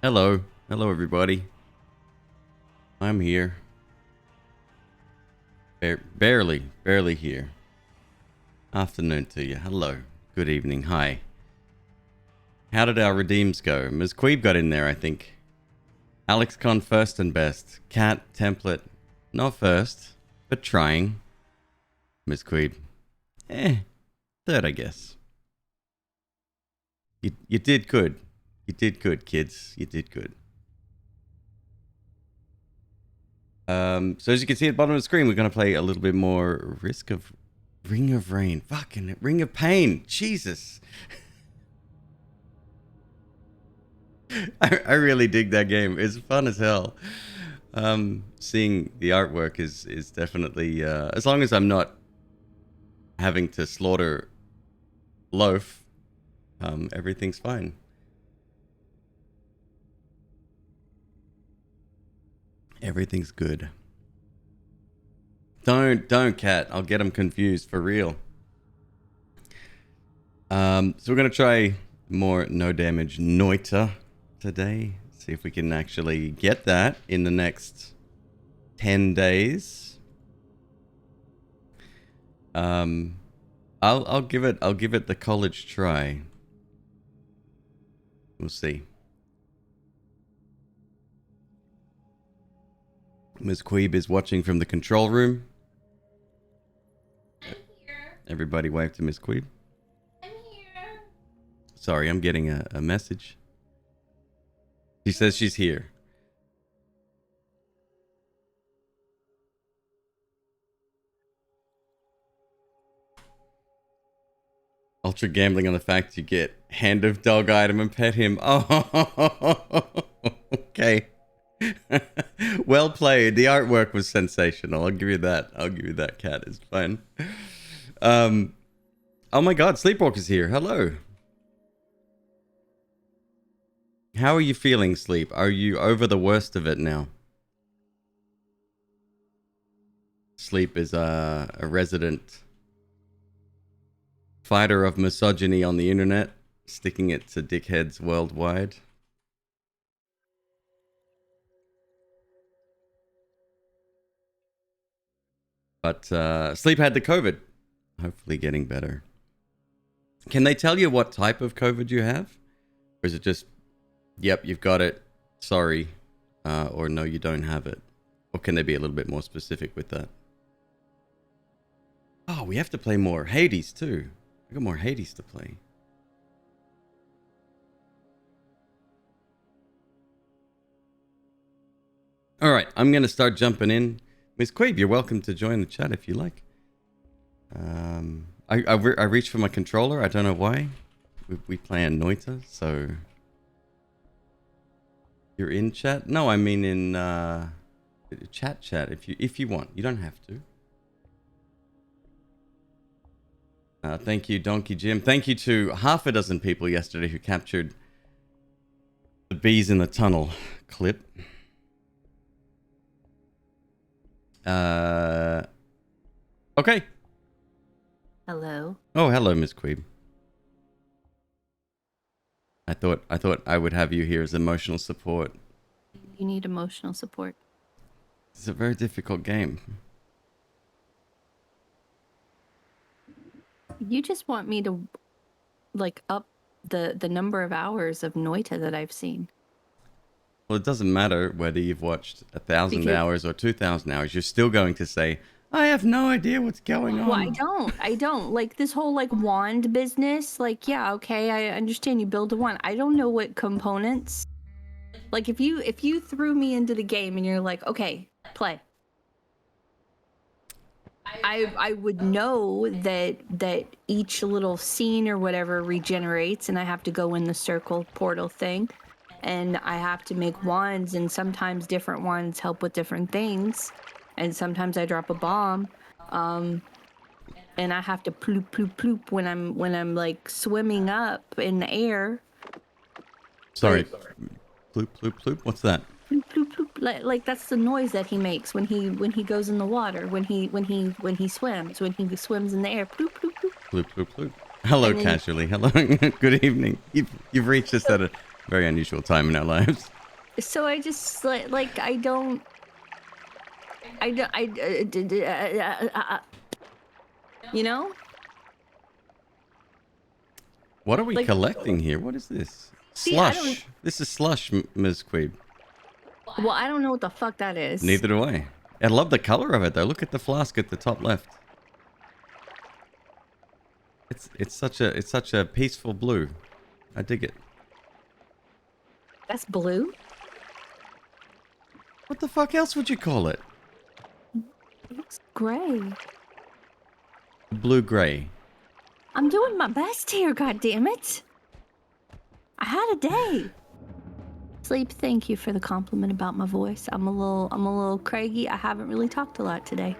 Hello. Hello, everybody. I'm here. Barely here. Afternoon to you. Hello. Good evening. Hi. How did our redeems go? MzQueeb got in there, I think. AlexCon first and best. Cat template. Not first, but trying. MzQueeb. Third, I guess. You did good. You did good, kids. You did good. So as you can see at the bottom of the screen, we're going to play a little bit more Ring of Rain. Fucking Ring of Pain. Jesus. I really dig that game. It's fun as hell. Seeing the artwork is definitely, as long as I'm not having to slaughter Loaf, everything's fine. Everything's good. Don't, Cat. I'll get them confused for real. So we're going to try more no damage Noita today. See if we can actually get that in the next 10 days. I'll give it the college try. We'll see. MzQueeb is watching from the control room. I'm here. Everybody wave to MzQueeb. I'm here. Sorry, I'm getting a message. She says she's here. Ultra gambling on the fact you get hand of dog item and pet him. Oh, okay. Well played. The artwork was sensational. I'll give you that. Cat. It's fun. Oh my god, Sleepwalker's here. Hello. How are you feeling, Sleep? Are you over the worst of it now? Sleep is a resident fighter of misogyny on the internet, sticking it to dickheads worldwide. But Sleep had the COVID. Hopefully getting better. Can they tell you what type of COVID you have? Or is it just, yep, you've got it, sorry, or no, you don't have it? Or can they be a little bit more specific with that? Oh, we have to play more Hades too. I got more Hades to play. All right, I'm going to start jumping in. MzQueeb, you're welcome to join the chat if you like. I reached for my controller. I don't know why. We play on Noita, so... You're in chat? No, I mean in chat if you want. You don't have to. Thank you, Donkey Jim. Thank you to half a dozen people yesterday who captured the bees in the tunnel clip. Okay. Hello. Oh, hello, MzQueeb. I thought I would have you here as emotional support. You need emotional support. It's a very difficult game. You just want me to, like, up the number of hours of Noita that I've seen. Well, it doesn't matter whether you've watched 1,000 hours or 2,000 hours. You're still going to say, I have no idea what's going on. Well, I don't. Like, this whole, like, wand business, like, yeah, okay, I understand you build a wand. I don't know what components. Like, if you threw me into the game and you're like, okay, play. I would know that each little scene or whatever regenerates, and I have to go in the circle portal thing, and I have to make wands, and sometimes different wands help with different things, and sometimes I drop a bomb, and I have to ploop ploop ploop when I'm like swimming up in the air. Sorry. Ploop ploop ploop. What's that? Ploop, ploop, ploop. Like that's the noise that he makes when he goes in the water, when he swims in the air. Ploop, ploop, ploop. Ploop ploop ploop. Hello, then, casually. Hello. Good evening. You've reached us at Very unusual time in our lives. So I just like I don't. You know? What are we Like- collecting here? What is this? See, I Slush. This is slush, MzQueeb. Well, I don't know what the fuck that is. Neither do I. I love the color of it though. Look at the flask at the top left. It's such a peaceful blue. I dig it. That's blue? What the fuck else would you call it? It looks gray. Blue gray. I'm doing my best here, goddammit. I had a day. Sleep, thank you for the compliment about my voice. I'm a little craggy. I haven't really talked a lot today.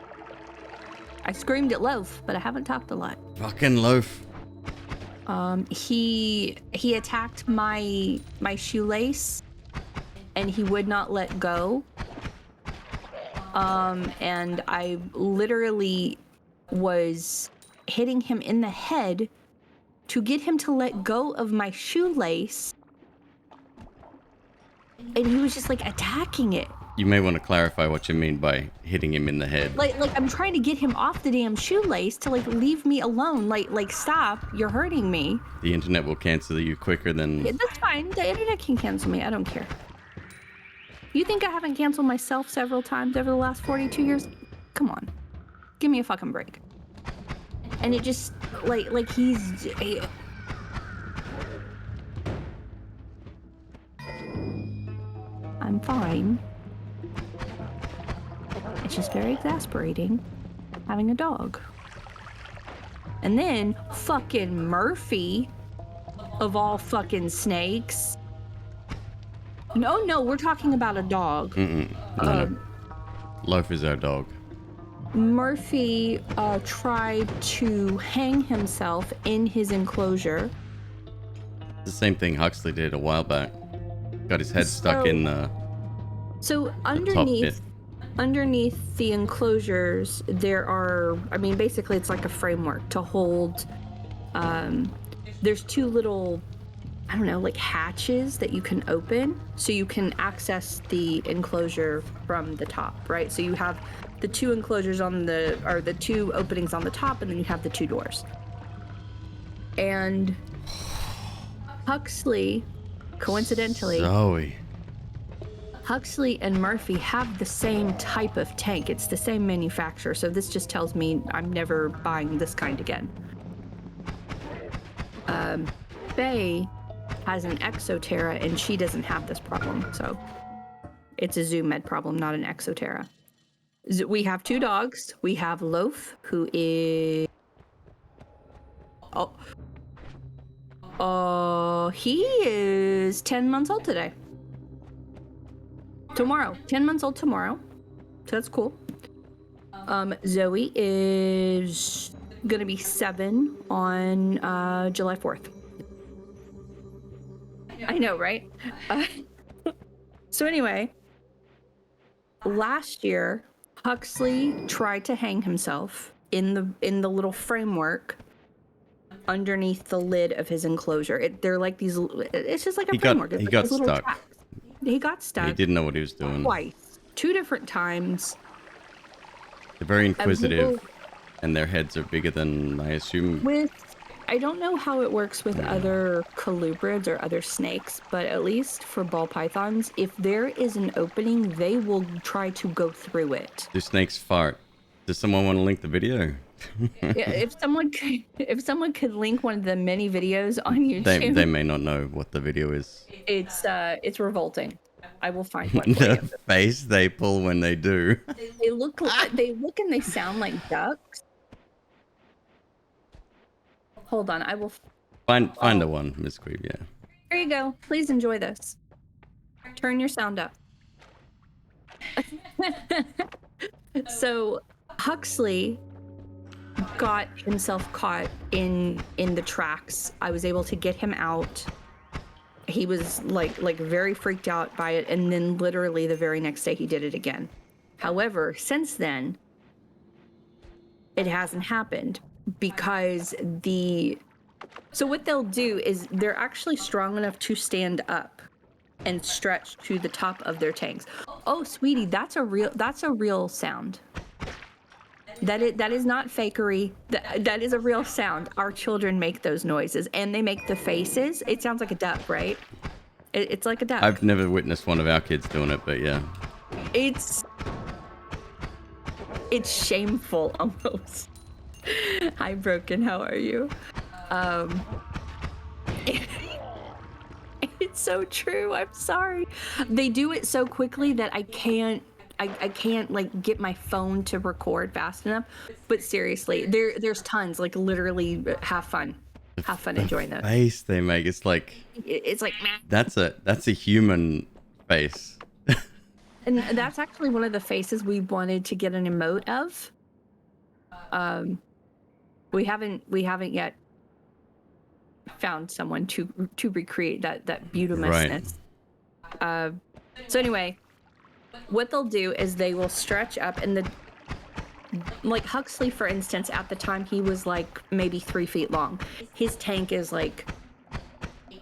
I screamed at Loaf, but I haven't talked a lot. Fucking Loaf. He attacked my shoelace and he would not let go. And I literally was hitting him in the head to get him to let go of my shoelace. And he was just like attacking it. You may want to clarify what you mean by hitting him in the head. Like I'm trying to get him off the damn shoelace to like leave me alone. Like stop, you're hurting me. The internet will cancel you quicker than... Yeah, that's fine. The internet can cancel me. I don't care. You think I haven't canceled myself several times over the last 42 years? Come on. Give me a fucking break. And it just, like he's... I'm fine. It's just very exasperating having a dog. And then fucking Murphy, of all fucking snakes. No, we're talking about a dog. No. Loaf is our dog. Murphy tried to hang himself in his enclosure. The same thing Huxley did a while back. Got his head stuck in the So top bit. underneath the enclosures, there are, I mean, basically it's like a framework to hold, there's two little, I don't know, like hatches that you can open so you can access the enclosure from the top, right? So you have the two enclosures or the two openings on the top, and then you have the two doors. And Huxley, coincidentally, Zoe. Huxley and Murphy have the same type of tank. It's the same manufacturer, so this just tells me I'm never buying this kind again. Faye has an Exoterra, and she doesn't have this problem, so it's a Zoom Med problem, not an Exoterra. We have two dogs. We have Loaf, who is... he is 10 months old today. Tomorrow. 10 months old tomorrow. So that's cool. Zoe is gonna be 7 on July 4th. I know, right? So anyway, last year, Huxley tried to hang himself in the little framework underneath the lid of his enclosure. They're like these. It's just like a framework. He got stuck. Tracks. He got stuck. He didn't know what he was doing. Twice, 2 different times. They're very inquisitive, and their heads are bigger than I assume. I don't know how it works with other colubrids or other snakes, but at least for ball pythons, if there is an opening, they will try to go through it. Do snakes fart? Does someone want to link the video? Yeah, if someone could link one of the many videos on YouTube, They may not know what the video is. It's revolting. I will find one. For The you. face they pull when they do. They look and they sound like ducks. Hold on, I will Find a one, MzQueeb, yeah. Here you go. Please enjoy this. Turn your sound up. So Huxley got himself caught in the tracks. I was able to get him out. He was like very freaked out by it, and then literally the very next day he did it again. However, since then, it hasn't happened because the So what they'll do is they're actually strong enough to stand up and stretch to the top of their tanks. Oh, sweetie, that's a real sound. That is not fakery. That is a real sound. Our children make those noises, and they make the faces. It sounds like a duck, right? It's like a duck. I've never witnessed one of our kids doing it, but yeah. It's shameful almost. Hi, Broken. How are you? It's so true. I'm sorry. They do it so quickly that I can't like get my phone to record fast enough. But seriously, there's tons. Like literally, have fun enjoying those. Face they make, it's like that's a human face. And that's actually one of the faces we wanted to get an emote of. We haven't yet found someone to recreate that beautifousness. Right. So anyway, what they'll do is they will stretch up, and like Huxley, for instance, at the time he was like maybe 3 feet long. His tank is like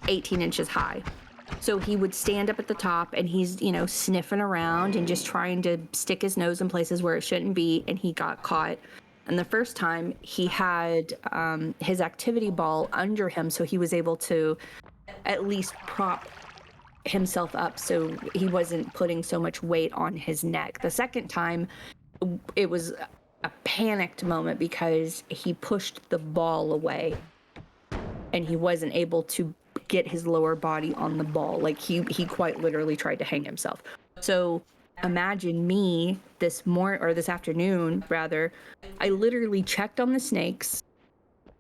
18 inches high. So he would stand up at the top, and he's, sniffing around and just trying to stick his nose in places where it shouldn't be, and he got caught. And the first time he had his activity ball under him, so he was able to at least prop himself up so he wasn't putting so much weight on his neck. The second time, it was a panicked moment because he pushed the ball away and he wasn't able to get his lower body on the ball. Like he quite literally tried to hang himself. So imagine me this afternoon, rather, I literally checked on the snakes.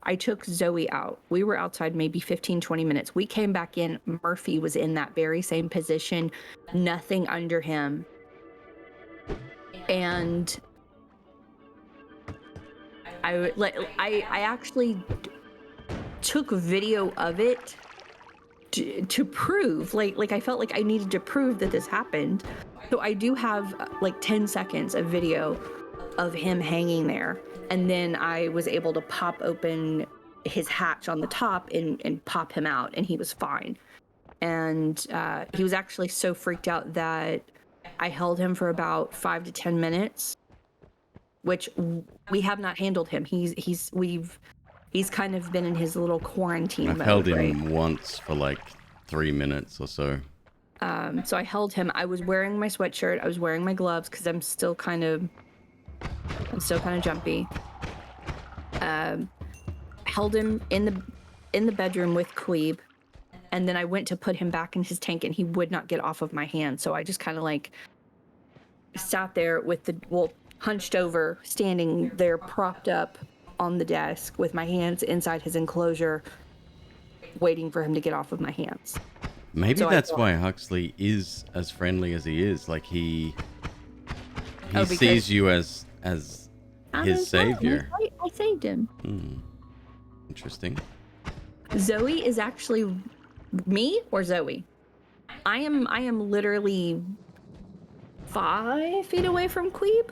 I took Zoe out. We were outside maybe 15, 20 minutes. We came back in. Murphy was in that very same position, nothing under him. And I actually took video of it to prove, like I felt like I needed to prove that this happened. So I do have like 10 seconds of video of him hanging there. And then I was able to pop open his hatch on the top and pop him out, and he was fine. And he was actually so freaked out that I held him for about 5 to 10 minutes, which we have not handled him. He's kind of been in his little quarantine mode. I've held him once for like 3 minutes or so. So I held him. I was wearing my sweatshirt. I was wearing my gloves because I'm still kind of jumpy. Held him in the bedroom with Queeb, and then I went to put him back in his tank, and he would not get off of my hand. So I just kind of like sat there with hunched over, standing there propped up on the desk with my hands inside his enclosure, waiting for him to get off of my hands. Maybe so that's why Huxley is as friendly as he is. Like he sees you as his savior. I saved him. Interesting. Zoe is actually me or Zoe? I am literally 5 feet away from Queeb.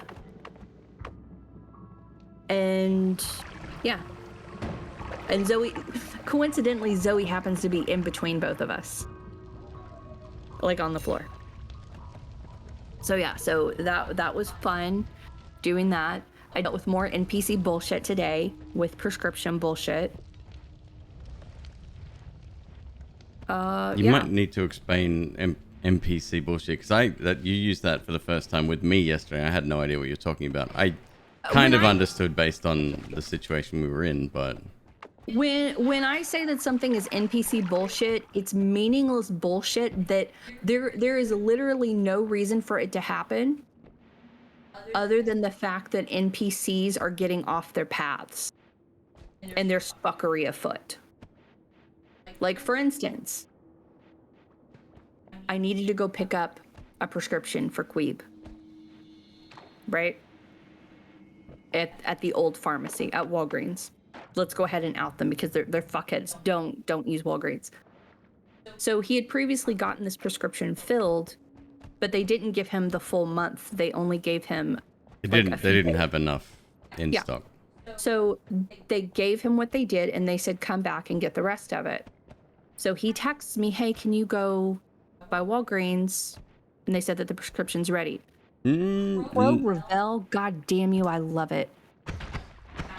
And yeah. And coincidentally, Zoe happens to be in between both of us. Like on the floor. So yeah, so that was fun doing that. I dealt with more NPC bullshit today with prescription bullshit. You might need to explain NPC bullshit, because you used that for the first time with me yesterday. I had no idea what you're talking about. I kind of understood based on the situation we were in, but when I say that something is NPC bullshit, it's meaningless bullshit that there is literally no reason for it to happen other than the fact that NPCs are getting off their paths and there's fuckery afoot. Like, for instance, I needed to go pick up a prescription for Queeb, right? At the old pharmacy at Walgreens. Let's go ahead and out them because they're fuckheads. Don't use Walgreens. So he had previously gotten this prescription filled, but they didn't give him the full month. They only gave him they didn't have enough in stock. So they gave him what they did, and they said, come back and get the rest of it. So he texts me, hey, can you go by Walgreens? And they said that the prescription's ready. Pro Revel, god damn you, I love it.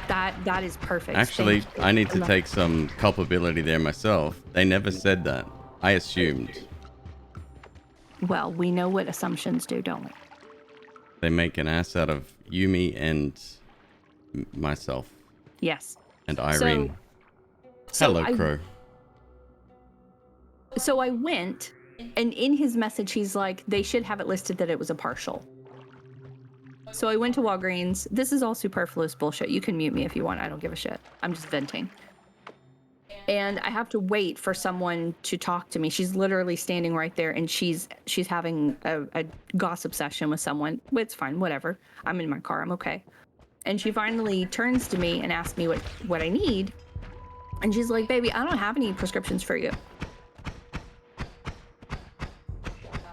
That is perfect. Actually, I need to take some culpability there myself. They never said that. I assumed. Well, we know what assumptions do, don't we? They make an ass out of Yumi and myself. Yes. And Irene. Hello, Crow. So I went, and in his message, he's like, they should have it listed that it was a partial. So I went to Walgreens. This is all superfluous bullshit. You can mute me if you want. I don't give a shit. I'm just venting. And I have to wait for someone to talk to me. She's literally standing right there, and she's having a gossip session with someone. It's fine, whatever. I'm in my car. I'm okay. And she finally turns to me and asks me what I need. And she's like, baby, I don't have any prescriptions for you.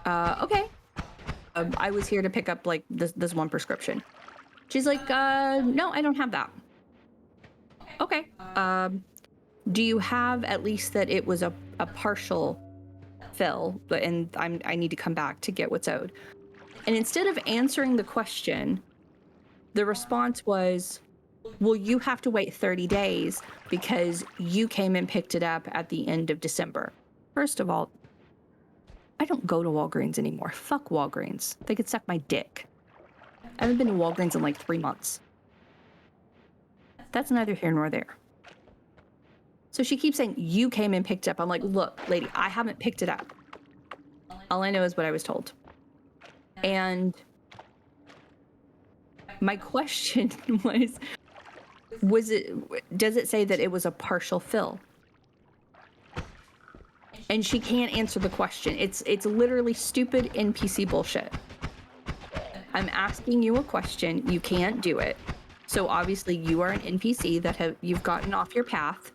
Okay. I was here to pick up like this one prescription. She's like, no, I don't have that. Okay. Do you have at least that it was a partial fill, and I need to come back to get what's owed? And instead of answering the question, the response was, well, you have to wait 30 days because you came and picked it up at the end of December. First of all, I don't go to Walgreens anymore. Fuck Walgreens. They could suck my dick. I haven't been to Walgreens in like 3 months. That's neither here nor there. So she keeps saying, you came and picked it up. I'm like, look, lady, I haven't picked it up. All I know is what I was told. And my question does it say that it was a partial fill? And she can't answer the question. It's literally stupid NPC bullshit. I'm asking you a question. You can't do it. So obviously you are an NPC that you've gotten off your path.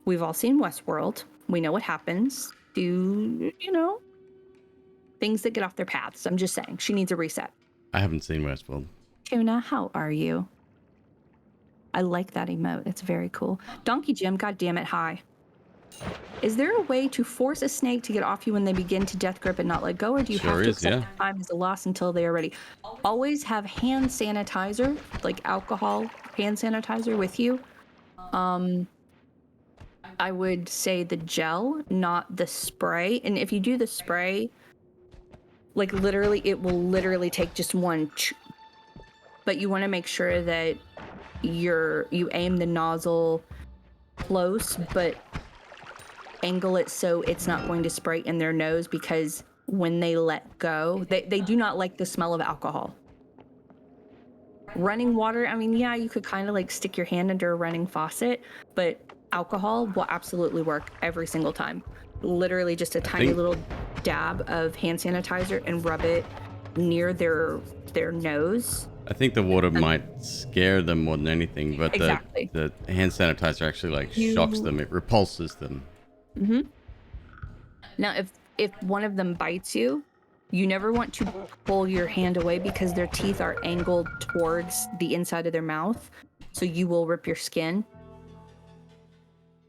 We've all seen Westworld. We know what happens to, things that get off their paths. I'm just saying, she needs a reset. I haven't seen Westworld. Tuna, how are you? I like that emote. It's very cool. Donkey Jim, God damn it, hi. Is there a way to force a snake to get off you when they begin to death grip and not let go, or do you have to accept time as a loss until they are ready? Always have hand sanitizer, like alcohol hand sanitizer with you. I would say the gel, not the spray. And if you do the spray, like literally, it will literally take just one. But you want to make sure that you aim the nozzle close, but angle it so it's not going to spray in their nose, because when they let go, they do not like the smell of alcohol. Running water, I mean, yeah, you could kind of like stick your hand under a running faucet, but alcohol will absolutely work every single time. Literally just a tiny little dab of hand sanitizer and rub it near their nose. I think the water might scare them more than anything, but exactly. the hand sanitizer actually shocks them. It repulses them. Mm-hmm. Now, if one of them bites you, you never want to pull your hand away because their teeth are angled towards the inside of their mouth, so you will rip your skin.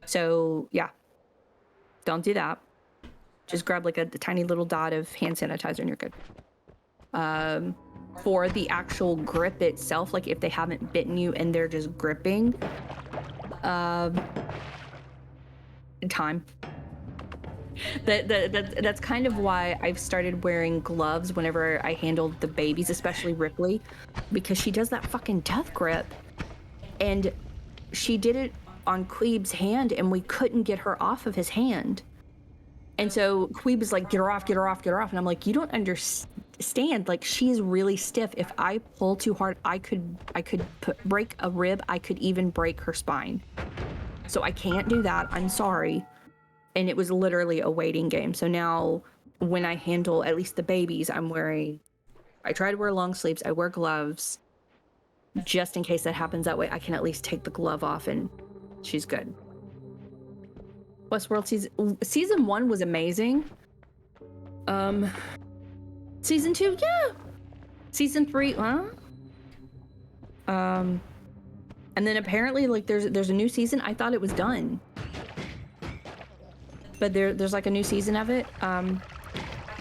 So, yeah, don't do that. Just grab like a tiny little dot of hand sanitizer and you're good. For the actual grip itself, like if they haven't bitten you and they're just gripping, time. That's kind of why I've started wearing gloves whenever I handle the babies, especially Ripley, because she does that fucking death grip. And she did it on Queeb's hand and we couldn't get her off of his hand. And so Queeb is like, get her off, get her off, get her off. And I'm like, you don't understand. Like, she is really stiff. If I pull too hard, I could break a rib. I could even break her spine. So I can't do that. I'm sorry. And it was literally a waiting game. So now when I handle at least the babies, I try to wear long sleeves. I wear gloves just in case that happens. That way I can at least take the glove off and she's good. Westworld season 1 was amazing. Season 2, yeah. Season 3, huh? And then apparently, like, there's a new season. I thought it was done, but there's like a new season of it.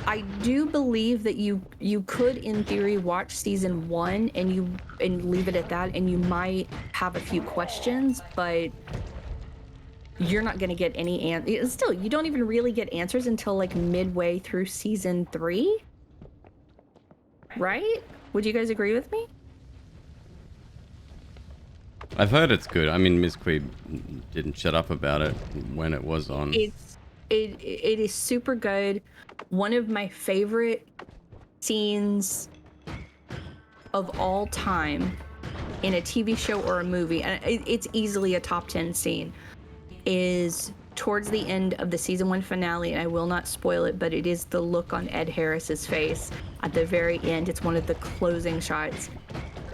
I do believe that you could, in theory, watch season 1 and leave it at that, and you might have a few questions, but you're not going to get any answers. Still, you don't even really get answers until like midway through season 3, right? Would you guys agree with me? I've heard it's good. I mean, MzQueeb didn't shut up about it when it was on. It is super good. One of my favorite scenes of all time in a TV show or a movie, and it's easily a top 10 scene, is towards the end of the season 1 finale, and I will not spoil it, but it is the look on Ed Harris's face at the very end. It's one of the closing shots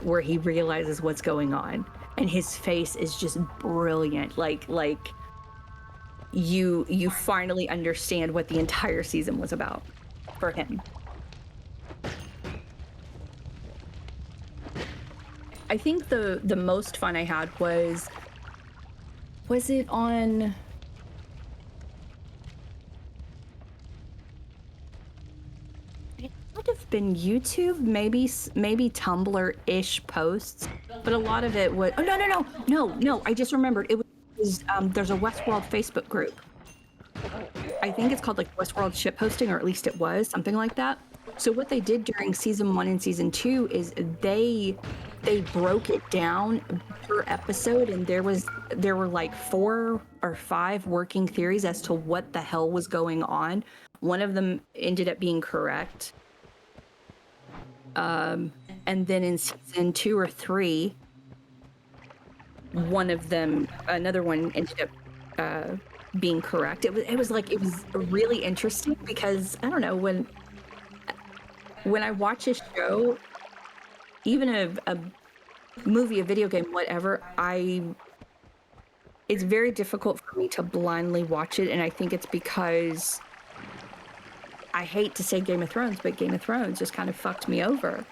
where he realizes what's going on, and his face is just brilliant. Like you finally understand what the entire season was about for him. I think the most fun I had was it on, it would have been YouTube, maybe Tumblr-ish posts, but a lot of it was, oh no, I just remembered, it was there's a Westworld Facebook group. I think it's called like Westworld Shitposting, or at least it was something like that. So what they did during season 1 and season 2 is they broke it down per episode, and there were like 4 or 5 working theories as to what the hell was going on. One of them ended up being correct. And then in season 2 or 3, another one ended up being correct. It was really interesting because, I don't know, when I watch a show, even a movie, a video game, whatever, it's very difficult for me to blindly watch it, and I think it's because I hate to say Game of Thrones, but Game of Thrones just kind of fucked me over.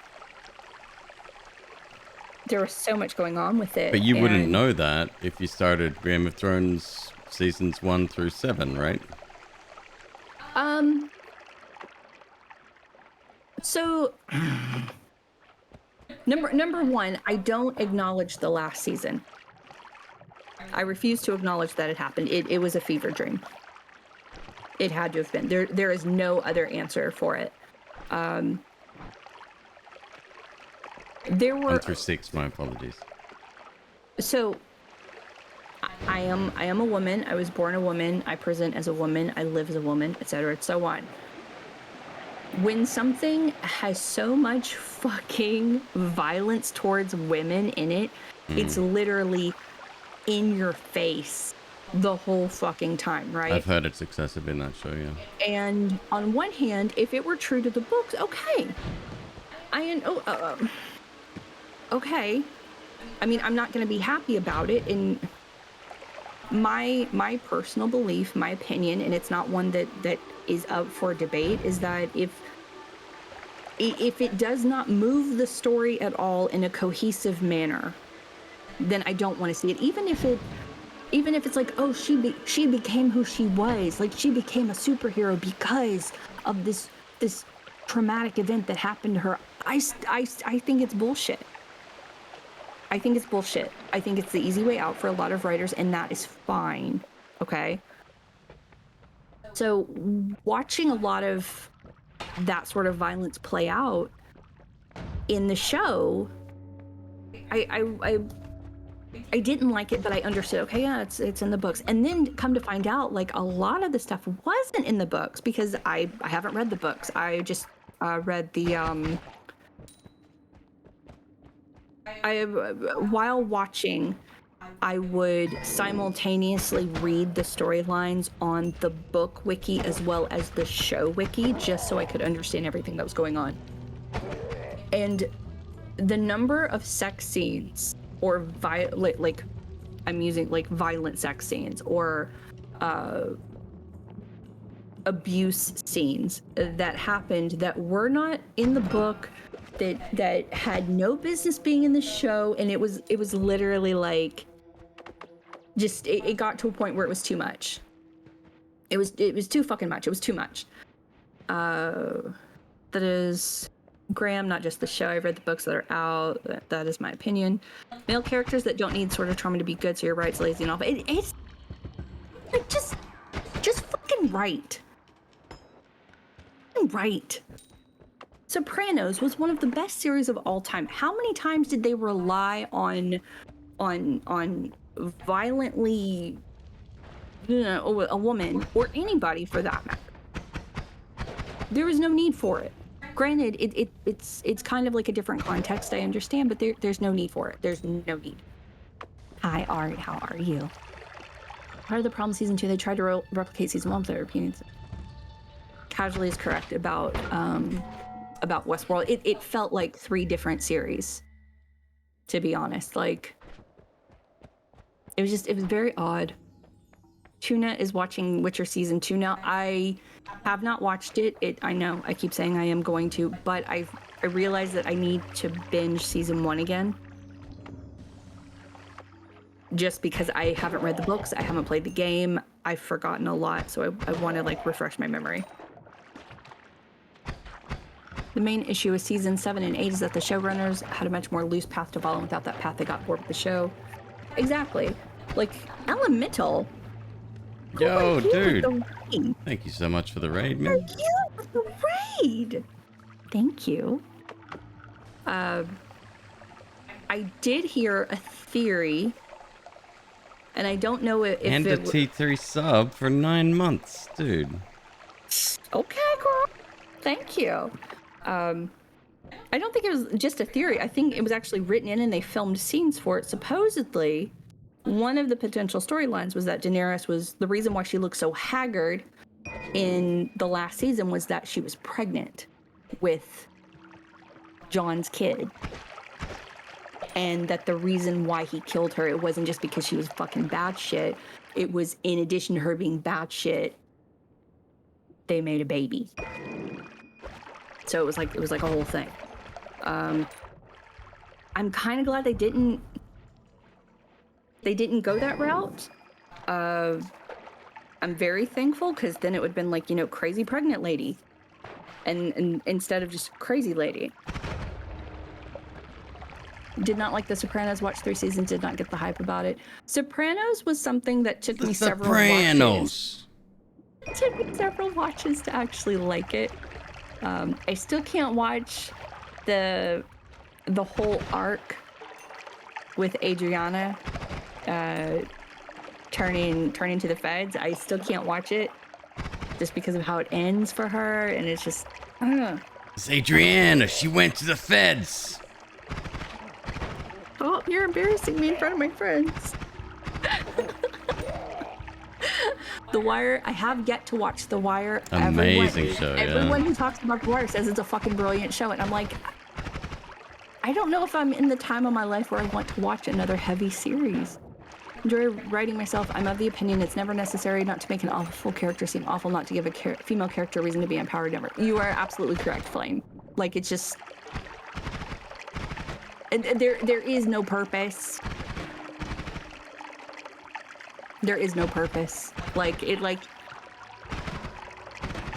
There was so much going on with it. But you wouldn't know that if you started Game of Thrones seasons 1 through 7, right? So number one, I don't acknowledge the last season. I refuse to acknowledge that it happened. It was a fever dream. It had to have been. There is no other answer for it. There were 1 through 6, my apologies. So I am a woman. I was born a woman. I present as a woman. I live as a woman, etc., and so on. When something has so much fucking violence towards women in it, it's literally in your face the whole fucking time, right? I've heard it's excessive in that show, yeah. And on one hand, if it were true to the books, okay. Okay. I mean, I'm not going to be happy about it. And my personal belief, my opinion, and it's not one that is up for debate, is that if it does not move the story at all in a cohesive manner, then I don't want to see it. Even if it's like, oh, she became who she was, like she became a superhero because of this traumatic event that happened to her. I think it's bullshit. I think it's bullshit. I think it's the easy way out for a lot of writers, and that is fine. Okay? So watching a lot of that sort of violence play out in the show, I didn't like it, but I understood, okay, yeah, it's in the books. And then come to find out, like, a lot of the stuff wasn't in the books because I haven't read the books. I just read the while watching, I would simultaneously read the storylines on the book wiki as well as the show wiki, just so I could understand everything that was going on. And the number of sex scenes, or I'm using like violent sex scenes, or abuse scenes that happened that were not in the book, that had no business being in the show, and it was literally like, just it got to a point where it was too much. It was too fucking much. It was too much. That is Graham, not just the show. I've read the books that are out. That is my opinion. Male characters that don't need sort of trauma to be good, so you're right, it's lazy and all. But it's like just fucking right. Right. Sopranos was one of the best series of all time. How many times did they rely on violently, a woman or anybody for that matter? There was no need for it. Granted, it's kind of like a different context, I understand, but there's no need for it. There's no need. Hi, Ari, how are you? Part of the problem season 2, they tried to replicate season 1 with their opinions. Casually is correct about Westworld. It felt like 3 different series, to be honest. Like, it was very odd. Tuna is watching Witcher season 2 now. I have not watched it. I know I keep saying I am going to, but I realize that I need to binge season 1 again. Just because I haven't read the books, I haven't played the game, I've forgotten a lot, so I want to like refresh my memory. The main issue with season 7 and 8 is that the showrunners had a much more loose path to follow, and without that path they got bored with the show. Exactly. Like, Elemental. Yo, dude. Thank you so much for the raid, man. Thank you for the raid. Thank you. I did hear a theory, and I don't know if and a T3 sub for 9 months, dude. Okay, girl. Thank you. I don't think it was just a theory. I think it was actually written in and they filmed scenes for it. Supposedly, one of the potential storylines was that Daenerys was, the reason why she looked so haggard in the last season was that she was pregnant with John's kid. And that the reason why he killed her, it wasn't just because she was fucking bad shit. It was in addition to her being bad shit, they made a baby. So it was like a whole thing. I'm kind of glad they didn't go that route. I'm very thankful, because then it would have been like, crazy pregnant lady, and instead of just crazy lady. Did not like The Sopranos. Watched 3 seasons. Did not get the hype about it. Sopranos was something that took me several watches. It took me several watches to actually like it. I still can't watch the whole arc with Adriana turning to the feds. I still can't watch it just because of how it ends for her, and it's just It's Adriana. She went to the feds. Oh, you're embarrassing me in front of my friends. The Wire, I have yet to watch The Wire. Amazing show, yeah. Everyone who talks about The Wire says it's a fucking brilliant show, and I'm like, I don't know if I'm in the time of my life where I want to watch another heavy series. Enjoy writing myself. I'm of the opinion it's never necessary not to make an awful character seem awful, not to give a female character a reason to be empowered. Never. You are absolutely correct, Flame. Like, it's just... There is no purpose. There is no purpose.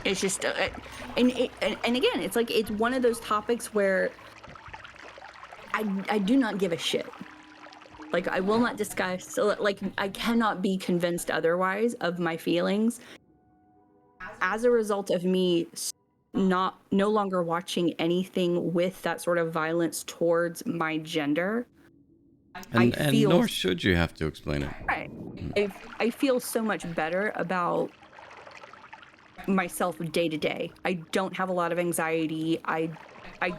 It's just, and again, it's like, it's one of those topics where I do not give a shit. Like, I will not discuss, like, I cannot be convinced otherwise of my feelings as a result of me no longer watching anything with that sort of violence towards my gender. And nor should you have to explain it. Right. I feel so much better about myself day to day. I don't have a lot of anxiety. I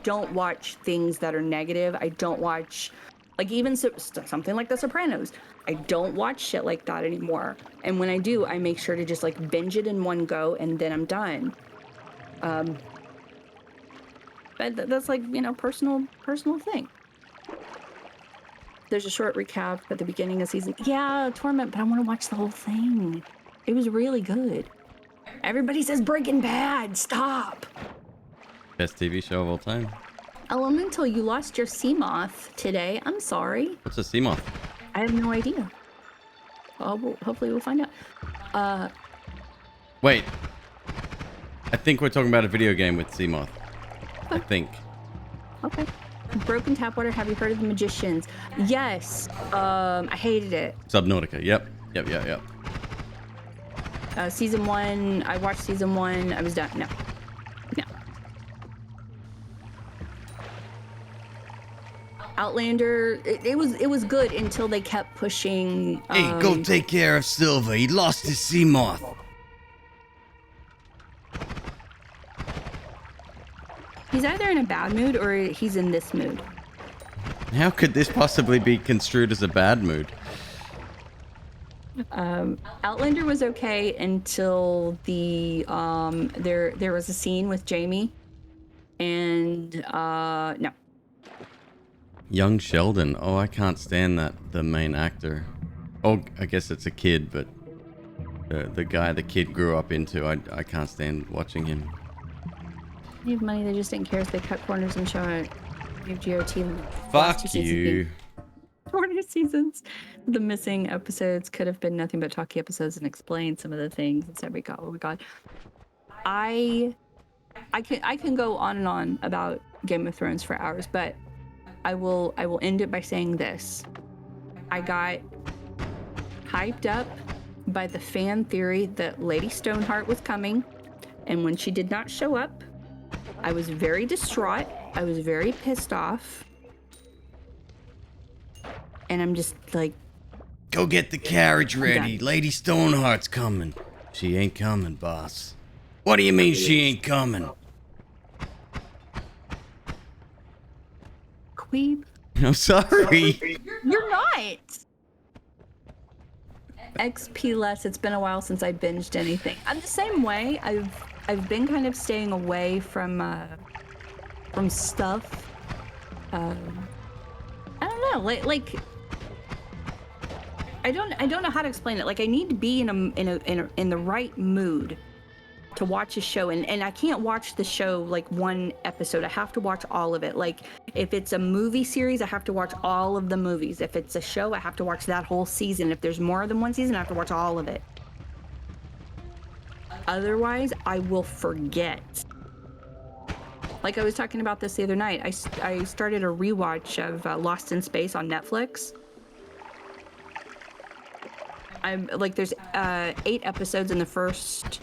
don't watch things that are negative. I don't watch, like, even something like The Sopranos. I don't watch shit like that anymore. And when I do, I make sure to just like binge it in one go, and then I'm done. But that's like, personal thing. There's a short recap at the beginning of season. Yeah, Torment, but I want to watch the whole thing. It was really good. Everybody says Breaking Bad. Stop. Best TV show of all time. Elemental, you lost your sea moth today. I'm sorry. What's a sea moth? I have no idea. Hopefully we'll find out. Wait. I think we're talking about a video game with sea moth. I think. Okay. Broken Tap Water. Have you heard of The Magicians? Yes. I hated it. Subnautica. Yep. Season 1. I watched season 1. I was done. No. Outlander. It was good until they kept pushing. Hey, go take care of Silver. He lost his sea moth. He's either in a bad mood or he's in this mood. How could this possibly be construed as a bad mood? Outlander was okay until the there was a scene with Jamie, and no. Young Sheldon. Oh, I can't stand that. The main actor. Oh, I guess it's a kid, but the guy the kid grew up into, I can't stand watching him. They have money, they just didn't care if they cut corners and show it. Give GOT. Fuck you. 4 seasons. The missing episodes could have been nothing but talkie episodes and explain some of the things. Instead, we got what we got. I can go on and on about Game of Thrones for hours, but I will end it by saying this. I got hyped up by the fan theory that Lady Stoneheart was coming, and when she did not show up, I was very distraught. I was very pissed off. And I'm just like... Go get the carriage ready. Lady Stoneheart's coming. She ain't coming, boss. What do you mean she ain't coming? McQueeb? I'm sorry. You're not! XP less. It's been a while since I binged anything. I'm the same way. I've been kind of staying away from stuff. I don't know. Like I don't know how to explain it. Like I need to be in the right mood to watch a show, and I can't watch the show like one episode. I have to watch all of it. Like if it's a movie series, I have to watch all of the movies. If it's a show, I have to watch that whole season. If there's more than one season, I have to watch all of it. Otherwise, I will forget. Like I was talking about this the other night. I started a rewatch of Lost in Space on Netflix. I'm like, there's 8 episodes in the first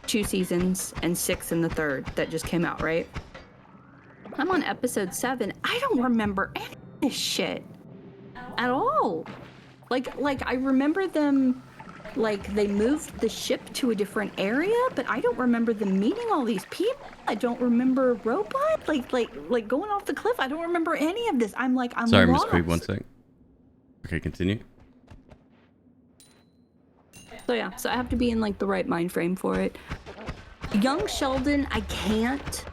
2 seasons and 6 in the third that just came out, right? I'm on episode 7. I don't remember any of this shit at all. Like I remember them, like they moved the ship to a different area, but I don't remember them meeting all these people. I don't remember Robot, like going off the cliff. I don't remember any of this. I'm sorry, lost. MzQueeb, one sec. Okay, continue. So yeah, so I have to be in like the right mind frame for it. Young Sheldon, I can't.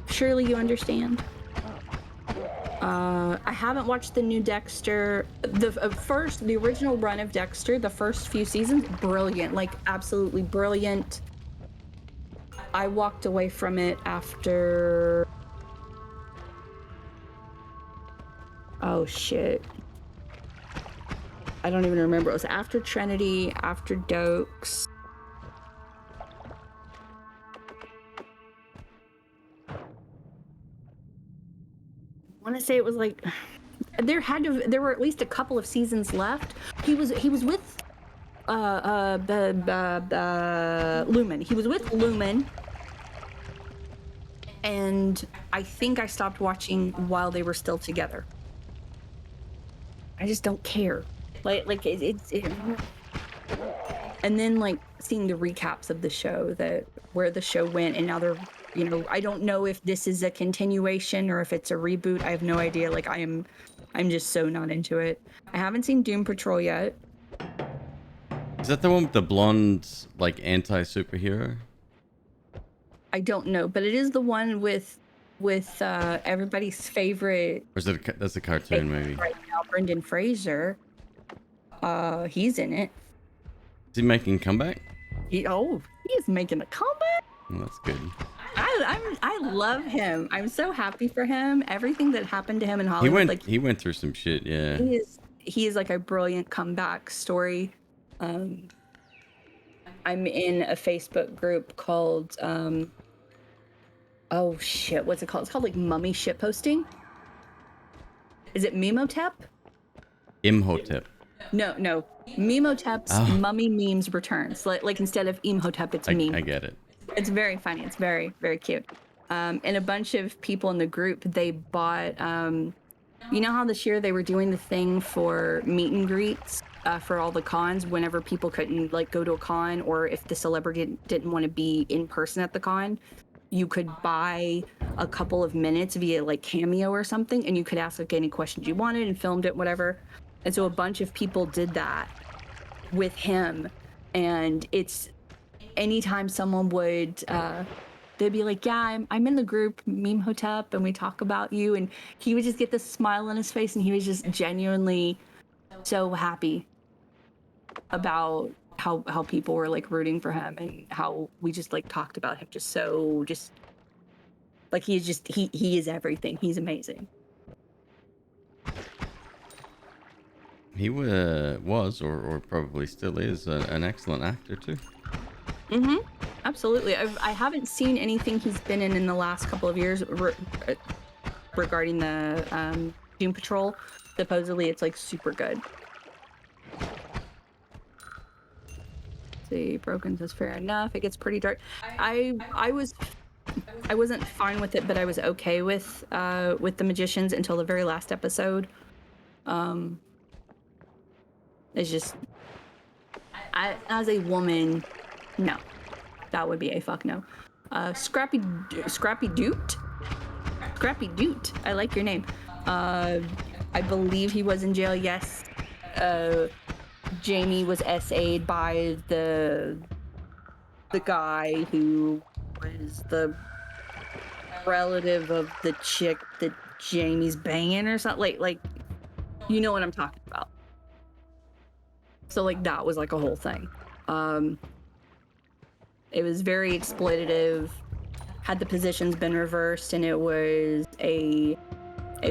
Surely you understand. I haven't watched the new Dexter. The original run of Dexter, the first few seasons, brilliant, like absolutely brilliant. I walked away from it after... Oh shit. I don't even remember. It was after Trinity, after Dokes. I want to say it was like there were at least a couple of seasons left. He was with Lumen. He was with Lumen, and I think I stopped watching while they were still together. I just don't care. Like it's and then like seeing the recaps of the show, where the show went, and now they're, you know, I don't know if this is a continuation or if it's a reboot. I have no idea. Like I'm just so not into it. I haven't seen Doom Patrol yet. Is that the one with the blonde, like, anti-superhero? I don't know, but it is the one with everybody's favorite. Or is it that's a cartoon maybe? Right now, Brendan Fraser. He's in it. Is he making a comeback? He is making a comeback. Well, that's good. I love him. I'm so happy for him. Everything that happened to him in Hollywood, He went through some shit, yeah. He is like a brilliant comeback story. I'm in a Facebook group called oh shit, what's it called? It's called like mummy shitposting. Is it Memotep? Imhotep. No. Memotep's mummy memes returns. Like instead of Imhotep, it's meme. I get it. It's very funny. It's very, very cute. And a bunch of people in the group, they bought, you know how this year they were doing the thing for meet and greets for all the cons whenever people couldn't like go to a con, or if the celebrity didn't want to be in person at the con, you could buy a couple of minutes via like Cameo or something, and you could ask like any questions you wanted and filmed it, whatever. And so a bunch of people did that with him, and it's anytime someone would they'd be like, yeah, I'm in the group Meme Hotep and we talk about you, and he would just get this smile on his face and he was just genuinely so happy about how people were like rooting for him, and how we just like talked about him just like he is everything. He's amazing. He was or probably still is an excellent actor too. Absolutely. I haven't seen anything he's been in the last couple of years regarding the Doom Patrol. Supposedly it's like super good. See, Broken says fair enough. It gets pretty dark. I wasn't fine with it, but I was okay with the Magicians until the very last episode. It's just, as a woman, no, that would be a fuck no. Scrappy Doot. I like your name. I believe he was in jail. Yes. Jamie was SA'd by the guy who was the relative of the chick that Jamie's banging or something. Like you know what I'm talking about. So like that was like a whole thing. It was very exploitative. Had the positions been reversed and it was a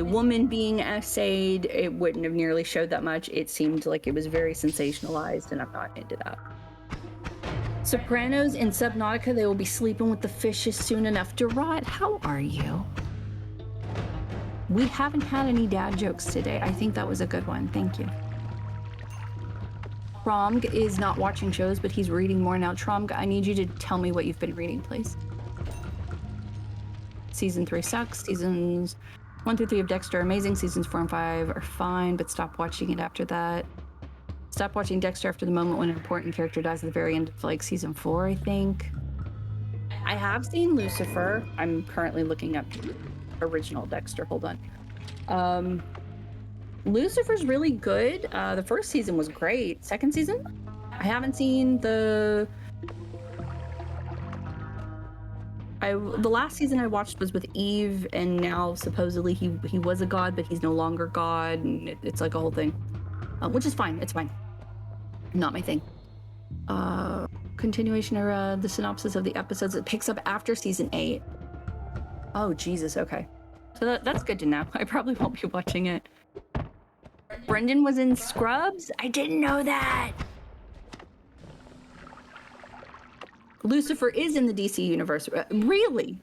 woman being essayed, it wouldn't have nearly showed that much. It seemed like it was very sensationalized, and I'm not into that. Sopranos in Subnautica, they will be sleeping with the fishes soon enough to rot. How are you? We haven't had any dad jokes today. I think that was a good one. Thank you. Tromg is not watching shows, but he's reading more now. Tromg, I need you to tell me what you've been reading, please. Season 3 sucks. Seasons 1 through 3 of Dexter are amazing. Seasons 4 and 5 are fine, but stop watching it after that. Stop watching Dexter after the moment when an important character dies at the very end of like season 4, I think. I have seen Lucifer. I'm currently looking up original Dexter. Hold on. Lucifer's really good. The first season was great. Second season? I haven't seen the last season I watched was with Eve, and now supposedly he was a god, but he's no longer god, and it's like a whole thing, which is fine. It's fine. Not my thing. Continuation or the synopsis of the episodes. It picks up after season 8. Oh Jesus. Okay, so that's good to know. I probably won't be watching it. Brendan was in Scrubs. I didn't know that. Lucifer is in the DC universe. Really?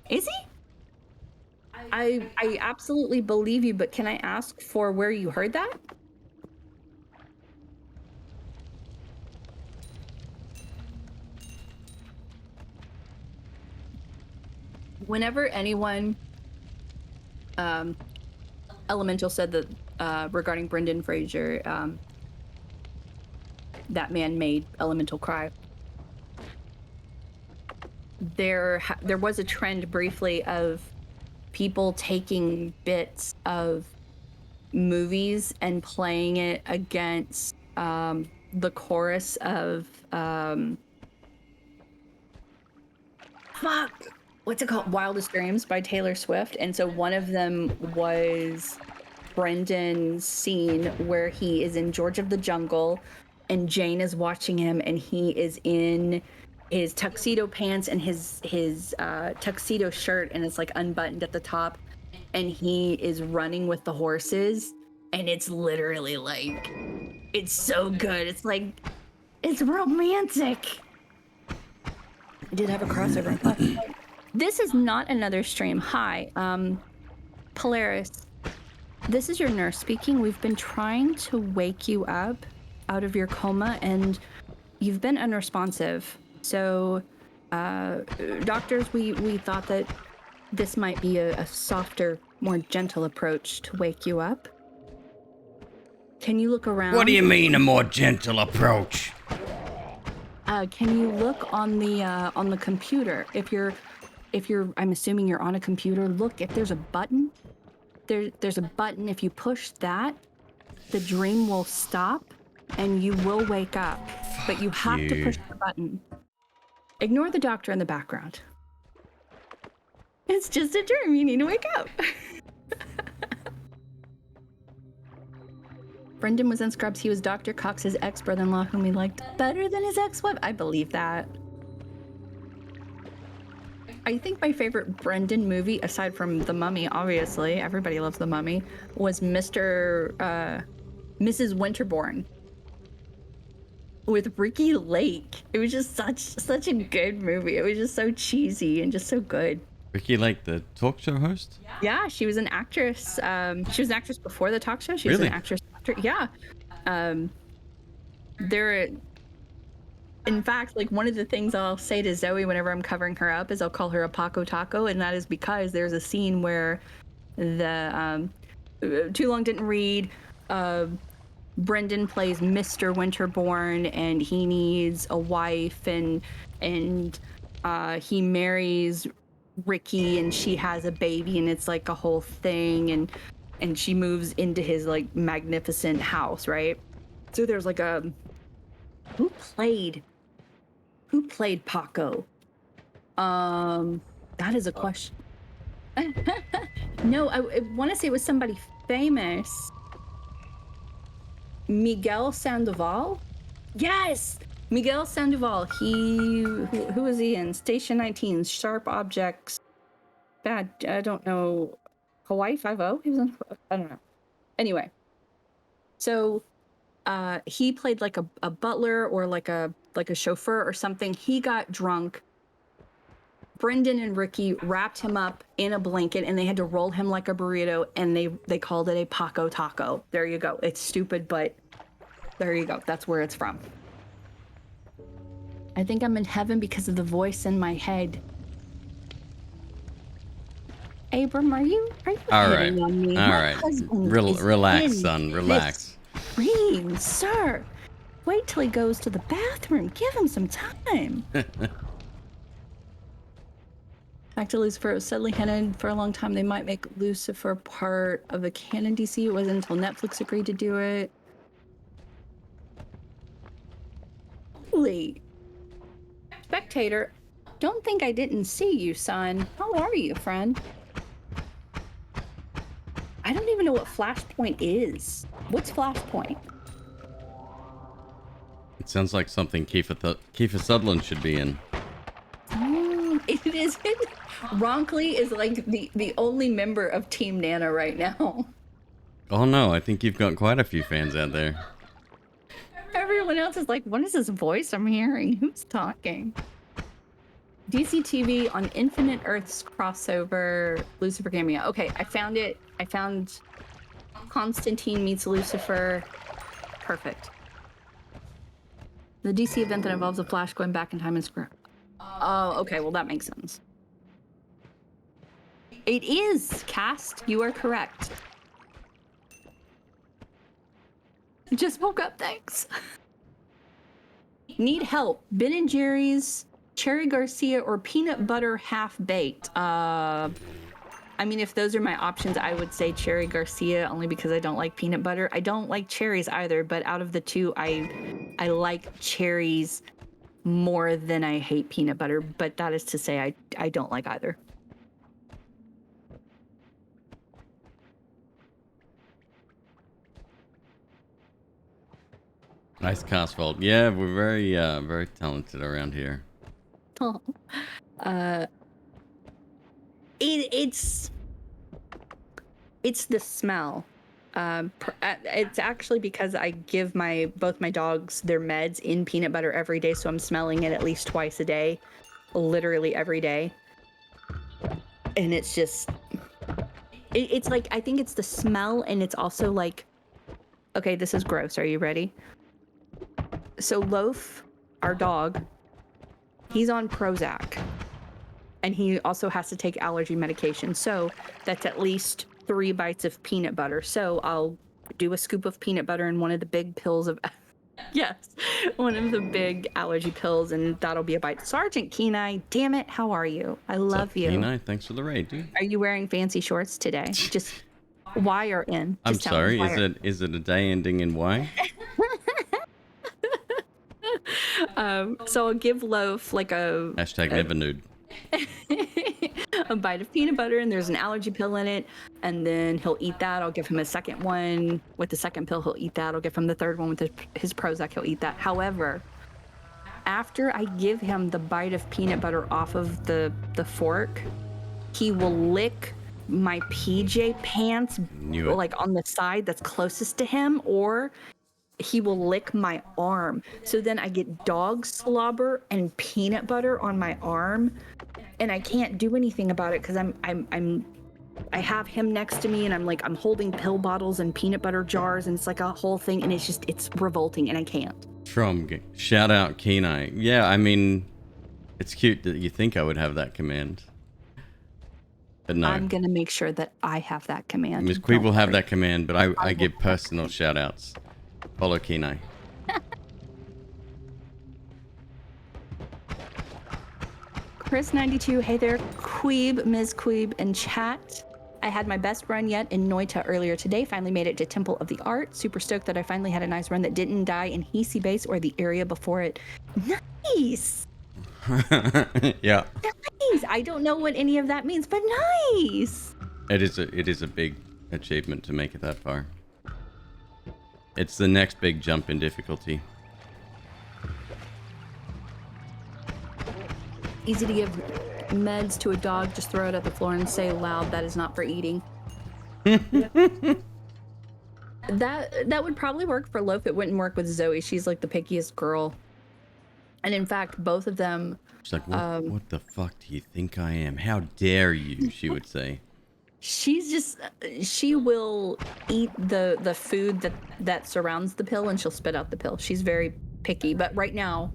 Is he? I absolutely believe you, but can I ask for where you heard that? Whenever anyone, Elemental said that regarding Brendan Fraser, that man made Elemental cry. There was a trend briefly of people taking bits of movies and playing it against the chorus of what's it called? Wildest Dreams by Taylor Swift. And so one of them was Brendan's scene where he is in George of the Jungle and Jane is watching him, and he is in his tuxedo pants and his tuxedo shirt, and it's like unbuttoned at the top, and he is running with the horses, and it's literally like, it's so good. It's like, it's romantic. I did have a crossover. This is not another stream. Hi, Polaris. This is your nurse speaking. We've been trying to wake you up out of your coma, and you've been unresponsive. So, doctors, we thought that this might be a softer, more gentle approach to wake you up. Can you look around? What do you mean, a more gentle approach? Can you look on the computer? If you're, I'm assuming you're on a computer. Look, if there's a button. There's a button. If you push that, the dream will stop, and you will wake up. But you have to push the button. Ignore the doctor in the background. It's just a dream. You need to wake up. Brendan was in Scrubs. He was Dr. Cox's ex-brother-in-law, whom he liked better than his ex-wife. I believe that. I think my favorite Brendan movie, aside from The Mummy, obviously, everybody loves The Mummy, was Mrs. Winterbourne with Ricky Lake. It was just such a good movie. It was just so cheesy and just so good. Ricky Lake, the talk show host? Yeah, she was an actress. She was an actress before the talk show. She really? was an actress after. Yeah. In fact, like, one of the things I'll say to Zoe whenever I'm covering her up is I'll call her a Paco Taco, and that is because there's a scene where the Too Long Didn't Read, Brendan plays Mr. Winterbourne, and he needs a wife, and he marries Ricky, and she has a baby, and it's like a whole thing, and she moves into his like magnificent house, right? So there's like who played Paco? That is a question. No, I want to say it was somebody famous. Miguel Sandoval? Yes! Miguel Sandoval. Who was he in? Station 19, Sharp Objects. Bad, I don't know. Hawaii 5-0? He was in, I don't know. Anyway. So, he played like a butler or like a chauffeur or something. He got drunk. Brendan and Ricky wrapped him up in a blanket, and they had to roll him like a burrito, and they called it a Paco Taco. There you go. It's stupid, but there you go. That's where it's from. I think I'm in heaven because of the voice in my head. Abram, are you all hitting right on me? all My right husband relax, is in son, relax. Dream, sir. Wait till he goes to the bathroom. Give him some time. Back to Lucifer. It was suddenly hinted for a long time they might make Lucifer part of a canon DC. It wasn't until Netflix agreed to do it. Holy. Spectator, don't think I didn't see you, son. How are you, friend? I don't even know what Flashpoint is. What's Flashpoint? It sounds like something Kiefer Sutherland should be in. It isn't. Ronkley is like the only member of Team Nana right now. Oh no, I think you've got quite a few fans out there. Everyone else is like, what is this voice I'm hearing? Who's talking? DC TV on Infinite Earths crossover Lucifer cameo. Okay, I found it. I found Constantine meets Lucifer. Perfect. The DC event that involves a Flash going back in time and square. Oh, okay. Well, that makes sense. It is, Cast. You are correct. Just woke up, thanks. Need help. Ben & Jerry's, Cherry Garcia, or peanut butter half-baked. I mean, if those are my options, I would say Cherry Garcia, only because I don't like peanut butter. I don't like cherries either, but out of the two, I like cherries more than I hate peanut butter, but that is to say I don't like either. Nice cast vault. Yeah, we're very talented around here. Oh. It's the smell. It's actually because I give both my dogs their meds in peanut butter every day, so I'm smelling it at least twice a day, literally every day. And it's just, it's like, I think it's the smell, and it's also like, okay, this is gross. Are you ready? So Loaf, our dog, he's on Prozac, and he also has to take allergy medication. So that's at least 3 bites of peanut butter. So I'll do a scoop of peanut butter and one of the big pills of, yes, one of the big allergy pills, and that'll be a bite. Sergeant Kenai, damn it, how are you? I love What's up, you. Kenai? Thanks for the raid, dude. Are you wearing fancy shorts today? Just wire in. I'm Just sorry, is it a day ending in Y? So I'll give Loaf like a Hashtag never nude. a bite of peanut butter, and there's an allergy pill in it, and then he'll eat that. I'll give him a second one with the second pill. He'll eat that. I'll give him the third one with his Prozac. He'll eat that. However, after I give him the bite of peanut butter off of the fork, he will lick my PJ pants, like on the side that's closest to him, or he will lick my arm. So then I get dog slobber and peanut butter on my arm, and I can't do anything about it because I have him next to me, and I'm holding pill bottles and peanut butter jars, and it's like a whole thing, and it's revolting, and I can't. Shout out Kenai. Yeah, I mean, it's cute that you think I would have that command. But no. I'm gonna make sure that I have that command. MzQueeb will have that command, but I give personal shout outs. Follow Kenai. Chris92, hey there, Queeb, MzQueeb, and chat. I had my best run yet in Noita earlier today. Finally made it to Temple of the Art. Super stoked that I finally had a nice run that didn't die in Hisi Base or the area before it. Nice! Yeah. Nice! I don't know what any of that means, but nice! It is a big achievement to make it that far. It's the next big jump in difficulty. Easy to give meds to a dog, just throw it at the floor and say loud, that is not for eating. That would probably work for Loaf. It wouldn't work with Zoe. She's like the pickiest girl. And in fact, both of them... She's like, what the fuck do you think I am? How dare you, she would say. She will eat the food that surrounds the pill, and she'll spit out the pill. She's very picky, but right now,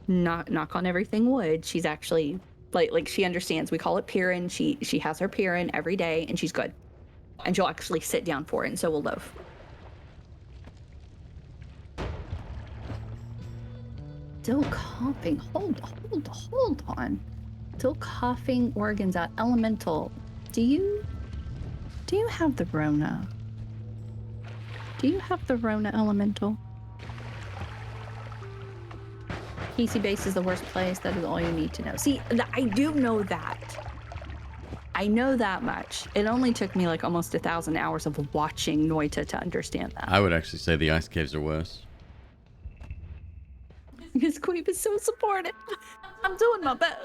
knock on everything wood, she's actually like she understands. We call it Pirin. She has her Pirin every day, and she's good, and she'll actually sit down for it, and so will Loaf. Still coughing. Hold on. Still coughing, organs out. Elemental, do you have the Rona? Do you have the Rona, Elemental? PC base is the worst place. That is all you need to know. See, I do know that. I know that much. It only took me like almost 1,000 hours of watching Noita to understand that. I would actually say the ice caves are worse. MzQueeb is so supportive. I'm doing my best.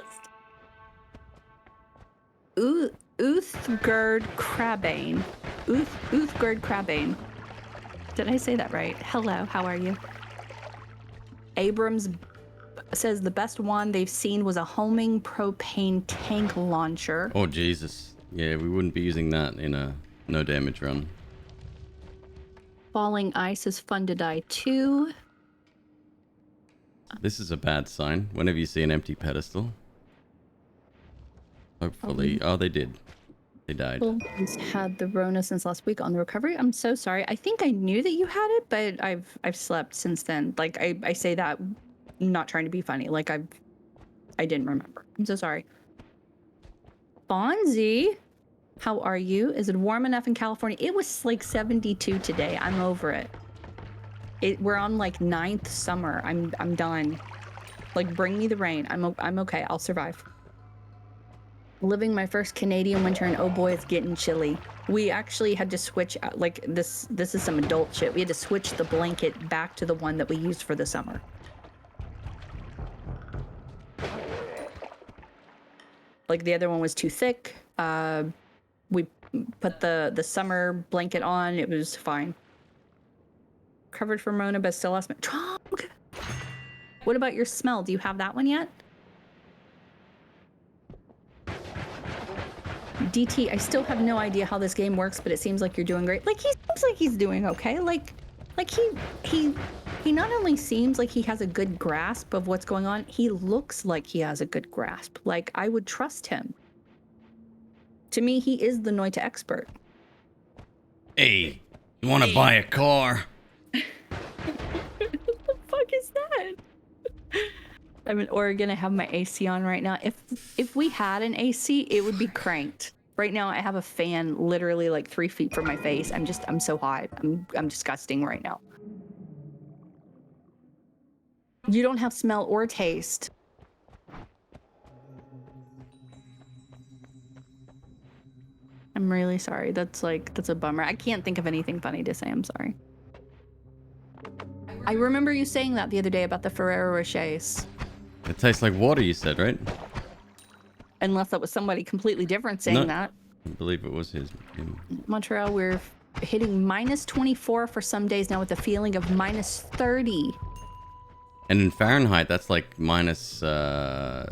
Uthgerd Crabane. Uthgerd Crabane. Did I say that right? Hello, how are you? Abrams says the best one they've seen was a homing propane tank launcher. Oh, Jesus. Yeah, we wouldn't be using that in a no damage run. Falling ice is fun to die too. This is a bad sign. Whenever you see an empty pedestal. Hopefully... Oh, they did. They died. He's had the Rona since last week on the recovery. I'm so sorry. I think I knew that you had it, but I've slept since then. Like, I say that not trying to be funny. Like, I didn't remember. I'm so sorry. Bonzi, how are you? Is it warm enough in California? It was like 72 today. I'm over it. We're on like 9th summer. I'm done. Like, bring me the rain. I'm okay. I'll survive. Living my first Canadian winter, and oh boy, it's getting chilly. We actually had to switch, like this is some adult shit. We had to switch the blanket back to the one that we used for the summer. Like the other one was too thick. We put the summer blanket on. It was fine. Covered for Rona, but still lost my trunk. What about your smell? Do you have that one yet? DT, I still have no idea how this game works, but it seems like you're doing great. Like, he seems like he's doing okay. Like he not only seems like he has a good grasp of what's going on, he looks like he has a good grasp. Like, I would trust him. To me, he is the Noita expert. Hey, you want to buy a car? What the fuck is that? I'm in Oregon. I have my AC on right now. If we had an AC, it would be cranked. Right now, I have a fan literally like 3 feet from my face. I'm so hot. I'm disgusting right now. You don't have smell or taste. I'm really sorry. That's a bummer. I can't think of anything funny to say. I'm sorry. I remember you saying that the other day about the Ferrero Rochers. It tastes like water, you said, right? Unless that was somebody completely different saying that. I believe it was his. Montreal, we're hitting -24 for some days now with a feeling of -30. And in Fahrenheit, that's like minus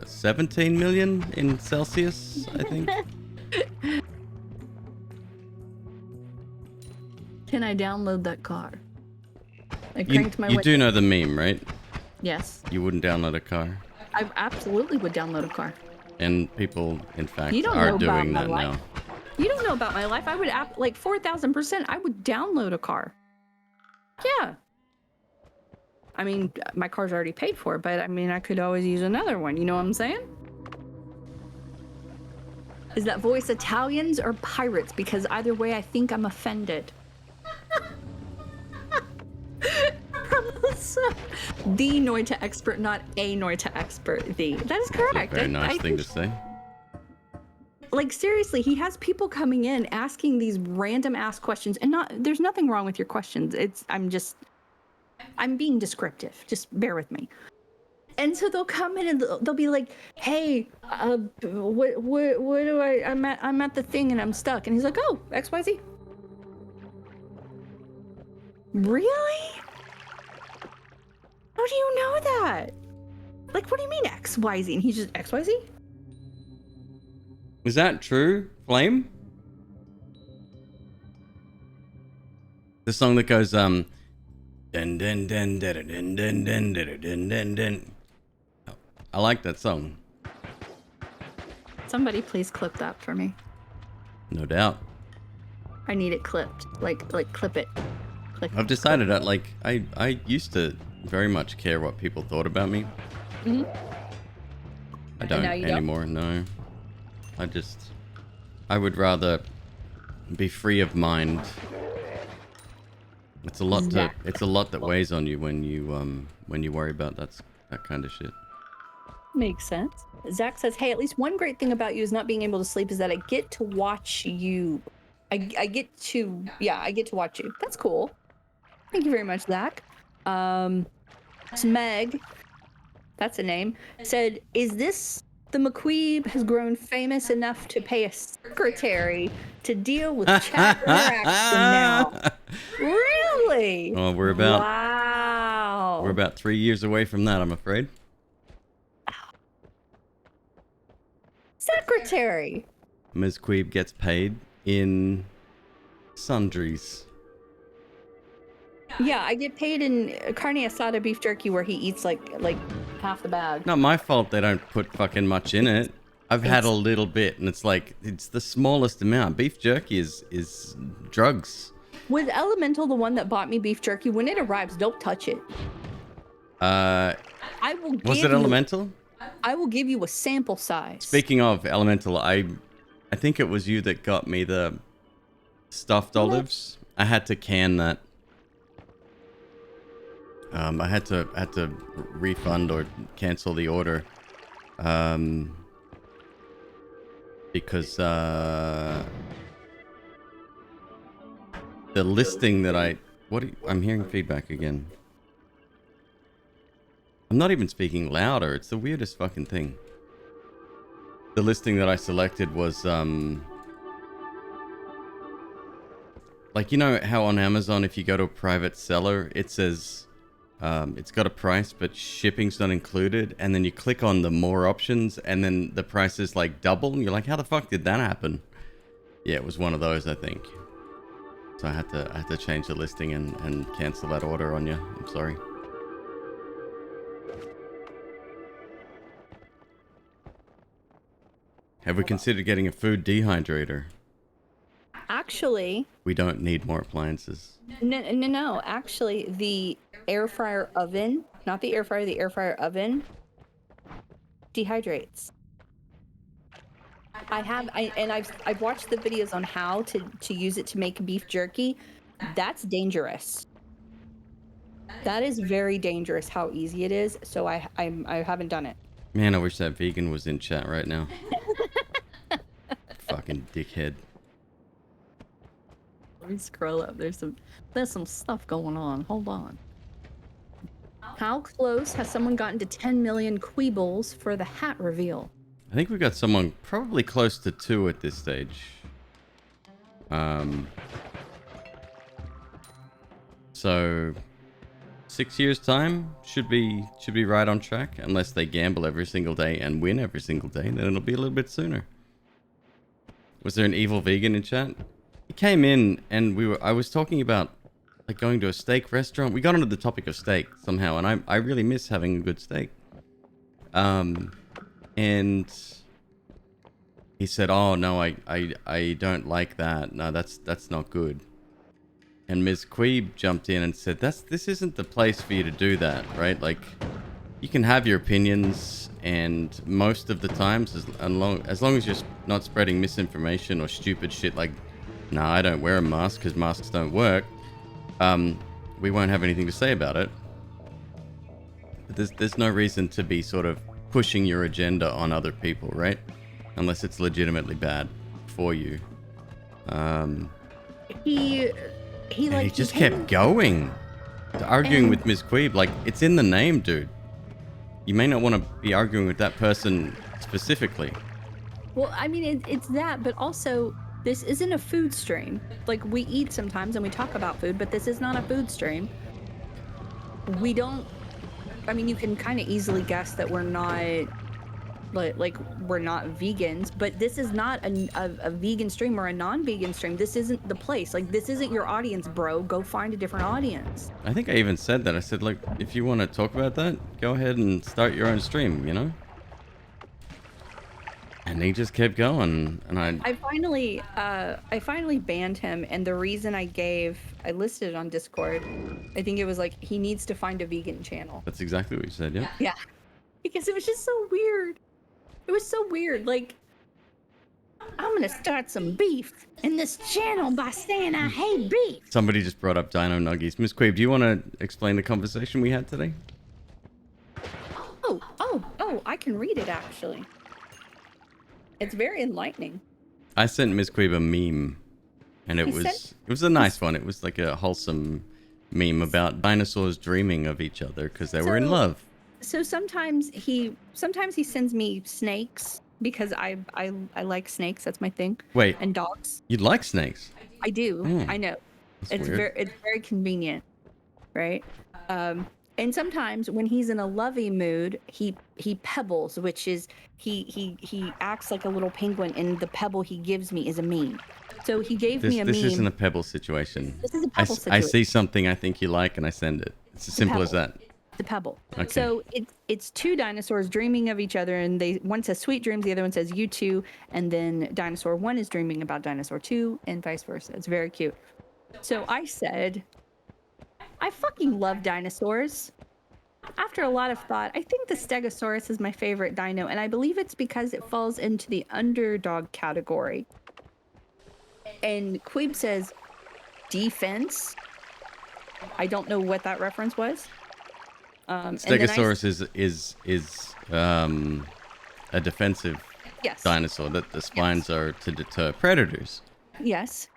17 million in Celsius, I think. Can I download that car? I You cranked my do know the meme, right? Yes. You wouldn't download a car. I absolutely would download a car. And people, in fact, You don't are know doing about that my now. life. You don't know about my life. I would, like 4,000%, I would download a car. Yeah. I mean, my car's already paid for, but I mean, I could always use another one. You know what I'm saying? Is that voice Italians or pirates? Because either way, I think I'm offended. The Noita expert, not a Noita expert. That is correct. Very nice thing to say. Like, seriously, he has people coming in asking these random ass questions, and there's nothing wrong with your questions. I'm being descriptive. Just bear with me. And so they'll come in and they'll be like, "Hey, what do I'm at the thing and I'm stuck." And he's like, "Oh, XYZ." Really? How do you know that? Like, what do you mean XYZ? And he's just XYZ? Is that true, Flame? The song that goes dun dun dun dun dun dun dun dun dun dun dun. I like that song. Somebody please clip that for me. No doubt. I need it clipped. Like clip it. I've decided that, like, I used to very much care what people thought about me. Mm-hmm. I don't anymore, no. I would rather be free of mind. It's a lot that weighs on you when you worry about that kind of shit. Makes sense. Zach says, "Hey, at least one great thing about you is not being able to sleep is that I get to watch you. I get to watch you. That's cool. Thank you very much, Zach." Smeg, that's a name, said, "Is this the McQueeb has grown famous enough to pay a secretary to deal with chat interaction now?" Really? Oh, we're about 3 years away from that, I'm afraid. Secretary. MzQueeb gets paid in sundries. Yeah, I get paid in carne asada beef jerky where he eats like half the bag. Not my fault they don't put fucking much in it. I've had a little bit, and it's like, it's the smallest amount. Beef jerky is drugs. Was Elemental the one that bought me beef jerky? When it arrives, don't touch it. Was it Elemental? I will give you a sample size. Speaking of Elemental, I think it was you that got me the stuffed olives. I had to can that. I had to refund or cancel the order. because the listing that I'm hearing feedback again. I'm not even speaking louder. It's the weirdest fucking thing. The listing that I selected was like, you know how on Amazon if you go to a private seller it says it's got a price but shipping's not included, and then you click on the more options and then the price is like double and you're like, how the fuck did that happen? Yeah, it was one of those, I think. So I had to change the listing and cancel that order on you. I'm sorry. Have we considered getting a food dehydrator? Actually, We don't need more appliances. no. Actually, the air fryer oven, not the air fryer, the air fryer oven dehydrates. I've watched the videos on how to use it to make beef jerky. That's dangerous. That is very dangerous how easy it is. So I haven't done it. Man, I wish that vegan was in chat right now. Fucking dickhead. Let me scroll up. There's some stuff going on. Hold on. How close has someone gotten to 10 million Queebles for the hat reveal? I think we got someone probably close to 2 at this stage. So 6 years time should be right on track, unless they gamble every single day and win every single day, then it'll be a little bit sooner. Was there an evil vegan in chat? He came in and I was talking about like going to a steak restaurant. We got onto the topic of steak somehow, and I really miss having a good steak. And he said, "Oh no, I don't like that. No, that's not good." And MzQueeb jumped in and said, "This isn't the place for you to do that, right? Like, you can have your opinions, and most of the times, as long as you're not spreading misinformation or stupid shit like, no, I don't wear a mask because masks don't work, we won't have anything to say about it. But there's no reason to be sort of pushing your agenda on other people, right? Unless it's legitimately bad for you." He just kept going, arguing with MzQueeb. Like, it's in the name, dude. You may not want to be arguing with that person specifically. Well, I mean, it's that, but also, this isn't a food stream. Like, we eat sometimes and we talk about food, but this is not a food stream. We don't... I mean, you can kind of easily guess that we're not... Like, we're not vegans, but this is not a vegan stream or a non-vegan stream. This isn't the place. Like, this isn't your audience, bro. Go find a different audience. I think I even said that. I said, like, if you want to talk about that, go ahead and start your own stream, you know? And he just kept going, and I finally banned him, and the reason I listed it on Discord. I think it was like, he needs to find a vegan channel. That's exactly what you said, yeah? Yeah. Because it was just so weird. It was so weird. Like, I'm gonna start some beef in this channel by saying I hate beef. Somebody just brought up Dino Nuggies. MzQueeb, do you want to explain the conversation we had today? Oh, I can read it, actually. It's very enlightening. I sent MzQueeb a meme, and it was a nice one. It was like a wholesome meme about dinosaurs dreaming of each other because they were in love. So sometimes he sends me snakes because I like snakes. That's my thing. Wait. And dogs. You'd like snakes? I do. I know. It's weird. It's very convenient, right? And sometimes when he's in a lovey mood, he pebbles, which is he acts like a little penguin, and the pebble he gives me is a meme. So he gave me a meme. This isn't a pebble situation. This is a pebble situation. I see something I think you like, and I send it. It's as simple as that. The pebble. Okay. So it's two dinosaurs dreaming of each other, and one says sweet dreams, the other one says you too, and then dinosaur 1 is dreaming about dinosaur 2, and vice versa. It's very cute. So I said, I fucking love dinosaurs. After a lot of thought, I think the Stegosaurus is my favorite dino, and I believe it's because it falls into the underdog category. And Queeb says, defense? I don't know what that reference was. Stegosaurus is a defensive Yes. dinosaur that the spines are to deter predators. Yes.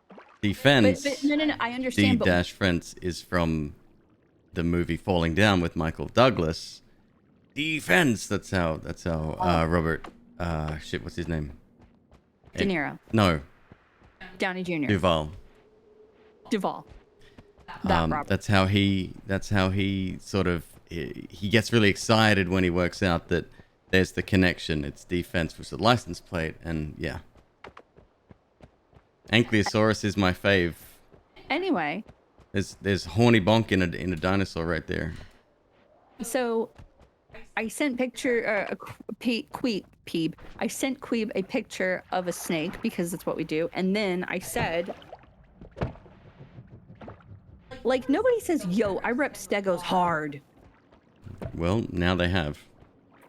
Defense. But no. I understand. D-Fence is from the movie Falling Down with Michael Douglas. Defense. That's how Robert. Shit. What's his name? De Niro. No. Downey Jr. Duvall. That's how he sort of he gets really excited when he works out that there's the connection. It's Defense with the license plate, and yeah. Ankylosaurus is my fave. Anyway. There's horny bonk in a dinosaur right there. So, I sent Queeb. I sent Queeb a picture of a snake because that's what we do, and then I said, like, nobody says, "Yo, I rep Stegos hard." Well, now they have.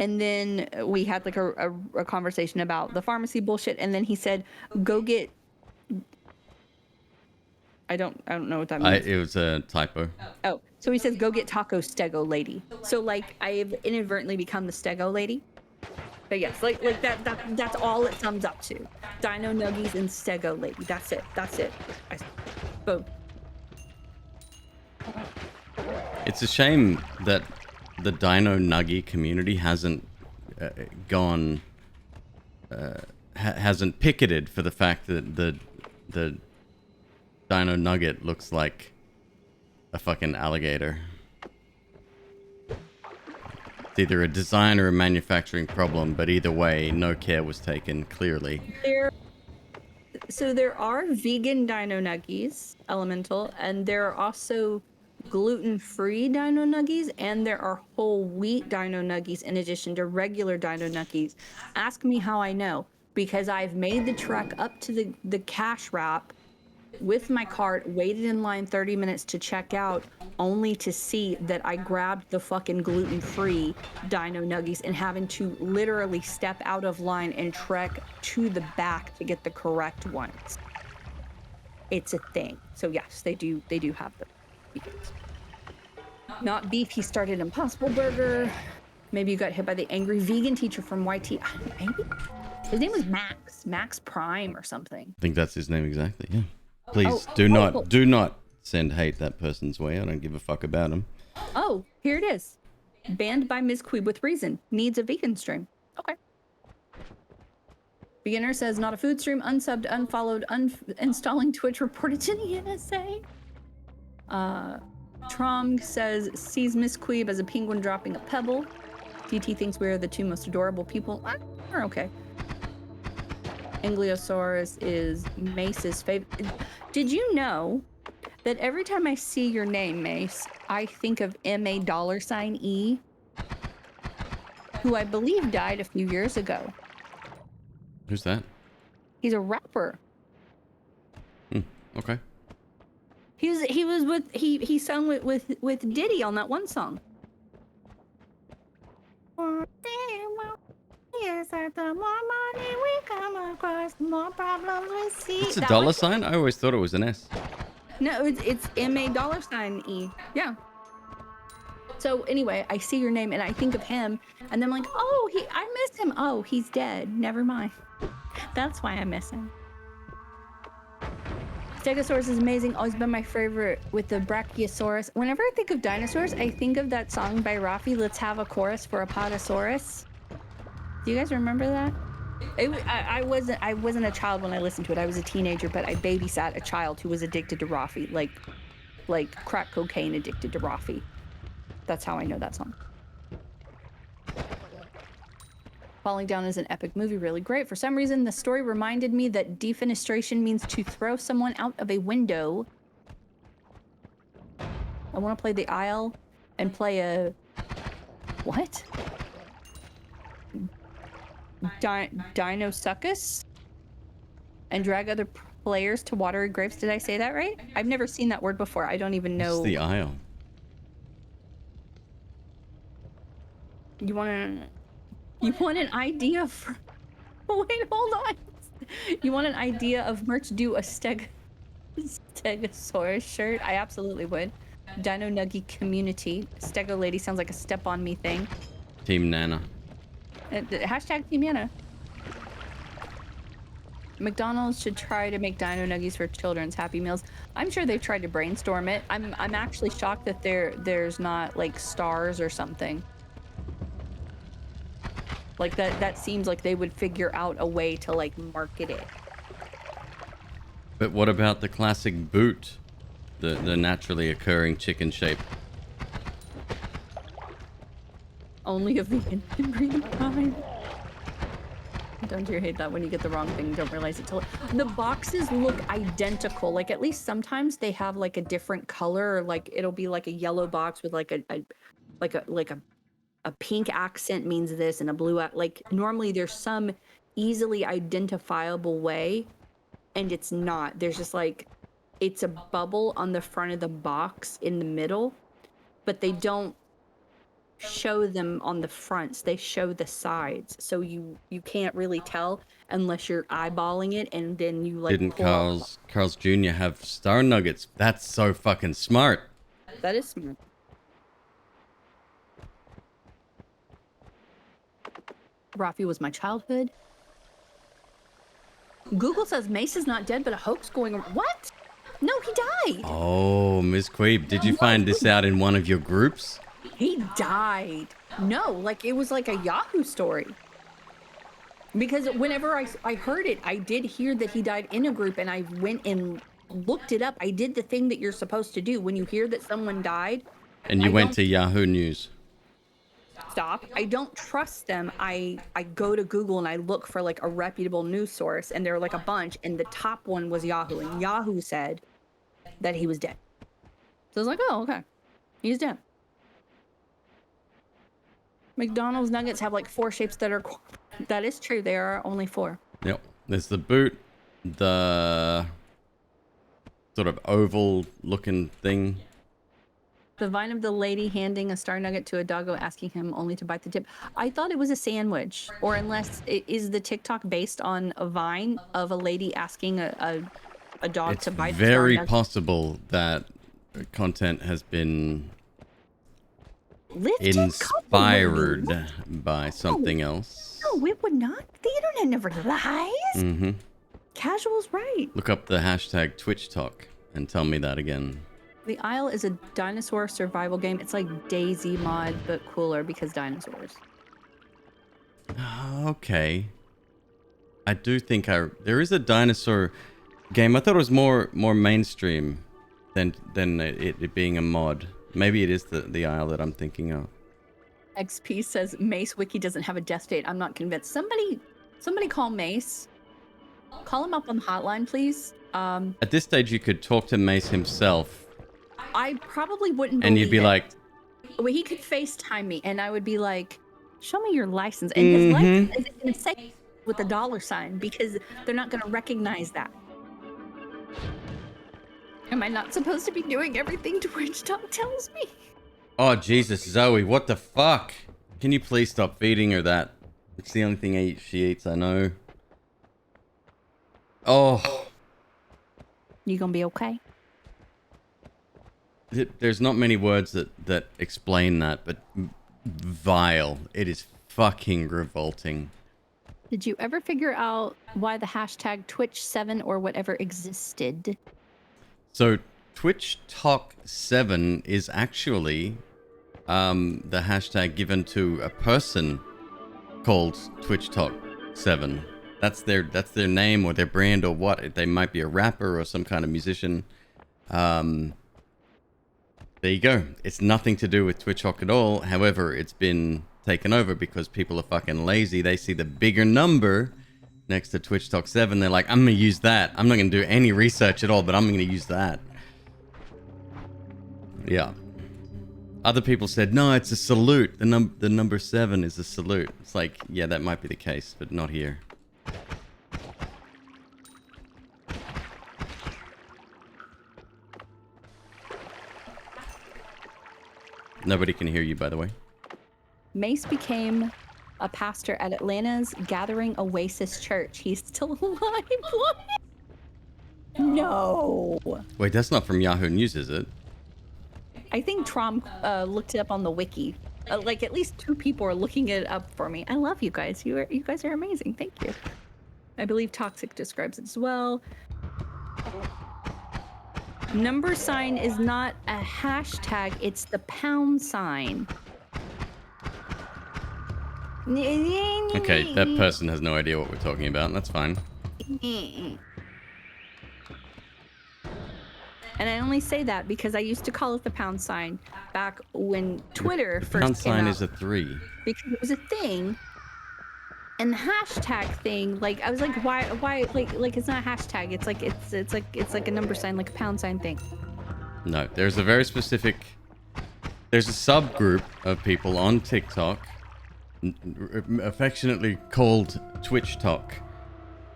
And then we had like a conversation about the pharmacy bullshit, and then he said, "Go get." I don't know what that means. It was a typo. Oh, so he says, "Go get taco Stego lady." So like I've inadvertently become the Stego lady. But yes, like that's all it sums up to. Dino Nuggies and Stego lady. That's it. Boom. It's a shame that the Dino Nuggie community hasn't hasn't picketed for the fact that the Dino Nugget looks like a fucking alligator. It's either a design or a manufacturing problem, but either way, no care was taken, clearly. So there are vegan Dino Nuggies, Elemental, and there are also gluten-free Dino Nuggies, and there are whole wheat Dino Nuggies in addition to regular Dino Nuggies. Ask me how I know, because I've made the trek up to the cash wrap with my cart, waited in line 30 minutes to check out, only to see that I grabbed the fucking gluten-free Dino Nuggies and having to literally step out of line and trek to the back to get the correct ones. It's a thing. So yes, they do have them. Not beef. He started Impossible Burger. Maybe you got hit by the angry vegan teacher from YT. Maybe his name was Max Prime or something. I think that's his name exactly. Yeah. Please do not send hate that person's way. I don't give a fuck about him. Oh, here it is. Banned by MzQueeb with reason. Needs a vegan stream. Okay. Beginner says not a food stream. Unsubbed, unfollowed, uninstalling Twitch reported to the NSA. Trong says sees MzQueeb as a penguin dropping a pebble. DT thinks we are the two most adorable people. We're okay. Ankylosaurus is Mace's favorite. Did you know that every time I see your name, Mace, I think of $E, who I believe died a few years ago. Who's that? He's a rapper. Okay. He sung with Diddy on that one song. Yes, the more money we come across, the more problems we see. It's a dollar sign? I always thought it was an S. No, it's $E. Yeah. So anyway, I see your name and I think of him, and then I'm like, oh, I miss him. Oh, he's dead. Never mind. That's why I miss him. Stegosaurus is amazing. Always been my favorite with the Brachiosaurus. Whenever I think of dinosaurs, I think of that song by Rafi, Let's Have a Chorus for Apatosaurus. Do you guys remember that? I wasn't a child when I listened to it. I was a teenager, but I babysat a child who was addicted to Rafi, like crack cocaine addicted to Rafi. That's how I know that song. Falling Down is an epic movie, really great. For some reason, the story reminded me that defenestration means to throw someone out of a window. I want to play the aisle and play a... What? Dinosuchus? And drag other players to watery graves. Did I say that right? I've never seen that word before. I don't even know. It's the aisle. You want an idea for... Wait, hold on. You want an idea of merch? Do a Stegosaurus shirt? I absolutely would. Dino Nuggie community. Stego lady sounds like a step on me thing. Team Nana. Hashtag Team Nana. McDonald's should try to make dino nuggies for children's Happy Meals. I'm sure they've tried to brainstorm it. I'm actually shocked that there's not like stars or something. Like that seems like they would figure out a way to like market it. But what about the classic boot? The naturally occurring chicken shape. Only a vegan can breathe fine. Don't you hate that when you get the wrong thing, don't realize it till the boxes look identical. Like at least sometimes they have like a different color, or like it'll be like a yellow box with like a pink accent means this and a blue like normally there's some easily identifiable way, and it's not. There's just like it's a bubble on the front of the box in the middle, but they don't show them on the fronts, they show the sides, so you can't really tell unless you're eyeballing it, and then you like Didn't Carl's Jr. have star nuggets? That's so fucking smart. That is smart. Rafi was my childhood. Google says Mace is not dead, but a hoax going on. What? No, he died. Oh, MzQueeb, did you find this out in one of your groups? He died. No, like it was like a Yahoo story. Because whenever I heard it, I did hear that he died in a group, and I went and looked it up. I did the thing that you're supposed to do when you hear that someone died. And you went to Yahoo News. Stop. I don't trust them. I go to Google and I look for like a reputable news source, and there are like a bunch, and the top one was Yahoo, and Yahoo said that he was dead. So I was like, oh, okay. He's dead. McDonald's nuggets have like 4 shapes that are... That is true. There are only 4. Yep. There's the boot, the sort of oval looking thing. The vine of the lady handing a star nugget to a doggo, asking him only to bite the tip. I thought it was a sandwich, or unless is the TikTok based on a vine of a lady asking a dog to bite the star nugget? It's very possible that content has been inspired by something else. No, it would not. The internet never lies. Mm-hmm. Casual's right. Look up the hashtag Twitch Talk and tell me that again. The Isle is a dinosaur survival game. It's like Daisy mod, but cooler because dinosaurs. Okay. I do think there is a dinosaur game. I thought it was more mainstream than it being a mod. Maybe it is the Isle that I'm thinking of. XP says Mace Wiki doesn't have a death date. I'm not convinced. Somebody call Mace. Call him up on the hotline, please. At this stage, you could talk to Mace himself. I probably wouldn't. And you'd be like, well, he could FaceTime me, and I would be like, "Show me your license." And his license is going to say with a $sign because they're not going to recognize that. Am I not supposed to be doing everything Twitch Talk tells me? Oh, Jesus, Zoe, what the fuck? Can you please stop feeding her that? It's the only thing she eats, I know. Oh. You gonna be okay? There's not many words that explain that, but vile. It is fucking revolting. Did you ever figure out why the hashtag Twitch7 or whatever existed? So Twitch Talk 7 is actually the hashtag given to a person called Twitch Talk 7. That's their name or their brand or what. They might be a rapper or some kind of musician. There you go. It's nothing to do with Twitch Talk at all. However, it's been taken over because people are fucking lazy. They see the bigger number next to Twitch Talk 7. They're like, I'm going to use that. I'm not going to do any research at all, but I'm going to use that. Yeah. Other people said, no, it's a salute. The number 7 is a salute. It's like, yeah, that might be the case, but not here. Nobody can hear you, by the way. Mace became a pastor at Atlanta's Gathering Oasis Church. He's still alive. What? No. Wait, that's not from Yahoo News, is it? I think Trom looked it up on the wiki. Like at least 2 people are looking it up for me. I love you guys. You guys are amazing. Thank you. I believe Toxic describes it as well. Number sign is not a hashtag, it's the pound sign. Okay, that person has no idea what we're talking about. That's fine. And I only say that because I used to call it the pound sign back when Twitter The first pound came sign out. is a 3. Because it was a thing. And the hashtag thing, like I was like, why like it's not a hashtag, it's like a number sign, like a pound sign thing. No, there's a very specific... There's a subgroup of people on TikTok, affectionately called Twitch Talk.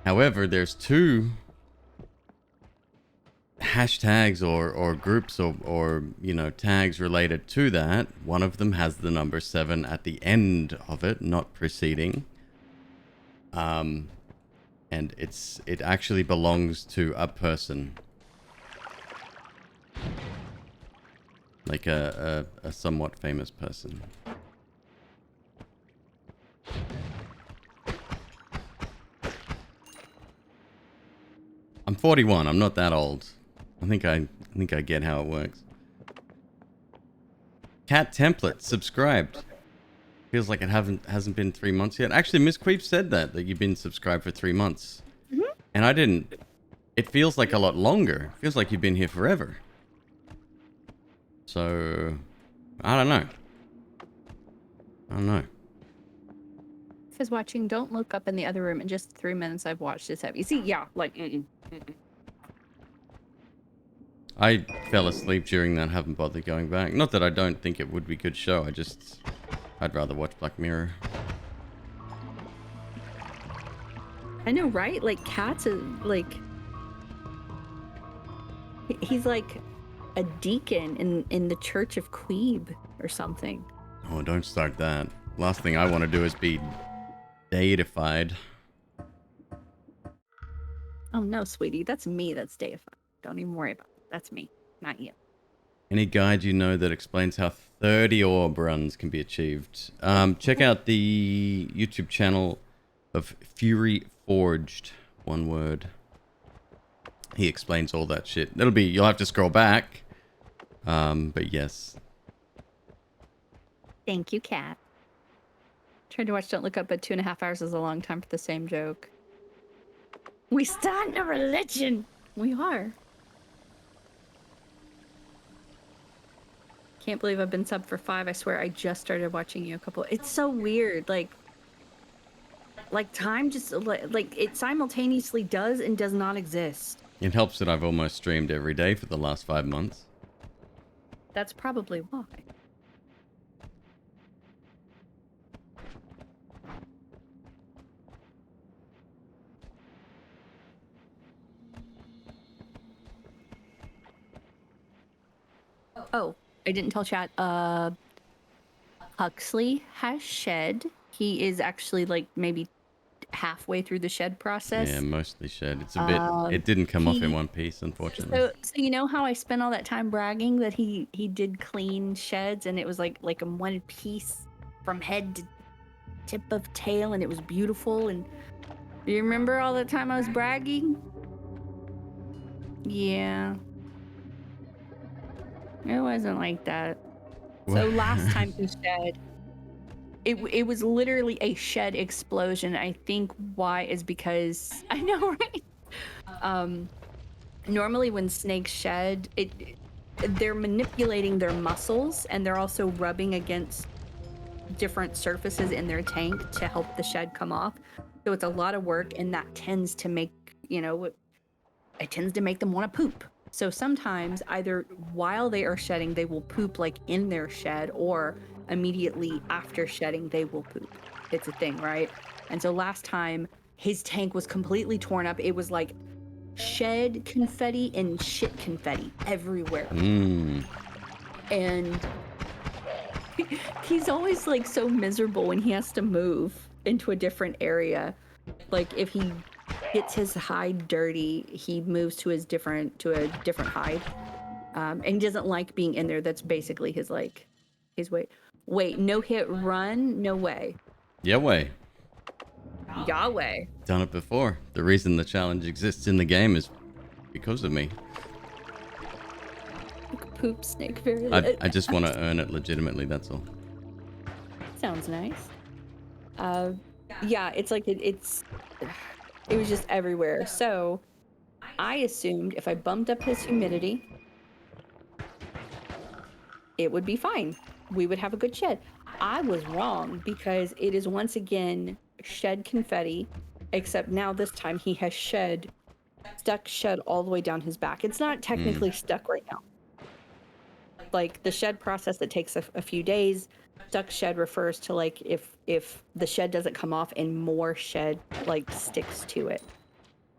However, there's 2 hashtags or groups or you know, tags related to that. One of them has the number 7 at the end of it, not preceding. And it actually belongs to a person. Like a somewhat famous person. I'm 41. I'm not that old. I think I get how it works. Cat Template subscribed. Feels like it hasn't been 3 months yet. Actually, MzQueeb said that you've been subscribed for 3 months. Mm-hmm. And I didn't. It feels like a lot longer. It feels like you've been here forever. So, I don't know. It says watching Don't Look Up in the other room. In just 3 minutes I've watched this heavy. See, yeah, like I fell asleep during that, haven't bothered going back. Not that I don't think it would be a good show, I'd rather watch Black Mirror. I know, right? Like Kat's like he's like a deacon in the Church of McQueeb or something. Oh, don't start that. Last thing I want to do is be deified. Oh no, sweetie, that's me that's deified. Don't even worry about it. That's me, not you. Any guide you know that explains how 30 orb runs can be achieved? Check out the YouTube channel of Fury Forged. One word. He explains all that shit. You'll have to scroll back. But yes. Thank you, Kat. Tried to watch Don't Look Up, but 2.5 hours is a long time for the same joke. We start a religion. We are. Can't believe I've been subbed for 5. I swear I just started watching you a couple. It's so weird. Like time just like it simultaneously does and does not exist. It helps that I've almost streamed every day for the last 5 months. That's probably why. Oh, I didn't tell chat. Huxley has shed. He is actually like maybe halfway through the shed process. Yeah, mostly shed. It's a bit. It didn't come off in one piece, unfortunately. So you know how I spent all that time bragging that he did clean sheds and it was like in one piece from head to tip of tail and it was beautiful. And do you remember all the time I was bragging? Yeah. It wasn't like that. So last time he shed, it was literally a shed explosion. I think why is because I know, right? Normally when snakes shed, they're manipulating their muscles and they're also rubbing against different surfaces in their tank to help the shed come off. So it's a lot of work, and that tends to make, it tends to make them want to poop. So sometimes either while they are shedding, they will poop like in their shed, or immediately after shedding, they will poop. It's a thing, right? And so last time his tank was completely torn up. It was like shed confetti and shit confetti everywhere. And he's always like so miserable when he has to move into a different area. Like if he gets his hide dirty, he moves to a different hide, and he doesn't like being in there. That's basically his way. Wait, no hit run? No way. Yeah, way. Yahweh. Done it before. The reason the challenge exists in the game is because of me. Poop snake very I just want to earn it legitimately, that's all. Sounds nice. Yeah, it's like it was just everywhere. So I assumed if I bumped up his humidity, it would be fine. We would have a good shed. I was wrong because it is once again shed confetti, except now this time he has stuck shed all the way down his back. It's not technically stuck right now. Like the shed process that takes a few days, stuck shed refers to like if the shed doesn't come off and more shed like sticks to it.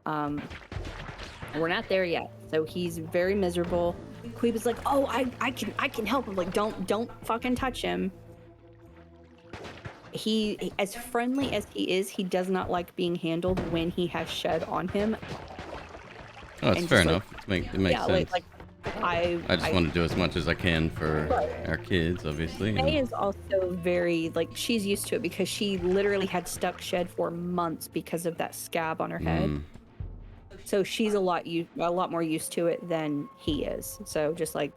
We're not there yet, so he's very miserable. McQueeb is like, oh, I can help him. Like, don't fucking touch him. He, as friendly as he is, he does not like being handled when he has shed on him. Oh, it's fair enough. It makes sense. I just want to do as much as I can for our kids, obviously. May is also very, like, she's used to it because she literally had stuck shed for months because of that scab on her head. So she's a lot more used to it than he is. So just like,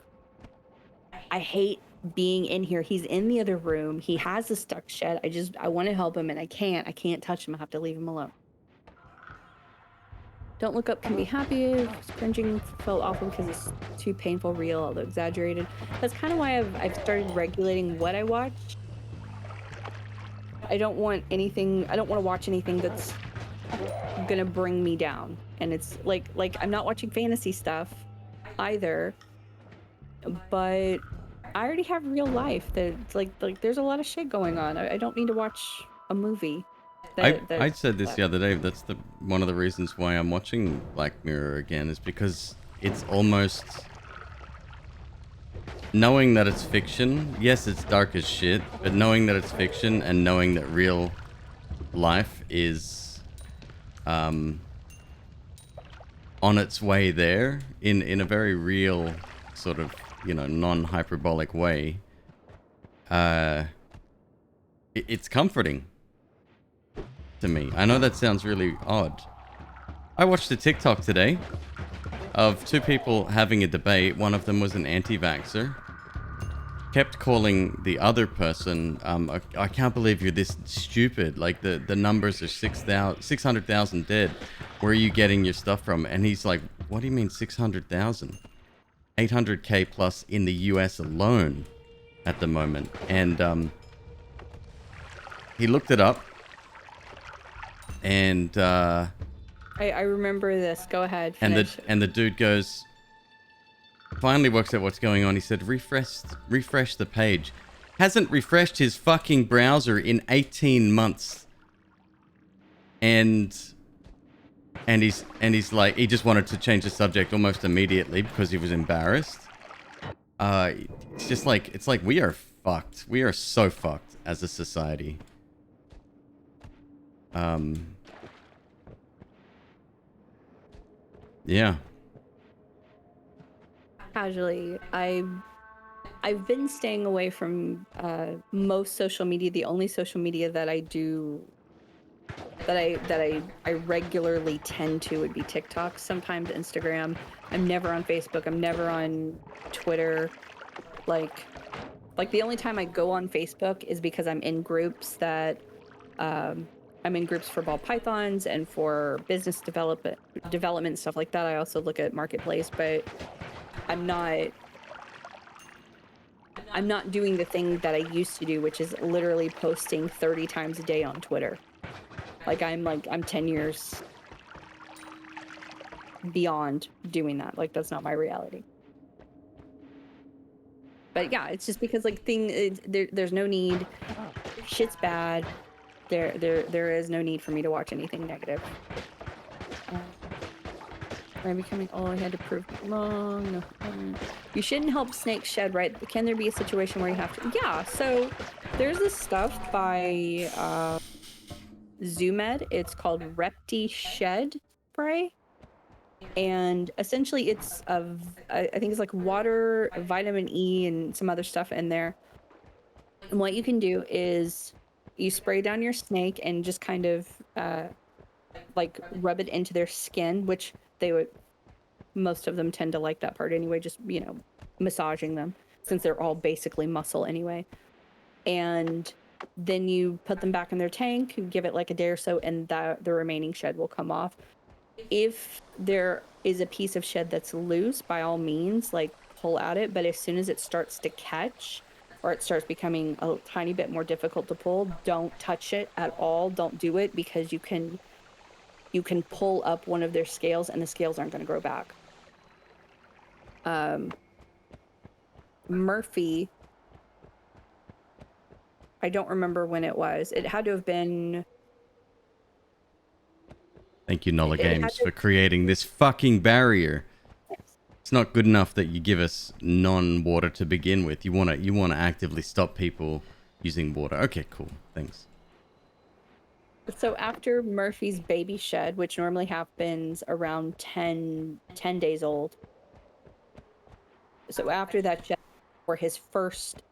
I hate being in here. He's in the other room. He has the stuck shed. I want to help him and I can't touch him. I have to leave him alone. Don't look up can be happy. Cringing felt awful because it's too painful, real, although exaggerated. That's kind of why I've started regulating what I watch. I don't want to watch anything that's gonna bring me down. And it's like I'm not watching fantasy stuff either, but I already have real life that like there's a lot of shit going on. I don't need to watch a movie. I said this the other day. That's one of the reasons why I'm watching Black Mirror again, is because it's almost knowing that it's fiction. Yes, it's dark as shit, but knowing that it's fiction and knowing that real life is on its way there in a very real sort of, non-hyperbolic way. It's comforting to me. I know that sounds really odd. I watched a TikTok today of two people having a debate. One of them was an anti-vaxxer. Kept calling the other person, I can't believe you're this stupid. Like, the numbers are 600,000 dead. Where are you getting your stuff from? And he's like, what do you mean 600,000? 800K plus in the US alone at the moment. And he looked it up. And I remember this. Go ahead. Finish. And the dude goes, finally works out what's going on. He said, refresh the page. Hasn't refreshed his fucking browser in 18 months. And he's like, he just wanted to change the subject almost immediately because he was embarrassed. It's like we are fucked. We are so fucked as a society. Yeah. Casually, I've been staying away from most social media. The only social media that I do that I regularly tend to would be TikTok, sometimes Instagram. I'm never on Facebook. I'm never on Twitter. Like the only time I go on Facebook is because I'm in groups that I'm in groups for ball pythons and for business development stuff like that. I also look at Marketplace, but I'm not doing the thing that I used to do, which is literally posting 30 times a day on Twitter. I'm 10 years beyond doing that. Like, that's not my reality. But yeah, it's just because there's no need. Shit's bad. There is no need for me to watch anything negative. I'm becoming I had to prove it wrong. No. You shouldn't help snakes shed, right? Can there be a situation where you have to? Yeah, so there's this stuff by Zoomed. It's called Repti Shed Spray. And essentially it's I think it's like water, vitamin E, and some other stuff in there. And what you can do is you spray down your snake and just kind of like rub it into their skin, which they would, most of them tend to like that part anyway, just, you know, massaging them since they're all basically muscle anyway. And then you put them back in their tank, you give it like a day or so, and the remaining shed will come off. If there is a piece of shed that's loose, by all means, like pull at it. But as soon as it starts to catch or it starts becoming a tiny bit more difficult to pull, don't touch it at all. Don't do it, because you can pull up one of their scales and the scales aren't going to grow back. Murphy, I don't remember when it was. It had to have been... Thank you, Nola Games, for creating this fucking barrier. It's not good enough that you give us non-water to begin with. You wanna actively stop people using water. Okay, cool. Thanks. So after Murphy's baby shed, which normally happens around 10 days old. So after that shed, or his first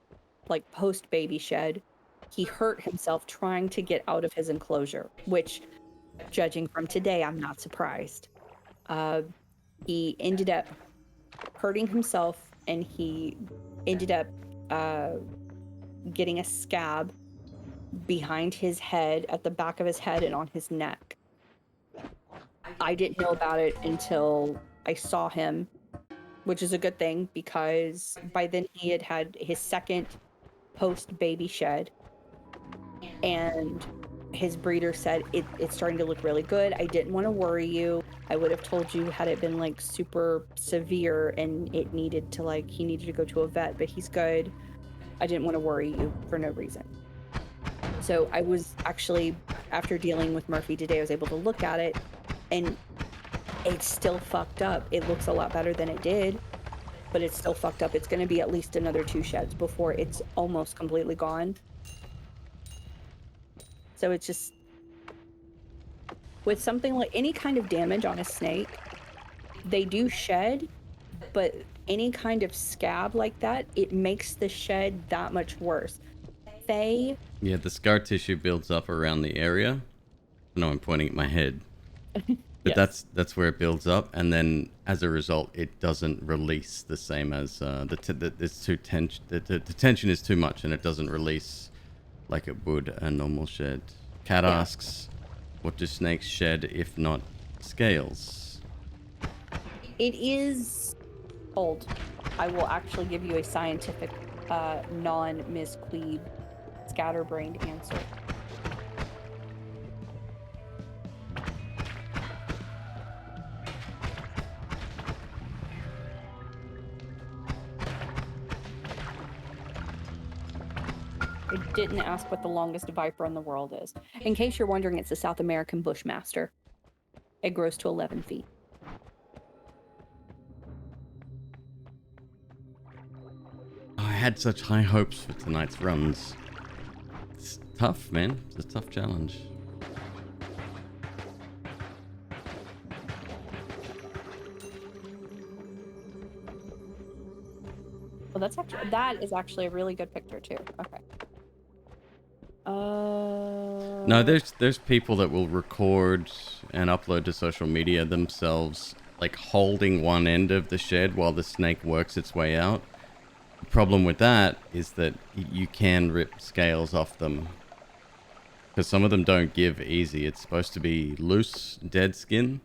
like post baby shed, he hurt himself trying to get out of his enclosure, which, judging from today, I'm not surprised. He ended up hurting himself, and he ended up getting a scab behind his head, at the back of his head, and on his neck. I didn't know about it until I saw him, which is a good thing, because by then he had had his second post baby shed, and his breeder said it's starting to look really good. I didn't want to worry you. I would have told you had it been like super severe and it needed to, like, he needed to go to a vet, but he's good. I didn't want to worry you for no reason. So I was actually, after dealing with Murphy today, I was able to look at it, and it's still fucked up. It looks a lot better than it did, but it's still fucked up. It's going to be at least another 2 sheds before it's almost completely gone. So it's just, with something like any kind of damage on a snake, they do shed, but any kind of scab like that, it makes the shed that much worse. Yeah, the scar tissue builds up around the area. I know I'm pointing at my head. But yes. that's where it builds up, and then as a result, it doesn't release the same as the tension is too much, and it doesn't release like it would a normal shed. Cat asks, what do snakes shed if not scales? It is old. I will actually give you a scientific, non-MzQueeb, scatterbrained answer. I didn't ask what the longest viper in the world is. In case you're wondering, it's the South American Bushmaster. It grows to 11 feet. I had such high hopes for tonight's runs. It's tough, man. It's a tough challenge. Well, that is actually a really good picture too. Okay. No, there's people that will record and upload to social media themselves, like holding one end of the shed while the snake works its way out. The problem with that is that you can rip scales off them, because some of them don't give easy. It's supposed to be loose, dead skin.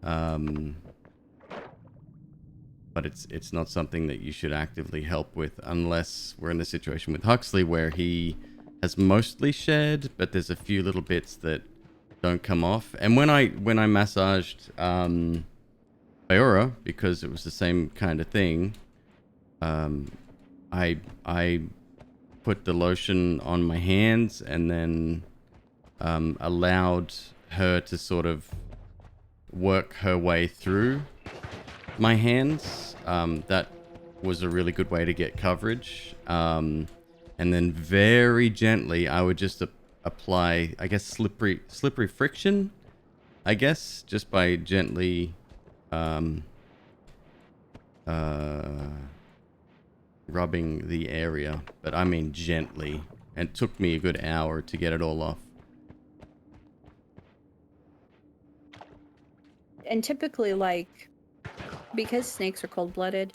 But it's not something that you should actively help with, unless we're in the situation with Huxley where he has mostly shed, but there's a few little bits that don't come off. And when I massaged Bayora, because it was the same kind of thing, I put the lotion on my hands and then allowed her to sort of work her way through my hands. That was a really good way to get coverage. And then very gently, I would just apply, I guess, slippery friction, I guess, just by gently rubbing the area. But I mean gently. and it took me a good hour to get it all off. And typically, like, because snakes are cold-blooded,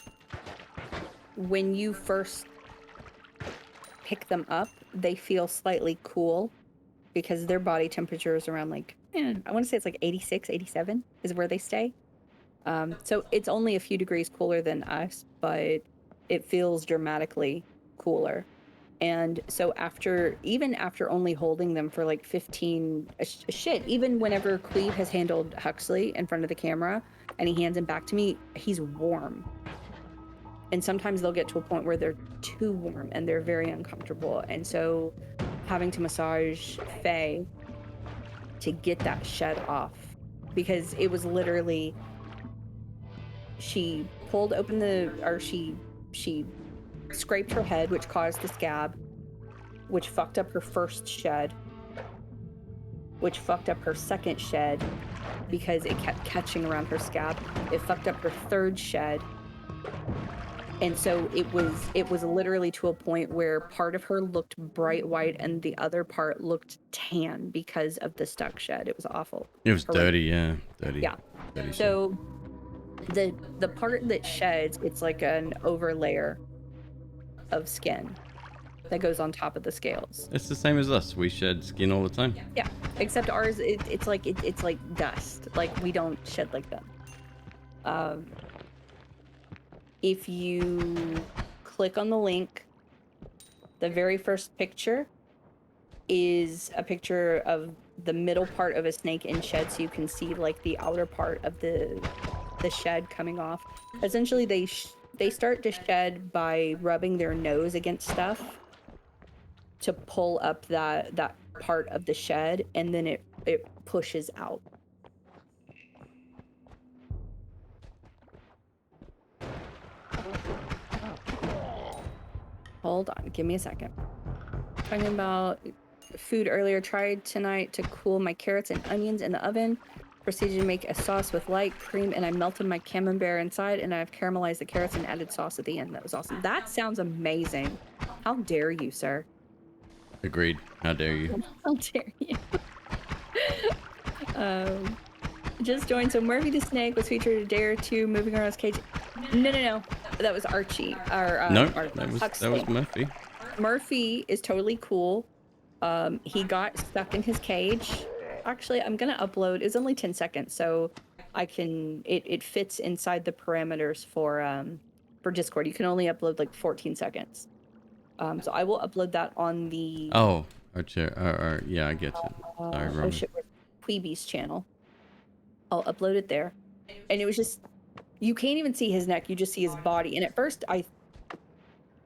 when you first pick them up, they feel slightly cool because their body temperature is around, like, I want to say it's like 86, 87 is where they stay. So it's only a few degrees cooler than us, but it feels dramatically cooler. And so even after only holding them for like 15, even whenever Queeb has handled Huxley in front of the camera and he hands him back to me, he's warm. And sometimes they'll get to a point where they're too warm and they're very uncomfortable. And so having to massage Faye to get that shed off, because it was literally, she pulled open she scraped her head, which caused the scab, which fucked up her first shed, which fucked up her second shed because it kept catching around her scab. It fucked up her third shed. And so it was literally to a point where part of her looked bright white and the other part looked tan because of the stuck shed. It was awful. It was dirty, yeah. Dirty. Yeah. Dirty so the part that sheds, it's like an overlayer of skin that goes on top of the scales. It's the same as us. We shed skin all the time. Yeah, except ours, it's like dust. Like, we don't shed like that. If you click on the link, the very first picture is a picture of the middle part of a snake in shed, so you can see like the outer part of the shed coming off. Essentially, they start to shed by rubbing their nose against stuff to pull up that part of the shed, and then it pushes out. Hold on, give me a second. Talking about food earlier, tried tonight to cool my carrots and onions in the oven. Proceeded to make a sauce with light cream, and I melted my camembert inside, and I've caramelized the carrots and added sauce at the end. That was awesome. That sounds amazing. How dare you, sir? Agreed. How dare you? How dare you? Just joined. So Murphy the snake was featured a day or two moving around his cage. No. That was Archie. No, that was Murphy. Murphy is totally cool. He got stuck in his cage. Actually, I'm gonna upload. It's only 10 seconds, so I can. It fits inside the parameters for Discord. You can only upload like 14 seconds. So I will upload that on the. Oh, yeah, I get it. Sorry, wrong. MzQueeb's channel. I'll upload it there, and it was just, you can't even see his neck. You just see his body. And at first,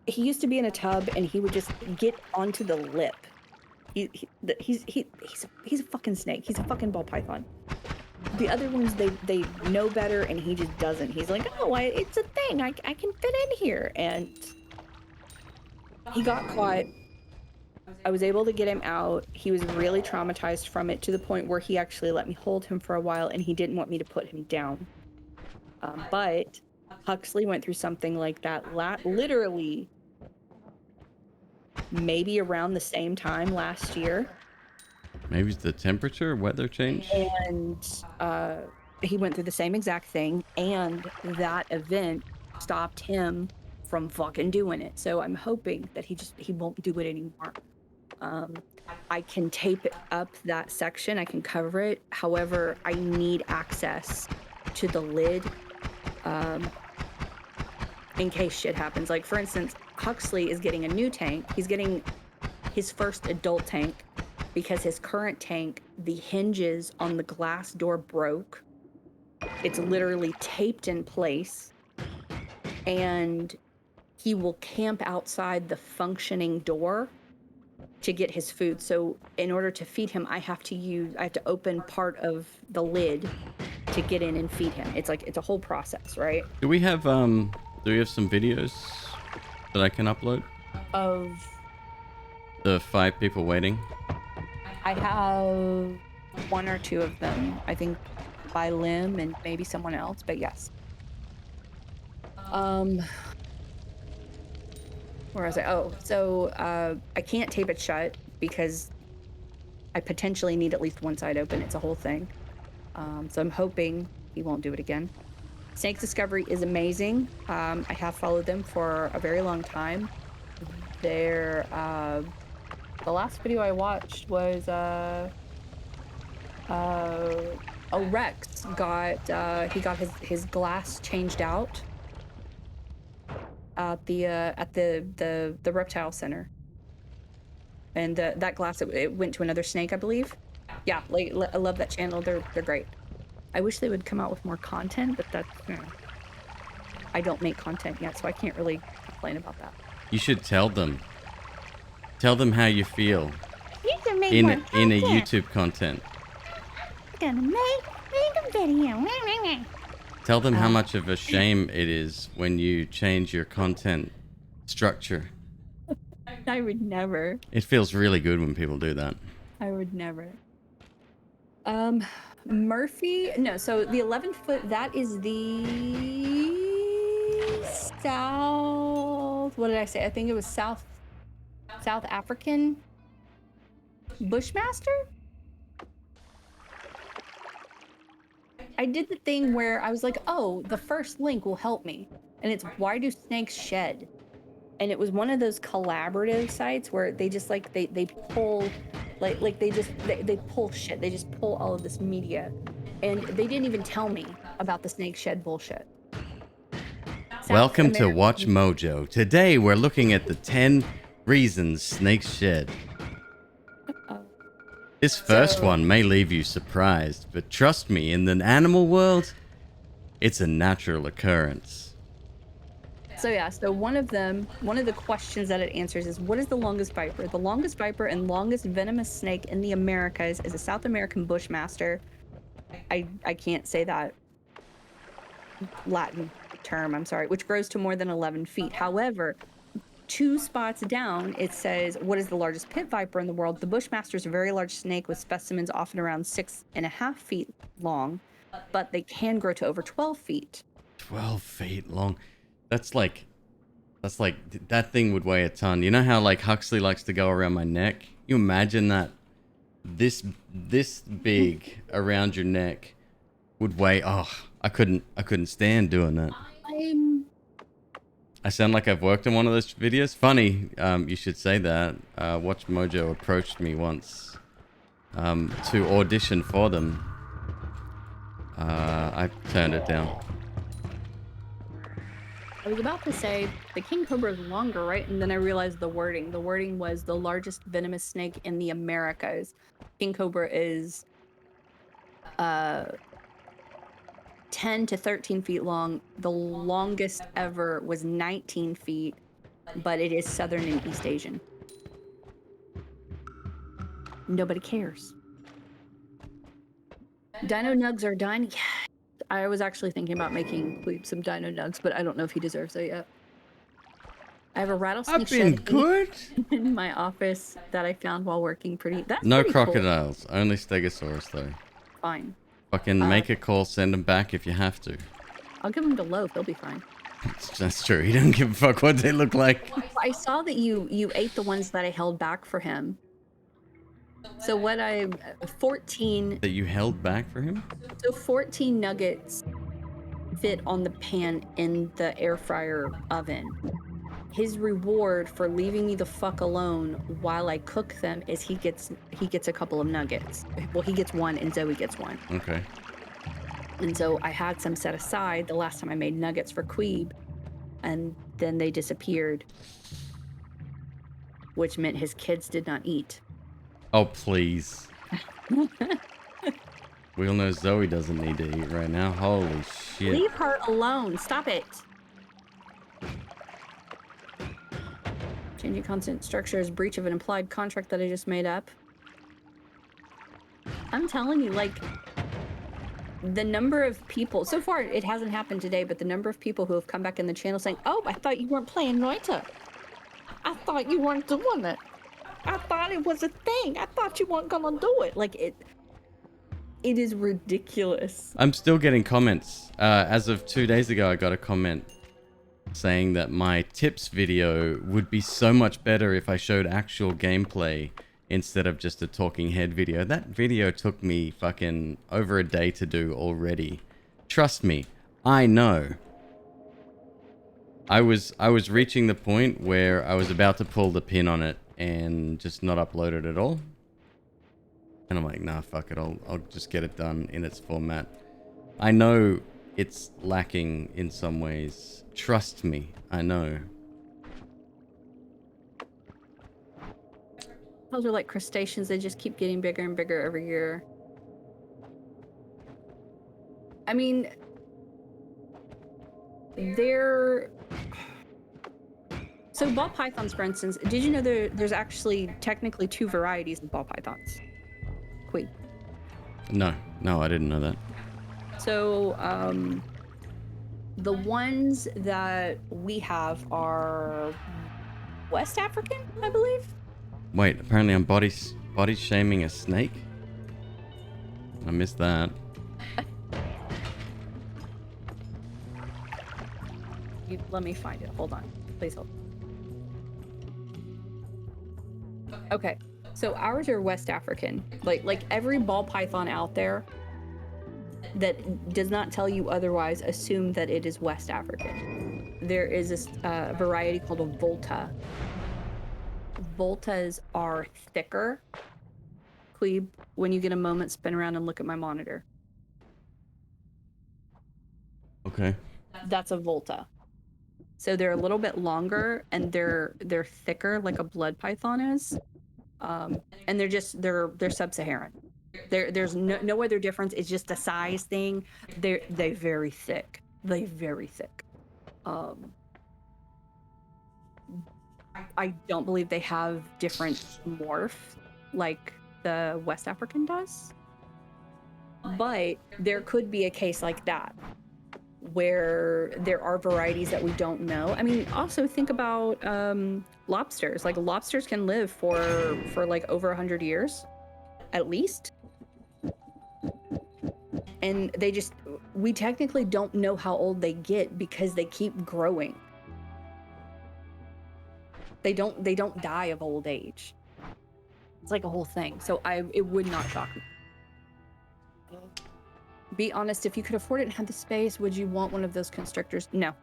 he used to be in a tub, and he would just get onto the lip. He's a fucking snake. He's a fucking ball python. The other ones, they know better, and he just doesn't. He's like, oh, it's a thing. I can fit in here. And he got caught. I was able to get him out. He was really traumatized from it, to the point where he actually let me hold him for a while, and he didn't want me to put him down. But Huxley went through something like that literally maybe around the same time last year. Maybe it's the temperature, weather change. And he went through the same exact thing, and that event stopped him from fucking doing it. So I'm hoping that he won't do it anymore. I can tape up that section. I can cover it. However, I need access to the lid in case shit happens. Like, for instance, Huxley is getting a new tank. He's getting his first adult tank because his current tank, the hinges on the glass door broke. It's literally taped in place, and he will camp outside the functioning door to get his food. So in order to feed him, I have to open part of the lid to get in and feed him. It's a whole process, right? Do we have some videos that I can upload Of the 5 people waiting? I have 1 or 2 of them, I think, by Lim and maybe someone else, but yes. Where Where was I? Oh, so I can't tape it shut because I potentially need at least one side open. It's a whole thing. So I'm hoping he won't do it again. Snake Discovery is amazing. I have followed them for a very long time. They're the last video I watched was Rex got he got his glass changed out at the reptile center, and that glass it went to another snake, I believe. Yeah, like I love that channel. They're great. I wish they would come out with more content, but that's I don't make content yet, so I can't really complain about that. You should tell them. Tell them how you feel in a YouTube content. Gonna make a video. Tell them how much of a shame it is when you change your content structure. I would never. It feels really good when people do that. I would never. Murphy, no, so the 11-foot, that is the South, what did I say? I think it was South African Bushmaster? I did the thing where I was like, oh, the first link will help me. And it's why do snakes shed? And it was one of those collaborative sites where they just like, they pull, like they pull shit. They just pull all of this media. And they didn't even tell me about the snake shed bullshit. Welcome to Watch Mojo. Today we're looking at the 10 reasons snakes shed. This first one may leave you surprised, but trust me, in the animal world, it's a natural occurrence. So yeah, so one of the questions that it answers is, what is the longest viper? The longest viper and longest venomous snake in the Americas is a South American Bushmaster. I can't say that Latin term, I'm sorry, which grows to more than 11 feet. However, 2 spots down, it says, what is the largest pit viper in the world? The Bushmaster is a very large snake with specimens often around 6.5 feet long, but they can grow to over 12 feet. 12 feet long. That's like, that thing would weigh a ton. You know how like Huxley likes to go around my neck? You imagine that this big around your neck would weigh, oh, I couldn't stand doing that. I sound like I've worked on one of those videos. Funny, you should say that. Watch Mojo approached me once to audition for them. I turned it down. I was about to say the king cobra is longer, right? And then I realized the wording. The wording was the largest venomous snake in the Americas. King cobra is 10 to 13 feet long. The longest ever was 19 feet, but it is Southern and East Asian. Nobody cares. Dino nugs are done. Yeah. I was actually thinking about making McQueeb some dino nugs, but I don't know if he deserves it yet. I have a rattlesnake shed good in my office that I found while working. That's no pretty crocodiles, cool. Only Stegosaurus though. Fine. Fucking make a call, send them back if you have to. I'll give them to Loaf, he'll be fine. That's true. He don't give a fuck what they look like. I saw that you ate the ones that I held back for him. So 14... That you held back for him? So 14 nuggets fit on the pan in the air fryer oven. His reward for leaving me the fuck alone while I cook them is he gets a couple of nuggets. Well, he gets one and Zoe gets one. Okay. And so I had some set aside the last time I made nuggets for MzQueeb, and then they disappeared, which meant his kids did not eat. Oh, please. We all know Zoe doesn't need to eat right now. Holy shit. Leave her alone. Stop it. Changing content structure is breach of an implied contract that I just made up. I'm telling you, like, the number of people, so far it hasn't happened today, but the number of people who have come back in the channel saying, oh, I thought you weren't playing Noita. I thought you weren't doing it. I thought it was a thing. I thought you weren't gonna do it. Like, it is ridiculous. I'm still getting comments. As of 2 days ago, I got a comment saying that my tips video would be so much better if I showed actual gameplay instead of just a talking head video. That video took me fucking over a day to do already. Trust me, I know. I was reaching the point where I was about to pull the pin on it and just not upload it at all. And I'm like, nah, fuck it, I'll just get it done in its format. I know it's lacking in some ways. Trust me, I know. Those are like crustaceans. They just keep getting bigger and bigger every year. I mean, they're... So ball pythons, for instance, did you know there's actually technically 2 varieties of ball pythons? McQueeb. No, I didn't know that. So, the ones that we have are West African, I believe. Wait, apparently I'm body shaming a snake? I missed that. Let me find it. Hold on. Please hold. Okay. So ours are West African. Like every ball python out there that does not tell you otherwise, assume that it is West African. There is this variety called a volta. Voltas are thicker. MzQueeb, when you get a moment, spin around and look at my monitor. Okay. That's a volta. So they're a little bit longer and they're thicker like a blood python is. And they're sub-Saharan. There's no other difference. It's just a size thing. They very thick. They very thick. I don't believe they have different morph like the West African does. But there could be a case like that where there are varieties that we don't know. I mean, also think about lobsters. Like lobsters can live for like over 100 years, at least. And we technically don't know how old they get because they keep growing. They don't die of old age. It's like a whole thing. So it would not shock me. Be honest, if you could afford it and had the space, would you want one of those constrictors? No.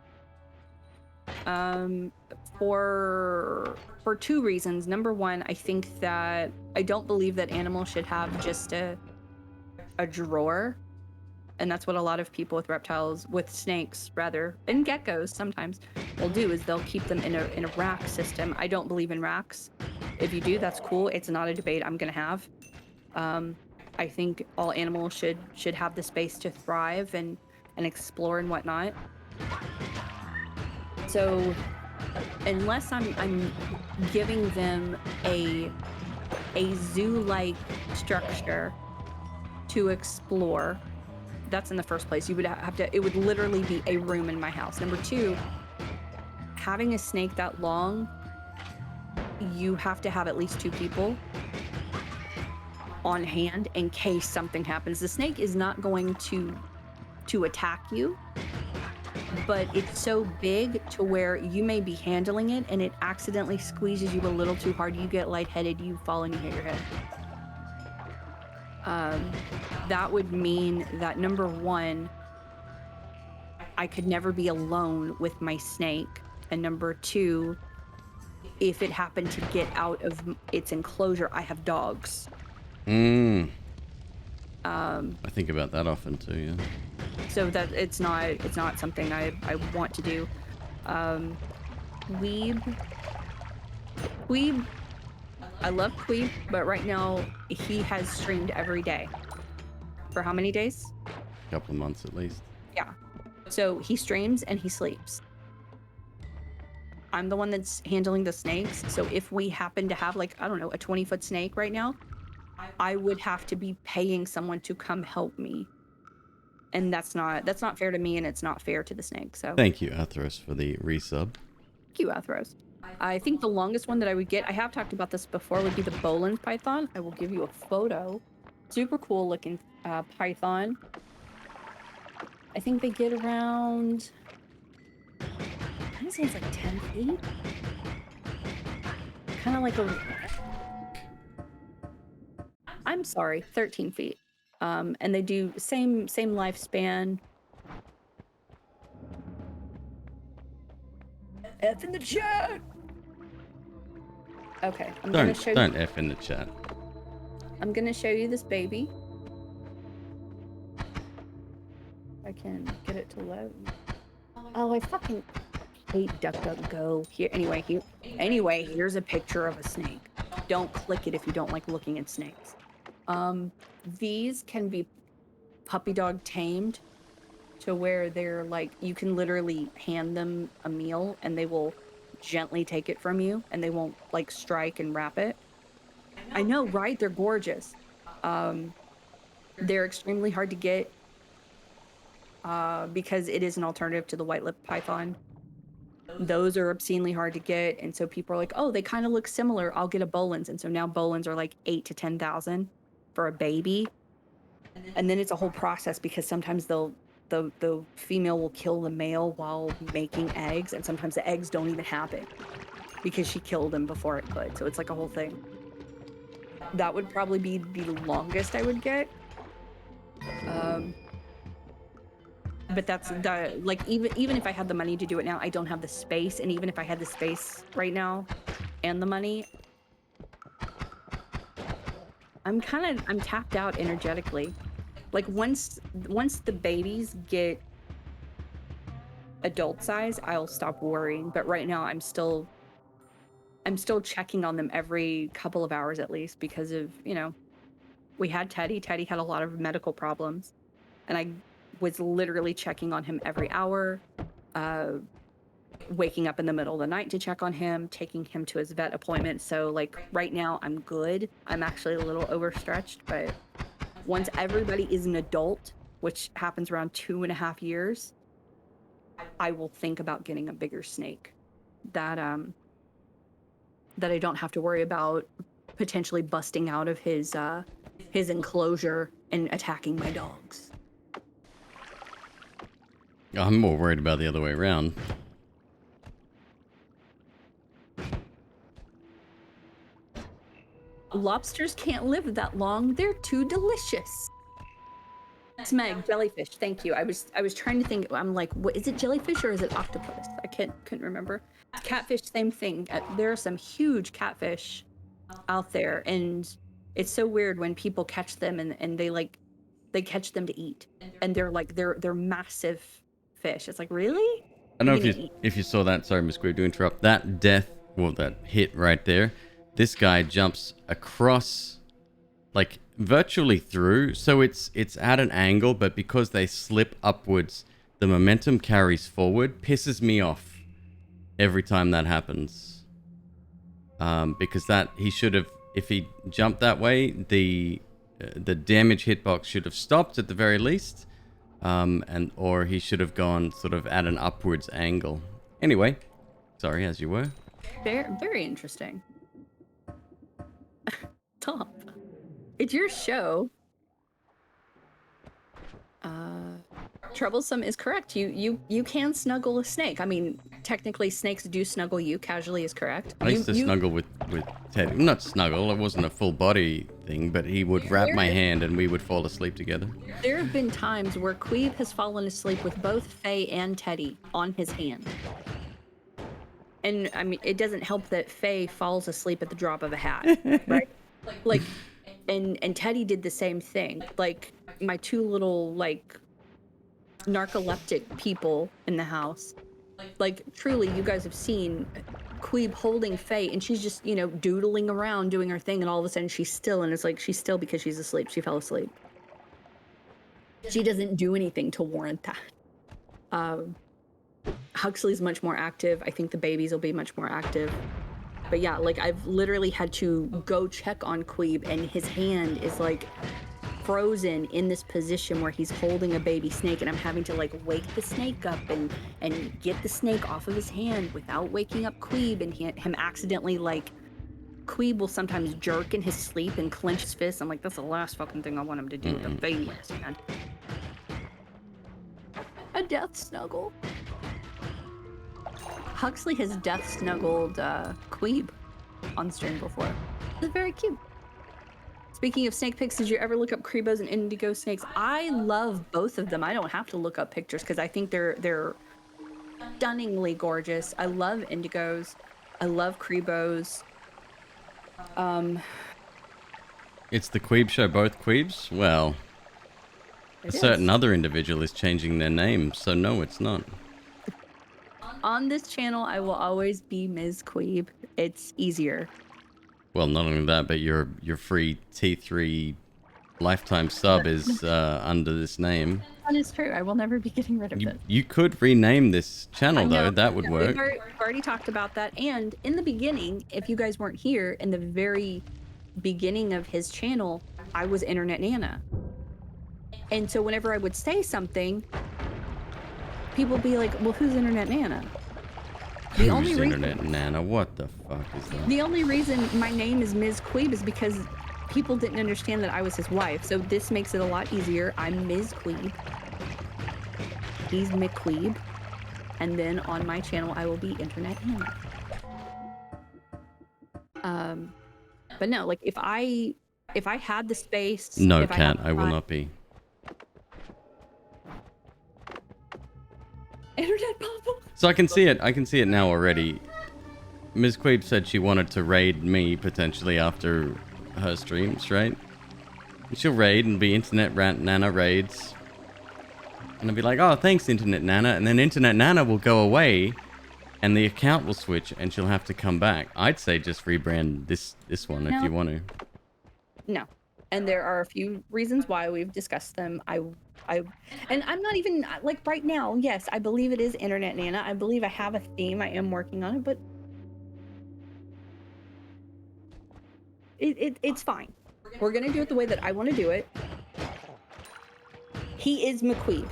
For 2 reasons. Number one, I think that I don't believe that animals should have just a drawer. And that's what a lot of people with reptiles, with snakes rather, and geckos sometimes will do, is they'll keep them in a rack system. I don't believe in racks. If you do, that's cool. It's not a debate I'm gonna have. I think all animals should have the space to thrive and explore and whatnot. So unless I'm giving them a zoo-like structure to explore, that's in the first place. You would have to, it would literally be a room in my house. Number 2, having a snake that long, you have to have at least 2 people on hand in case something happens. The snake is not going to attack you, but it's so big to where you may be handling it and it accidentally squeezes you a little too hard. You get lightheaded, you fall and you hit your head. That would mean that number 1, I could never be alone with my snake. And number 2, if it happened to get out of its enclosure, I have dogs. I think about that often too, yeah. So that it's not something I want to do. MzQueeb, I love MzQueeb, but right now he has streamed every day. For how many days? A couple of months at least. Yeah. So he streams and he sleeps. I'm the one that's handling the snakes. So if we happen to have like, I don't know, a 20-foot snake right now, I would have to be paying someone to come help me. And that's not fair to me, and it's not fair to the snake. So thank you, Athros, for the resub. Thank you, Athros. I think the longest one that I would get, I have talked about this before, would be the Boland python. I will give you a photo. Super cool looking python. I think they get around, I want to say it's like 10 feet. Kind of like a... I'm sorry, 13 feet. And they do same lifespan. F in the chat. Okay, I'm gonna show you. Don't F in the chat. I'm gonna show you this baby. I can get it to load. Oh, I fucking hate DuckDuckGo. Here, anyway, here's a picture of a snake. Don't click it if you don't like looking at snakes. These can be puppy dog tamed to where they're like, you can literally hand them a meal and they will gently take it from you and they won't like strike and wrap it. I know, right? They're gorgeous. They're extremely hard to get because it is an alternative to the white-lipped python. Those are obscenely hard to get, and so people are like, oh, they kind of look similar, I'll get a Bolin's. And so now Bolin's are like 8,000 to 10,000 for a baby. And then it's a whole process because sometimes the female will kill the male while making eggs, and sometimes the eggs don't even happen because she killed him before it could. So it's like a whole thing. That would probably be the longest I would get. But that's the, like, even if I had the money to do it now, I don't have the space. And even if I had the space right now and the money, I'm tapped out energetically. Like once the babies get adult size, I'll stop worrying. But right now I'm still checking on them every couple of hours at least because of, you know, we had Teddy. Teddy had a lot of medical problems, and I was literally checking on him every hour, waking up in the middle of the night to check on him, taking him to his vet appointment. So like right now I'm good. I'm actually a little overstretched, but once everybody is an adult, which happens around 2.5 years, I will think about getting a bigger snake that I don't have to worry about potentially busting out of his enclosure and attacking my dogs. I'm more worried about the other way around. Lobsters can't live that long. They're too delicious. Smeg, jellyfish. Thank you. I was trying to think. I'm like, what is it? Jellyfish or is it octopus? I couldn't remember. Catfish, same thing. There are some huge catfish out there, and it's so weird when people catch them and they catch them to eat, and they're massive fish. It's like, really? I don't know if you saw that. Sorry, MzQueeb, to interrupt. That death, well, that hit right there. This guy jumps across, like virtually through. So it's at an angle, but because they slip upwards, the momentum carries forward. Pisses me off every time that happens. Because that he should have, if he jumped that way, the damage hitbox should have stopped at the very least. Or he should have gone sort of at an upwards angle. Anyway, sorry, as you were. Very, very interesting. Top. It's your show. Troublesome is correct. You can snuggle a snake. I mean, technically snakes do snuggle you. Casually is correct. I used to snuggle with Teddy. Not snuggle, it wasn't a full body thing, but he would wrap my hand and we would fall asleep together. There have been times where Queeb has fallen asleep with both Faye and Teddy on his hand. And I mean, it doesn't help that Faye falls asleep at the drop of a hat, right? Like, and Teddy did the same thing. Like, my two little, like, narcoleptic people in the house. Like, truly, you guys have seen Queeb holding Faye, and she's just, you know, doodling around doing her thing, and all of a sudden she's still, and it's like, she's still because she's asleep. She fell asleep. She doesn't do anything to warrant that. Huxley's much more active. I think the babies will be much more active. But yeah, like, I've literally had to go check on Queeb, and his hand is, like, frozen in this position where he's holding a baby snake, and I'm having to, like, wake the snake up and get the snake off of his hand without waking up Queeb, and him accidentally, like, Queeb will sometimes jerk in his sleep and clench his fist. I'm like, that's the last fucking thing I want him to do. The baby, man. A death snuggle. Huxley has death snuggled Queeb on stream before. It's very cute. Speaking of snake pics, did you ever look up Creebos and indigo snakes? I love both of them. I don't have to look up pictures because I think they're stunningly gorgeous. I love indigos. I love Creebos. It's the Queeb show, both Queebs? Well, a certain other individual is changing their name, so no, it's not. On this channel, I will always be MzQueeb. It's easier. Well, not only that, but your free T3 lifetime sub is under this name. That is true. I will never be getting rid of it. You could rename this channel, though. That would work. We've already talked about that. And in the beginning, if you guys weren't here, in the very beginning of his channel, I was Internet Nana. And so whenever I would say something, people would be like, well, who's Internet Nana? Who's Internet Nana? What the fuck is that? The only reason my name is MzQueeb is because people didn't understand that I was his wife. So this makes it a lot easier. I'm MzQueeb. He's McQueeb. And then on my channel, I will be Internet Nana. But no, like if I had the space. No, Cat, I will not be. Internet Papa. So I can see it. I can see it now already. MzQueeb said she wanted to raid me potentially after her streams, right? She'll raid and be Internet Nana raids. And I'll be like, oh, thanks, Internet Nana. And then Internet Nana will go away and the account will switch and she'll have to come back. I'd say just rebrand this one if you want to. No. And there are a few reasons why. We've discussed them. And I'm not even, like, right now, yes, I believe it is Internet Nana. I believe I have a theme. I am working on it, but it's fine. We're going to do it the way that I want to do it. He is McQueeb.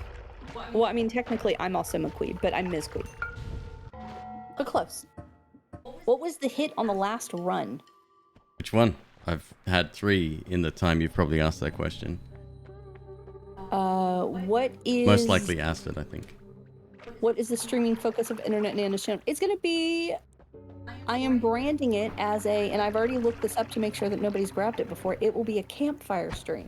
Well, I mean, technically, I'm also McQueeb, but I'm MzQueeb. But close. What was the hit on the last run? Which one? I've had 3 in the time you've probably asked that question. What is... Most likely asked it, I think. What is the streaming focus of Internet Nana's channel? It's going to be... I am branding it as a... And I've already looked this up to make sure that nobody's grabbed it before. It will be a campfire stream.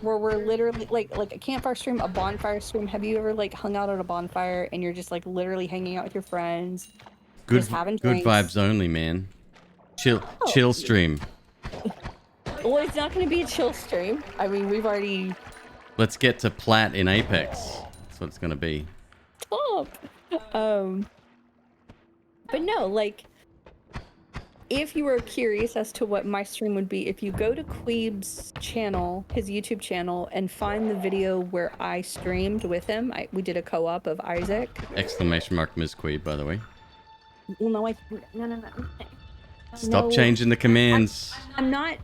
Where we're literally... Like a campfire stream, a bonfire stream. Have you ever, like, hung out at a bonfire and you're just, like, literally hanging out with your friends? Good, just having good drinks? vibes only, man. Chill stream. Well, it's not going to be a chill stream. I mean, we've already... Let's get to plat in Apex. That's what it's going to be. Stop. But no, like, if you were curious as to what my stream would be, if you go to Queeb's channel, his YouTube channel, and find the video where I streamed with him, we did a co-op of Isaac. Exclamation mark MzQueeb, by the way. Well, no, no. Stop changing the commands. I'm not...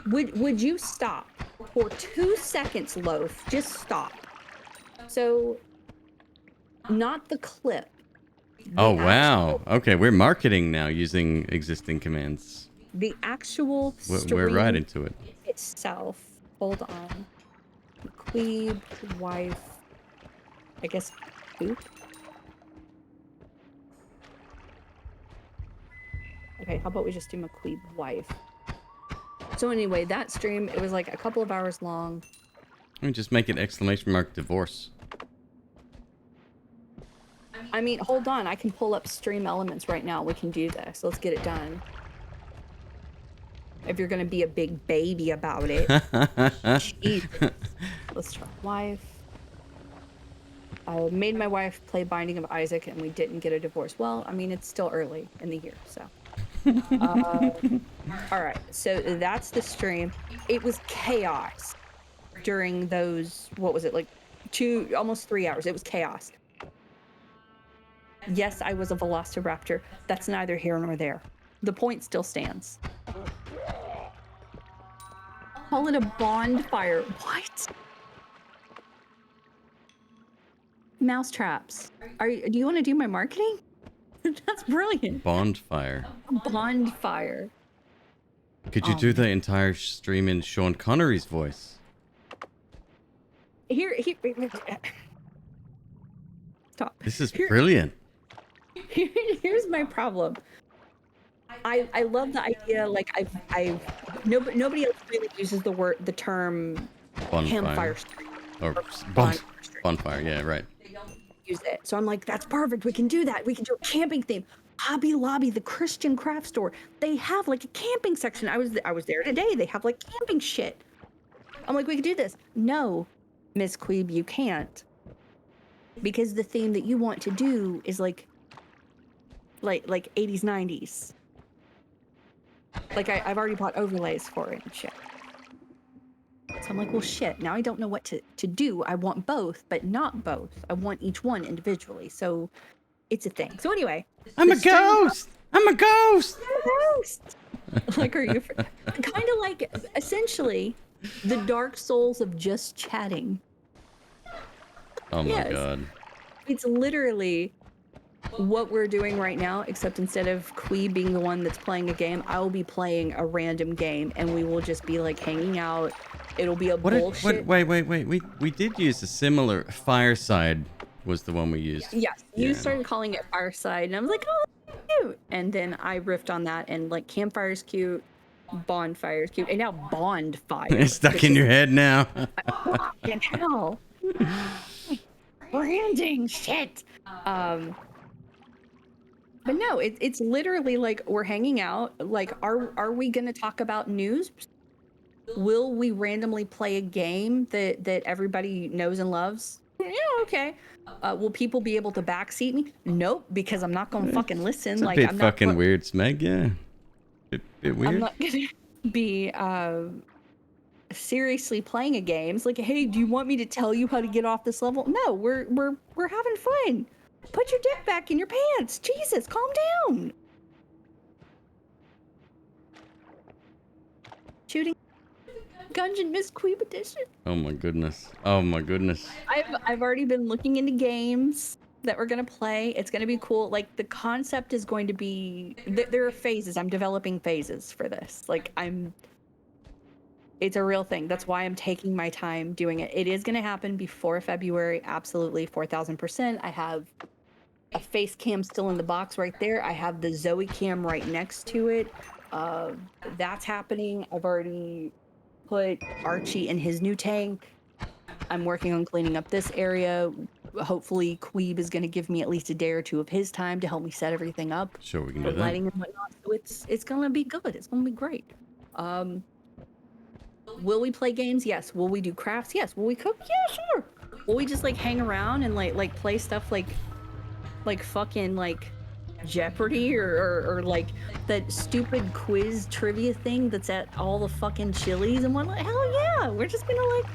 Would you stop for 2 seconds, Loaf? Just stop. So, not the clip. Oh, wow. Okay, we're marketing now using existing commands. The actual We're right into it. Itself. Hold on. McQueeb, wife. I guess poop. Okay, how about we just do McQueeb, wife. So anyway, that stream, it was like a couple of hours long. Let me just make it exclamation mark divorce. I mean, hold on. I can pull up stream elements right now. We can do this. Let's get it done. If you're going to be a big baby about it. Jesus. Let's try wife. I made my wife play Binding of Isaac and we didn't get a divorce. Well, I mean, it's still early in the year, so. All right, so that's the stream. It was chaos during those, what was it, like almost 3 hours. It was chaos. Yes, I was a velociraptor. That's neither here nor there. The point still stands. Call it a bonfire. What? Mouse traps. Do you want to do my marketing? That's brilliant. Bonfire. Bonfire. Could you do the entire stream in Sean Connery's voice? Here. Stop. This is brilliant. Here's my problem. I love the idea. Like nobody else really uses the term campfire street Or bonfire street. bonfire. Yeah, right. They don't use it. So I'm like, that's perfect. We can do that. We can do a camping theme. Hobby Lobby, the Christian craft store, they have like a camping section. I was there today. They have like camping shit. I'm like, we could do this. No, MzQueeb, you can't. Because the theme that you want to do is like 80s, 90s. Like I've already bought overlays for it and shit. So I'm like, well, shit. Now I don't know what to do. I want both, but not both. I want each one individually. So it's a thing. So anyway, I'm a ghost. I'm a ghost. Like, are you kind of like essentially the Dark Souls of just chatting? Oh my god. It's literally what we're doing right now, except instead of Queeb being the one that's playing a game, I will be playing a random game, and we will just be like hanging out. It'll be a bullshit. Wait. We did use a similar Fireside. Was the one we used? Yes, you started calling it Fireside, and I was like, oh, that's cute. And then I riffed on that, and like Campfire's cute, Bonfire's cute, and now Bondfire. It's stuck in your head now. Fucking hell. Branding shit. But no, it's literally like we're hanging out. Like, are we gonna talk about news? Will we randomly play a game that everybody knows and loves? Yeah, okay. Will people be able to backseat me? Nope, because I'm not gonna fucking listen. It's a like, bit I'm fucking not weird, Smeg. Yeah, bit weird. I'm not gonna be seriously playing a game. It's like, hey, do you want me to tell you how to get off this level? No, we're having fun. Put your dick back in your pants. Jesus, calm down. Shooting Gungeon MzQueeb edition. Oh my goodness. Oh my goodness. I've already been looking into games that we're gonna play. It's gonna be cool. Like, the concept is going to be there are phases. I'm developing phases for this. Like, it's a real thing. That's why I'm taking my time doing it. It is gonna happen before February, absolutely, 4,000%. I have a face cam still in the box right there. I have the Zoe cam right next to it. That's happening. I've already put Archie in his new tank. I'm working on cleaning up this area. Hopefully Queeb is going to give me at least a day or two of his time to help me set everything up. Sure, we can do that. Lighting and whatnot. So it's going to be good. It's going to be great. Will we play games? Yes. Will we do crafts? Yes. Will we cook? Yeah, sure. Will we just like hang around and like play stuff like fucking like Jeopardy or like that stupid quiz trivia thing that's at all the fucking Chili's and whatnot? Hell yeah, we're just gonna like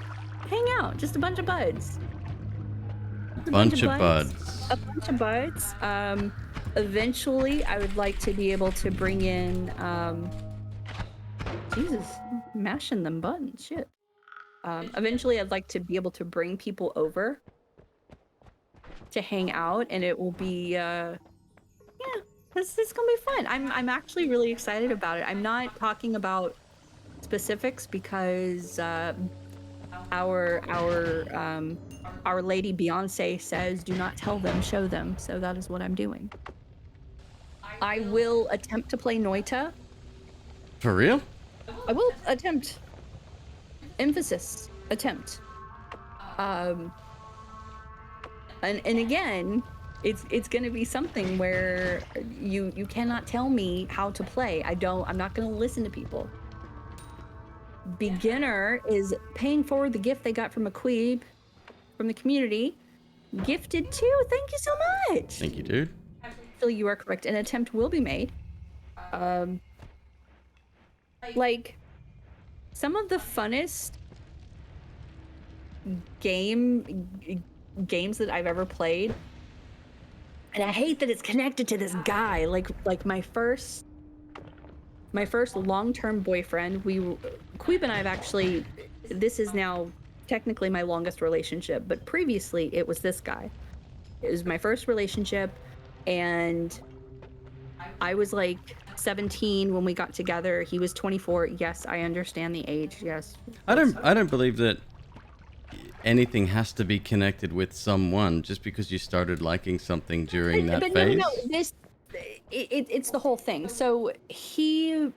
hang out, just a bunch of buds. A bunch of buds. Eventually I would like to be able to bring in Jesus, mashing them buttons, shit. Eventually I'd like to be able to bring people over to hang out, and it will be it's gonna be fun. I'm actually really excited about it. I'm not talking about specifics because our lady Beyonce says do not tell them, show them. So that is what I'm doing. I will attempt to play Noita. For real? I will attempt. Emphasis, attempt. And again, it's going to be something where you cannot tell me how to play. I'm not going to listen to people. Beginner is paying forward the gift they got from McQueeb, from the community. Gifted too. Thank you so much. Thank you, dude. So you are correct. An attempt will be made. Like, some of the funnest games that I've ever played, and I hate that it's connected to this guy. Like my first long-term boyfriend, Queeb and I have actually, this is now technically my longest relationship, but previously it was this guy. It was my first relationship, and I was like 17 when we got together. He was 24. Yes, I understand the age. Yes. I don't believe that anything has to be connected with someone just because you started liking something during that but phase. no, it's the whole thing. So he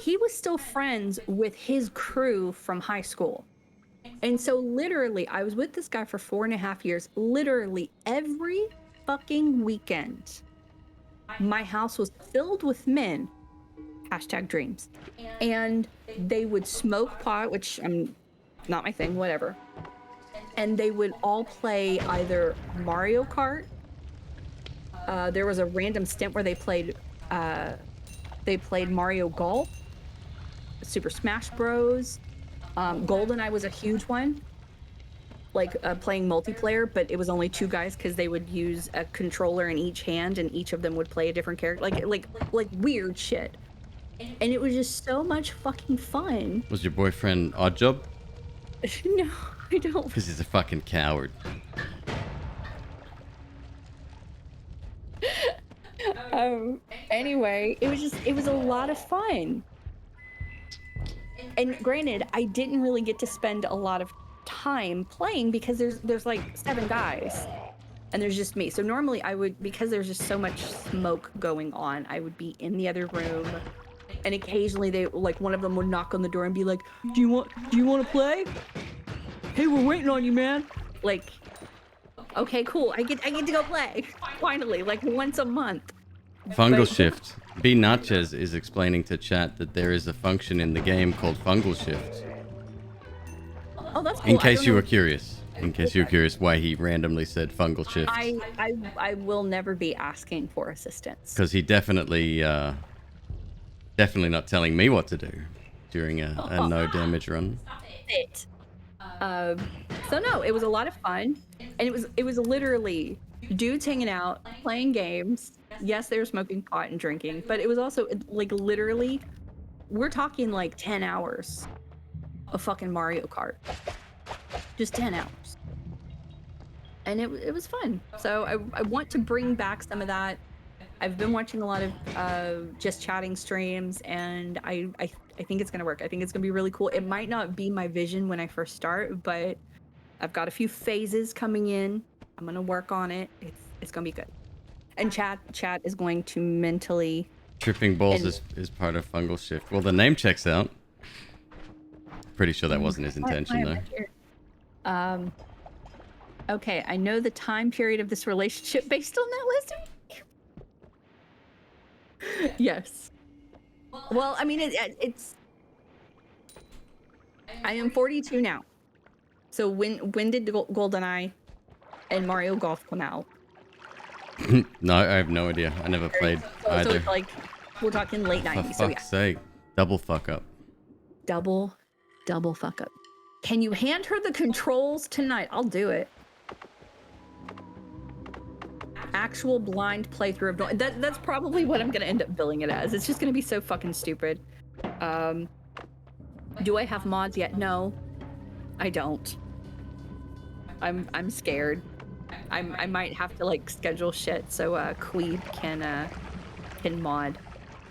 was still friends with his crew from high school. And so literally, I was with this guy for 4.5 years. Literally every fucking weekend, my house was filled with men, #dreams. And they would smoke pot, which I'm not my thing, whatever. And they would all play either Mario Kart. There was a random stint where they played Mario Golf, Super Smash Bros. GoldenEye was a huge one, like playing multiplayer, but it was only 2 guys because they would use a controller in each hand and each of them would play a different character, like weird shit. And it was just so much fucking fun. Was your boyfriend Oddjob? No, I don't. Because he's a fucking coward. Anyway, it was a lot of fun. And granted, I didn't really get to spend a lot of time playing because there's like 7 guys and there's just me. So normally I would, because there's just so much smoke going on, I would be in the other room, and occasionally they, like, one of them would knock on the door and be like, do you want to play? Hey, we're waiting on you, man. Like, okay, cool. I get to go play finally, like once a month. Fungal shift. B Natchez is explaining to chat that there is a function in the game called fungal shift. Oh, that's cool. In case you were curious. In case you were curious why he randomly said fungal shift. I will never be asking for assistance. Because he definitely not telling me what to do during a no damage run. So no, it was a lot of fun, and it was literally dudes hanging out, playing games. Yes, they were smoking pot and drinking, but it was also like literally, we're talking like 10 hours of fucking Mario Kart. Just 10 hours. And it was fun. So I want to bring back some of that. I've been watching a lot of just chatting streams, and I think it's gonna work. I think it's gonna be really cool. It might not be my vision when I first start, but I've got a few phases coming in. I'm gonna work on it. It's gonna be good. And chat is going to mentally... Tripping balls is part of fungal shift. Well, the name checks out. Pretty sure that wasn't his intention, though. Okay, I know the time period of this relationship based on that list. Yes. Well, I mean, it's... I am 42 now. So when did GoldenEye and Mario Golf come out? No, I have no idea. I never played either. So it's like, we're talking late 90s. For So yeah. fuck's sake. Double fuck up. Double fuck up. Can you hand her the controls tonight? I'll do it. Actual blind playthrough of... That's probably what I'm going to end up billing it as. It's just going to be so fucking stupid. Do I have mods yet? No, I don't. I'm scared. I might have to like schedule shit so MzQueeb can mod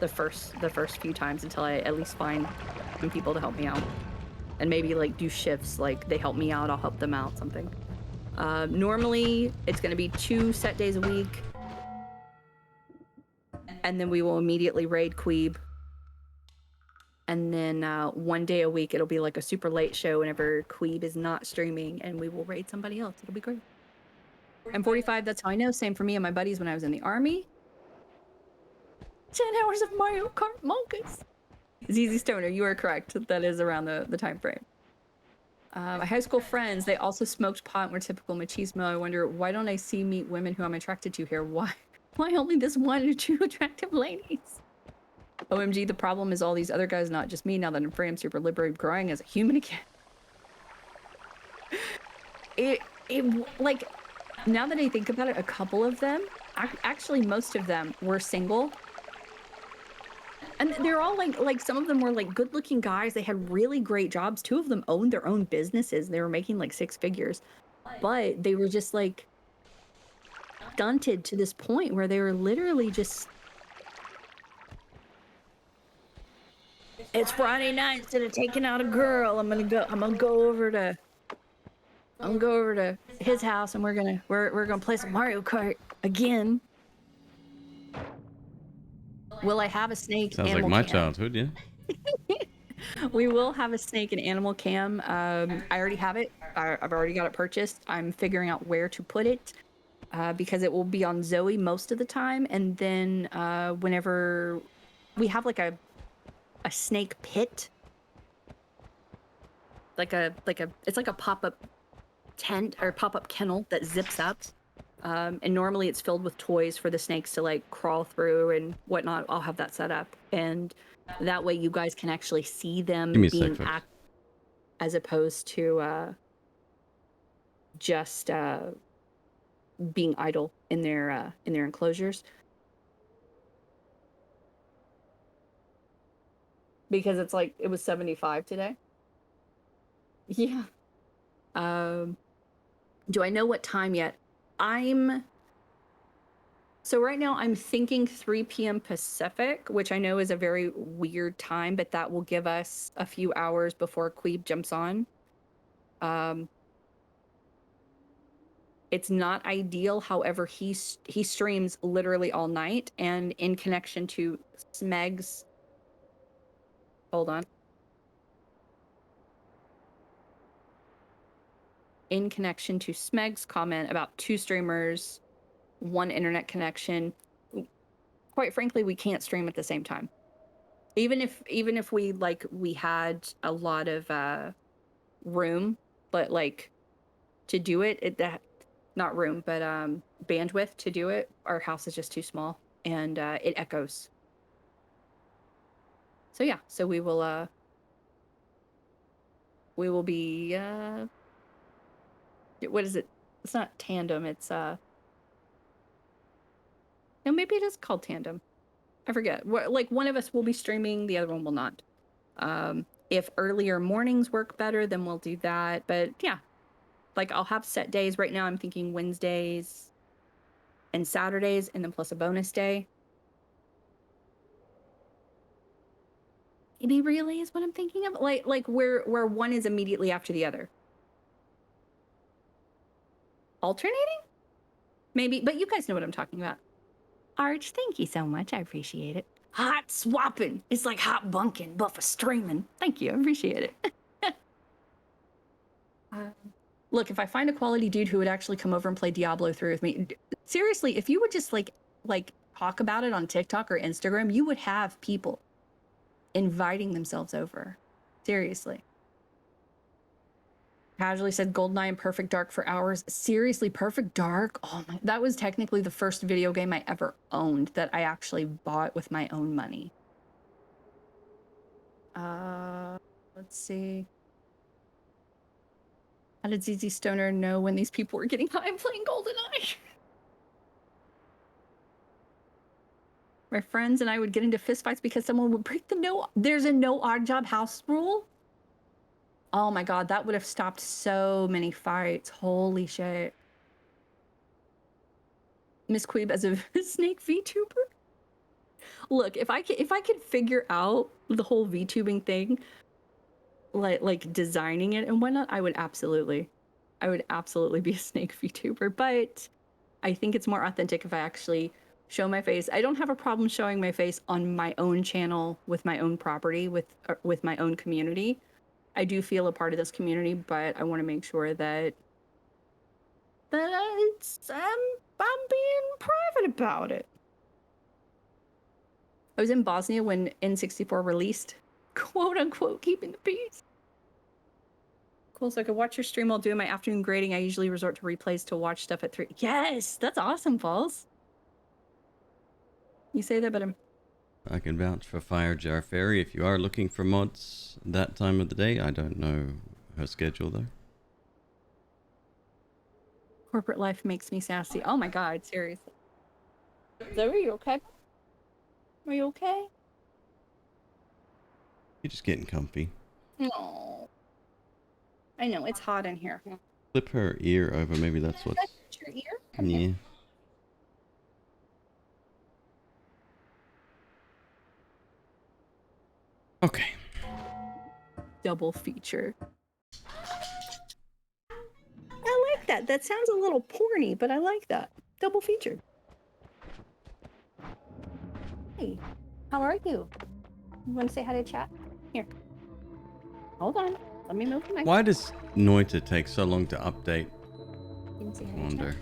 the first few times until I at least find some people to help me out, and maybe like do shifts, like they help me out, I'll help them out, something. Normally it's going to be 2 set days a week, and then we will immediately raid MzQueeb, and then 1 day a week it'll be like a super late show whenever MzQueeb is not streaming, and we will raid somebody else. It'll be great. I'm 45, that's how I know. Same for me and my buddies when I was in the army. 10 hours of Mario Kart Monkas. ZZ Stoner, you are correct. That is around the time frame. My high school friends, they also smoked pot and were typical machismo. I wonder, why don't I meet women who I'm attracted to here? Why only this 1 or 2 attractive ladies? OMG, the problem is all these other guys, not just me. Now that I'm free, I'm super liberated, growing as a human again. Like... Now that I think about it, a couple of them, actually most of them were single. And they're all like some of them were like good looking guys. They had really great jobs. 2 of them owned their own businesses. They were making like 6 figures, but they were just like stunted to this point where they were literally just... It's Friday night, instead of taking out a girl, I'm gonna go over to I'm gonna go over to his house and we're gonna play some Mario Kart again. Will I have a snake? Sounds like Animal my Cam. childhood, yeah. We will have a snake and Animal Cam. I already have it. I've already got it purchased. I'm figuring out where to put it because it will be on Zoe most of the time, and then whenever we have like a snake pit, it's like a pop-up tent or pop-up kennel that zips up. And normally it's filled with toys for the snakes to like crawl through and whatnot. I'll have that set up, and that way you guys can actually see them Give me a being sec, folks. active as opposed to just being idle in their enclosures. Because it's like it was 75 today. Yeah. Do I know what time yet? So right now I'm thinking 3 p.m. Pacific, which I know is a very weird time, but that will give us a few hours before Queeb jumps on. It's not ideal, however, he streams literally all night, and in connection to Smeg's... Hold on. In connection to Smeg's comment about 2 streamers, 1 internet connection, quite frankly, we can't stream at the same time. Even if we had a lot of room, but like to do it, not room, but bandwidth to do it, our house is just too small and it echoes. So yeah, so we will be what is it? It's not tandem, it's no, maybe it is called tandem. I forget. Like one of us will be streaming, the other one will not. If earlier mornings work better, then we'll do that. But yeah, like I'll have set days. Right now I'm thinking Wednesdays and Saturdays, and then plus a bonus day. Maybe relay is what I'm thinking of. Like where one is immediately after the other. Alternating? Maybe, but you guys know what I'm talking about. Arch, thank you so much. I appreciate it. Hot swapping. It's like hot bunking, but for streaming. Thank you. I appreciate it. Look, if I find a quality dude who would actually come over and play Diablo 3 with me, seriously, if you would just like talk about it on TikTok or Instagram, you would have people inviting themselves over. Seriously. Casually said GoldenEye and Perfect Dark for hours. Seriously, Perfect Dark? Oh my, that was technically the first video game I ever owned that I actually bought with my own money. Let's see. How did ZZ Stoner know when these people were getting high and playing GoldenEye? My friends and I would get into fistfights because someone would break the there's a no odd job house rule. Oh my god, that would have stopped so many fights. Holy shit. MzQueeb as a snake VTuber? Look, if I could figure out the whole VTubing thing, like designing it and whatnot, I would absolutely be a snake VTuber. But I think it's more authentic if I actually show my face. I don't have a problem showing my face on my own channel with my own property, with my own community. I do feel a part of this community, but I want to make sure that I'm being private about it. I was in Bosnia when N64 released, quote unquote, keeping the peace. Cool, so I could watch your stream while doing my afternoon grading. I usually resort to replays to watch stuff at 3. Yes, that's awesome, Falls. You say that, but I can vouch for Fire Jar Fairy if you are looking for mods that time of the day. I don't know her schedule though. Corporate life makes me sassy. Oh my god, seriously. Zoe, are you okay? Are you okay? You're just getting comfy. No. I know, it's hot in here. Flip her ear over, maybe that's what's... Your ear? Yeah. Okay. Double feature. that. That sounds a little porny, but I like that. Double featured. Hey, how are you? You want to say hi to chat? Here. Hold on. Let me move the mic. Why does Noita take so long to update? Can you say I hi to wonder.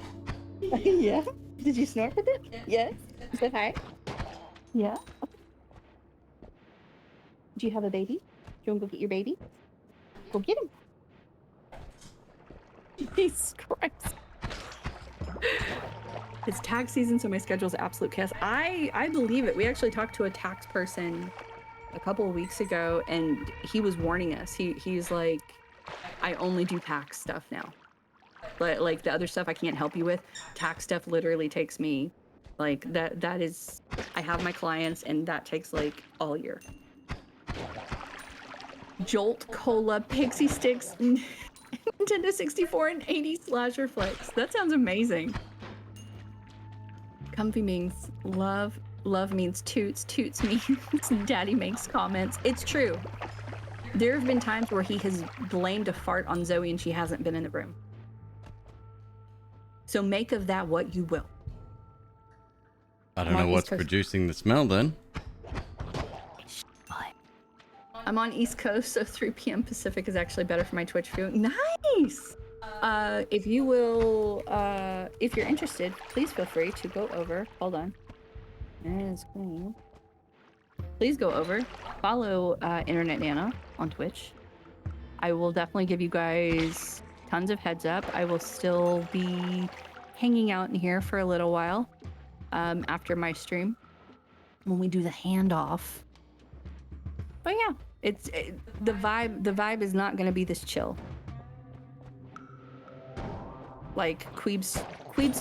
chat? Yeah. Did you snort with it? Yes. You said hi? Yeah. Okay. Do you have a baby? Do you want to go get your baby? Go get him. Jesus Christ. It's tax season, so my schedule is absolute chaos. I believe it. We actually talked to a tax person a couple of weeks ago, and he was warning us. He's like, I only do tax stuff now. Like the other stuff I can't help you with. Tax stuff literally takes me like that is I have my clients, and that takes like all year. Jolt, Cola, Pixie Sticks, Nintendo 64, and 80 Slasher Flicks. That sounds amazing. Comfy means love. Love means toots. Toots means daddy makes comments. It's true. There have been times where he has blamed a fart on Zoe and she hasn't been in the room. So make of that what you will. I don't know what's producing the smell then. I'm on East Coast, so 3 p.m. Pacific is actually better for my Twitch viewing. Nice! If you will, if you're interested, please feel free to go over. Hold on. MzQueeb. Please go over. Follow Internet Nana on Twitch. I will definitely give you guys tons of heads up. I will still be hanging out in here for a little while after my stream when we do the handoff. But yeah, the vibe is not going to be this chill. Like Queeb's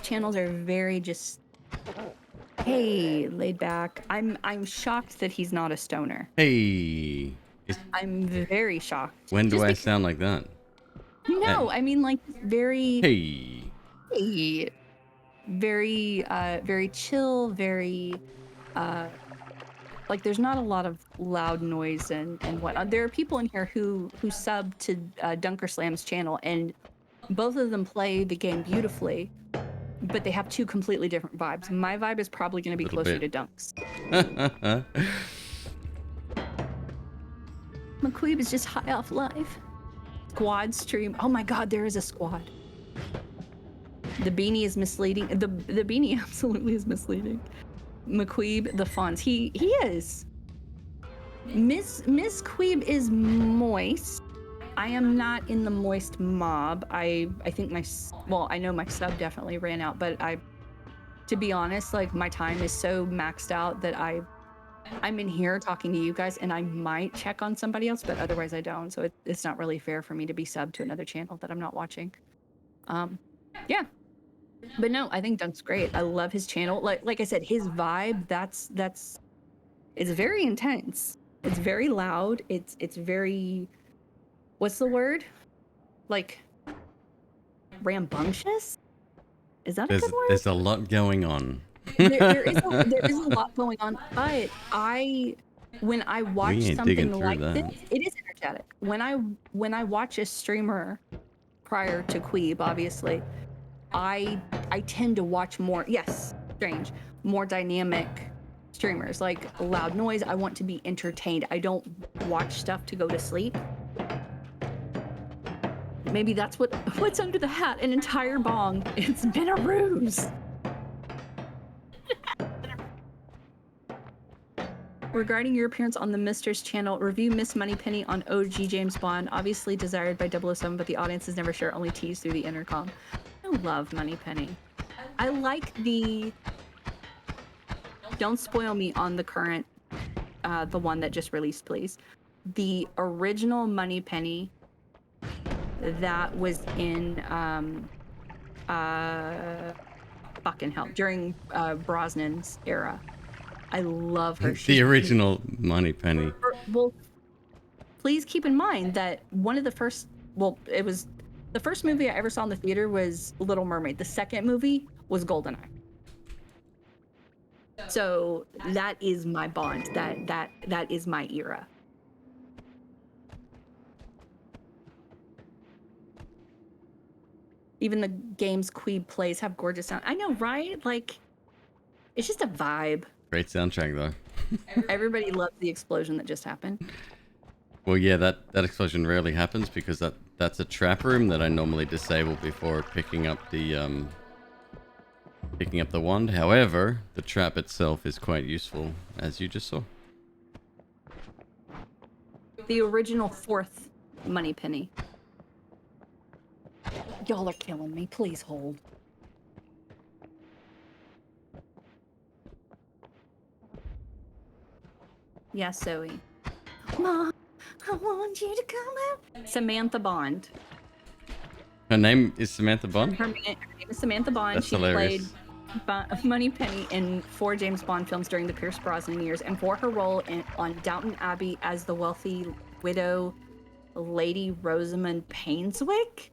channels are very just, hey, laid back. I'm shocked that he's not a stoner. Hey. I'm very shocked. When do I sound like that? No, I mean like very. Hey. Very chill. Very. Like there's not a lot of loud noise and whatnot. There are people in here who sub to Dunker Slam's channel, and both of them play the game beautifully, but they have two completely different vibes. My vibe is probably going to be closer to Dunk's. McQueeb is just high off life. Squad stream. Oh my god, there is a squad. The beanie is misleading. The beanie absolutely is misleading. McQueeb, the fonts. He is. MzQueeb is moist. I am not in the moist mob. I think I know my sub definitely ran out, but to be honest, like my time is so maxed out that I'm in here talking to you guys, and I might check on somebody else, but otherwise I don't. So it's not really fair for me to be subbed to another channel that I'm not watching. Yeah. But no, I think Dunk's great. I love his channel. Like I said, his vibe, it's very intense. It's very loud. It's very, what's the word? Like rambunctious? Is that a good word? There's a lot going on. there is a lot going on, but when I watch something like this, it is energetic. When I watch a streamer prior to Queeb, obviously, I tend to watch more, yes, strange, more dynamic streamers, like loud noise. I want to be entertained. I don't watch stuff to go to sleep. Maybe that's what's under the hat, an entire bong. It's been a ruse. Regarding your appearance on the Mister's channel, review Miss Moneypenny on OG James Bond, obviously desired by 007, but the audience is never sure, only teased through the intercom. I love Moneypenny. I like the... Don't spoil me on the current, the one that just released, please. The original Moneypenny that was in, fucking hell, during Brosnan's era. I love her. The original Moneypenny. Well, please keep in mind that one of the first, it was the first movie I ever saw in the theater was Little Mermaid. The second movie was Goldeneye. So that is my Bond. That is my era. Even the games Queeb plays have gorgeous sound. I know, right? Like, it's just a vibe. Great soundtrack though. Everybody loves the explosion that just happened. Well, yeah, that explosion rarely happens because that's a trap room that I normally disable before picking up the wand. However, the trap itself is quite useful, as you just saw. The original 4th money penny. Y'all are killing me. Please hold. Yes, Zoe. Mom, I want you to come out. Samantha Bond. Her name is Samantha Bond? Her name is Samantha Bond. That's she hilarious. played Moneypenny in 4 James Bond films during the Pierce Brosnan years, and for her role on Downton Abbey as the wealthy widow Lady Rosamund Painswick.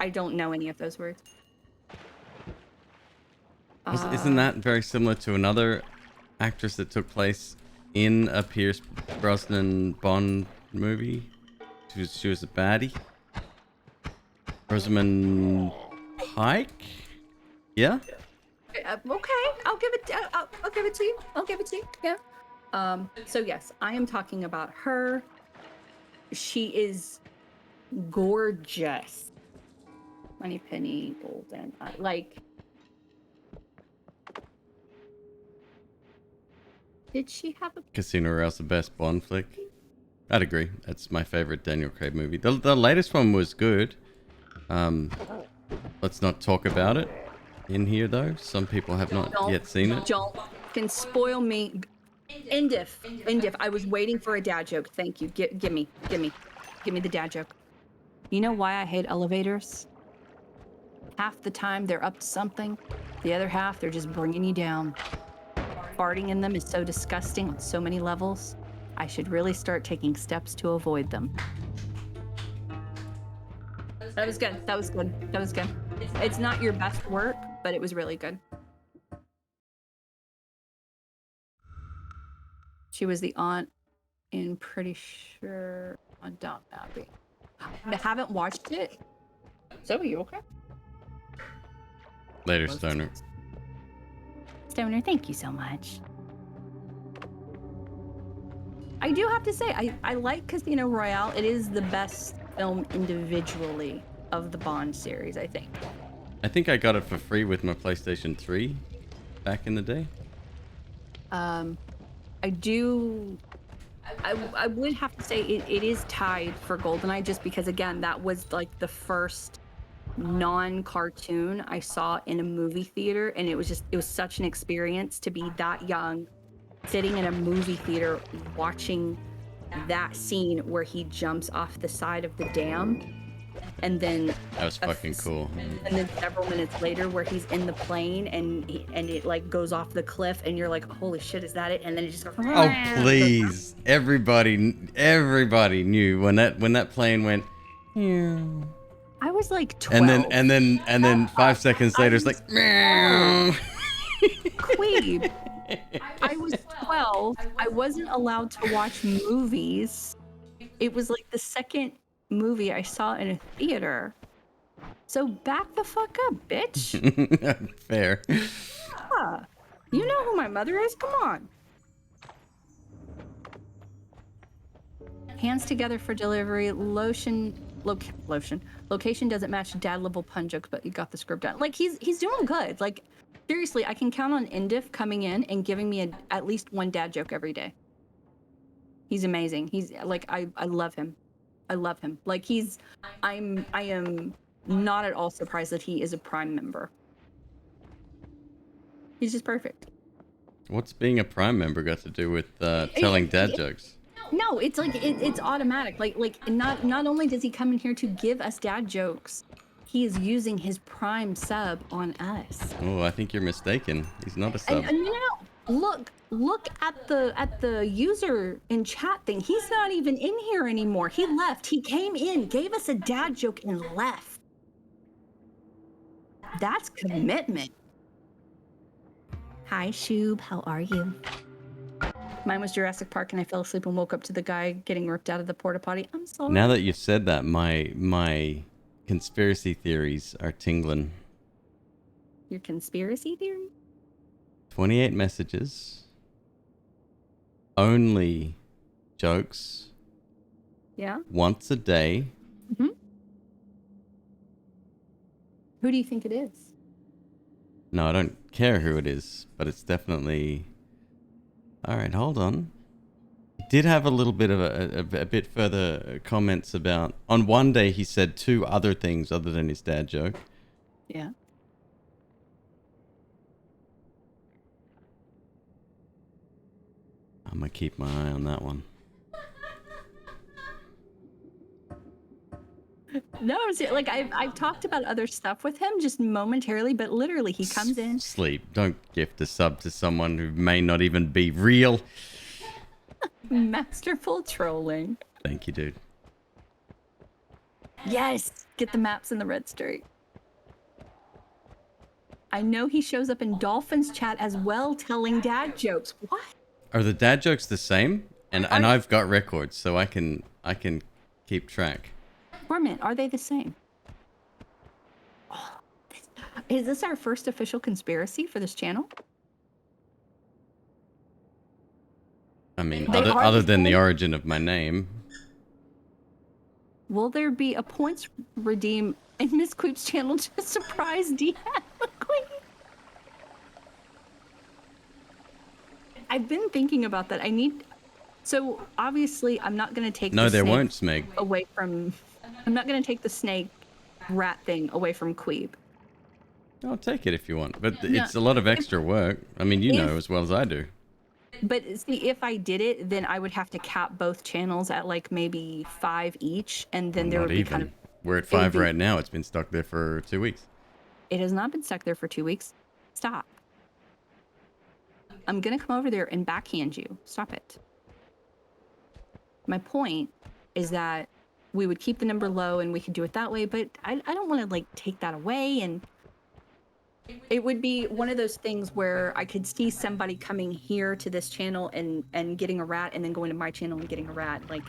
I don't know any of those words. Isn't that very similar to another actress that took place in a Pierce Brosnan Bond movie? She was a baddie. Rosamund Pike? Yeah? Okay, I'll give it to you. I'll give it to you. Yeah. So yes, I am talking about her. She is gorgeous. Moneypenny, golden, like. Did she have a Casino Royale's the best Bond flick. I'd agree. That's my favorite Daniel Craig movie. The latest one was good. Let's not talk about it in here though. Some people have not yet seen it. Don't can spoil me. Indif. I was waiting for a dad joke. Thank you. Give me the dad joke. You know why I hate elevators? Half the time they're up to something. The other half they're just bringing you down. Farting in them is so disgusting on so many levels. I should really start taking steps to avoid them. That was good. It's not your best work, but it was really good. She was the aunt in Pretty Sure on Downton Abbey. I haven't watched it. So are you okay? Later, Stoner. Stoner, thank you so much. I do have to say, I like Casino Royale. It is the best film individually of the Bond series, I think. I think I got it for free with my PlayStation 3 back in the day. I would have to say it is tied for GoldenEye just because, again, that was like the first non-cartoon I saw in a movie theater, and it was such an experience to be that young, sitting in a movie theater watching that scene where he jumps off the side of the dam, and then that was fucking cool. And then several minutes later where he's in the plane and it like goes off the cliff and you're like, holy shit, is that it? And then it just goes, oh please, everybody knew when that plane went. Yeah. I was like 12. And then 5 seconds later, it's like, Queeb. I was 12. I wasn't allowed to watch movies. It was like the second movie I saw in a theater. So back the fuck up, bitch. Fair. Yeah. You know who my mother is? Come on. Hands together for delivery. Location doesn't match dad level pun jokes, but you got the script down. Like he's doing good. Like seriously, I can count on Indif coming in and giving me at least one dad joke every day. He's amazing. He's like I love him. I love him. Like I am not at all surprised that he is a Prime member. He's just perfect. What's being a Prime member got to do with telling dad jokes? No, it's like it's automatic. Like not only does he come in here to give us dad jokes, he is using his Prime sub on us. Oh, I think you're mistaken. He's not a sub. And you know, look at the user in chat thing. He's not even in here anymore. He left. He came in, gave us a dad joke, and left. That's commitment. Hi, Shoob. How are you? Mine was Jurassic Park, and I fell asleep and woke up to the guy getting ripped out of the porta potty. I'm sorry. Now that you've said that, my conspiracy theories are tingling. Your conspiracy theory? 28 messages. Only jokes. Yeah. Once a day. Mm-hmm. Who do you think it is? No, I don't care who it is, but it's definitely... Alright, hold on. Did have a little bit of a bit further comments about... On one day, he said 2 other things other than his dad joke. Yeah. I'm gonna keep my eye on that one. No, like I've talked about other stuff with him just momentarily, but literally he comes in. Sleep. Don't gift a sub to someone who may not even be real. Masterful trolling. Thank you, dude. Yes, get the maps in the red streak. I know he shows up in Dolphins chat as well, telling dad jokes. What? Are the dad jokes the same? And I've got records, so I can keep track. Torment, are they the same? Oh, is this our first official conspiracy for this channel? I mean, They are other the than the same? origin of my name. Will there be a points redeem in MzQueeb's channel to surprise DM McQueeb? I've been thinking about that. So obviously I'm not going to take No, the there snake won't, Smeg. away from... I'm not going to take the snake rat thing away from Queeb. I'll take it if you want, but No, it's a lot of extra work. I mean, you know as well as I do. But see, if I did it, then I would have to cap both channels at like maybe 5 each, and then there Not would be even. kind of... We're at 5 right now. It's been stuck there for 2 weeks. It has not been stuck there for 2 weeks. Stop. I'm going to come over there and backhand you. Stop it. My point is that we would keep the number low and we could do it that way, but I don't want to like take that away, and it would be one of those things where I could see somebody coming here to this channel and getting a rat, and then going to my channel and getting a rat, like,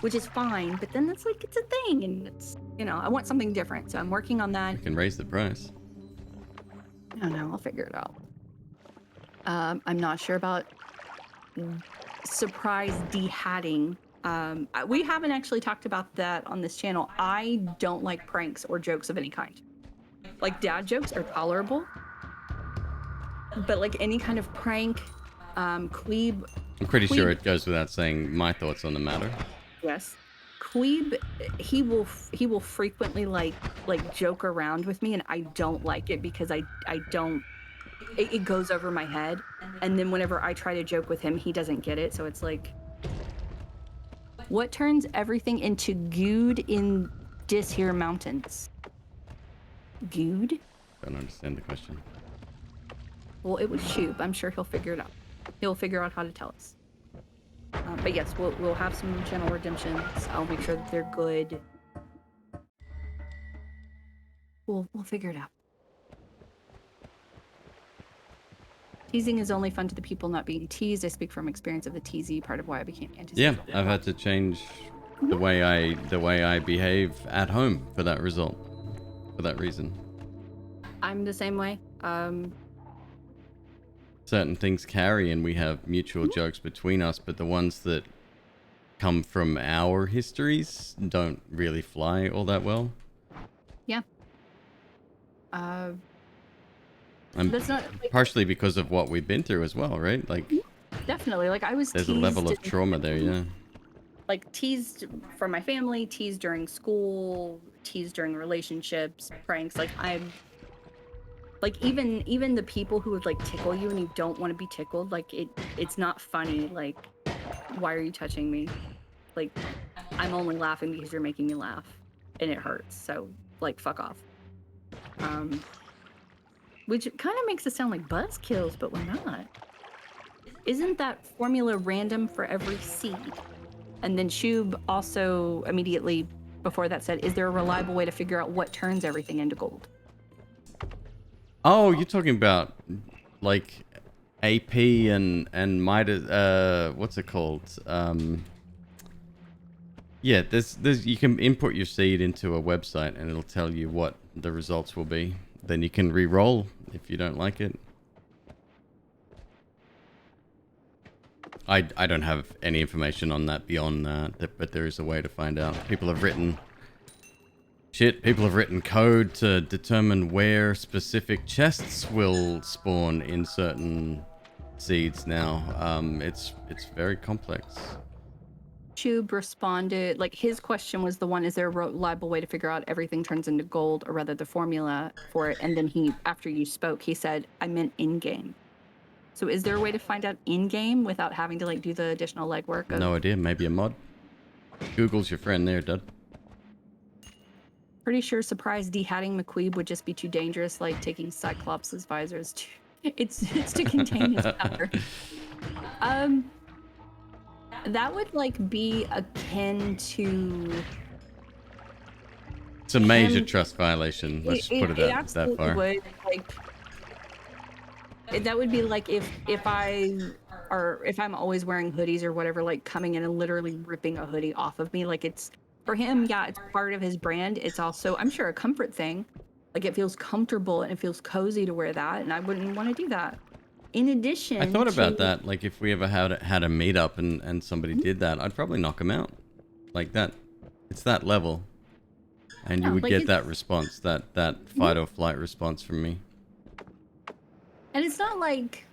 which is fine, but then it's like, it's a thing, and it's, you know, I want something different, so I'm working on that. You can raise the price. I don't know, I'll figure it out. I'm not sure about surprise de-hatting. We haven't actually talked about that on this channel. I don't like pranks or jokes of any kind. Like, dad jokes are tolerable, but like any kind of prank, Queeb... I'm pretty sure it goes without saying my thoughts on the matter. Yes. Queeb, he will frequently like joke around with me, and I don't like it because I don't... It goes over my head, and then whenever I try to joke with him, he doesn't get it, so it's like... What turns everything into good in this here mountains? Good? Don't understand the question. Well, it was Shub. I'm sure he'll figure it out. He'll figure out how to tell us. But yes, we'll have some channel redemptions. I'll make sure that they're good. We'll figure it out. Teasing is only fun to the people not being teased. I speak from experience of the teasy part of why I became antisocial. Yeah, I've had to change the way I behave at home for that result. For that reason. I'm the same way. Certain things carry and we have mutual jokes between us, but the ones that come from our histories don't really fly all that well. Yeah. That's not like, partially because of what we've been through as well, right? Like, definitely. Like, I was there's teased a level of trauma there, yeah. Like, teased from my family, teased during school, teased during relationships, pranks. Like, I'm like, even the people who would like tickle you and you don't want to be tickled, like, it's not funny. Like, why are you touching me? Like, I'm only laughing because you're making me laugh and it hurts, so like, fuck off. Which kind of makes it sound like buzzkills, but we're not. Isn't that formula random for every seed? And then Shub also immediately before that said, is there a reliable way to figure out what turns everything into gold? Oh, you're talking about like AP and Midas, what's it called? Yeah, there's you can input your seed into a website and it'll tell you what the results will be. Then you can re-roll if you don't like it. I don't have any information on that beyond that, but there is a way to find out. People have written code to determine where specific chests will spawn in certain seeds now. It's very complex. Tube responded, like his question was the one, is there a reliable way to figure out everything turns into gold, or rather the formula for it? And then he, after you spoke, he said, I meant in-game. So is there a way to find out in-game without having to like do the additional legwork? No idea, maybe a mod. Google's your friend there, Dud. Pretty sure surprise dehatting McQueeb would just be too dangerous, like taking Cyclops' visors. It's to contain his power. That would like be akin to. It's a major trust violation. Let's put it that far. Would, like, that would be like if I'm always wearing hoodies or whatever, like coming in and literally ripping a hoodie off of me. Like it's for him, yeah, it's part of his brand. It's also, I'm sure, a comfort thing. Like it feels comfortable and it feels cozy to wear that, and I wouldn't want to do that. In addition, I thought about that. Like if we ever had a meetup and somebody did that, I'd probably knock them out. Like that, it's that level, and you would like get that response, that fight or flight response from me. And it's not like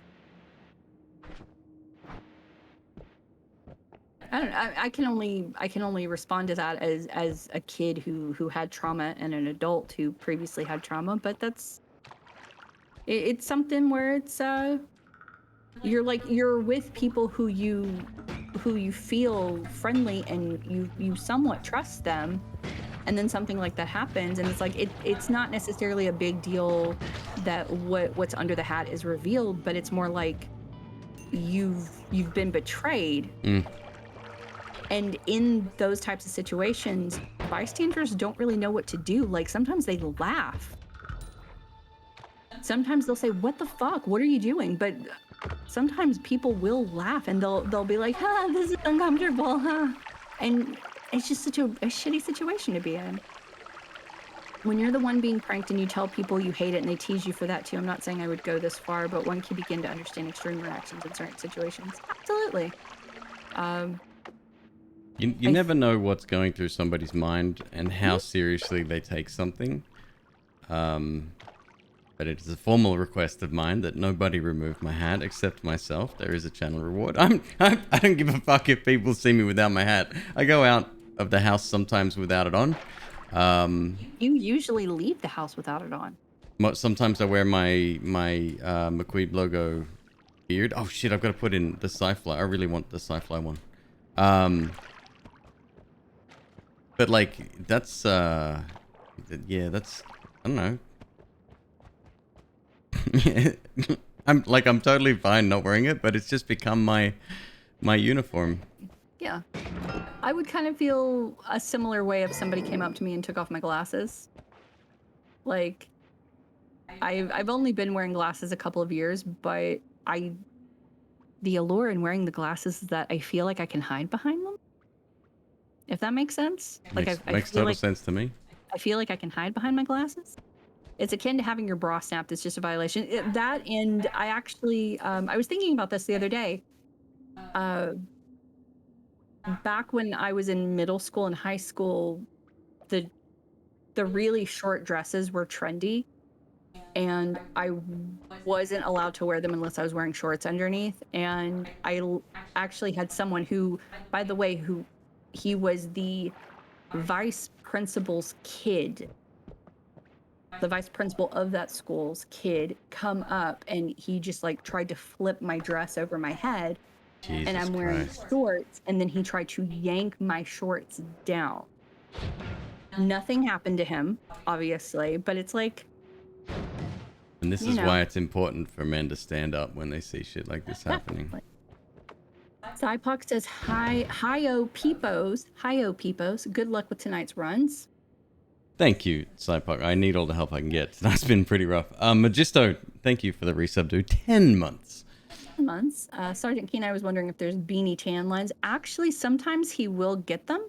I don't know. I can only respond to that as a kid who had trauma and an adult who previously had trauma. But it's something where it's you're with people who you feel friendly and you somewhat trust them, and then something like that happens, and it's like it's not necessarily a big deal that what's under the hat is revealed, but it's more like you've been betrayed. And in those types of situations, bystanders don't really know what to do. Like sometimes they laugh. Sometimes they'll say, "What the fuck? What are you doing?" But sometimes people will laugh and they'll be like, "Ha, this is uncomfortable, huh?" And it's just such a shitty situation to be in. When you're the one being pranked and you tell people you hate it and they tease you for that too, I'm not saying I would go this far, but one can begin to understand extreme reactions in certain situations. Absolutely. You never know what's going through somebody's mind and how seriously they take something. But it is a formal request of mine that nobody remove my hat except myself. There is a channel reward. I don't give a fuck if people see me without my hat. I go out of the house sometimes without it on. You usually leave the house without it on. Sometimes I wear my McQueeb logo beard. Oh shit, I've got to put in the sci-fly. I really want the sci-fly one. But like that's yeah, that's, I don't know. I'm totally fine not wearing it, but it's just become my uniform. Yeah. I would kind of feel a similar way if somebody came up to me and took off my glasses. Like I've only been wearing glasses a couple of years, but the allure in wearing the glasses is that I feel like I can hide behind them. If that makes sense. Makes total sense to me. I feel like I can hide behind my glasses. It's akin to having your bra snapped. It's just a violation. That, and I actually, I was thinking about this the other day. Back when I was in middle school and high school, the really short dresses were trendy, and I wasn't allowed to wear them unless I was wearing shorts underneath. And I actually had someone who, by the way, he was the vice principal's kid. The vice principal of that school's kid come up, and he just like tried to flip my dress over my head. Jesus and I'm wearing Christ. shorts, and then he tried to yank my shorts down. Nothing happened to him, obviously, but it's like, and this is why it's important for men to stand up when they see shit like this happening. Cypox says, hi-o peepos. Good luck with tonight's runs. Thank you, Cypox. I need all the help I can get. Tonight's been pretty rough. Magisto, thank you for the resub, dude. 10 months. Sergeant Keen, I was wondering if there's beanie tan lines. Actually, sometimes he will get them.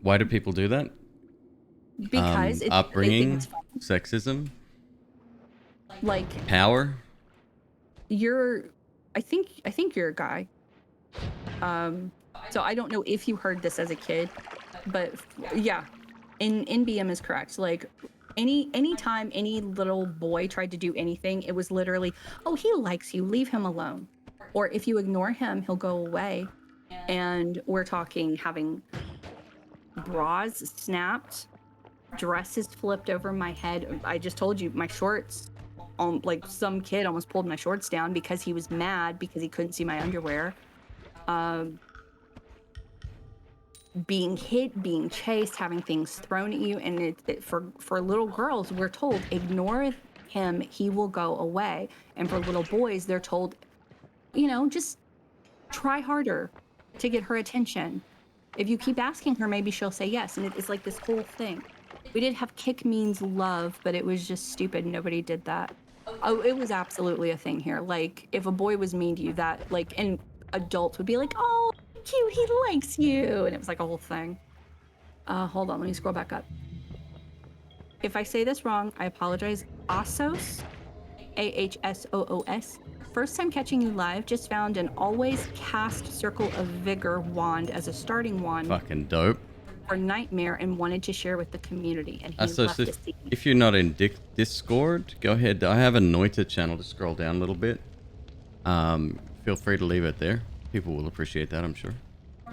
Why do people do that? Because they think upbringing, it's fun. sexism, Like power. I think you're a guy. So I don't know if you heard this as a kid, but yeah, in BM is correct. Like anytime any little boy tried to do anything, it was literally, oh, he likes you, leave him alone. Or if you ignore him, he'll go away. And we're talking having bras snapped, dresses flipped over my head. I just told you my shorts, like some kid almost pulled my shorts down because he was mad because he couldn't see my underwear. Being hit, being chased, having things thrown at you. And for little girls, we're told, ignore him, he will go away. And for little boys, they're told, just try harder to get her attention. If you keep asking her, maybe she'll say yes. And it's like this whole thing. We did have kick means love, but it was just stupid. Nobody did that. Oh, it was absolutely a thing here. Like, if a boy was mean to you, that, like, and adults would be like, oh, cute, he likes you. And it was like a whole thing. Hold on, let me scroll back up. If I say this wrong, I apologize. Assos, AHSOOS. First time catching you live, just found an always cast Circle of Vigor wand as a starting wand. Fucking dope. For Nightmare and wanted to share with the community. And he left a seed. If you're not in Discord, go ahead. I have a Noita channel to scroll down a little bit. Feel free to leave it there. People will appreciate that, I'm sure.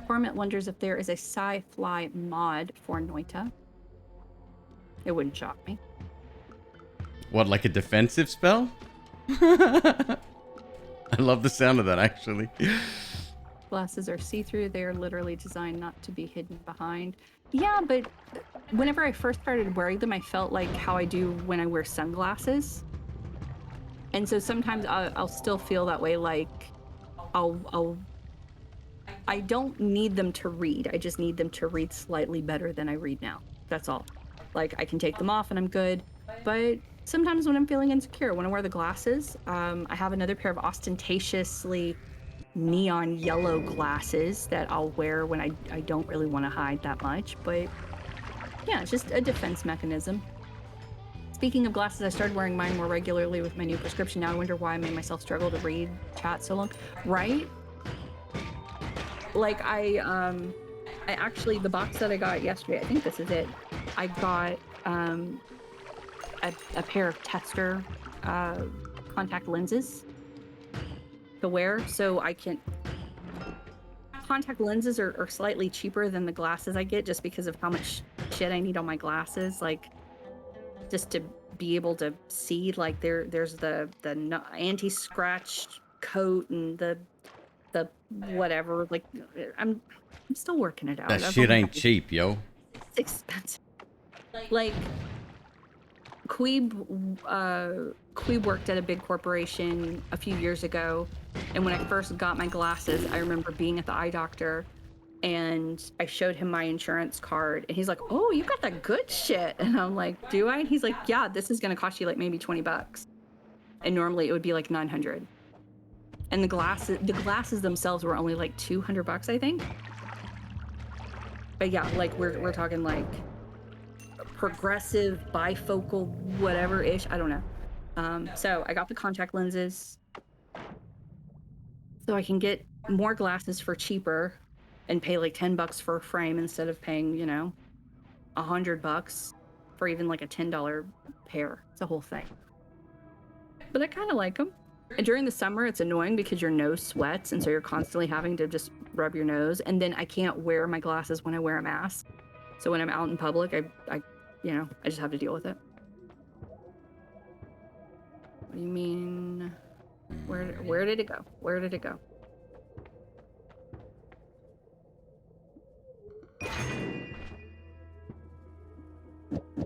Torment wonders if there is a sci-fly mod for Noita. It wouldn't shock me. What, like a defensive spell? I love the sound of that, actually. Glasses are see-through. They're literally designed not to be hidden behind. Yeah, but whenever I first started wearing them, I felt like how I do when I wear sunglasses. And so sometimes I'll still feel that way, like I don't need them to read. I just need them to read slightly better than I read now. That's all. Like, I can take them off and I'm good. But sometimes when I'm feeling insecure, when I wear the glasses, I have another pair of ostentatiously neon yellow glasses that I'll wear when I don't really want to hide that much. But yeah, it's just a defense mechanism. Speaking of glasses, I started wearing mine more regularly with my new prescription. Now I wonder why I made myself struggle to read chat so long. Right? Like I actually, the box that I got yesterday, I think this is it. I got a pair of tester contact lenses to wear, so I can. Contact lenses are slightly cheaper than the glasses I get just because of how much shit I need on my glasses, like just to be able to see. Like there's the anti-scratch coat and the whatever. Like I'm still working it out. That shit ain't cheap, yo. It's expensive. Like McQueeb worked at a big corporation a few years ago, and when I first got my glasses, I remember being at the eye doctor and I showed him my insurance card and he's like, oh, you got that good shit. And I'm like, do I? And he's like, yeah, this is gonna cost you like maybe $20, and normally it would be like $900. And the glasses themselves were only like $200, I think. But yeah, like we're talking like progressive bifocal whatever ish, I don't know. So I got the contact lenses so I can get more glasses for cheaper and pay like $10 for a frame instead of paying, $100 for even like a $10 pair. It's a whole thing. But I kind of like them. And during the summer, it's annoying because your nose sweats, and so you're constantly having to just rub your nose. And then I can't wear my glasses when I wear a mask. So when I'm out in public, I just have to deal with it. What do you mean? Where did it go? Where did it go?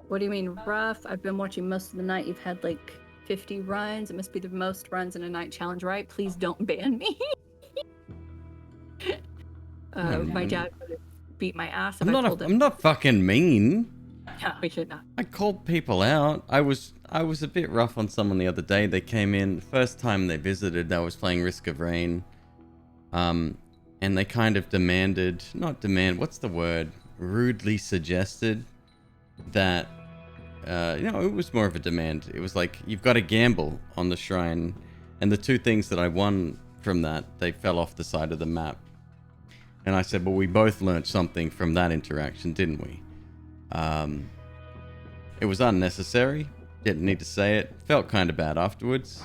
What do you mean rough? I've been watching most of the night. You've had like 50 runs. It must be the most runs in a night challenge, right? Please don't ban me. My dad would have beat my ass if I told him. I'm not fucking mean. No, we should not. I called people out. I was a bit rough on someone the other day. They came in, the first time they visited, I was playing Risk of Rain. And they kind of what's the word? rudely suggested that, it was more of a demand. It was like, you've got to gamble on the shrine. And the two things that I won from that, they fell off the side of the map. And I said, well, we both learned something from that interaction, didn't we? It was unnecessary. Didn't need to say it. Felt kind of bad afterwards.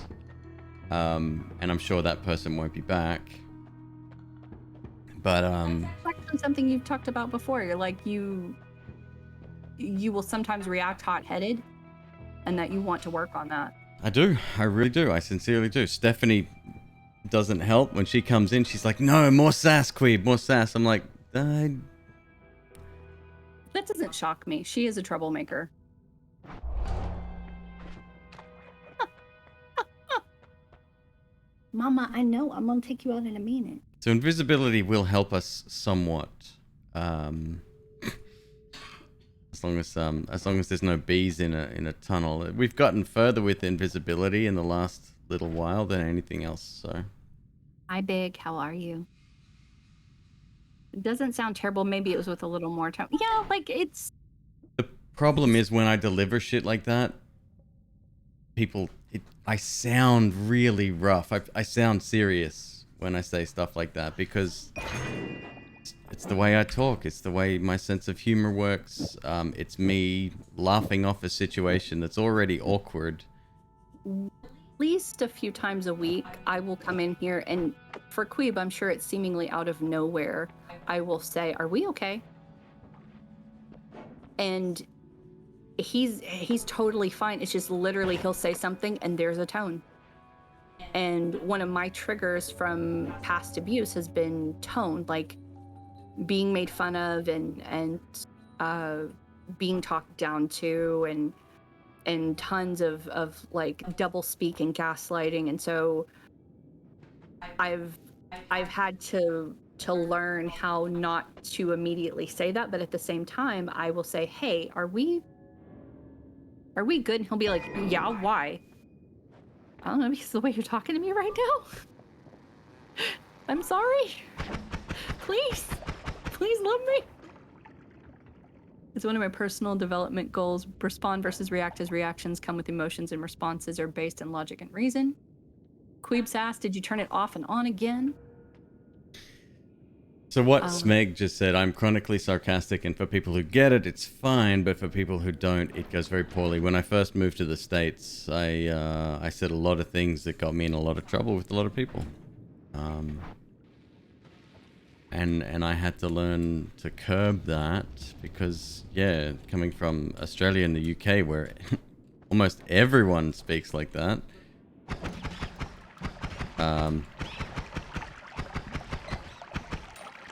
And I'm sure that person won't be back. But Reflect on something you've talked about before. You're like, you will sometimes react hot-headed, and that you want to work on that. I do. I really do. I sincerely do. Stephanie doesn't help. When she comes in, she's like, no, more sass, Queeb, more sass. I'm like, That doesn't shock me. She is a troublemaker. Mama, I know. I'm gonna take you out in a minute. So invisibility will help us somewhat. As long as there's no bees in a tunnel. We've gotten further with invisibility in the last little while than anything else, so. Hi, Big. How are you? It doesn't sound terrible. Maybe it was with a little more tone. Yeah, like it's... The problem is when I deliver shit like that, I sound really rough. I sound serious when I say stuff like that because it's the way I talk. It's the way my sense of humor works. It's me laughing off a situation that's already awkward. At least a few times a week, I will come in here and for Queeb, I'm sure it's seemingly out of nowhere. I will say, "Are we okay?" And he's totally fine. It's just literally he'll say something and there's a tone. And one of my triggers from past abuse has been tone, like being made fun of and being talked down to and tons of like double speak and gaslighting. And so I've had to learn how not to immediately say that, but at the same time I will say, "Hey, are we good?" And he'll be like, "Yeah, why?" I don't know, because the way you're talking to me right now. I'm sorry. Please love me. It's one of my personal development goals. Respond versus react, as reactions come with emotions and responses are based in logic and reason. Queeb's asked, did you turn it off and on again? So what Smeg just said, I'm chronically sarcastic, and for people who get it, it's fine, but for people who don't, it goes very poorly. When I first moved to the States, I said a lot of things that got me in a lot of trouble with a lot of people. And I had to learn to curb that because, yeah, coming from Australia and the UK where almost everyone speaks like that.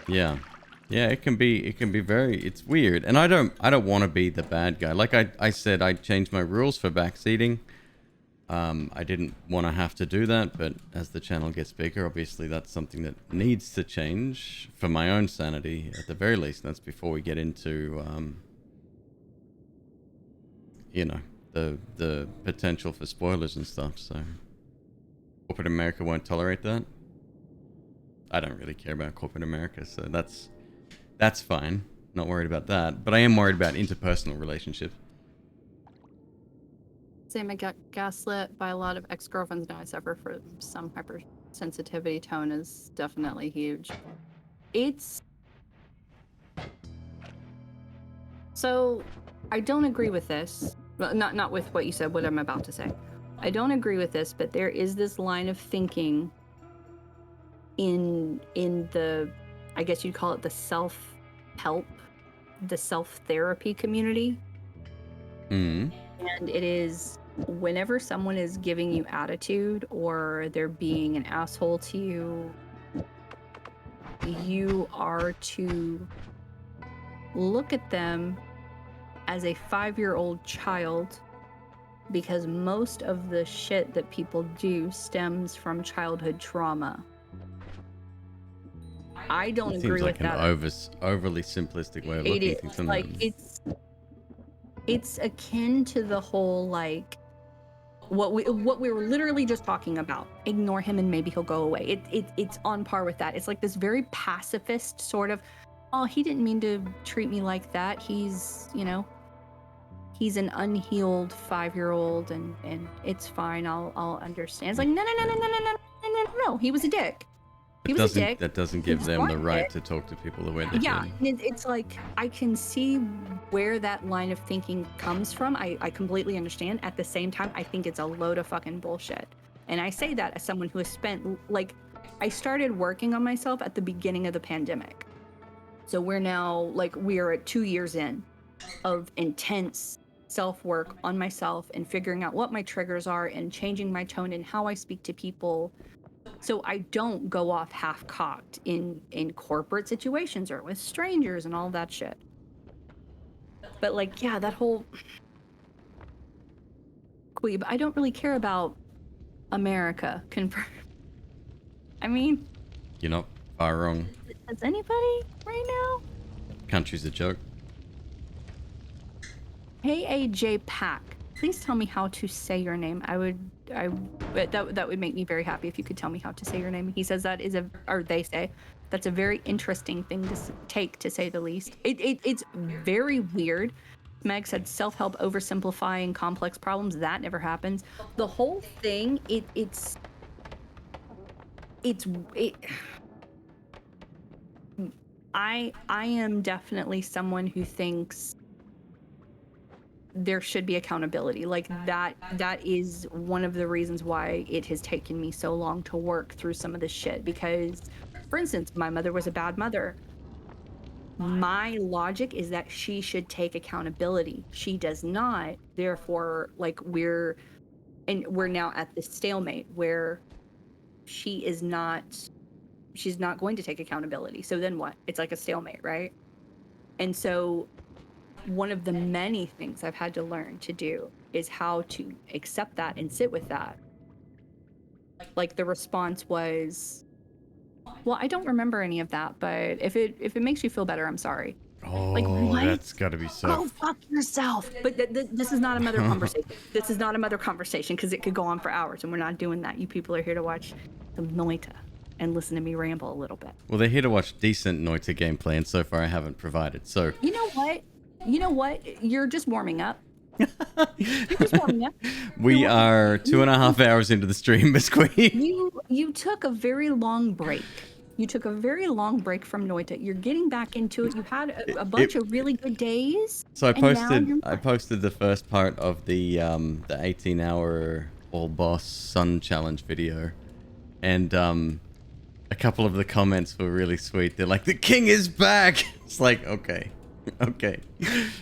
Yeah, it can be very, it's weird. And I don't want to be the bad guy. Like I said, I changed my rules for backseating. I didn't want to have to do that, but as the channel gets bigger, obviously that's something that needs to change for my own sanity, at the very least. That's before we get into, the potential for spoilers and stuff. So corporate America won't tolerate that. I don't really care about corporate America, so that's fine. Not worried about that, but I am worried about interpersonal relationships. Same, I got gaslit by a lot of ex-girlfriends now. I suffer for some hypersensitivity. Tone is definitely huge. So I don't agree with this. Well, not with what you said, what I'm about to say. I don't agree with this, but there is this line of thinking in the, I guess you'd call it the self-help, the self-therapy community. Mm. And it is whenever someone is giving you attitude or they're being an asshole to you, you are to look at them as a 5-year-old child, because most of the shit that people do stems from childhood trauma. I don't agree with that. Seems like an overly simplistic way of looking at things. Like it's akin to the whole like what we were literally just talking about. Ignore him and maybe he'll go away. It's on par with that. It's like this very pacifist sort of, Oh, he didn't mean to treat me like that. He's, you know, he's an unhealed 5-year-old, and it's fine. I'll understand. It's like, no. He was a dick. He was a dick. That doesn't give them the right to talk to people the way they Yeah, do. and it's like, I can see where that line of thinking comes from. I completely understand. At the same time, I think it's a load of fucking bullshit. And I say that as someone who has spent, like, I started working on myself at the beginning of the pandemic. So we're now, like, we're at 2 years in of intense self-work on myself and figuring out what my triggers are and changing my tone and how I speak to people, so I don't go off half-cocked in corporate situations or with strangers and all that shit. But, like, yeah, that whole Queeb, I don't really care about America. I mean, You're not far wrong. does anybody right now? Country's a joke. Hey, AJ Pack, please tell me how to say your name. That would make me very happy if you could tell me how to say your name. He says that is they say that's a very interesting thing to take, to say the least. It's very weird. Meg said self-help oversimplifying complex problems. That never happens. The whole thing, I am definitely someone who thinks there should be accountability. Like, that is one of the reasons why it has taken me so long to work through some of this shit. Because, for instance, my mother was a bad mother. My logic is that she should take accountability. She does not. Therefore, like, we're now at this stalemate where she's not going to take accountability. So then what? It's like a stalemate, right? And so one of the many things I've had to learn to do is how to accept that and sit with that. Like, the response was, well, I don't remember any of that, but if it makes you feel better, I'm sorry. Oh, like, what? That's gotta be so. Go fuck yourself. But this is not a mother conversation. This is not a mother conversation, because it could go on for hours, and we're not doing that. You people are here to watch some Noita and listen to me ramble a little bit. Well, they're here to watch decent Noita gameplay, and so far I haven't provided. So you know what? You're just warming up. You're just warming up. We are 2.5 hours into the stream, MzQueeb. You took a very long break. You took a very long break from Noita. You're getting back into it. You had a bunch of really good days. So I posted the first part of the 18-hour all boss sun challenge video, and a couple of the comments were really sweet. They're like, "The king is back." It's like, okay.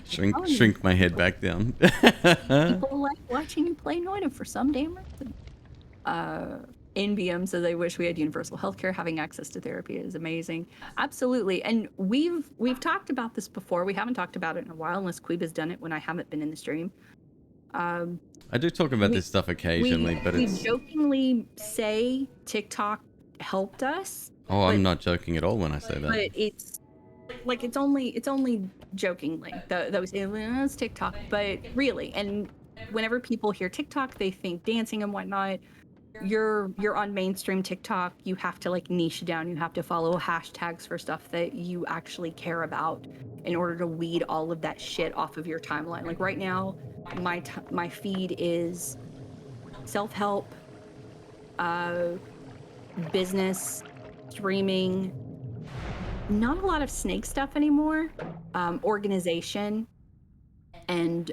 Shrink my head back down. People like watching you play Noita for some damn reason. NBM says, I wish we had universal healthcare. Having access to therapy is amazing. Absolutely. And we've talked about this before. We haven't talked about it in a while, unless Queeb has done it when I haven't been in the stream. I do talk about this stuff occasionally, but we jokingly say TikTok helped us. Oh, I'm not joking at all when I say that. But it's like, it's only jokingly. Those it's TikTok, but really, and whenever people hear TikTok, they think dancing and whatnot. You're on mainstream TikTok. You have to, like, niche down. You have to follow hashtags for stuff that you actually care about in order to weed all of that shit off of your timeline. Like, right now, my feed is self-help, business, streaming, not a lot of snake stuff anymore, organization, and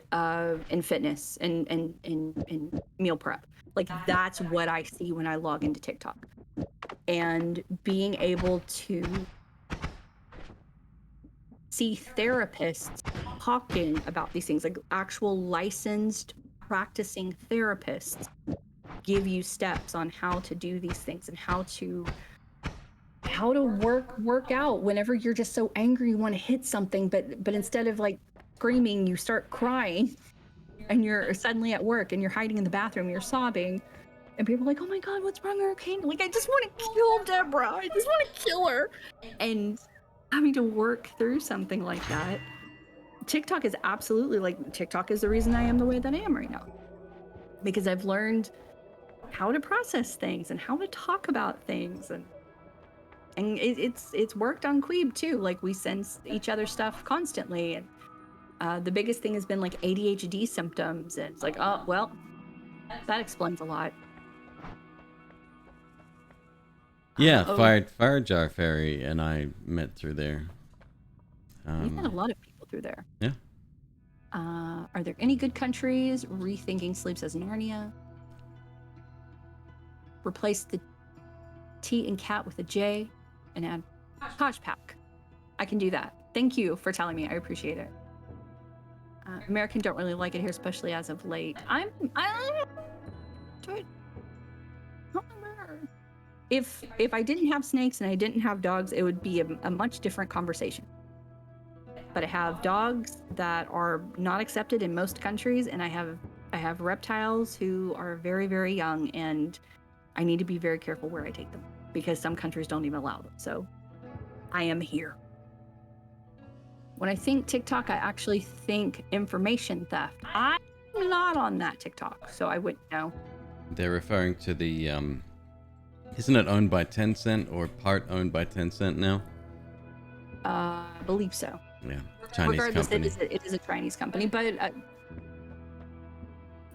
fitness and meal prep. Like, that's what I see when I log into TikTok. And being able to see therapists talking about these things, like actual licensed practicing therapists give you steps on how to do these things and how to work out whenever you're just so angry you want to hit something, but instead of, like, screaming, you start crying. And you're suddenly at work and you're hiding in the bathroom, you're sobbing, and people are like, oh my god, what's wrong, Arcane? Like, I just want to kill Deborah. I just want to kill her. And having to work through something like that, TikTok is absolutely, like, TikTok is the reason I am the way that I am right now. Because I've learned how to process things and how to talk about things. And And it's worked on Queeb too. Like we send each other stuff constantly, and the biggest thing has been like ADHD symptoms, and it's like, oh well, that explains a lot. Yeah, Fire Jar Fairy and I met through there. You've met a lot of people through there. Yeah. Are there any good countries? Rethinking Sleeps as Narnia. Replace the T and cat with a J and add Hodgepack. I can do that. Thank you for telling me. I appreciate it. American don't really like it here, especially as of late. I don't remember. If I didn't have snakes and I didn't have dogs, it would be a much different conversation. But I have dogs that are not accepted in most countries, and I have reptiles who are very, very young, and I need to be very careful where I take them because some countries don't even allow them. So I am here. When I think TikTok, I actually think information theft. I'm not on that TikTok, so I wouldn't know. They're referring to the, isn't it owned by Tencent or part owned by Tencent now? I believe so. Yeah, Chinese Regardless, company. it is a Chinese company, but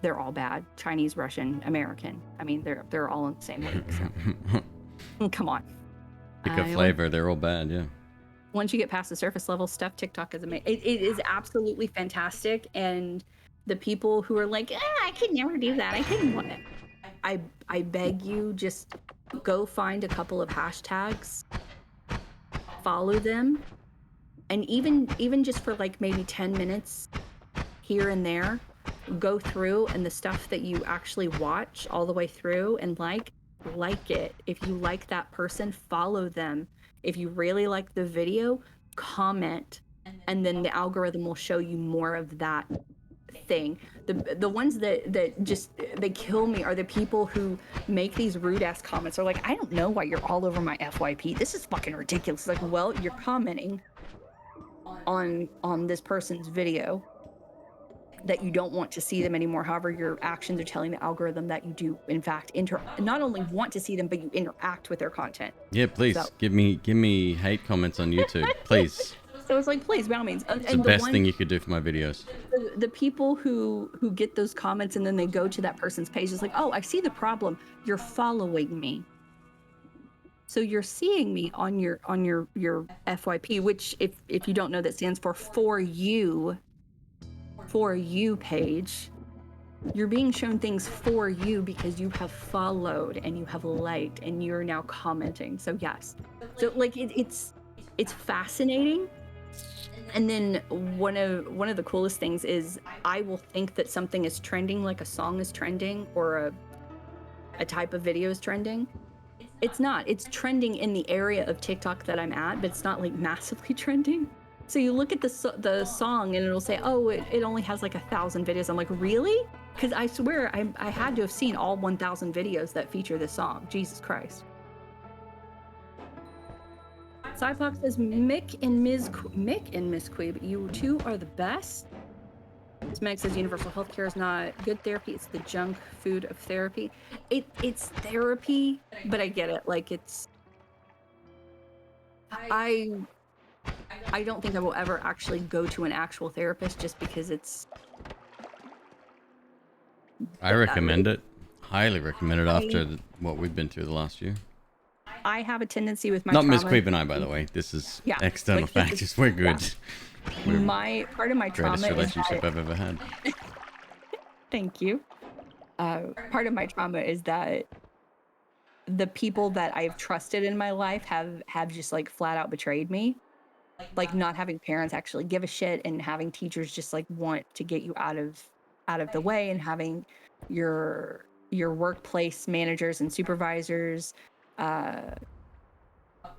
they're all bad. Chinese, Russian, American. I mean, they're all in the same league. So. Come on. Pick a flavor. They're all bad, yeah. Once you get past the surface level stuff, TikTok is amazing. It is absolutely fantastic. And the people who are like, I could never do that. I couldn't want it. I beg you, just go find a couple of hashtags, follow them, and even just for like maybe 10 minutes here and there, go through, and the stuff that you actually watch all the way through and like it. If you like that person, follow them. If you really like the video, comment, and then the algorithm will show you more of that thing. The ones that just they kill me are the people who make these rude ass comments. They're like, I don't know why you're all over my FYP. This is fucking ridiculous. It's like, well, you're commenting on this person's video that you don't want to see them anymore. However, your actions are telling the algorithm that you do, in fact, not only want to see them, but you interact with their content. Yeah, please So, give me hate comments on YouTube, please. So it's like, please, by all means. It's the best thing you could do for my videos. The people who get those comments and then they go to that person's page, it's like, oh, I see the problem. You're following me. So you're seeing me on your FYP, which if you don't know, that stands for you page. You're being shown things for you because you have followed and you have liked and you're now commenting. So yes. So like it's fascinating. And then one of the coolest things is I will think that something is trending, like a song is trending or a type of video is trending. It's not. It's trending in the area of TikTok that I'm at, but it's not like massively trending. So you look at the song and it'll say, oh, it only has like 1,000 videos. I'm like, really? Because I swear I had to have seen all 1,000 videos that feature this song. Jesus Christ. Cyfox says, Mick and MzQueeb, you two are the best. Meg says universal healthcare is not good therapy. It's the junk food of therapy. It's therapy, but I get it. Like I don't think I will ever actually go to an actual therapist just because it's. I recommend it. Highly recommend it after what we've been through the last year. I have a tendency with my Not trauma. MzQueeb and I, by the way. This is external factors. We're good. Yeah. Part of my trauma greatest relationship is I've ever had. Thank you. Part of my trauma is that the people that I've trusted in my life have just like flat out betrayed me. Like not having parents actually give a shit and having teachers just like want to get you out of the way, and having your workplace managers and supervisors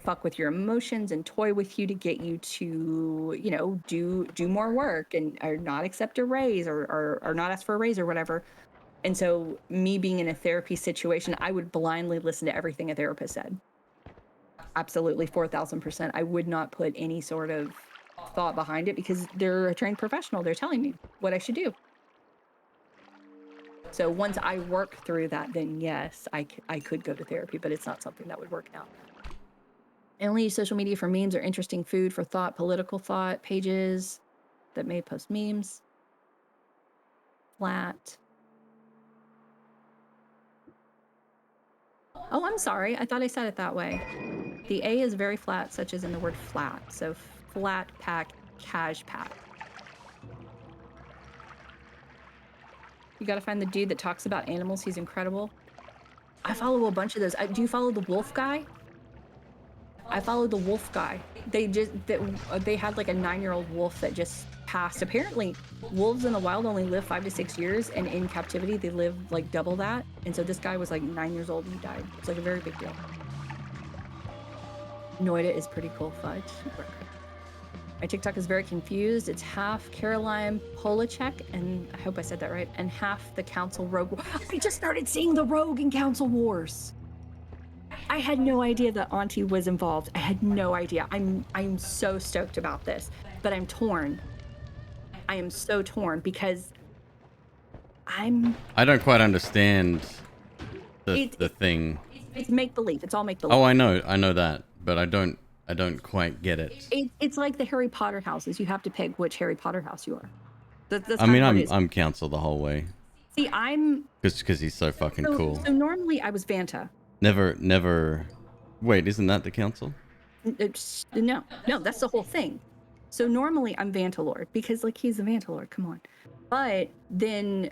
fuck with your emotions and toy with you to get you to, you know, do more work and or not accept a raise or not ask for a raise or whatever. And so me being in a therapy situation, I would blindly listen to everything a therapist said. Absolutely, 4,000%. I would not put any sort of thought behind it because they're a trained professional. They're telling me what I should do. So once I work through that, then yes, I could go to therapy, but it's not something that would work out. I only use social media for memes or interesting food for thought, political thought, pages that may post memes. Flat. Oh, I'm sorry. I thought I said it that way. The A is very flat, such as in the word flat. So flat pack, cash pack. You gotta find the dude that talks about animals. He's incredible. I follow a bunch of those. Do you follow the wolf guy? I follow the wolf guy. They had like a 9-year-old wolf that just passed. Apparently, wolves in the wild only live 5 to 6 years, and in captivity they live like double that. And so this guy was like 9 years old and he died. It's like a very big deal. Noida is pretty cool. Fudge. My TikTok is very confused. It's half Caroline Polacek, and I hope I said that right, and half the Council Rogue. I just started seeing the Rogue and Council Wars. I had no idea that Auntie was involved. I had no idea. I'm so stoked about this, but I'm torn. I am so torn because I don't quite understand the thing. It's make believe. It's all make believe. Oh, I know that, but I don't quite get it. It's like the Harry Potter houses. You have to pick which Harry Potter house you are. That's I mean, I'm Council the whole way. See, I'm because he's so fucking cool. So normally I was Vanta. Never. Wait, isn't that the Council? No, that's the whole thing. So normally I'm Vantalord because like he's the Vantalord. Come on, but then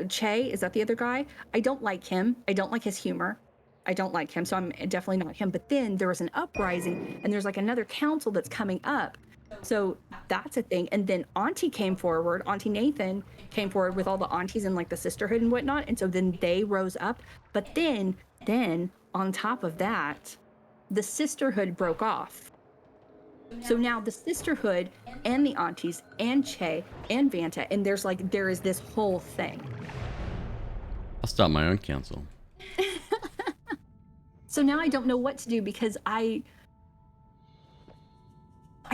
Che, is that the other guy? I don't like him. I don't like his humor. I don't like him, so I'm definitely not him. But then there was an uprising, and there's like another council that's coming up. So that's a thing. And then Auntie came forward. Auntie Nathan came forward with all the aunties and like the sisterhood and whatnot. And so then they rose up. But then on top of that, the sisterhood broke off. So now the sisterhood and the aunties and Che and Vanta, and there is this whole thing. I'll start my own council. So now I don't know what to do because I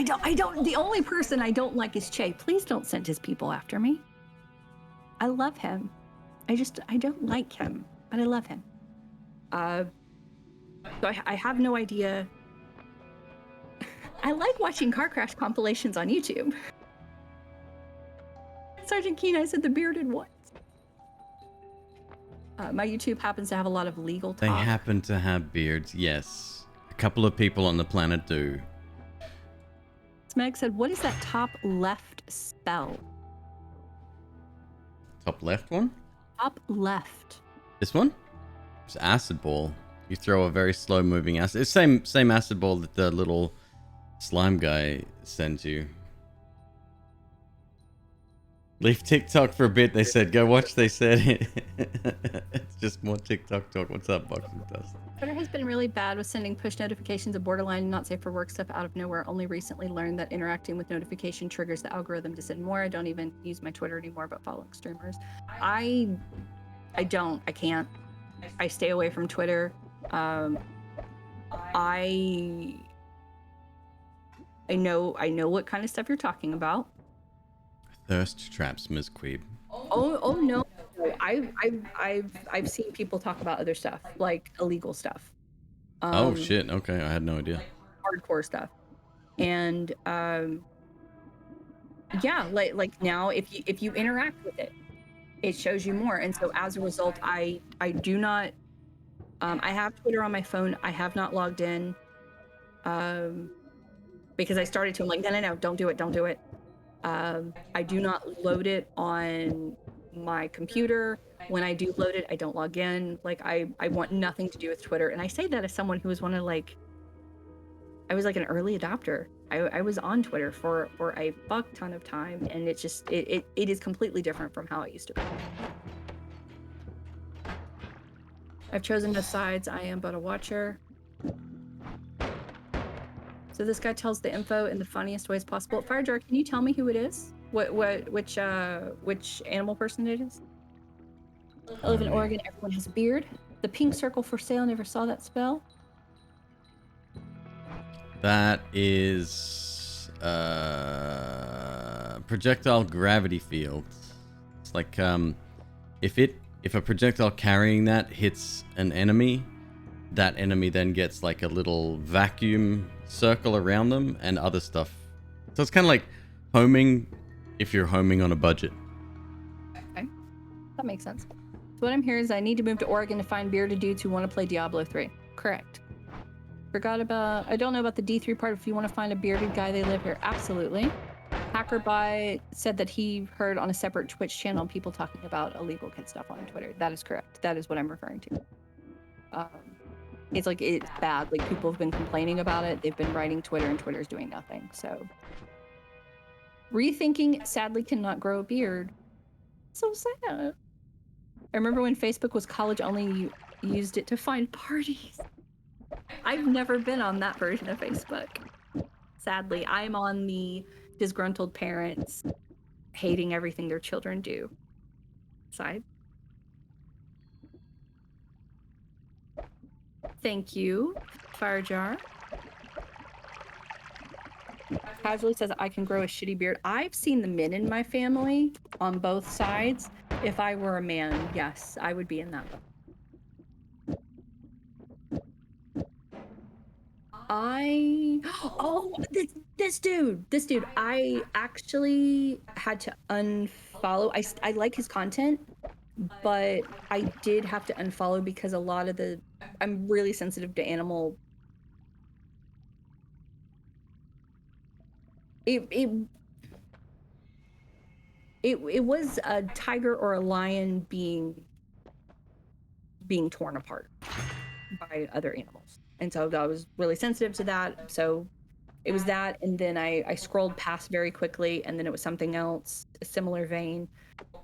don't, the only person I don't like is Che. Please don't send his people after me. I love him. I don't like him, but I love him. So I have no idea. I like watching car crash compilations on YouTube. Sergeant Keen, I said the bearded ones. My YouTube happens to have a lot of legal talk. They happen to have beards, yes. A couple of people on the planet do. Smeg said, what is that top left spell? Top left one? Top left. This one? It's acid ball. You throw a very slow moving acid. It's same acid ball that the little slime guy sends you. Leave TikTok for a bit, they said. Go watch, they said. It's just more TikTok talk. What's up, Boxing Dust? Twitter has been really bad with sending push notifications of borderline and not safe for work stuff out of nowhere. Only recently learned that interacting with notification triggers the algorithm to send more. I don't even use my Twitter anymore, but following streamers. I can't. I stay away from Twitter. I know what kind of stuff you're talking about. Thirst traps, MzQueeb. Oh no. I've seen people talk about other stuff, like illegal stuff. Oh shit, okay, I had no idea. Hardcore stuff. And yeah, like now if you interact with it, it shows you more. And so as a result, I do not I have Twitter on my phone. I have not logged in. Because I started to, I'm like, no, don't do it. I do not load it on my computer. When I do load it, I don't log in. Like I want nothing to do with Twitter. And I say that as someone who was I was like an early adopter. I was on Twitter for a fuck ton of time, and it's just it is completely different from how it used to be. I've chosen no sides. I am but a watcher. So this guy tells the info in the funniest ways possible. Firejar, can you tell me who it is? Which animal person it is? I live in Oregon. Everyone has a beard. The pink circle for sale. Never saw that spell. That is projectile gravity field. It's like if a projectile carrying that hits an enemy, that enemy then gets like a little vacuum circle around them and other stuff. So it's kind of like homing if you're homing on a budget. Okay, that makes sense. So what I'm hearing is I need to move to Oregon to find bearded dudes who want to play Diablo 3. Correct. I don't know about the D3 part. If you want to find a bearded guy, they live here. Absolutely. HackerBy said that he heard on a separate Twitch channel people talking about illegal kid stuff on Twitter. That is correct. That is what I'm referring to. It's bad. Like, people have been complaining about it. They've been writing Twitter, and Twitter's doing nothing. So, rethinking sadly cannot grow a beard. So sad. I remember when Facebook was college only, you used it to find parties. I've never been on that version of Facebook. Sadly, I'm on the disgruntled parents hating everything their children do side. Thank you, Fire Jar. Casually says I can grow a shitty beard. I've seen the men in my family on both sides. If I were a man, yes, I would be in that book. This dude, I actually had to unfollow. I like his content, but I did have to unfollow because a lot of I'm really sensitive to animal. It was a tiger or a lion being torn apart by other animals. And so I was really sensitive to that. So it was that, and then I scrolled past very quickly, and then it was something else, a similar vein.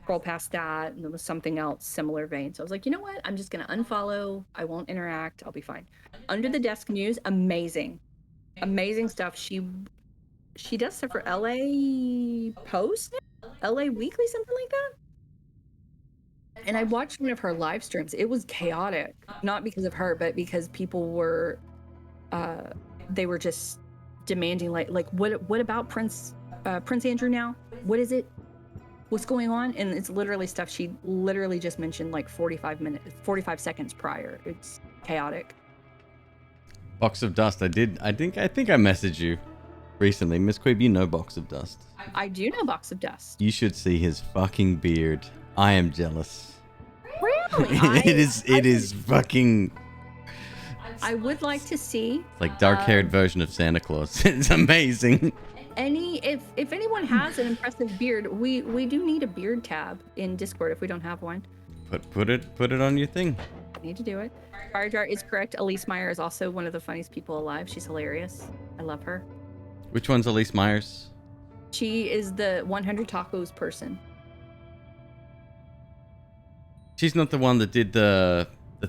Scrolled past that, and it was something else, similar vein. So I was like, you know what? I'm just gonna unfollow. I won't interact. I'll be fine. Under the Desk News, amazing stuff. She does stuff for LA Post, LA Weekly, something like that. And I watched one of her live streams. It was chaotic, not because of her, but because people were, they were just demanding, like what about Prince Andrew now? What is it? What's going on? And it's literally stuff she literally just mentioned like 45 seconds prior. It's chaotic. Box of Dust. I think I messaged you recently. MzQueeb, you know Box of Dust. I do know Box of Dust. You should see his fucking beard. I am jealous. Really? It is fucking... I would like to see... It's like dark-haired version of Santa Claus. It's amazing. If anyone has an impressive beard, we do need a beard tab in Discord if we don't have one. Put it on your thing. I need to do it. Firejar is correct. Elise Meyer is also one of the funniest people alive. She's hilarious. I love her. Which one's Elise Myers? She is the 100 tacos person. She's not the one that did the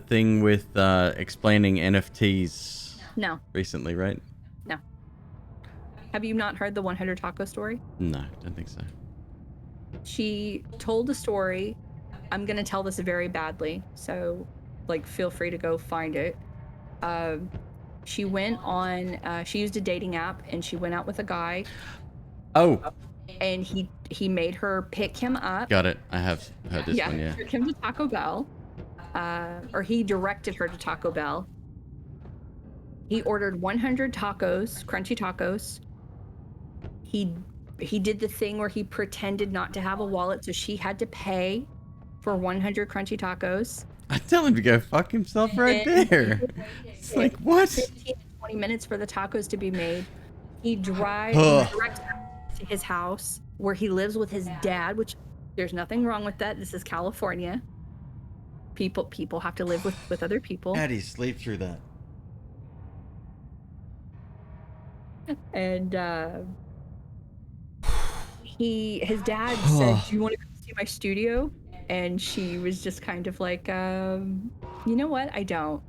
thing with explaining NFTs. No. Recently, right? No. Have you not heard the 100 taco story? No, I don't think so. She told the story. I'm going to tell this very badly, so like feel free to go find it. She went on, she used a dating app, and she went out with a guy. Oh. And he made her pick him up. Got it. I have heard this one, yeah. Took him to Taco Bell. Or he directed her to Taco Bell. He ordered 100 tacos, crunchy tacos. He did the thing where he pretended not to have a wallet, so she had to pay for 100 crunchy tacos. I tell him to go fuck himself right there. It's like, what? 15 to 20 minutes for the tacos to be made. He directs her to his house where he lives with his dad, which there's nothing wrong with that. This is California. People have to live with other people. How do you sleep through that? And his dad said, do you want to come see my studio? And she was just kind of like, you know what? I don't.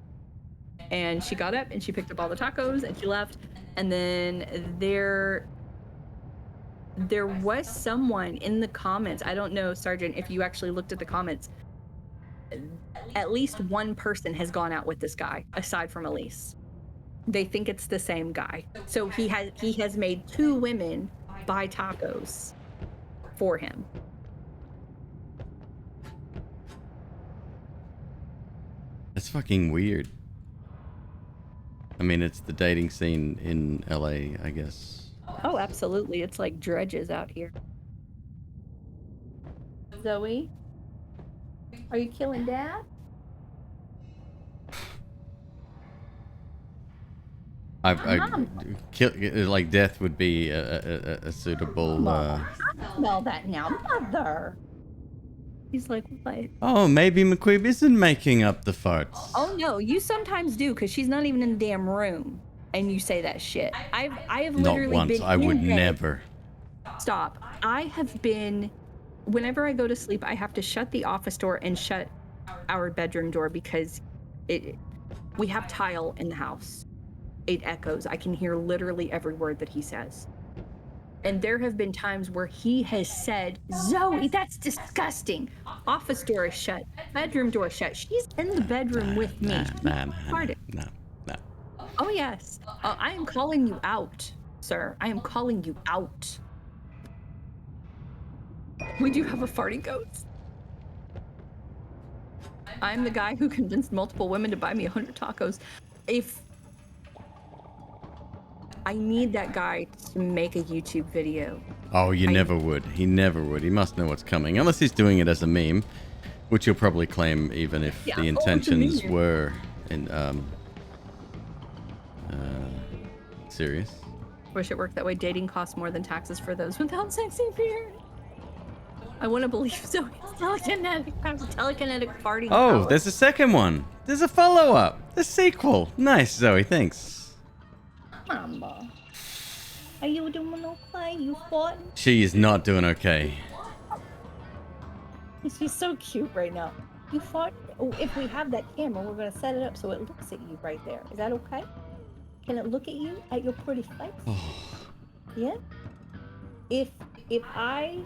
And she got up and she picked up all the tacos and she left. And then there was someone in the comments. I don't know, Sergeant, if you actually looked at the comments. At least one person has gone out with this guy, aside from Elise. They think it's the same guy. So he has made 2 women buy tacos for him. That's fucking weird. I mean, it's the dating scene in LA, I guess. Oh, absolutely. It's like dredges out here. Zoe, are you killing Dad? Like death would be a suitable. Smell that now, Mother. He's like, what? Oh, maybe McQueeb isn't making up the farts. Oh no, you sometimes do, because she's not even in the damn room, and you say that shit. I have literally Not once. been. I would never. Stop. I have been. Whenever I go to sleep, I have to shut the office door and shut our bedroom door because we have tile in the house. It echoes. I can hear literally every word that he says. And there have been times where he has said, Zoe, that's disgusting. Office door is shut. Bedroom door is shut. She's in the bedroom with me. No. Oh, yes. I am calling you out, sir. I am calling you out. We do have a farty ghost. I'm the guy who convinced multiple women to buy me 100 tacos. If I need that guy to make a YouTube video. Oh, you never would. He never would. He must know what's coming. Unless he's doing it as a meme, which he'll probably claim even if the intentions were serious. Wish it worked that way. Dating costs more than taxes for those without sexy fear. I want to believe Zoe's telekinetic farting power. There's a second one. There's a follow-up. The sequel. Nice, Zoe. Thanks. Mama, are you doing okay? You fought? She is not doing okay. She's so cute right now. You fought? Oh, if we have that camera, we're going to set it up so it looks at you right there. Is that okay? Can it look at you, at your pretty face? Yeah? If I...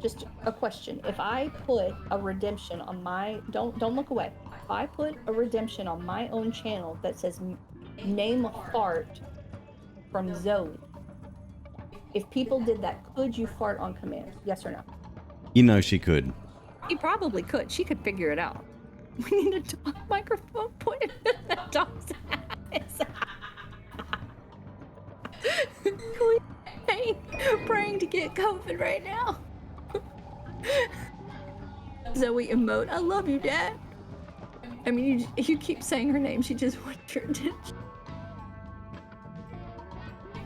Just a question. If I put a redemption on my... Don't look away. If I put a redemption on my own channel that says name a fart from Zoe, if people did that, could you fart on command? Yes or no? You know she could. She probably could. She could figure it out. We need a dog microphone pointed at that dog's ass. Praying to get COVID right now. Zoe emote. I love you, Dad. I mean, you keep saying her name. She just went your ditch.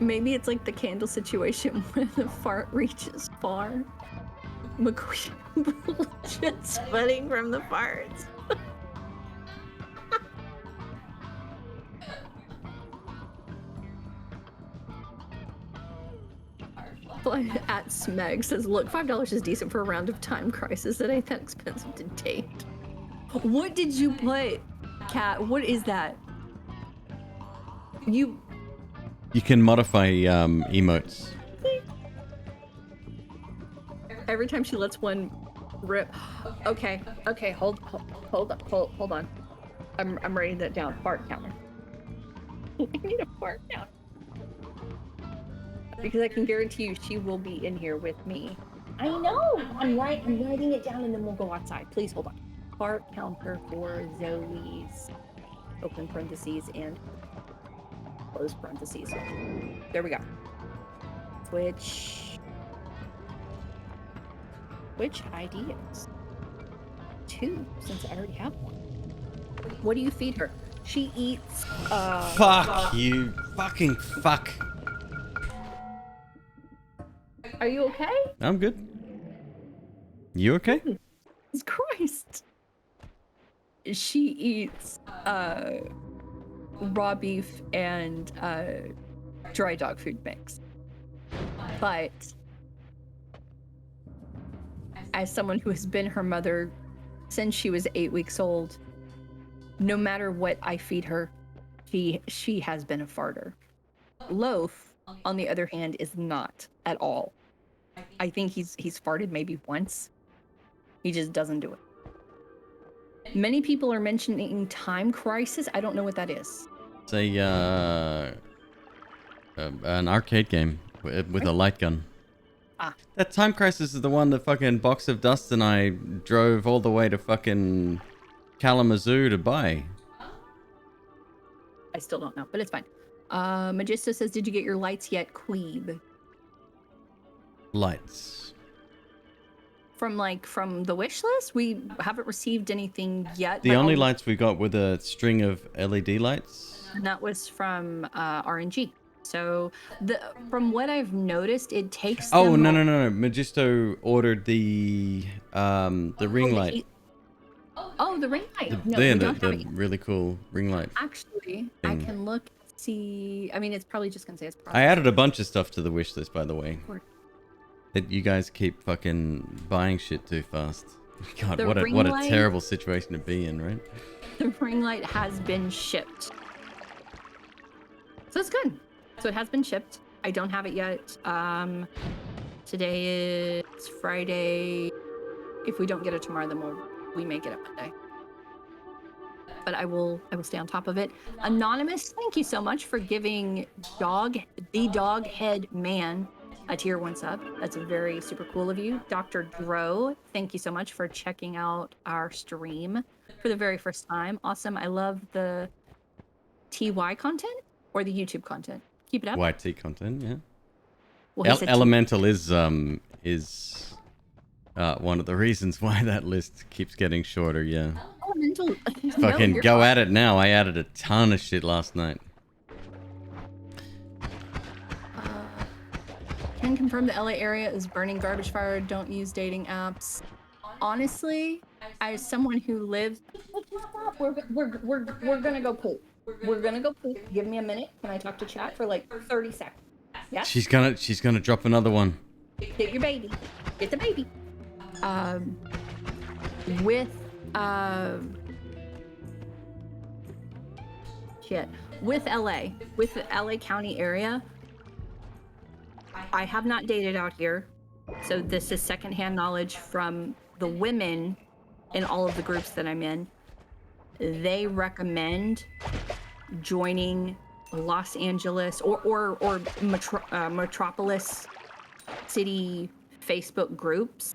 Maybe it's like the candle situation where the fart reaches far. McQueeb just sweating from the farts. At Smeg says, look, $5 is decent for a round of Time Crisis. That ain't that expensive to date. What did you put, Kat? What is that? You can modify emotes. Every time she lets one rip. Okay, hold on. I'm writing that down. Fart counter. I need a fart counter. Because I can guarantee you she will be in here with me. I know! I'm writing it down and then we'll go outside. Please hold on. Fart counter for Zoe's open parentheses and close parentheses. There we go. Which ideas? 2, since I already have one. What do you feed her? She eats Fuck you. Fucking fuck. Are you okay? I'm good. You okay? Jesus Christ. She eats raw beef and dry dog food mix. But as someone who has been her mother since she was 8 weeks old, no matter what I feed her, she has been a farter. Loaf, on the other hand, is not at all. I think he's farted maybe once. He just doesn't do it. Many people are mentioning Time Crisis. I don't know what that is. It's an arcade game with a light gun. Ah. That Time Crisis is the one that fucking Box of Dust and I drove all the way to fucking Kalamazoo to buy. I still don't know, but it's fine. Magisto says, did you get your lights yet, Queeb? Lights. From the wish list? We haven't received anything yet. The only lights we got were the string of LED lights. And that was from RNG. So from what I've noticed, it takes Oh, them no. Magisto ordered the ring light. Oh, the ring light. The really cool ring light. Actually, thing. I can look and see. I mean, it's probably just gonna say it's I added a bunch of stuff to the wish list, by the way. That you guys keep fucking buying shit too fast. God, what a terrible situation to be in, right? The ring light has been shipped. So it's good. So it has been shipped. I don't have it yet. Today is Friday. If we don't get it tomorrow, then we may get it Monday. But I will stay on top of it. Anonymous, thank you so much for giving the dog head man a tier 1 sub. That's very super cool of you. Dr. Dro, thank you so much for checking out our stream for the very first time. Awesome. I love the TY content or the YouTube content. Keep it up. YT content, yeah. Well, Elemental is one of the reasons why that list keeps getting shorter, yeah. Elemental. Fucking go at it now. I added a ton of shit last night. Can confirm the LA area is burning garbage fire. Don't use dating apps. Honestly, as someone who lives, we're gonna go poop. We're gonna go poop. Give me a minute. Can I talk to chat for like 30 seconds? Yeah. She's gonna drop another one. Get your baby. Get the baby. With the LA County area, I have not dated out here, so this is secondhand knowledge from the women in all of the groups that I'm in. They recommend joining Los Angeles or Metropolis City Facebook groups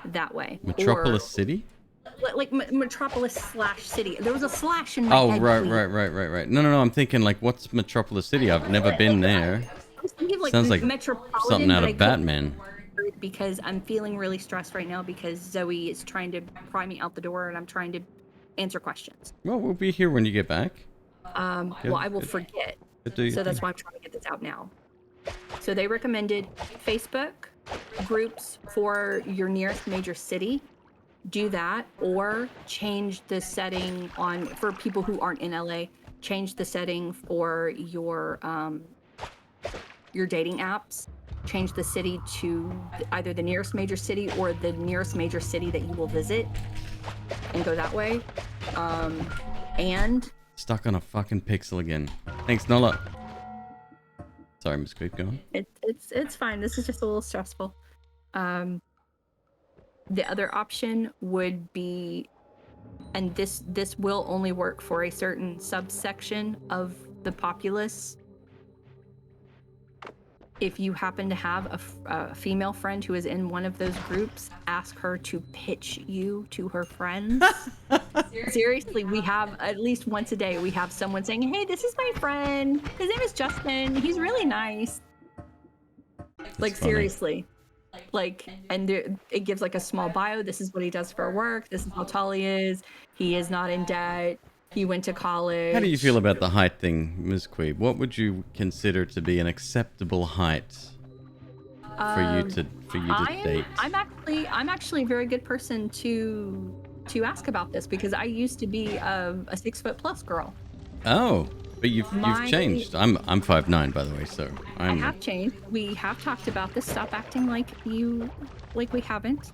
that way. Metropolis City? Like Metropolis/City. There was a slash in my head. Oh, right. No. I'm thinking like, what's Metropolis City? I've never been there. I was thinking Sounds like something out of Batman. Because I'm feeling really stressed right now because Zoe is trying to pry me out the door and I'm trying to answer questions. Well, we'll be here when you get back. Well, I will forget. So that's why I'm trying to get this out now. So they recommended Facebook groups for your nearest major city. Do that, or change the setting for people who aren't in LA. Change the setting for your dating apps. Change the city to either the nearest major city or the nearest major city that you will visit, and go that way. And stuck on a fucking pixel again. Thanks, Nola. Sorry, MzQueeb, go on. It's fine. This is just a little stressful. The other option would be, and this will only work for a certain subsection of the populace. If you happen to have a female friend who is in one of those groups, ask her to pitch you to her friends. Seriously, we have at least once a day, we have someone saying, hey, this is my friend. His name is Justin. He's really nice. That's like, funny. seriously. Like, and it gives like a small bio. This is what he does for work. This is how tall he is. He is not in debt. He went to college. How do you feel about the height thing, MzQueeb? What would you consider to be an acceptable height for you to date? I'm actually a very good person to ask about this because I used to be a 6'+ girl. Oh, but you've changed. I'm 5'9", by the way, so I have changed. We have talked about this. Stop acting like we haven't.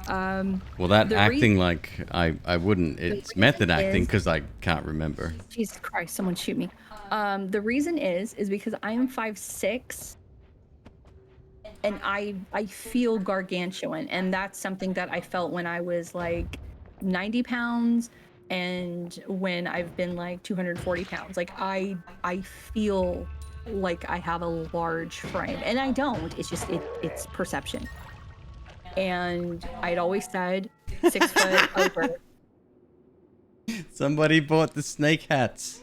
Well, that acting like I wouldn't. It's method acting because I can't remember. Jesus Christ! Someone shoot me. The reason is because I am 5'6", and I feel gargantuan, and that's something that I felt when I was like 90 pounds, and when I've been like 240 pounds. Like I feel like I have a large frame, and I don't. It's just it's perception. And I'd always said 6 foot over. Somebody bought the snake hats.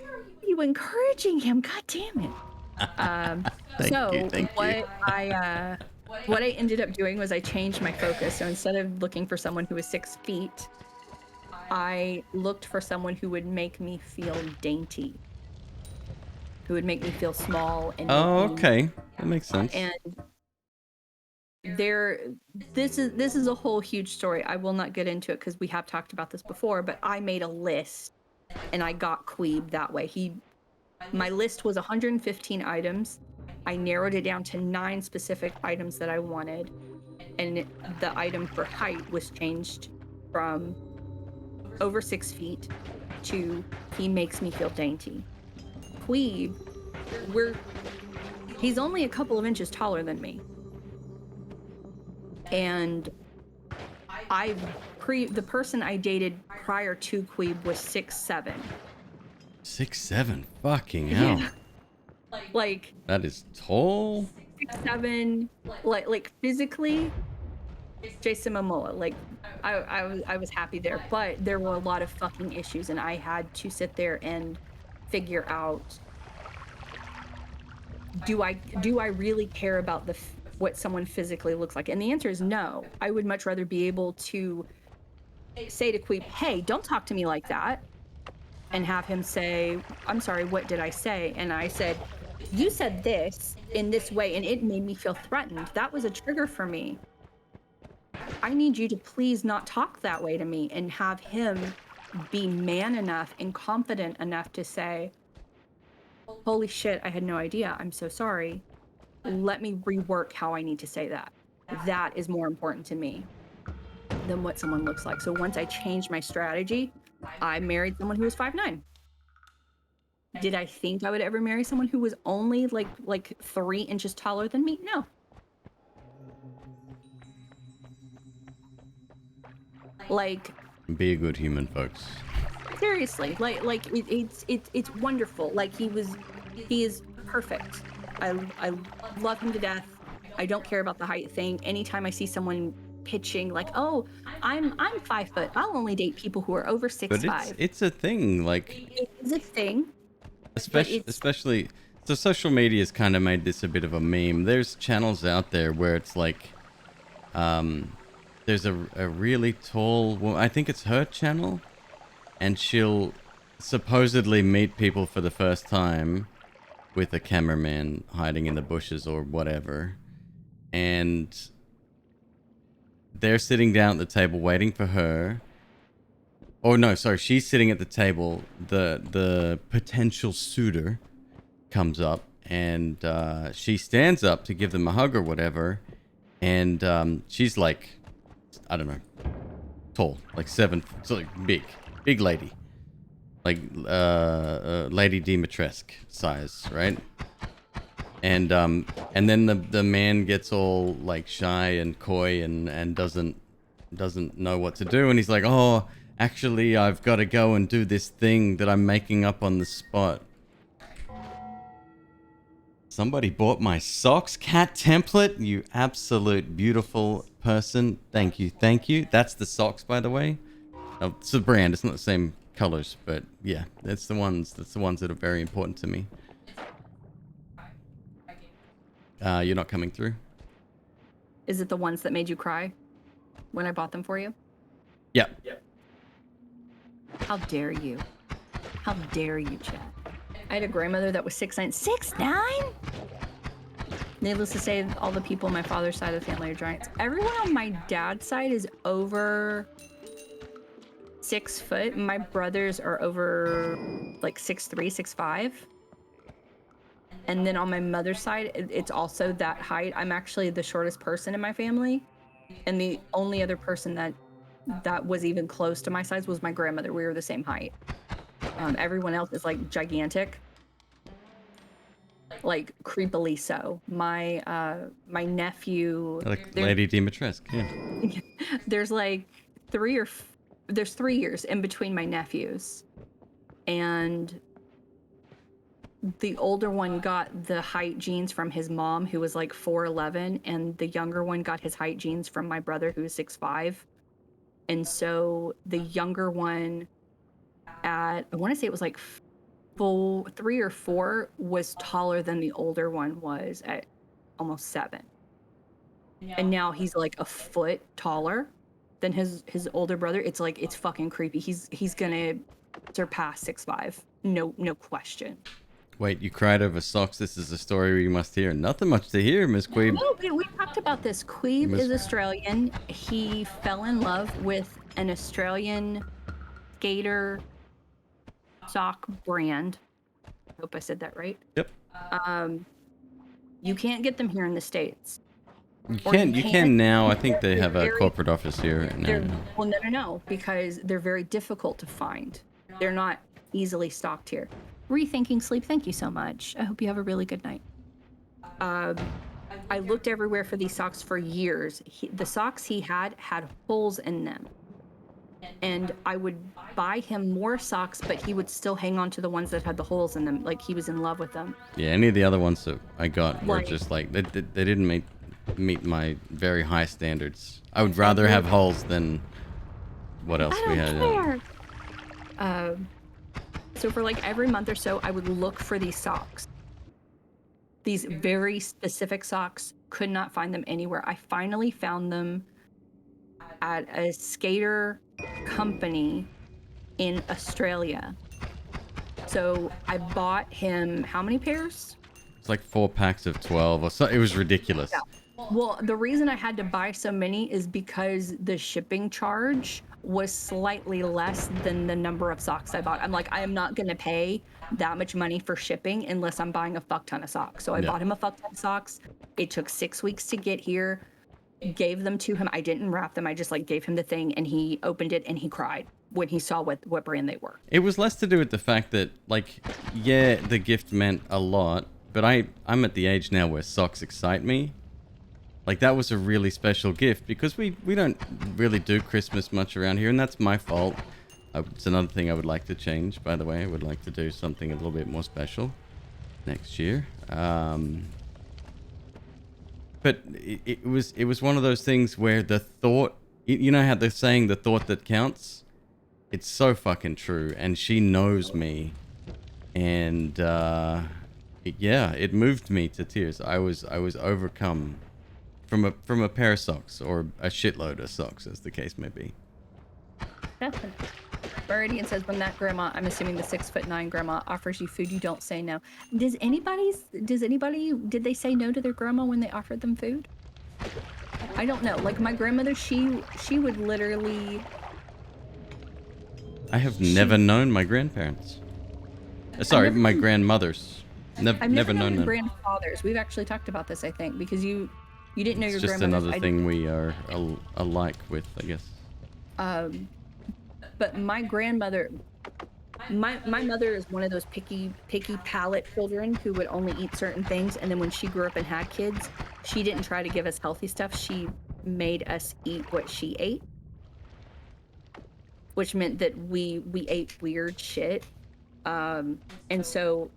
you encouraging him? God damn it. Thank you. What I ended up doing was I changed my focus. So instead of looking for someone who was 6 feet, I looked for someone who would make me feel dainty, who would make me feel small and Okay, that makes sense. And this is a whole huge story. I will not get into it because we have talked about this before, but I made a list and I got Queeb that way. My list was 115 items. I narrowed it down to 9 specific items that I wanted, and the item for height was changed from over 6 feet to he makes me feel dainty. Queeb, he's only a couple of inches taller than me. And the person I dated prior to Queeb was 6'7". 6'7", fucking hell. Yeah. Like that is tall. 6'7", like physically, Jason Momoa. Like I was happy there, but there were a lot of fucking issues, and I had to sit there and figure out: do I really care about what someone physically looks like? And the answer is no. I would much rather be able to say to Queeb, "Hey, don't talk to me like that," and have him say, "I'm sorry, what did I say?" And I said, "You said this in this way, and it made me feel threatened. That was a trigger for me. I need you to please not talk that way to me," and have him be man enough and confident enough to say, "Holy shit, I had no idea. I'm so sorry. Let me rework how I need to say that." That is more important to me than what someone looks like. So once I changed my strategy, I married someone who was 5'9". Did I think I would ever marry someone who was only like 3 inches taller than me? No. Like, be a good human, folks. Seriously, it's wonderful. Like he is perfect. I love him to death. I don't care about the height thing. Anytime I see someone pitching like, "Oh, I'm 5 foot. I'll only date people who are over 6'5". But it's a thing. Like it is a thing. Especially, so social media has kind of made this a bit of a meme. There's channels out there where it's like, there's a really tall woman, I think it's her channel, and she'll supposedly meet people for the first time with a cameraman hiding in the bushes or whatever, and they're sitting down at the table waiting for her. Oh no, sorry, she's sitting at the table. The potential suitor comes up, and she stands up to give them a hug or whatever, and she's like, I don't know, tall, like 7, so like big lady, like Lady Dimitrescu size, right? And then the man gets all like shy and coy and doesn't know what to do, and he's like, "Oh, actually, I've got to go and do this thing that I'm making up on the spot." Somebody bought my socks cat template, you absolute beautiful person. Thank you. That's the socks, by the way. Oh, it's a brand. It's not the same colors, but yeah, that's the ones that are very important to me. You're not coming through? Is it the ones that made you cry when I bought them for you? Yeah. How dare you? How dare you, Chad? I had a grandmother that was 6'9". 6'9"? Needless to say, all the people on my father's side of the family are giants. Everyone on my dad's side is over 6 foot. My brothers are over like 6'3", 6'5". And then on my mother's side, it's also that height. I'm actually the shortest person in my family. And the only other person that was even close to my size was my grandmother. We were the same height. Everyone else is like gigantic. Like creepily so. My nephew, like Lady Dimitrescu, yeah. There's like 3 years in between my nephews, and the older one got the height genes from his mom, who was like 4'11", and the younger one got his height genes from my brother, who was 6'5". And so the younger one, at I want to say it was like 3 or 4 was taller than the older one was at almost 7. And now he's like a foot taller than his older brother. It's like, it's fucking creepy. He's gonna surpass 6'5". No question. Wait, you cried over socks. This is a story you must hear. Nothing much to hear, MzQueeb. No, we talked about this. Queeb is Australian. He fell in love with an Australian skater sock brand. I hope I said that right. Yep. You can't get them here in the States. You can now. I think they have a corporate office here. Well, no, because they're very difficult to find. They're not easily stocked here. Rethinking Sleep, thank you so much. I hope you have a really good night. I looked everywhere for these socks for years. The socks he had holes in them. And I would buy him more socks, but he would still hang on to the ones that had the holes in them, like he was in love with them. Yeah, any of the other ones that I got were just like, they didn't meet my very high standards. I would rather have holes than what else we had. I don't care. So for like every month or so, I would look for these socks. These very specific socks, could not find them anywhere. I finally found them at a skater company in Australia. So I bought him how many pairs? It's like 4 packs of 12 or so. It was ridiculous. Yeah. Well, the reason I had to buy so many is because the shipping charge was slightly less than the number of socks I bought. I'm like, I am not going to pay that much money for shipping unless I'm buying a fuck ton of socks. So I bought him a fuck ton of socks. It took 6 weeks to get here. Gave them to him. I didn't wrap them. I just like gave him the thing and he opened it and he cried when he saw what brand they were. It was less to do with the fact that, like, yeah, the gift meant a lot, but I'm at the age now where socks excite me. Like, that was a really special gift because we don't really do Christmas much around here, and that's my fault. It's another thing I would like to change, by the way. I would like to do something a little bit more special next year. But it was one of those things where the thought, you know how they're saying the thought that counts? It's so fucking true, and she knows me, and it moved me to tears. I was overcome from a pair of socks, or a shitload of socks, as the case may be. Definitely. Meridian says, when that grandma, I'm assuming the 6'9" grandma, offers you food, you don't say no. Did they say no to their grandma when they offered them food? I don't know. Like my grandmother, she would literally. I have never known my grandparents. Sorry, my grandmothers. I've never known them. Grandfathers. We've actually talked about this, I think, because you didn't know your grandmother. It's just another thing we are alike with, I guess. But my grandmother, my mother is one of those picky palate children who would only eat certain things. And then when she grew up and had kids, she didn't try to give us healthy stuff. She made us eat what she ate, which meant that we ate weird shit. And so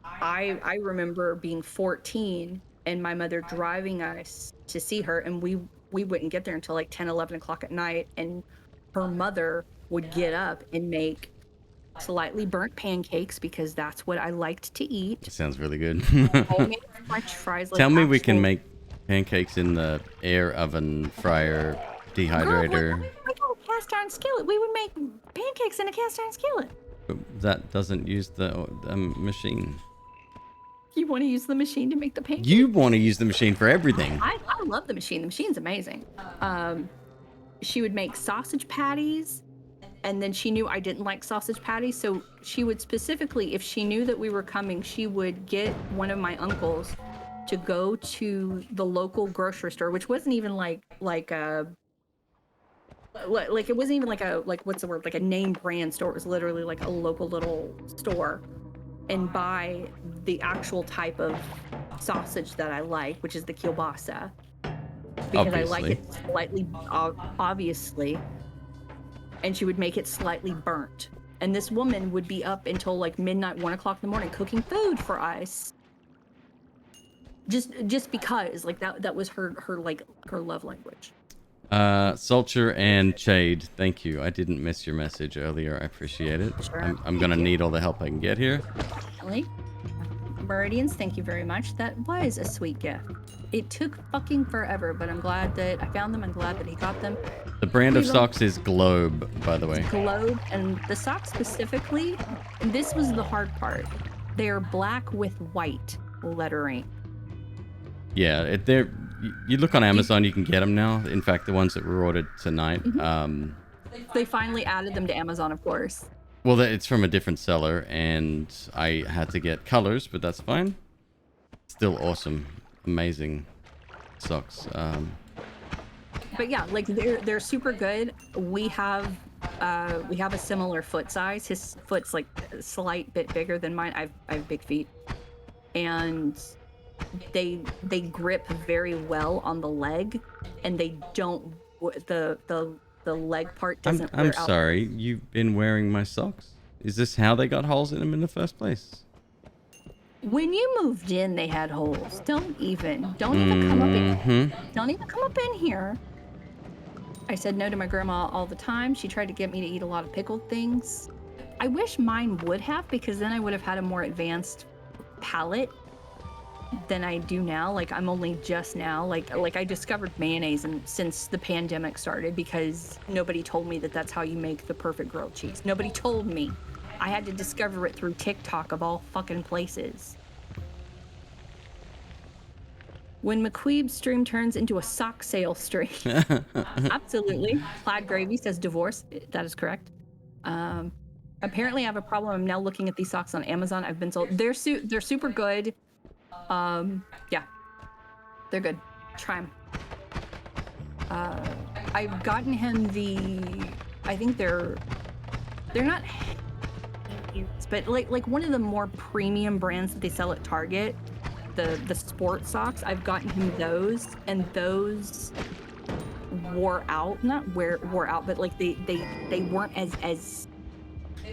I remember being 14 and my mother driving us to see her, and we wouldn't get there until like 10, 11 o'clock at night. And her mother would get up and make slightly burnt pancakes because that's what I liked to eat. It sounds really good. Homemade French fries. Like Tell me we can make pancakes in the air oven fryer dehydrator. Girl, we got a cast iron skillet. We would make pancakes in a cast iron skillet. But that doesn't use the machine. You want to use the machine to make the pancakes? You want to use the machine for everything. I love the machine. The machine's amazing. She would make sausage patties, and then she knew I didn't like sausage patties, so she would specifically, if she knew that we were coming, she would get one of my uncles to go to the local grocery store, which wasn't even like it wasn't even like what's the word, like a name brand store. It was literally like a local little store, and buy the actual type of sausage that I like, which is the kielbasa. Because obviously. I like it slightly, obviously, and she would make it slightly burnt. And this woman would be up until like midnight, 1 o'clock in the morning, cooking food for us. Just because, like that was her love language. Solcher and Chade, thank you. I didn't miss your message earlier. I appreciate it. Sure. I'm gonna need all the help I can get here. Definitely. Meridians, thank you very much. That was a sweet gift. It took fucking forever, but I'm glad that I found them. I'm glad that he got them. The brand of socks is Globe, by the way. Globe, and the socks specifically, and this was the hard part. They're black with white lettering. Yeah, you look on Amazon, you can get them now. In fact, the ones that were ordered tonight. They finally added them to Amazon, of course. Well, it's from a different seller, and I had to get colors, but that's fine. Still awesome, amazing socks. But yeah, like they're super good. We have a similar foot size. His foot's like a slight bit bigger than mine. I have big feet, and they grip very well on the leg, and they don't the leg part doesn't I'm wear out. sorry, you've been wearing my socks? Is this how they got holes in them in the first place? When you moved in, they had holes. Don't even come up in. Don't even come up in here. I said no to my grandma all the time. She tried to get me to eat a lot of pickled things. I wish mine would have, because then I would have had a more advanced palate than I do now. Like, I'm only just now, like I discovered mayonnaise since the pandemic started, because nobody told me that that's how you make the perfect grilled cheese. Nobody told me. I had to discover it through TikTok of all fucking places. When McQueeb's stream turns into a sock sale stream. Absolutely. Plaid Gravy says divorce. That is correct. Apparently I have a problem. I'm now looking at these socks on Amazon. I've been sold. They're super good. Yeah. They're good. Try them. I've gotten him I think they're not, but like one of the more premium brands that they sell at Target, the sport socks. I've gotten him those, and those wore out. Not wore out, but like they weren't as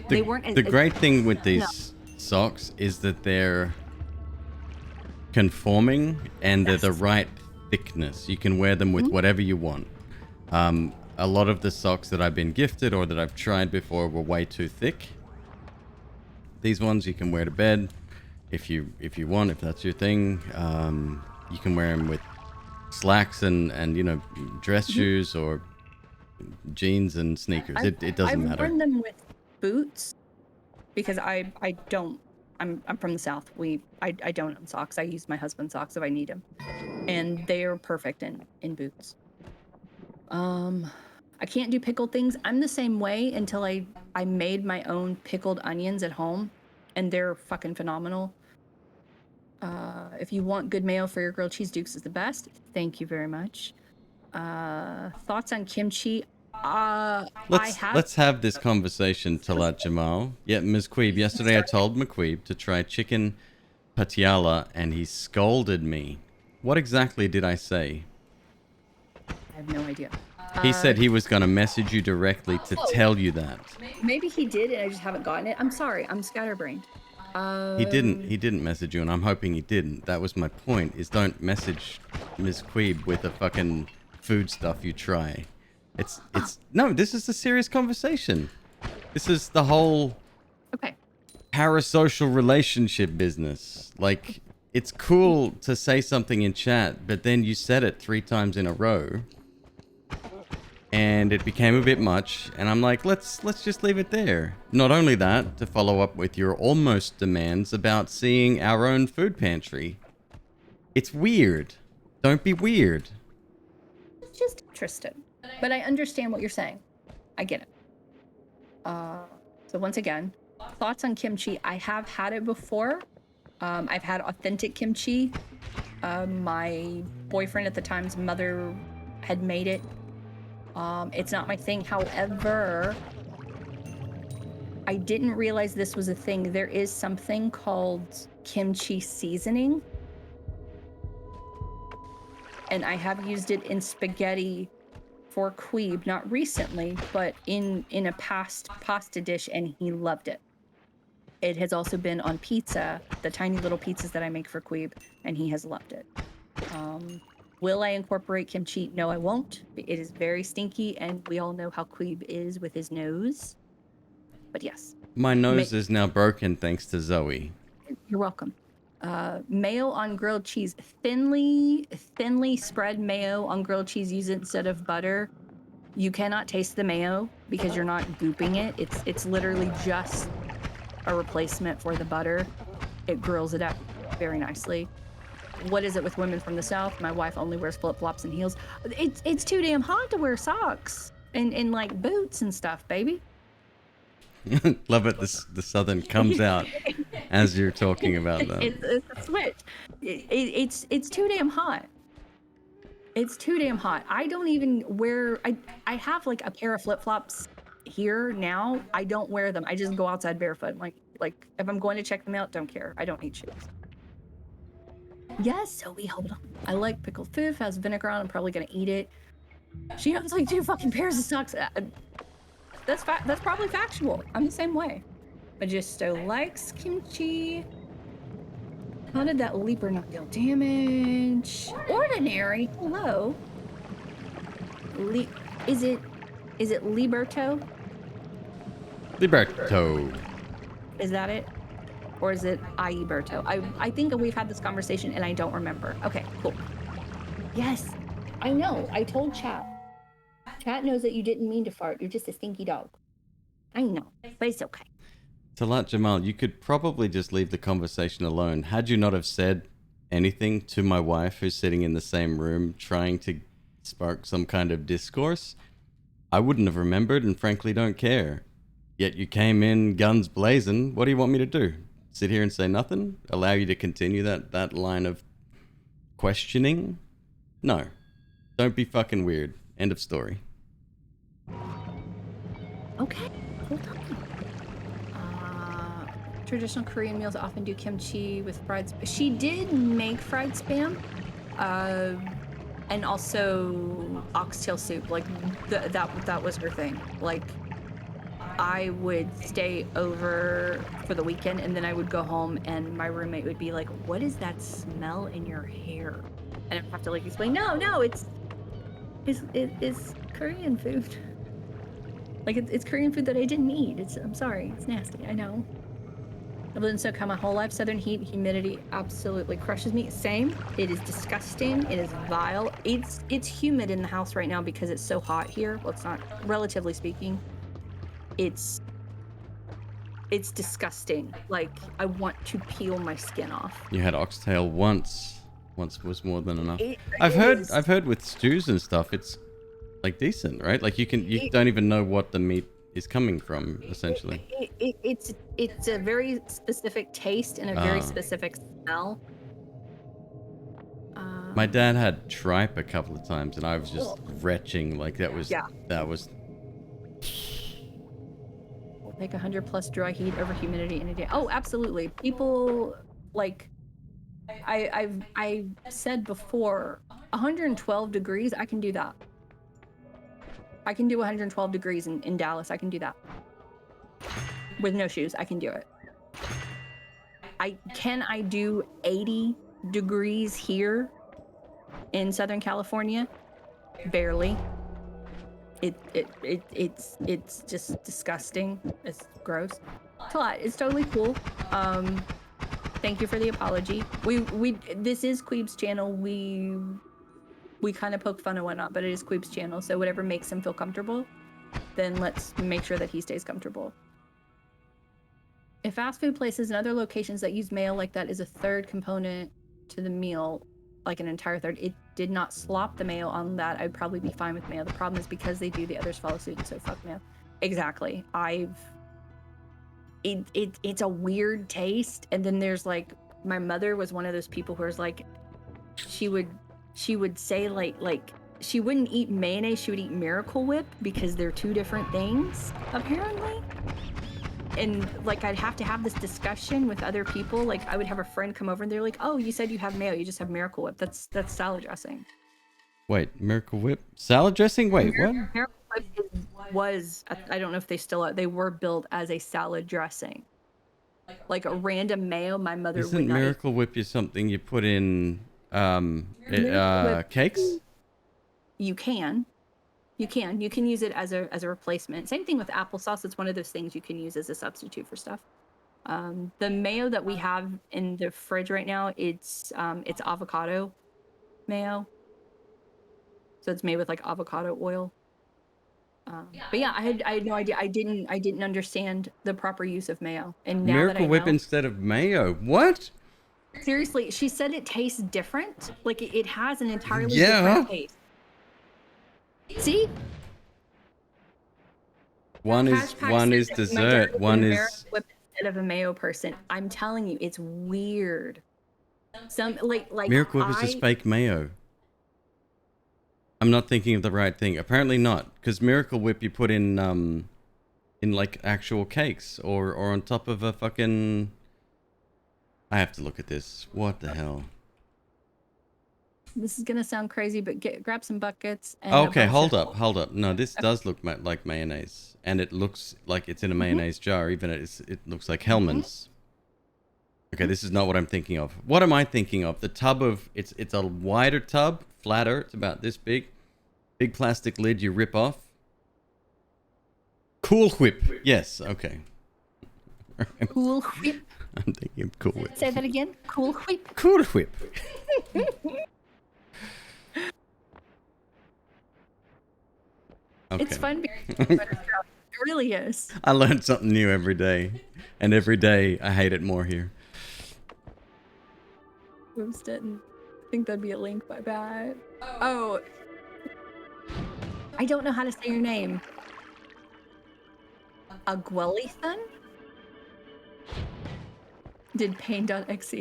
they weren't as. The great thing with these socks is that they're conforming and they're the right thickness. You can wear them with whatever you want. A lot of the socks that I've been gifted or that I've tried before were way too thick. These ones you can wear to bed if you want, if that's your thing. You can wear them with slacks and dress shoes or jeans and sneakers. It doesn't matter. I've worn them with boots because I'm from the South. I don't own socks. I use my husband's socks if I need them, and they are perfect in boots. I can't do pickled things. I'm the same way until I made my own pickled onions at home, and they're fucking phenomenal. If you want good mayo for your grilled cheese, Duke's is the best. Thank you very much. Thoughts on kimchi? Let's have this conversation, Talat Jamal. Yeah, MzQueeb. Yesterday I told McQueeb to try chicken patiala, and he scolded me. What exactly did I say? I have no idea. He said he was going to message you directly to tell you that. Maybe he did, and I just haven't gotten it. I'm sorry. I'm scatterbrained. He didn't message you, and I'm hoping he didn't. That was my point, is don't message MzQueeb with the fucking food stuff you try. No, this is a serious conversation. This is the whole parasocial relationship business. Like, it's cool to say something in chat, but then you said it 3 times in a row. And it became a bit much, and I'm like, let's just leave it there. Not only that, to follow up with your almost demands about seeing our own food pantry. It's weird. Don't be weird. It's just interesting. But I understand what you're saying. I get it. So once again, thoughts on kimchi. I have had it before. I've had authentic kimchi. My boyfriend at the time's mother had made it. It's not my thing. However, I didn't realize this was a thing. There is something called kimchi seasoning. And I have used it in spaghetti for Queeb, not recently, but in a past pasta dish, and he loved it. It has also been on pizza, the tiny little pizzas that I make for Queeb, and he has loved it. Will I incorporate kimchi? No, I won't. It is very stinky, and we all know how Queeb is with his nose. But yes. My nose is now broken thanks to Zoe. You're welcome. Mayo on grilled cheese. Thinly spread mayo on grilled cheese. Use it instead of butter. You cannot taste the mayo because you're not gooping it. It's literally just a replacement for the butter. It grills it up very nicely. What is it with women from the South? My wife only wears flip-flops and heels. It's too damn hot to wear socks and like boots and stuff, baby. Love it. The Southern comes out as you're talking about that. It's a switch. It's too damn hot. It's too damn hot. I don't even wear. I have like a pair of flip-flops here now. I don't wear them. I just go outside barefoot. Like if I'm going to check them out, don't care. I don't need shoes. Yes, so we hold on. I like pickled food. Has vinegar on. I'm probably gonna eat it. She owns like 2 fucking pairs of socks. That's probably factual. I'm the same way. Magisto likes kimchi. How did that leaper not deal damage? Ordinary. Hello. Is it Liberto? Liberto. Is that it? Or is it Iberto? I think we've had this conversation and I don't remember. Okay, cool. Yes, I know. I told Chat. Chat knows that you didn't mean to fart. You're just a stinky dog. I know, but it's okay. Talat Jamal, you could probably just leave the conversation alone. Had you not have said anything to my wife who's sitting in the same room trying to spark some kind of discourse, I wouldn't have remembered and frankly don't care. Yet you came in guns blazing. What do you want me to do? Sit here and say nothing? Allow you to continue that line of questioning? No. Don't be fucking weird. End of story. Okay, hold on. Traditional Korean meals often do kimchi with fried spam. She did make fried spam, and also oxtail soup. Like that was her thing. Like I would stay over for the weekend, and then I would go home, and my roommate would be like, "What is that smell in your hair?" And I'd have to like explain, "No, it's Korean food. Like it's Korean food that I didn't eat. I'm sorry, it's nasty. I know." I've lived in SoCal my whole life. Southern heat, humidity absolutely crushes me. Same. It is disgusting. It is vile. It's humid in the house right now because it's so hot here. Well, it's not, relatively speaking. It's disgusting. Like I want to peel my skin off. You had oxtail once. Once was more than enough. I've heard with stews and stuff, it's like decent, right? Like you don't even know what the meat is coming from, essentially. It's a very specific taste and a very specific smell. My dad had tripe a couple of times, and I was just retching. Like that was. We'll take 100+ dry heat over humidity in a day. Oh, absolutely. People like. I've said before, 112 degrees. I can do that. I can do 112 degrees in Dallas. I can do that. With no shoes, I can do it. I do 80 degrees here in Southern California? Barely. It's just disgusting. It's gross. It's a lot. It's totally cool. Thank you for the apology. This is Queeb's channel. We kind of poke fun and whatnot, but it is Queeb's channel, so whatever makes him feel comfortable, then let's make sure that he stays comfortable. If fast food places and other locations that use mayo like that is a third component to the meal, like an entire third, it did not slop the mayo on that, I'd probably be fine with mayo. The problem is because they do, the others follow suit, and so fuck mayo. Exactly. It's a weird taste, and then there's like, my mother was one of those people who was like, she would say like she wouldn't eat mayonnaise, she would eat Miracle Whip because they're two different things apparently. And like I'd have to have this discussion with other people. Like I would have a friend come over and they're like, "Oh, you said you have mayo, you just have Miracle Whip. That's salad dressing." Wait, Miracle Whip? Salad dressing? Wait, what? Miracle Whip was, I don't know if they still are, they were built as a salad dressing. Like a random mayo, my mother Isn't would not Miracle Whip is something you put in Cakes? You can use it as a replacement. Same thing with applesauce. It's one of those things you can use as a substitute for stuff. The mayo that we have in the fridge right now, it's avocado mayo. So it's made with like avocado oil. But yeah, I had no idea. I didn't understand the proper use of mayo. And now Miracle that I Whip know, instead of mayo. What? seriously, she said it tastes different. Like it has an entirely Yeah. different taste. See? One is dessert. One is Miracle Whip instead of a mayo person. I'm telling you, it's weird. Some like Miracle Whip is just fake mayo. I'm not thinking of the right thing. Apparently not, because Miracle Whip you put in like actual cakes or on top of a fucking. I have to look at this. What the hell? This is gonna sound crazy, but grab some buckets. And Okay, hold up. No, this does look like mayonnaise, and it looks like it's in a mayonnaise jar. Even it looks like Hellman's. Okay, this is not what I'm thinking of. What am I thinking of? The tub of it's a wider tub, flatter. It's about this big, big plastic lid you rip off. Cool Whip. Yes. Okay. Cool Whip. I'm thinking of Cool Whip. Say that again. Cool Whip. Cool Whip. Okay. It's fun. It really is. I learned something new every day, and every day I hate it more here. Oops, didn't think that'd be a link. My bad. Oh, I don't know how to say your name. Aguelithan? Did pain.exe.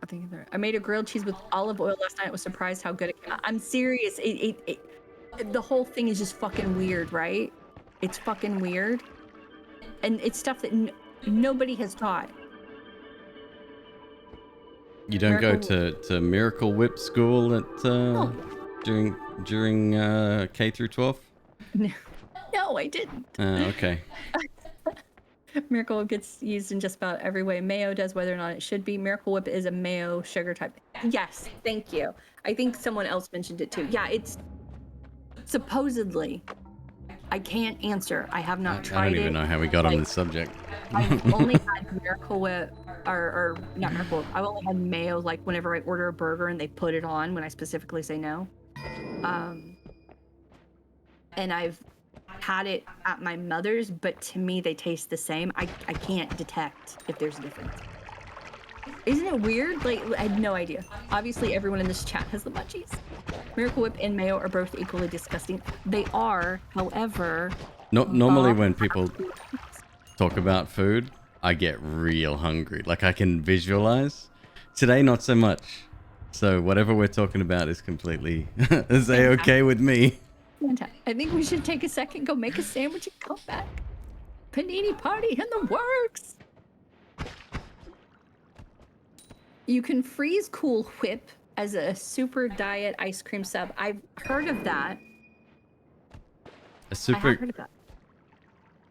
I think I made a grilled cheese with olive oil last night. I was surprised how good it came out. I'm serious. The whole thing is just fucking weird, right? It's fucking weird. And it's stuff that nobody has taught. You don't go to Miracle Whip school at during K through 12? No, I didn't. Okay. Miracle Whip gets used in just about every way mayo does, whether or not it should be. Miracle Whip is a mayo sugar type. Yes, thank you. I think someone else mentioned it too. Yeah, it's supposedly. I can't answer. I have not tried it. I don't even know how we got on this subject. I've only had Miracle Whip, or not Miracle Whip. I've only had mayo like whenever I order a burger and they put it on when I specifically say no. And I've had it at my mother's, but to me they taste the same. I can't detect if there's a difference. Isn't it weird? Like, I had no idea. Obviously everyone in this chat has the munchies. Miracle Whip and mayo are both equally disgusting. They are, however, normally when people talk about food, I get real hungry. Like I can visualize. Today not so much. So whatever we're talking about is completely is okay with me. I think we should take a second, go make a sandwich, and come back. Panini party in the works. You can freeze Cool Whip as a super diet ice cream sub. I've heard of that. A super. I have heard of that.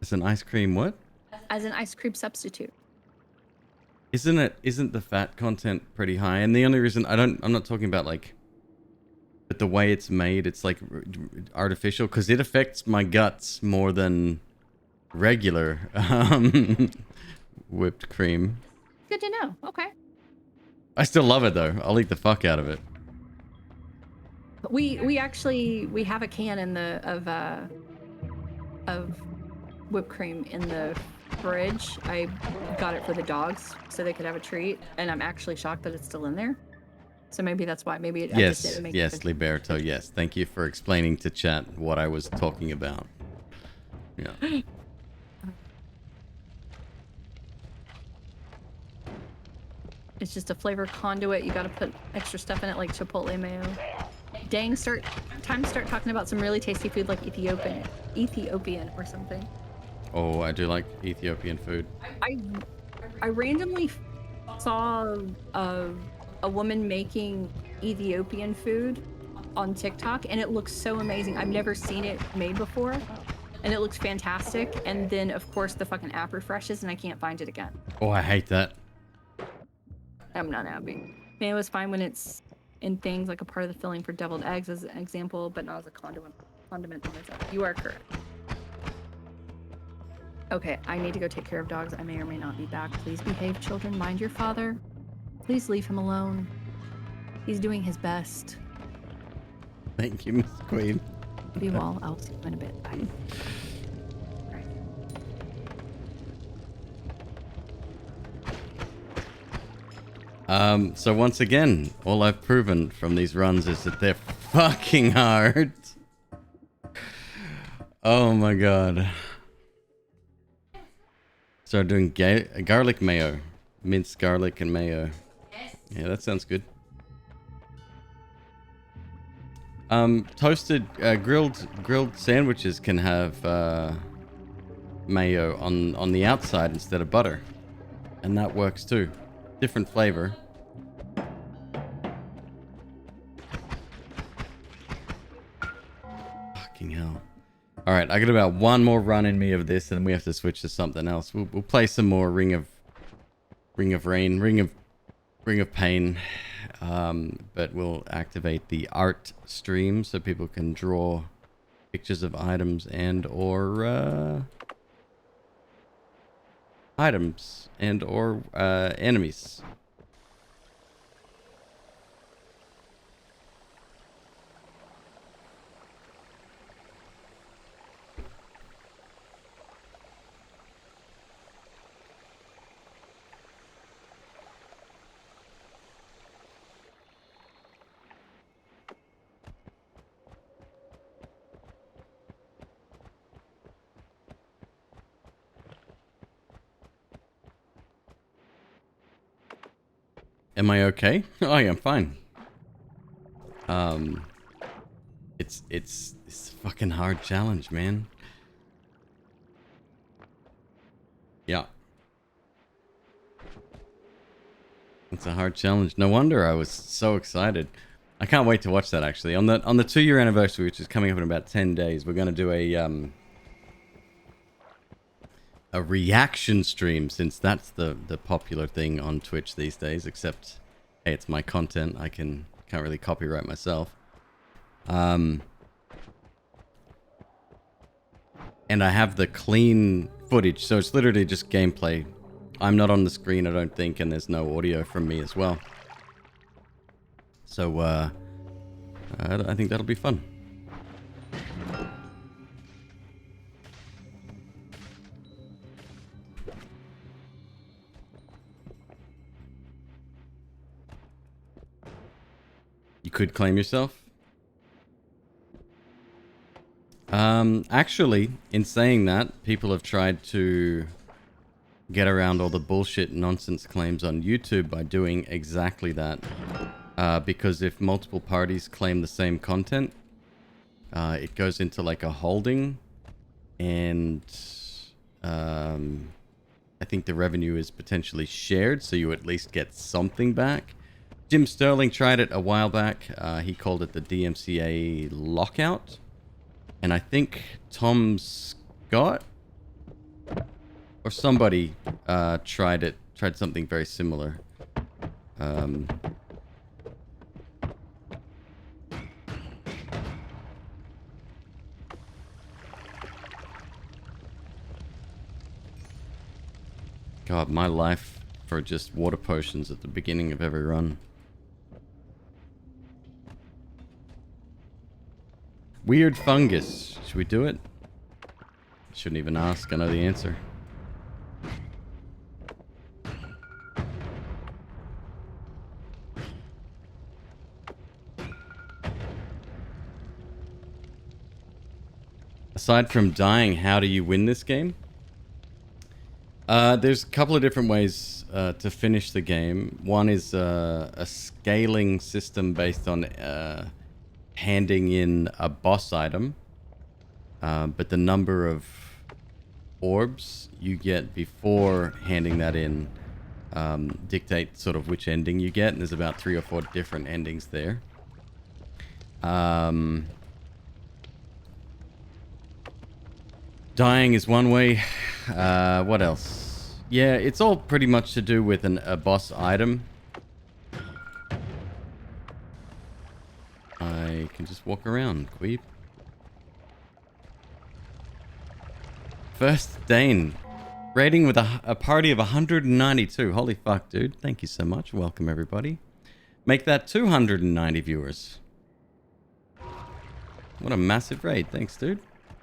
It's an ice cream what? As an ice cream substitute. Isn't the fat content pretty high? And the only reason I'm not talking about like. But the way it's made, it's like artificial because it affects my guts more than regular whipped cream. Good to know. Okay. I still love it though. I'll eat the fuck out of it. We have a can of whipped cream in the fridge. I got it for the dogs so they could have a treat, and I'm actually shocked that it's still in there. So maybe that's why. Maybe it. Yes, Liberto. Yes, thank you for explaining to chat what I was talking about. Yeah. It's just a flavor conduit. You got to put extra stuff in it, like chipotle mayo. Dang, time to start talking about some really tasty food like Ethiopian or something. Oh, I do like Ethiopian food. I randomly saw a woman making Ethiopian food on TikTok, and it looks so amazing. I've never seen it made before, and it looks fantastic. And then, of course, the fucking app refreshes, and I can't find it again. Oh, I hate that. I'm not happy. I mean, it was fine when it's in things like a part of the filling for deviled eggs as an example, but not as a condiment on its own. You are correct. Okay, I need to go take care of dogs. I may or may not be back. Please behave, children. Mind your father. Please leave him alone. He's doing his best. Thank you, MzQueeb. Be well. I'll see you in a bit. Bye. So once again, all I've proven from these runs is that they're fucking hard. Oh my god. Start doing garlic mayo. Minced garlic and mayo. Yeah, that sounds good. Toasted, grilled sandwiches can have mayo on the outside instead of butter. And that works too. Different flavor. Fucking hell. Alright, I got about one more run in me of this and we have to switch to something else. We'll play some more Ring of Rain, Ring of Pain. But we'll activate the art stream so people can draw pictures of items and or enemies. Am I okay? Oh yeah, I'm fine. It's a fucking hard challenge, man. Yeah. It's a hard challenge. No wonder I was so excited. I can't wait to watch that actually. On the 2-year anniversary, which is coming up in about 10 days, we're gonna do a reaction stream, since that's the popular thing on Twitch these days, except hey, it's my content. I can't really copyright myself. And I have the clean footage, so it's literally just gameplay. I'm not on the screen, I don't think, and there's no audio from me as well. So I think that'll be fun. You could claim yourself. Actually, in saying that, people have tried to get around all the bullshit nonsense claims on YouTube by doing exactly that. Because if multiple parties claim the same content, it goes into like a holding, and I think the revenue is potentially shared, so you at least get something back. Jim Sterling tried it a while back. He called it the DMCA lockout. And I think Tom Scott or somebody tried something very similar. God, my life for just water potions at the beginning of every run. Weird fungus. Should we do it? Shouldn't even ask. I know the answer. Aside from dying, how do you win this game? There's a couple of different ways to finish the game. One is a scaling system based on handing in a boss item, but the number of orbs you get before handing that in dictate sort of which ending you get, and there's about 3 or 4 different endings there. Dying is one way. What else? Yeah, it's all pretty much to do with a boss item. Just walk around, Queeb. First Dane. Rating with a party of 192. Holy fuck, dude. Thank you so much. Welcome, everybody. Make that 290 viewers. What a massive raid. Thanks, dude.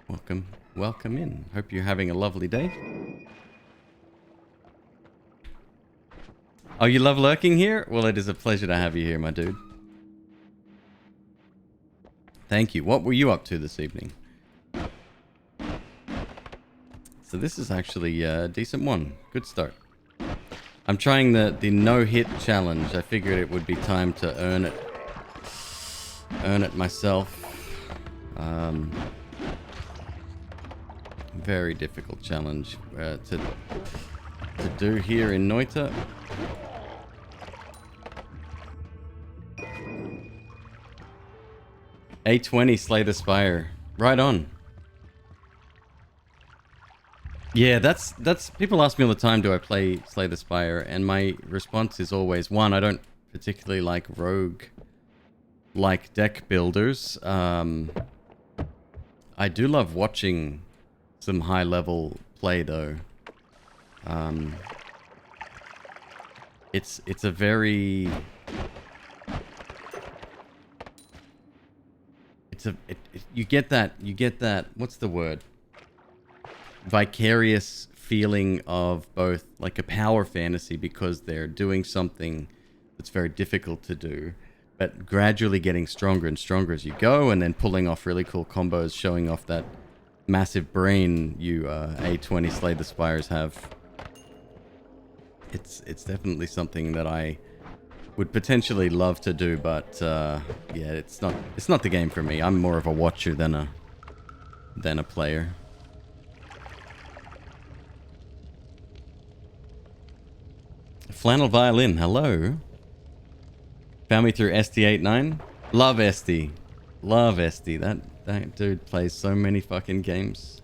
Welcome. Welcome in. Hope you're having a lovely day. Oh, you love lurking here? Well, it is a pleasure to have you here, my dude. Thank you. What were you up to this evening? So this is actually a decent one. Good start. I'm trying the no-hit challenge. I figured it would be time to earn it. Earn it myself. Very difficult challenge to do here in Noita. A20 Slay the Spire. Right on. Yeah, that's people ask me all the time, do I play Slay the Spire? And my response is always, one, I don't particularly like rogue-like deck builders. I do love watching some high-level play, though. It's a very... you get that, what's the word? Vicarious feeling of both like a power fantasy because they're doing something that's very difficult to do, but gradually getting stronger and stronger as you go, and then pulling off really cool combos, showing off that massive brain you A20 Slay the Spires have. It's definitely something that I would potentially love to do, but yeah, it's not the game for me. I'm more of a watcher than a player. Flannel Violin, hello. Found me through ST89. Love ST. Love ST. That dude plays so many fucking games.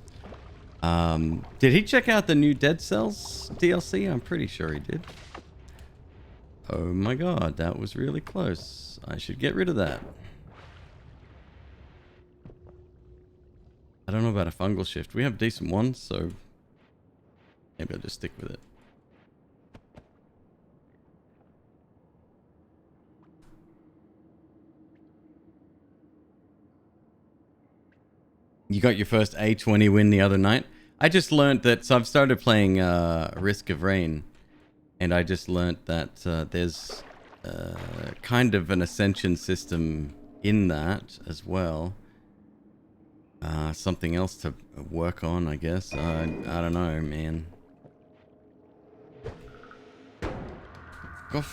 Did he check out the new Dead Cells DLC? I'm pretty sure he did. Oh my god, that was really close. I should get rid of that. I don't know about a fungal shift. We have decent ones, so maybe I'll just stick with it. You got your first A20 win the other night. I just learned that, so I've started playing Risk of Rain, and I just learned that there's kind of an ascension system in that as well. Something else to work on, I guess. I don't know, man. Go.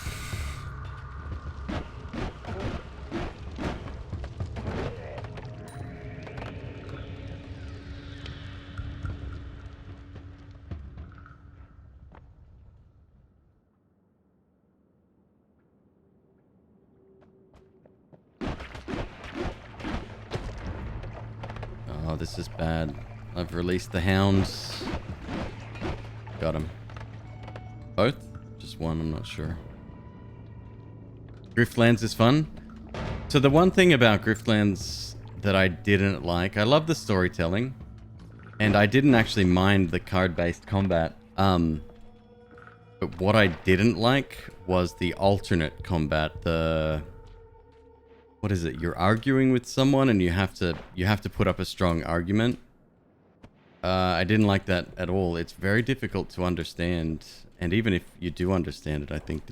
Oh, this is bad. I've released the hounds. Got him. Both? Just one, I'm not sure. Griftlands is fun. So the one thing about Griftlands that I didn't like, I love the storytelling, and I didn't actually mind the card-based combat. But what I didn't like was the alternate combat. What is it? You're arguing with someone and you have to put up a strong argument. I didn't like that at all. It's very difficult to understand, and even if you do understand it, I think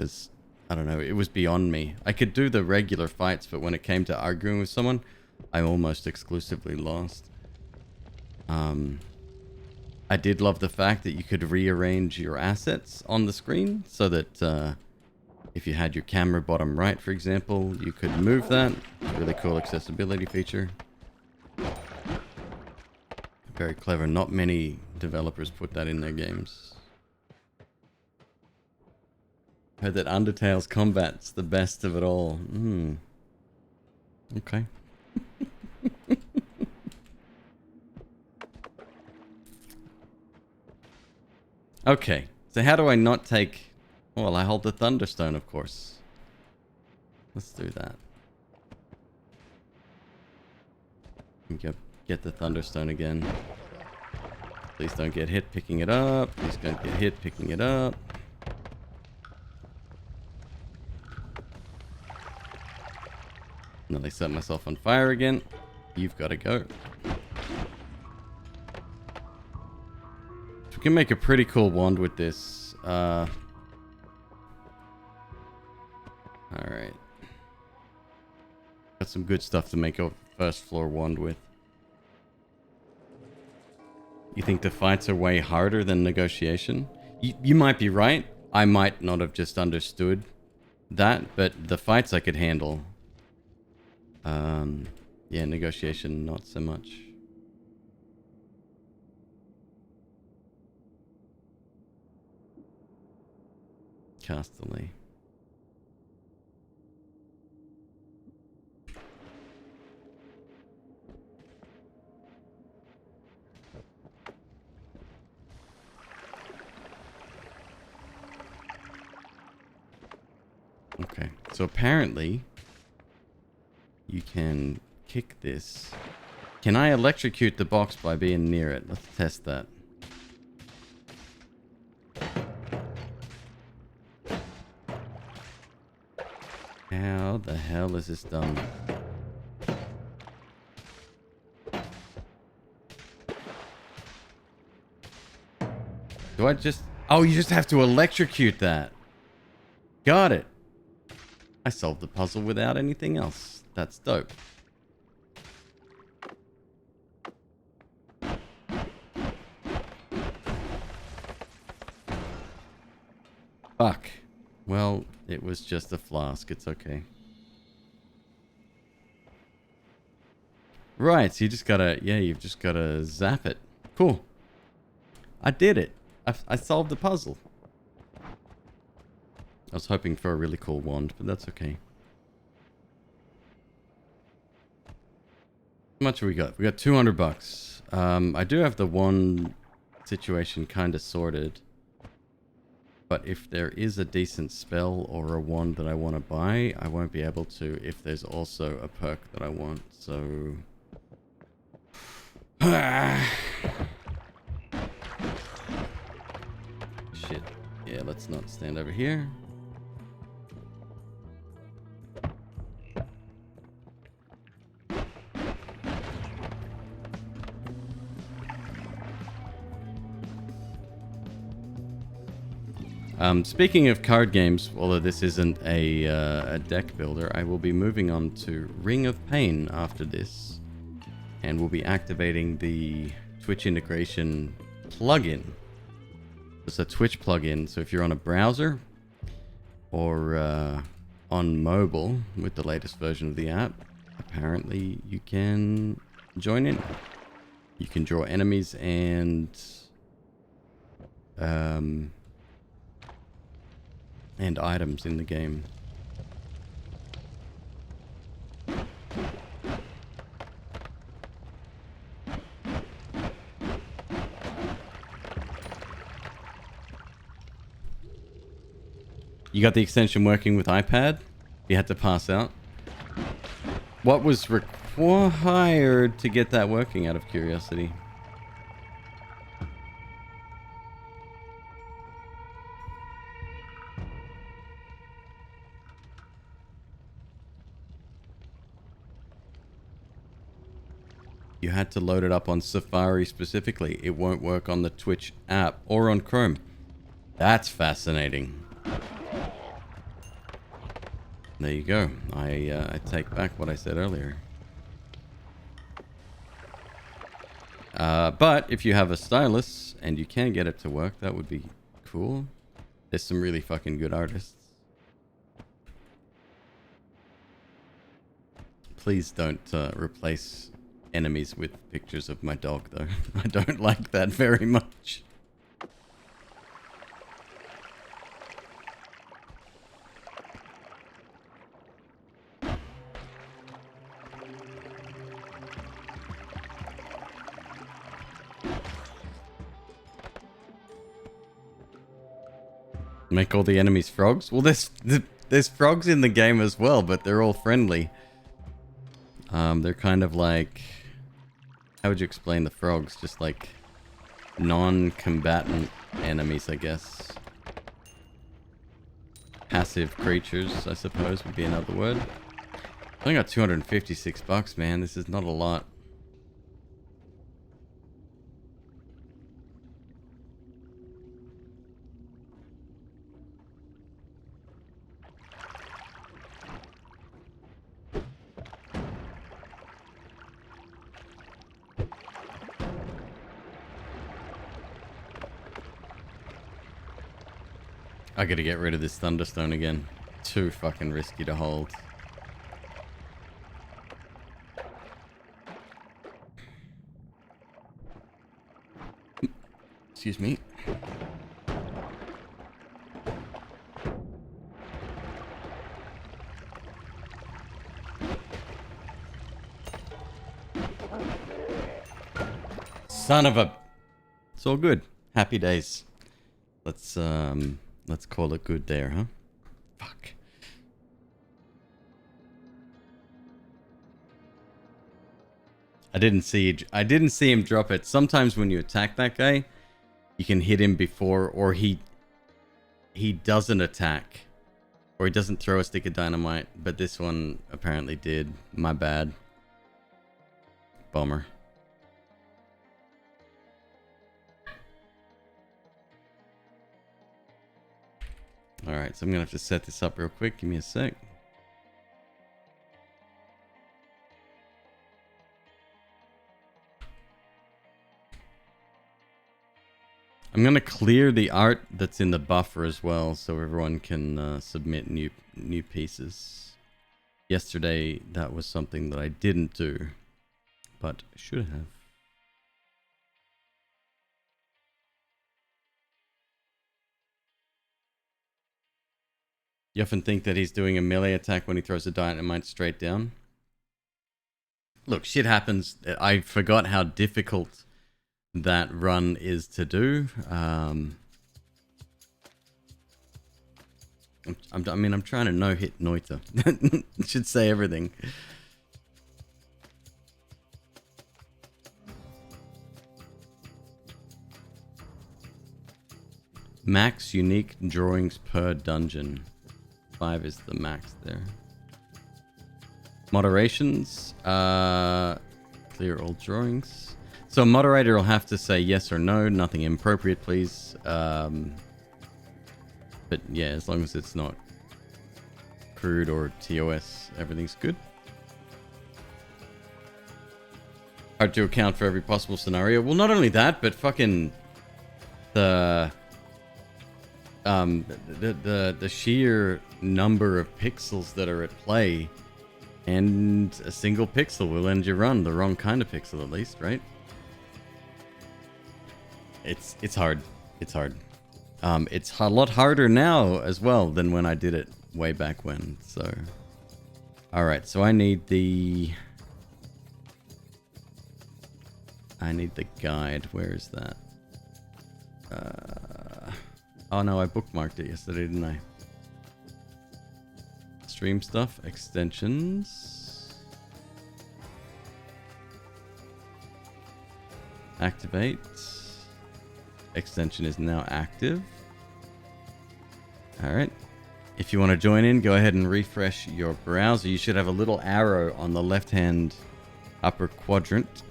I don't know, it was beyond me. I could do the regular fights, but when it came to arguing with someone, I almost exclusively lost. I did love the fact that you could rearrange your assets on the screen so that if you had your camera bottom right, for example, you could move that. Really cool accessibility feature. Very clever. Not many developers put that in their games. Heard that Undertale's combat's the best of it all. Okay. Okay, so how do I not take... Well, I hold the Thunderstone, of course. Let's do that. Get the Thunderstone again. Please don't get hit picking it up. Please don't get hit picking it up. Nearly set myself on fire again. You've got to go. We can make a pretty cool wand with this. Alright. Got some good stuff to make a first floor wand with. You think the fights are way harder than negotiation? You might be right. I might not have just understood that, but the fights I could handle. Yeah, negotiation not so much. Casterly. Okay, so apparently you can kick this. Can I electrocute the box by being near it? Let's test that. How the hell is this done? Do I just... Oh, you just have to electrocute that. Got it. I solved the puzzle without anything else. That's dope. Fuck. Well, it was just a flask. It's okay. Right, so you just gotta... Yeah, you've just gotta zap it. Cool. I did it. I solved the puzzle. I was hoping for a really cool wand, but that's okay. How much have we got? We got 200 bucks. I do have the one situation kind of sorted. But if there is a decent spell or a wand that I want to buy, I won't be able to if there's also a perk that I want, so... Shit. Yeah, let's not stand over here. Speaking of card games, although this isn't a deck builder, I will be moving on to Ring of Pain after this. And we'll be activating the Twitch integration plugin. It's a Twitch plugin, so if you're on a browser or on mobile with the latest version of the app, apparently you can join in. You can draw enemies and items in the game. You got the extension working with iPad? You had to pass out? What was required to get that working, out of curiosity? You had to load it up on Safari specifically. It won't work on the Twitch app or on Chrome. That's fascinating. There you go. I take back what I said earlier. But if you have a stylus and you can get it to work, that would be cool. There's some really fucking good artists. Please don't replace enemies with pictures of my dog, though. I don't like that very much. Make all the enemies frogs? Well, there's frogs in the game as well, but they're all friendly. They're kind of like How would you explain the frogs? Just like non-combatant enemies, I guess. Passive creatures, I suppose, would be another word. I only got 256 bucks, man. This is not a lot. I gotta get rid of this Thunderstone again. Too fucking risky to hold. Excuse me. Son of a... It's all good. Happy days. Let's call it good there, huh? Fuck. I didn't see him drop it. Sometimes when you attack that guy, you can hit him before, or he doesn't attack, or he doesn't throw a stick of dynamite, but this one apparently did. My bad. Bummer. Alright, so I'm gonna have to set this up real quick. Give me a sec. I'm gonna clear the art that's in the buffer as well, so everyone can submit new pieces. Yesterday, that was something that I didn't do, but should have. You often think that he's doing a melee attack when he throws a dynamite straight down. Look, shit happens. I forgot how difficult that run is to do. I'm trying to no-hit Noita. It should say everything. Max unique drawings per dungeon. 5 is the max there. Moderations. Clear all drawings. So moderator will have to say yes or no. Nothing inappropriate, please. But yeah, as long as it's not crude or TOS, everything's good. Hard to account for every possible scenario. Well, not only that, but fucking the sheer number of pixels that are at play, and a single pixel will end your run. The wrong kind of pixel, at least, right? It's hard. It's hard. It's a lot harder now as well than when I did it way back when. So, all right. So I need the guide. Where is that? Oh no, I bookmarked it yesterday, didn't I? Stream stuff, extensions. Activate. Extension is now active. Alright. If you want to join in, go ahead and refresh your browser. You should have a little arrow on the left-hand upper quadrant.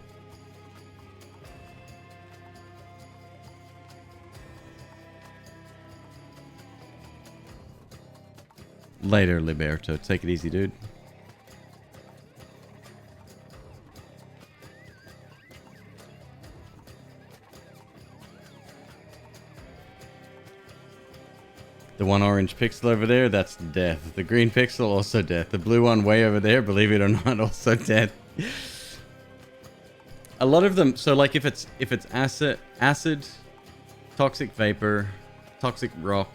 Later, Liberto. Take it easy, dude. The one orange pixel over there, that's death. The green pixel, also death. The blue one way over there, believe it or not, also death. A lot of them, so like if it's acid, toxic vapor, toxic rock,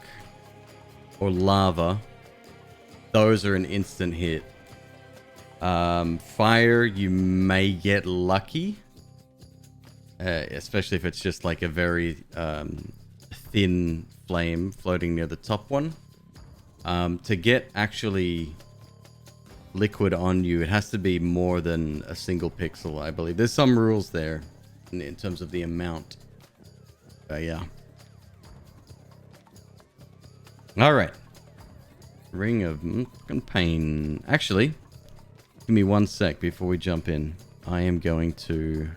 or lava, those are an instant hit. Fire, you may get lucky. Especially if it's just like a very thin flame floating near the top one. To get actually liquid on you, it has to be more than a single pixel, I believe. There's some rules there in terms of the amount. Yeah. All right. Ring of Pain. Actually, give me 1 sec before we jump in. I am going to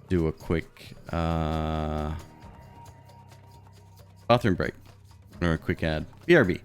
do a quick bathroom break. Or a quick ad. BRB.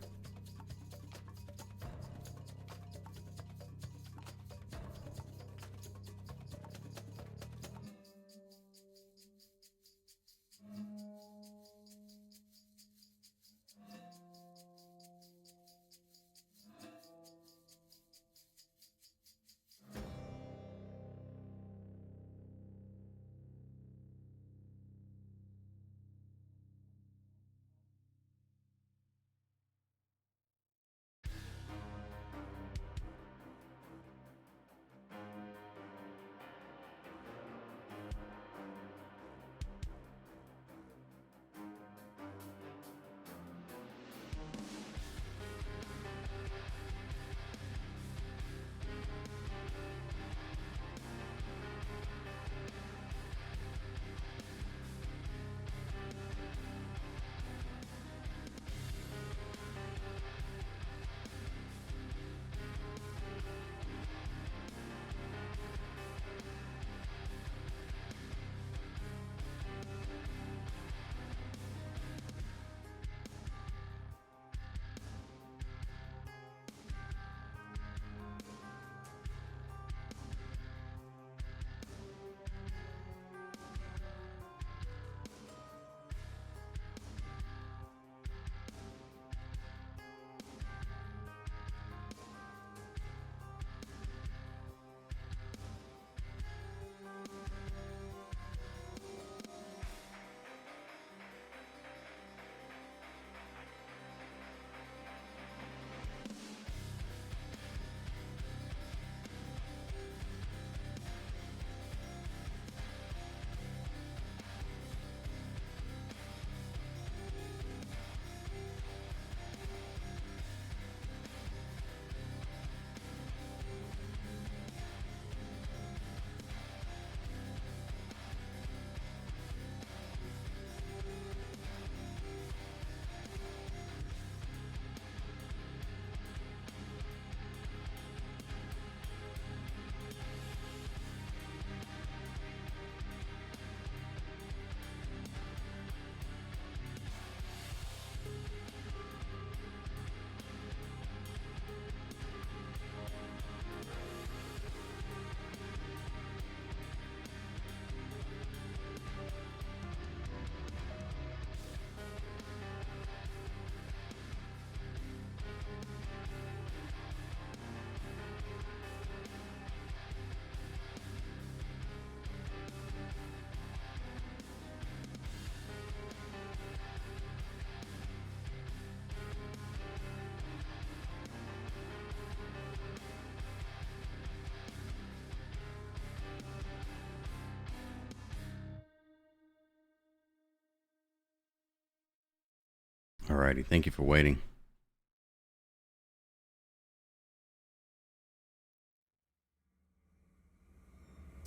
Alrighty, thank you for waiting.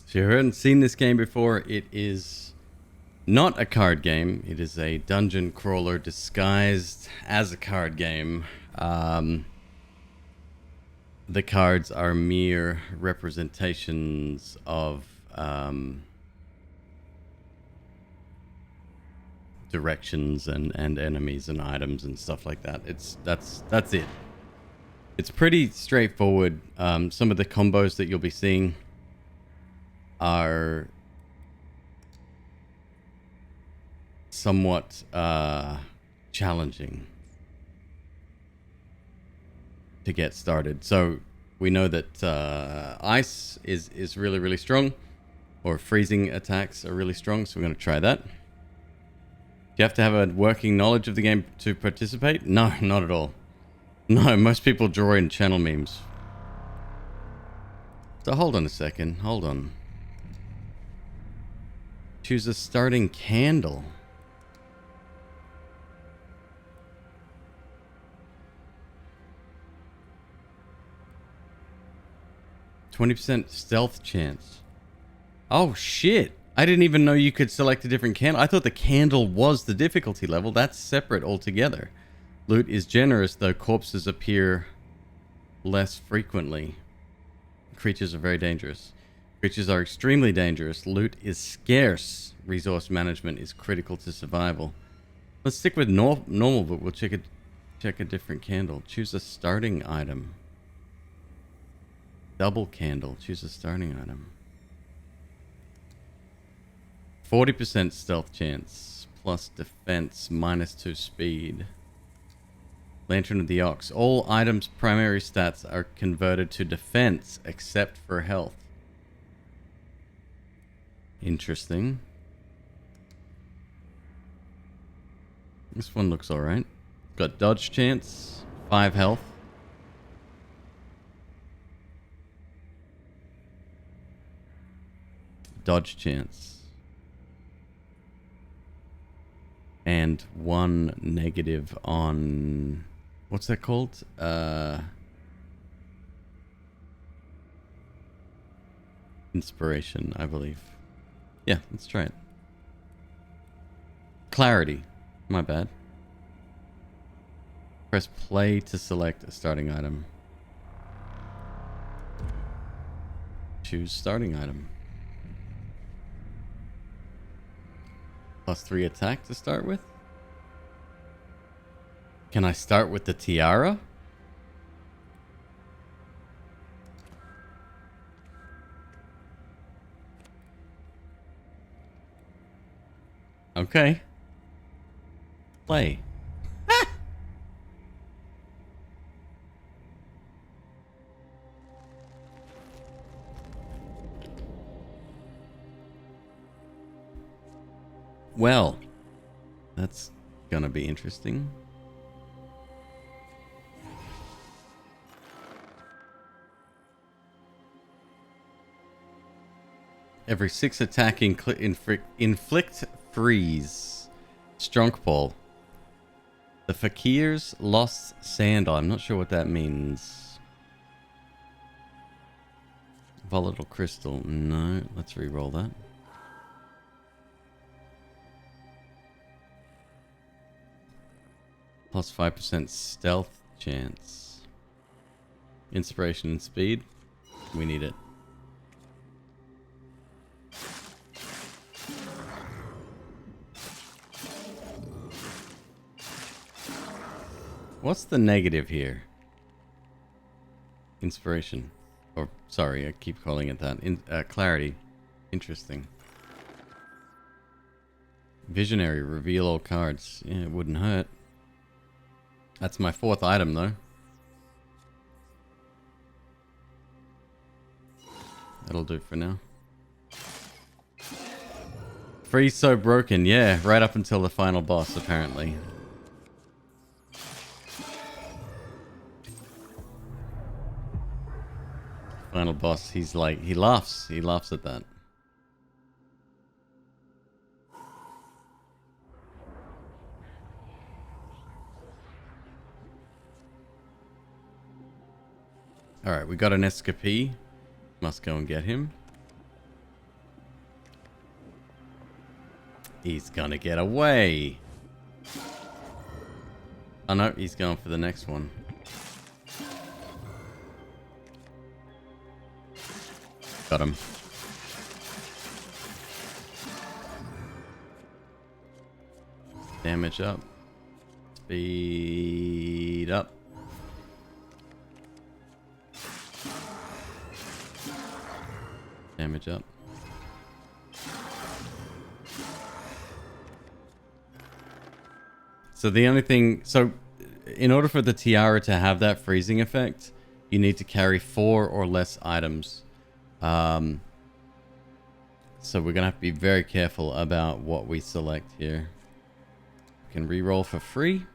So you haven't seen this game before, it is not a card game. It is a dungeon crawler disguised as a card game. The cards are mere representations of directions and enemies and items and stuff like that. That's it. It's pretty straightforward. Some of the combos that you'll be seeing are somewhat challenging to get started. So we know that ice is really, really strong, or freezing attacks are really strong, so we're going to try that. Do you have to have a working knowledge of the game to participate? No, not at all. No, most people draw in channel memes. So hold on a second, hold on. Choose a starting candle. 20% stealth chance. Oh shit. I didn't even know you could select a different candle. I thought the candle was the difficulty level. That's separate altogether. Loot is generous, though corpses appear less frequently. Creatures are very dangerous. Creatures are extremely dangerous. Loot is scarce. Resource management is critical to survival. Let's stick with normal, but we'll check a different candle. Choose a starting item. Double candle. Choose a starting item. 40% stealth chance, plus defense, -2 speed. Lantern of the Ox. All items' primary stats are converted to defense, except for health. Interesting. This one looks alright. Got dodge chance, 5 health. Dodge chance. And 1 negative on... What's that called? Inspiration, I believe. Yeah, let's try it. Clarity. My bad. Press play to select a starting item. Choose starting item. +3 attack to start with. Can I start with the tiara? Okay. Play. Well, that's gonna be interesting. Every 6 attack inflict freeze. Strong pull. The Fakir's lost sandal. I'm not sure what that means. Volatile crystal. No, let's re-roll that. +5% stealth chance. Inspiration and speed. We need it. What's the negative here? Inspiration. Or, sorry, I keep calling it that. Clarity. Interesting. Visionary. Reveal all cards. Yeah, it wouldn't hurt. That's my 4th item, though. That'll do for now. Freeze so broken. Yeah, right up until the final boss, apparently. Final boss, he's like, he laughs at that. Alright, we got an escapee. Must go and get him. He's gonna get away. Oh no, he's going for the next one. Got him. Damage up. Speed up. Damage up. So the only thing... So, in order for the tiara to have that freezing effect, you need to carry 4 or less items. So we're going to have to be very careful about what we select here. We can re-roll for free.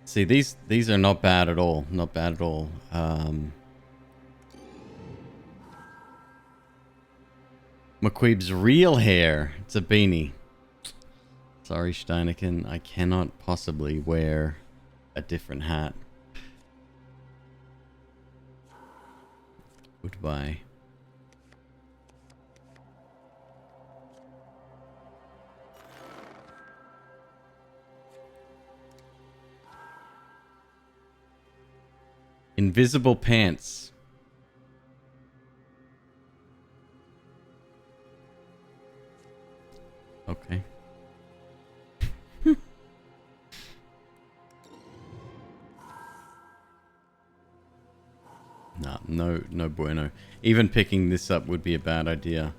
See, these are not bad at all. Not bad at all. McQueeb's real hair. It's a beanie. Sorry, Steineken. I cannot possibly wear a different hat. Goodbye. Invisible pants. Okay. No bueno. Even picking this up would be a bad idea.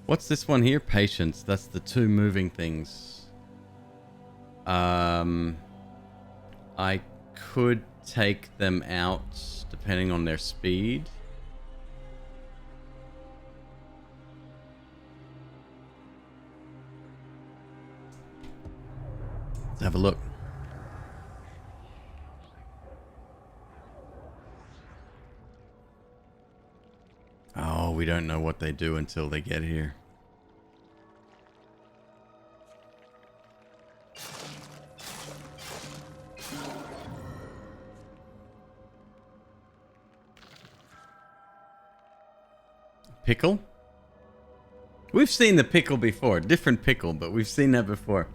What's this one here? Patience. That's the two moving things. I could take them out depending on their speed. Let's have a look. Oh, we don't know what they do until they get here. Pickle? We've seen the pickle before. Different pickle, but we've seen that before.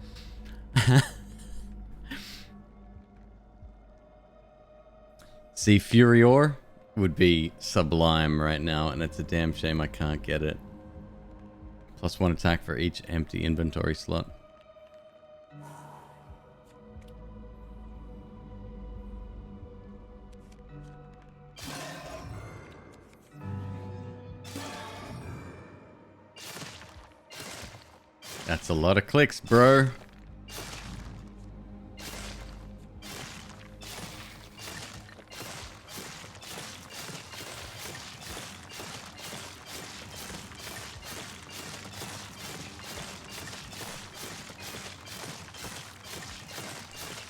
See, Furior would be sublime right now, and it's a damn shame I can't get it. +1 attack for each empty inventory slot. That's a lot of clicks, bro.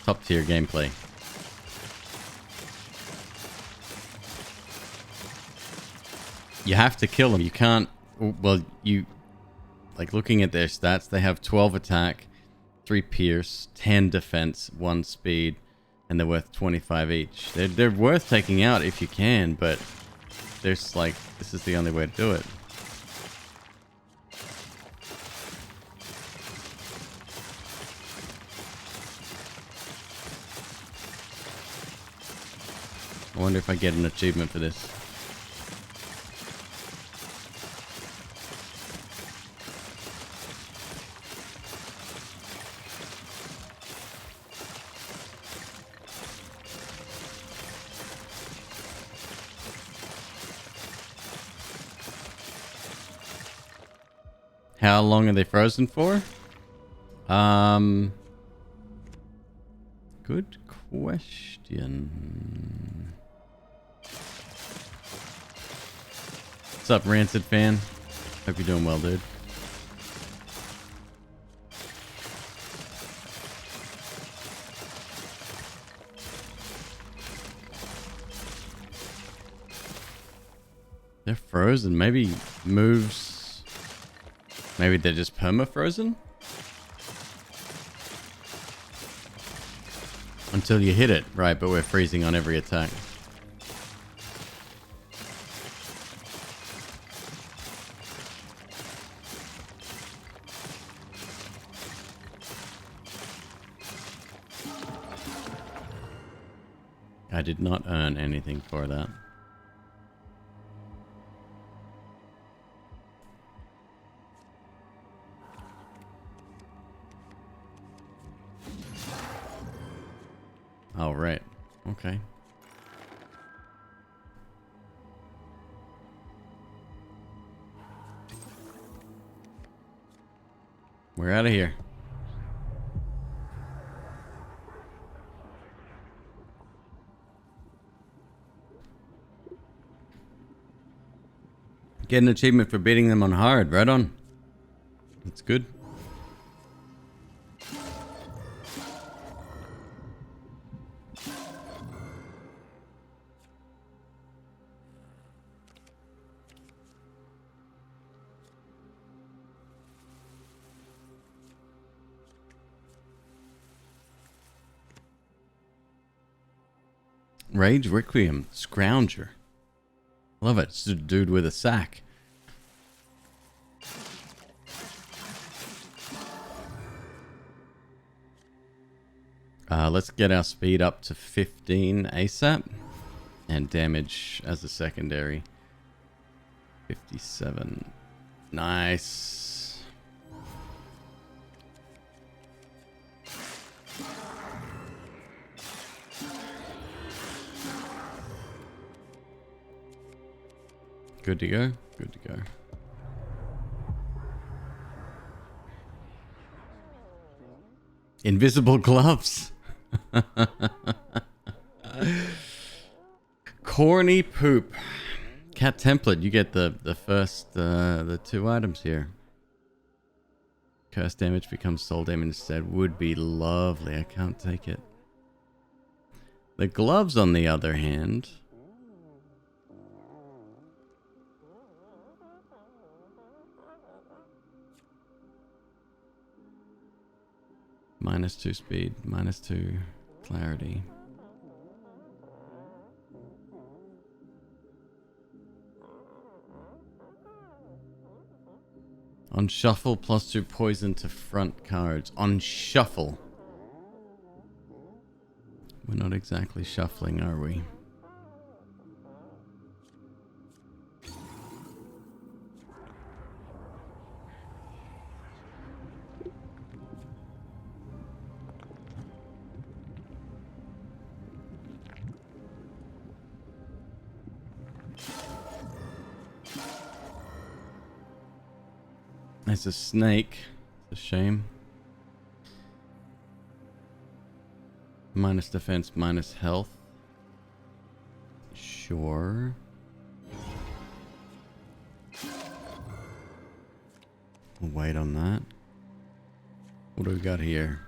Top tier gameplay. You have to kill them. You can't. Well, you. Like looking at their stats, they have 12 attack, 3 pierce, 10 defense, 1 speed, and they're worth 25 each. They're worth taking out if you can, but there's like, this is the only way to do it. I wonder if I get an achievement for this. How long are they frozen for? Good question. What's up, Rancid fan? Hope you're doing well, dude. They're frozen. Maybe moves. Maybe they're just perma-frozen? Until you hit it. Right, but we're freezing on every attack. I did not earn anything for that. Oh, right. Okay. We're out of here. Get an achievement for beating them on hard. Right on. That's good. Rage Requiem, Scrounger. Love it. It's a dude with a sack. Let's get our speed up to 15 ASAP. And damage as a secondary. 57. Nice. Good to go. Good to go. Invisible gloves. Corny poop. Cat template. You get the first the 2 items here. Curse damage becomes soul damage instead. Would be lovely. I can't take it. The gloves, on the other hand. -2 speed, -2 clarity. On shuffle, +2 poison to front cards. On shuffle. We're not exactly shuffling, are we? It's a snake. It's a shame. Minus defense, minus health. Sure. We'll wait on that. What do we got here?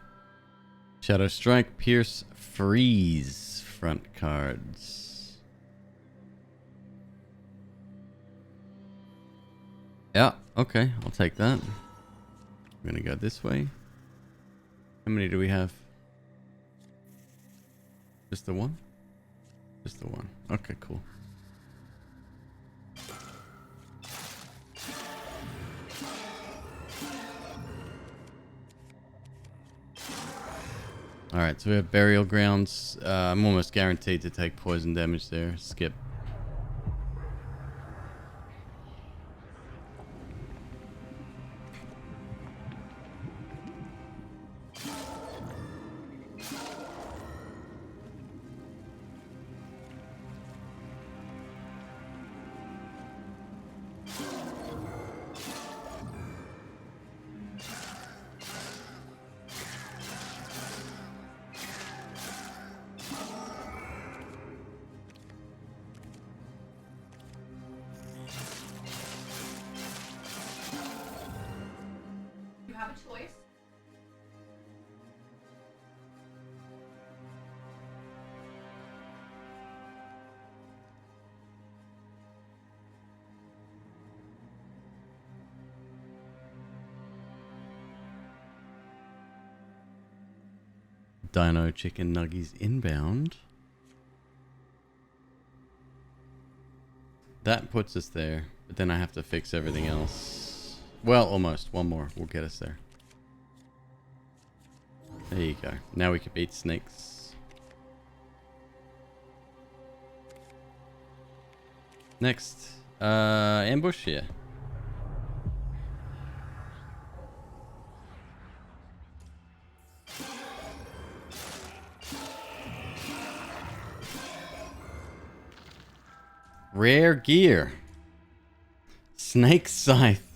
Shadow Strike, Pierce, Freeze. Front cards. Yeah, okay, I'll take that. I'm gonna go this way. How many do we have? Just the one? Just the one. Okay, cool. Alright, so we have Burial Grounds. I'm almost guaranteed to take poison damage there. Skip. Dino Chicken Nuggies inbound. That puts us there, but then I have to fix everything else. Well, almost. One more will get us there. There you go. Now we can beat snakes. Next, ambush here. Rare gear. Snake Scythe.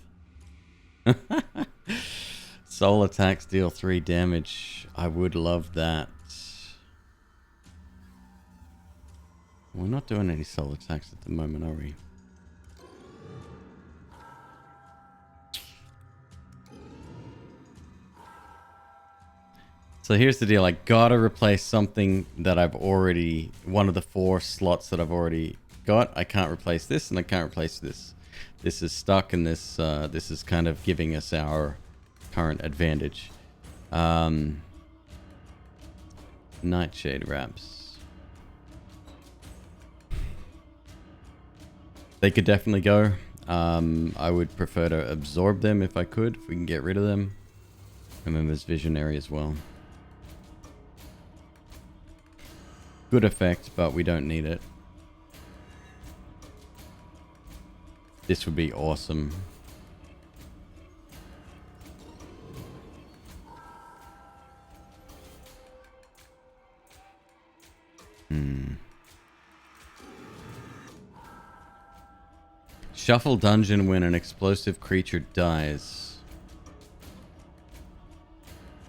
Soul attacks deal 3 damage. I would love that. We're not doing any soul attacks at the moment, are we? So here's the deal. I gotta replace something that I've already... One of the 4 slots that I've already got. I can't replace this, and I can't replace this. This is stuck, and this is kind of giving us our current advantage. Nightshade wraps. They could definitely go. I would prefer to absorb them if I could, if we can get rid of them. And then there's Visionary as well. Good effect, but we don't need it. This would be awesome. Shuffle dungeon when an explosive creature dies.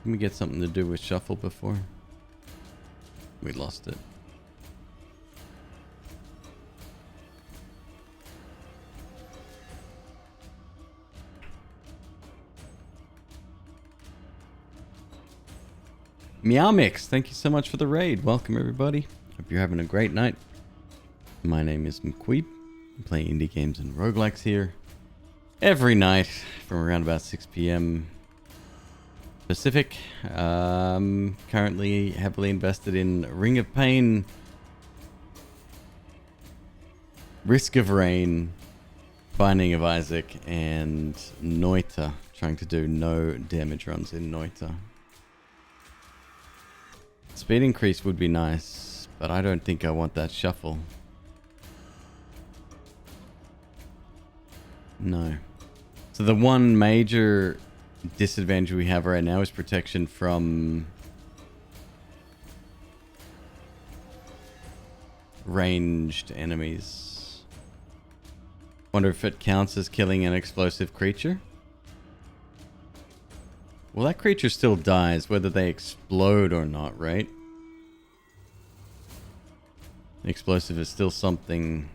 Can we get something to do with shuffle before? We lost it. Meow Mix, thank you so much for the raid. Welcome everybody. Hope you're having a great night. My name is McQueeb. I'm playing indie games and roguelikes here every night from around about 6 p.m. Pacific. Currently heavily invested in Ring of Pain, Risk of Rain, Binding of Isaac, and Noita. Trying to do no damage runs in Noita. Speed increase would be nice, but I don't think I want that shuffle. No. So the one major disadvantage we have right now is protection from ranged enemies. Wonder if it counts as killing an explosive creature. Well, that creature still dies whether they explode or not, right? Explosive is still something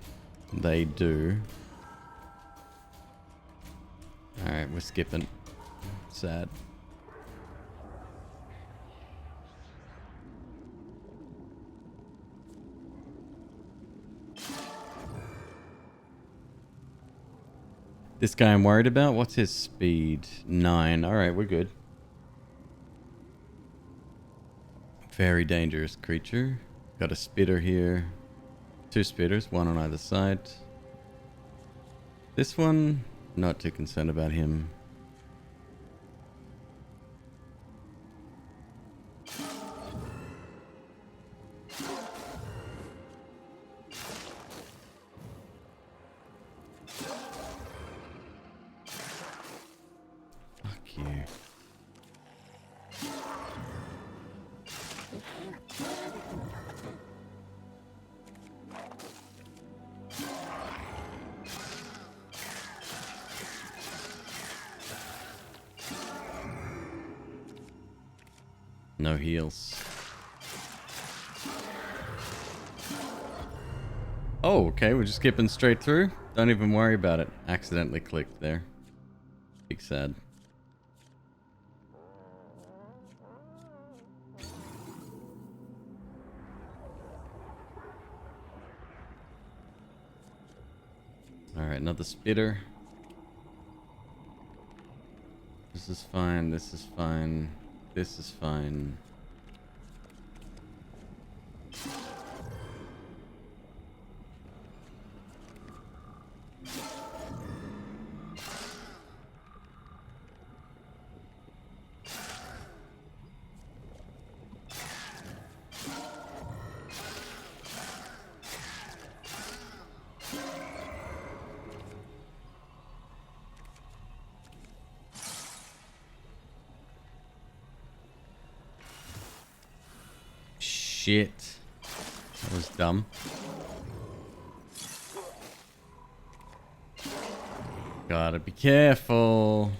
they do. Alright, we're skipping. Sad. This guy I'm worried about? What's his speed? 9. Alright, we're good. Very dangerous creature. Got a spitter here. 2 spitters, one on either side. This one, not too concerned about him. Fuck you. No heals. Oh, okay, we're just skipping straight through. Don't even worry about it. Accidentally clicked there. Big sad. Alright, another spitter. This is fine, this is fine. This is fine. Shit. That was dumb. Gotta be careful.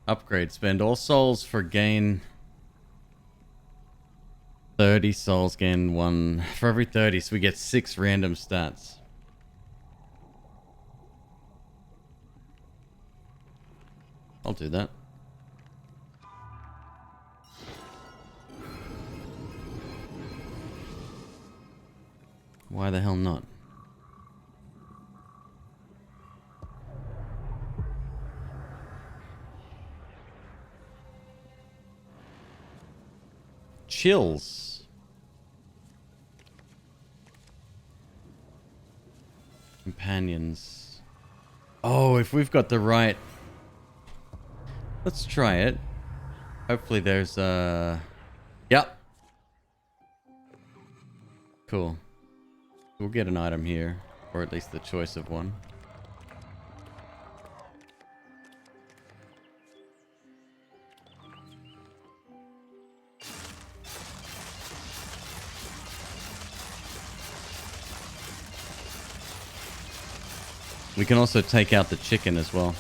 Upgrade. Spend all souls for gain 30 souls, gain 1 for every 30, so we get 6 random stats. I'll do that. Why the hell not? Chills. companions. Oh, if we've got the right... Let's try it. Hopefully there's Yep. Cool. We'll get an item here. Or at least the choice of one. We can also take out the chicken as well.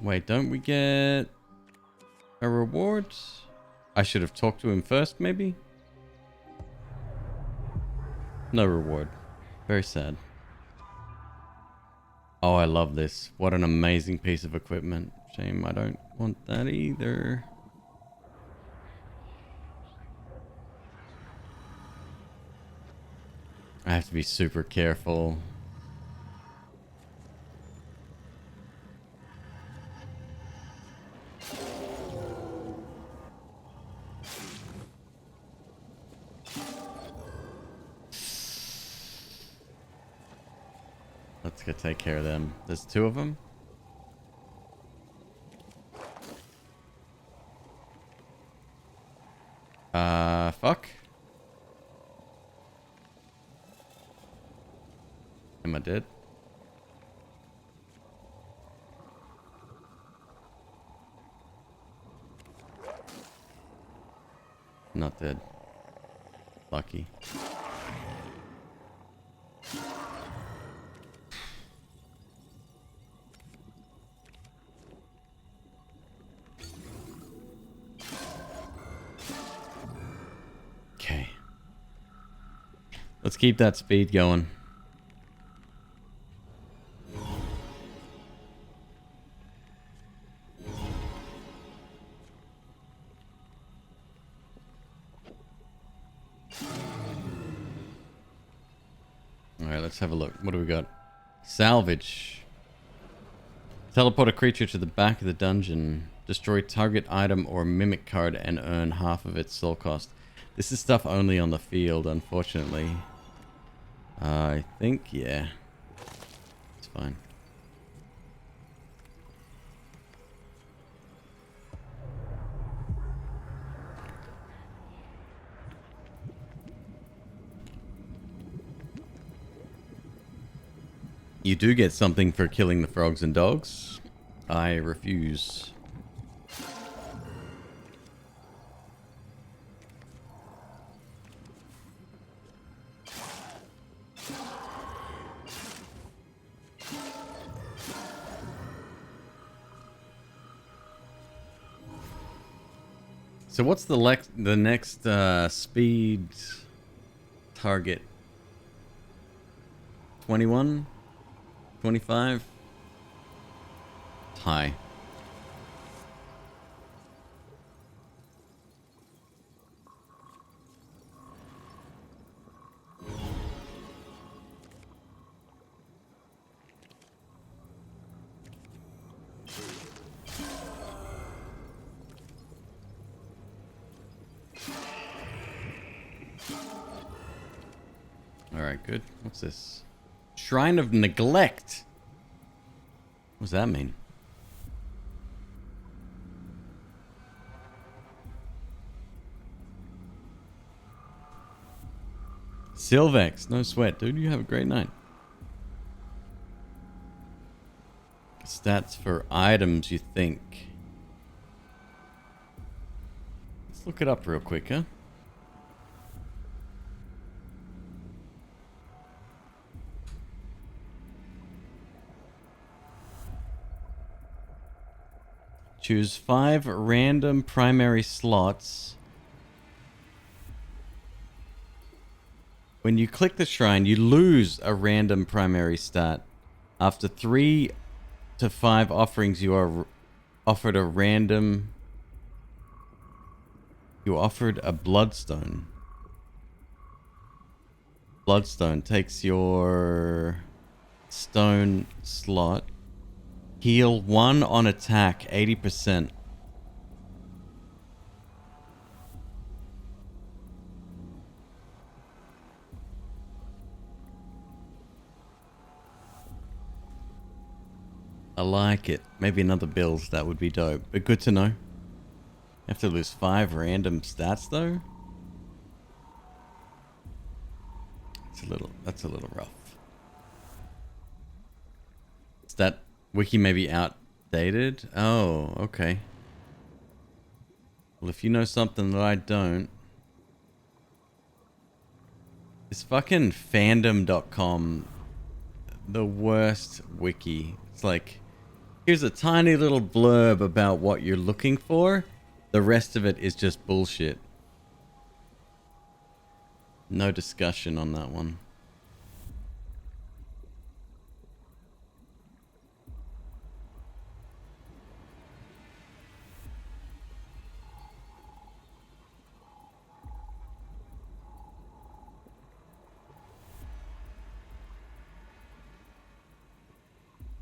Wait, don't we get a reward? I should have talked to him first, maybe? No reward. Very sad. Oh, I love this. What an amazing piece of equipment. Shame I don't want that either. I have to be super careful. Let's go take care of them. There's two of them. Fuck. Am I dead? Not dead. Lucky. Okay. Let's keep that speed going. Alright, let's have a look. What do we got? Salvage. Teleport a creature to the back of the dungeon. Destroy target item or mimic card and earn half of its soul cost. This is stuff only on the field, unfortunately. I think, yeah. It's fine. You do get something for killing the frogs and dogs. I refuse. So what's the next speed target? 21? 25? High. Alright, good. What's this? Shrine of Neglect. What does that mean? Silvex. No sweat, dude. You have a great night. Stats for items, you think? Let's look it up real quick, huh? Choose 5 random primary slots. When you click the shrine, you lose a random primary stat. After 3 to 5 offerings, you are offered a random... You offered a bloodstone. Bloodstone takes your stone slot. Heal 1 on attack, 80%. I like it. Maybe another build, that would be dope. But good to know. Have to lose 5 random stats though? That's a little rough. Is that wiki maybe outdated? Oh, okay. Well, if you know something that I don't... Is fucking fandom.com the worst wiki? It's like, here's a tiny little blurb about what you're looking for. The rest of it is just bullshit. No discussion on that one.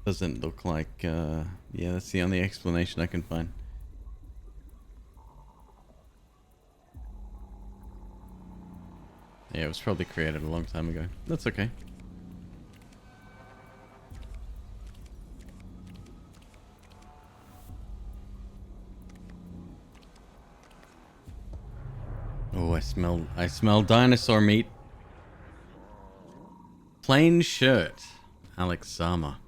Doesn't look like, yeah, that's the only explanation I can find. Yeah, it was probably created a long time ago. That's okay. Oh, I smell dinosaur meat. Plain shirt. Alex Sama.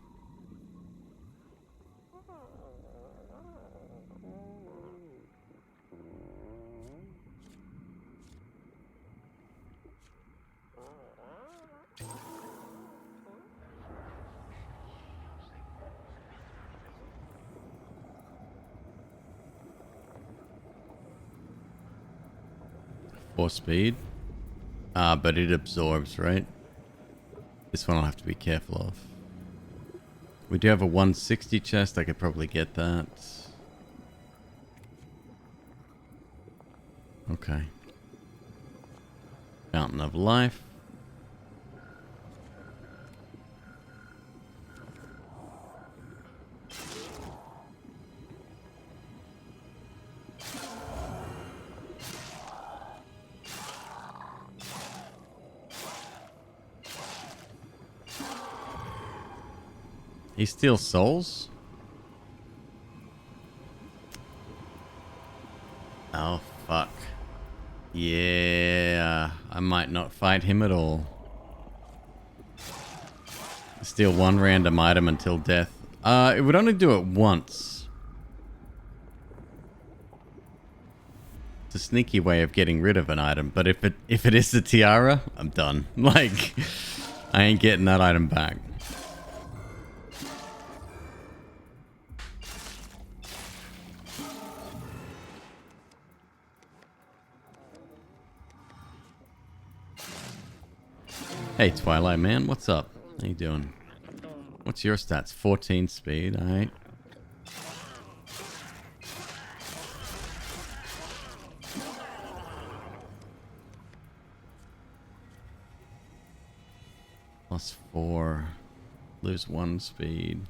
Or speed. But it absorbs, right? This one I'll have to be careful of. We do have a 160 chest. I could probably get that. Okay. Fountain of Life. He steals souls? Oh, fuck. Yeah, I might not fight him at all. Steal 1 random item until death. It would only do it once. It's a sneaky way of getting rid of an item, but if it is the tiara, I'm done. Like, I ain't getting that item back. Hey, Twilight Man, what's up? How you doing? What's your stats? 14 speed, alright. +4. Lose 1 speed.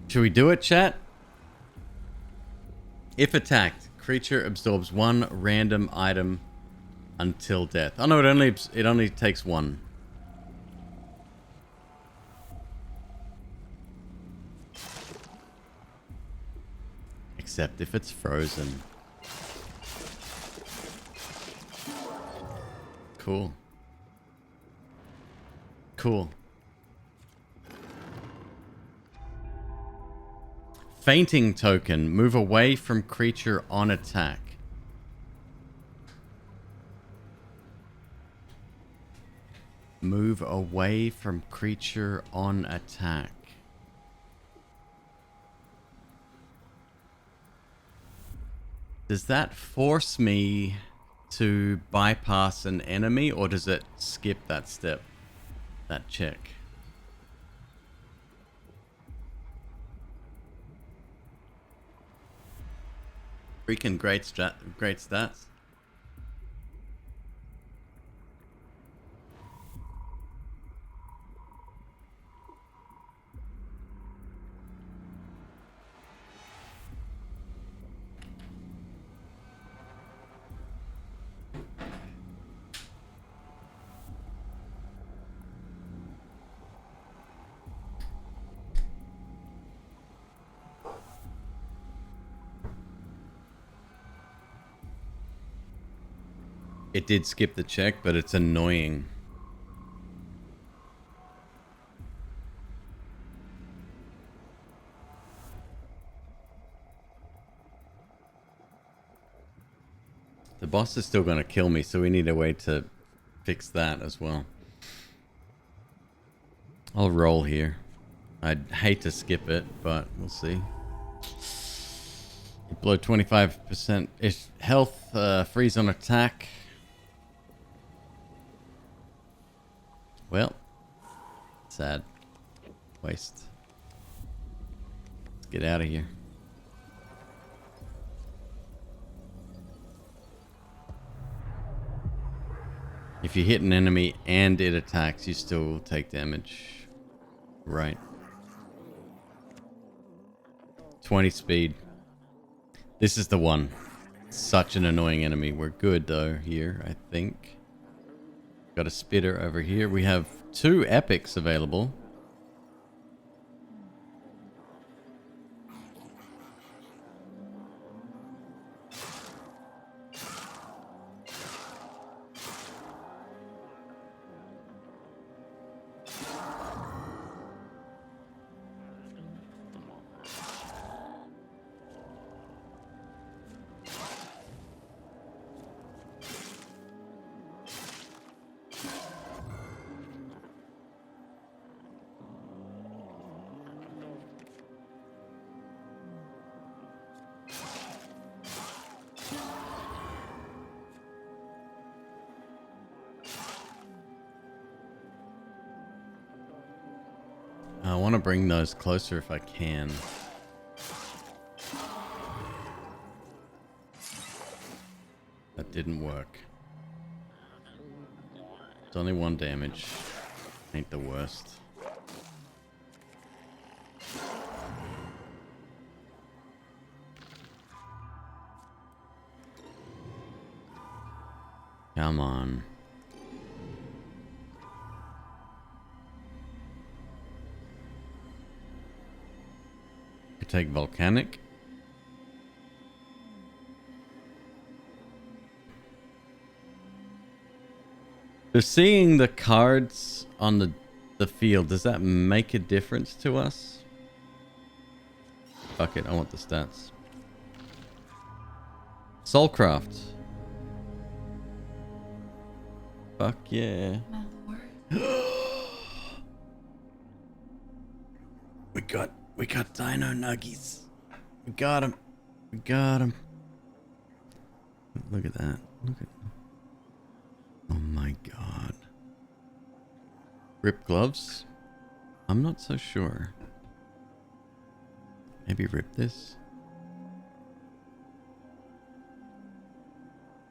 Should we do it, chat? If attacked, creature absorbs 1 random item until death. Oh no, it only takes 1. Except if it's frozen. Cool. Cool. Fainting token. Move away from creature on attack. Move away from creature on attack. Does that force me to bypass an enemy, or does it skip that step? That check. Freaking great stats. It did skip the check, but it's annoying. The boss is still going to kill me, so we need a way to fix that as well. I'll roll here. I'd hate to skip it, but we'll see. You blow 25% ish health, freeze on attack. Well, sad. Waste. Let's get out of here. If you hit an enemy and it attacks, you still will take damage. Right. 20 speed. This is the one. Such an annoying enemy. We're good though here, I think. Got a spitter over here. We have 2 epics available. I want to bring those closer if I can. That didn't work. It's only 1 damage. Ain't the worst. Come on. Take volcanic. Does seeing the cards on the field, does that make a difference to us? Fuck it, I want the stats. Soulcraft. Fuck yeah. We got dino nuggies. We got him. We got him. Look at that. Look at. Oh my god. Rip gloves? I'm not so sure. Maybe rip this?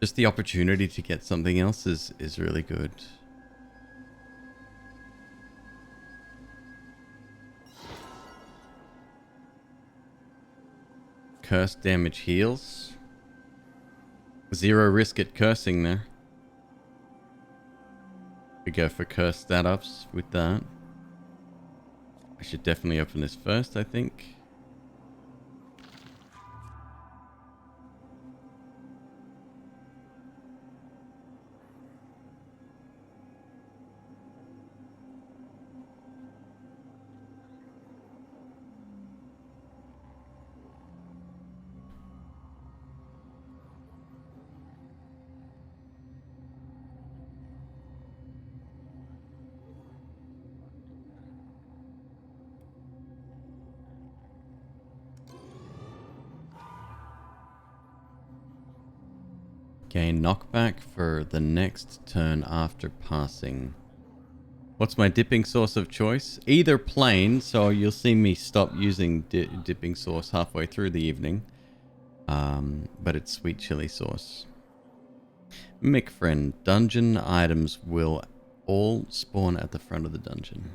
Just the opportunity to get something else is really good. Curse damage heals. 0 risk at cursing there. We go for curse stat ups with that. I should definitely open this first, I think. Gain knockback for the next turn after passing. What's my dipping sauce of choice? Either plain, so you'll see me stop using dipping sauce halfway through the evening. But it's sweet chili sauce. McFriend, dungeon items will all spawn at the front of the dungeon.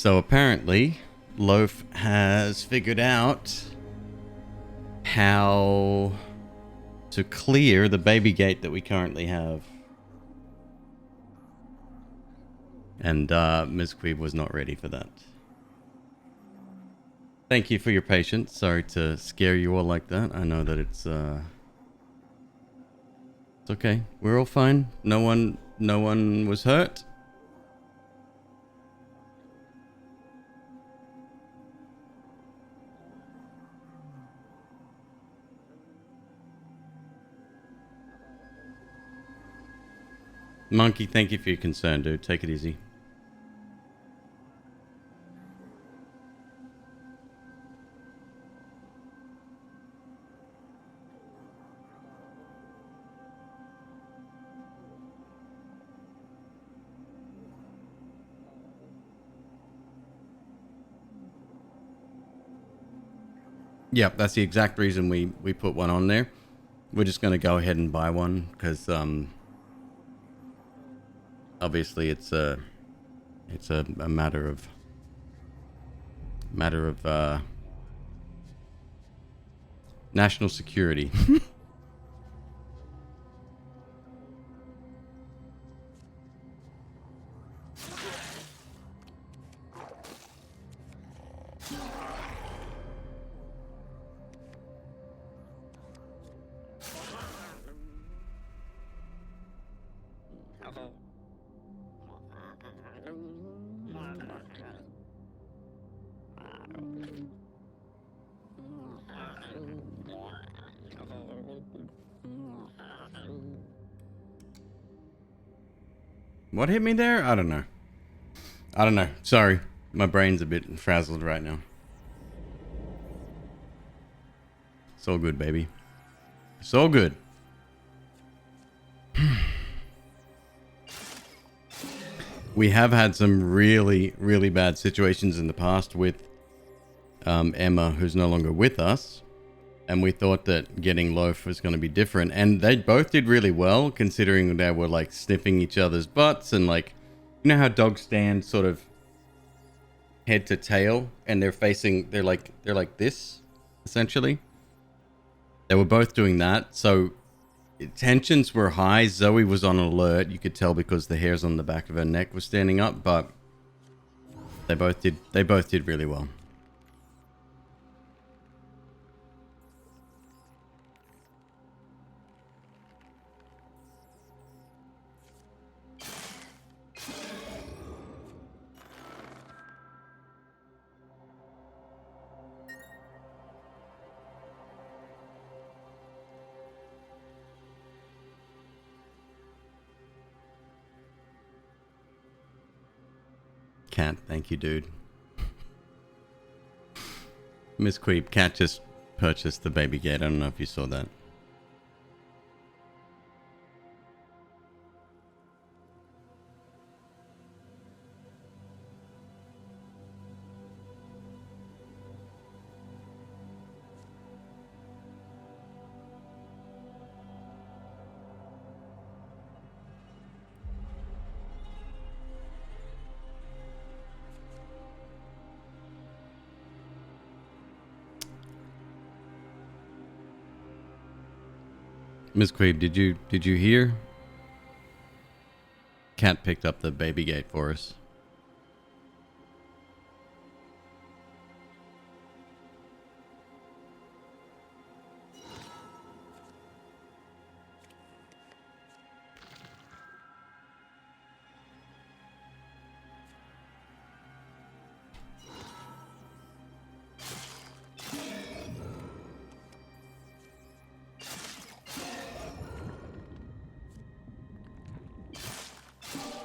So apparently, Loaf has figured out how to clear the baby gate that we currently have. And MzQueeb was not ready for that. Thank you for your patience. Sorry to scare you all like that. I know that it's okay. We're all fine. No one was hurt. Monkey, thank you for your concern, dude. Take it easy. Yep, that's the exact reason we put one on there. We're just going to go ahead and buy one because obviously it's a matter of national security. What hit me there? I don't know. Sorry. My brain's a bit frazzled right now. It's all good, baby. It's all good. We have had some really, really bad situations in the past with Emma, who's no longer with us. And we thought that getting Loaf was going to be different. And they both did really well, considering they were like sniffing each other's butts. And like, you know how dogs stand sort of head to tail and they're like this, essentially. They were both doing that. So tensions were high. Zoe was on alert. You could tell because the hairs on the back of her neck were standing up, but they both did really well. Cat, thank you, dude. MzQueeb, Cat just purchased the baby gate. I don't know if you saw that. MzQueeb, did you hear? Cat picked up the baby gate for us.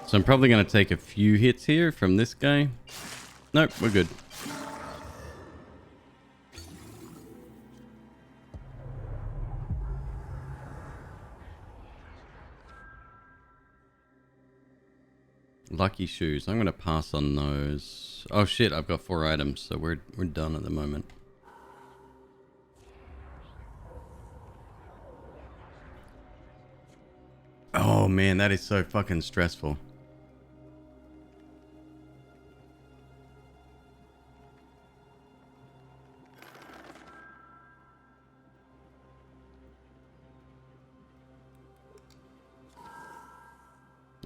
So I'm probably going to take a few hits here from this guy. Nope, we're good. Lucky shoes. I'm going to pass on those. Oh shit, I've got 4 items, so we're done at the moment. Oh man, that is so fucking stressful.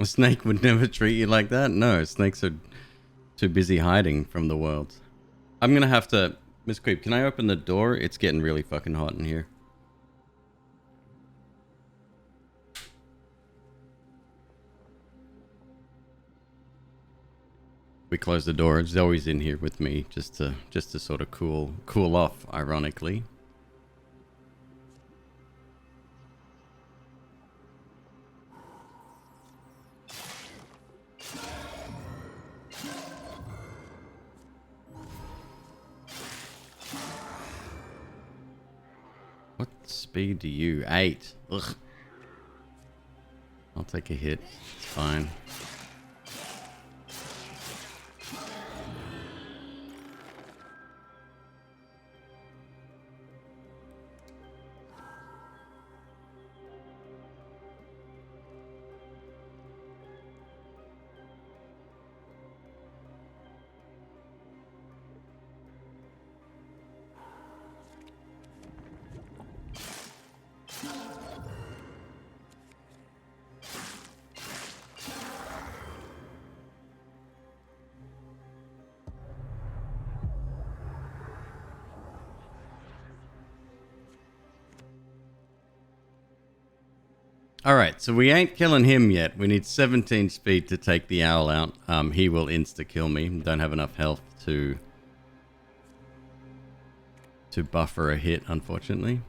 A snake would never treat you like that. No, snakes are too busy hiding from the world. I'm gonna have to... MzQueeb, can I open the door? It's getting really fucking hot in here. We close the door. Zoe's in here with me just to sort of cool off, ironically. What speed do you? 8. Ugh. I'll take a hit. It's fine. Alright, so we ain't killing him yet. We need 17 speed to take the owl out. He will insta-kill me. Don't have enough health to buffer a hit, unfortunately.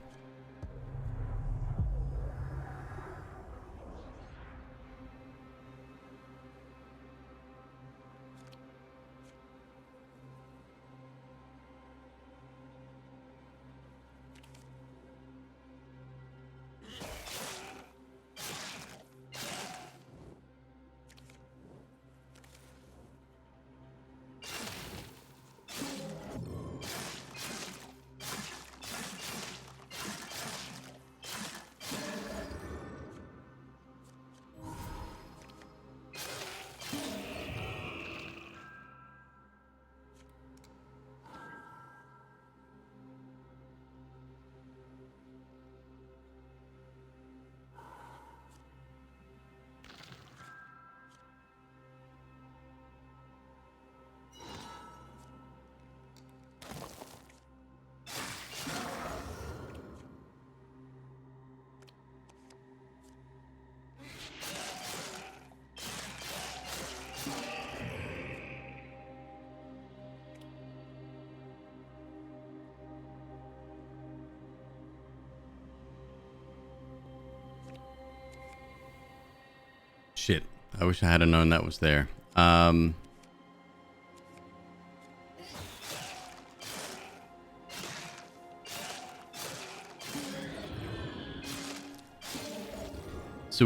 Shit. I wish I had known that was there. So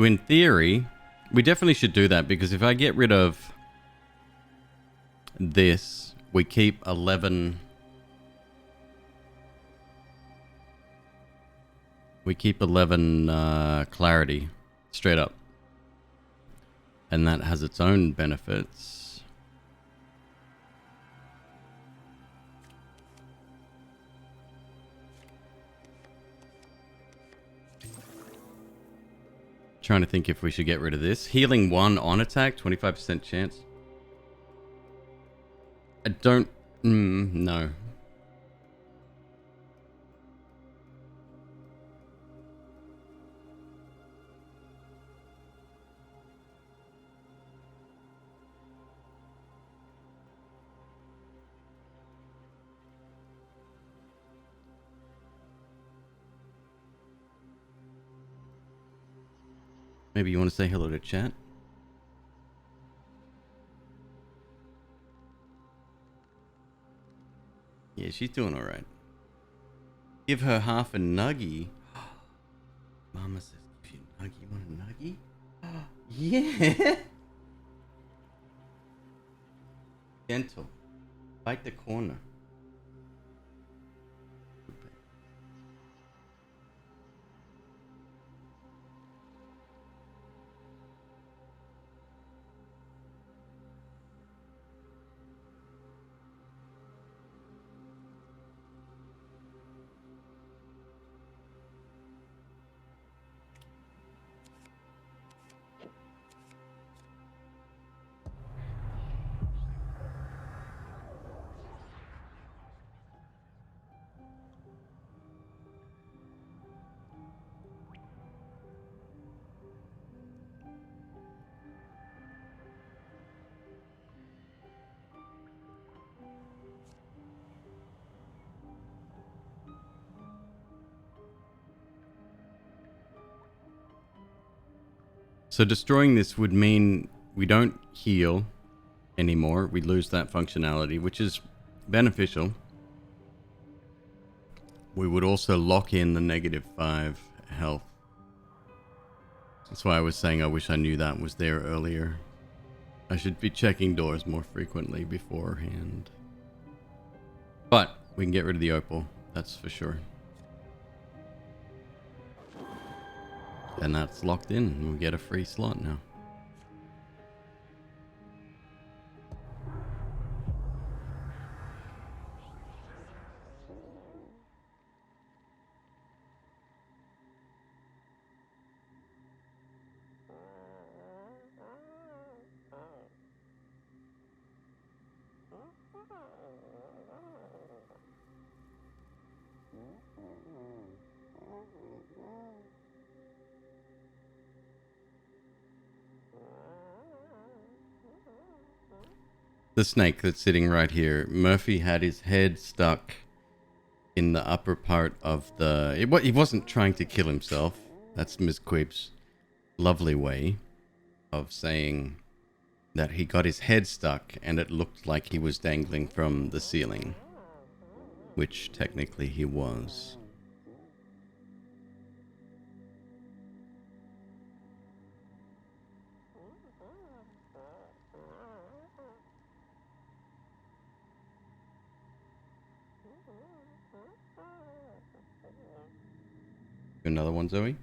in theory, we definitely should do that, because if I get rid of this, we keep 11... We keep 11 clarity, straight up. And that has its own benefits. Trying to think if we should get rid of this. Healing 1 on attack, 25% chance. I don't... no. Maybe you want to say hello to chat? Yeah, she's doing alright. Give her half a nuggie. Mama says, give you a nuggie. You want a nuggie? Yeah! Gentle. Bite the corner. So destroying this would mean we don't heal anymore. We lose that functionality, which is beneficial. We would also lock in the -5 health. That's why I was saying I wish I knew that was there earlier. I should be checking doors more frequently beforehand. But we can get rid of the opal, that's for sure. And that's locked in. We'll get a free slot now. The snake that's sitting right here. Murphy had his head stuck in the upper part of the... He wasn't trying to kill himself. That's MzQueeb's lovely way of saying that he got his head stuck and it looked like he was dangling from the ceiling. Which technically he was. Another one, Zoe?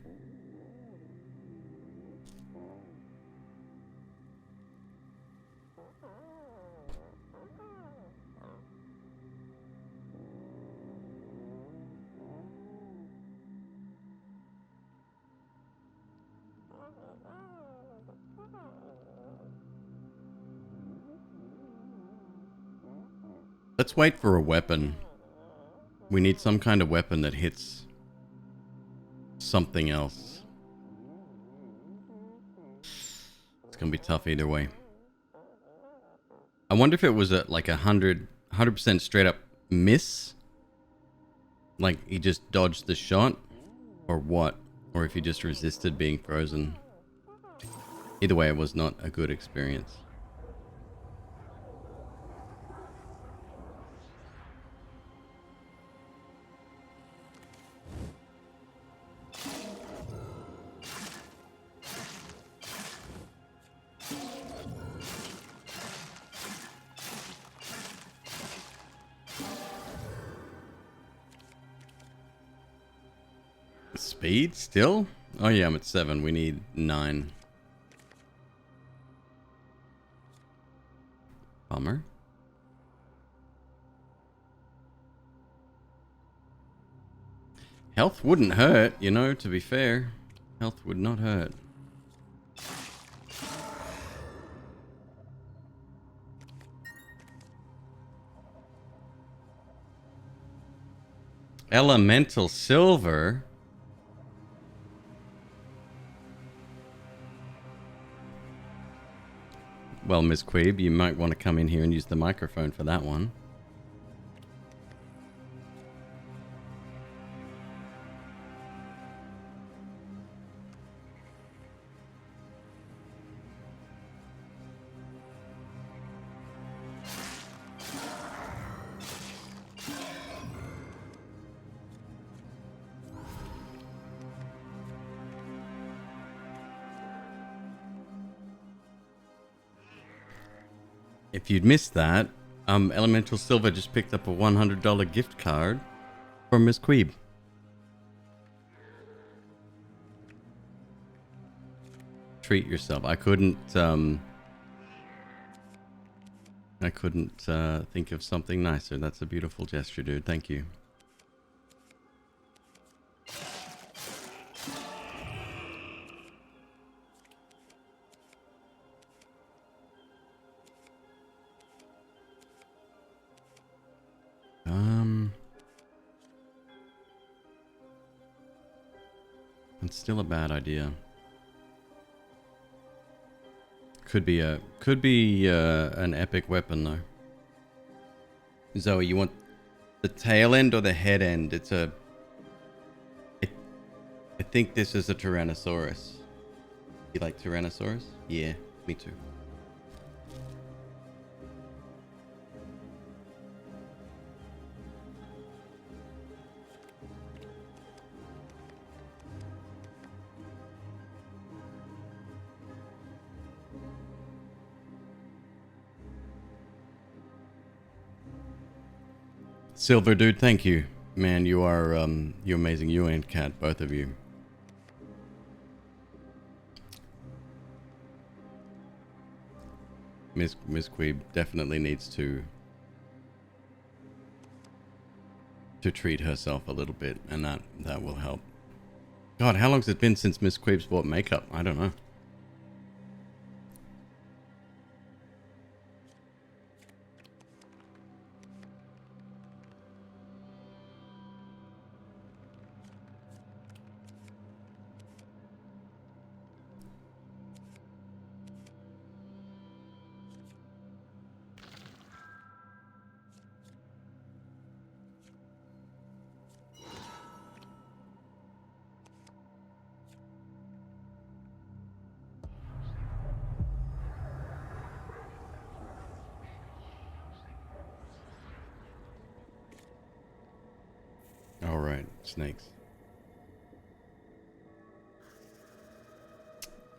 Let's wait for a weapon. We need some kind of weapon that hits something else. It's gonna be tough either way. I wonder if it was like 100% straight up miss, like he just dodged the shot, or what, or if he just resisted being frozen. Either way, it was not a good experience. Speed still? Oh yeah, I'm at 7. We need 9. Bummer. Health wouldn't hurt, you know, to be fair. Health would not hurt. Elemental silver? Well, MzQueeb, you might want to come in here and use the microphone for that one. If you'd missed that, Elemental Silver just picked up a $100 gift card from MzQueeb. Treat yourself. I couldn't think of something nicer. That's a beautiful gesture, dude. Thank you. It's still a bad idea. Could be an epic weapon though. Zoe, you want the tail end or the head end? I think this is a Tyrannosaurus. You like Tyrannosaurus? Yeah, me too. Silver dude, thank you. Man, you are you're amazing. You and Cat, both of you. MzQueeb definitely needs to treat herself a little bit, and that will help. God, how long's it been since MzQueeb's bought makeup? I don't know. Alright, snakes.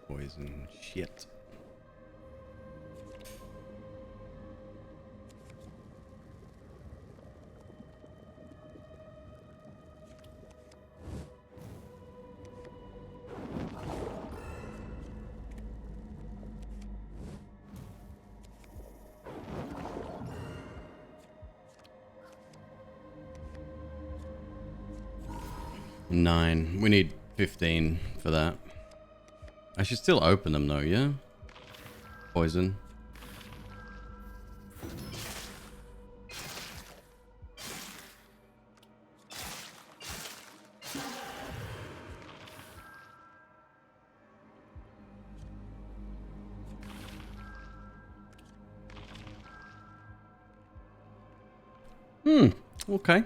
Poison shit. Nine. We need 15 for that. I should still open them though, yeah? Poison. Okay.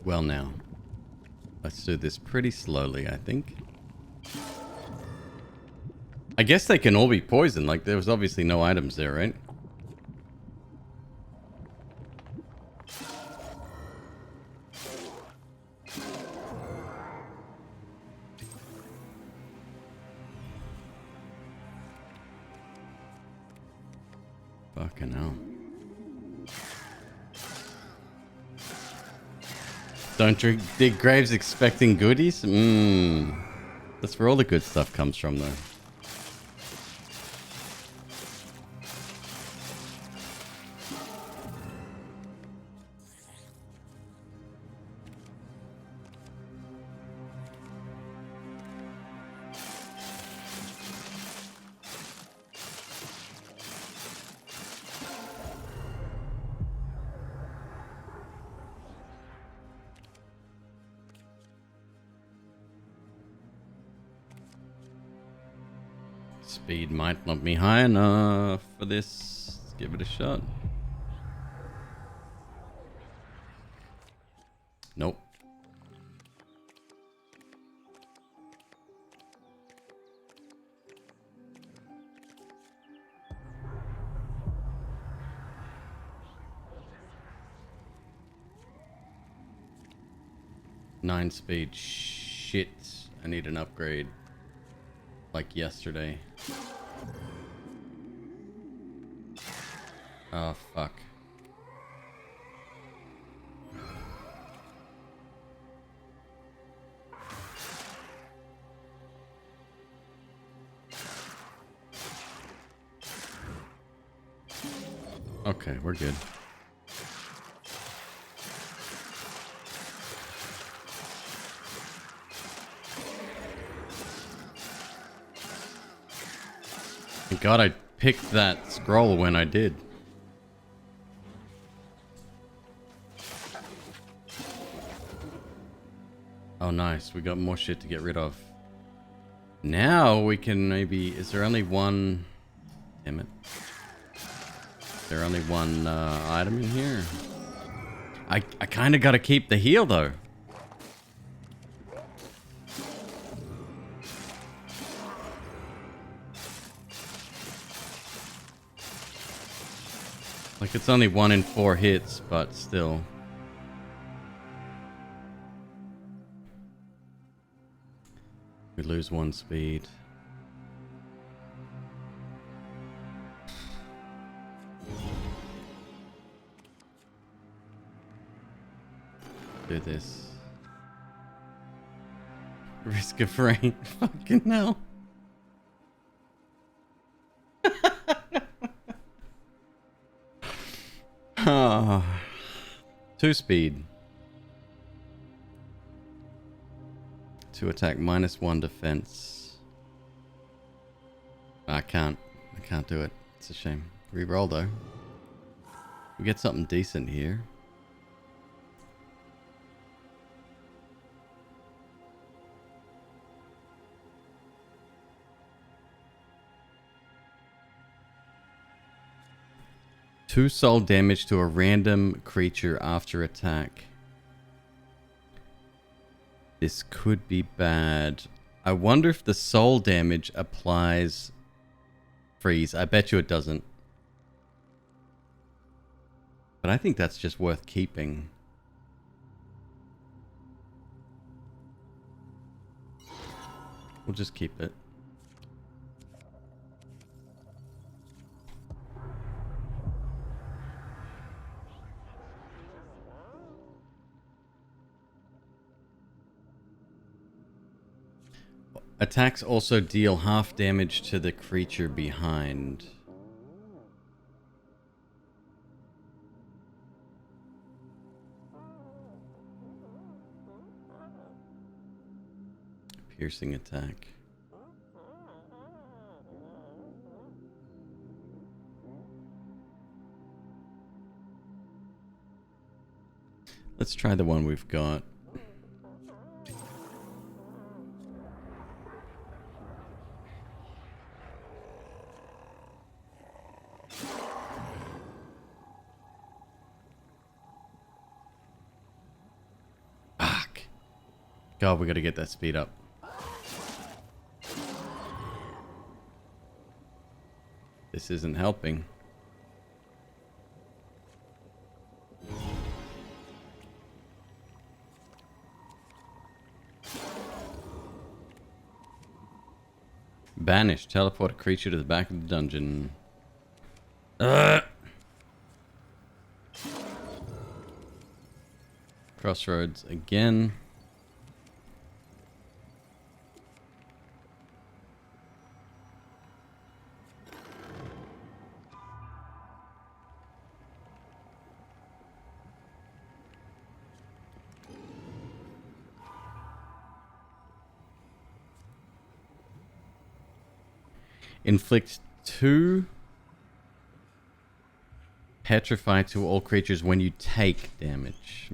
Well now, let's do this pretty slowly, I think. I guess they can all be poisoned, like there was obviously no items there, right? Fucking hell. Don't dig graves expecting goodies? That's where all the good stuff comes from, though. Speed might not be high enough for this. Let's give it a shot. Nope. Nine speed. Shit. I need an upgrade. Like yesterday. Oh, fuck. Okay, we're good. Thank God I picked that scroll when I did. Oh, nice. We got more shit to get rid of. Now we can maybe... Is there only one... Damn it. Is there only one item in here? I kind of got to keep the heal, though. Like, it's only 1 in 4 hits, but still. We lose 1 speed. Do this. Risk of rain. Fucking hell. Oh. 2 speed. 2 attack, -1 defense. I can't do it. It's a shame. Reroll though. We get something decent here. Two soul damage to a random creature after attack. This could be bad. I wonder if the soul damage applies freeze. I bet you it doesn't. But I think that's just worth keeping. We'll just keep it. Attacks also deal half damage to the creature behind. Piercing attack. Let's try the one we've got. God, we gotta get that speed up. This isn't helping. Banish. Teleport a creature to the back of the dungeon. Crossroads again. Inflict 2 petrify to all creatures when you take damage.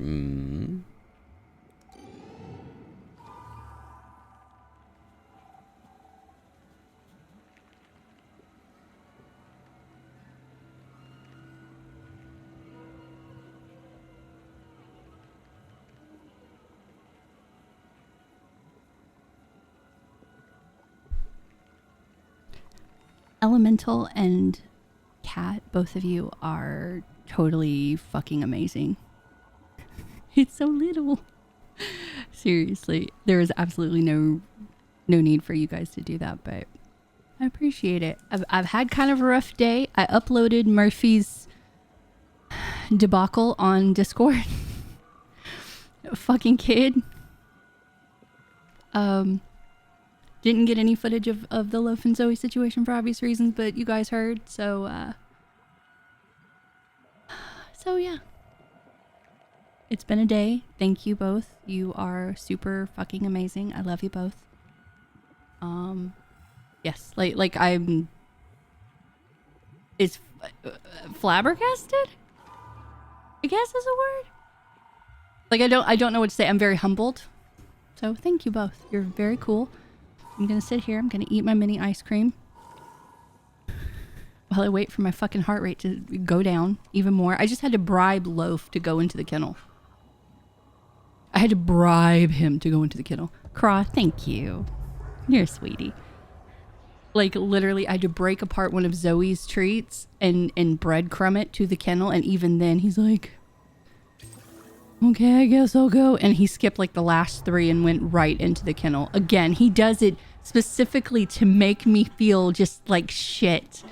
Elemental and Cat, both of you are totally fucking amazing. It's so little. Seriously, there is absolutely no need for you guys to do that, but I appreciate it. I've had kind of a rough day. I uploaded Murphy's debacle on Discord. Fucking kid. Didn't get any footage of the Loaf and Zoe situation for obvious reasons, but you guys heard, so yeah. It's been a day. Thank you both. You are super fucking amazing. I love you both. Yes, like I'm... Is flabbergasted? I guess is a word? Like I don't know what to say. I'm very humbled. So thank you both. You're very cool. I'm gonna sit here. I'm gonna eat my mini ice cream while I wait for my fucking heart rate to go down even more. I just had to bribe Loaf to go into the kennel. I had to bribe him to go into the kennel. Craw, thank you. You're a sweetie. Like, literally, I had to break apart one of Zoe's treats and breadcrumb it to the kennel. And even then, he's like, okay, I guess I'll go. And he skipped like the last 3 and went right into the kennel. Again, he does it specifically to make me feel just like shit.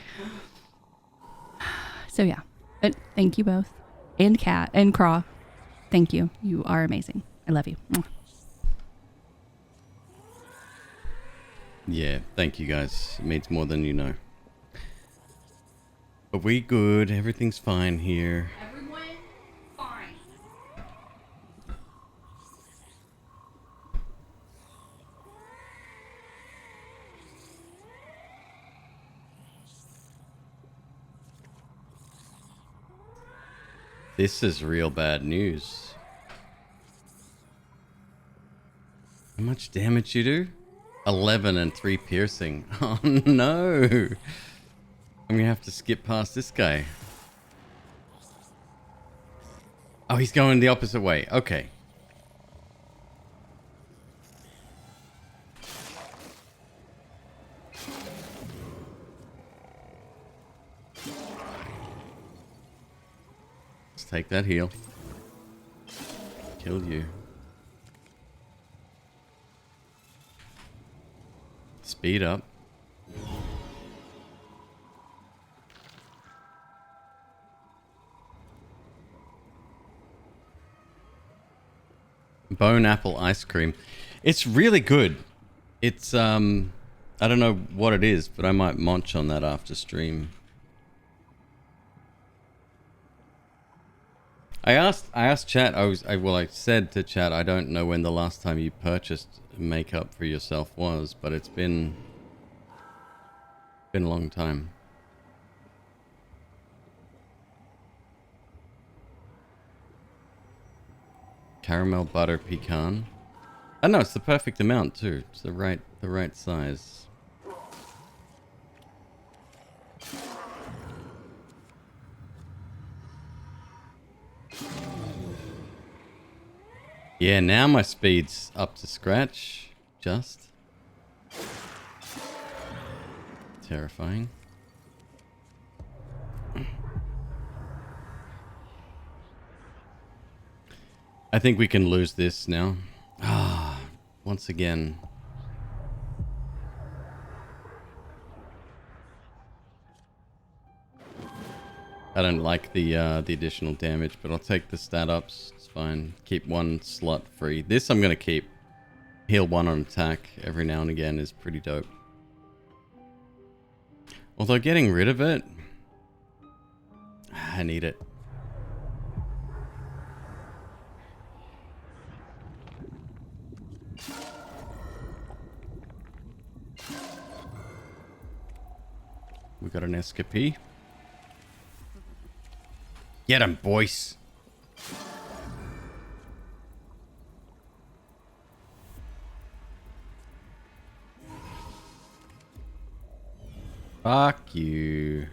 So yeah, but thank you both. And Cat and Craw. Thank you. You are amazing. I love you. Yeah, thank you guys. It means more than you know. But we good. Everything's fine here. Everyone, fine. This is real bad news. How much damage you do? 11 and 3 piercing. Oh no! I'm gonna have to skip past this guy. Oh, he's going the opposite way. Okay. Let's take that heal. Kill you. Speed up. Bone apple ice cream. It's really good. It's I don't know what it is, but I might munch on that after stream. I asked chat. I said to chat, I don't know when the last time you purchased makeup for yourself was, but it's been a long time. Caramel butter pecan. I know it's the perfect amount too. It's the right size. Yeah, now my speed's up to scratch. Just. Terrifying. I think we can lose this now. Ah, once again. I don't like the additional damage, but I'll take the stat ups. It's fine. Keep 1 slot free. This I'm gonna keep. Heal 1 on attack every now and again is pretty dope. Although getting rid of it, I need it. We got an escapee. Get him, boys. Fuck you.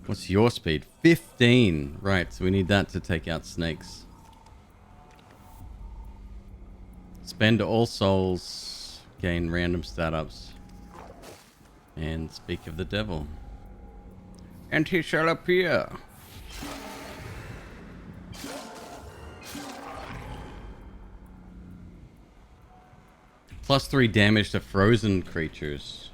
What's your speed? 15. Right, so we need that to take out snakes. Spend all souls, gain random stat ups, and speak of the devil. And he shall appear. +3 damage to frozen creatures.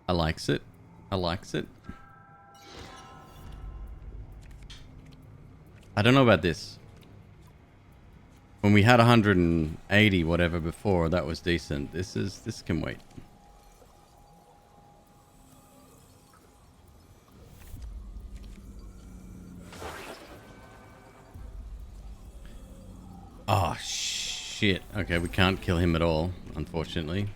I likes it. I likes it. I don't know about this. When we had 180 whatever before, that was decent. This can wait. Oh shit. Okay, we can't kill him at all, unfortunately.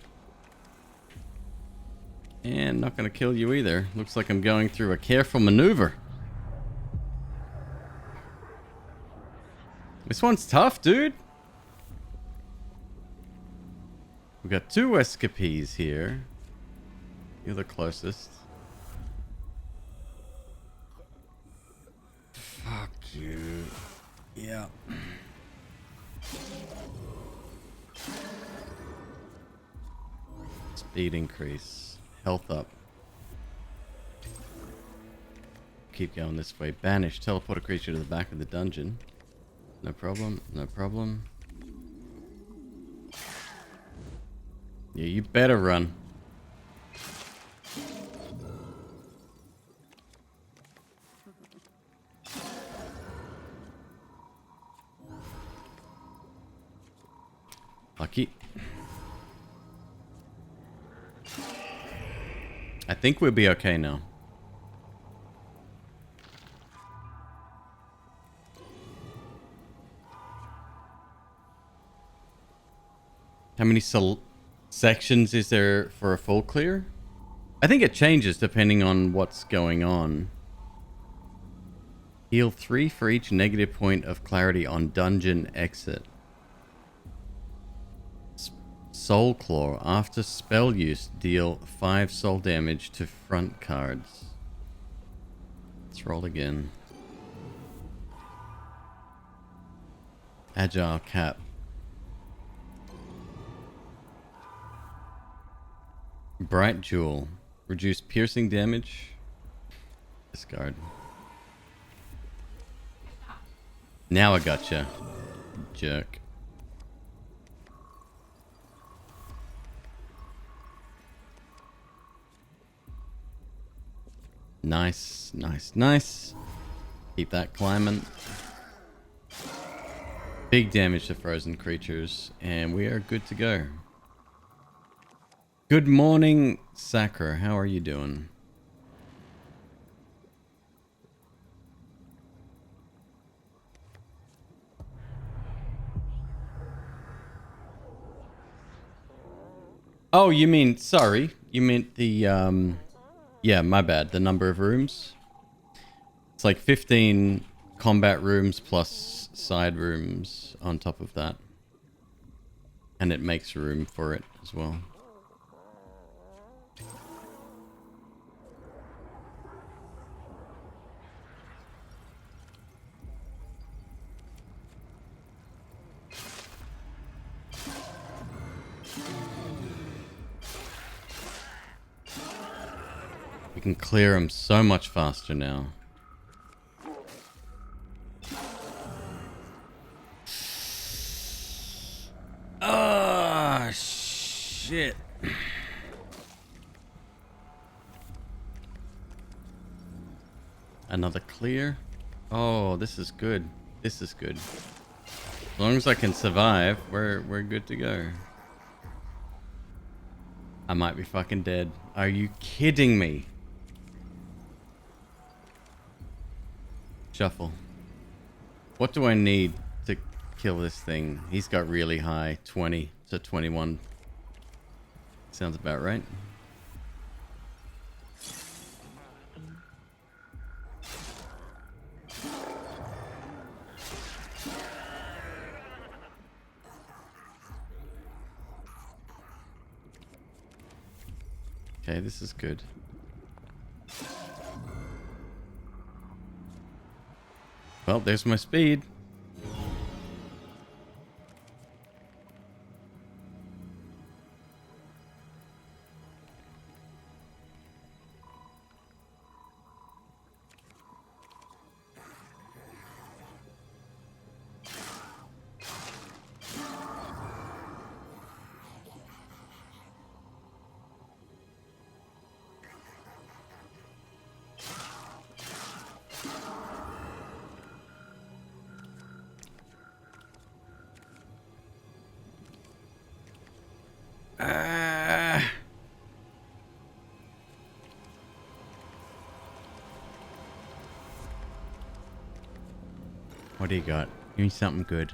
And not gonna kill you either. Looks like I'm going through a careful maneuver. This one's tough, dude. We got 2 escapees here. You're the closest. Fuck you. Yeah. Speed increase. Health up. Keep going this way. Banish. Teleport a creature to the back of the dungeon. No problem. No problem. Yeah, you better run. Lucky. I think we'll be okay now. How many sections is there for a full clear? I think it changes depending on what's going on. Heal 3 for each negative point of clarity on dungeon exit. Soul Claw. After spell use, deal 5 soul damage to front cards. Let's roll again. Agile Cap. Bright Jewel. Reduce piercing damage. Discard. Now I gotcha. Jerk. Nice, nice, nice. Keep that climbing. Big damage to frozen creatures, and we are good to go. Good morning, Sakura. How are you doing? Oh, you mean, sorry. You meant the, yeah, my bad. The number of rooms. It's like 15 combat rooms plus side rooms on top of that. And it makes room for it as well. We can clear them so much faster now. Ah, shit. Another clear. Oh, this is good. This is good. As long as I can survive, we're good to go. I might be fucking dead. Are you kidding me? Shuffle. What do I need to kill this thing? He's got really high. 20 to 21. Sounds about right. Okay, this is good. Well, there's my speed. What do you got? Give me something good.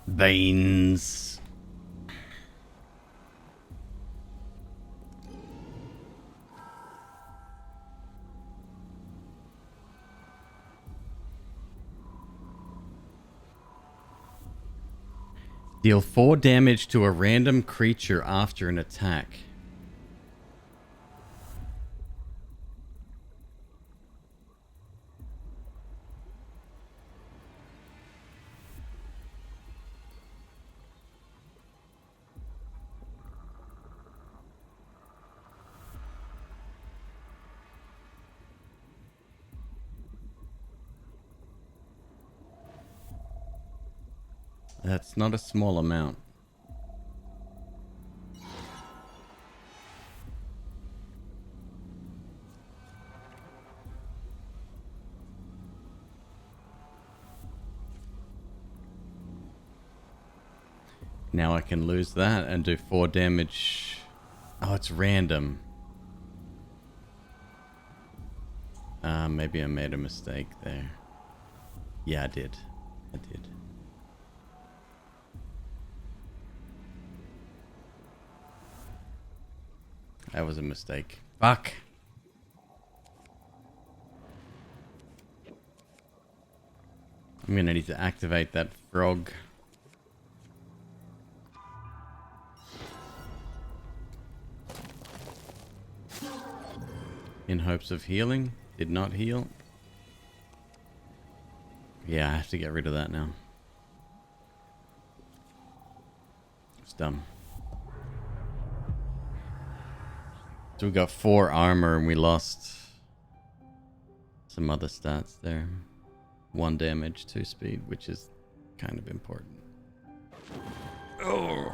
Veins. Deal 4 damage to a random creature after an attack. That's not a small amount. Now I can lose that and do 4 damage. Oh, it's random. Maybe I made a mistake there. Yeah, I did. I did. That was a mistake. Fuck. I'm gonna need to activate that frog. In hopes of healing. Did not heal. Yeah, I have to get rid of that now. It's dumb. So we got 4 armor and we lost some other stats there. 1 damage, 2 speed, which is kind of important. Oh.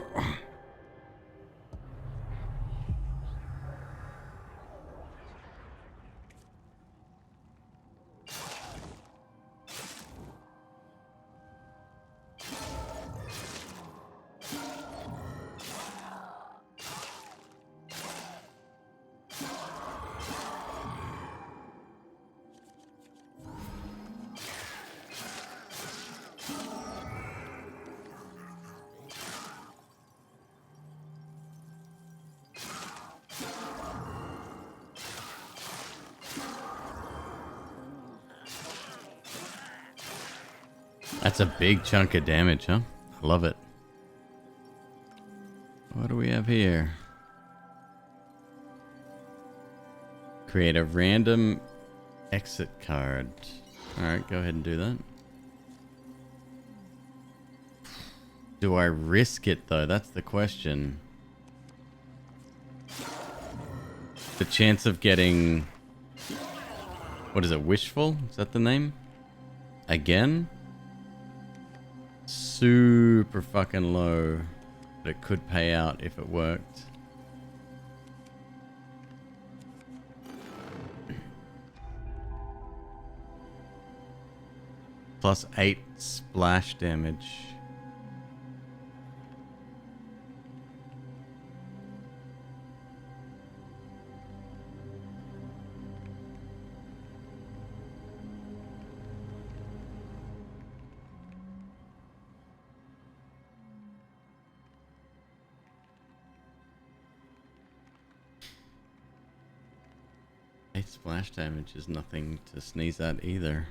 That's a big chunk of damage, huh? I love it. What do we have here? Create a random exit card. Alright, go ahead and do that. Do I risk it though? That's the question. The chance of getting... What is it? Wishful? Is that the name? Again? Super fucking low, but it could pay out if it worked. Plus 8 splash damage. Splash damage is nothing to sneeze at either.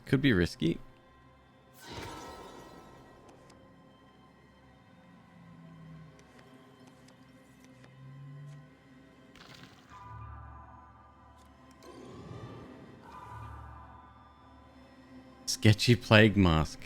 Could be risky. Sketchy plague mask.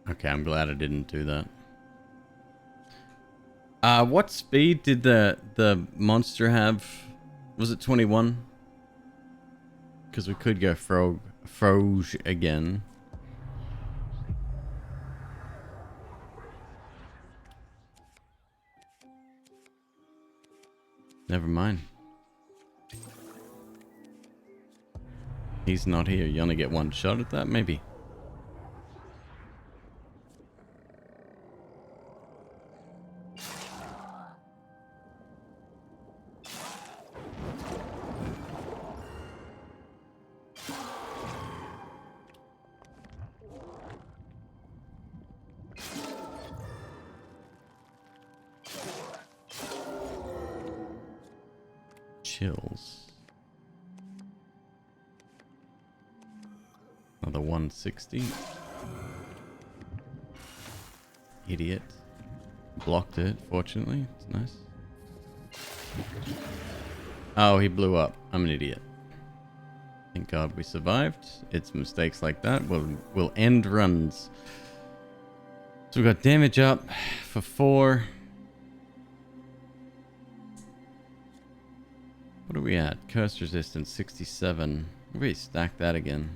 Okay, I'm glad I didn't do that. What speed did the monster have? Was it 21? Because we could go froge again. Never mind. He's not here. You only get one shot at that, maybe. Chills. Another 160. Idiot. Blocked it, fortunately. It's nice. Oh, he blew up. I'm an idiot. Thank God we survived. It's mistakes like that will end runs. So we got damage up for 4. What are we at? Curse resistance 67. Maybe stack that again.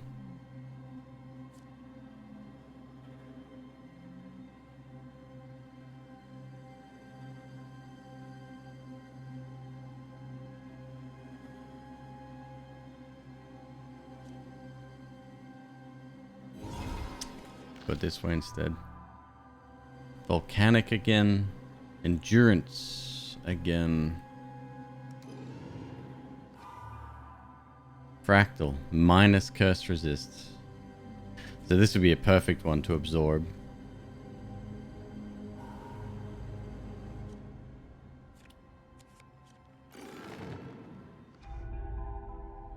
Go this way instead. Volcanic again. Endurance again. Fractal. Minus curse resist. So this would be a perfect one to absorb.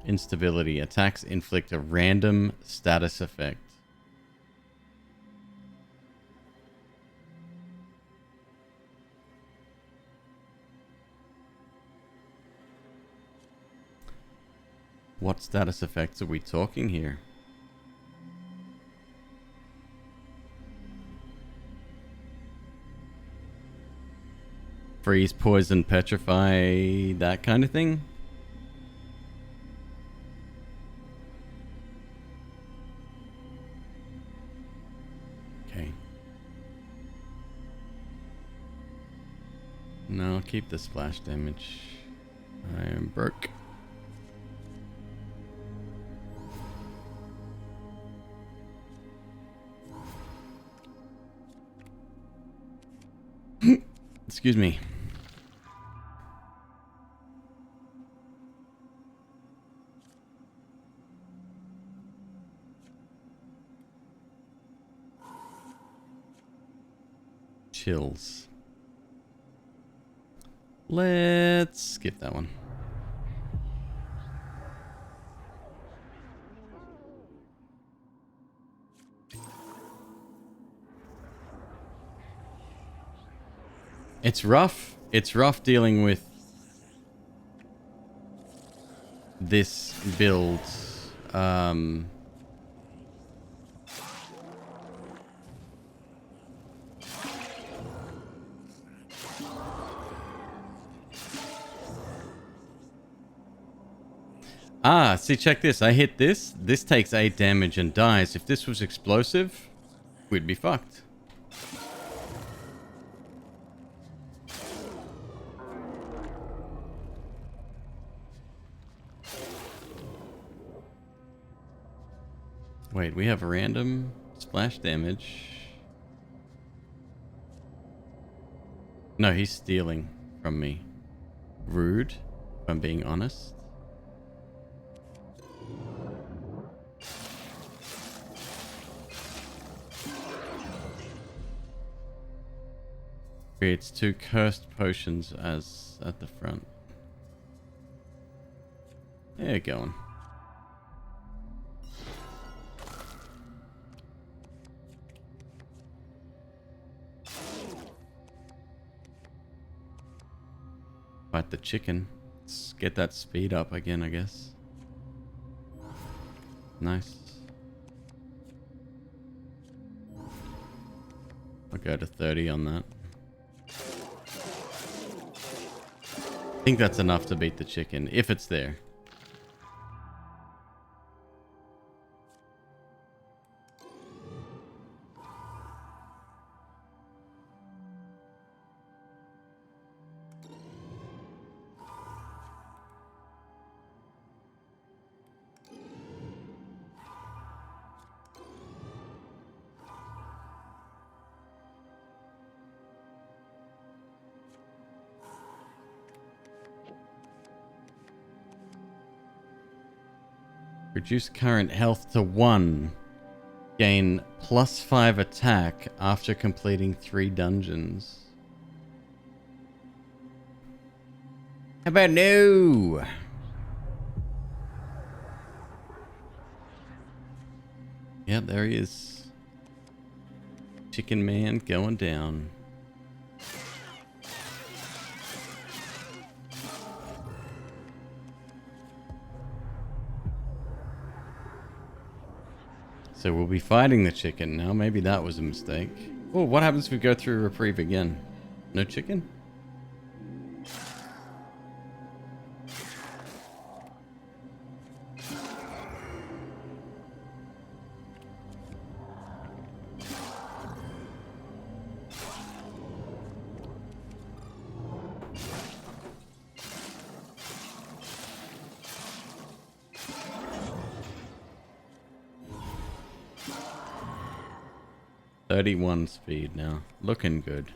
Instability. Attacks inflict a random status effect. What status effects are we talking here? Freeze, poison, petrify, that kind of thing? Okay. No, I'll keep the splash damage. I am broke. Excuse me. Chills. Let's skip that one. It's rough. It's rough dealing with this build. See, check this. I hit this. This takes 8 damage and dies. If this was explosive, we'd be fucked. Wait, we have random splash damage. No, he's stealing from me. Rude, if I'm being honest. Creates 2 cursed potions as at the front. There you going. Fight the chicken. Let's get that speed up again, I guess. Nice. I'll go to 30 on that. I think that's enough to beat the chicken, if it's there. Reduce current health to 1. Gain +5 attack after completing 3 dungeons. How about no? Yep, there he is. Chicken Man going down. So we'll be fighting the chicken now. Maybe that was a mistake. Oh, what happens if we go through reprieve again? No chicken? .31 speed now. Looking good.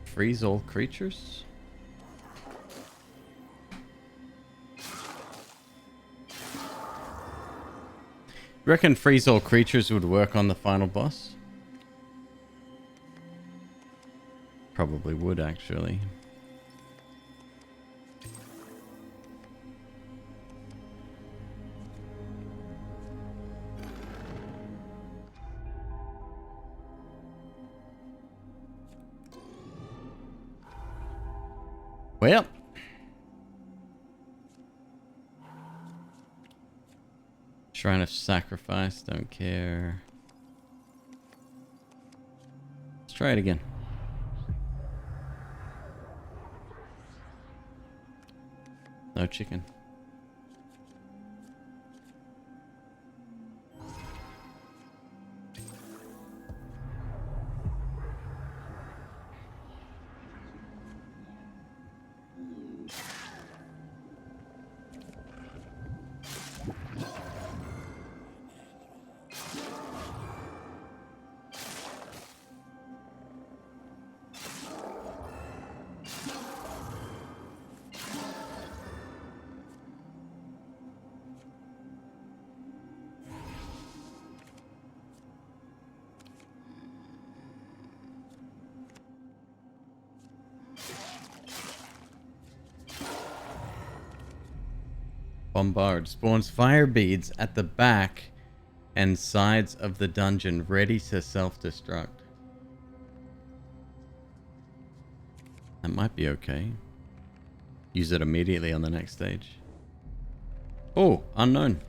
Freeze all creatures? You reckon freeze all creatures would work on the final boss? Probably would, actually. Well. Shrine of Sacrifice, don't care. Let's try it again. No chicken. Bombard spawns fire beads at the back and sides of the dungeon, ready to self-destruct. That might be okay. Use it immediately on the next stage. Oh, unknown.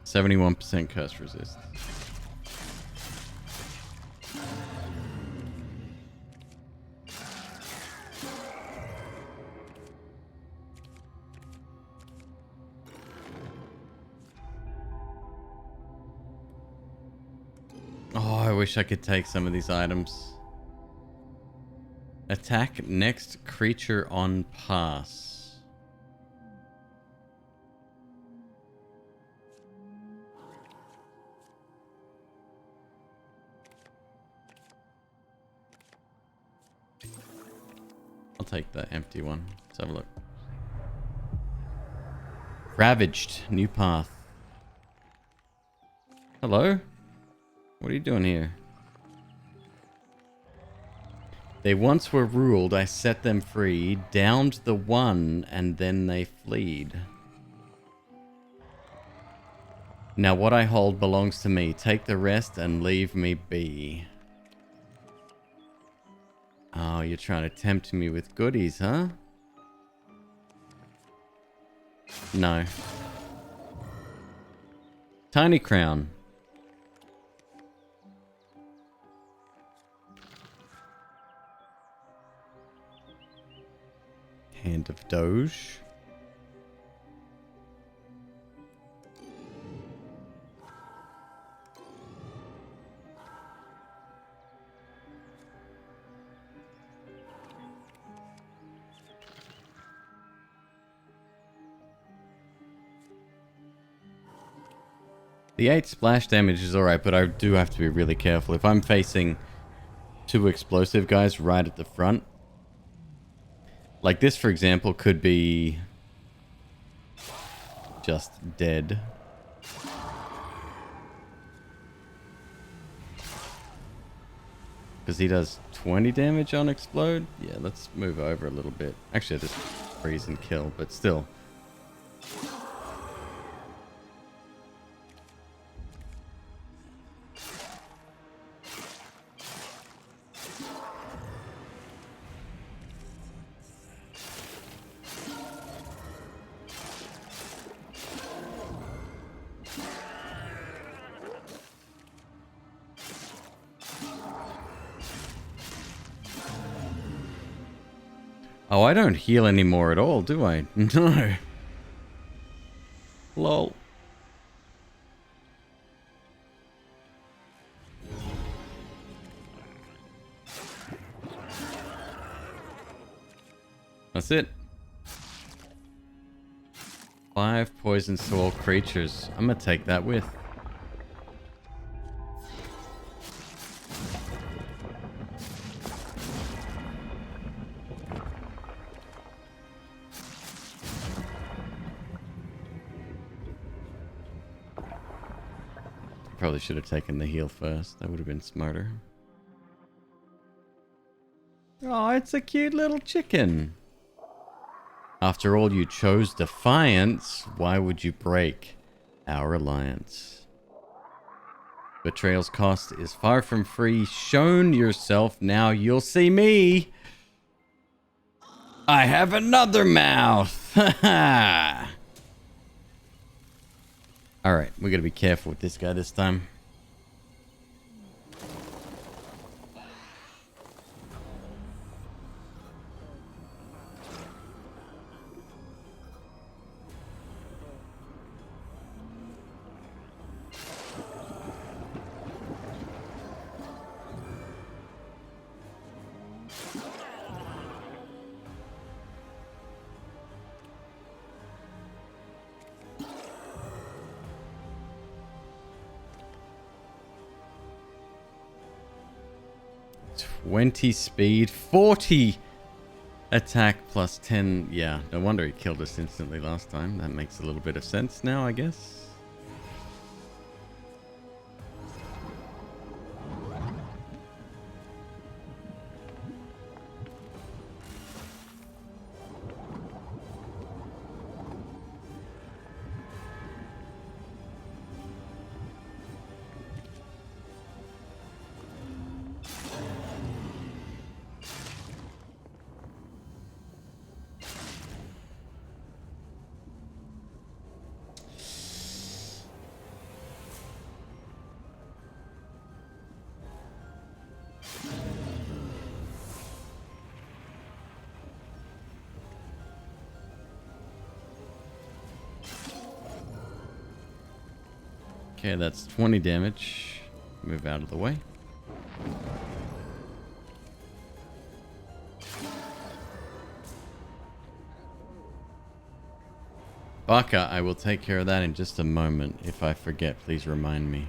%71% curse resist. Oh, I wish I could take some of these items. Attack next creature on pass. I'll take the empty one. Let's have a look. Ravaged. New path. Hello? What are you doing here? They once were ruled. I set them free. Downed the one, and then they fled. Now what I hold belongs to me. Take the rest and leave me be. Oh, you're trying to tempt me with goodies, huh? No. Tiny crown. Hand of Doge. The 8 splash damage is alright, but I do have to be really careful. If I'm facing 2 explosive guys right at the front, like this, for example, could be just dead. Because he does 20 damage on explode. Yeah, let's move over a little bit. Actually, I just freeze and kill, but still. Oh, I don't heal anymore at all, do I? No. Lol. That's it. 5 poisons to all creatures. I'm gonna take that with. Probably should have taken the heal first. That would have been smarter. Oh, it's a cute little chicken. After all, you chose defiance. Why would you break our alliance? Betrayal's cost is far from free. Shown yourself, now you'll see me. I have another mouth. Ha ha. Alright, we gotta be careful with this guy this time. "20 speed, 40 attack plus 10. Yeah, no wonder he killed us instantly last time. That makes a little bit of sense now, I guess. Okay, that's 20 damage. Move out of the way. Baka, I will take care of that in just a moment. If I forget, please remind me.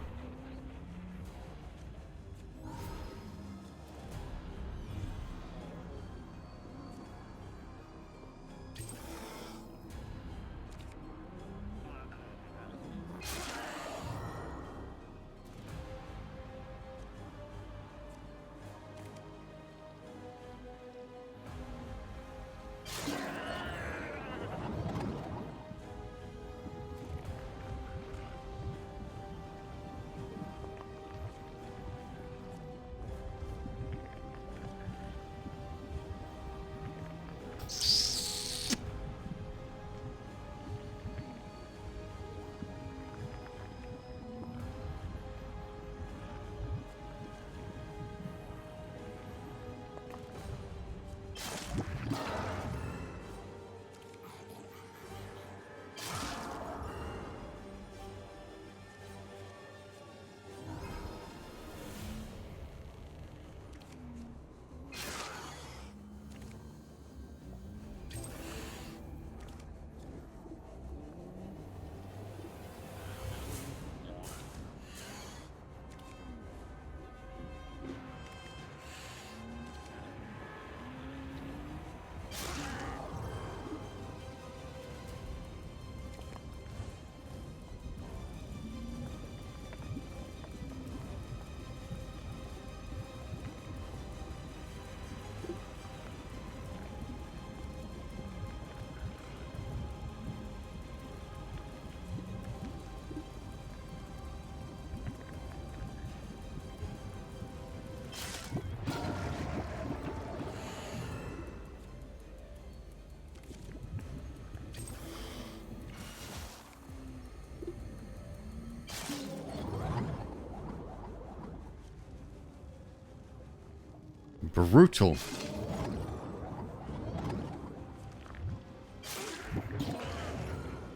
Brutal.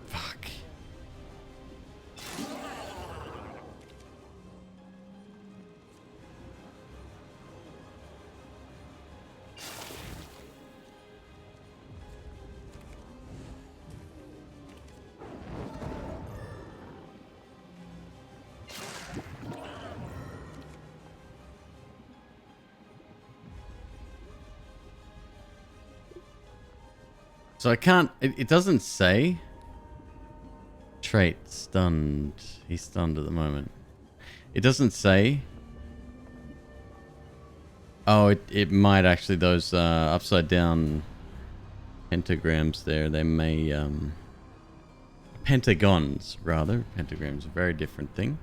Fuck. So I can't, it doesn't say. Trait, stunned. He's stunned at the moment. It doesn't say. Oh, it might actually, those upside down pentagrams there, they may, pentagons rather. Pentagrams, a very different thing.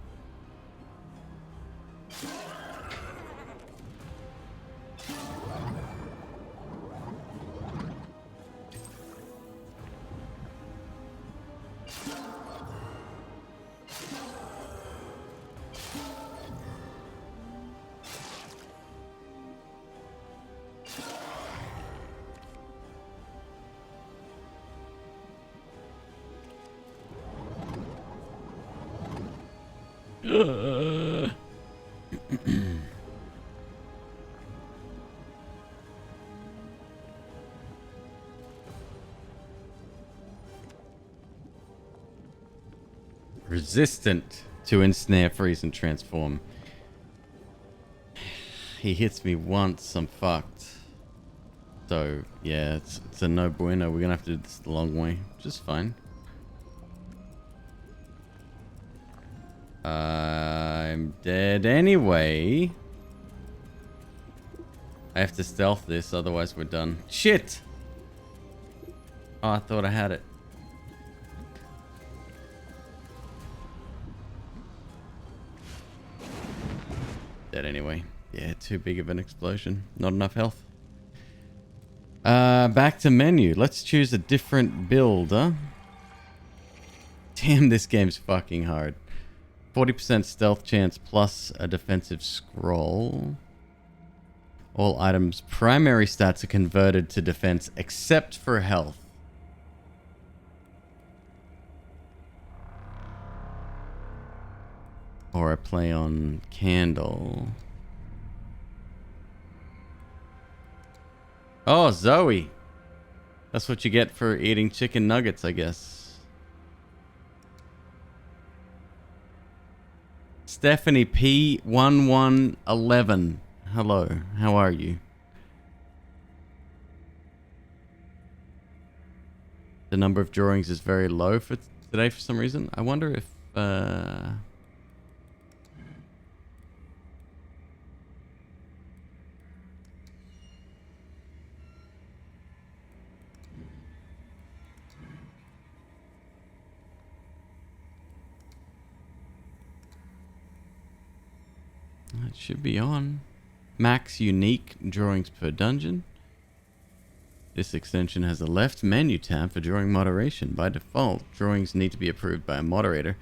Resistant to ensnare, freeze, and transform. He hits me once, I'm fucked. So, yeah, it's a no bueno. We're gonna have to do this the long way, which is fine. I'm dead anyway. I have to stealth this, otherwise we're done. Shit! Oh, I thought I had it. Dead anyway. Yeah, too big of an explosion. Not enough health. Back to menu. Let's choose a different build, huh? Damn, this game's fucking hard. 40% stealth chance plus a defensive scroll. All items' primary stats are converted to defense except for health. Or I play on candle. Oh, Zoe. That's what you get for eating chicken nuggets, I guess. Stephanie P1111. Hello, how are you? The number of drawings is very low for today for some reason. I wonder if it should be on. Max unique drawings per dungeon. This extension has a left menu tab for drawing moderation. By default, drawings need to be approved by a moderator.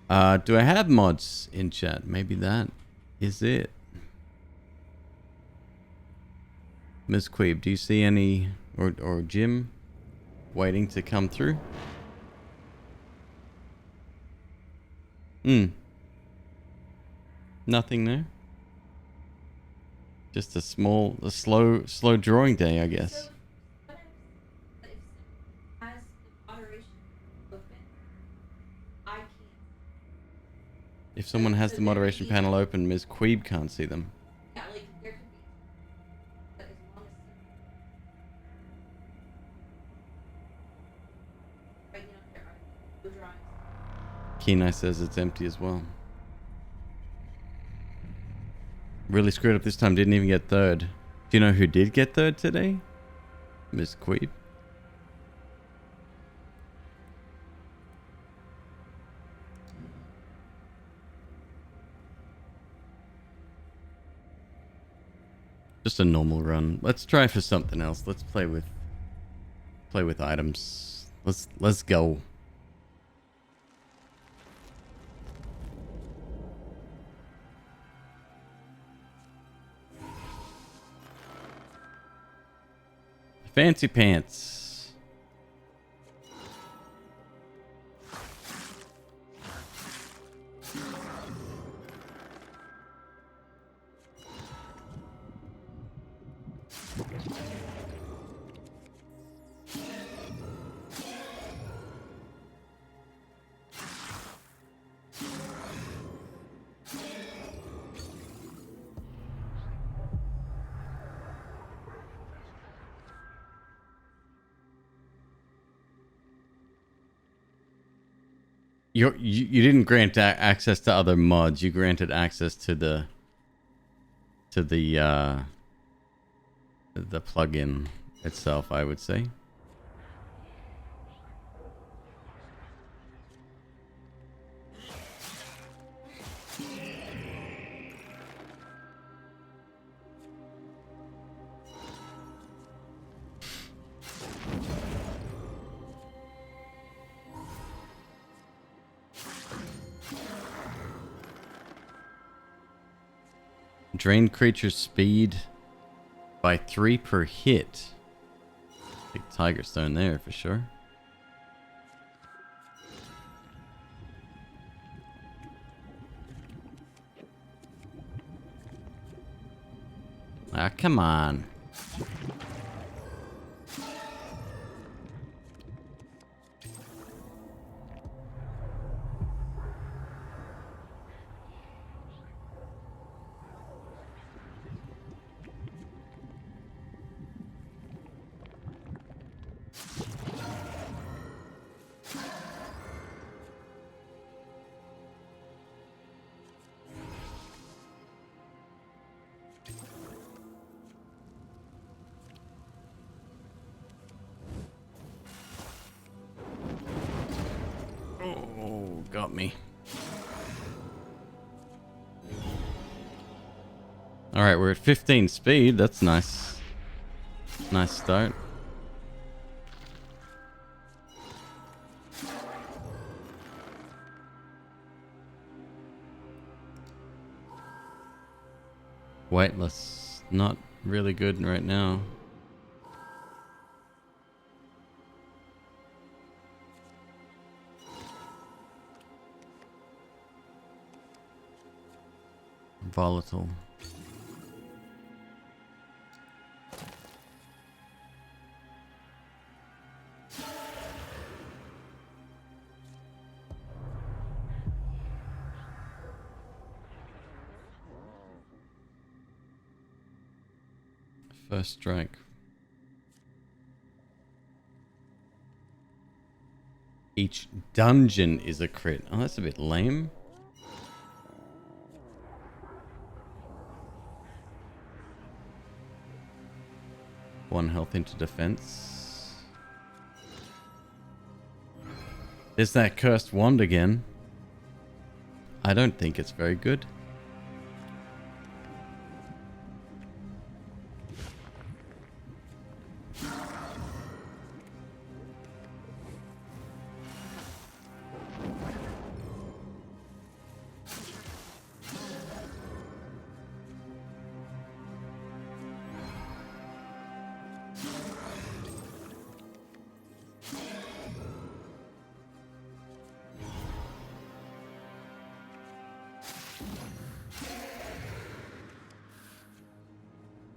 Do I have mods in chat? Maybe that is it. MzQueeb, do you see any, or Jim waiting to come through? Nothing there. Just a slow drawing day, I guess. If someone has the moderation panel open, MzQueeb can't see them. Yeah, like there could be. But as long as right now there are no drawings. Kenai says it's empty as well. Really screwed up this time, didn't even get third. Do you know who did get third today? MzQueeb. Just a normal run. Let's try for something else. Let's play with items. Let's go. Fancy pants. You didn't grant access to other mods. You granted access to the plugin itself, I would say. Drain creature speed by 3 per hit. Big Tiger Stone there for sure. Ah, come on. Oh, got me. All right, we're at 15 speed. That's nice. Nice start. Weightless, not really good right now. Volatile. First strike. Each dungeon is a crit. Oh, that's a bit lame. One health into defense. There's that cursed wand again. I don't think it's very good.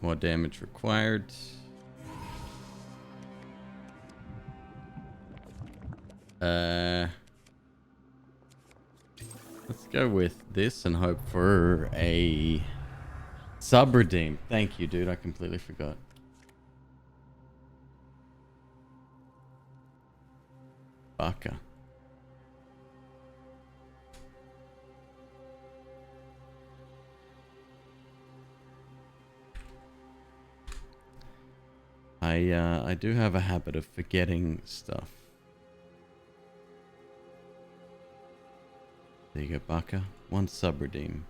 More damage required. Let's go with this and hope for a sub redeem. Thank you, dude. I completely forgot. Baka. I do have a habit of forgetting stuff. There you go, Baka. One sub redeem.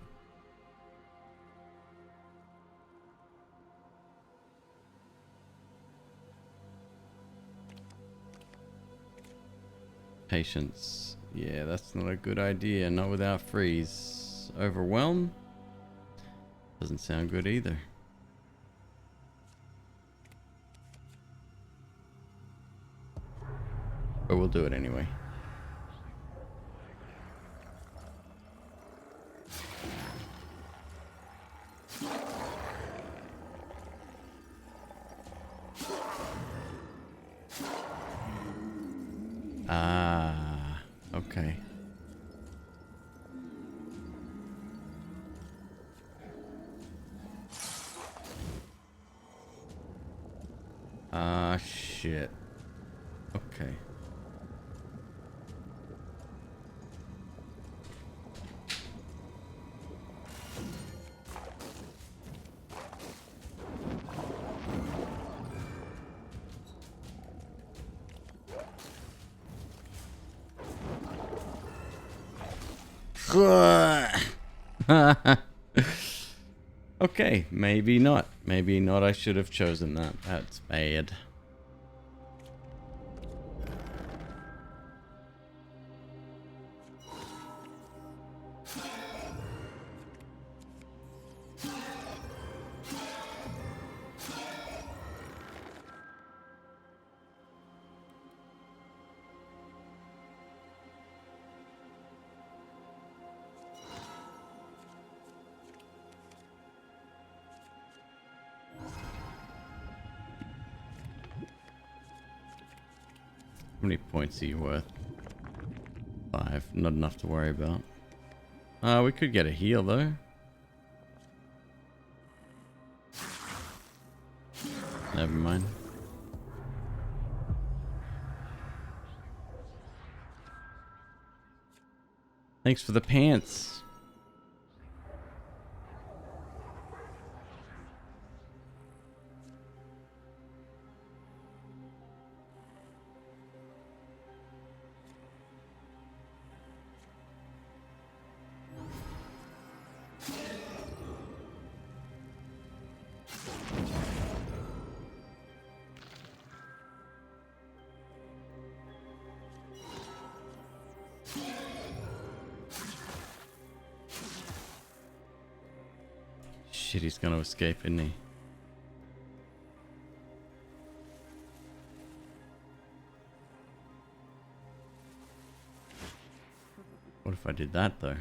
Patience. Yeah, that's not a good idea. Not without freeze. Overwhelm? Doesn't sound good either. but we'll do it anyway. Ah, okay. Ah, shit. Okay. Okay, maybe not. Maybe not. I should have chosen that. That's bad. How many points are you worth? 5. Not enough to worry about. We could get a heal though. Never mind. Thanks for the pants. Shit, he's gonna escape, isn't he? What if I did that though?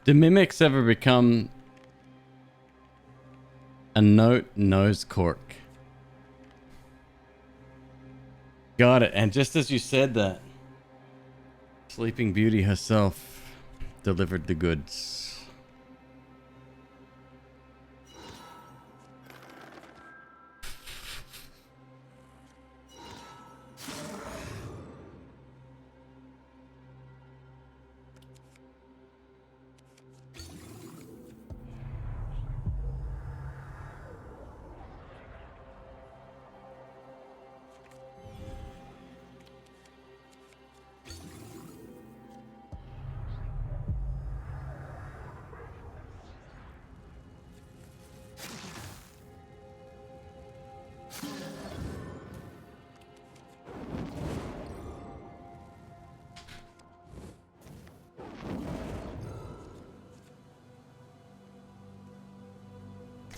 Do mimics ever become a nose cork? Got it. And just as you said that, Sleeping Beauty herself delivered the goods.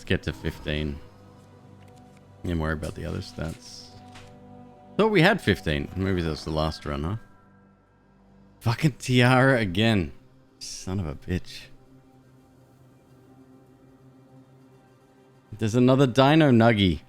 Get to 15 and worry about the other stats. Thought we had 15. Maybe that was the last run, huh? Fucking tiara again. Son of a bitch. There's another dino nuggy.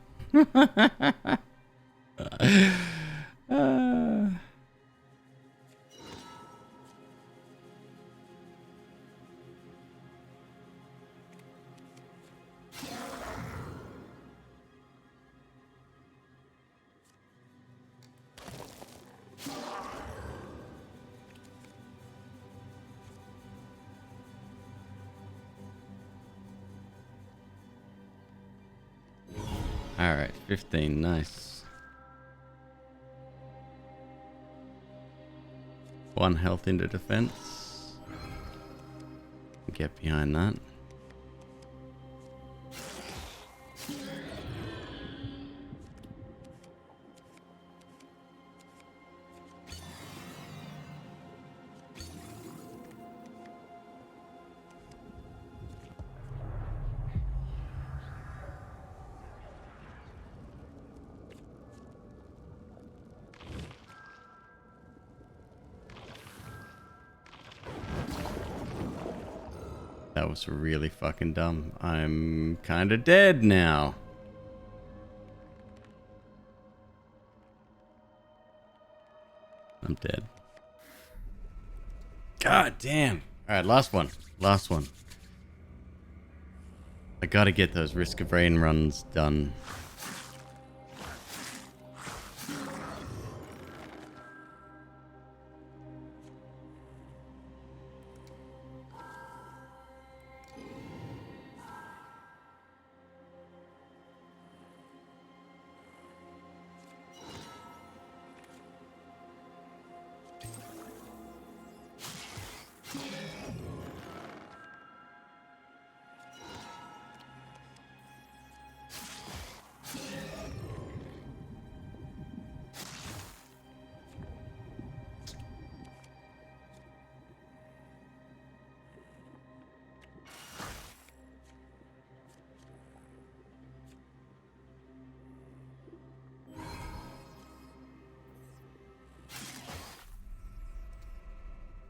Alright, 15, nice. 1 health into defense. Get behind that. That was really fucking dumb. I'm kind of dead now. I'm dead. God damn. Alright, last one. Last one. I gotta get those Risk of Rain runs done.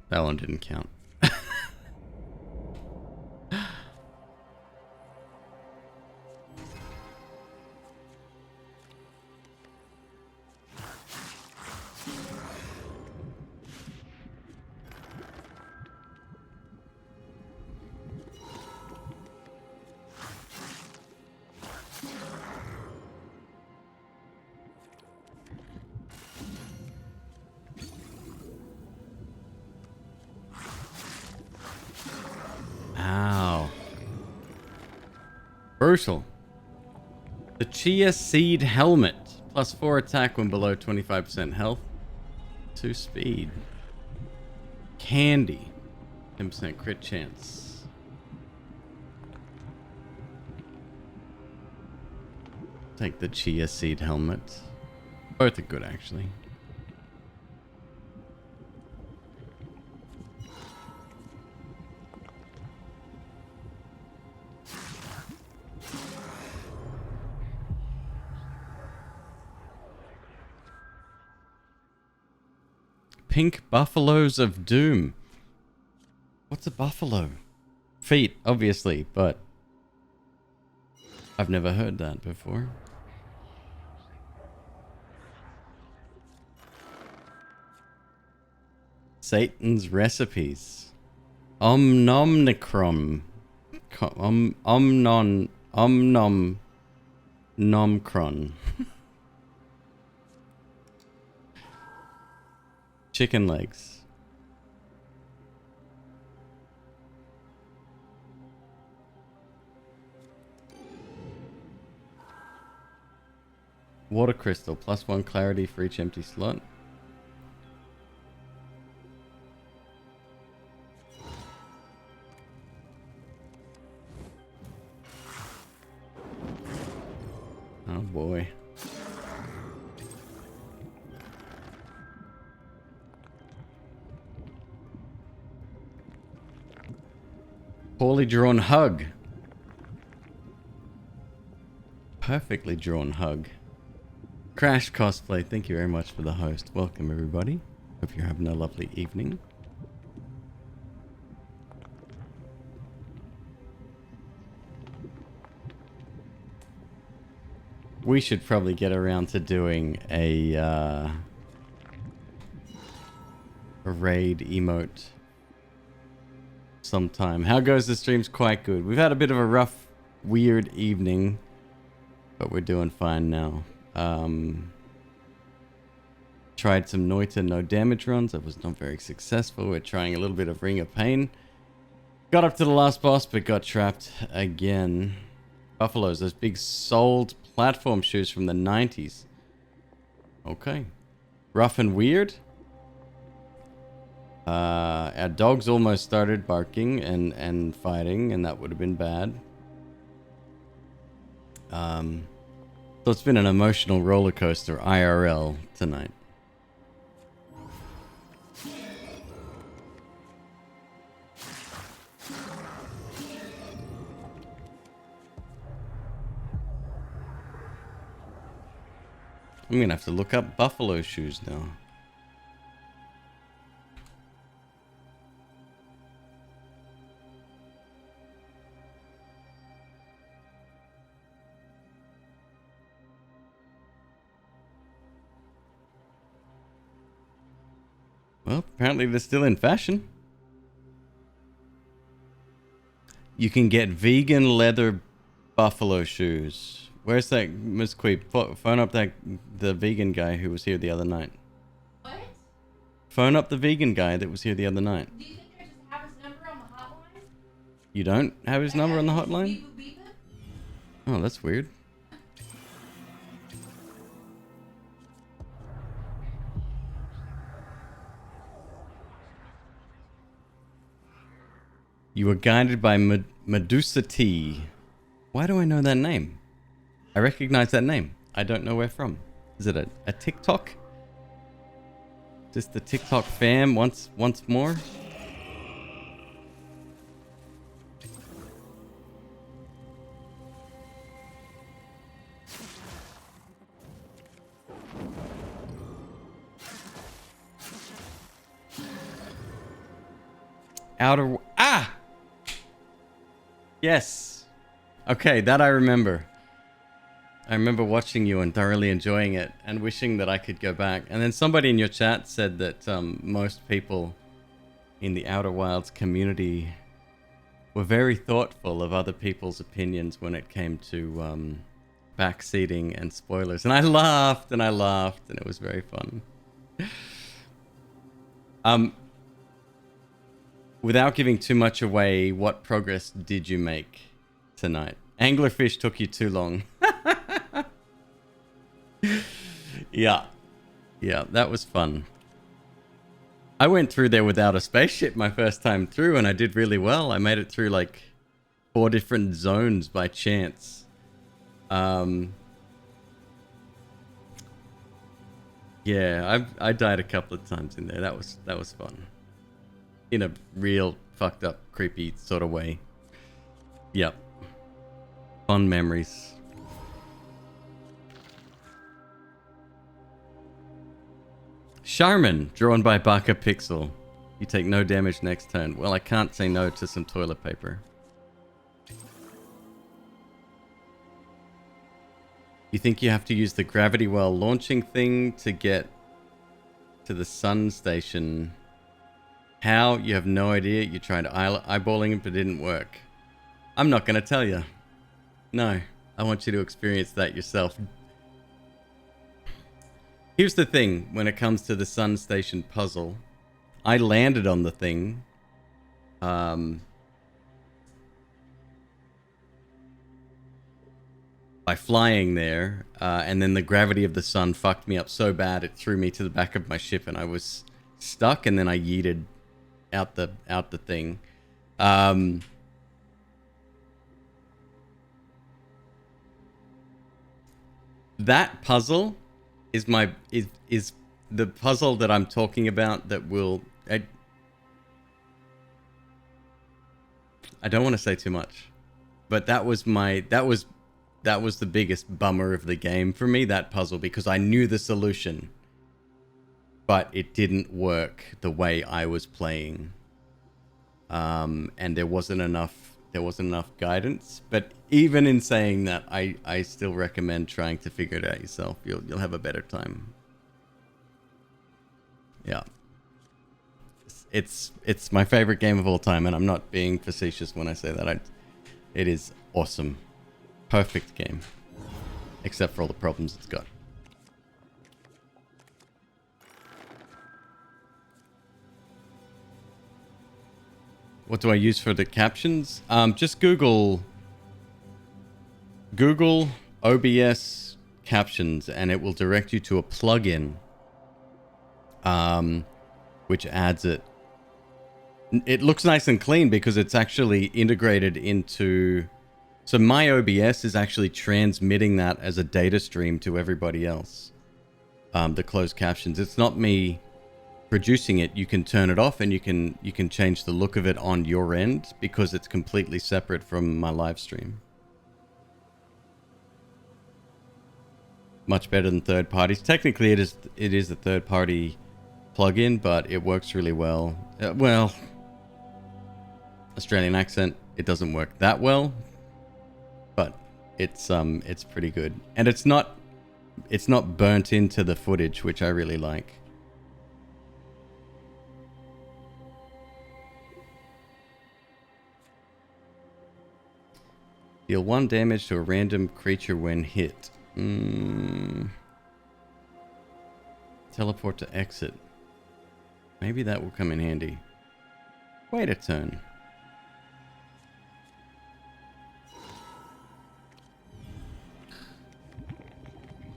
That one didn't count. Ow. Brutal. The Chia Seed Helmet. Plus 4 attack when below 25% health. 2 speed. Candy. 10% crit chance. Take the Chia Seed Helmet. Both are good, actually. Pink Buffaloes of Doom. What's a buffalo? Feet, obviously, but I've never heard that before. Satan's Recipes. Omnomicron. Nomcron. Chicken legs. Water crystal, plus 1 clarity for each empty slot. Oh boy. Poorly drawn hug. Perfectly drawn hug. Crash Cosplay, thank you very much for the host. Welcome everybody. Hope you're having a lovely evening. We should probably get around to doing a raid emote sometime. How goes the stream's quite good. We've had a bit of a rough, weird evening, but we're doing fine now. Tried some Noita no damage runs. That was not very successful. We're trying a little bit of Ring of Pain. Got up to the last boss, but got trapped again. Buffaloes, those big soled platform shoes from the 90s. Okay. Rough and weird. Our dogs almost started barking and fighting, and that would have been bad. So it's been an emotional roller coaster IRL tonight. I'm gonna have to look up buffalo shoes now. Well, apparently they're still in fashion. You can get vegan leather buffalo shoes. Where's that MzQueeb? Phone up the vegan guy who was here the other night. What? Phone up the vegan guy that was here the other night. Do you think I just have his number on the hotline? You don't have his number on the hotline? Beep, boop, beep, boop? Oh, that's weird. You were guided by Medusa T. Why do I know that name? I recognize that name. I don't know where from. Is it a TikTok? Just the TikTok fam once more? Outer... Ah! Yes. Okay, that I remember. I remember watching you and thoroughly enjoying it and wishing that I could go back. And then somebody in your chat said that most people in the Outer Wilds community were very thoughtful of other people's opinions when it came to backseating and spoilers. And I laughed and it was very fun. Without giving too much away, what progress did you make tonight? Anglerfish took you too long. Yeah, that was fun. I went through there without a spaceship my first time through, and I did really well. I made it through like 4 different zones by chance. Yeah, I died a couple of times in there. That was fun. In a real fucked up, creepy sort of way. Yep. Fun memories. Charmin, drawn by Baka Pixel. You take no damage next turn. Well, I can't say no to some toilet paper. You think you have to use the gravity well launching thing to get to the sun station? How? You have no idea. You tried eyeballing it, but it didn't work. I'm not going to tell you. No, I want you to experience that yourself. Here's the thing when it comes to the sun station puzzle. I landed on the thing. By flying there, and then the gravity of the sun fucked me up so bad it threw me to the back of my ship and I was stuck, and then I yeeted out the thing. That puzzle is is the puzzle that I'm talking about that will... I don't want to say too much, but that was the biggest bummer of the game for me, that puzzle, because I knew the solution, but it didn't work the way I was playing. And there wasn't enough guidance. But even in saying that, I still recommend trying to figure it out yourself. You'll have a better time. Yeah. It's my favorite game of all time, and I'm not being facetious when I say that. It is awesome. Perfect game. Except for all the problems it's got. What do I use for the captions? Just Google OBS captions, and it will direct you to a plugin, which adds it. It looks nice and clean because it's actually integrated into... So my OBS is actually transmitting that as a data stream to everybody else. The closed captions. It's not me producing it. You can turn it off, and you can change the look of it on your end because it's completely separate from my live stream. Much better than third parties. Technically, it is a third party plugin, but it works really well. Well, Australian accent, it doesn't work that well, but it's pretty good, and it's not burnt into the footage, which I really like. Deal 1 damage to a random creature when hit. Teleport to exit. Maybe that will come in handy. Wait a turn.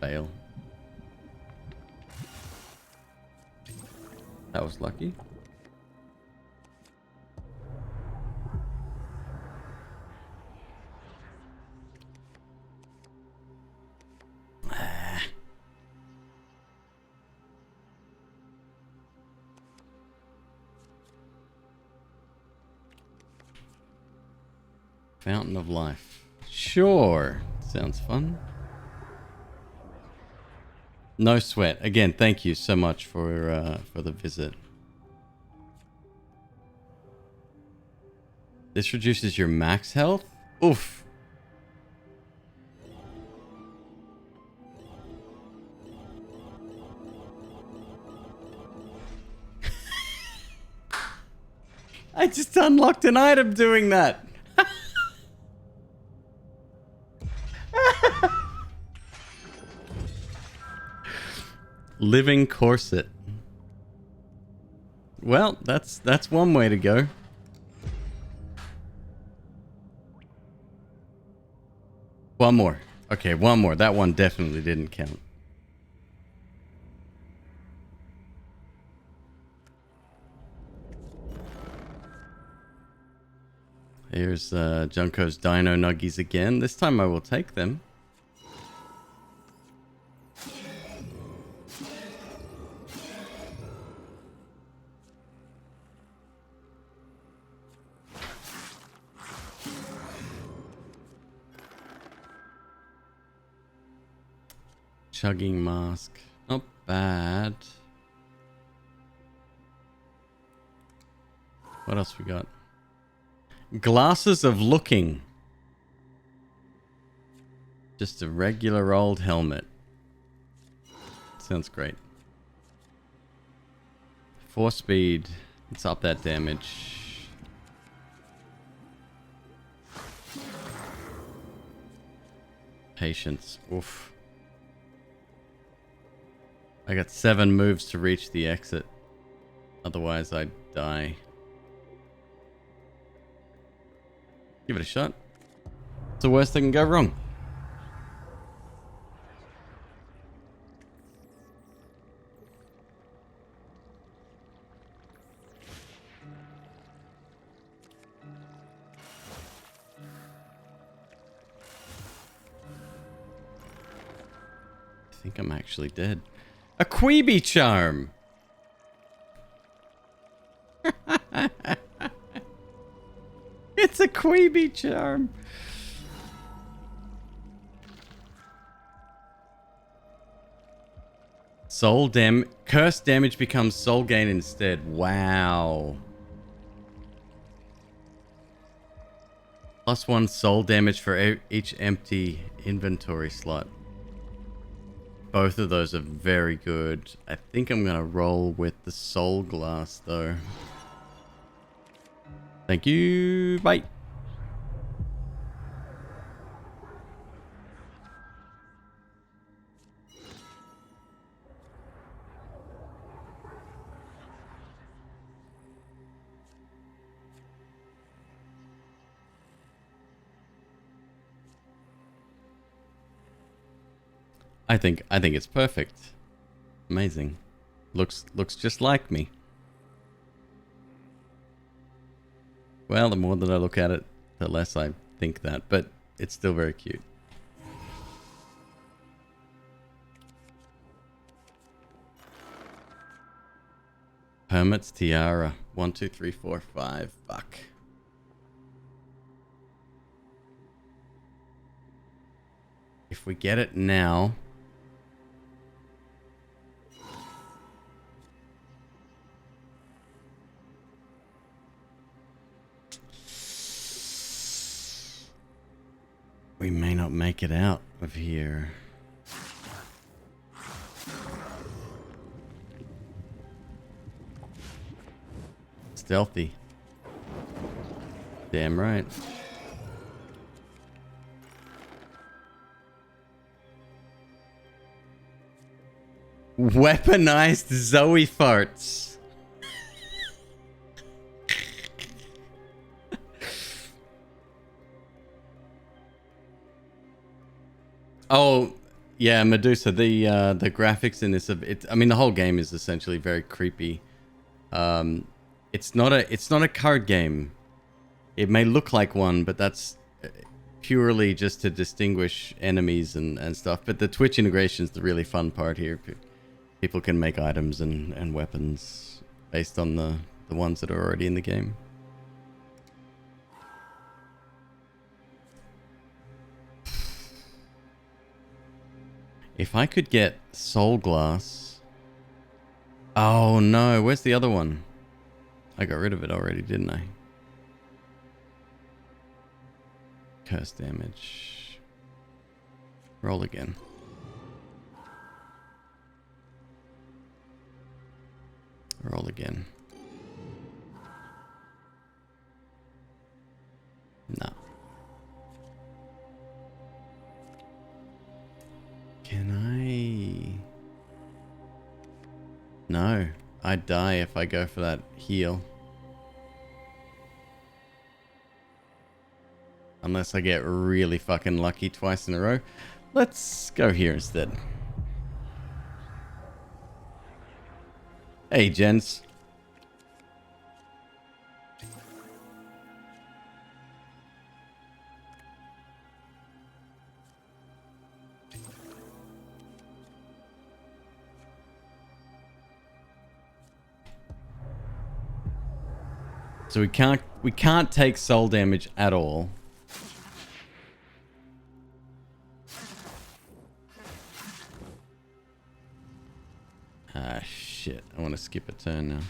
Fail. That was lucky. Fountain of Life. Sure. Sounds fun. No sweat. Again, thank you so much for the visit. This reduces your max health? Oof. I just unlocked an item doing that. Living corset. Well, that's one way to go. One more. Okay, one more. That one definitely didn't count. Here's Junko's Dino Nuggies again. This time I will take them. Chugging mask. Not bad. What else we got? Glasses of looking. Just a regular old helmet. Sounds great. 4 speed. Let's up that damage. Patience. Oof. I got 7 moves to reach the exit. Otherwise, I'd die. Give it a shot. It's the worst that can go wrong. I think I'm actually dead. A McQueeb charm. It's a McQueeb charm. Curse damage becomes soul gain instead. Wow. +1 soul damage for each empty inventory slot. Both of those are very good. I think I'm going to roll with the soul glass, though. Thank you. Bye. I think it's perfect. Amazing. Looks just like me. Well, the more that I look at it, the less I think that, but it's still very cute. Hermit's tiara. 1, 2, 3, 4, 5. Fuck. If we get it now. We may not make it out of here. Stealthy. Damn right. Weaponized Zoe farts. Oh, yeah, Medusa. The graphics in this, I mean, the whole game is essentially very creepy. It's not a card game. It may look like one, but that's purely just to distinguish enemies and stuff. But the Twitch integration is the really fun part here. People can make items and weapons based on the ones that are already in the game. If I could get Soul Glass... Oh no, where's the other one? I got rid of it already, didn't I? Curse damage. Roll again. Roll again. No. Can I... No. I'd die if I go for that heal. Unless I get really fucking lucky twice in a row. Let's go here instead. Hey, gents. So we can't take soul damage at all. Ah, shit. I want to skip a turn now.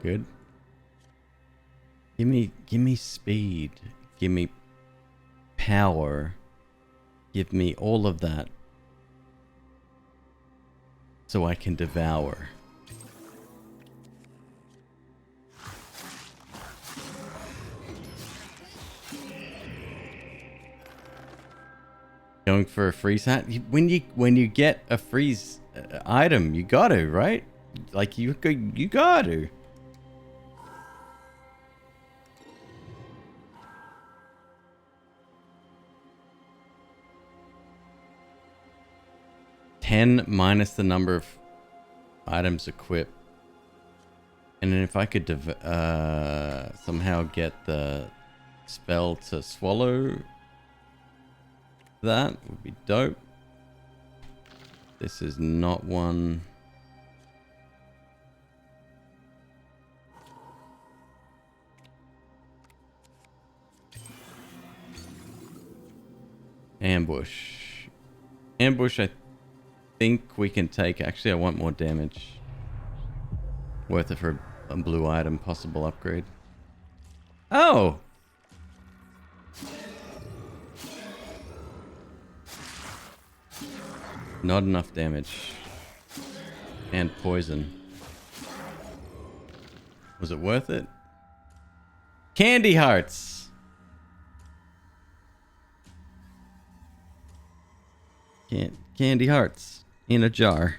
Good. Give me speed. Give me power. Give me all of that. So I can devour. Going for a freeze hat? When you get a freeze item, you got to, right? Like you got to. $10 minus the number of items equipped. And then if I could somehow get the spell to swallow, that would be dope. This is not one. Ambush. Ambush, I think we can take. Actually, I want more damage. Worth it for a blue item, possible upgrade. Oh! Not enough damage. And poison. Was it worth it? Candy hearts! Candy hearts in a jar.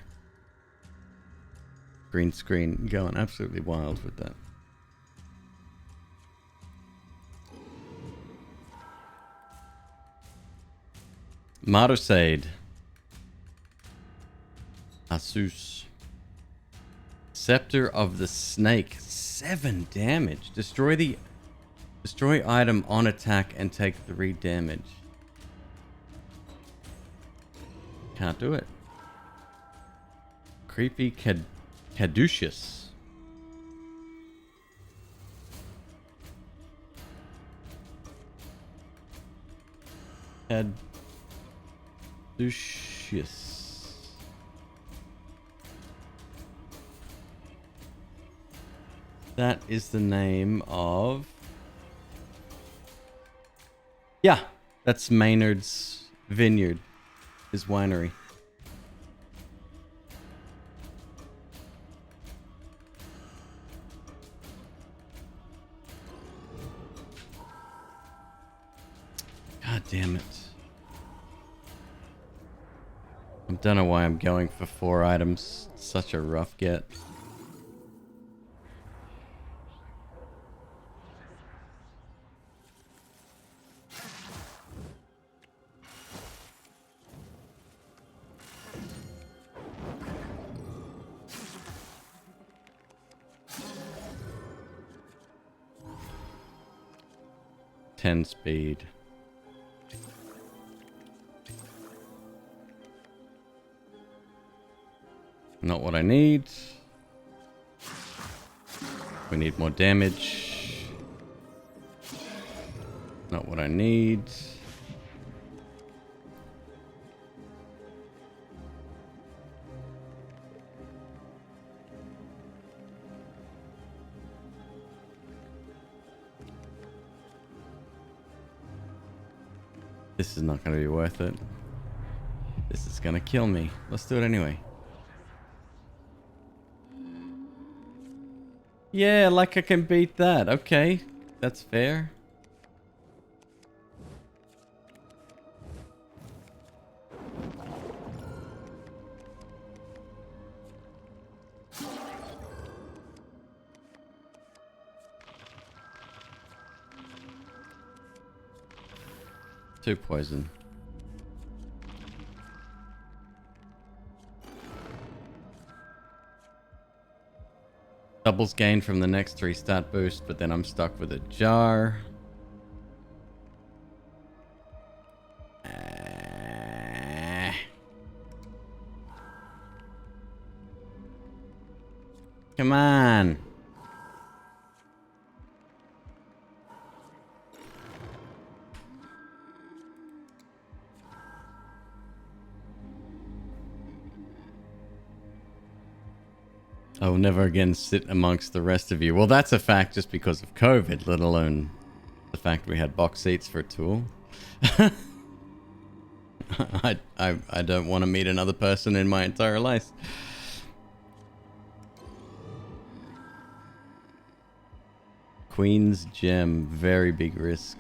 Green screen going absolutely wild with that. Marosade. Asus. Scepter of the Snake. 7 damage. Destroy item on attack and take 3 damage. Can't do it. Creepy Caduceus. Caduceus. That is the name of... Yeah, that's Maynard's Vineyard, his winery. damn it. I don't know why I'm going for 4 items. Such a rough get. Speed. Not what I need. We need more damage. Not what I need. This is not going to be worth it. This is going to kill me. Let's do it anyway. Yeah, like I can beat that. Okay, that's fair. Two poison. Doubles gain from the next 3 stat boost, but then I'm stuck with a jar. Come on. I will never again sit amongst the rest of you. Well, that's a fact just because of COVID, let alone the fact we had box seats for a tool. I don't want to meet another person in my entire life. Queen's Gem, very big risk.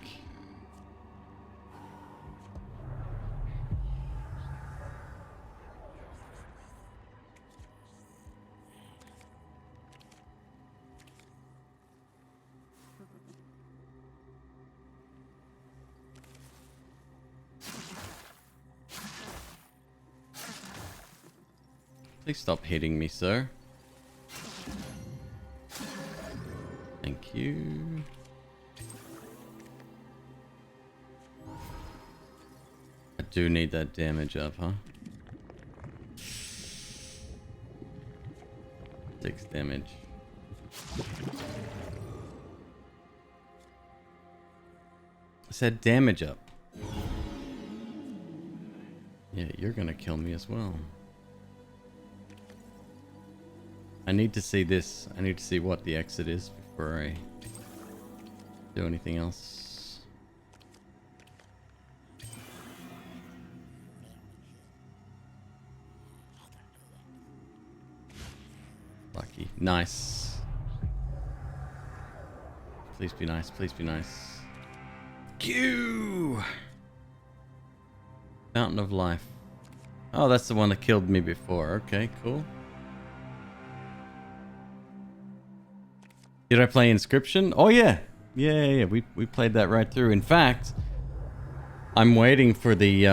Please stop hitting me, sir. Thank you. I do need that damage up, huh? 6 damage. I said damage up. Yeah, you're gonna kill me as well. I need to see this. I need to see what the exit is before I do anything else. Lucky. Nice. Please be nice. Please be nice. Q! Fountain of Life. Oh, that's the one that killed me before. Okay, cool. Did I play Inscription? Oh yeah. Yeah. We played that right through. In fact, I'm waiting for the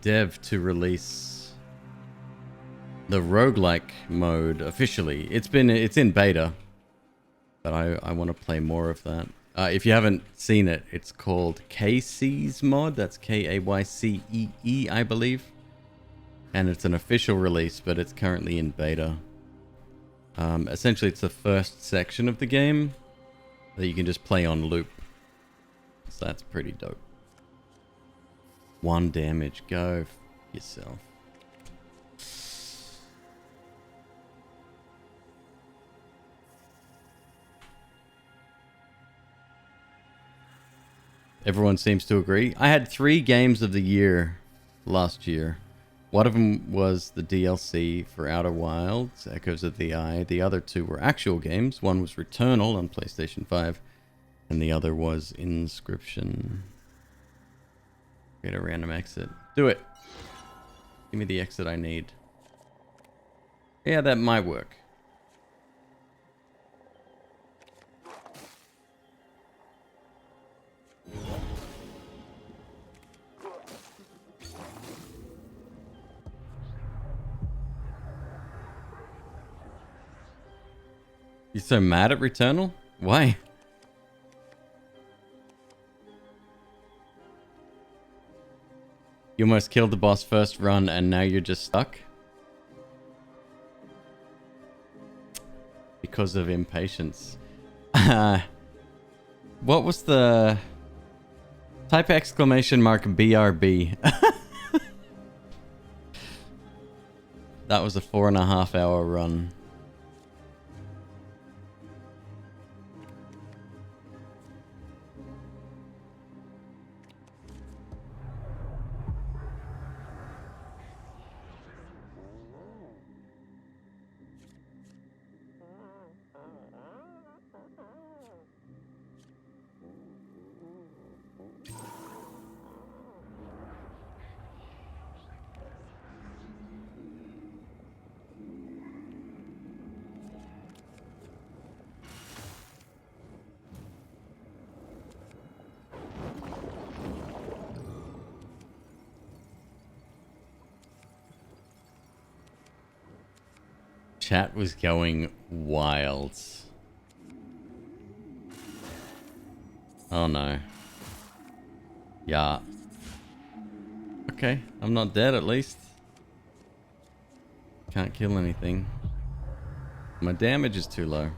dev to release the roguelike mode officially. It's in beta, but I want to play more of that. If you haven't seen it, it's called KC's mod. That's Kaycee, I believe. And it's an official release, but it's currently in beta. Essentially, it's the first section of the game that you can just play on loop. So that's pretty dope. 1 damage. Go yourself. Everyone seems to agree. I had 3 games of the year last year. One of them was the DLC for Outer Wilds, Echoes of the Eye. The other 2 were actual games. One was Returnal on PlayStation 5, And the other was inscription. Create a random exit. Do it. Give me the exit I need. Yeah, that might work. You so mad at Returnal? Why? You almost killed the boss first run and now you're just stuck? Because of impatience. What was the... Type exclamation mark BRB. That was a 4.5 hour run. Chat was going wild. Oh no. Yeah. Okay, I'm not dead at least. Can't kill anything. My damage is too low.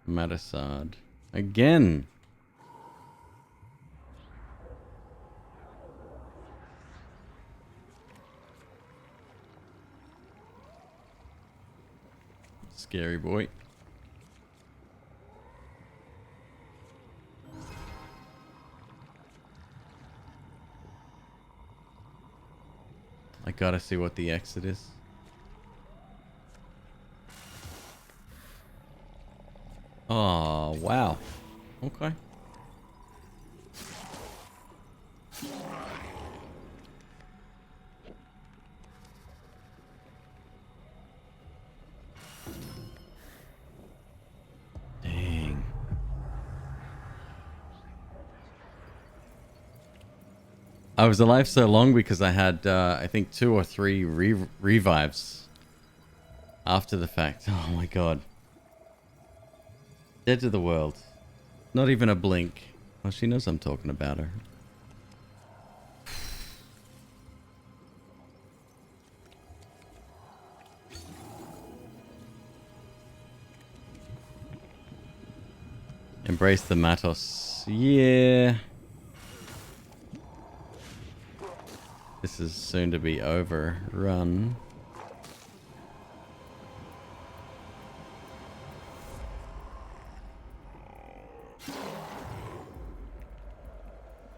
Matasad. Again. Scary boy. I gotta see what the exit is. Oh, wow. Okay. Dang. I was alive so long because I had, I think 2 or 3 revives after the fact. Oh my god. Dead to the world. Not even a blink. Well, she knows I'm talking about her. Embrace the Matos. Yeah. This is soon to be over. Run.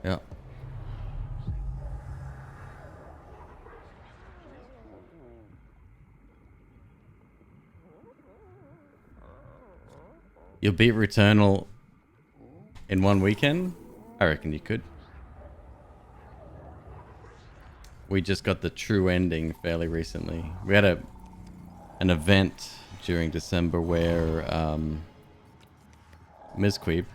Yeah. You'll beat Returnal in one weekend? I reckon you could. We just got the true ending fairly recently. We had an event during December where MzQueeb,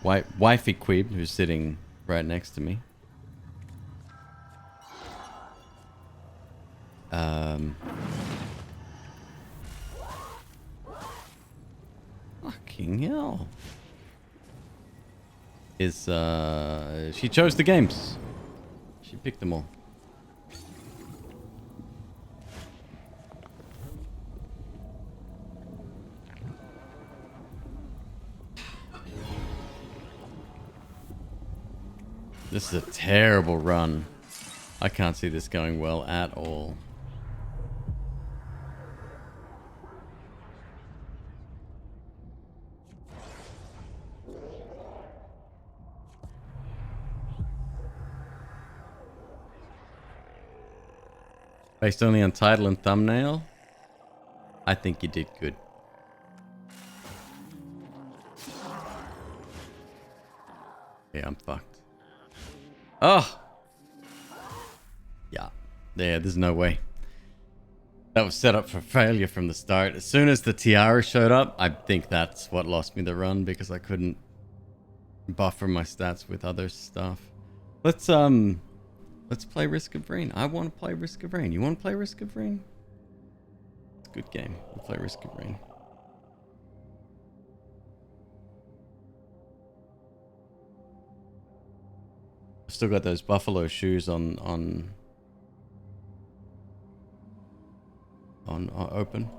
wifey Queeb, who's sitting right next to me, fucking hell, is she chose the games. She picked them all. This is a terrible run. I can't see this going well at all. Based only on title and thumbnail, I think you did good. Yeah, I'm fucked. Oh! Yeah. Yeah, there's no way. That was set up for failure from the start. As soon as the tiara showed up, I think that's what lost me the run because I couldn't buffer my stats with other stuff. Let's play Risk of Rain. I want to play Risk of Rain. You want to play Risk of Rain? It's a good game. We'll play Risk of Rain. I've still got those buffalo shoes on open.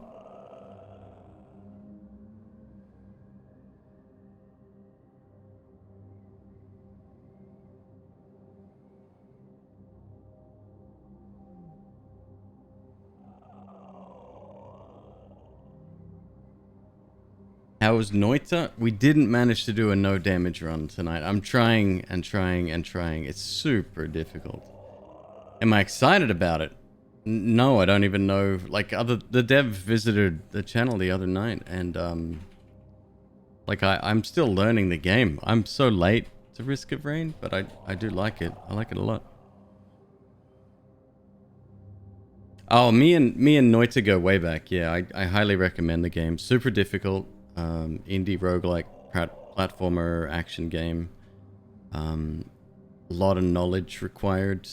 How was Noita? We didn't manage to do a no damage run tonight. I'm trying and trying and trying. It's super difficult. Am I excited about it? No, I don't even know. Like, the dev visited the channel the other night, and like I'm still learning the game. I'm so late to Risk of Rain, but I do like it. I like it a lot. Oh, me and Noita go way back. Yeah, I highly recommend the game. Super difficult. Indie roguelike platformer action game. A lot of knowledge required.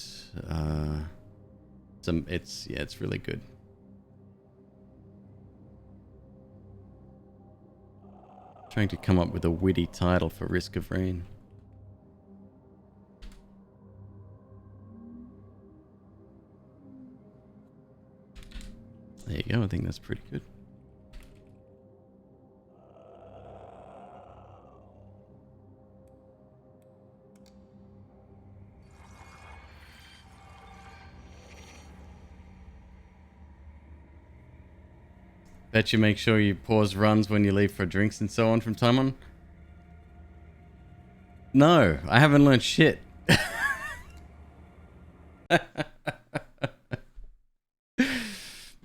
It's really good. Trying to come up with a witty title for Risk of Rain. There you go. I think that's pretty good. Bet you make sure you pause runs when you leave for drinks and so on from time on. No, I haven't learned shit.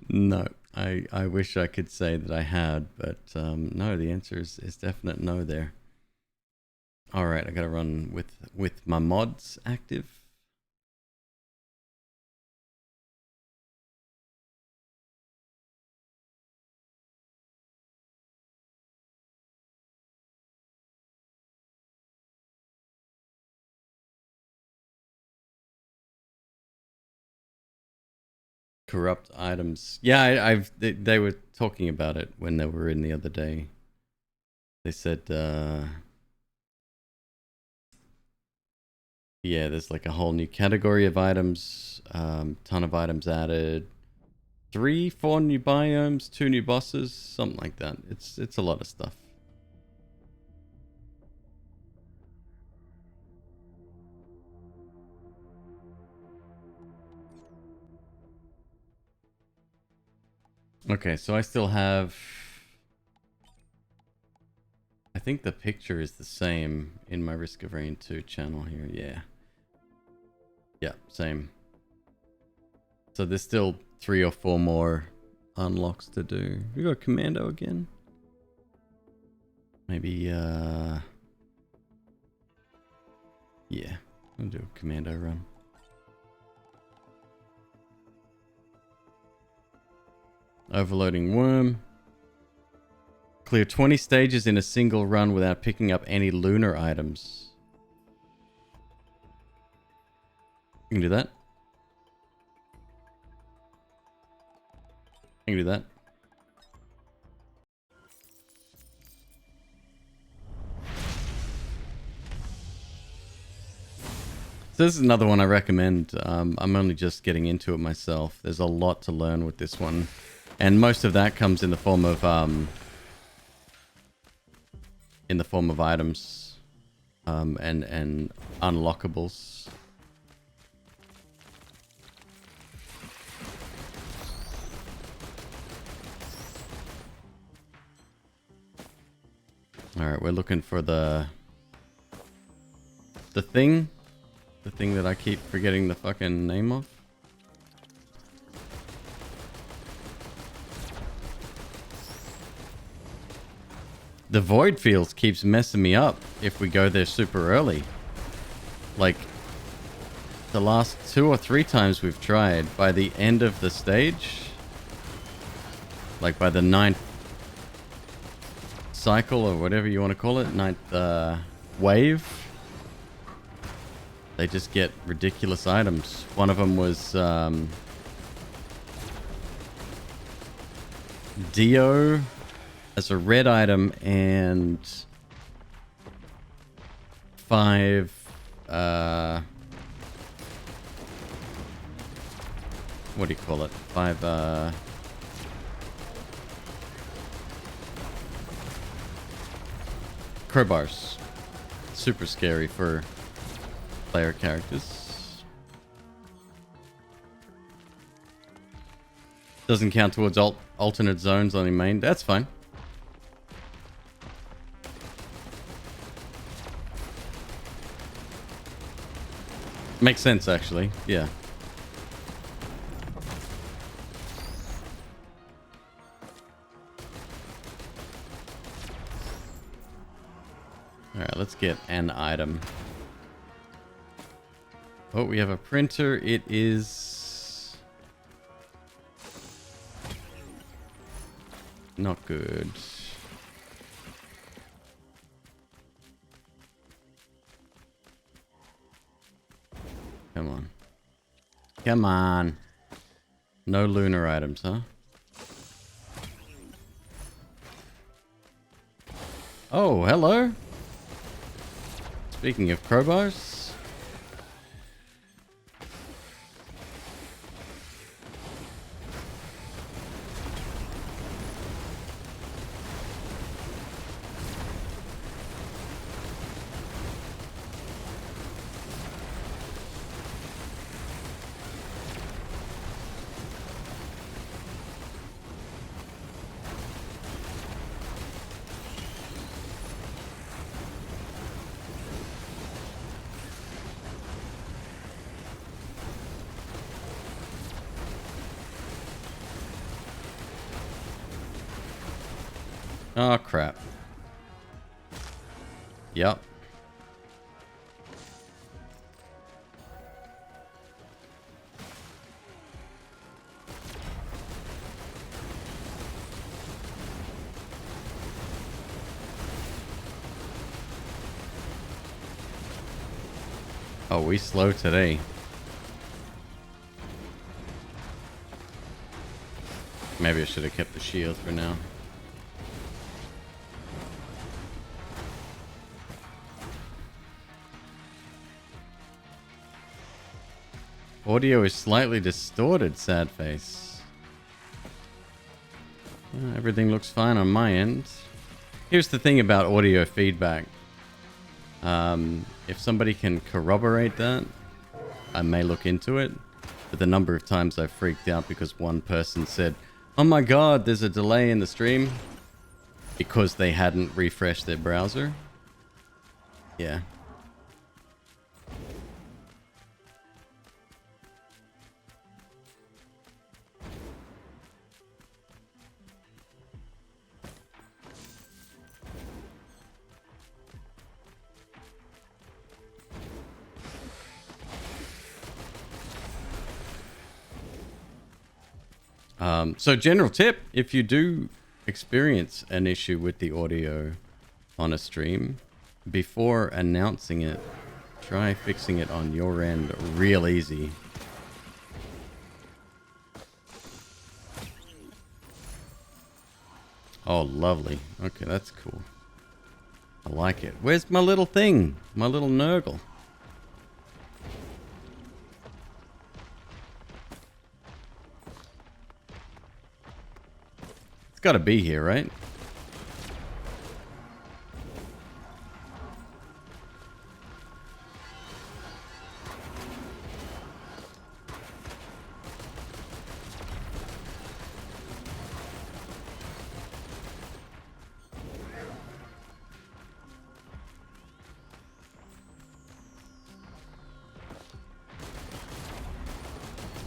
No, I wish I could say that I had, but no, the answer is definite no there. All right, I gotta run with my mods active. Corrupt items. Yeah, they were talking about it when they were in the other day. They said, yeah, there's like a whole new category of items, ton of items added, 3-4 new biomes, 2 new bosses, something like that. It's a lot of stuff. Okay, so I still have... I think the picture is the same in my Risk of Rain 2 channel here, yeah. Yeah, same. So there's still 3 or 4 more unlocks to do. We got Commando again? Maybe, yeah. We'll do a Commando run. Overloading Worm. Clear 20 stages in a single run without picking up any lunar items. You can do that. You can do that. So this is another one I recommend. I'm only just getting into it myself. There's a lot to learn with this one. And most of that comes in the form of items and unlockables. All right, we're looking for the thing that I keep forgetting the fucking name of. The void fields keeps messing me up if we go there super early. Like, the last 2 or 3 times we've tried, by the end of the stage, like by the 9th cycle or whatever you want to call it, 9th wave, they just get ridiculous items. One of them was Dio as a red item and 5 what do you call it? 5 crowbars. Super scary for player characters. Doesn't count towards alternate zones on your main. That's fine. Makes sense, actually. Yeah. Alright, let's get an item. Oh, we have a printer. It is not good. Come on. Come on. No lunar items, huh? Oh, hello. Speaking of crowbars. Oh, crap. Yep. Oh, we slow today. Maybe I should have kept the shield for now. Audio is slightly distorted, sad face. Everything looks fine on my end. Here's the thing about audio feedback. If somebody can corroborate that, I may look into it. But the number of times I've freaked out because one person said, "Oh my god, there's a delay in the stream," because they hadn't refreshed their browser. Yeah. So general tip, if you do experience an issue with the audio on a stream, before announcing it, try fixing it on your end real easy. Oh, lovely. Okay, that's cool. I like it. Where's my little thing? My little Nurgle? It's got to be here, right?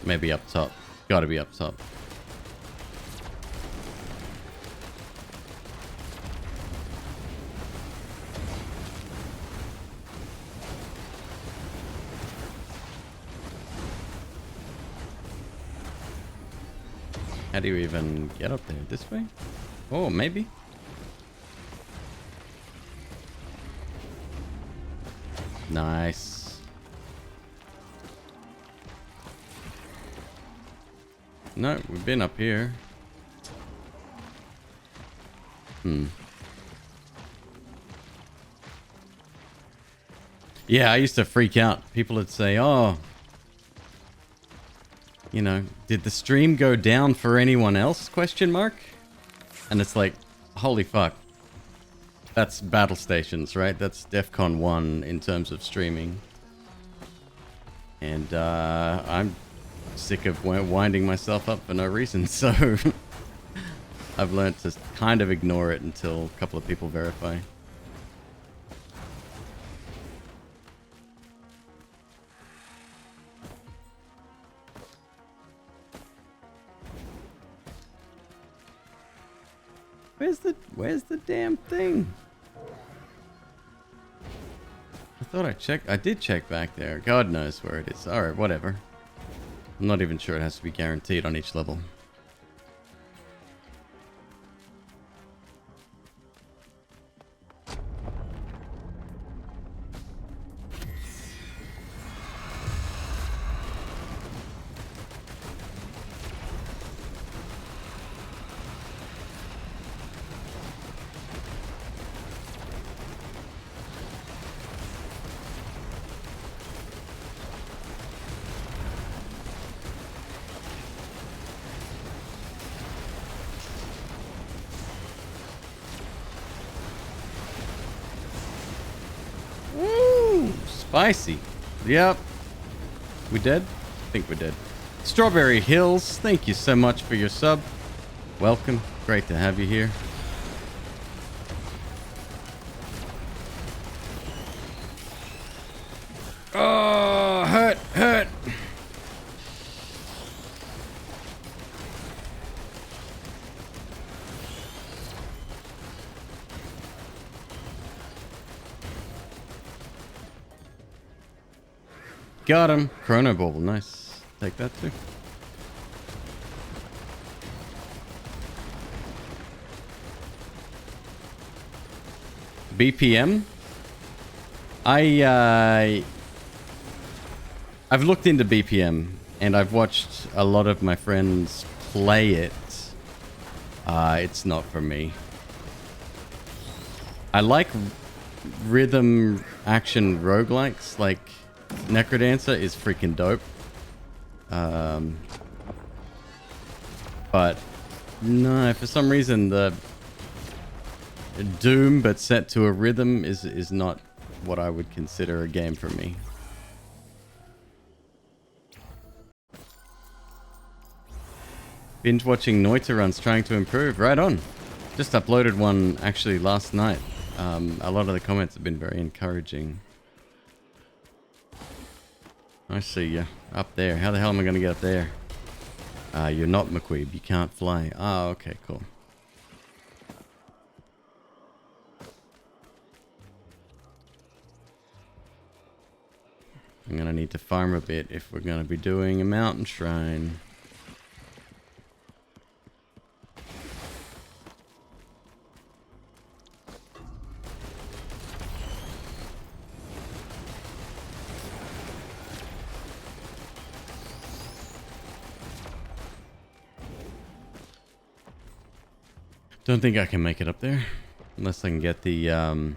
Maybe up top. Got to be up top. How do you even get up there? This way? Oh, maybe. Nice. No, we've been up here. Yeah, I used to freak out. People would say, oh, you know, did the stream go down for anyone else? Question mark. And it's like, holy fuck. That's battle stations, right? That's DEFCON 1 in terms of streaming. And I'm sick of winding myself up for no reason, so I've learned to kind of ignore it until a couple of people verify. Where's the damn thing? I thought I checked. I did check back there. God knows where it is. Alright, whatever. I'm not even sure it has to be guaranteed on each level. Spicy. Yep. We dead? I think we're dead. Strawberry Hills, thank you so much for your sub. Welcome. Great to have you here. Oh, hurt. Got him. Chrono Bauble, nice. Take that too. BPM? I've looked into BPM and I've watched a lot of my friends play it. It's not for me. I like rhythm action roguelikes, like Necrodancer is freaking dope. But no, for some reason the Doom but set to a rhythm is not what I would consider a game for me. Binge watching Noita runs, trying to improve. Right on. Just uploaded one actually last night. A lot of the comments have been very encouraging. I see you. Up there. How the hell am I going to get up there? You're not McQueeb. You can't fly. Oh, okay, cool. I'm going to need to farm a bit if we're going to be doing a mountain shrine. Don't think I can make it up there. Unless I can get the,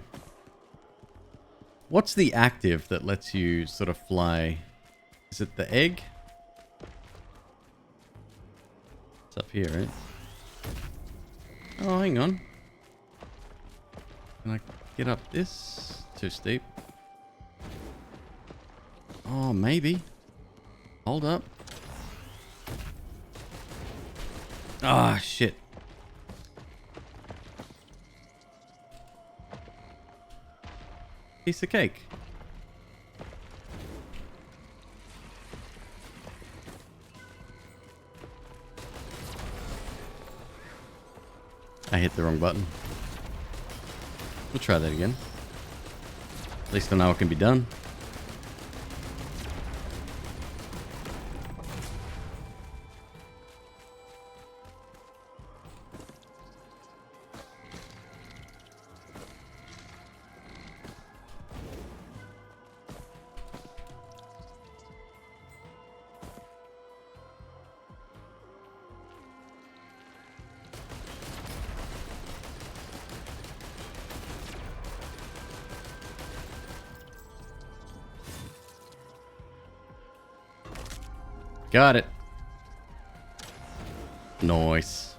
What's the active that lets you sort of fly? Is it the egg? It's up here, right? Oh, hang on. Can I get up this? Too steep. Oh, maybe. Hold up. Ah, shit. Piece of cake. I hit the wrong button. We'll try that again. At least I know it can be done. Got it. Nice.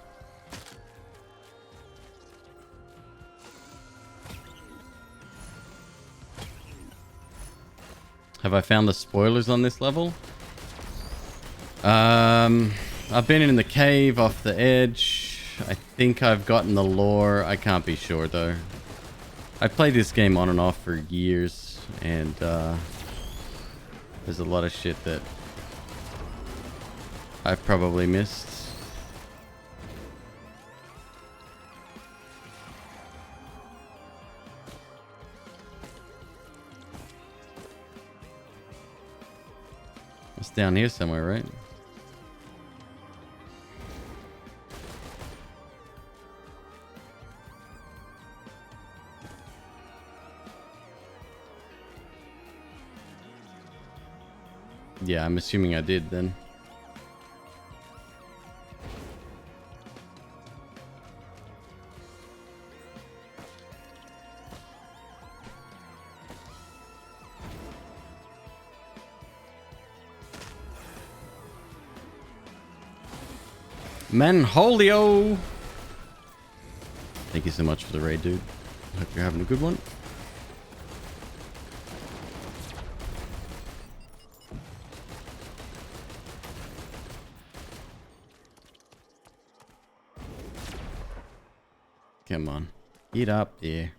Have I found the spoilers on this level? I've been in the cave off the edge. I think I've gotten the lore. I can't be sure though. I played this game on and off for years, and there's a lot of shit that I've probably missed. It's down here somewhere, right? Yeah, I'm assuming I did then. Manholio! Thank you so much for the raid, dude. Hope you're having a good one. Come on. Get up there.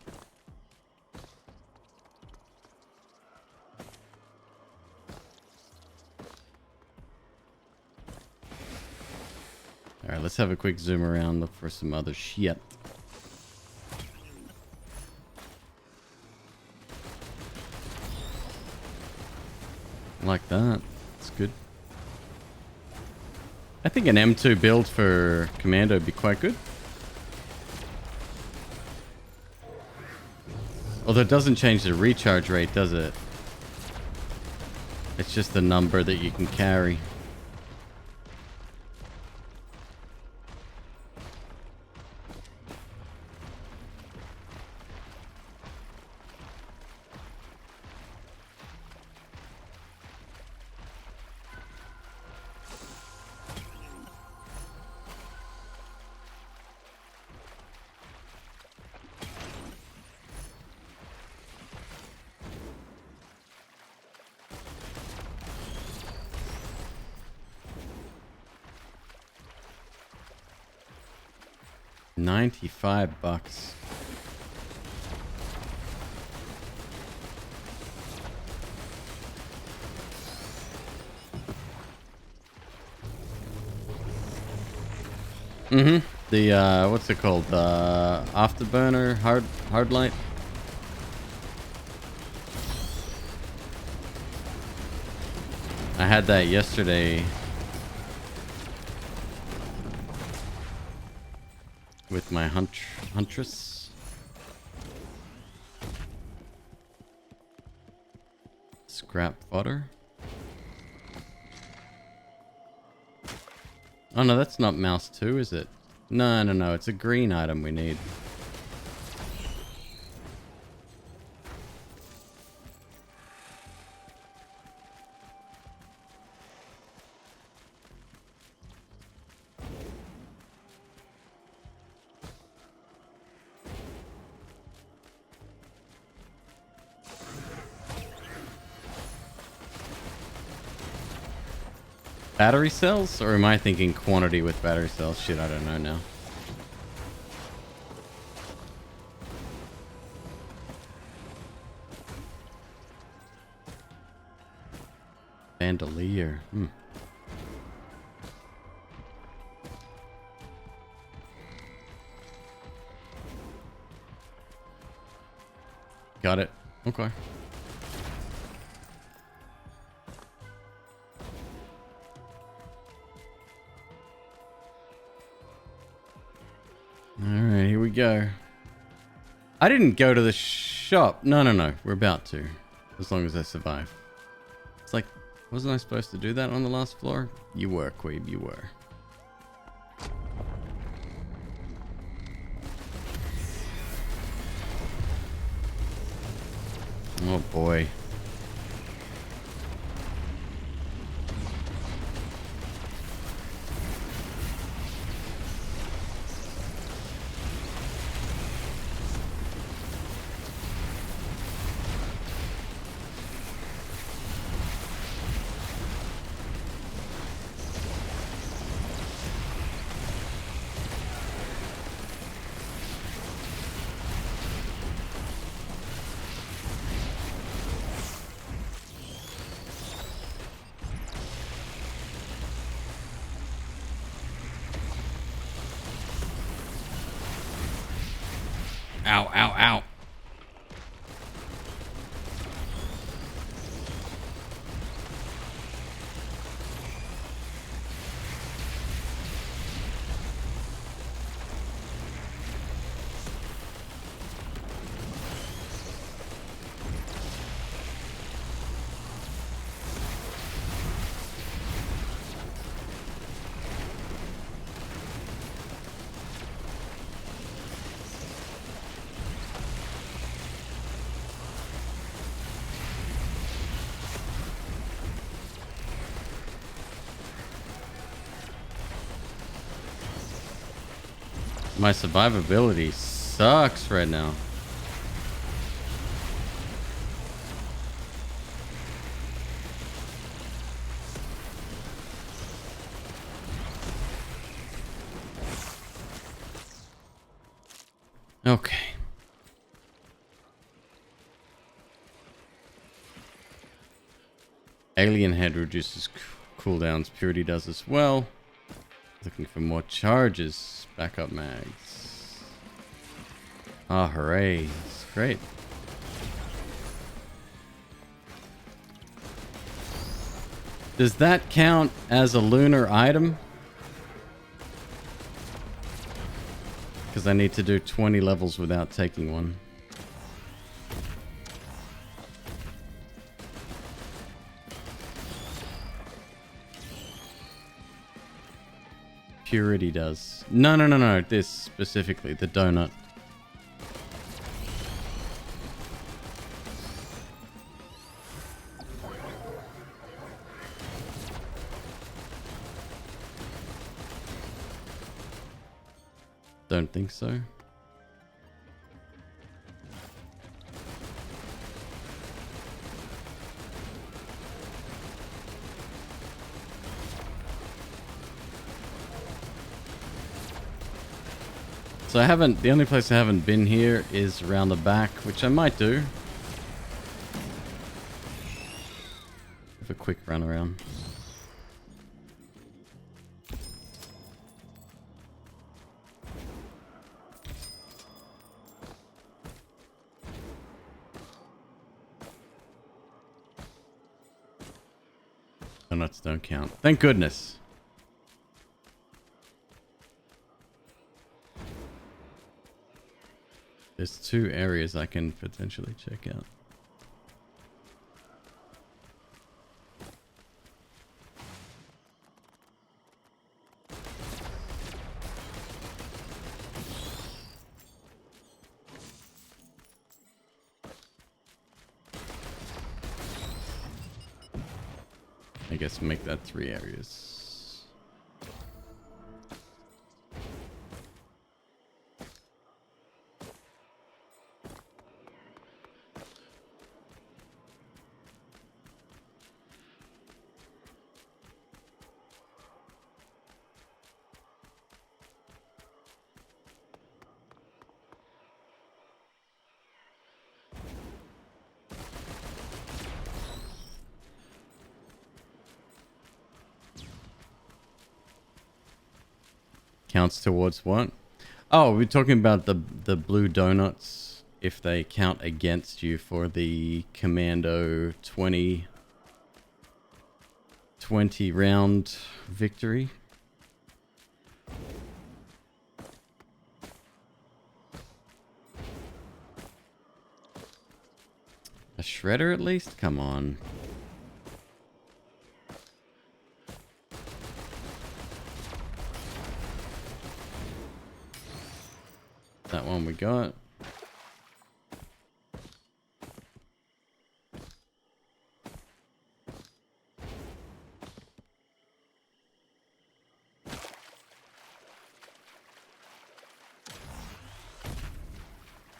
Alright, let's have a quick zoom around, look for some other shit. Like that. That's good. I think an M2 build for Commando would be quite good. Although it doesn't change the recharge rate, does it? It's just the number that you can carry. $95. The what's it called? Afterburner hard light. I had that yesterday with my huntress. Scrap fodder. Oh no, that's not mouse 2, is it? No, it's a green item we need. Battery cells? Or am I thinking quantity with battery cells? Shit, I don't know now. Bandolier. Got it. Okay. Alright, here we go. I didn't go to the shop. No. We're about to. As long as I survive. It's like, wasn't I supposed to do that on the last floor? You were, Queeb, you were. Oh boy. Ow, ow, ow. My survivability sucks right now. Okay. Alien head reduces cooldowns. Purity does as well. Looking for more charges. Backup mags. Ah, hooray. It's great. Does that count as a lunar item? Because I need to do 20 levels without taking one. Purity does. No. This specifically, the donut. Don't think so. So I haven't, the only place I haven't been here is around the back, which I might do. Have a quick run around. Donuts don't count. Thank goodness. There's 2 areas I can potentially check out. I guess make that 3 areas. Counts towards what? Oh, we're talking about the blue donuts. If they count against you for the Commando 20 round victory. A shredder at least? Come on. That one we got.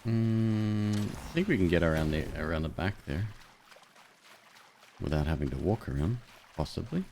I think we can get around the back there without having to walk around, possibly.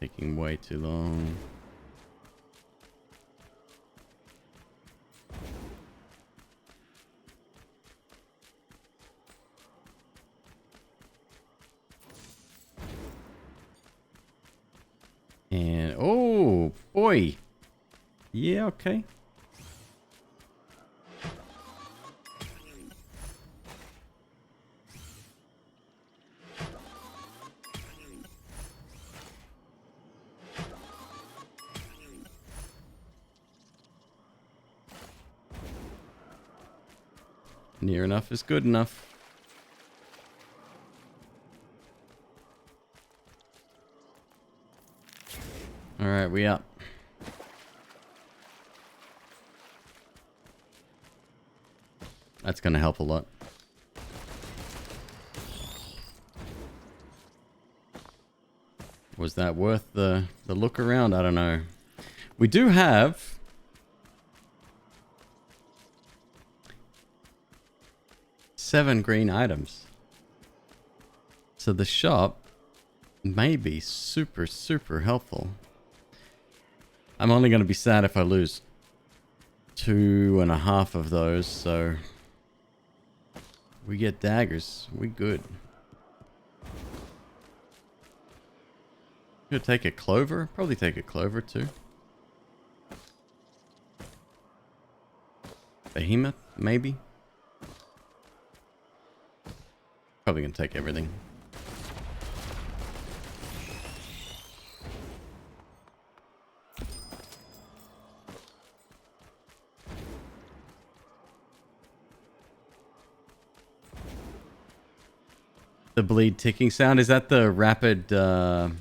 Taking way too long. And oh boy. Yeah, okay. Near enough is good enough. All right, we up. That's going to help a lot. Was that worth the look around? I don't know. We do have 7 green items. So the shop may be super, super helpful. I'm only going to be sad if I lose 2.5 of those, so we get daggers. We good. Gonna take a clover. Probably take a clover too. Behemoth, maybe. Probably gonna take everything. The bleed ticking sound, is that the rapid I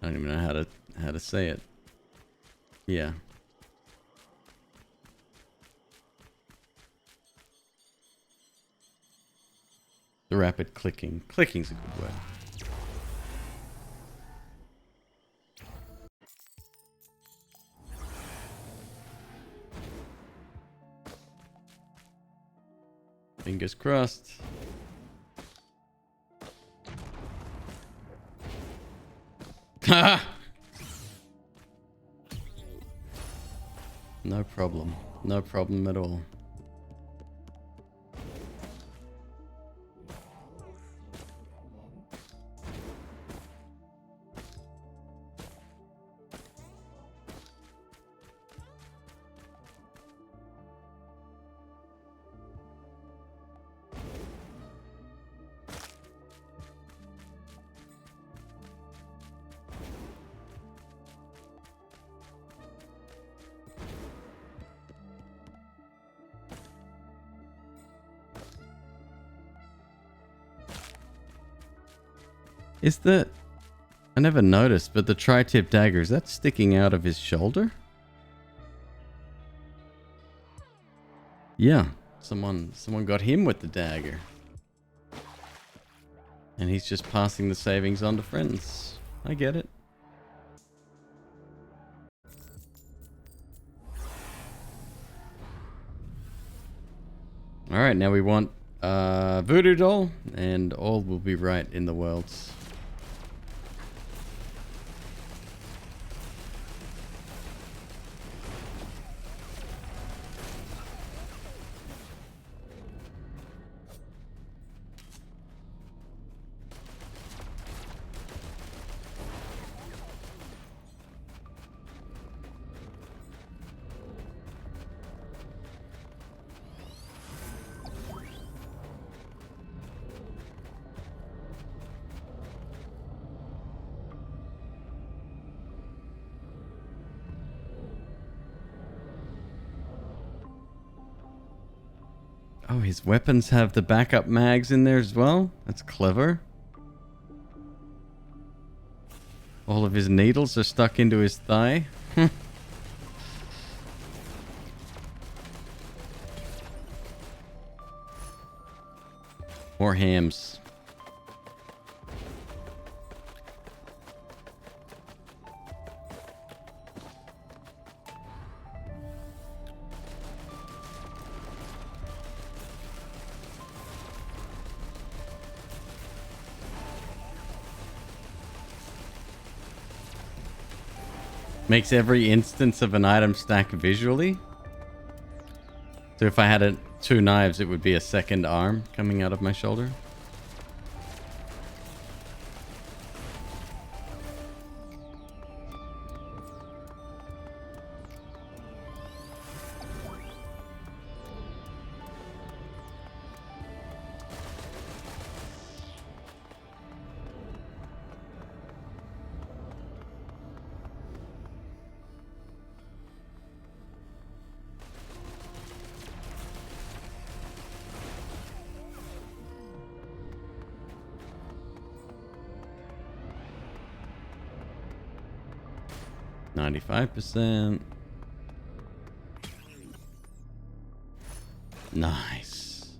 don't even know how to say it. Yeah. The rapid clicking. Clicking's a good word. Fingers crossed. Ha! No problem. No problem at all. Is the... I never noticed, but the tri-tip dagger, is that sticking out of his shoulder? Yeah. Someone got him with the dagger. And he's just passing the savings on to friends. I get it. Alright, now we want voodoo doll, and all will be right in the worlds. Oh, his weapons have the backup mags in there as well? That's clever. All of his needles are stuck into his thigh. More hams. Makes every instance of an item stack visually. So if I had two knives, it would be a second arm coming out of my shoulder. %. Nice.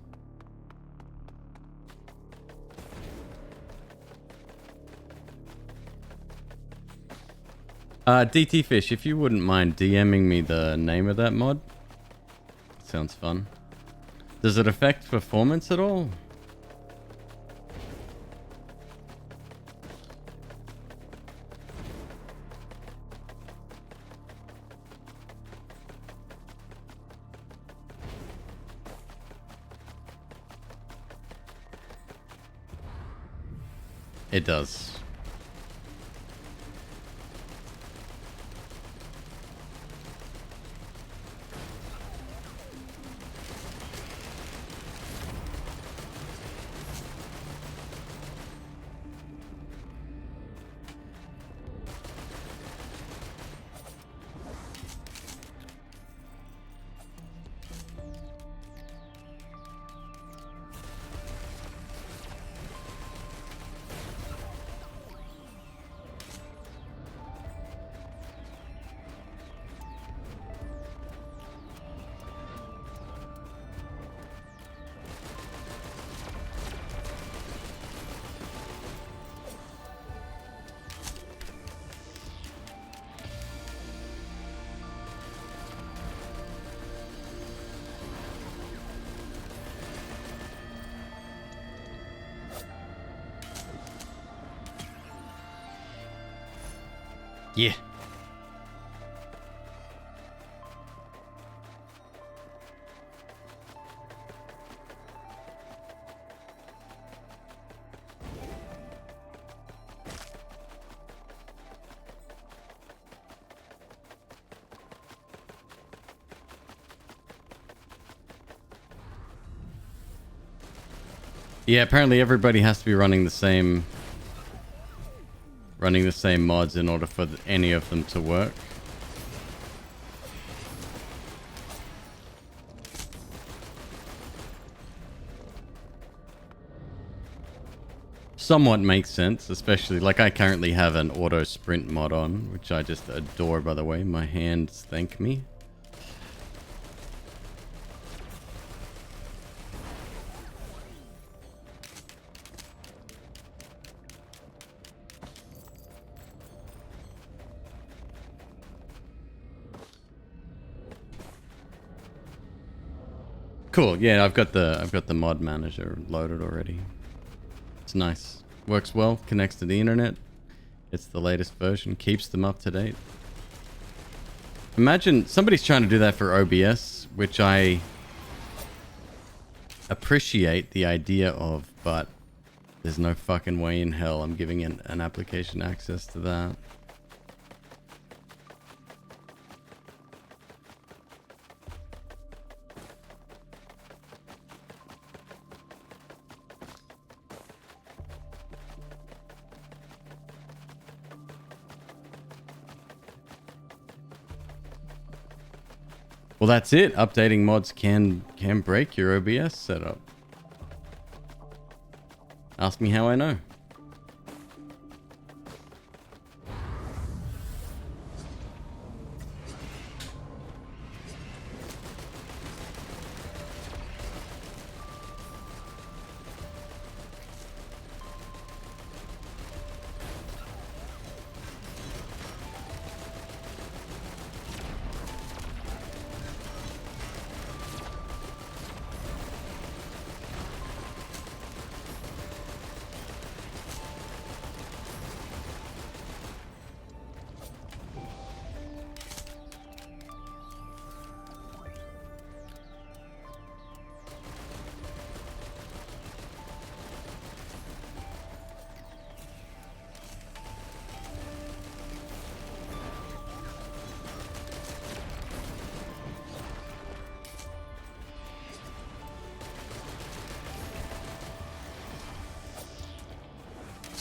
DT Fish, if you wouldn't mind DMing me the name of that mod. Sounds fun. Does it affect performance at all? It does. Yeah. Yeah, apparently everybody has to be running the same mods in order for any of them to work. Somewhat makes sense, especially like I currently have an auto sprint mod on, which I just adore, by the way. My hands thank me. Cool. Yeah, I've got the mod manager loaded already. It's nice. Works well. Connects to the internet. It's the latest version. Keeps them up to date. Imagine somebody's trying to do that for OBS, which I appreciate the idea of, but there's no fucking way in hell I'm giving an application access to that. Well, that's it. Updating mods can break your OBS setup. Ask me how I know.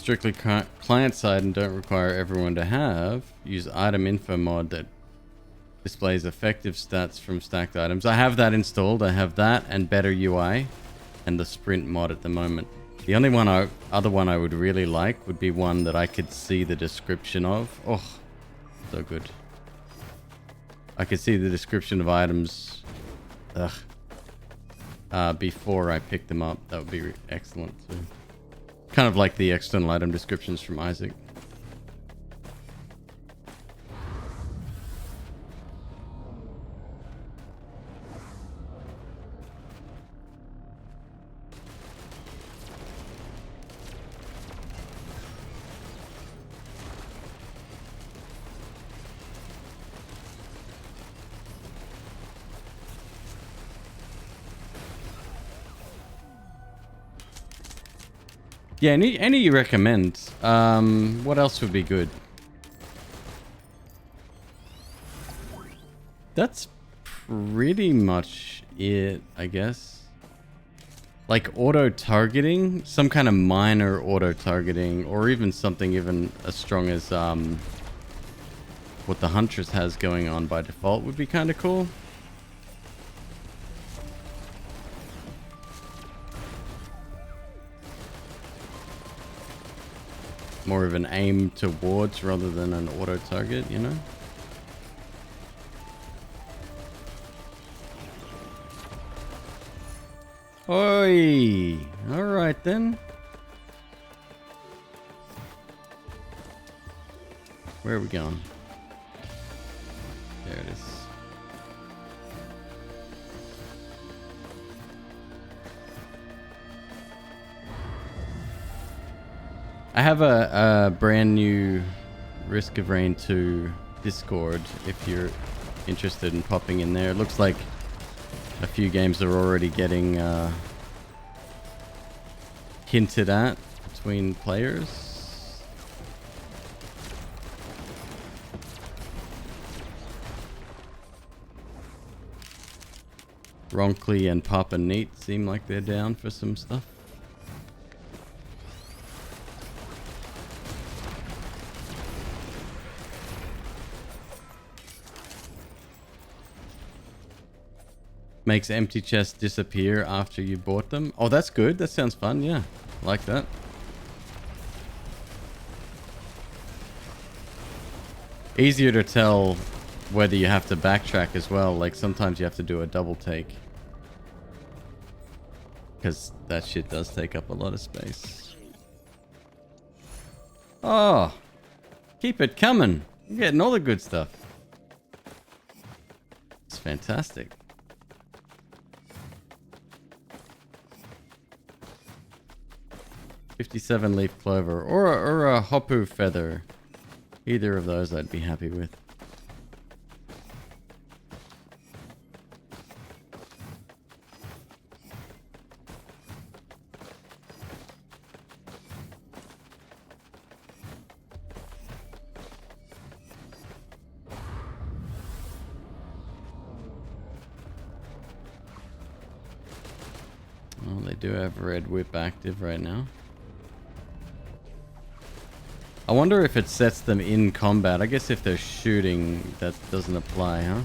strictly client side and don't require everyone to have. Use item info mod that displays effective stats from stacked items. I have that installed. I have that and better UI and the sprint mod at the moment. The only other one I would really like would be one that I could see the description of. Oh, so good. I could see the description of items before I pick them up. That would be excellent too. Kind of like the external item descriptions from Isaac. Yeah, any you recommend? What else would be good? That's pretty much it, I guess. Like auto-targeting, some kind of minor auto-targeting, or even something even as strong as what the Huntress has going on by default would be kind of cool. More of an aim towards rather than an auto target, you know? Oi! Alright then. Where are we going? There it is. I have a brand new Risk of Rain 2 Discord if you're interested in popping in there. It looks like a few games are already getting hinted at between players. Ronkley and Papa Neat seem like they're down for some stuff. Makes empty chests disappear after you bought them. Oh, that's good. That sounds fun. Yeah, like that. Easier to tell whether you have to backtrack as well. Like sometimes you have to do a double take. Because that shit does take up a lot of space. Oh, keep it coming. You're getting all the good stuff. It's fantastic. 57 leaf clover or a hopu feather. Either of those I'd be happy with. Well, they do have Red Whip active right now. I wonder if it sets them in combat. I guess if they're shooting, that doesn't apply, huh?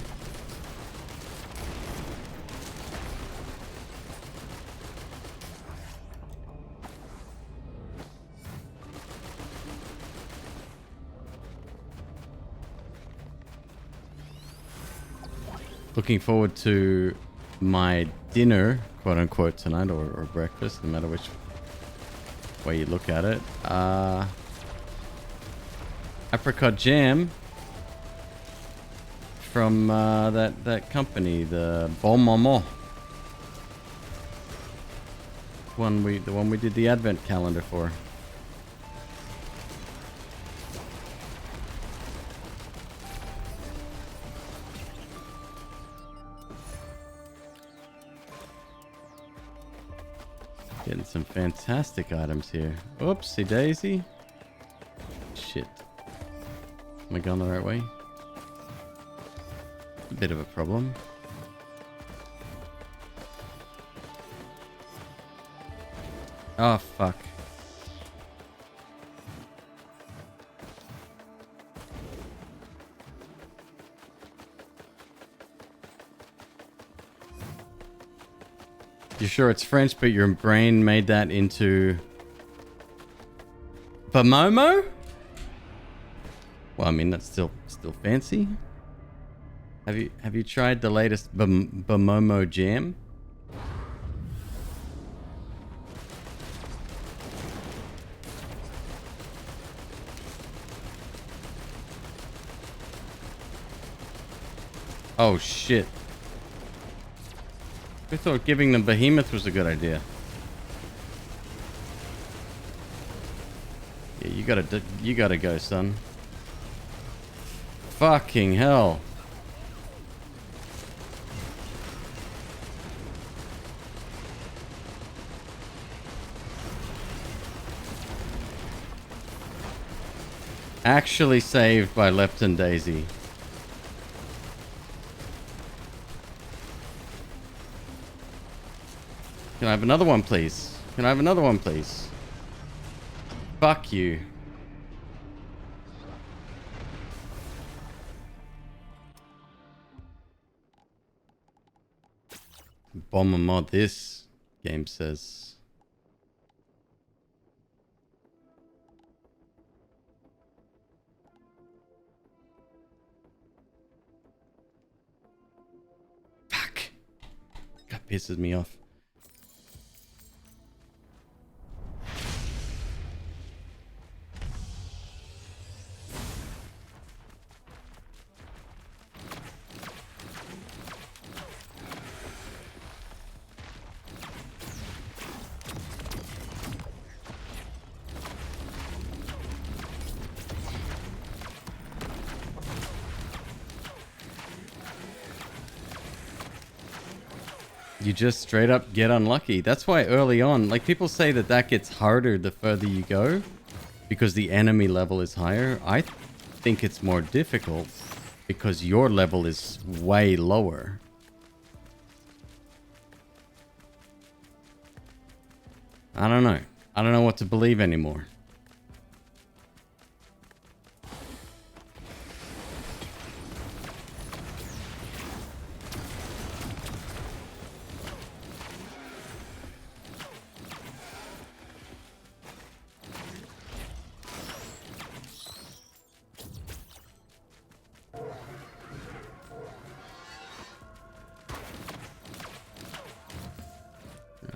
Looking forward to my dinner, quote unquote, tonight, or breakfast, no matter which way you look at it. Apricot jam from that company, the Bon Maman. The one we did the advent calendar for. Getting some fantastic items here. Oopsie daisy. Shit. Am I going the right way? A bit of a problem. Oh, fuck. You're sure it's French, but your brain made that into Bamomo? Well, I mean that's still fancy. Have you tried the latest Bamomo jam? Oh shit. I thought giving them Behemoth was a good idea. Yeah, you gotta go, son. Fucking hell. Actually saved by Lepton Daisy. Can I have another one, please? Can I have another one, please? Fuck you. Bomber mod, this game says. Fuck. That pisses me off. You just straight up get unlucky. That's why early on, like people say that gets harder the further you go because the enemy level is higher. I think it's more difficult because your level is way lower. I don't know. I don't know what to believe anymore.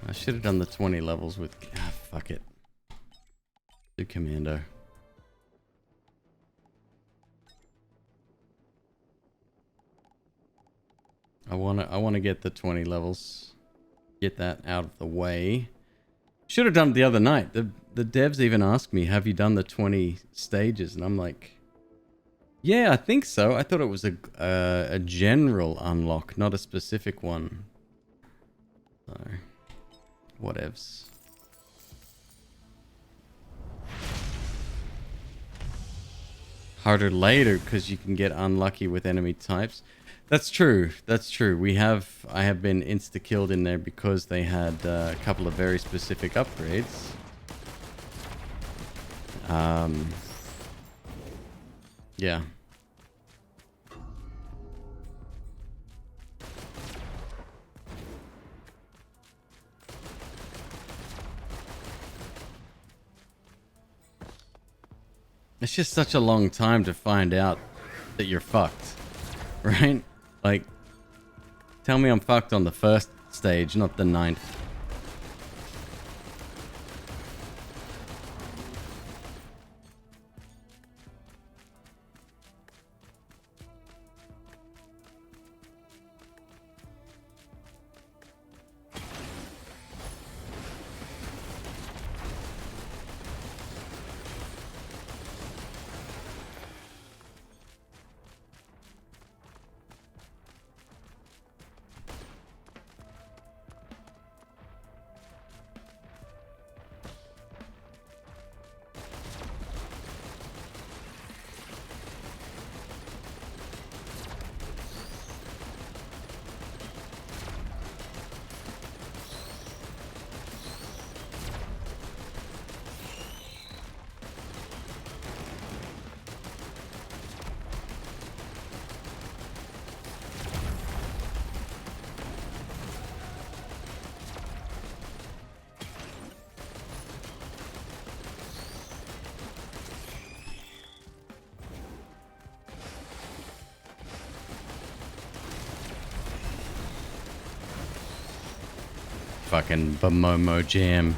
I should have done the 20 levels with... Ah, fuck it. Do Commando. I wanna get the 20 levels. Get that out of the way. Should have done it the other night. The devs even asked me, have you done the 20 stages? And I'm like... Yeah, I think so. I thought it was a general unlock, not a specific one. So... whatevs. Harder later because you can get unlucky with enemy types. That's true. That's true. I have been insta-killed in there because they had a couple of very specific upgrades. Yeah. It's just such a long time to find out that you're fucked, right? Like, tell me I'm fucked on the first stage, not the 9th. fucking Bamomo jam.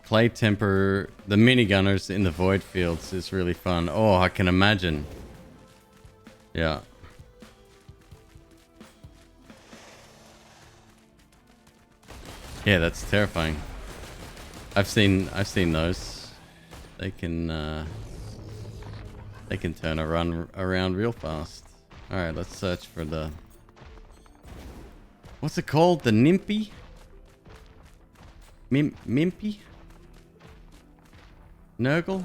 Play temper the minigunners in the void fields is really fun. Oh, I can imagine. Yeah. Yeah, that's terrifying. I've seen those. They can turn a run around real fast. All right, let's search for the. What's it called? The Nimpy? Mimpy? Nurgle?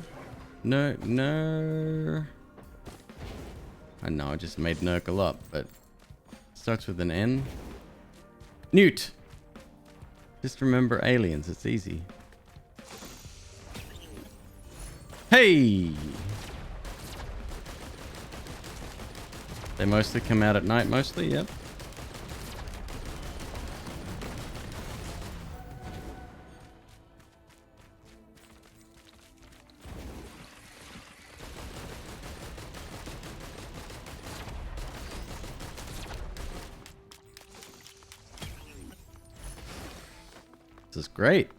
No. I know, I just made Nurgle up, but starts with an N. Newt! Just remember aliens, it's easy. Hey! They mostly come out at night, mostly, yep. This is great.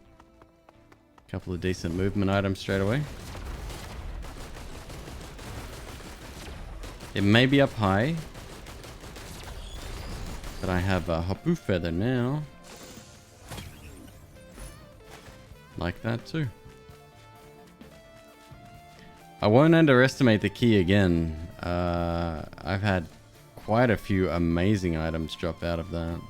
Couple of decent movement items straight away. It may be up high, but I have a Hapu feather now. Like that too. I won't underestimate the key again. I've had quite a few amazing items drop out of that.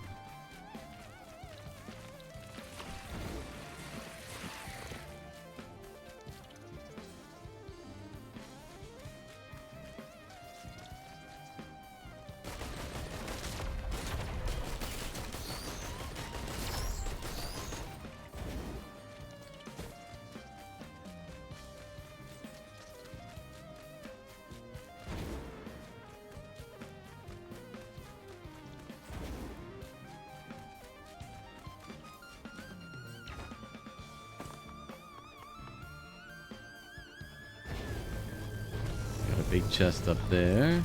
Big chest up there.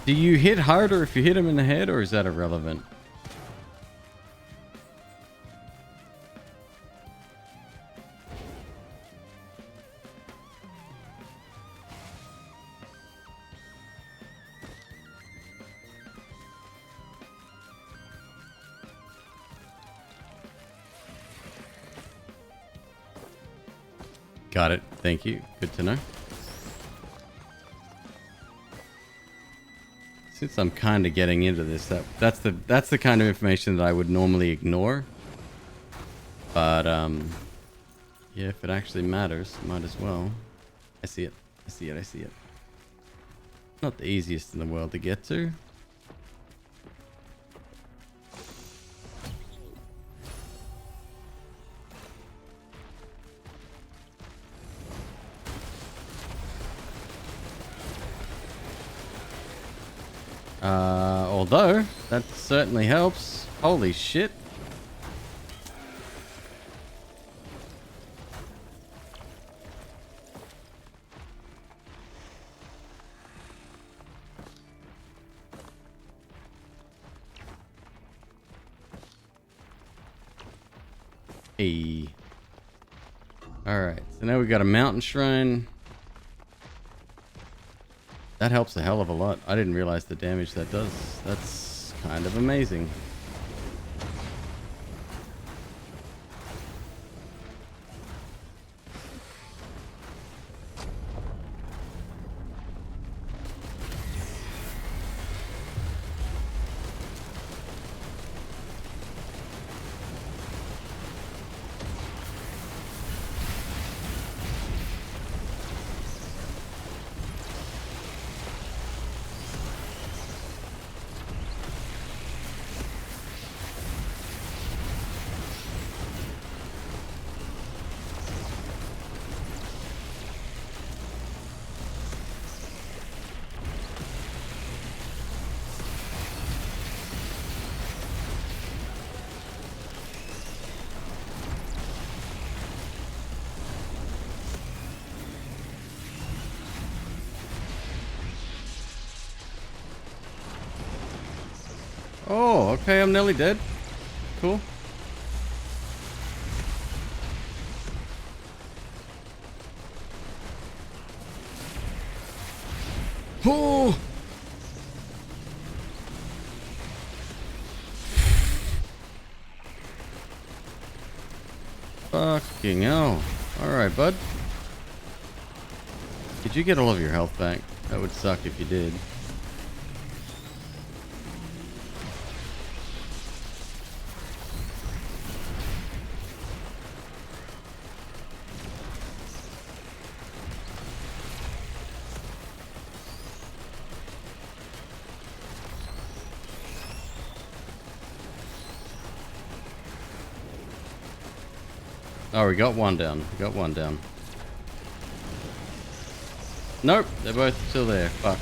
Do you hit harder if you hit him in the head, or is that irrelevant? Got it. Thank you. Good to know. Since I'm kind of getting into this, that's the kind of information that I would normally ignore. But yeah, if it actually matters, might as well. I see it. I see it. I see it. Not the easiest in the world to get to. Although, that certainly helps. Holy shit. Hey. Alright, so now we've got a mountain shrine. That helps a hell of a lot. I didn't realize the damage that does. That's kind of amazing. Oh, okay, I'm nearly dead. Cool. Oh! Fucking hell. Alright, bud. Did you get all of your health back? That would suck if you did. Oh, we got one down. We got one down. Nope, they're both still there. Fuck.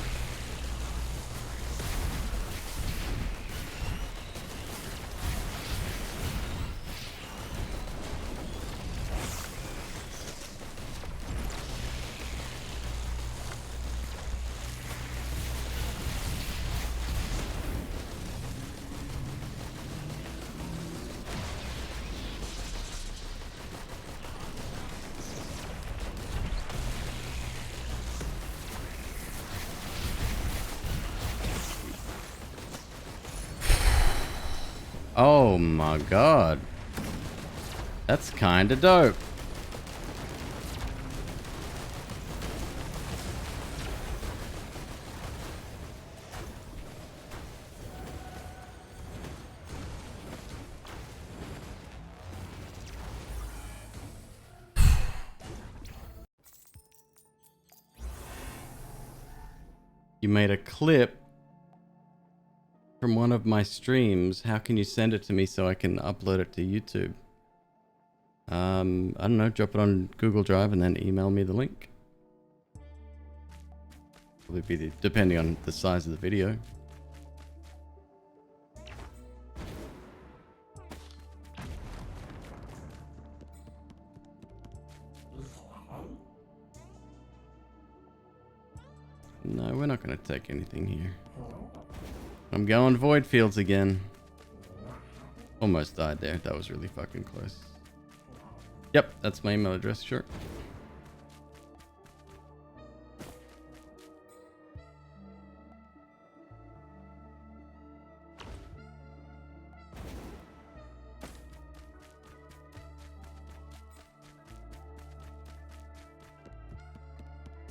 Oh my god. That's kinda dope. You made a clip from one of my streams. How can you send it to me so I can upload it to YouTube? I don't know, drop it on Google Drive and then email me the link. Probably be depending on the size of the video. No, we're not going to take anything here. I'm going void fields again. Almost died there. That was really fucking close. Yep, that's my email address, sure.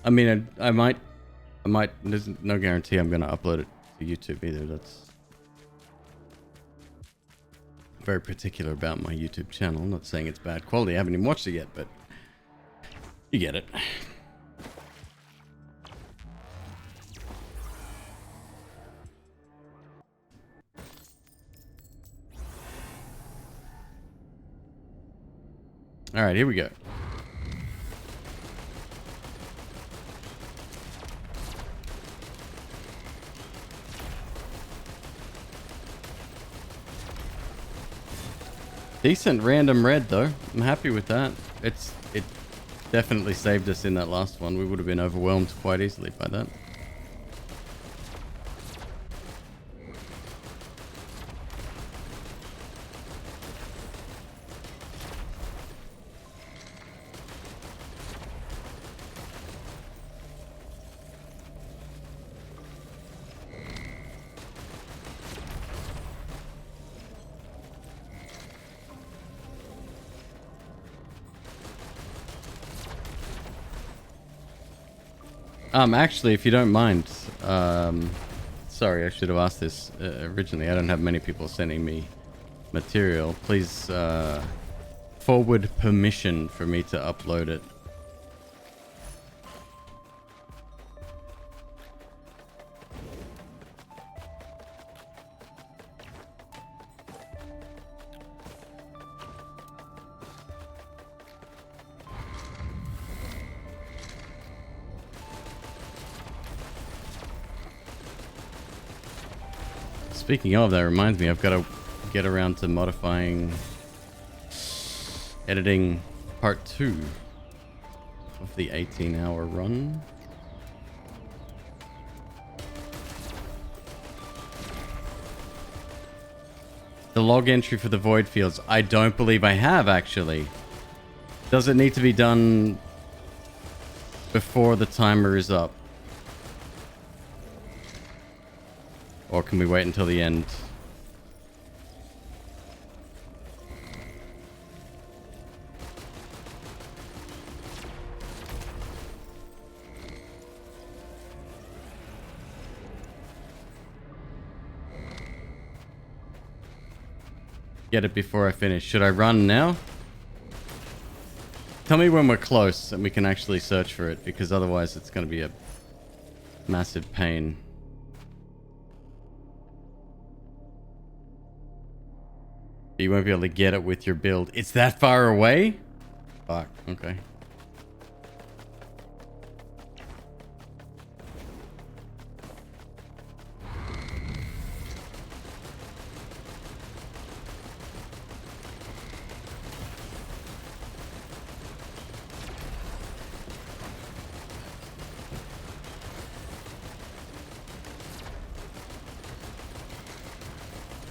I mean, I might, there's no guarantee I'm going to upload it to YouTube either. That's very particular about my YouTube channel. I'm not saying it's bad quality. I haven't even watched it yet, but you get it. All right, here we go. Decent random red though. I'm happy with that. It definitely saved us in that last one. We would have been overwhelmed quite easily by that. Actually, if you don't mind, sorry, I should have asked this originally. I don't have many people sending me material. Please forward permission for me to upload it. Speaking of, that reminds me, I've got to get around to modifying, editing part 2 of the 18-hour run. The log entry for the void fields. I don't believe I have, actually. Does it need to be done before the timer is up? Or can we wait until the end? Get it before I finish. Should I run now? Tell me when we're close and we can actually search for it, because otherwise it's going to be a massive pain. You won't be able to get it with your build. It's that far away? Fuck, okay.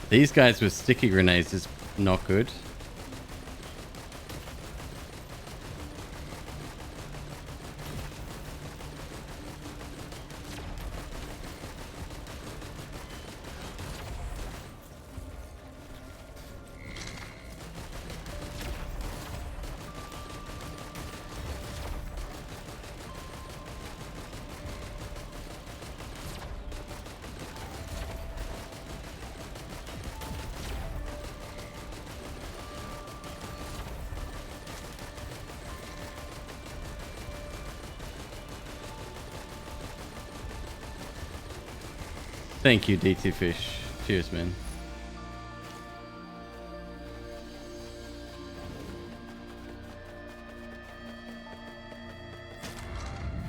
These guys with sticky grenades is not good. Thank you, DT Fish. Cheers, man.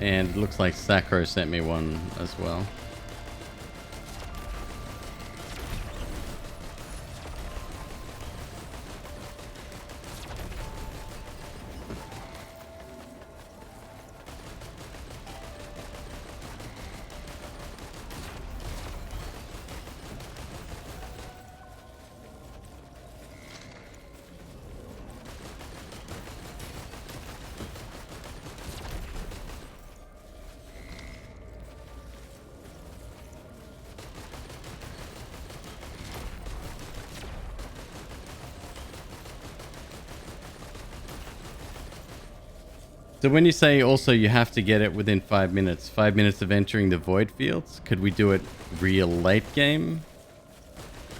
And it looks like Sacro sent me one as well. So when you say also you have to get it within 5 minutes, 5 minutes of entering the void fields, could we do it real late game?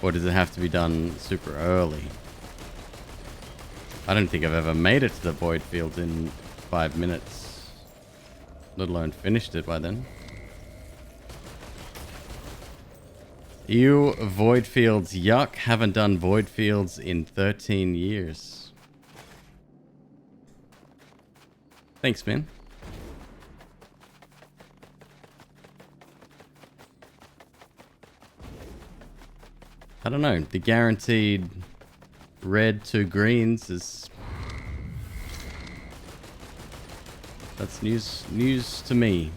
Or does it have to be done super early? I don't think I've ever made it to the void fields in 5 minutes, let alone finished it by then. Ew, void fields, yuck, haven't done void fields in 13 years. Thanks, man. I don't know. The guaranteed red to greens is... That's news to me.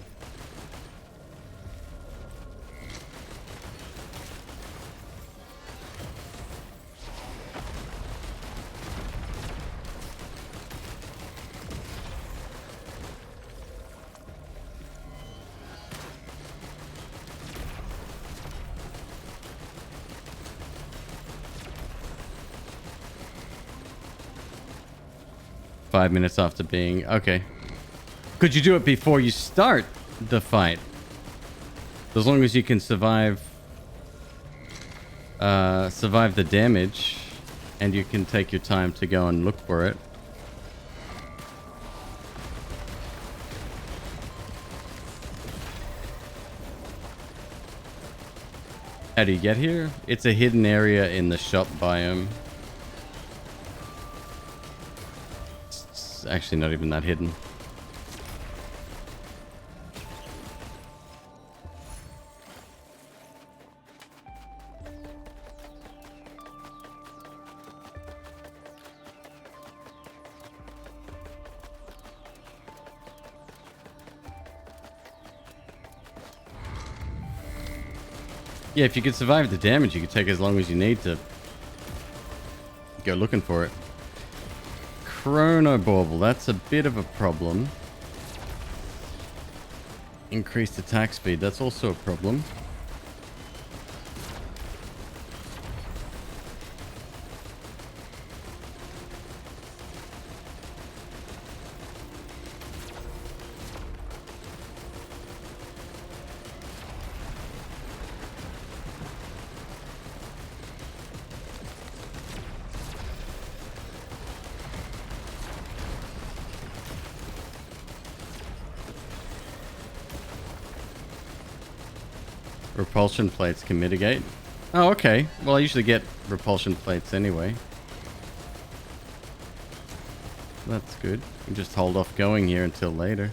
Five minutes after being... Okay. Could you do it before you start the fight? As long as you can survive... survive the damage. And you can take your time to go and look for it. How do you get here? It's a hidden area in the shop biome. Actually not even that hidden. Yeah, if you could survive the damage, you could take as long as you need to go looking for it. Chronobauble, that's a bit of a problem. Increased attack speed, that's also a problem. Repulsion plates can mitigate. Oh, okay. Well, I usually get repulsion plates anyway. That's good. We can just hold off going here until later.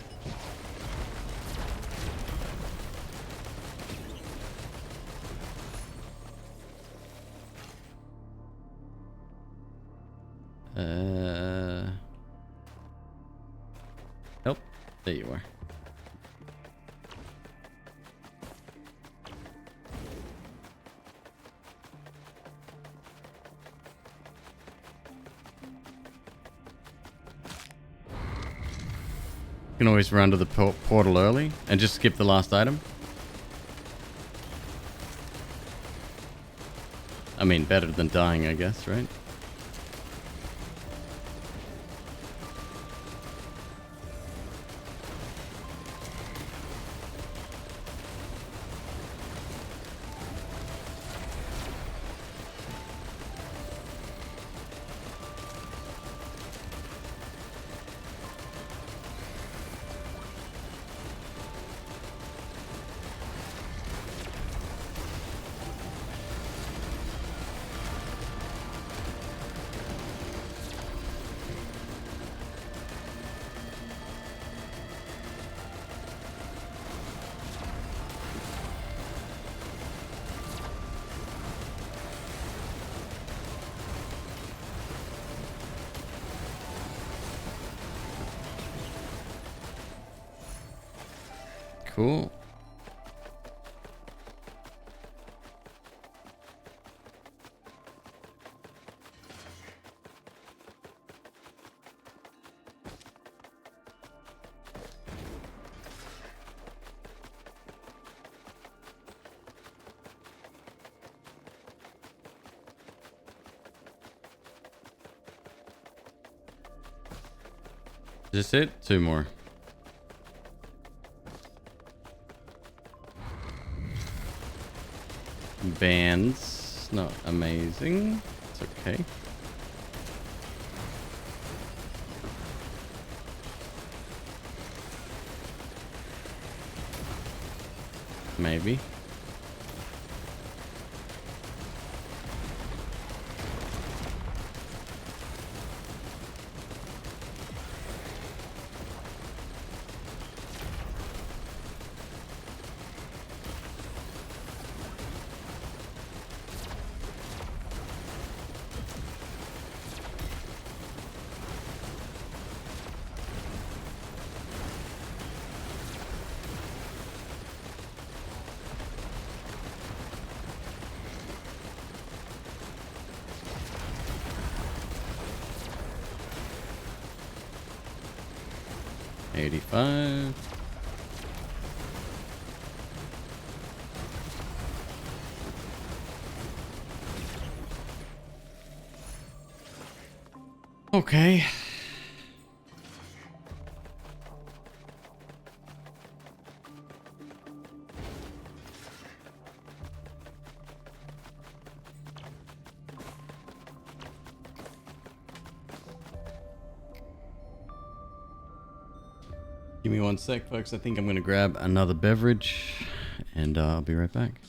Oh, there you are. You can always run to the portal early and just skip the last item. I mean, better than dying, I guess, right? Cool. Is this it? Two more. Bands, not amazing. It's okay. Maybe. $85. Okay. Give me one sec, folks. I think I'm going to grab another beverage and I'll be right back.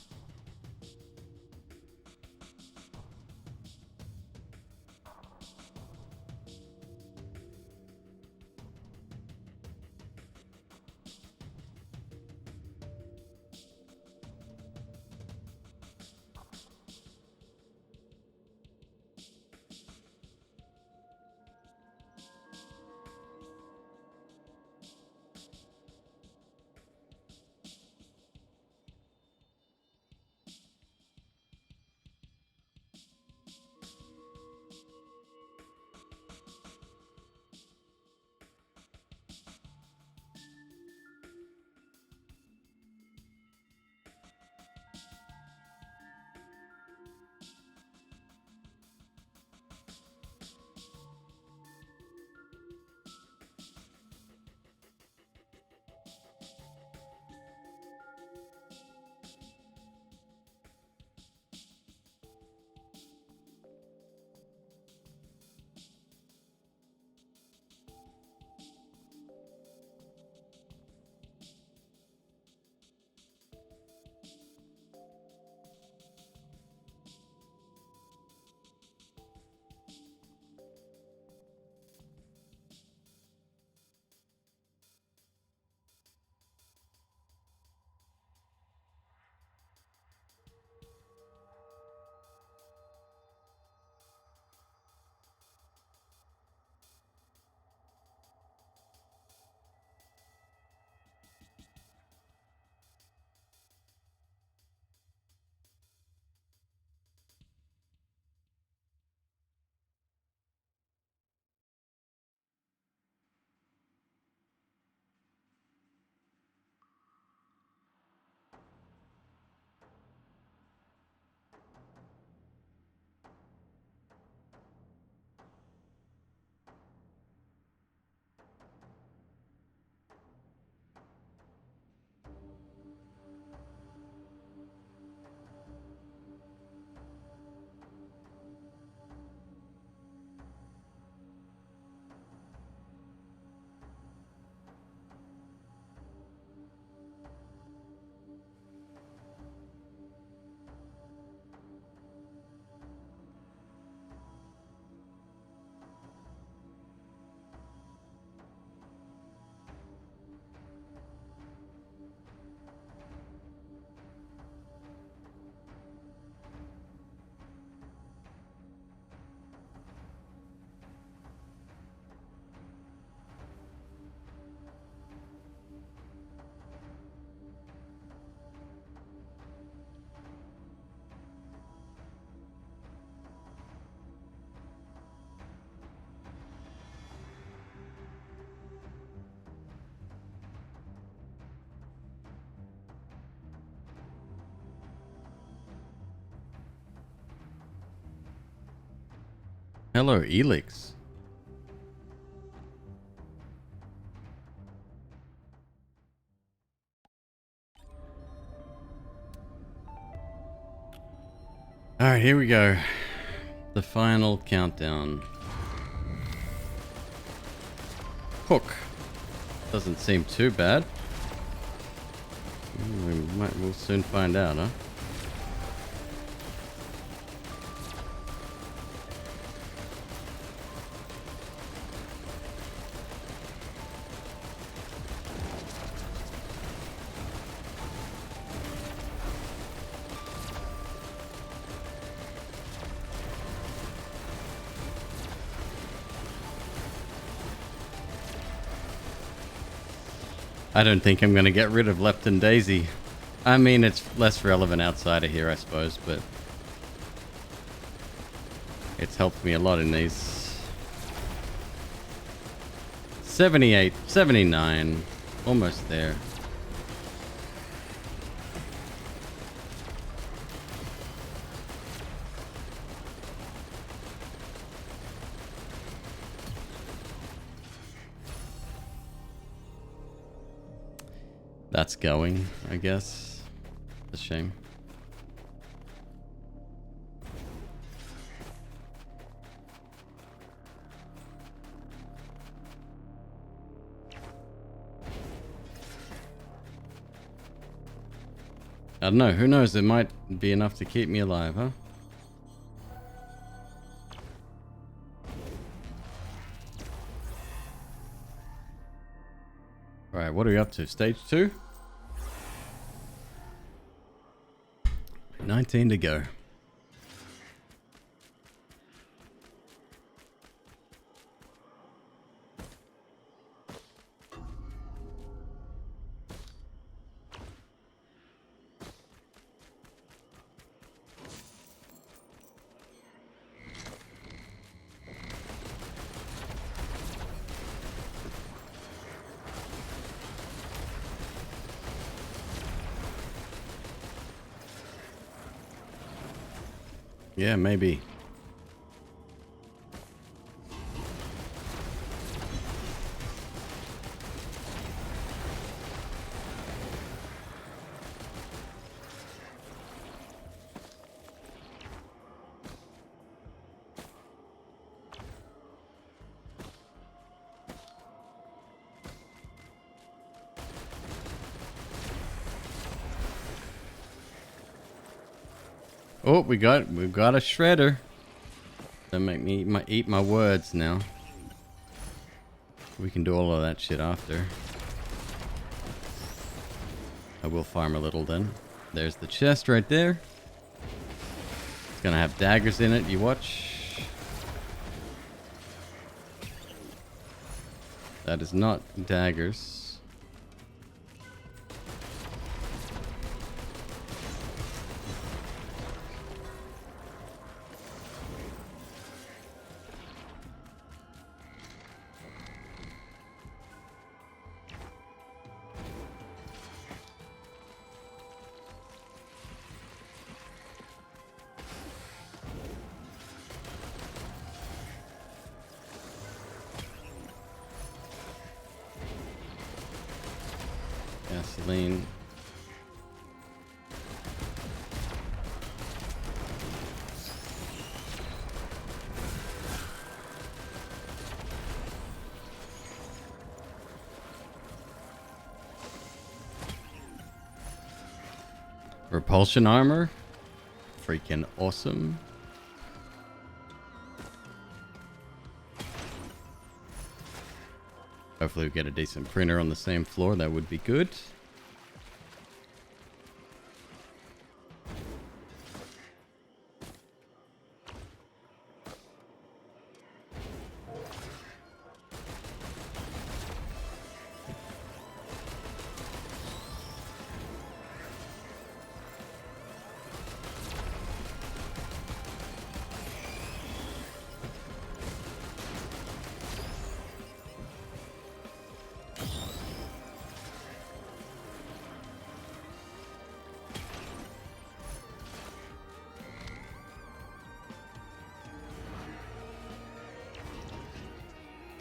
Hello, Elix. Alright, here we go. The final countdown. Hook. Doesn't seem too bad. We'll soon find out, huh? I don't think I'm going to get rid of Lepton Daisy. I mean, it's less relevant outside of here, I suppose, but it's helped me a lot in these. 78, 79, almost there. That's going, I guess. It's a shame. I don't know, who knows, it might be enough to keep me alive, huh? Alright, what are we up to? Stage 2? 19 to go. Yeah, maybe. Oh, we've got a shredder. Don't make me eat my words now. We can do all of that shit after. I will farm a little then. There's the chest right there. It's gonna have daggers in it, you watch. That is not daggers. Gasoline. Repulsion armor. Freaking awesome. Hopefully we get a decent printer on the same floor. That would be good.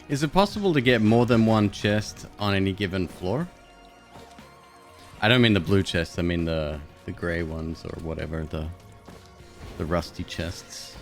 Is it possible to get more than one chest on any given floor? I don't mean the blue chests, I mean the grey ones or whatever, the rusty chests.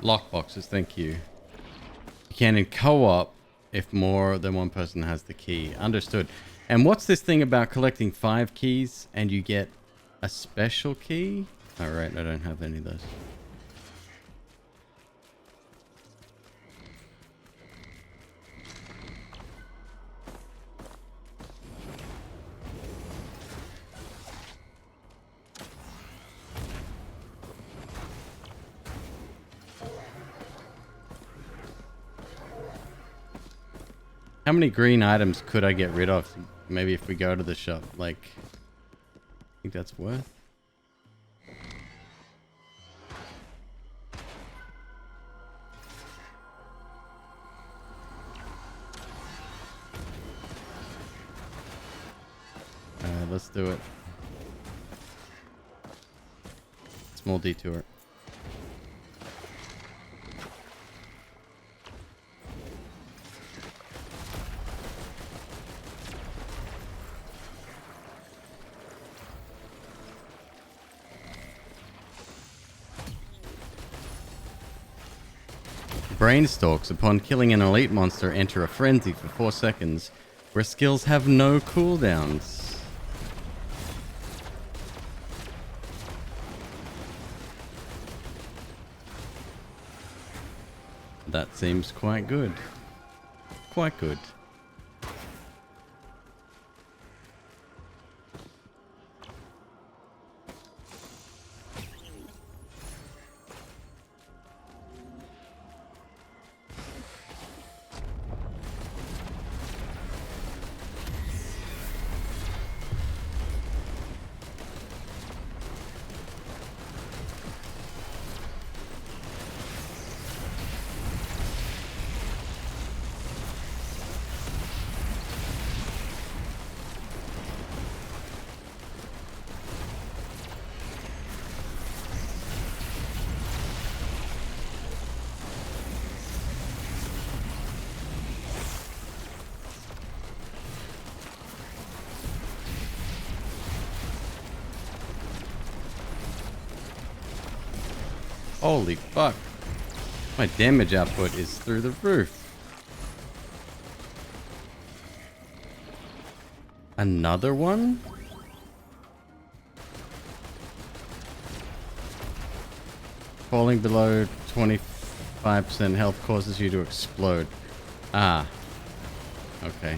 Lockboxes, thank you. You can in co-op if more than one person has the key. Understood. And what's this thing about collecting 5 keys and you get a special key? Alright, I don't have any of those. How many green items could I get rid of? Maybe if we go to the shop, like, I think that's worth. Alright, let's do it. Small detour. Brainstalks. Upon killing an elite monster, enter a frenzy for 4 seconds, where skills have no cooldowns. That seems quite good. Quite good. Holy fuck. My damage output is through the roof. Another one? Falling below 25% health causes you to explode. Ah. Okay.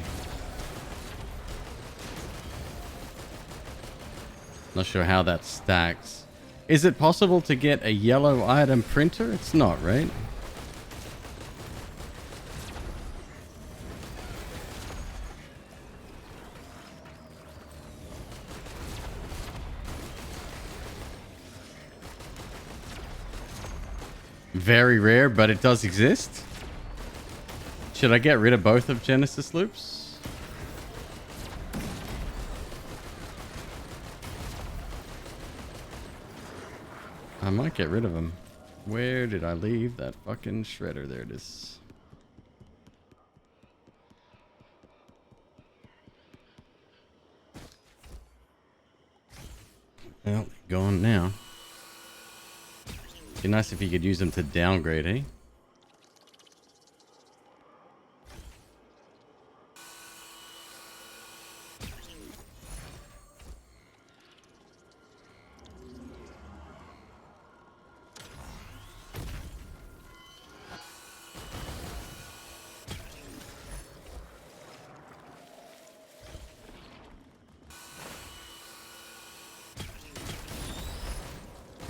Not sure how that stacks. Is it possible to get a yellow item printer? It's not, right? Very rare, but it does exist. Should I get rid of both of Genesis loops? I might get rid of them. Where did I leave that fucking shredder? There it is. Well, gone now. Be nice if you could use them to downgrade, eh?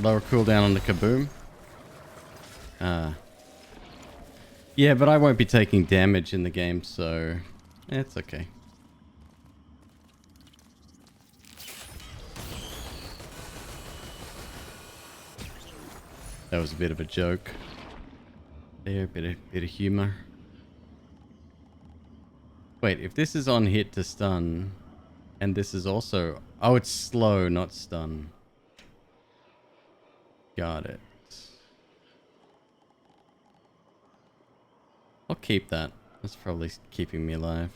lower cooldown on the kaboom. Yeah, but I won't be taking damage in the game, so it's okay. That was a bit of a joke. There, bit of humor. Wait, if this is on hit to stun, and this is also... Oh, it's slow, not stun. Got it. I'll keep that. That's probably keeping me alive.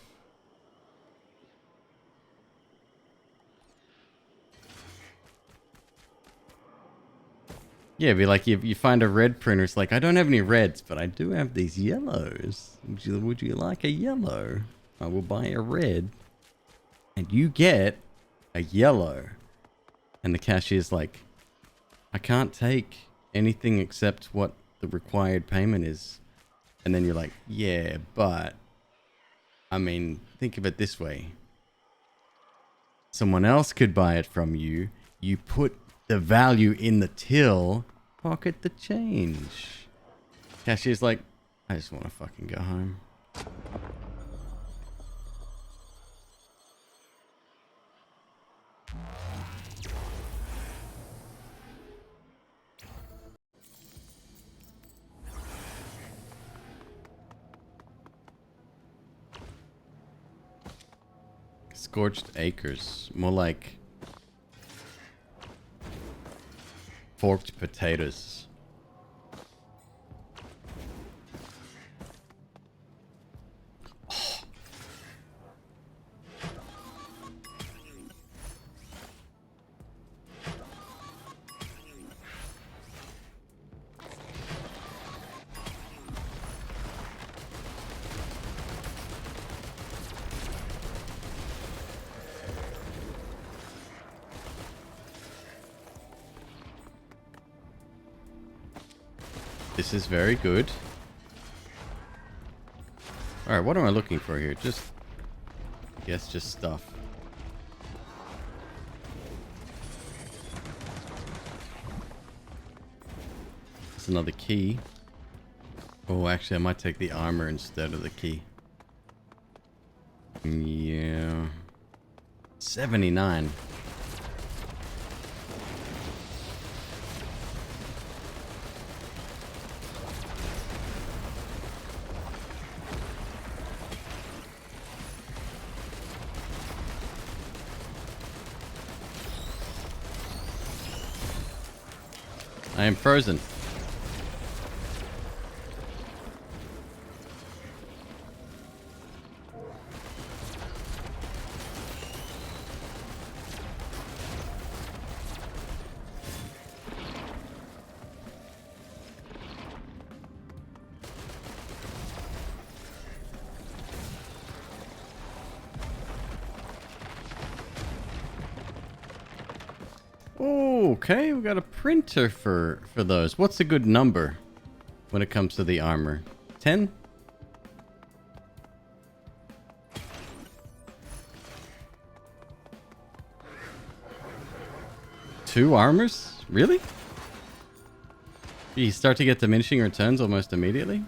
Yeah, be like you find a red printer. It's like, I don't have any reds, but I do have these yellows. Would you like a yellow? I will buy a red, and you get a yellow. And the cashier's like, I can't take anything except what the required payment is. And then you're like, yeah, but I mean, think of it this way. Someone else could buy it from you. You put the value in the till, pocket the change. Cashier's like, I just want to fucking go home. Scorched acres. More like forked potatoes. Oh. This is very good. Alright, what am I looking for here? Just... Yes, just stuff. That's another key. Oh, actually, I might take the armor instead of the key. Yeah. 79. I am frozen. Okay, we got a printer for those. What's a good number when it comes to the armor? 10? Two armors? Really? You start to get diminishing returns almost immediately?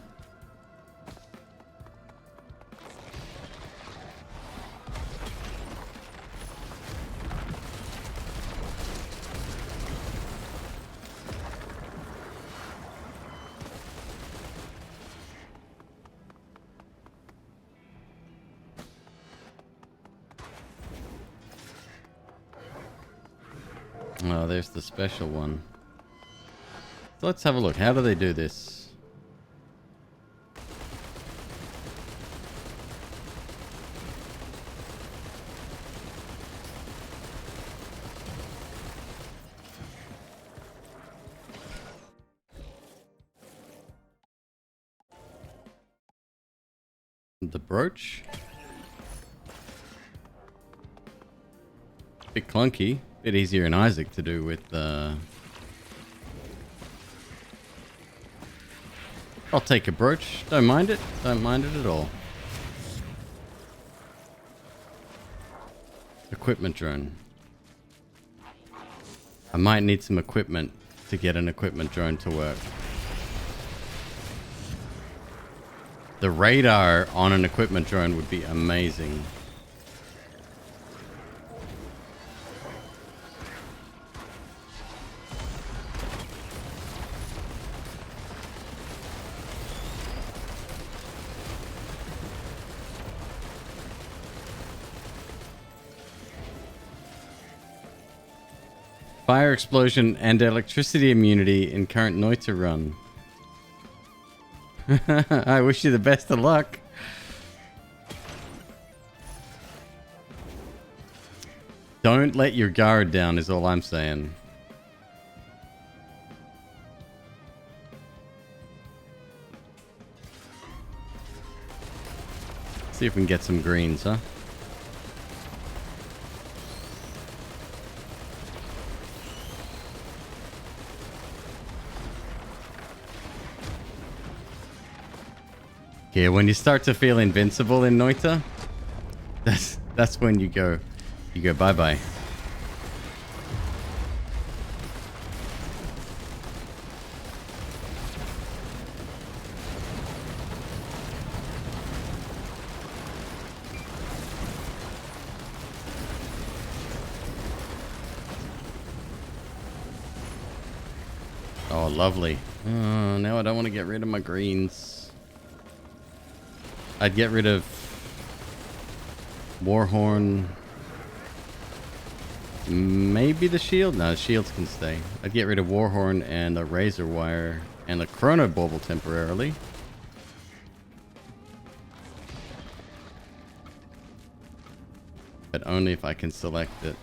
Oh, there's the special one. So let's have a look. How do they do this? The brooch? Bit clunky. Bit easier in Isaac to do with I'll take a brooch. Don't mind it. Don't mind it at all. Equipment drone. I might need some equipment to get an equipment drone to work. The radar on an equipment drone would be amazing. Fire explosion and electricity immunity in current Noita run. I wish you the best of luck. Don't let your guard down is all I'm saying. See if we can get some greens, huh? Yeah, when you start to feel invincible in Noita, that's when you go bye-bye. Oh, lovely. Oh, now I don't want to get rid of my greens. I'd get rid of Warhorn. Maybe the shield? No, the shields can stay. I'd get rid of Warhorn and a Razor Wire and a Chrono Bauble temporarily. But only if I can select it.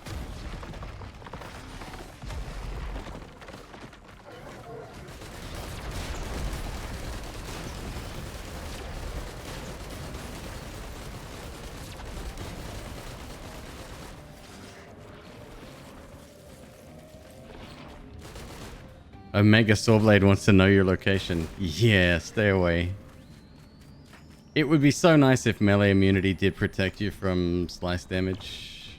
Omega Sawblade wants to know your location. Yeah, stay away. It would be so nice if melee immunity did protect you from slice damage.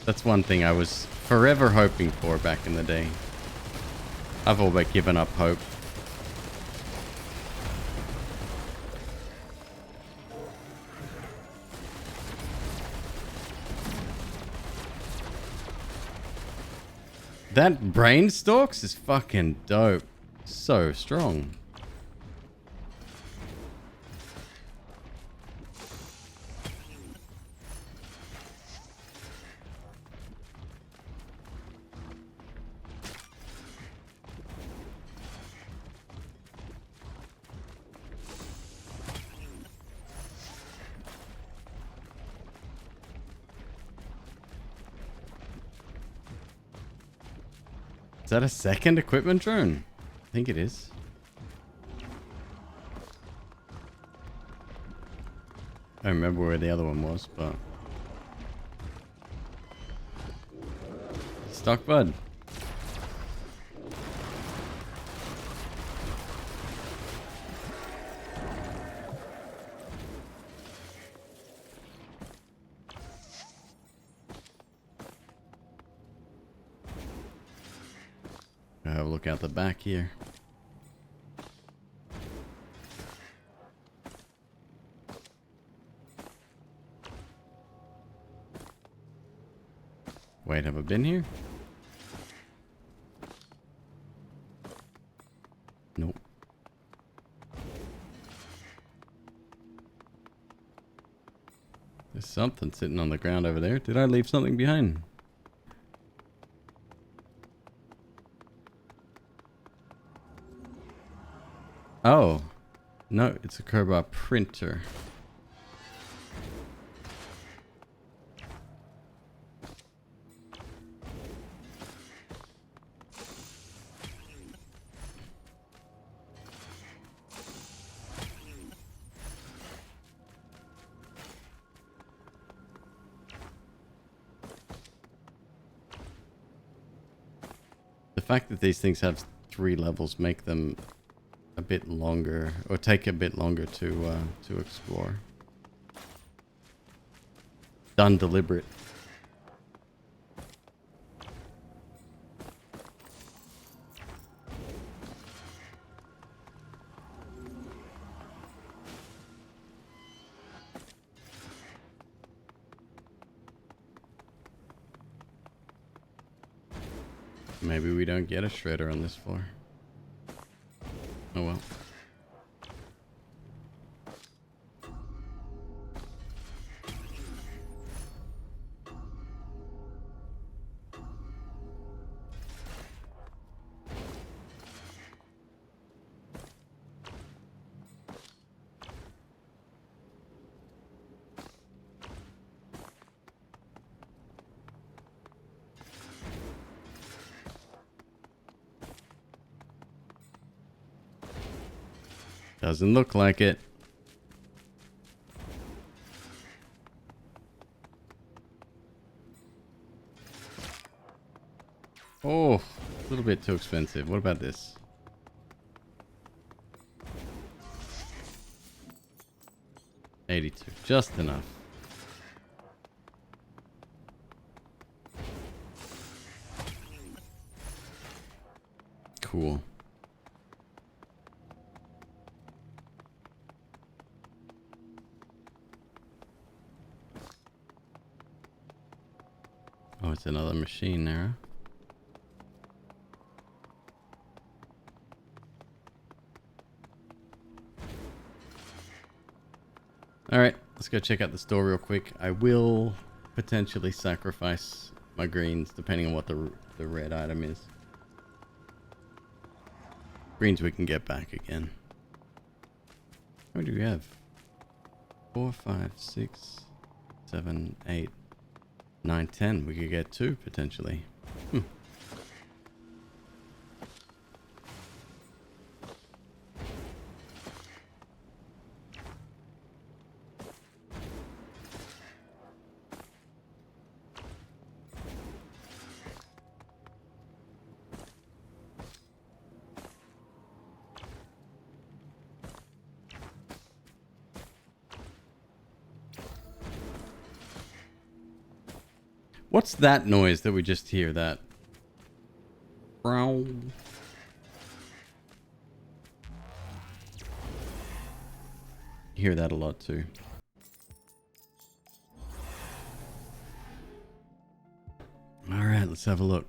That's one thing I was forever hoping for back in the day. I've all but given up hope. That Brainstalks is fucking dope. So strong. Is that a second equipment drone? I think it is. I don't remember where the other one was, but... Stock bud. Have a look out the back here. Wait, have I been here? Nope. There's something sitting on the ground over there. Did I leave something behind? Oh, no, it's a Kerber printer. The fact that these things have 3 levels make them a bit longer, or take a bit longer to explore. Done deliberate. Maybe we don't get a shredder on this floor. Oh well. Doesn't look like it. Oh, a little bit too expensive. What about this? $82, just enough. Cool. Oh, it's another machine there. Alright, let's go check out the store real quick. I will potentially sacrifice my greens depending on what the red item is. Greens we can get back again. What do we have? 4, 5, 6, 7, 8, 9, 10. We could get 2 potentially. What's that noise that we just hear? That growl. You hear that a lot too. All right, let's have a look.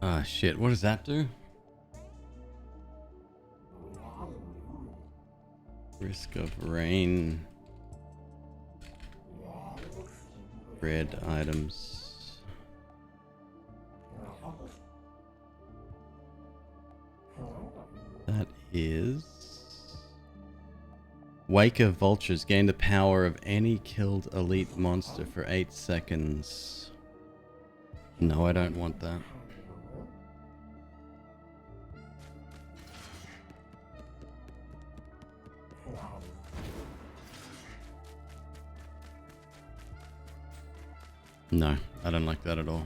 Ah, shit. What does that do? Risk of rain. Red items. That is... Wake of vultures. Gain the power of any killed elite monster for 8 seconds. No, I don't want that. No, I don't like that at all.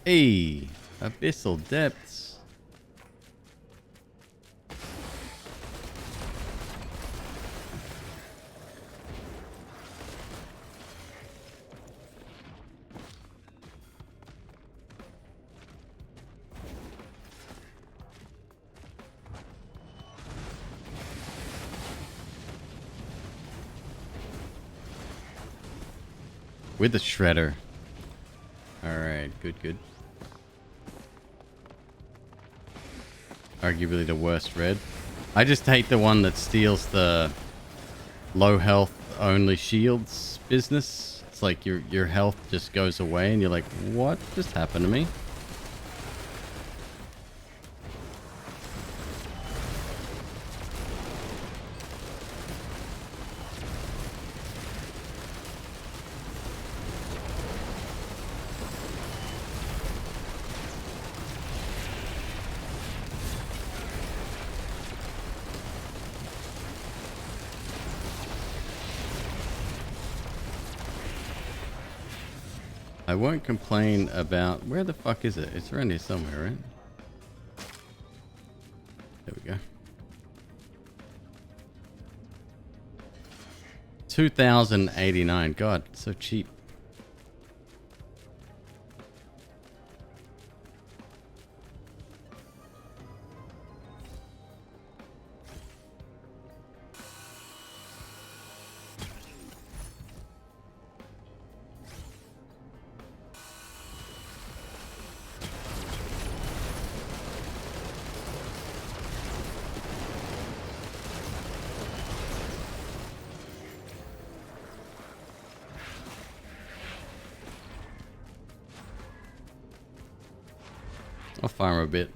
Hey, abyssal depths. With the shredder. Alright, good. Arguably the worst red. I just hate the one that steals the low health only shields business. It's like your health just goes away and you're like, what just happened to me? I won't complain about... Where the fuck is it? It's around here somewhere, right? There we go. 2,089. God, so cheap. I'll farm a bit.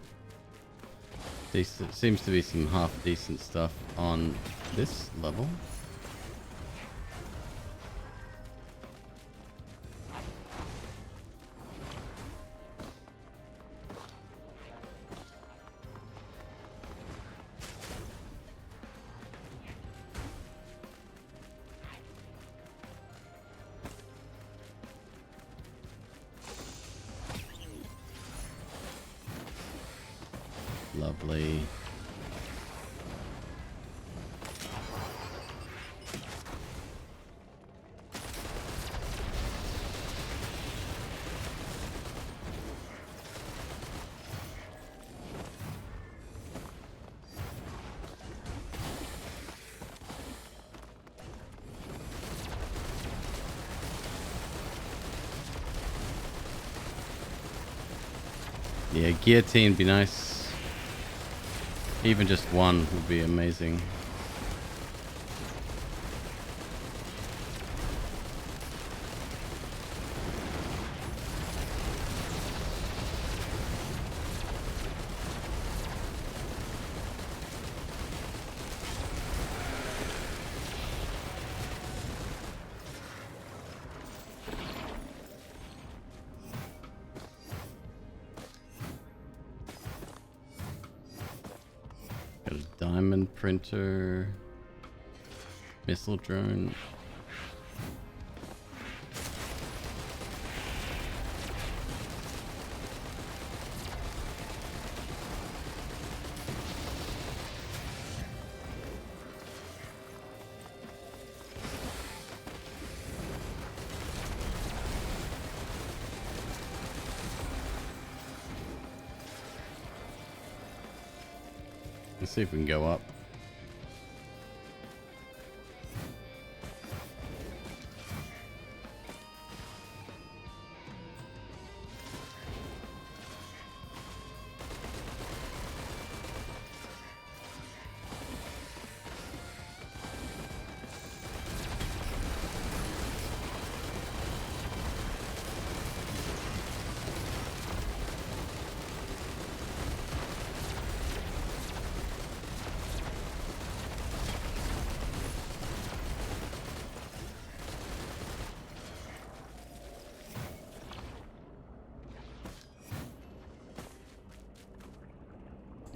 Decent. Seems to be some half decent stuff on this level. Lovely. Yeah, guillotine would be nice. Even just one would be amazing. Got a diamond printer, missile drone. Let's see if we can go up.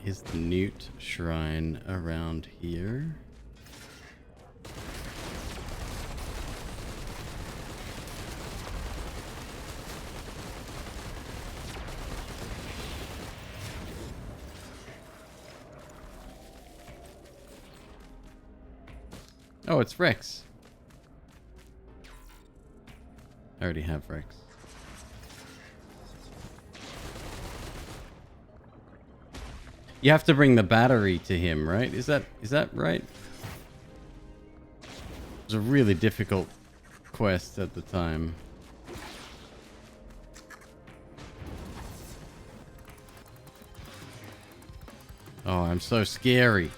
Is the Newt Shrine around here? Oh, it's Rex. I already have Rex. You have to bring the battery to him, right? Is that right? It was a really difficult quest at the time. Oh, I'm so scary.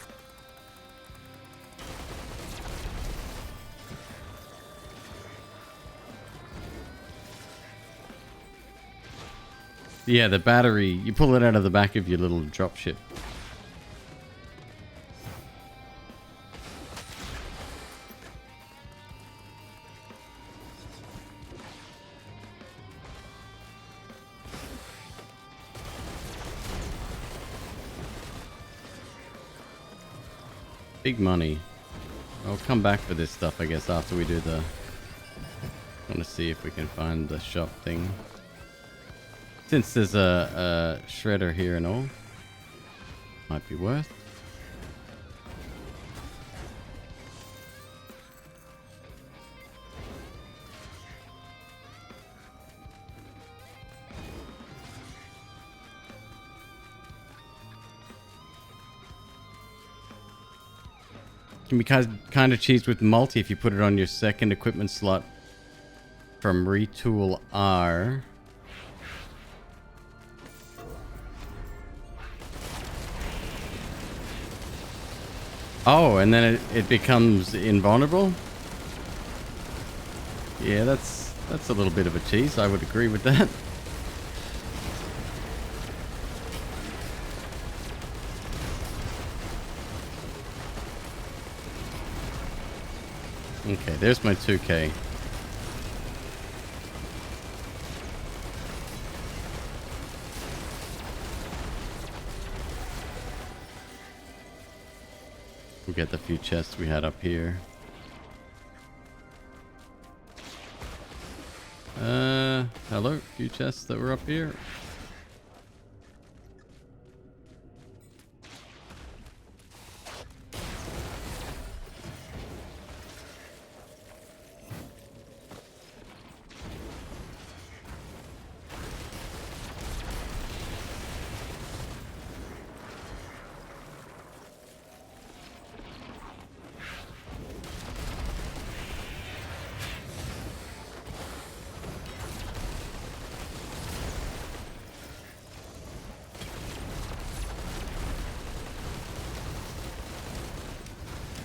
Yeah, the battery, you pull it out of the back of your little dropship. Big money. I'll come back for this stuff, I guess, after we do the... I want to see if we can find the shop thing. Since there's a shredder here and all, might be worth. Can be kind of cheesed with multi if you put it on your second equipment slot from Retool R. Oh, and then it becomes invulnerable? Yeah, that's a little bit of a cheese. I would agree with that. Okay, there's my 2K. We'll get the few chests we had up here. Hello, few chests that were up here.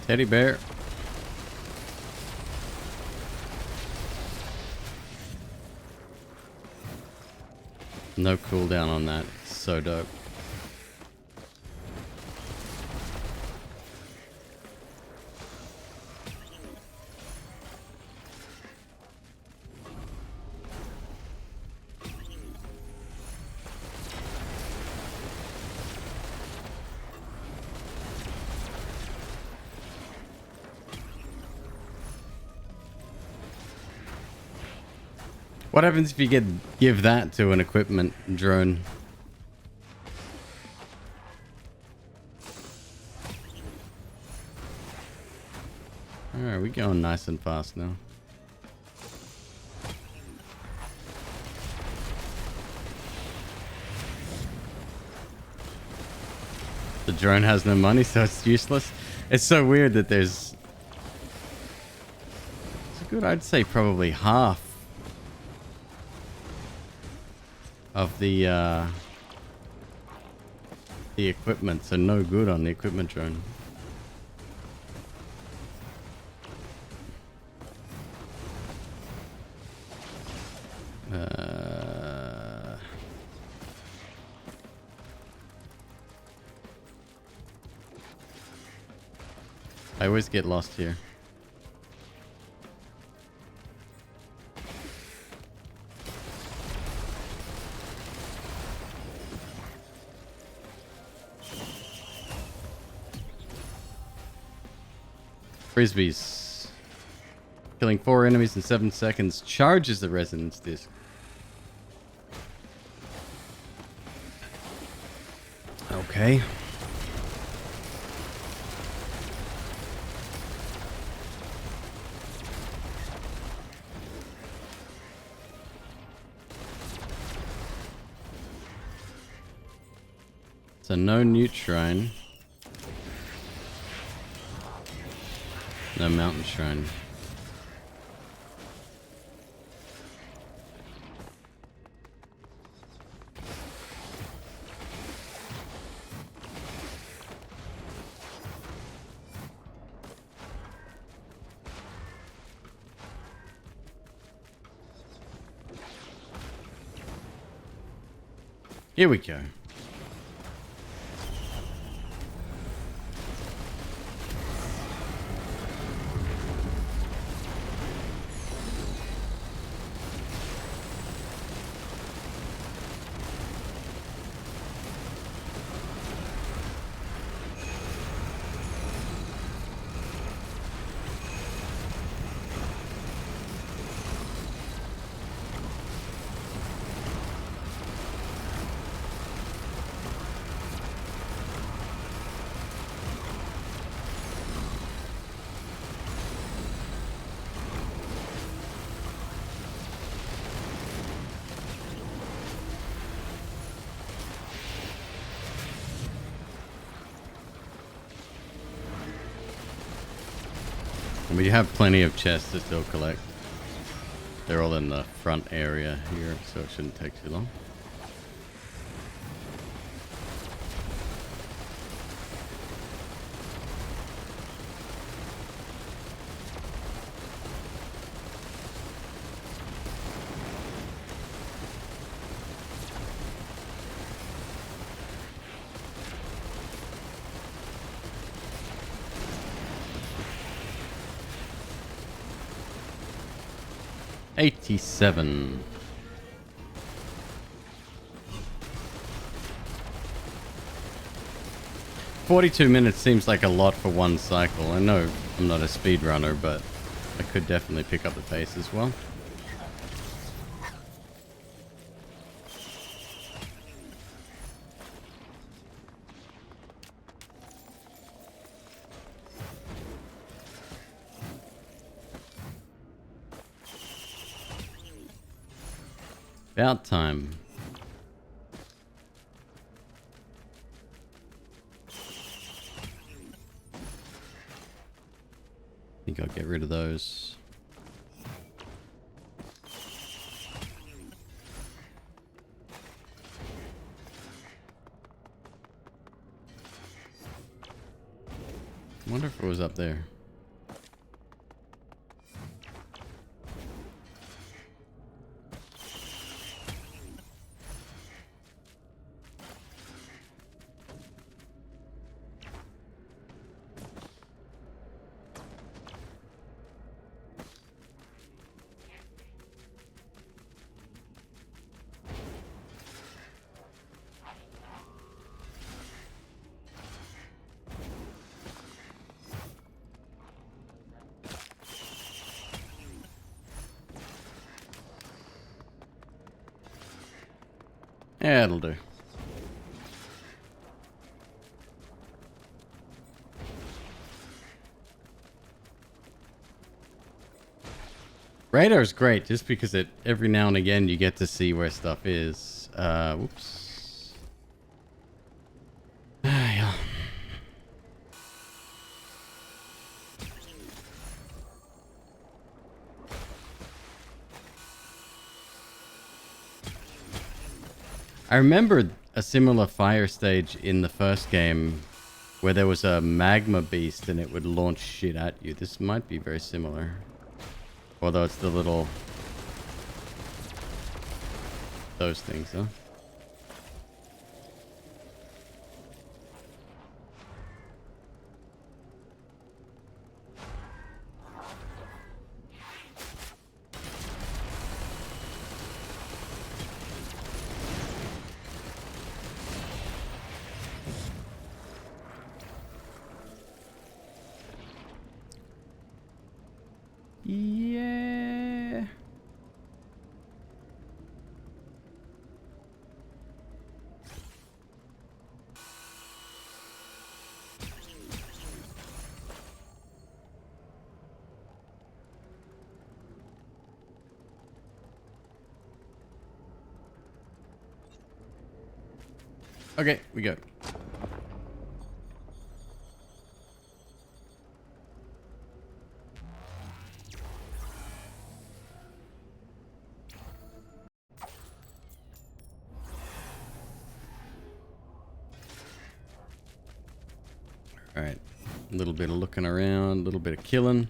Teddy bear. No cooldown on that. So dope. What happens if you give that to an equipment drone? Alright, we're going nice and fast now. The drone has no money, so it's useless. It's so weird that there's... It's a good, I'd say probably half of the equipment, so no good on the equipment drone. I always get lost here. Frisbees. Killing 4 enemies in 7 seconds charges the resonance disc. Okay. So no newt shrine. No mountain shrine. Here we go. And we have plenty of chests to still collect. They're all in the front area here, so it shouldn't take too long. $87. 42 minutes seems like a lot for one cycle. I know I'm not a speedrunner, but I could definitely pick up the pace as well. About time. I think I'll get rid of those. I wonder if it was up there. Yeah, it'll do. Radar's great just because it every now and again you get to see where stuff is. Whoops. Yeah. I remember a similar fire stage in the first game where there was a magma beast and it would launch shit at you. This might be very similar. Although it's the little... those things, huh? Yeah. Okay, we go. Alright, a little bit of looking around, a little bit of killing.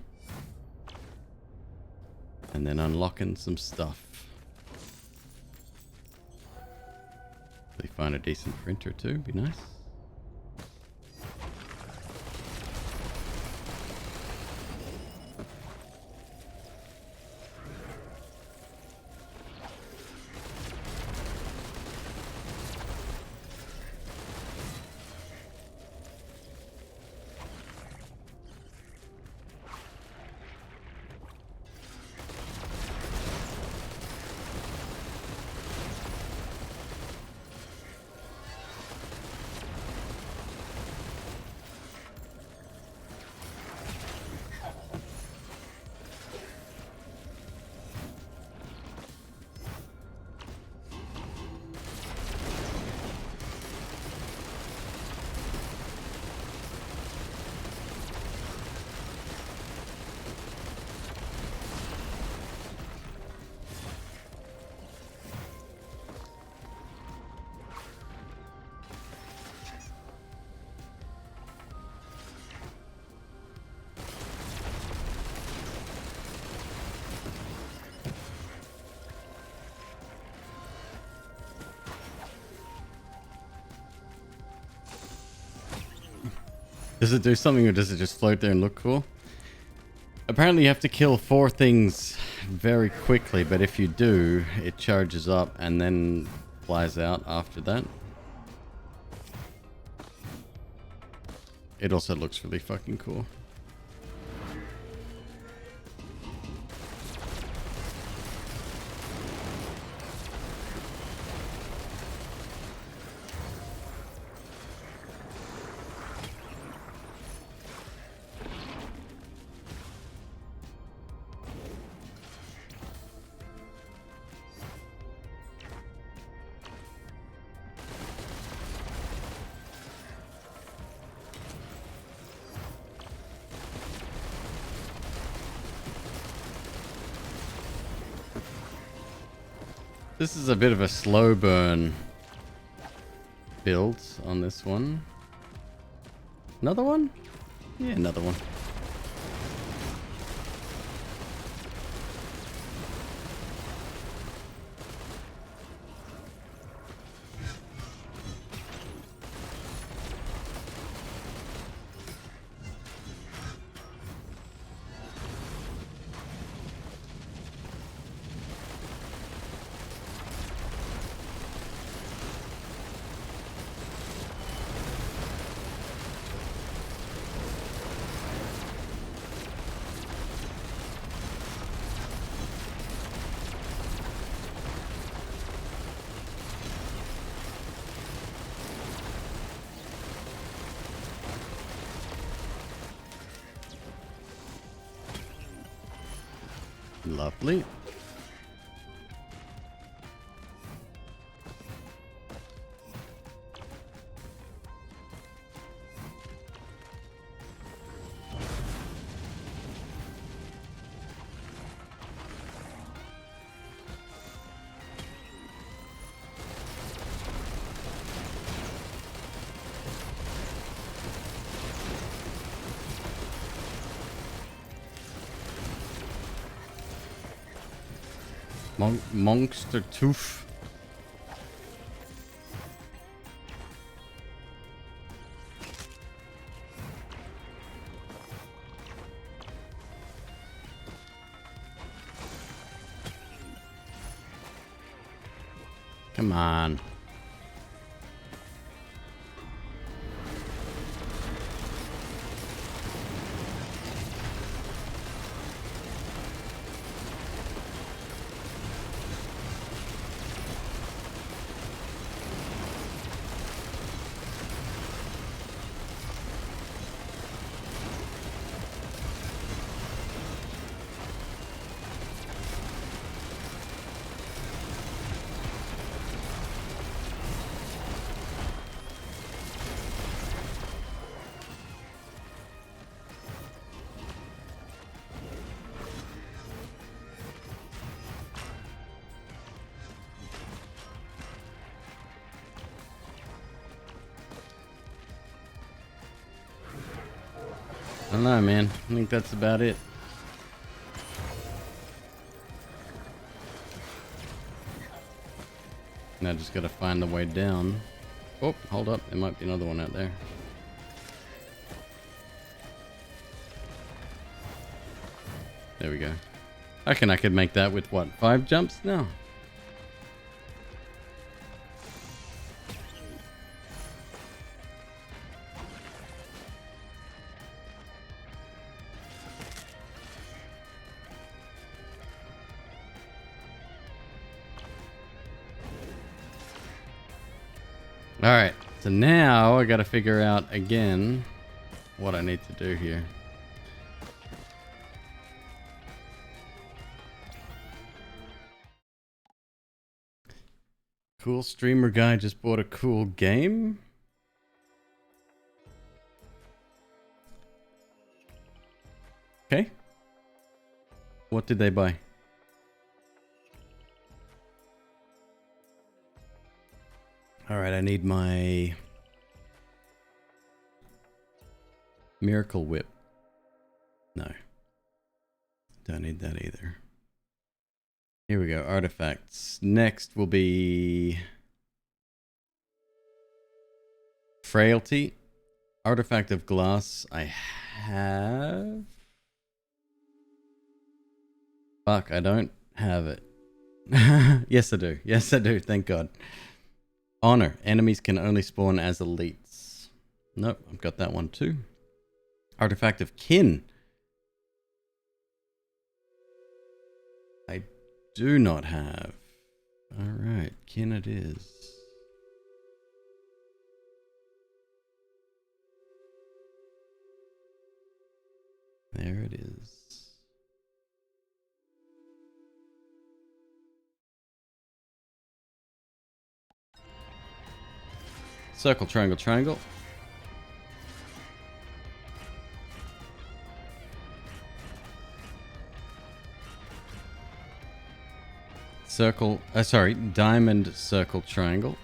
And then unlocking some stuff. Hopefully find a decent printer too, be nice. Does it do something or does it just float there and look cool? Apparently you have to kill 4 things very quickly, but if you do, it charges up and then flies out after that. It also looks really fucking cool. This is a bit of a slow burn build on this one. Another one? Yeah, another one. Lovely. Monster tooth. Come on. I don't know, man. I think that's about it. Now just gotta find the way down. Oh, hold up. There might be another one out there. There we go. I reckon I could make that with what? 5 jumps? No. Alright, so now I gotta figure out again what I need to do here. Cool streamer guy just bought a cool game. Okay. What did they buy? All right, I need my Miracle Whip. No. Don't need that either. Here we go, artifacts. Next will be Frailty. Artifact of glass, I have. Fuck, I don't have it. Yes, I do. Yes, I do. Thank God. Honor. Enemies can only spawn as elites. Nope, I've got that one too. Artifact of kin. I do not have. Alright, kin it is. There it is. Circle, triangle, triangle. Circle, sorry, diamond, circle, triangle.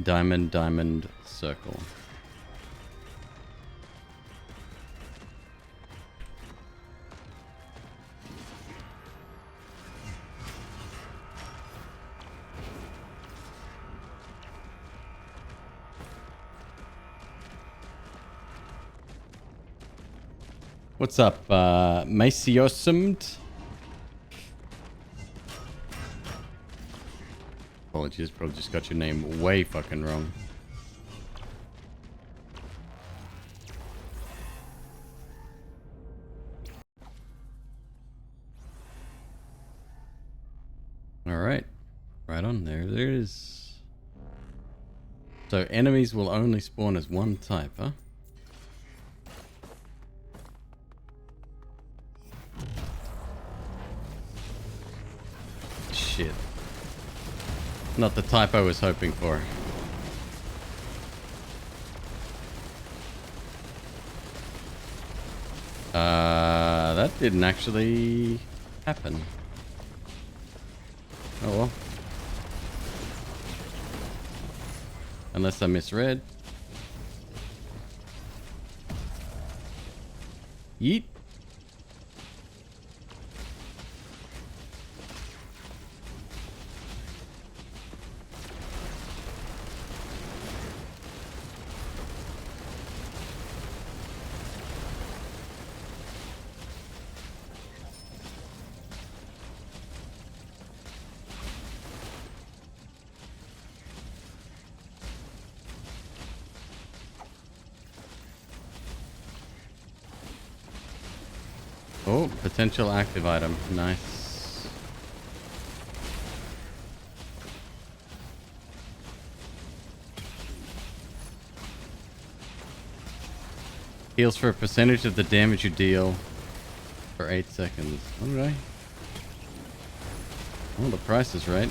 Diamond, diamond, circle. What's up, Maciosumd? Apologies, probably just got your name way fucking wrong. Alright. Right on there. There it is. So enemies will only spawn as one type, huh? Shit. Not the type I was hoping for. That didn't actually happen. Oh well. Unless I misread. Yeet. Oh, potential active item. Nice. Heals for a percentage of the damage you deal for 8 seconds. Alright. Oh, the price is right.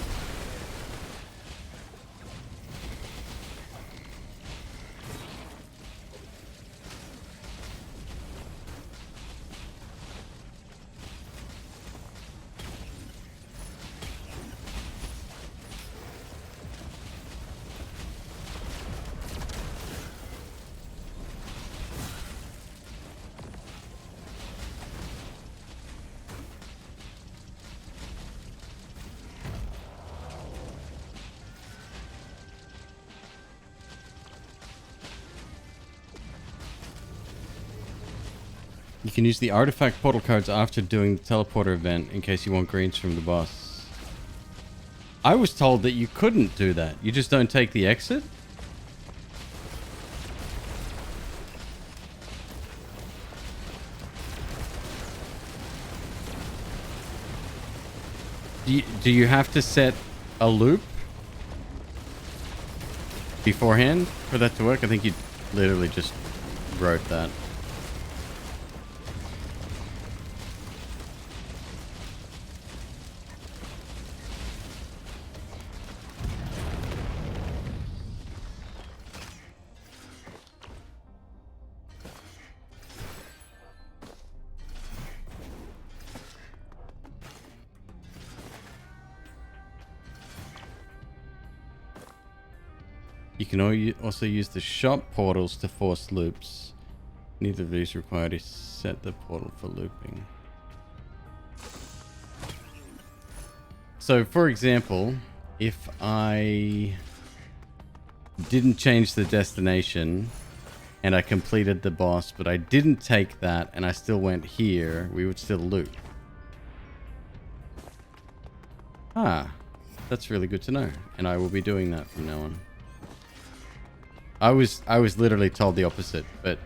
You can use the artifact portal cards after doing the teleporter event in case you want greens from the boss. I was told that you couldn't do that. You just don't take the exit? Do you have to set a loop beforehand for that to work? I think you literally just wrote that. You can also use the shop portals to force loops. Neither of these require to set the portal for looping. So, for example, if I didn't change the destination and I completed the boss, but I didn't take that and I still went here, we would still loot. Ah, that's really good to know. And I will be doing that from now on. I was literally told the opposite, but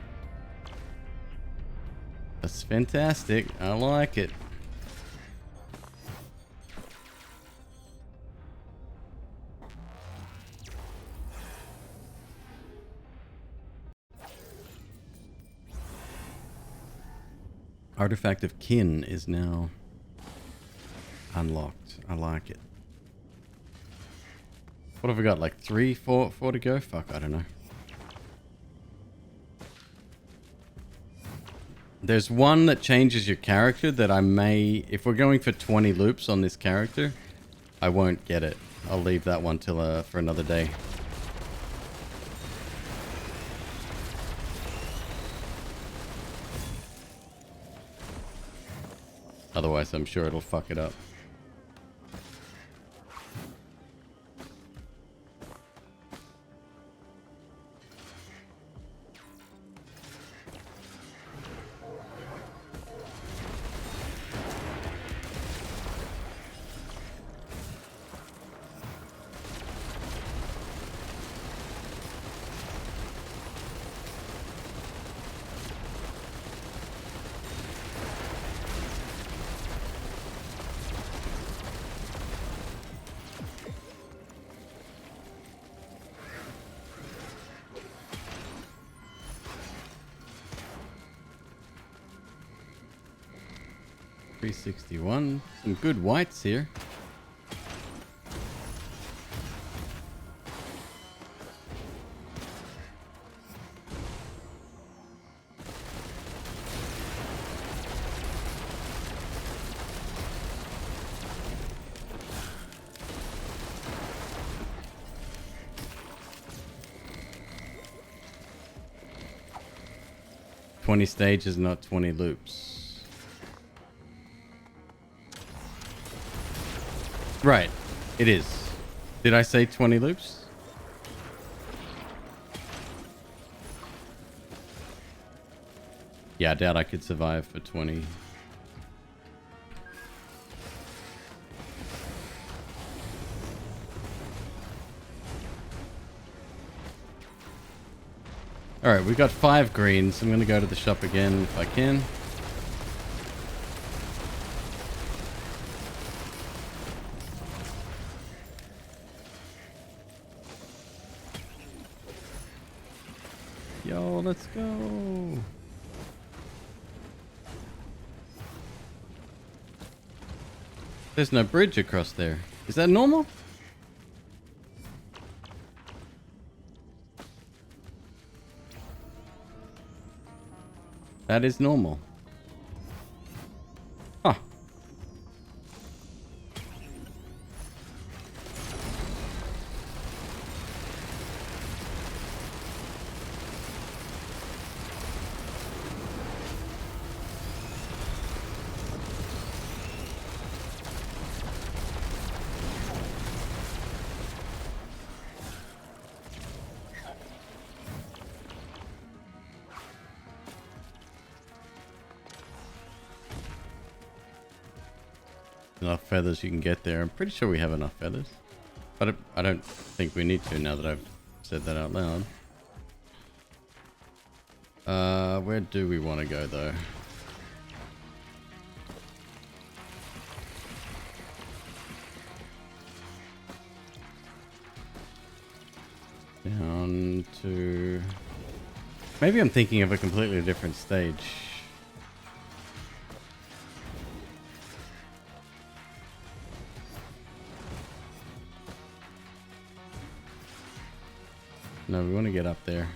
that's fantastic. I like it. Artifact of Kin is now unlocked. I like it. What have we got? Like 3, 4 to go? Fuck, I don't know. There's one that changes your character that I may... If we're going for 20 loops on this character, I won't get it. I'll leave that one till for another day. Otherwise, I'm sure it'll fuck it up. $361. Some good whites here. $20 stages, not 20 loops. Right, it is. Did I say 20 loops? Yeah, I doubt I could survive for 20. Alright, we got 5 greens. I'm going to go to the shop again if I can. Yo, let's go. There's no bridge across there. Is that normal? That is normal. Huh. Enough feathers you can get there. I'm pretty sure we have enough feathers. But I don't think we need to now that I've said that out loud. Where do we want to go though? Down to... Maybe I'm thinking of a completely different stage. No, we want to get up there.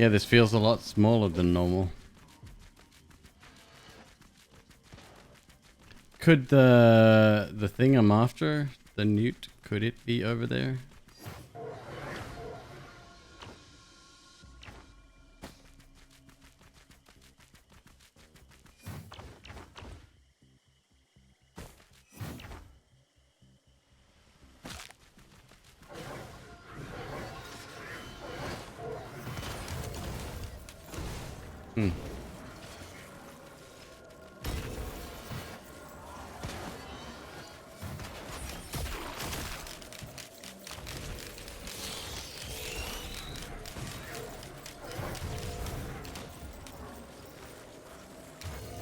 Yeah, this feels a lot smaller than normal. Could the thing I'm after, the newt, could it be over there? Hmm.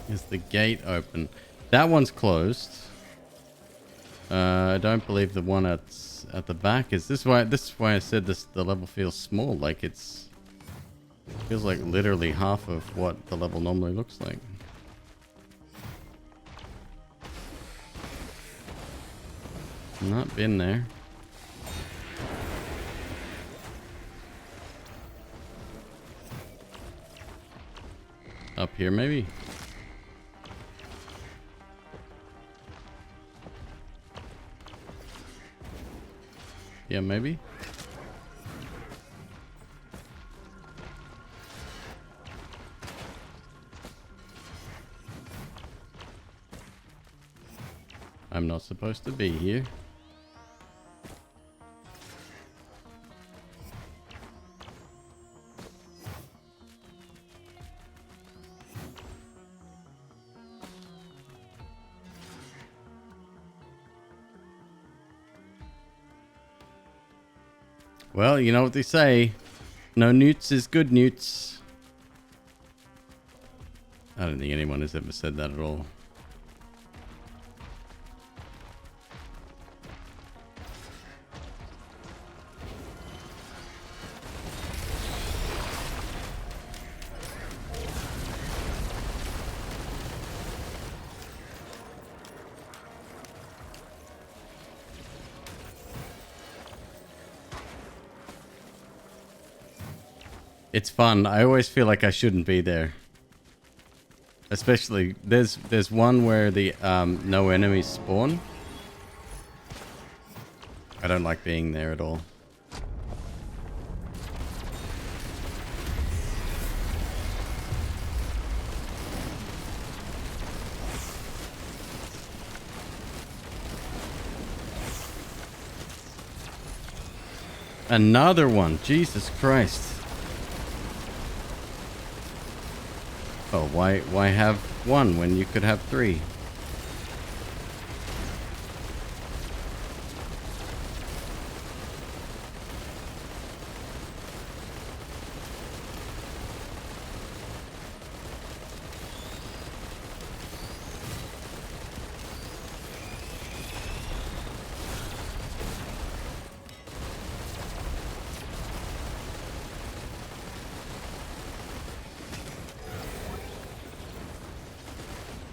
Is the gate open? That one's closed. I don't believe the one at the back is. This is why I said this. The level feels small. Like feels like literally half of what the level normally looks like. Not been there. Up here maybe. Yeah, maybe. I'm not supposed to be here. Well, you know what they say. No newts is good newts. I don't think anyone has ever said that at all. It's fun. I always feel like I shouldn't be there. Especially, there's one where the no enemies spawn. I don't like being there at all. Another one. Jesus Christ. Oh, why have one when you could have three?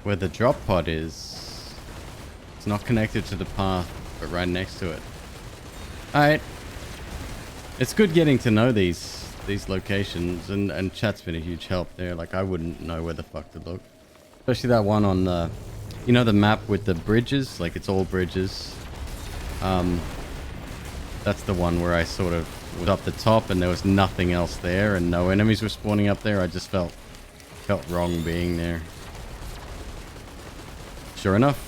Where the drop pod is, it's not connected to the path, but right next to it. Alright. It's good getting to know these locations, and chat's been a huge help there. Like, I wouldn't know where the fuck to look. Especially that one on the, you know, the map with the bridges? Like, it's all bridges. That's the one where I sort of was up the top and there was nothing else there and no enemies were spawning up there. I just felt wrong being there. Sure enough,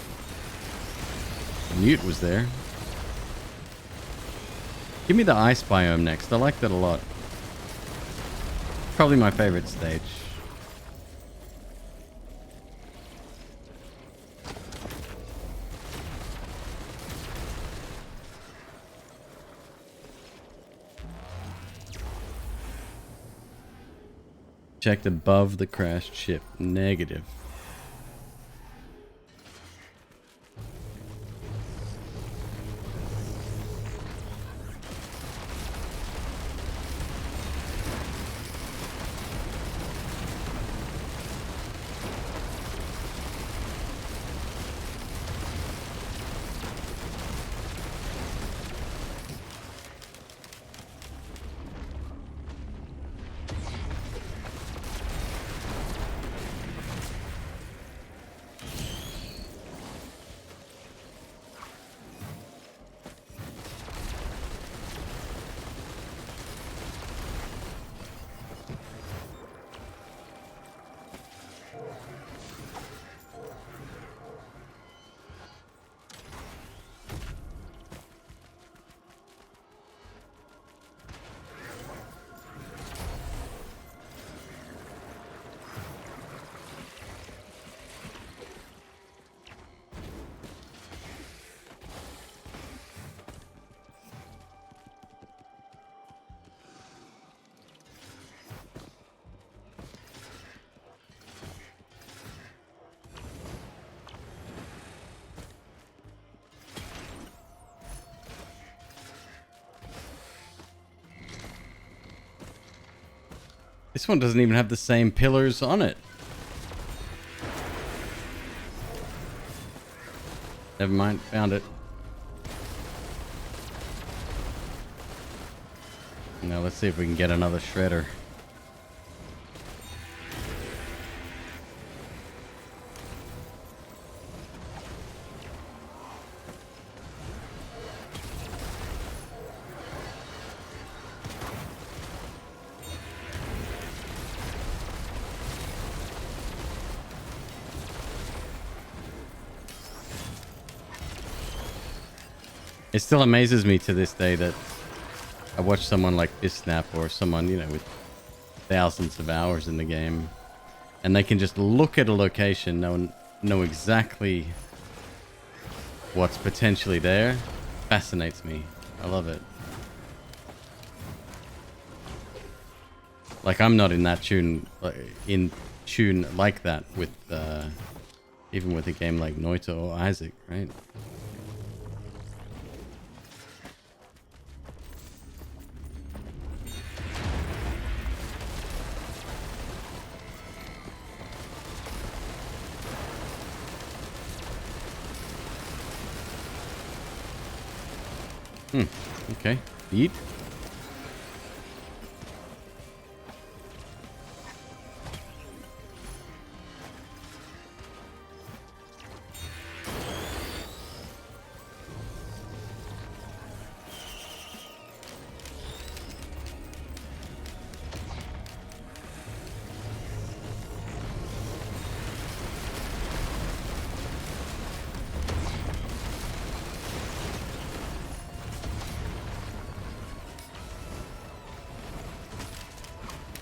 Newt was there. Give me the ice biome next. I like that a lot. Probably my favorite stage. Checked above the crashed ship. Negative. This one doesn't even have the same pillars on it. Never mind, found it. Now let's see if we can get another shredder. It still amazes me to this day that I watch someone like Snap or someone, you know, with thousands of hours in the game, and they can just look at a location, know exactly what's potentially there. Fascinates me. I love it. Like, I'm not in tune like that with even with a game like Noita or Isaac, right? Okay. Eat.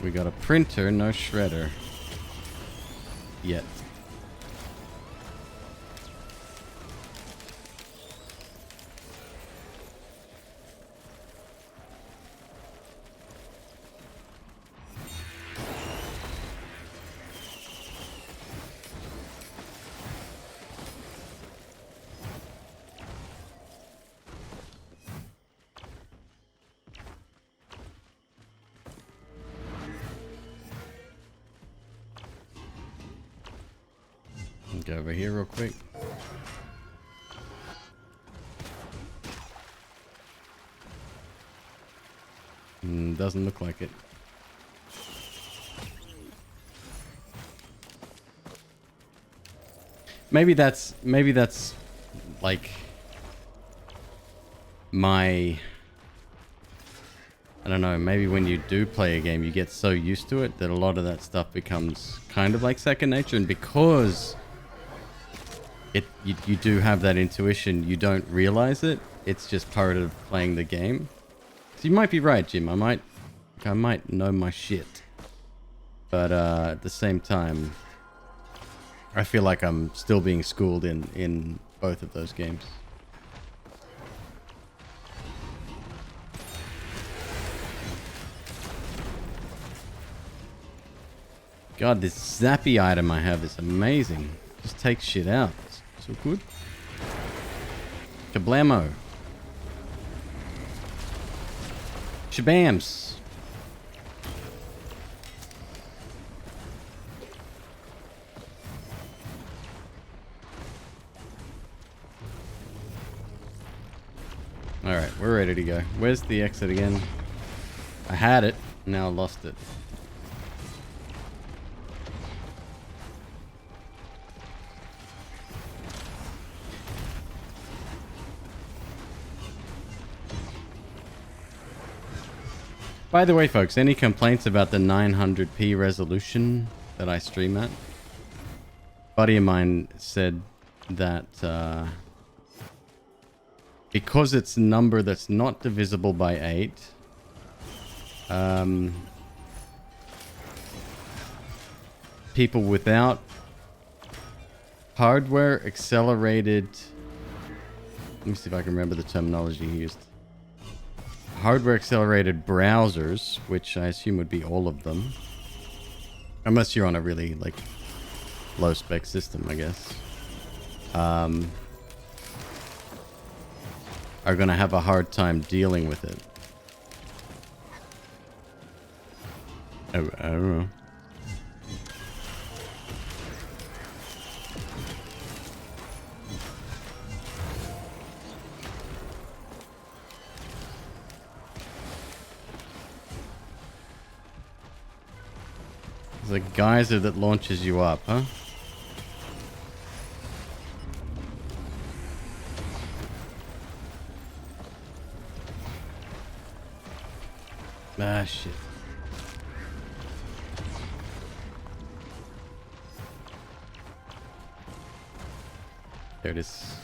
We got a printer, no shredder. Yet. Go over here real quick. Doesn't look like it. Maybe that's like my, I don't know, maybe when you do play a game you get so used to it that a lot of that stuff becomes kind of like second nature, and because you do have that intuition, you don't realize it. It's just part of playing the game. So you might be right, Jim. I might know my shit. But at the same time, I feel like I'm still being schooled in both of those games. God, this zappy item I have is amazing. Just takes shit out. So good. Kablamo. Shabams. Alright, we're ready to go. Where's the exit again? I had it, now I lost it. By the way, folks, any complaints about the 900p resolution that I stream at? A buddy of mine said that because it's a number that's not divisible by 8, people without hardware accelerated, let me see if I can remember the terminology he used. Hardware accelerated browsers, which I assume would be all of them, unless you're on a really like low spec system, I guess, are gonna have a hard time dealing with it. I don't know. There's a geyser that launches you up, huh? Ah, shit. There it is.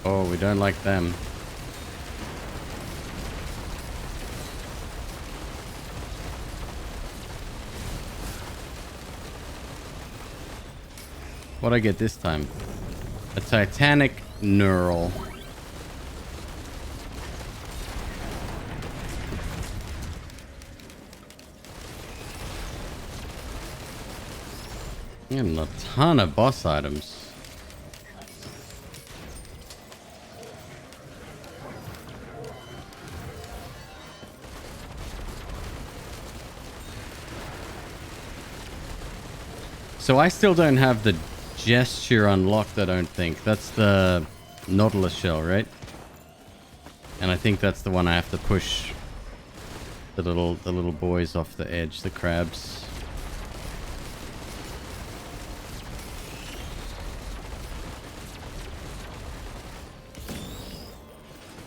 Oh, we don't like them. What'd I get this time? A Titanic Neural. And a ton of boss items. So I still don't have the gesture unlocked, I don't think. That's the Nautilus shell, right? And I think that's the one I have to push the little boys off the edge, the crabs.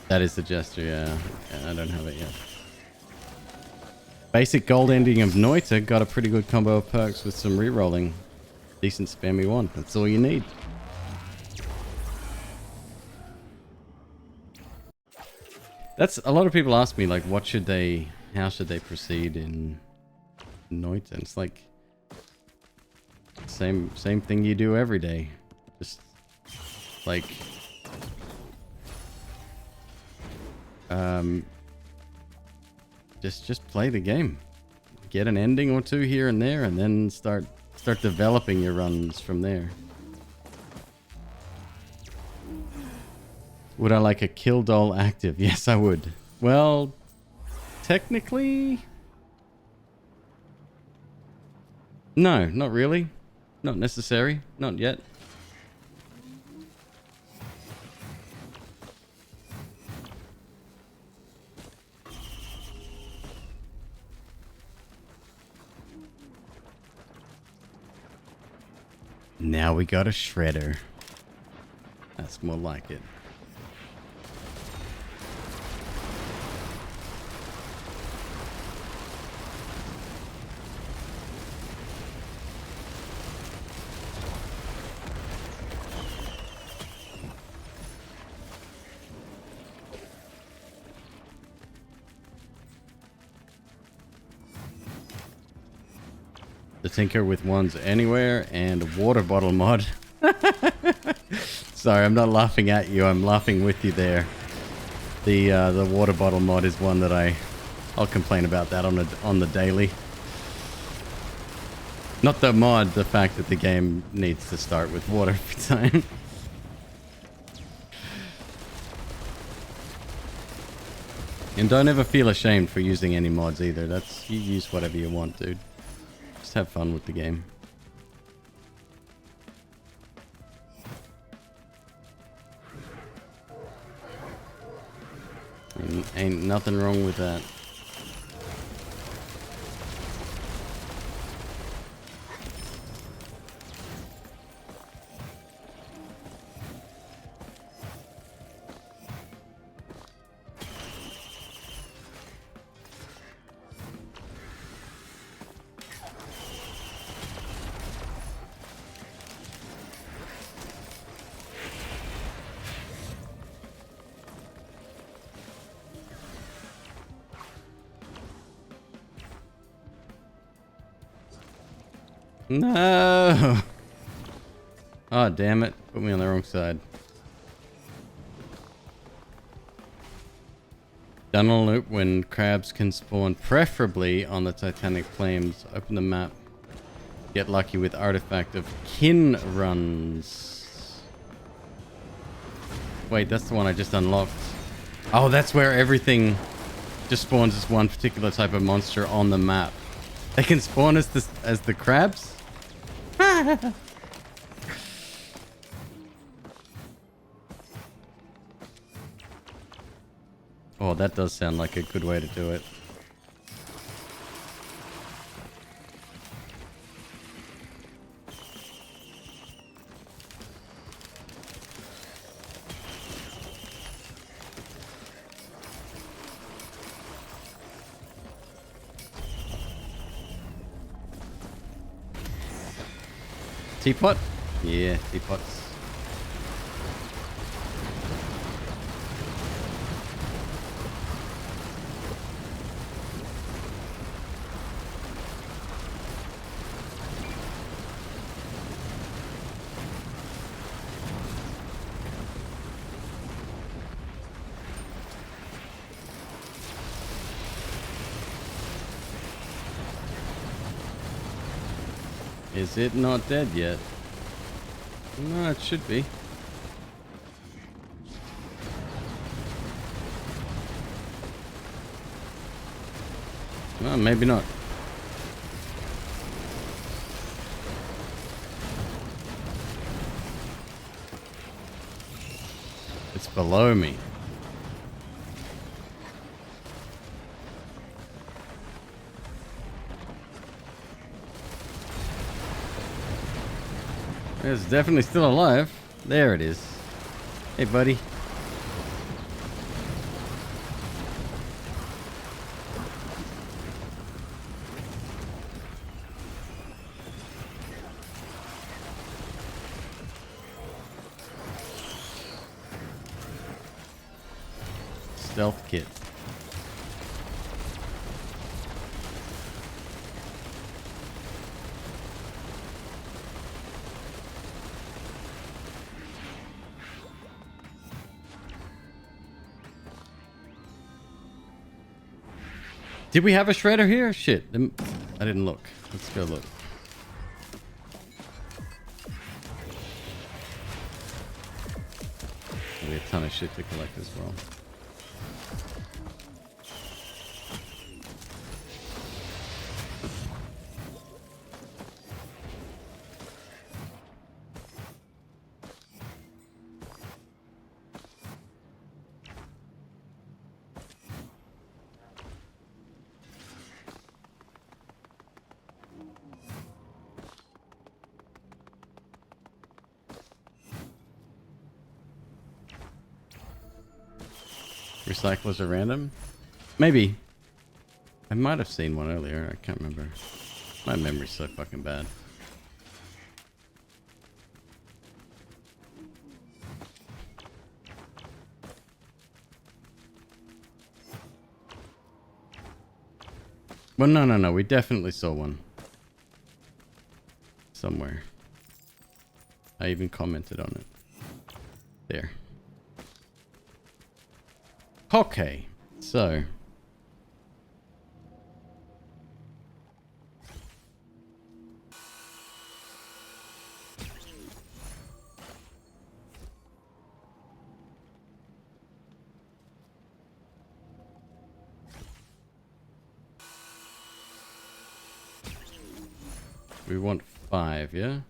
That is the gesture, yeah. I don't have it yet. Basic gold ending of Noita got a pretty good combo of perks with some rerolling. Decent spammy one. That's all you need. That's a lot of people ask me like, how should they proceed in Noita? And it's like same thing you do every day. Just like just play the game. Get an ending or two here and there, and then start developing your runs from there. Would I like a kill doll active? Yes, I would. Well, technically, no, not really. Not necessary. Not yet. Now we got a shredder. That's more like it. The Tinker with Wands Anywhere and Water Bottle mod. Sorry, I'm not laughing at you. I'm laughing with you there. The Water Bottle mod is one that I'll complain about that on the daily. Not the mod, the fact that the game needs to start with water every time. And don't ever feel ashamed for using any mods either. You use whatever you want, dude. Just have fun with the game. Ain't nothing wrong with that. No! Oh, damn it. Put me on the wrong side. Done on a loop when crabs can spawn, preferably on the Titanic flames. Open the map. Get lucky with artifact of kin runs. Wait, that's the one I just unlocked. Oh, that's where everything just spawns as one particular type of monster on the map. They can spawn as the crabs? Oh, that does sound like a good way to do it. Teapot? Yeah, teapots. Is it not dead yet? No, it should be. Well, maybe not. It's below me. It's definitely still alive. There it is. Hey, buddy. Stealth kit. Did we have a shredder here? Shit. I didn't look. Let's go look. There'll be a ton of shit to collect as well. Recyclers are random? Maybe. I might have seen one earlier. I can't remember. My memory's so fucking bad. Well, no. We definitely saw one. Somewhere. I even commented on it. There. Okay, so we want 5, yeah?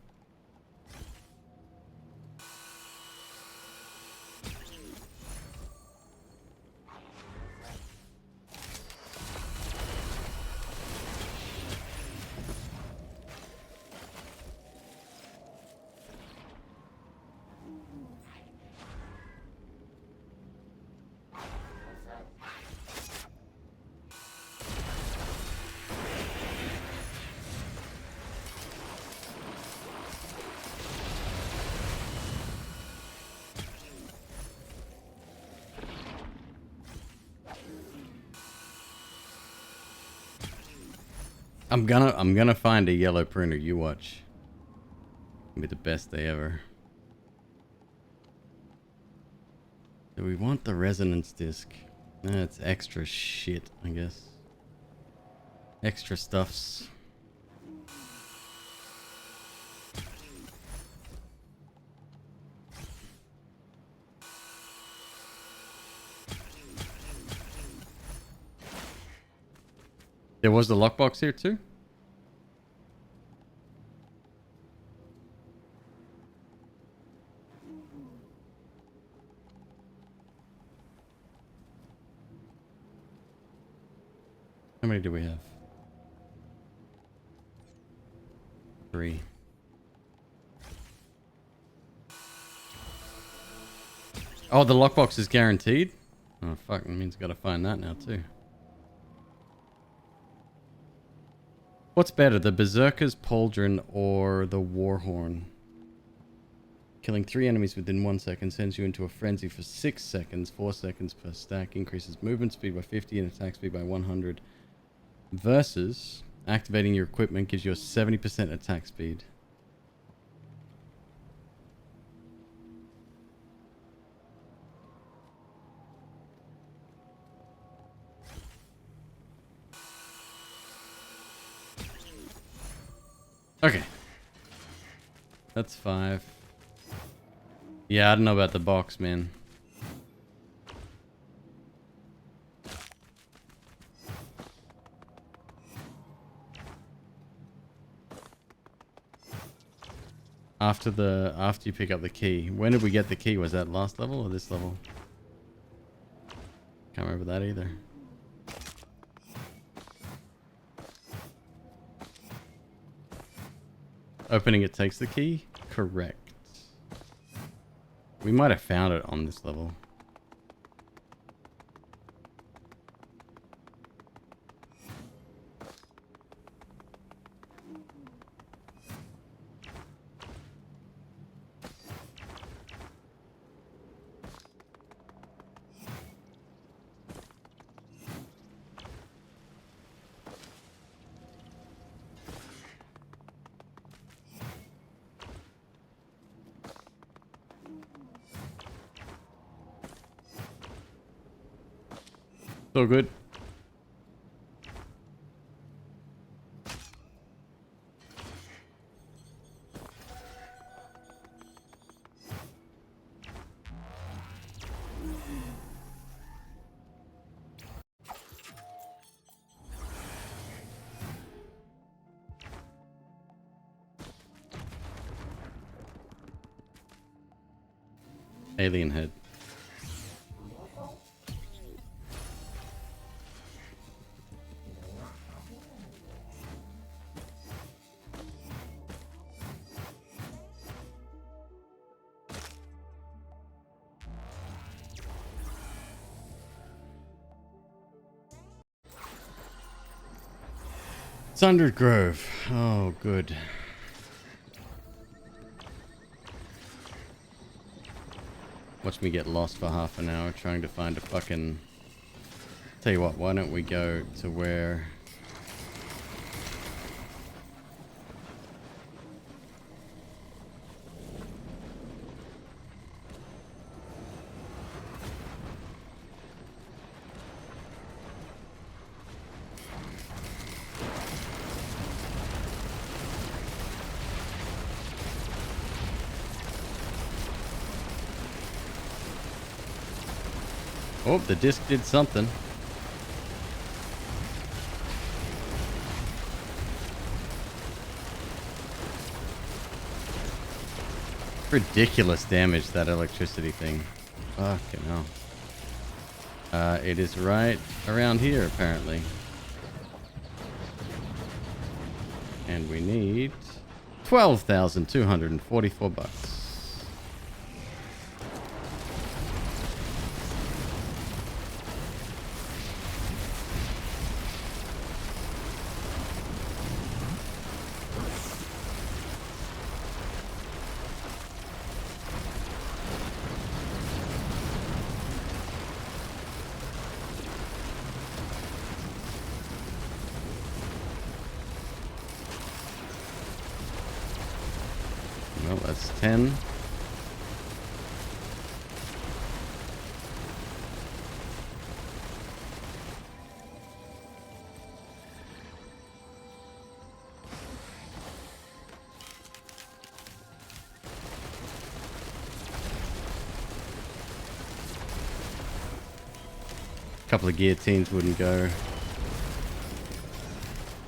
I'm gonna find a yellow printer. You watch. It'll be the best day ever. Do we want the resonance disc? It's extra shit, I guess. Extra stuffs. There was the lockbox here too? How many do we have? 3. Oh, the lockbox is guaranteed? Oh, fuck. That means I gotta find that now, too. What's better, the Berserker's Pauldron or the Warhorn? Killing 3 enemies within 1 second sends you into a frenzy for 6 seconds. 4 seconds per stack. Increases movement speed by 50 and attack speed by 100. Versus activating your equipment gives you a 70% attack speed. Okay. That's 5. Yeah, I don't know about the box, man. After you pick up the key. When did we get the key? Was that last level or this level? Can't remember that either. Opening it takes the key? Correct. We might have found it on this level. So good. Alien head. Sundered Grove. Oh, good. Watch me get lost for half an hour trying to find a fucking... Tell you what, why don't we go to where... Oh, the disc did something. Ridiculous damage, that electricity thing. Fucking hell. It is right around here, apparently. And we need 12,244 bucks. That's 10. Couple of guillotines wouldn't go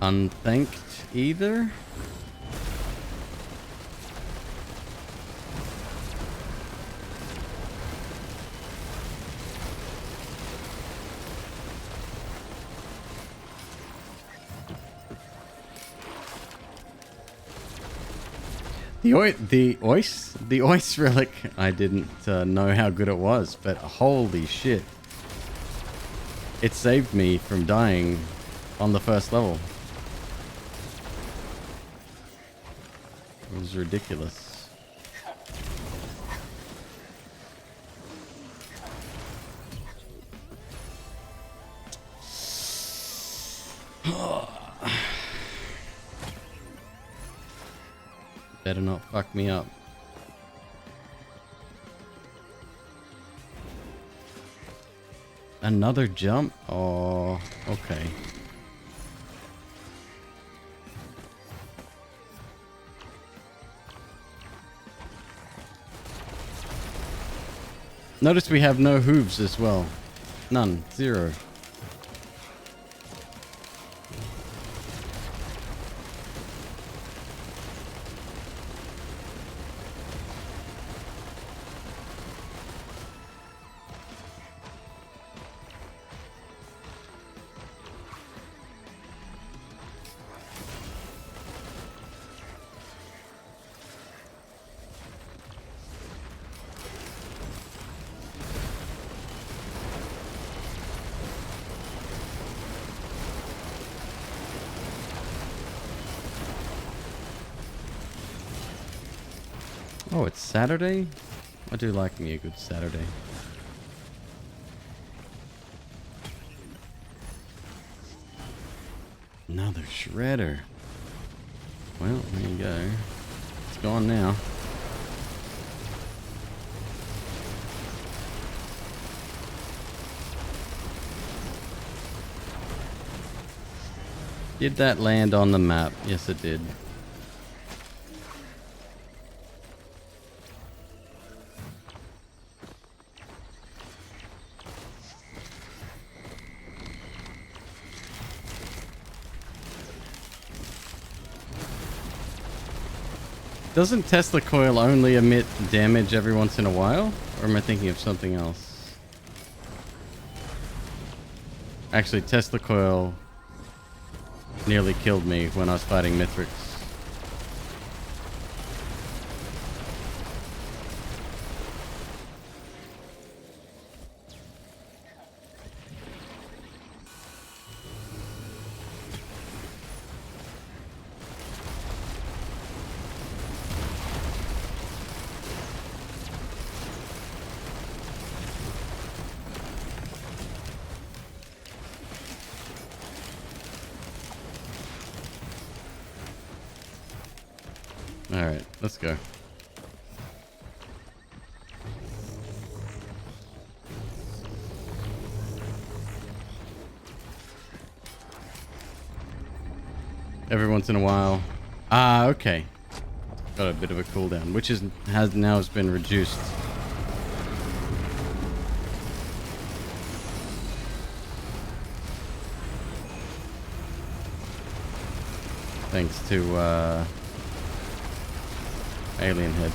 unthanked either. The Ois relic, I didn't know how good it was, but holy shit. It saved me from dying on the first level. It was ridiculous. Better not fuck me up. Another jump? Oh, okay. Notice we have no hooves as well. None. 0. Oh, it's Saturday? I do like me a good Saturday. Another shredder. Well, there you go. It's gone now. Did that land on the map? Yes, it did. Doesn't Tesla coil only emit damage every once in a while? Or am I thinking of something else? Actually, Tesla coil nearly killed me when I was fighting Mithrix. Alright, let's go. Every once in a while. Ah, okay. Got a bit of a cooldown, which has been reduced. Thanks to Alien Head.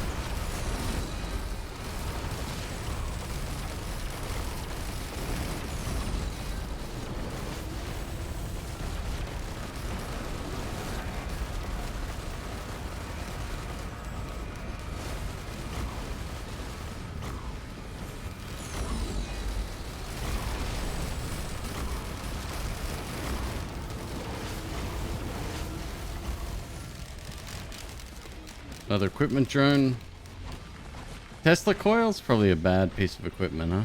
Another equipment drone. Tesla coil's probably a bad piece of equipment, huh?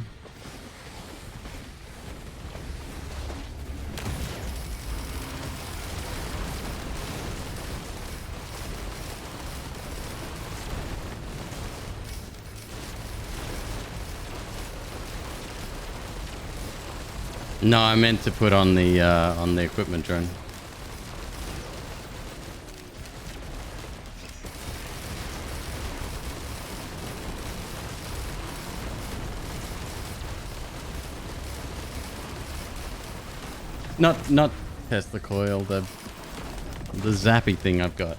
No, I meant to put on the equipment drone. Not Tesla coil, the zappy thing I've got.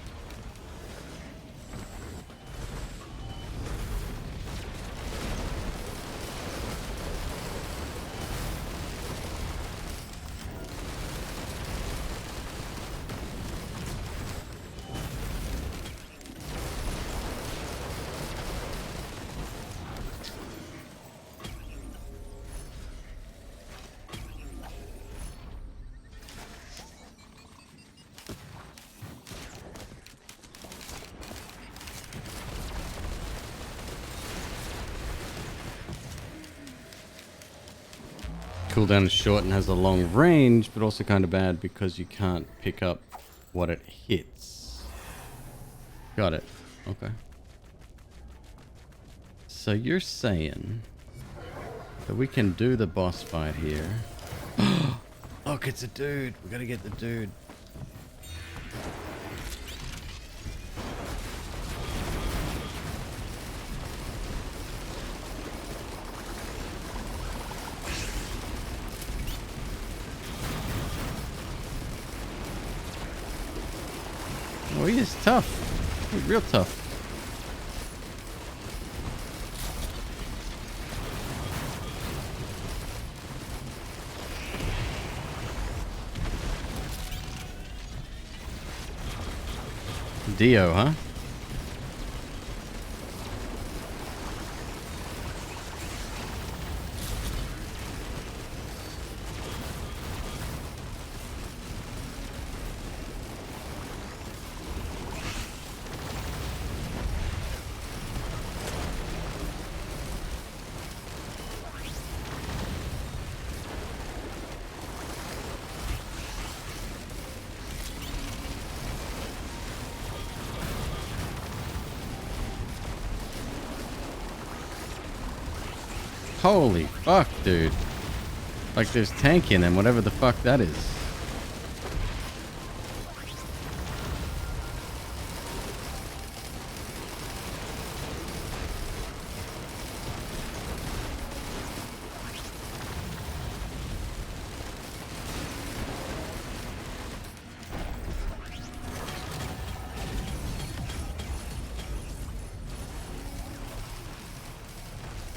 Cooldown is short and has a long range, but also kind of bad because you can't pick up what it hits. Got it. Okay. So you're saying that we can do the boss fight here. Look, it's a dude. We gotta get the dude. Oh, he is tough. He's real tough. Dio, huh? Holy fuck, dude. Like there's tank in him, whatever the fuck that is.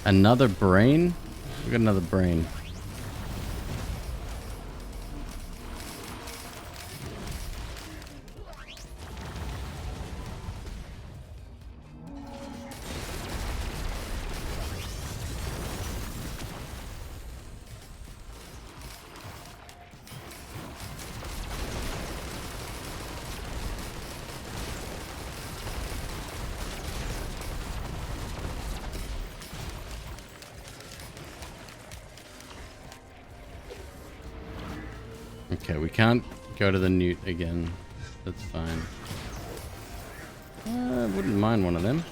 Another brain? We got another brain. Okay, we can't go to the newt again. That's fine. I wouldn't mind one of them.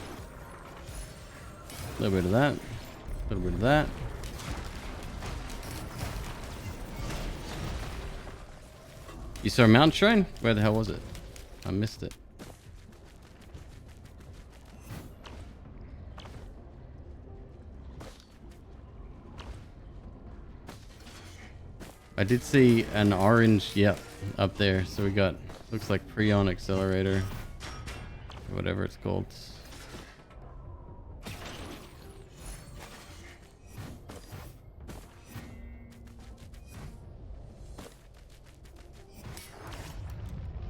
A little bit of that. A little bit of that. You saw a mountain shrine? Where the hell was it? I missed it. I did see an orange, yep, up there. So we got, looks like Prion Accelerator, whatever it's called.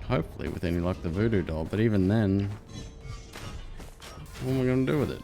Hopefully with any luck the voodoo doll, but even then, what am I gonna do with it?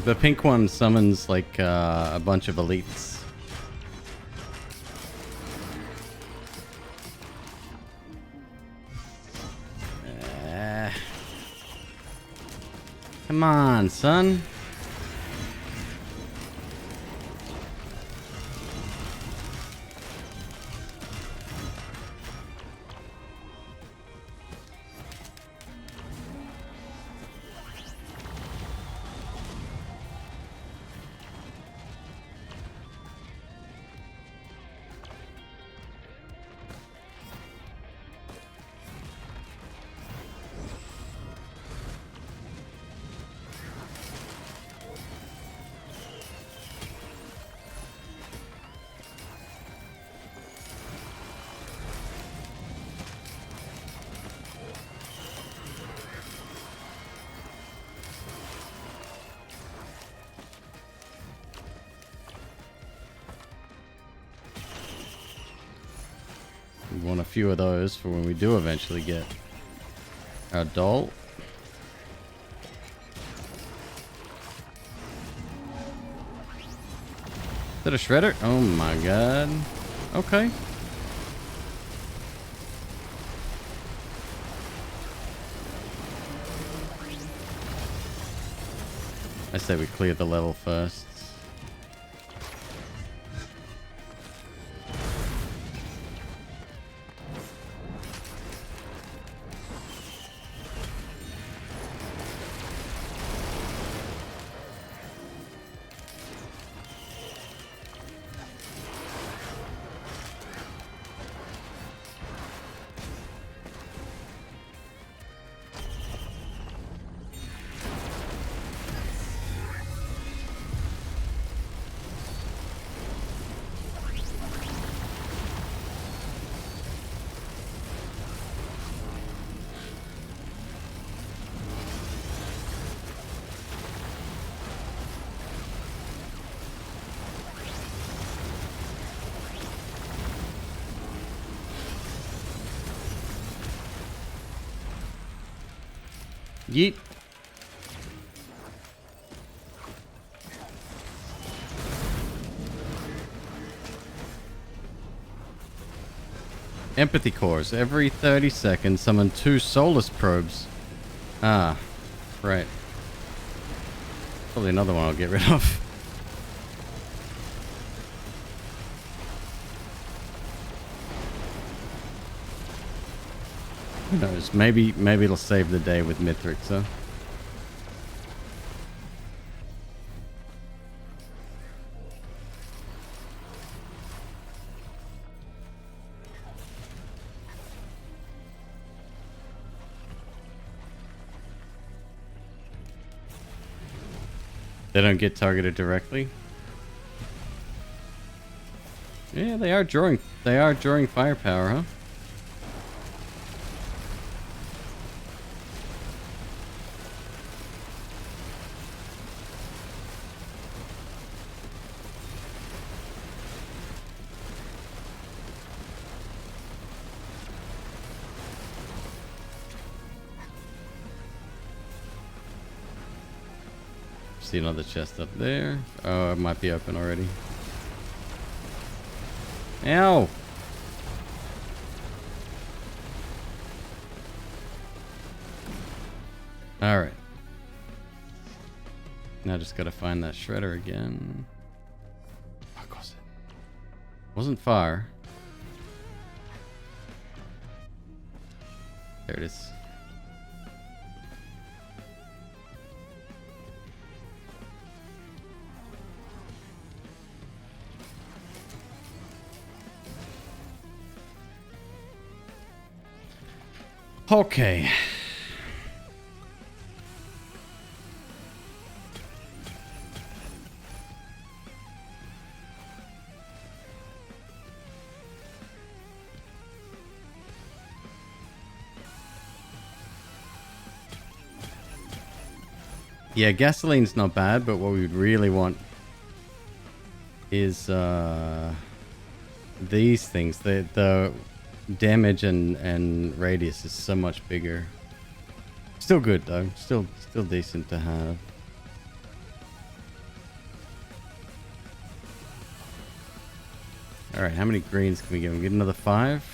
The pink one summons like a bunch of elites. Come on, son. We want a few of those for when we do eventually get our doll. Is that a shredder? Oh my god. Okay. I say we clear the level first. Yeet. Empathy cores. Every 30 seconds, summon 2 soulless probes. Ah, right. Probably another one I'll get rid of. Who knows? Maybe it'll save the day with Mithrixa. They don't get targeted directly. Yeah, they are drawing firepower, huh? See another chest up there. Oh, it might be open already. Ow! Alright. Now just gotta find that shredder again. Fuck was it? Wasn't far. There it is. Okay. Yeah, gasoline's not bad, but what we would really want is these things. The damage and radius is so much bigger. Still good though. Still decent to have. All right, how many greens can we give him? Get another 5.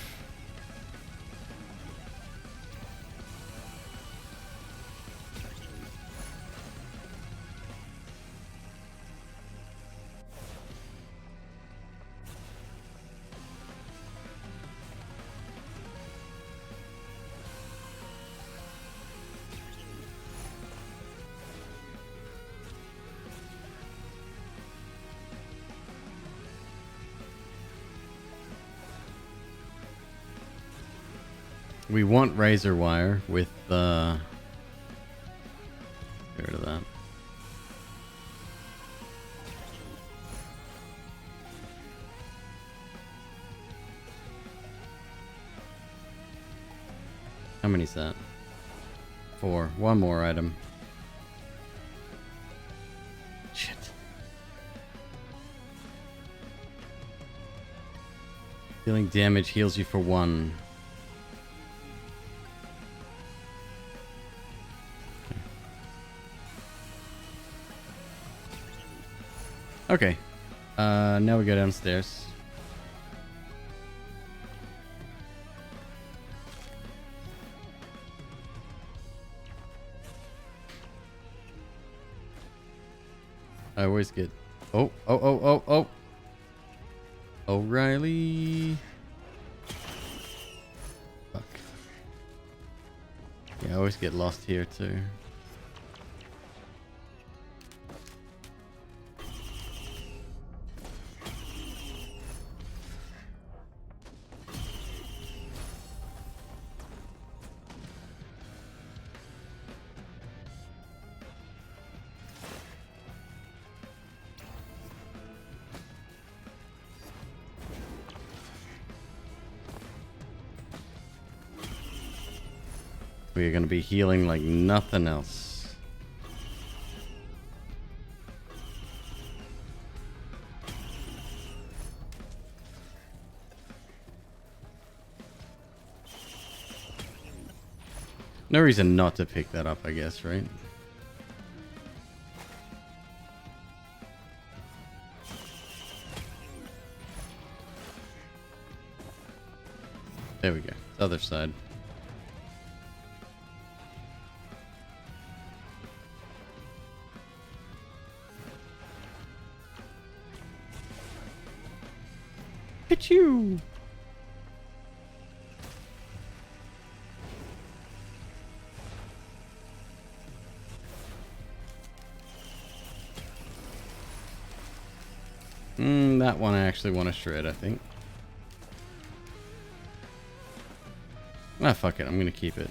We want razor wire with get rid of that. How many's that? 4. One more item. Shit. Dealing damage heals you for 1. Okay. Now we go downstairs. I always get... Oh. O'Reilly. Fuck. Yeah, I always get lost here too. We are going to be healing like nothing else. No reason not to pick that up, I guess, right? There we go. Other side. Pichu! That one I actually want to shred, I think. Ah, fuck it. I'm going to keep it.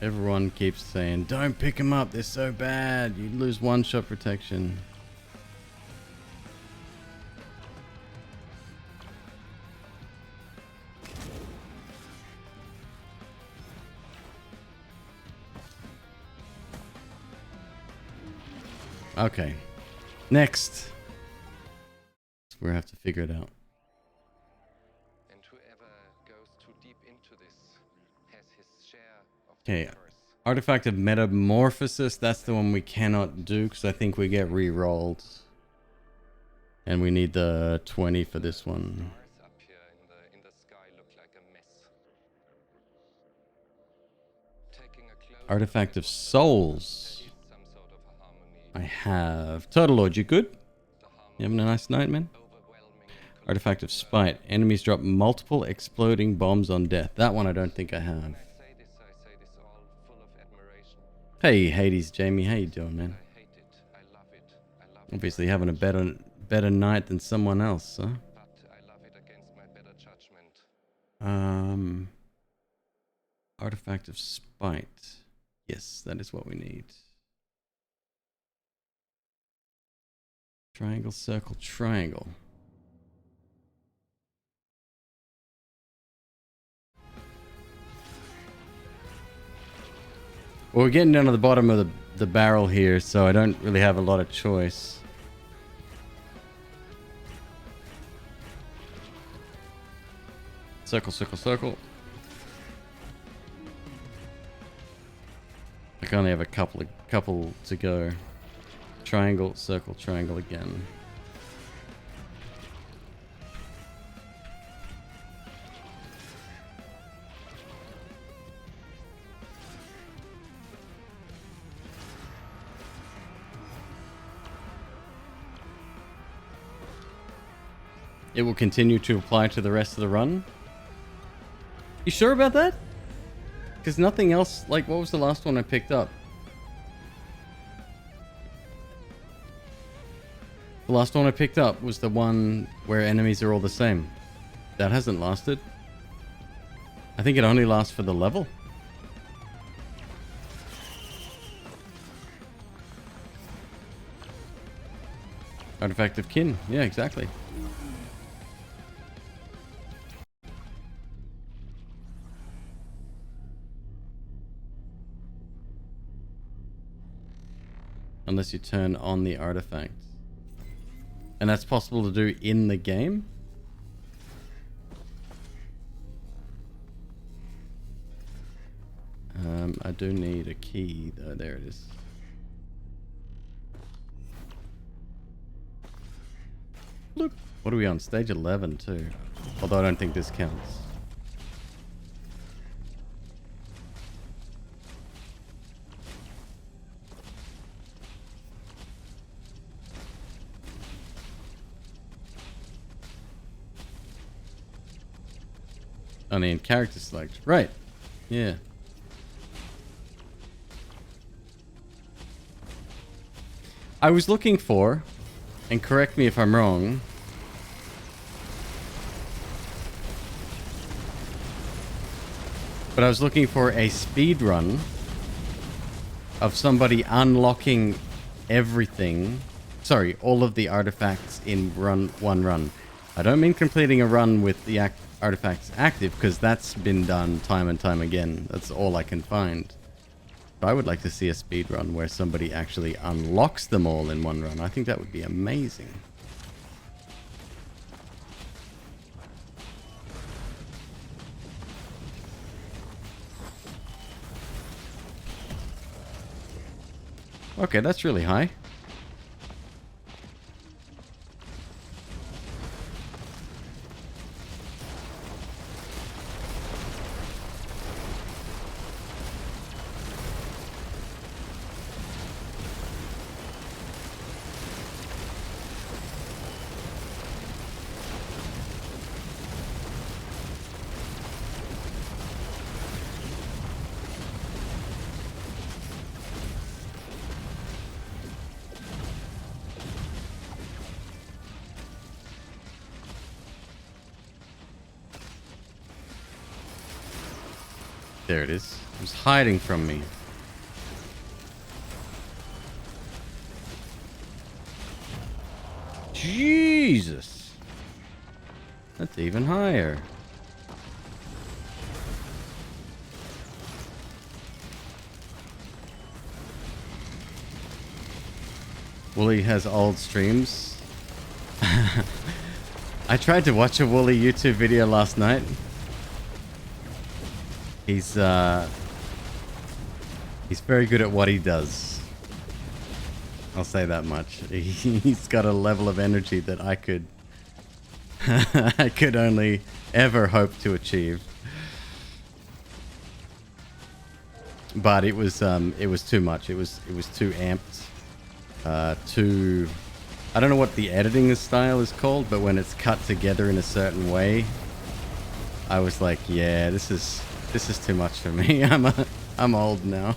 Everyone keeps saying, don't pick them up. They're so bad. You lose one-shot protection. Okay. Next. We have to figure it out. And whoever goes too deep into this has his share of Okay. terrors. Artifact of Metamorphosis. That's the one we cannot do because I think we get re-rolled. And we need the 20 for this one. Stars up here in the sky look like a mess. Taking a close Artifact of Souls. look, some sort of a harmony. I have. Turtle Lord, you good? The harmony You having a nice night, man? overwhelming. Artifact of Spite. Enemies drop multiple exploding bombs on death. That one I don't think I have. I say this all full of admiration. Hey, Hades, Jamie. How you doing, man? I hate it. I love it. I love it. Obviously having a better night than someone else, huh? But I love it against my better judgment. Artifact of Spite. Yes, that is what we need. Triangle, circle, triangle. Well, we're getting down to the bottom of the barrel here, so I don't really have a lot of choice. Circle, circle, circle. I can only have a couple to go. Triangle, circle, triangle again. It will continue to apply to the rest of the run. You sure about that? Because nothing else, like, what was the last one I picked up? The last one I picked up was the one where enemies are all the same. That hasn't lasted. I think it only lasts for the level. Artifact of kin. Yeah, exactly. Unless you turn on the artifact. And that's possible to do in the game? I do need a key though. There it is. Look. What are we on? Stage 11 too. Although I don't think this counts. I mean, character select. Right. Yeah. I was looking for, and correct me if I'm wrong, but I was looking for a speed run of somebody unlocking everything. Sorry, all of the artifacts in one run. I don't mean completing a run with the artifacts active, because that's been done time and time again. That's all I can find. But I would like to see a speed run where somebody actually unlocks them all in one run. I think that would be amazing. Okay, that's really high. There it is. It was hiding from me. Jesus! That's even higher. Wooly has old streams. I tried to watch a Wooly YouTube video last night. He's very good at what he does. I'll say that much. He's got a level of energy that I could I could only ever hope to achieve. But it was too much. It was too amped. Too, I don't know what the editing style is called, but when it's cut together in a certain way, I was like, yeah, this is too much for me. I'm old now.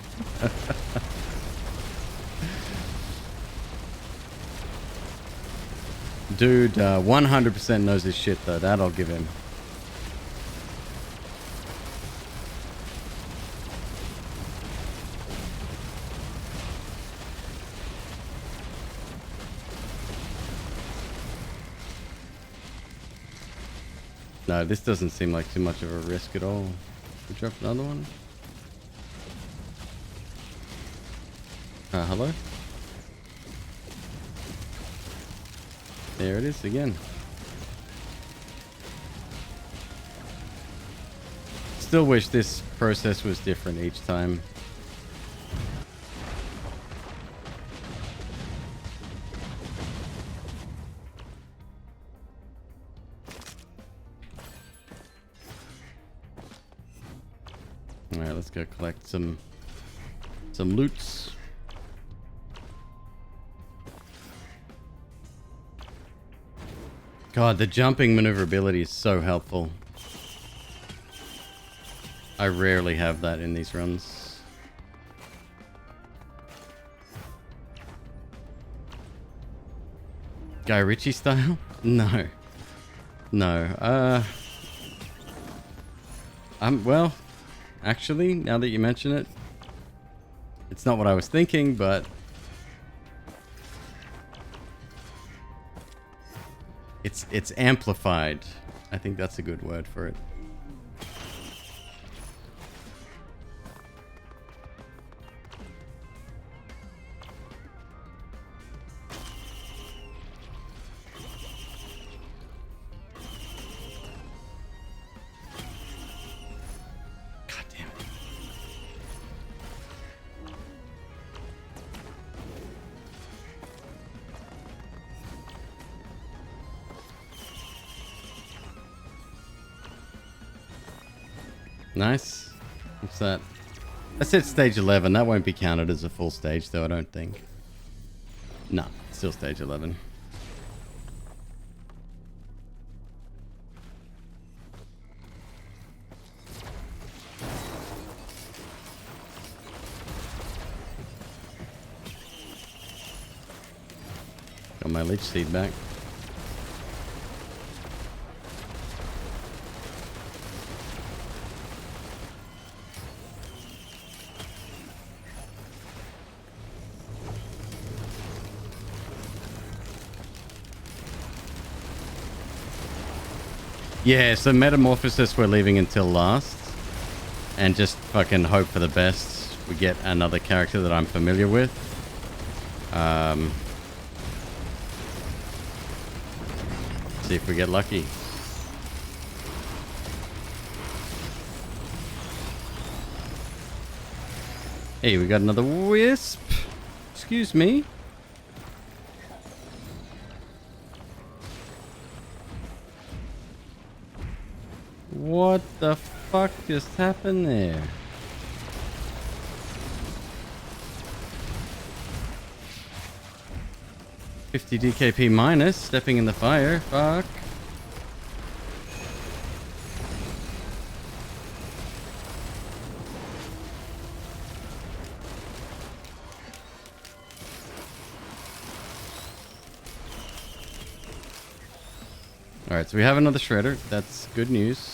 Dude, 100% knows his shit though. That I'll give him. No, this doesn't seem like too much of a risk at all. We drop another one. Hello? There it is again. Still wish this process was different each time. Alright, let's go collect some loots. God, the jumping maneuverability is so helpful. I rarely have that in these runs. Guy Ritchie style? No. No. Well, actually, now that you mention it, it's not what I was thinking, but it's amplified. I think that's a good word for it. God damn it. Nice. What's that? That's it, stage 11. That won't be counted as a full stage, though, I don't think. No, still stage 11. Got my leech seed back. Yeah, so Metamorphosis we're leaving until last. And just fucking hope for the best. We get another character that I'm familiar with. See if we get lucky. Hey, we got another wisp. Excuse me. What the fuck just happened there? $50 DKP minus, stepping in the fire. Fuck. Alright, so we have another shredder. That's good news.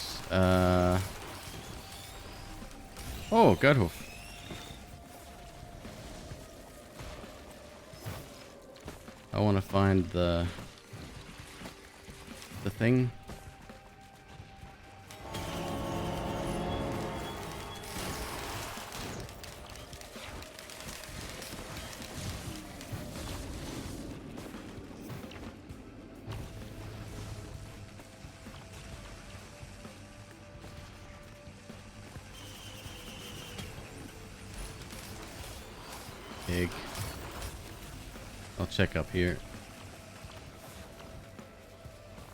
Oh, Godhoof. I want to find the thing. Pig. I'll check up here.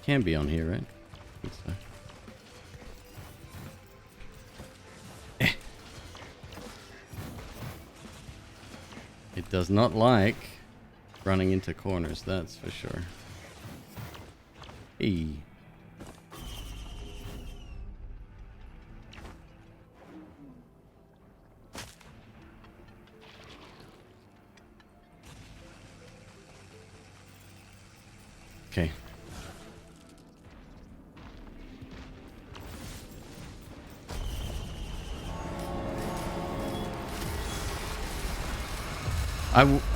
Can be on here, right? I think so. It does not like running into corners, that's for sure. Hey. Okay.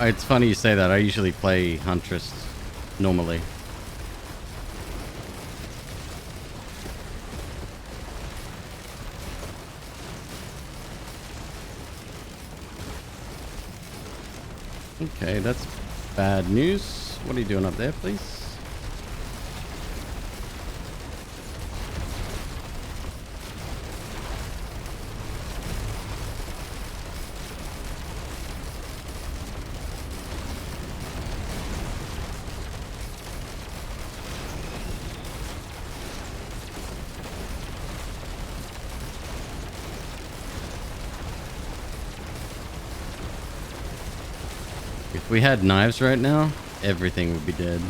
It's funny you say that. I usually play Huntress normally. Okay, that's bad news. What are you doing up there, please? If we had knives right now, everything would be dead.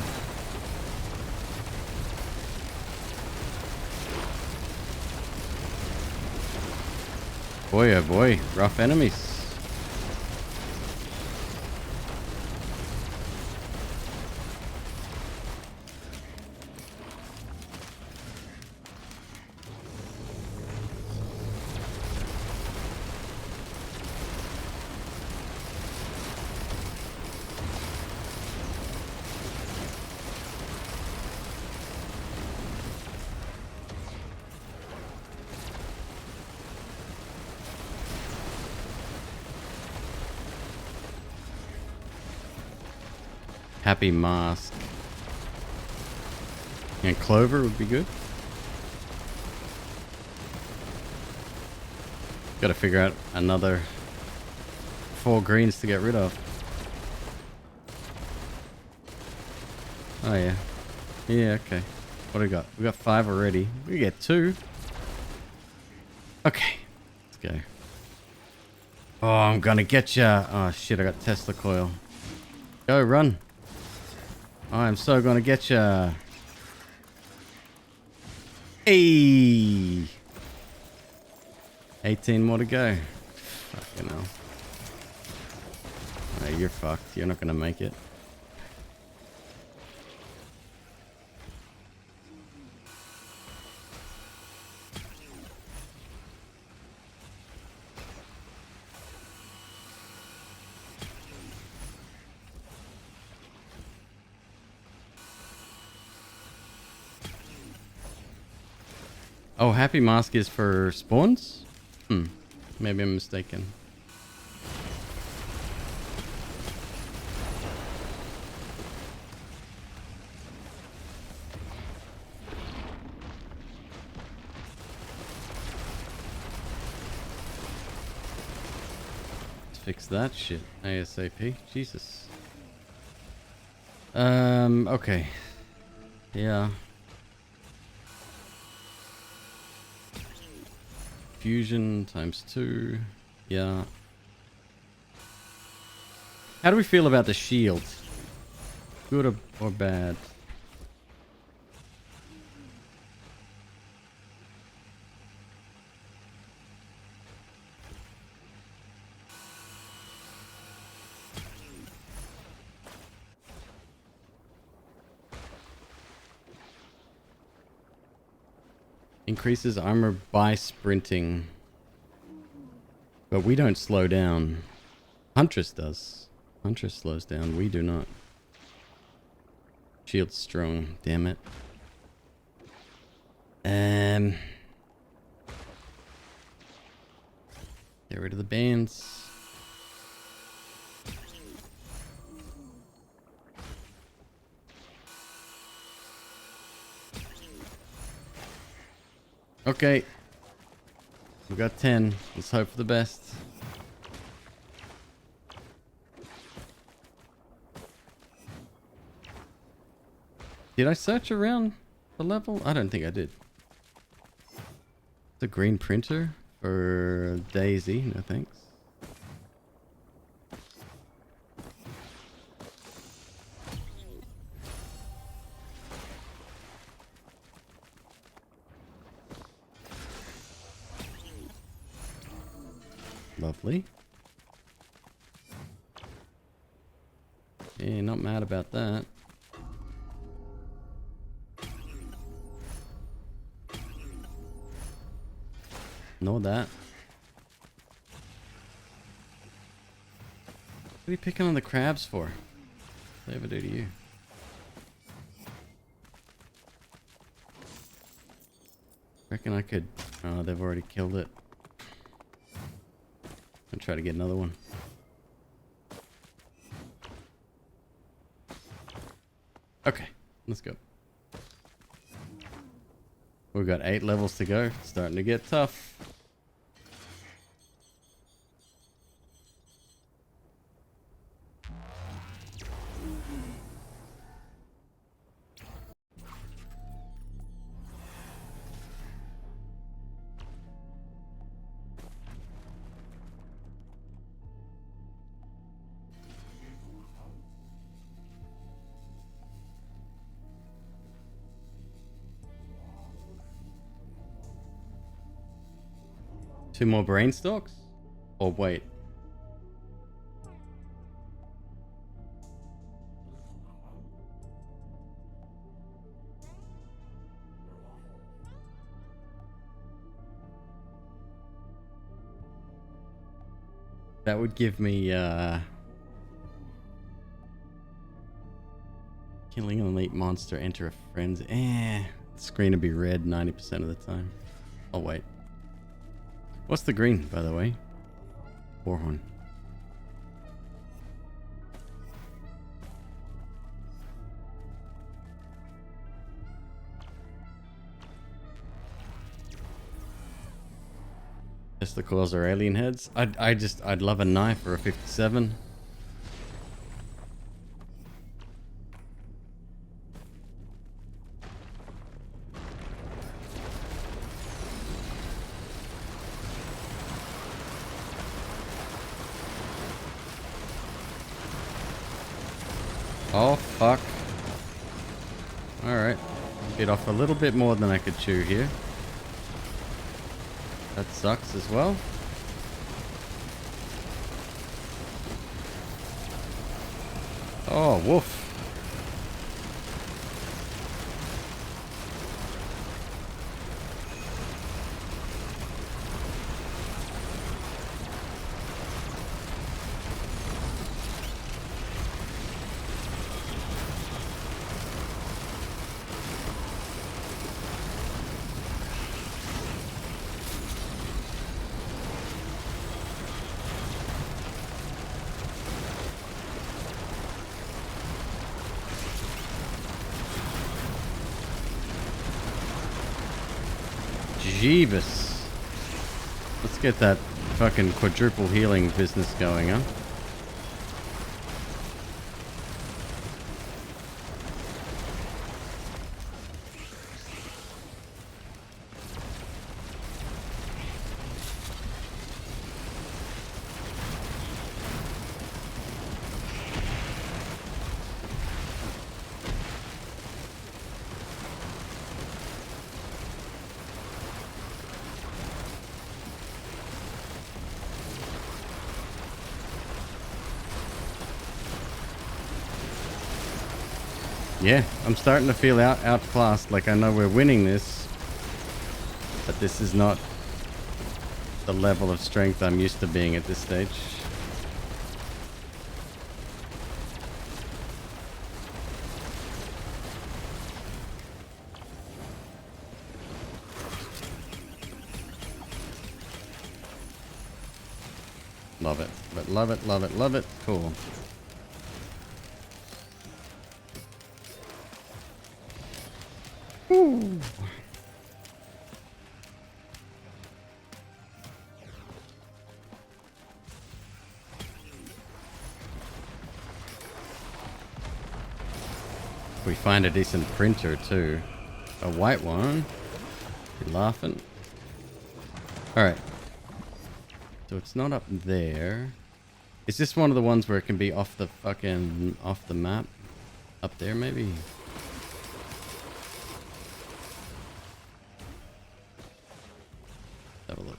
Boy, oh boy, rough enemies. Happy mask. And clover would be good. Gotta figure out another 4 greens to get rid of. Oh yeah. Yeah, okay. What do we got? We got 5 already. We get 2. Okay. Let's go. Oh, I'm gonna get ya. Oh shit, I got Tesla coil. Go, run. I'm so gonna get ya. Hey. 18 more to go. Fucking hell. Oh, you're fucked. You're not gonna make it. Oh, happy mask is for spawns? Maybe I'm mistaken. Let's fix that shit ASAP. Jesus. Okay. Yeah. Fusion times 2. Yeah. How do we feel about the shield? Good or bad? Increases armor by sprinting. But we don't slow down. Huntress does. Huntress slows down. We do not. Shield's strong. Damn it. Get rid of the bands. Okay. We got 10. Let's hope for the best. Did I search around the level? I don't think I did. The green printer for Daisy. No thanks. Lovely. Yeah, not mad about that. Know that. What are you picking on the crabs for? What do they ever do to you? Reckon I could... Oh, they've already killed it. I'll try to get another one. Okay, let's go. We've got 8 levels to go. It's starting to get tough. Two more brain stalks? Or wait. That would give me killing an elite monster, enter a frenzy. The screen would be red 90% of the time. I'll wait. What's the green, by the way? Warhorn. Testicles or alien heads? I'd love a knife or a 57. Oh, fuck. Alright. Bit off a little bit more than I could chew here. That sucks as well. Oh, woof. Jeebus. Let's get that fucking quadruple healing business going, huh? Yeah, I'm starting to feel outclassed. Like, I know we're winning this, but this is not the level of strength I'm used to being at this stage. Love it. But love it, love it, love it. Cool. Ooh. We find a decent printer too. A white one. You're laughing. Alright. So it's not up there. Is this one of the ones where it can be off the map? Up there maybe? Have a look.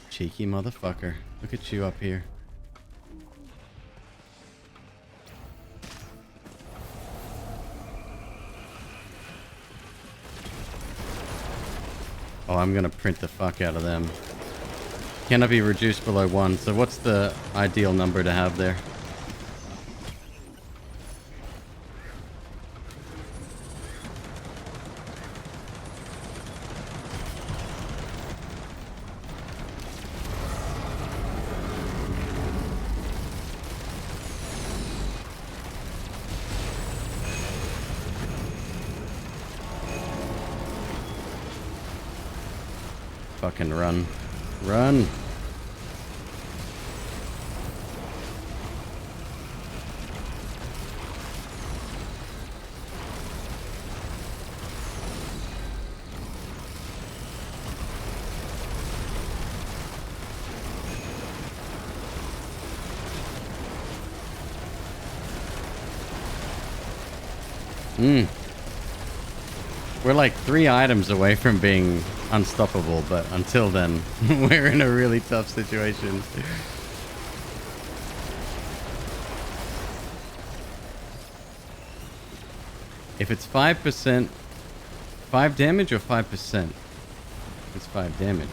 Cheeky motherfucker. Look at you up here. Oh, I'm gonna print the fuck out of them. Cannot be reduced below 1. So what's the ideal number to have there? Fucking run. Run! We're like 3 items away from being unstoppable, but until then, we're in a really tough situation. If it's 5%, 5 damage or 5%? It's 5 damage.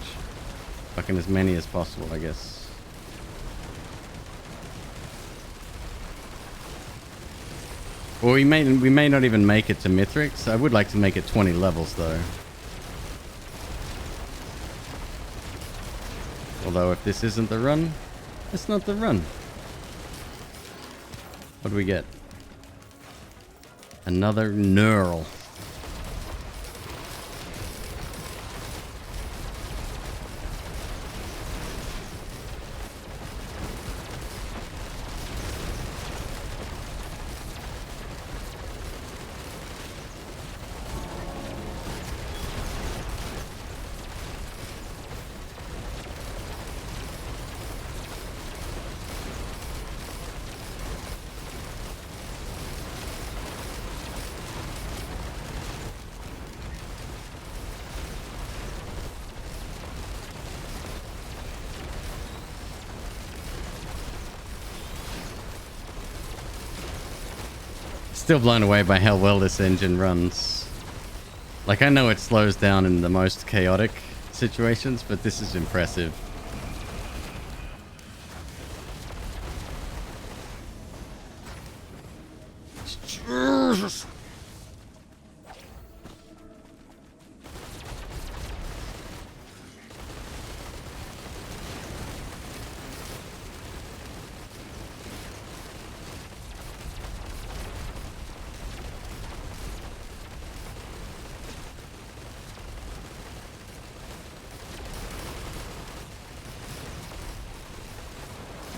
Fucking as many as possible, I guess. Or we may not even make it to Mithrix. I would like to make it 20 levels though. Although if this isn't the run, it's not the run. What do we get? Another knurl. Still blown away by how well this engine runs. Like, I know it slows down in the most chaotic situations, but this is impressive.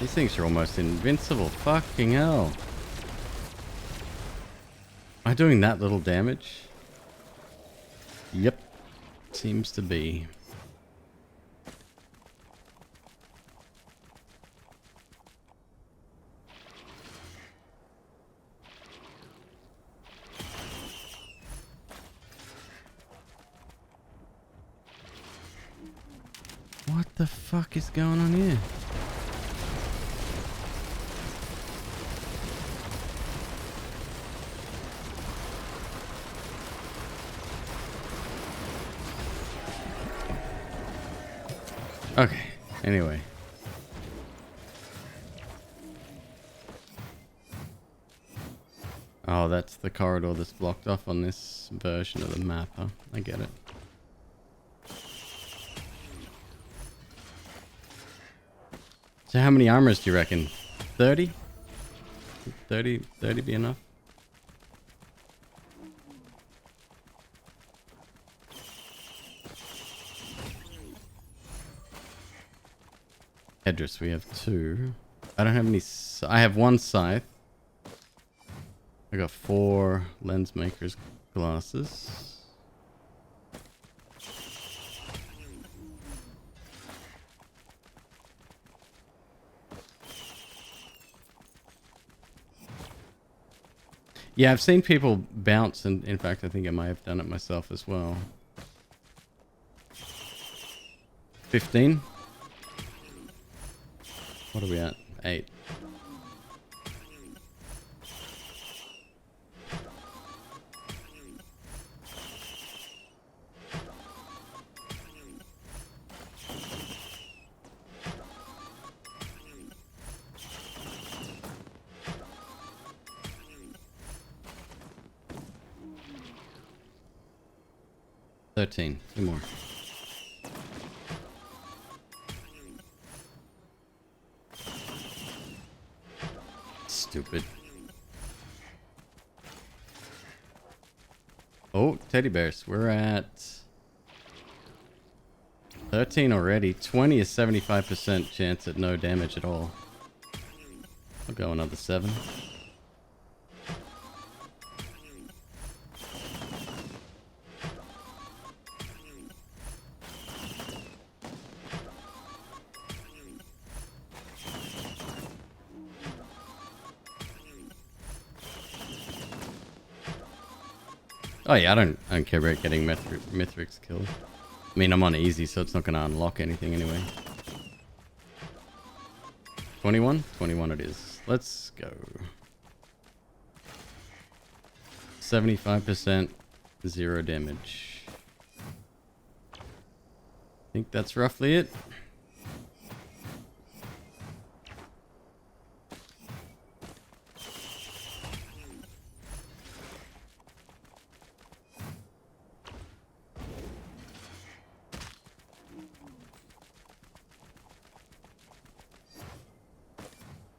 These things are almost invincible. Fucking hell. Am I doing that little damage? Yep. Seems to be. What the fuck is going on here? Okay, anyway. Oh, that's the corridor that's blocked off on this version of the map, huh? I get it. So how many armors do you reckon? 30? 30 be enough? Headdress, we have 2. I don't have any... I have 1 scythe. I got 4 lens maker's glasses. Yeah, I've seen people bounce, and in fact I think I might have done it myself as well. 15? What are we at? 8. $13. 2 more. Stupid. Oh, teddy bears. We're at 13 already. 20 is 75% chance at no damage at all. I'll go another 7. Oh yeah, I don't care about getting Mithrix killed. I mean, I'm on easy, so it's not going to unlock anything anyway. 21? 21 it is. Let's go. 75%, 0 damage. I think that's roughly it.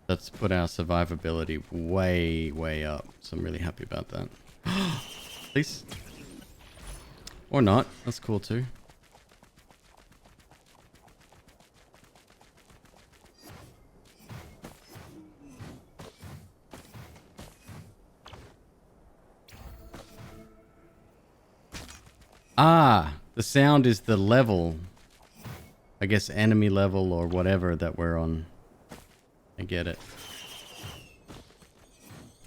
That's put our survivability way, way up. So I'm really happy about that. Please. Or not. That's cool too. Ah, the sound is the level. I guess enemy level or whatever that we're on. I get it.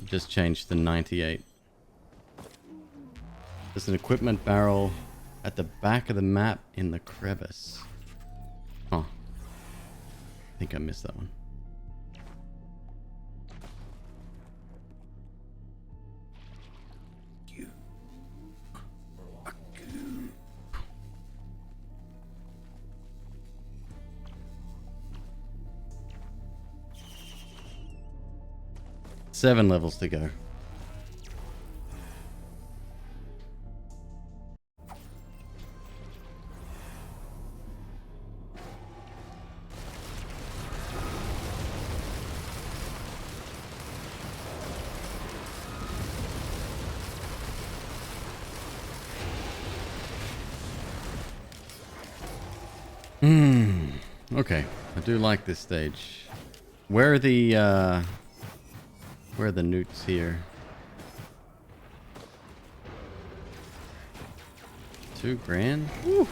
Just changed to 98. There's an equipment barrel at the back of the map in the crevice. Huh. I think I missed that one. Seven levels to go. Okay, I do like this stage. Where are the newts here? 2 grand? Woo.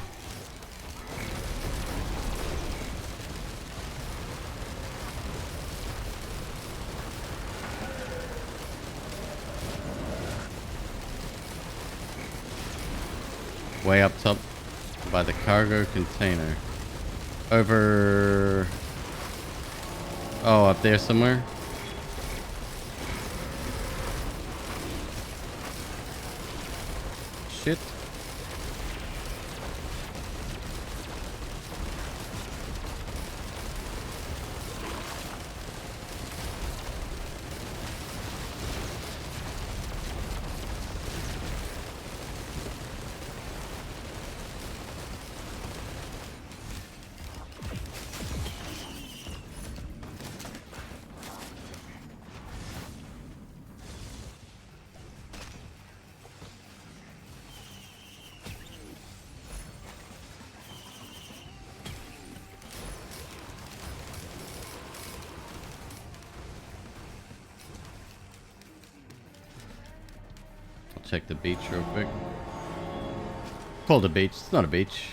Way up top by the cargo container. Over... Oh, up there somewhere? Shit. Check the beach real quick. Called a beach. It's not a beach.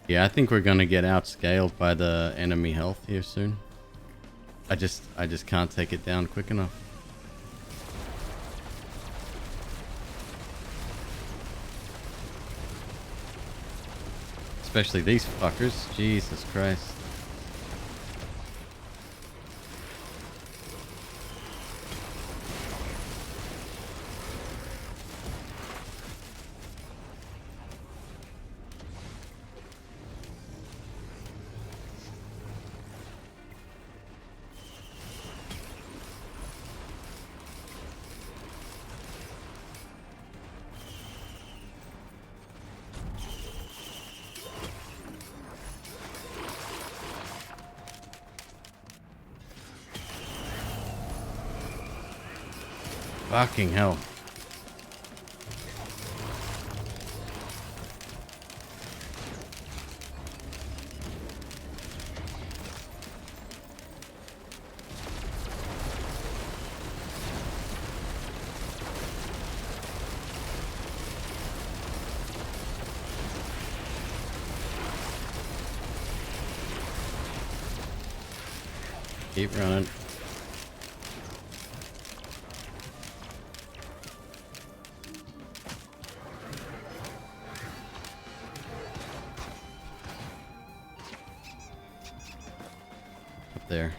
Yeah, I think we're gonna get outscaled by the enemy health here soon. I just can't take it down quick enough. Especially these fuckers. Jesus Christ. Fucking hell. Keep running. There.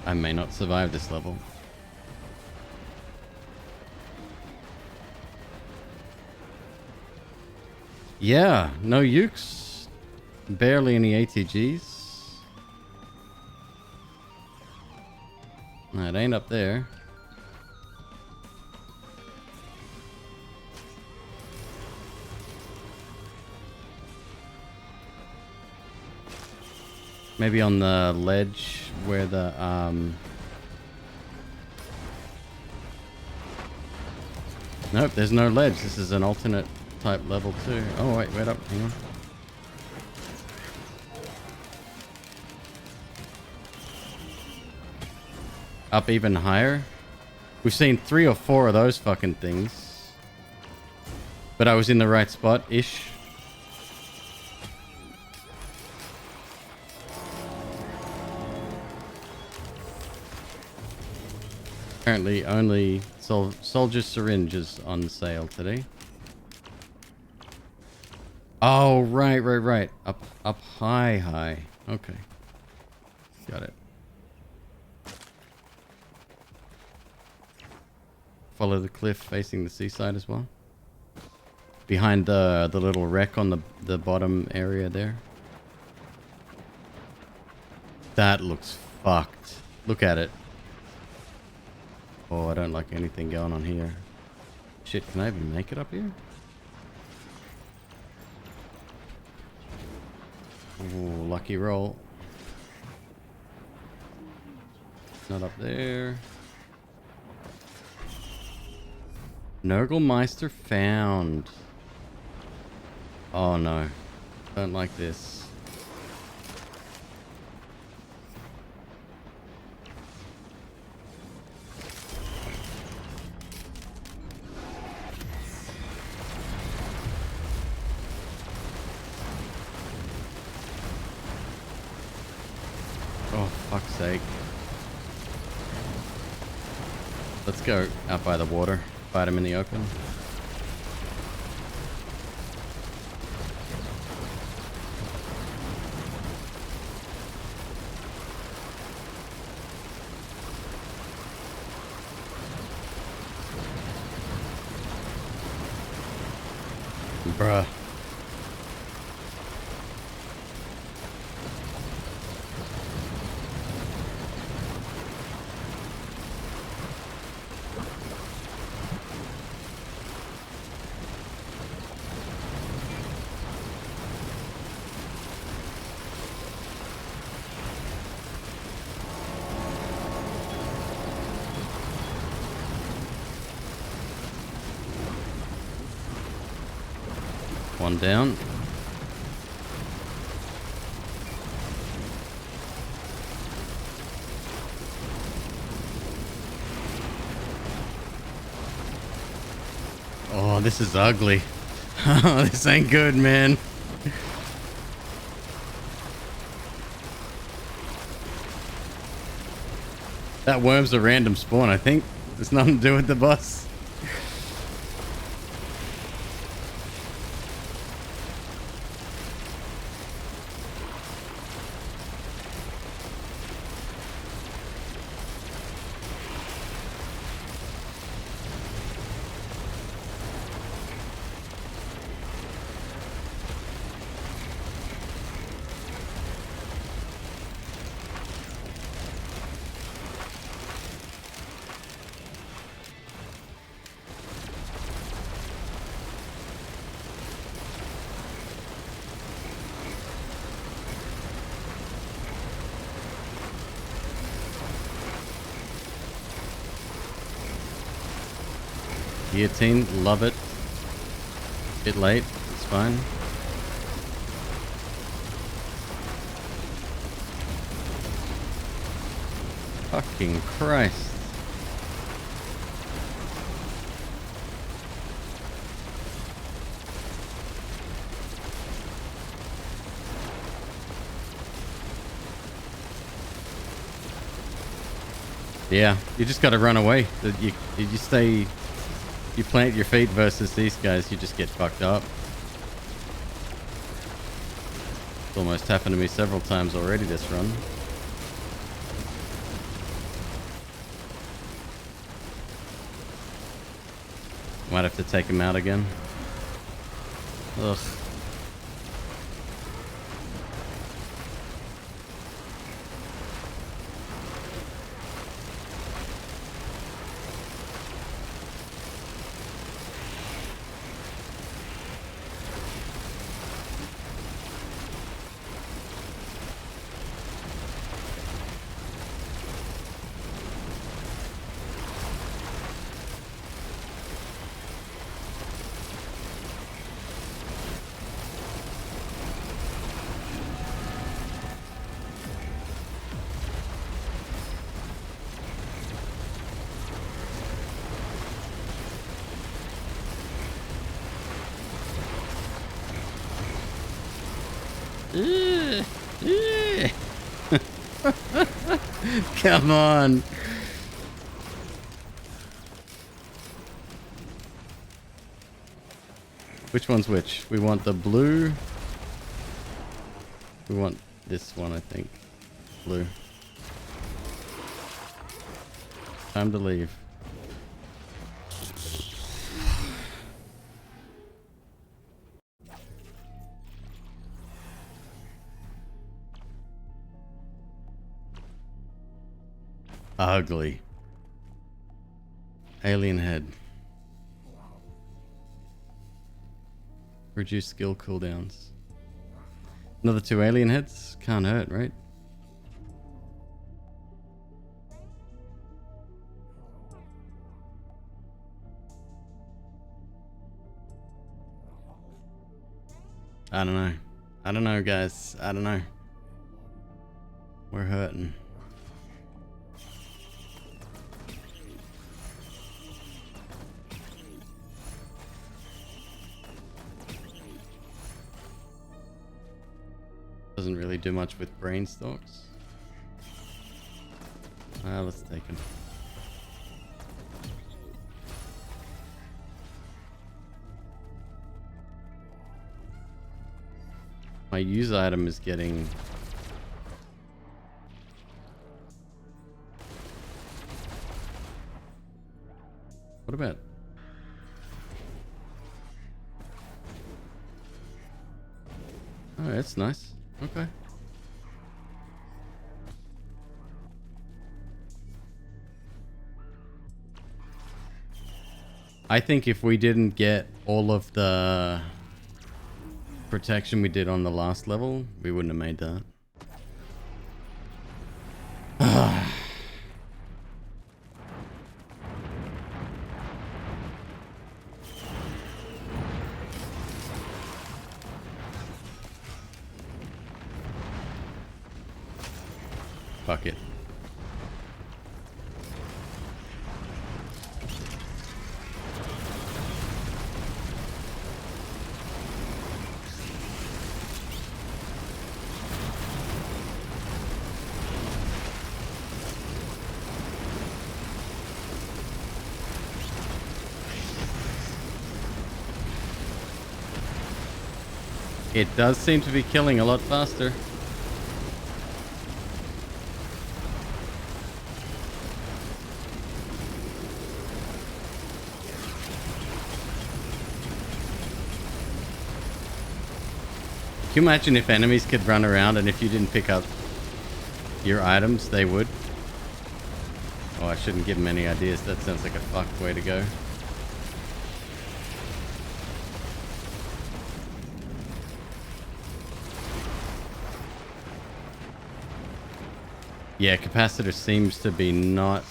I may not survive this level. Yeah, no ukes. Barely any ATGs. No, it ain't up there. Maybe on the ledge where the Nope, there's no ledge. This is an alternate type level 2. Oh wait, wait up, hang on. Up even higher. We've seen 3 or 4 of those fucking things. But I was in the right spot-ish. Apparently only soldier syringes on sale today. Oh, right. Up high. Okay. Got it. Follow the cliff facing the seaside as well. Behind the little wreck on the bottom area there. That looks fucked. Look at it. Oh, I don't like anything going on here. Shit, can I even make it up here? Ooh, lucky roll. Not up there. Nurglemeister found. Oh no. Don't like this. Oh, fuck's sake. Let's go out by the water. Fight him in the open. Bruh. One down. Oh, this is ugly. This ain't good, man. That worm's a random spawn, I think. It's nothing to do with the boss. Guillotine, love it. Bit late, it's fine. Fucking Christ. Yeah, you just gotta run away. You stay... You plant your feet versus these guys, you just get fucked up. It's almost happened to me several times already this run. Might have to take him out again. Ugh. Come on. Which one's which? We want the blue. We want this one, I think. Blue. Time to leave. Ugly. Alien head. Reduce skill cooldowns. Another 2 alien heads? Can't hurt, right? I don't know. I don't know, guys. I don't know. We're hurting. Doesn't really do much with brain stalks. Let's take him. My use item is getting... What about... Oh, that's nice. Okay. I think if we didn't get all of the protection we did on the last level, we wouldn't have made that. Fuck it. It does seem to be killing a lot faster. Can you imagine if enemies could run around and if you didn't pick up your items, they would? Oh, I shouldn't give them any ideas. That sounds like a fucked way to go. Yeah, capacitor seems to be not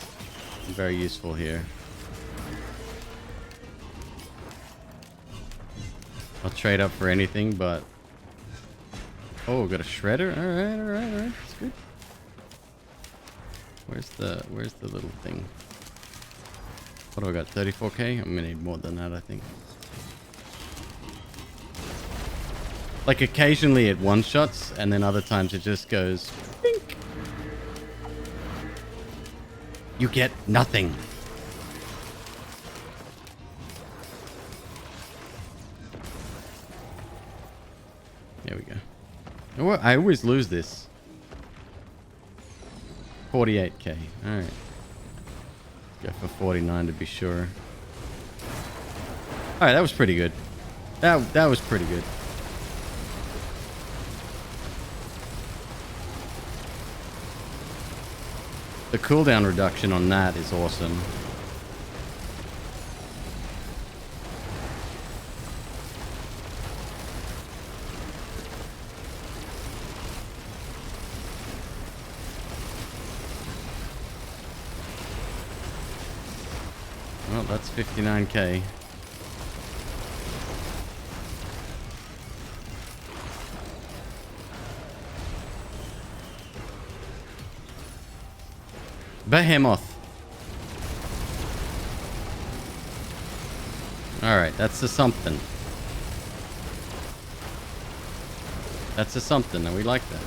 very useful here. I'll trade up for anything, but... Oh, got a shredder? Alright. That's good. Where's the little thing? What do I got? 34k? I'm gonna need more than that, I think. Like, occasionally it one-shots, and then other times it just goes... Bink. You get nothing. There we go. I always lose this. 48k. Alright. Go for 49 to be sure. Alright, that was pretty good. That was pretty good. The cooldown reduction on that is awesome. Well, that's 59k. Behemoth. Alright, that's the something. That's a something, and we like that.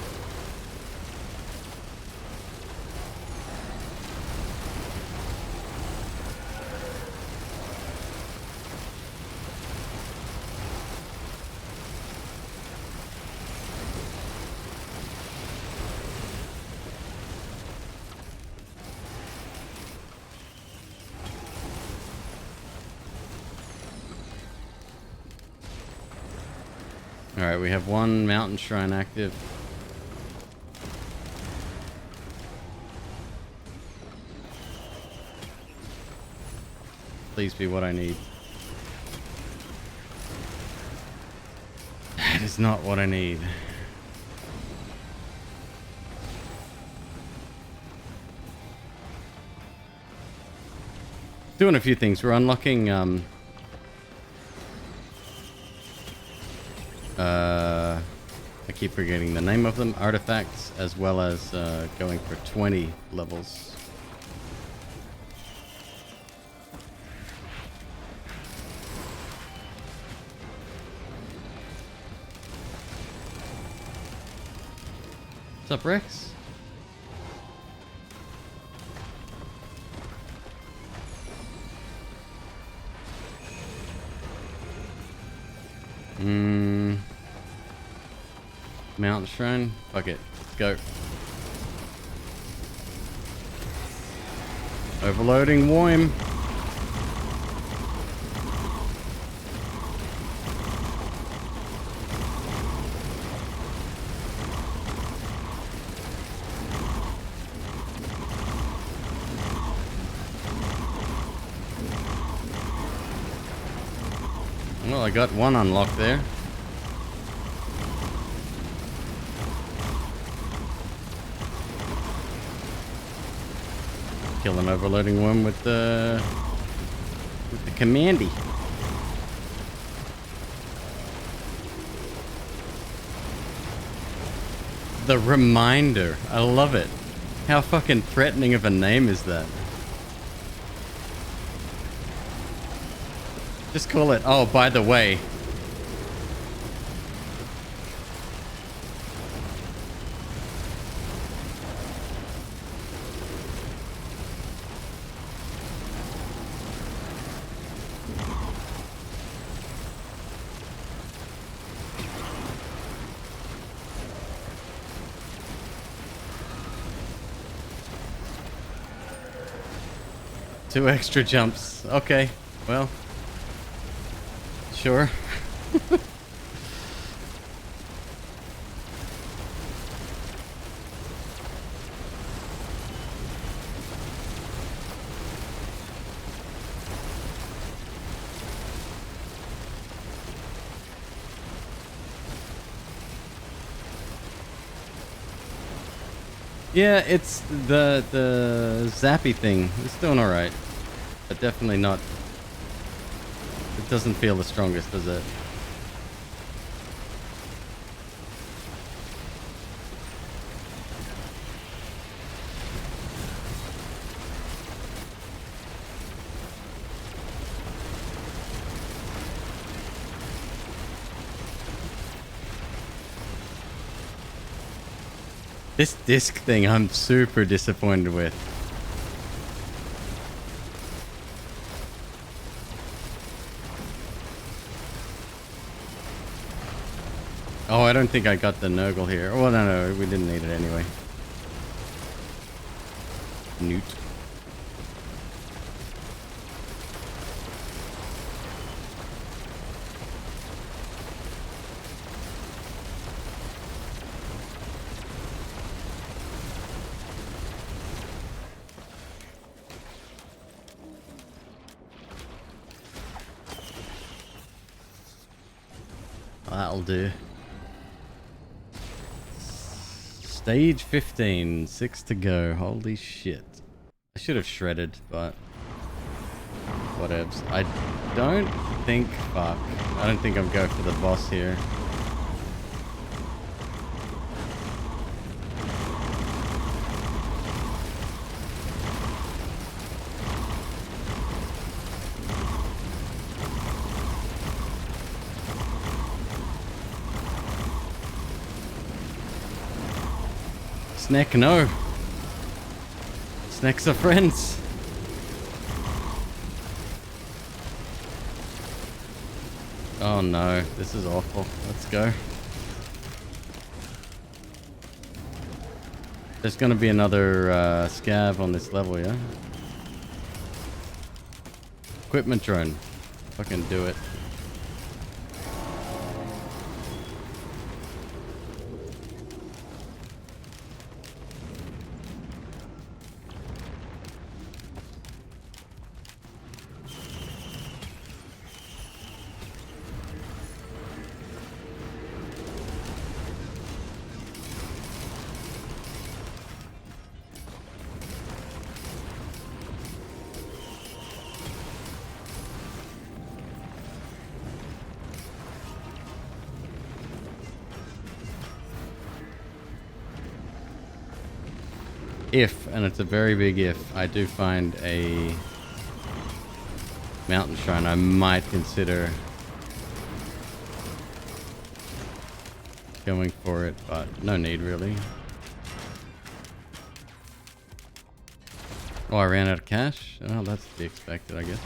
Alright, we have one mountain shrine active. Please be what I need. That is not what I need. Doing a few things. We're unlocking I keep forgetting the name of them, artifacts, as well as going for 20 levels. What's up, Rex? Mountain Shrine? Fuck it. Let's go. Overloading Worm. Well, I got one unlocked there. Kill an overloading one with the commandy. The Reminder. I love it. How fucking threatening of a name is that? Just call it, oh, by the way. Two extra jumps. Okay, well. Sure. Yeah, it's the zappy thing. It's doing all right, but definitely not. It doesn't feel the strongest, does it? This disc thing I'm super disappointed with. Oh, I don't think I got the Nurgle here. Well, no, we didn't need it anyway. Newt. That'll do. Stage 15, 6 to go. Holy shit. I should have shredded, but whatevs. I don't think, fuck. I don't think I'm going for the boss here. Snack, no. Snacks are friends. Oh no, this is awful. Let's go. There's gonna be another scav on this level, yeah? Equipment drone. Fucking do it. If, and it's a very big if, I do find a mountain shrine, I might consider going for it, but no need really. Oh, I ran out of cash? Oh, that's to be expected, I guess.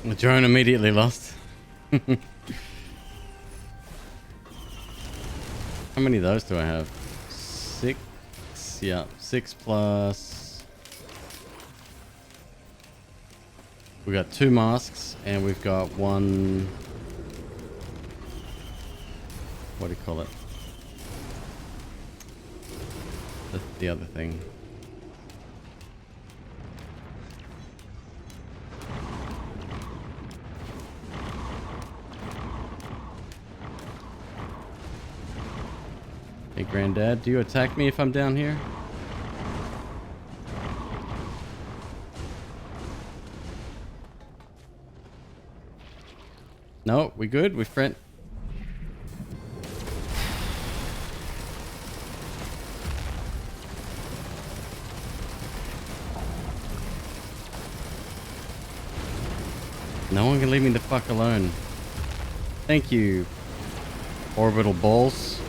The drone immediately lost. How many of those do I have? 6? Yeah, 6 plus... We got 2 masks and we've got 1... What do you call it? The other thing. Hey, Granddad, do you attack me if I'm down here? No, we good? We friend... No one can leave me the fuck alone. Thank you, orbital balls.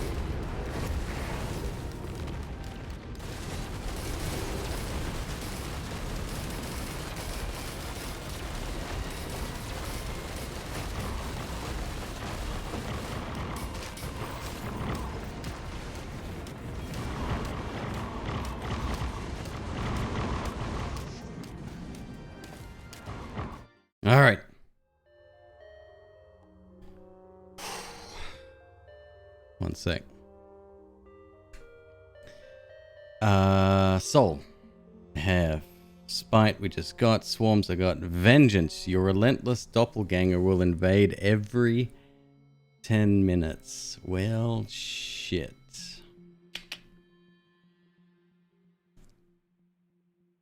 All right. One sec. Soul. I have Spite, we just got. Swarms, I got. Vengeance. Your relentless doppelganger will invade every 10 minutes. Well, shit.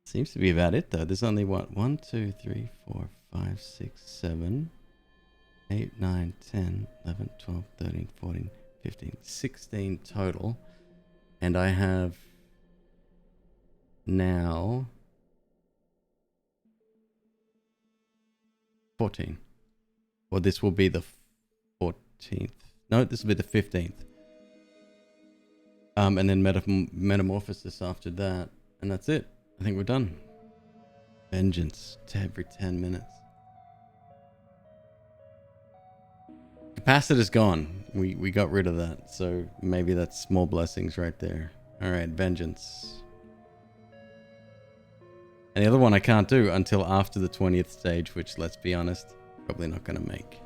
Seems to be about it, though. There's only what? 1, 2, 3, 4, 5, 6, 7, 8, 9, 10, 11, 12, 13, 14, 15, 16 total. And I have now 14. Well, this will be the 14th. No, this will be the 15th. And then Metamorphosis after that. And that's it. I think we're done. Vengeance to every 10 minutes. Capacitor's gone. We got rid of that. So maybe that's small blessings right there. Alright, Vengeance. And the other one I can't do until after the 20th stage, which, let's be honest, probably not going to make.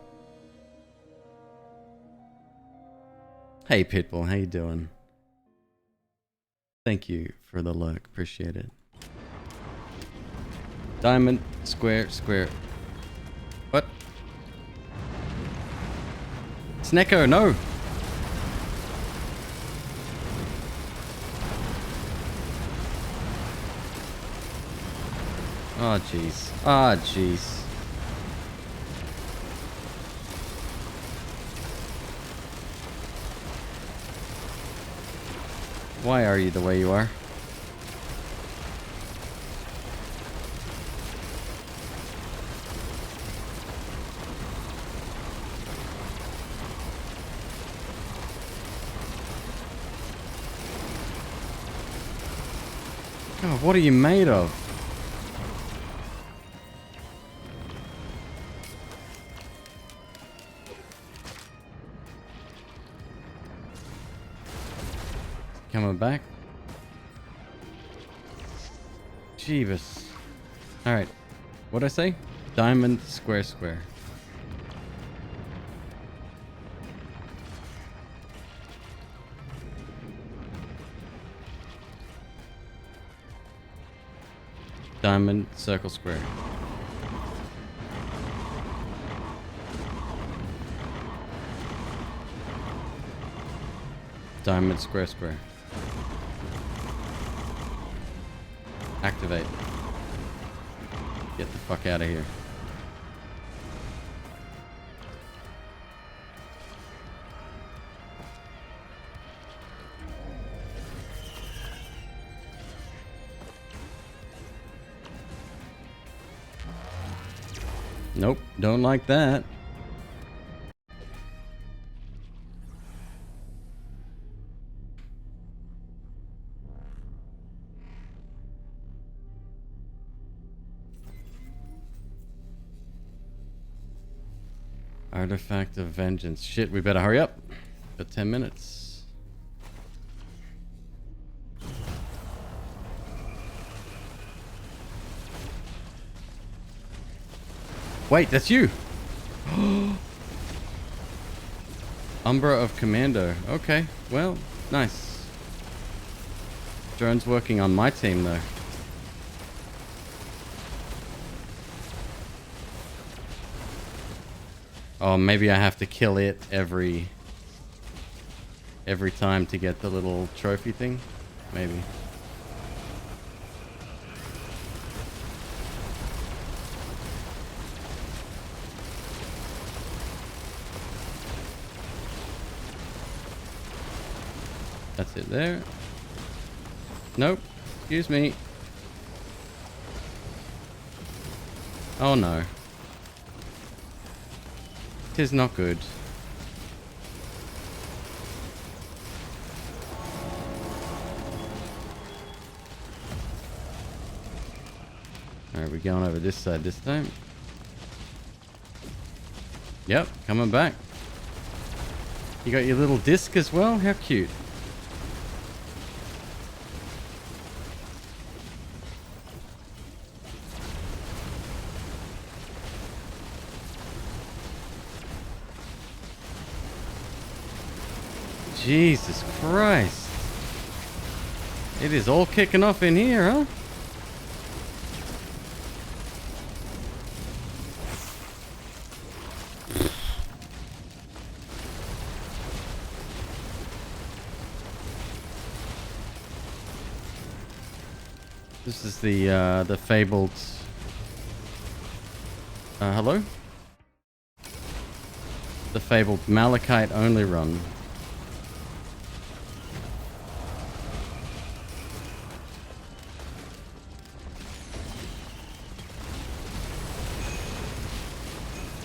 Hey Pitbull, how you doing? Thank you for the lurk. Appreciate it. Diamond, square, square. What? Snecko, no! Oh, jeez. Ah, jeez. Why are you the way you are? God, what are you made of? Coming back. Jeebus. Alright. What'd I say? Diamond, square, square. Diamond, circle, square. Diamond, square, square. Activate. Get the fuck out of here. Nope, don't like that. Artifact of Vengeance. Shit, we better hurry up. For 10 minutes. Wait, that's you! Umbra of Commando. Okay, well, nice. Drone's working on my team, though. Oh, maybe I have to kill it every time to get the little trophy thing? Maybe. That's it there. Nope. Excuse me. Oh no. Tis not good. Alright, we're going over this side this time. Yep, coming back. You got your little disc as well? How cute. Jesus Christ. It is all kicking off in here, huh? This is the fabled... hello? The fabled Malachite only run.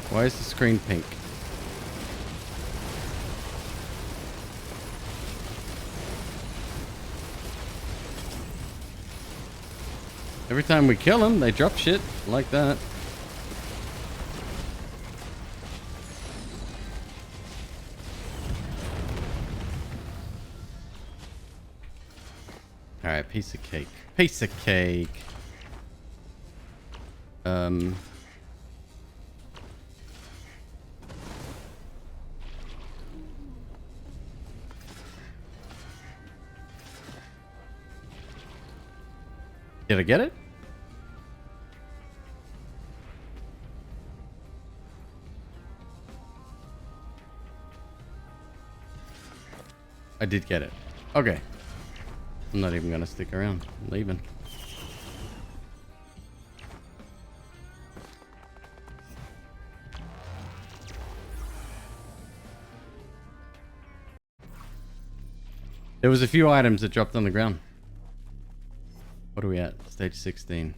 Why is the screen pink? Every time we kill them, they drop shit like that. Alright, piece of cake. Piece of cake. Did I get it? I did get it. Okay. I'm not even gonna stick around. I'm leaving. There was a few items that dropped on the ground. What are we at? Stage 16.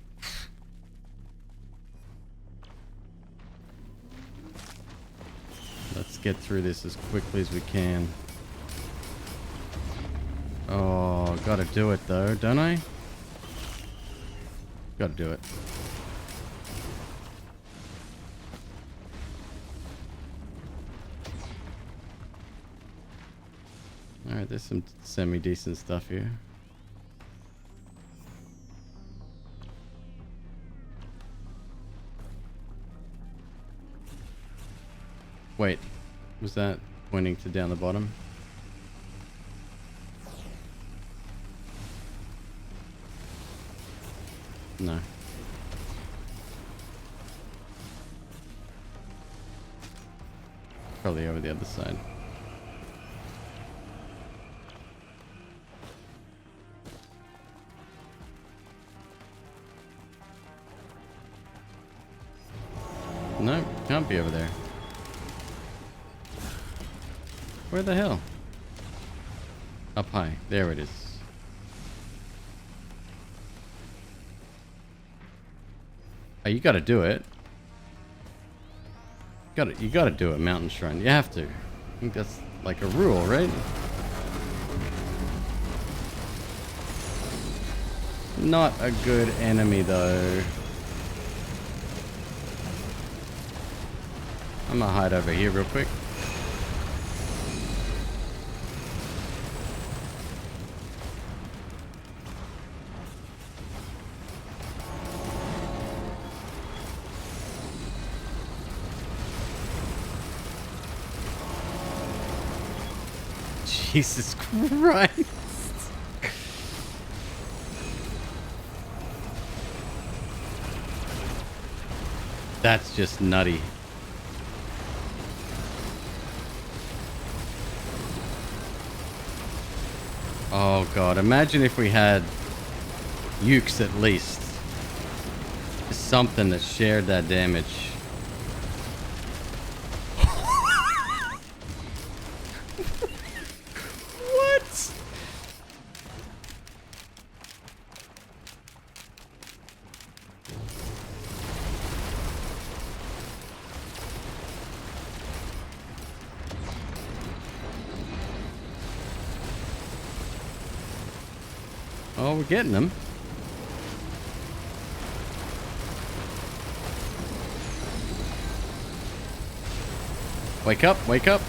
Let's get through this as quickly as we can. Oh, gotta do it though, don't I? Gotta do it. Alright, there's some semi-decent stuff here. Wait, was that pointing to down the bottom? No. Probably over the other side. No, can't be over there. Where the hell? Up high. There it is. Oh, you gotta do it. You gotta do it, Mountain Shrine. You have to. I think that's like a rule, right? Not a good enemy, though. I'm gonna hide over here real quick. Jesus Christ. That's just nutty. Oh god, imagine if we had ukes at least. Something that shared that damage. What? Oh, we're getting them. Wake up, wake up.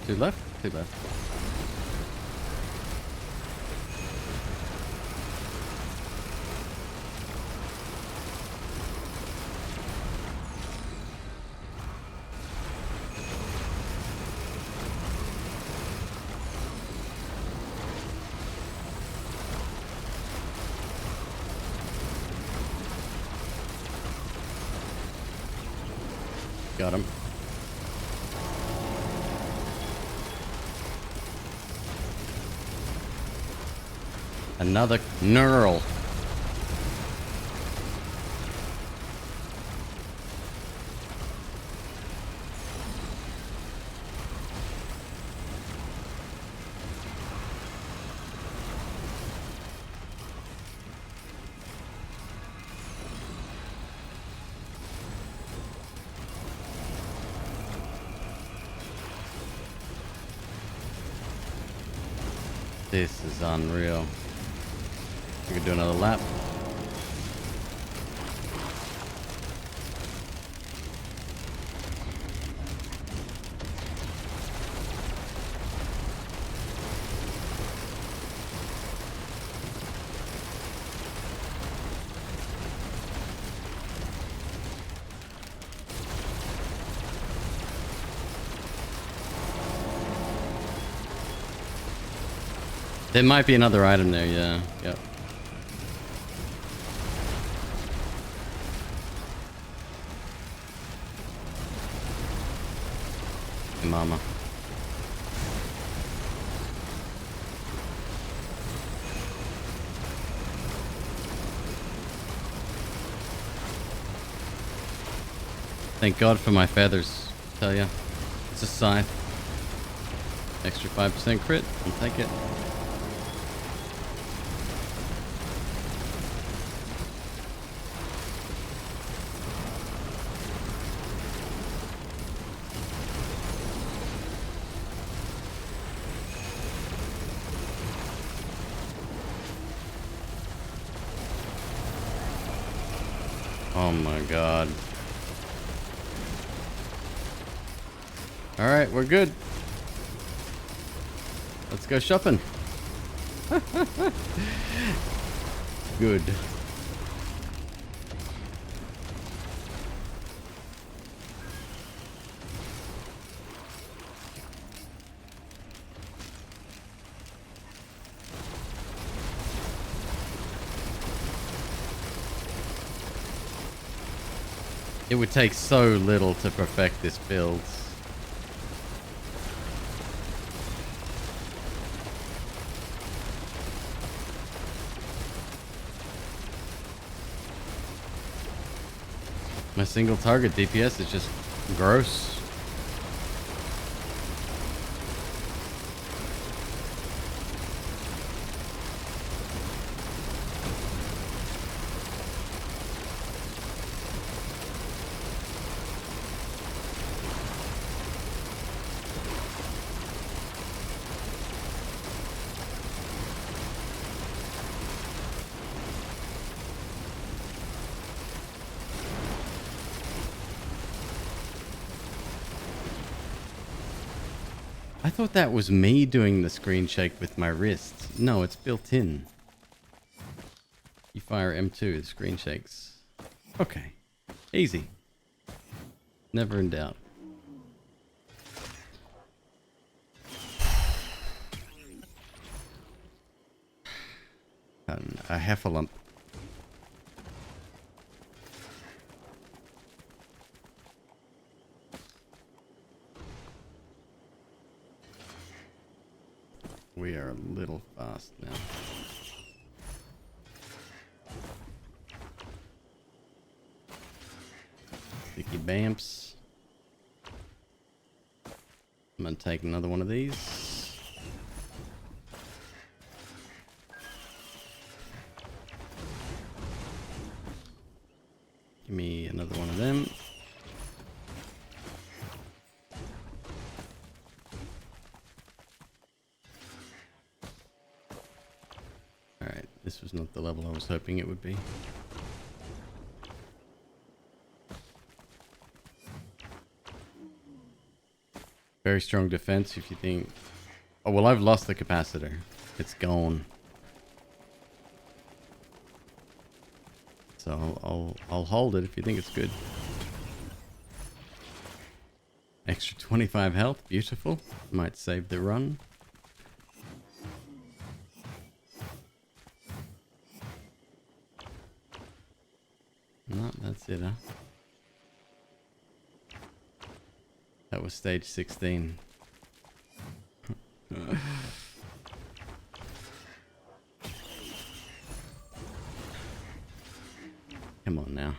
Two left, two left. Got him. Another knurl. This is unreal. We could do another lap. There might be another item there, yeah. Yep. Hey, mama. Thank God for my feathers, I tell ya. It's a scythe. Extra 5% crit, I'll take it. Oh my God. Alright, we're good. Let's go shopping. Good. It would take so little to perfect this build. My single target DPS is just gross. I thought that was me doing the screen shake with my wrist. No, it's built in. You fire M2, the screen shakes. Okay. Easy. Never in doubt. A heffalump. We are a little fast now. Sticky bamps. I'm gonna take another one of these. Give me another one of them. Alright, this was not the level I was hoping it would be. Very strong defense if you think... Oh, well, I've lost the capacitor. It's gone. So I'll hold it if you think it's good. Extra 25 health. Beautiful. Might save the run. No, that's it, huh? That was stage 16. Come on now.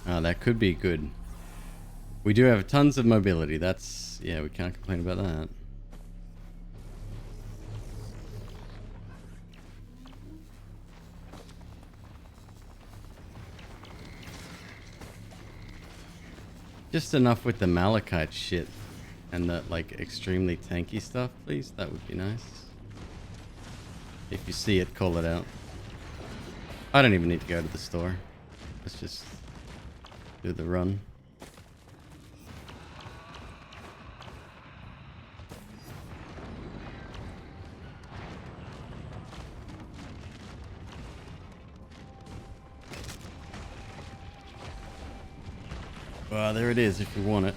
Oh, that could be good. We do have tons of mobility. That's... yeah, we can't complain about that. Just enough with the malachite shit and the, like, extremely tanky stuff, please. That would be nice. If you see it, call it out. I don't even need to go to the store. Let's just do the run. Well, there it is if you want it.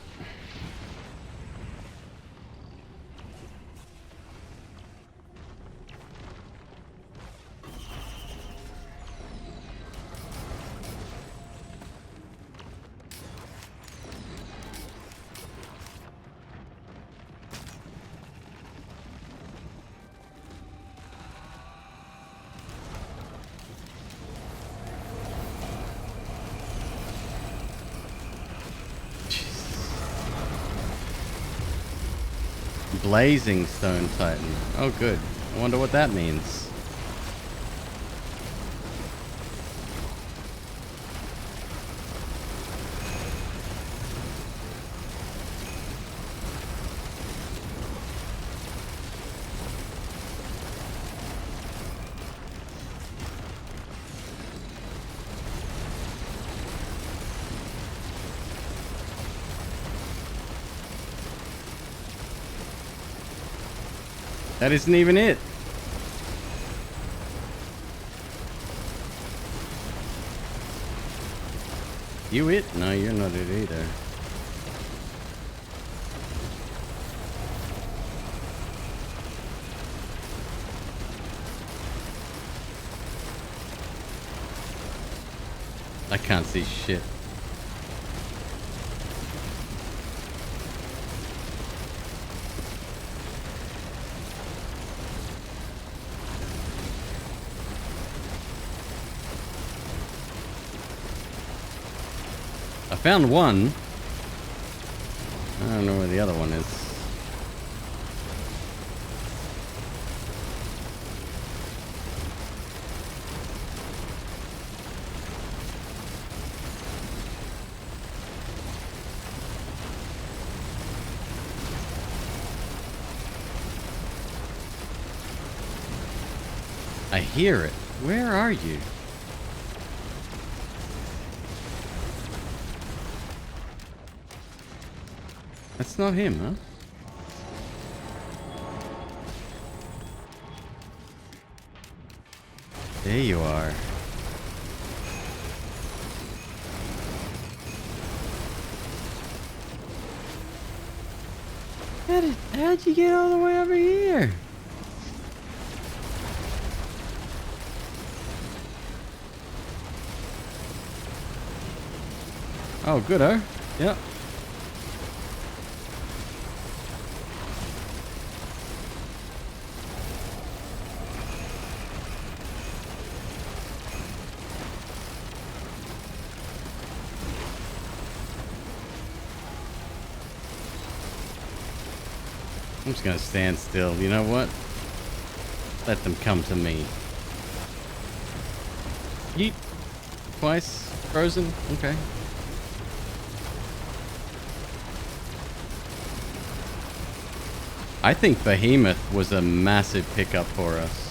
Blazing Stone Titan. Oh, good. I wonder what that means. That isn't even it. You it? No, you're not it either. I can't see shit. I found one. I don't know where the other one is. I hear it. Where are you? That's not him, huh? There you are. How'd you get all the way over here? Oh, good, huh? Yep. I'm just gonna stand still. You know what? Let them come to me. Yeet. Twice. Frozen. Okay. I think Behemoth was a massive pickup for us.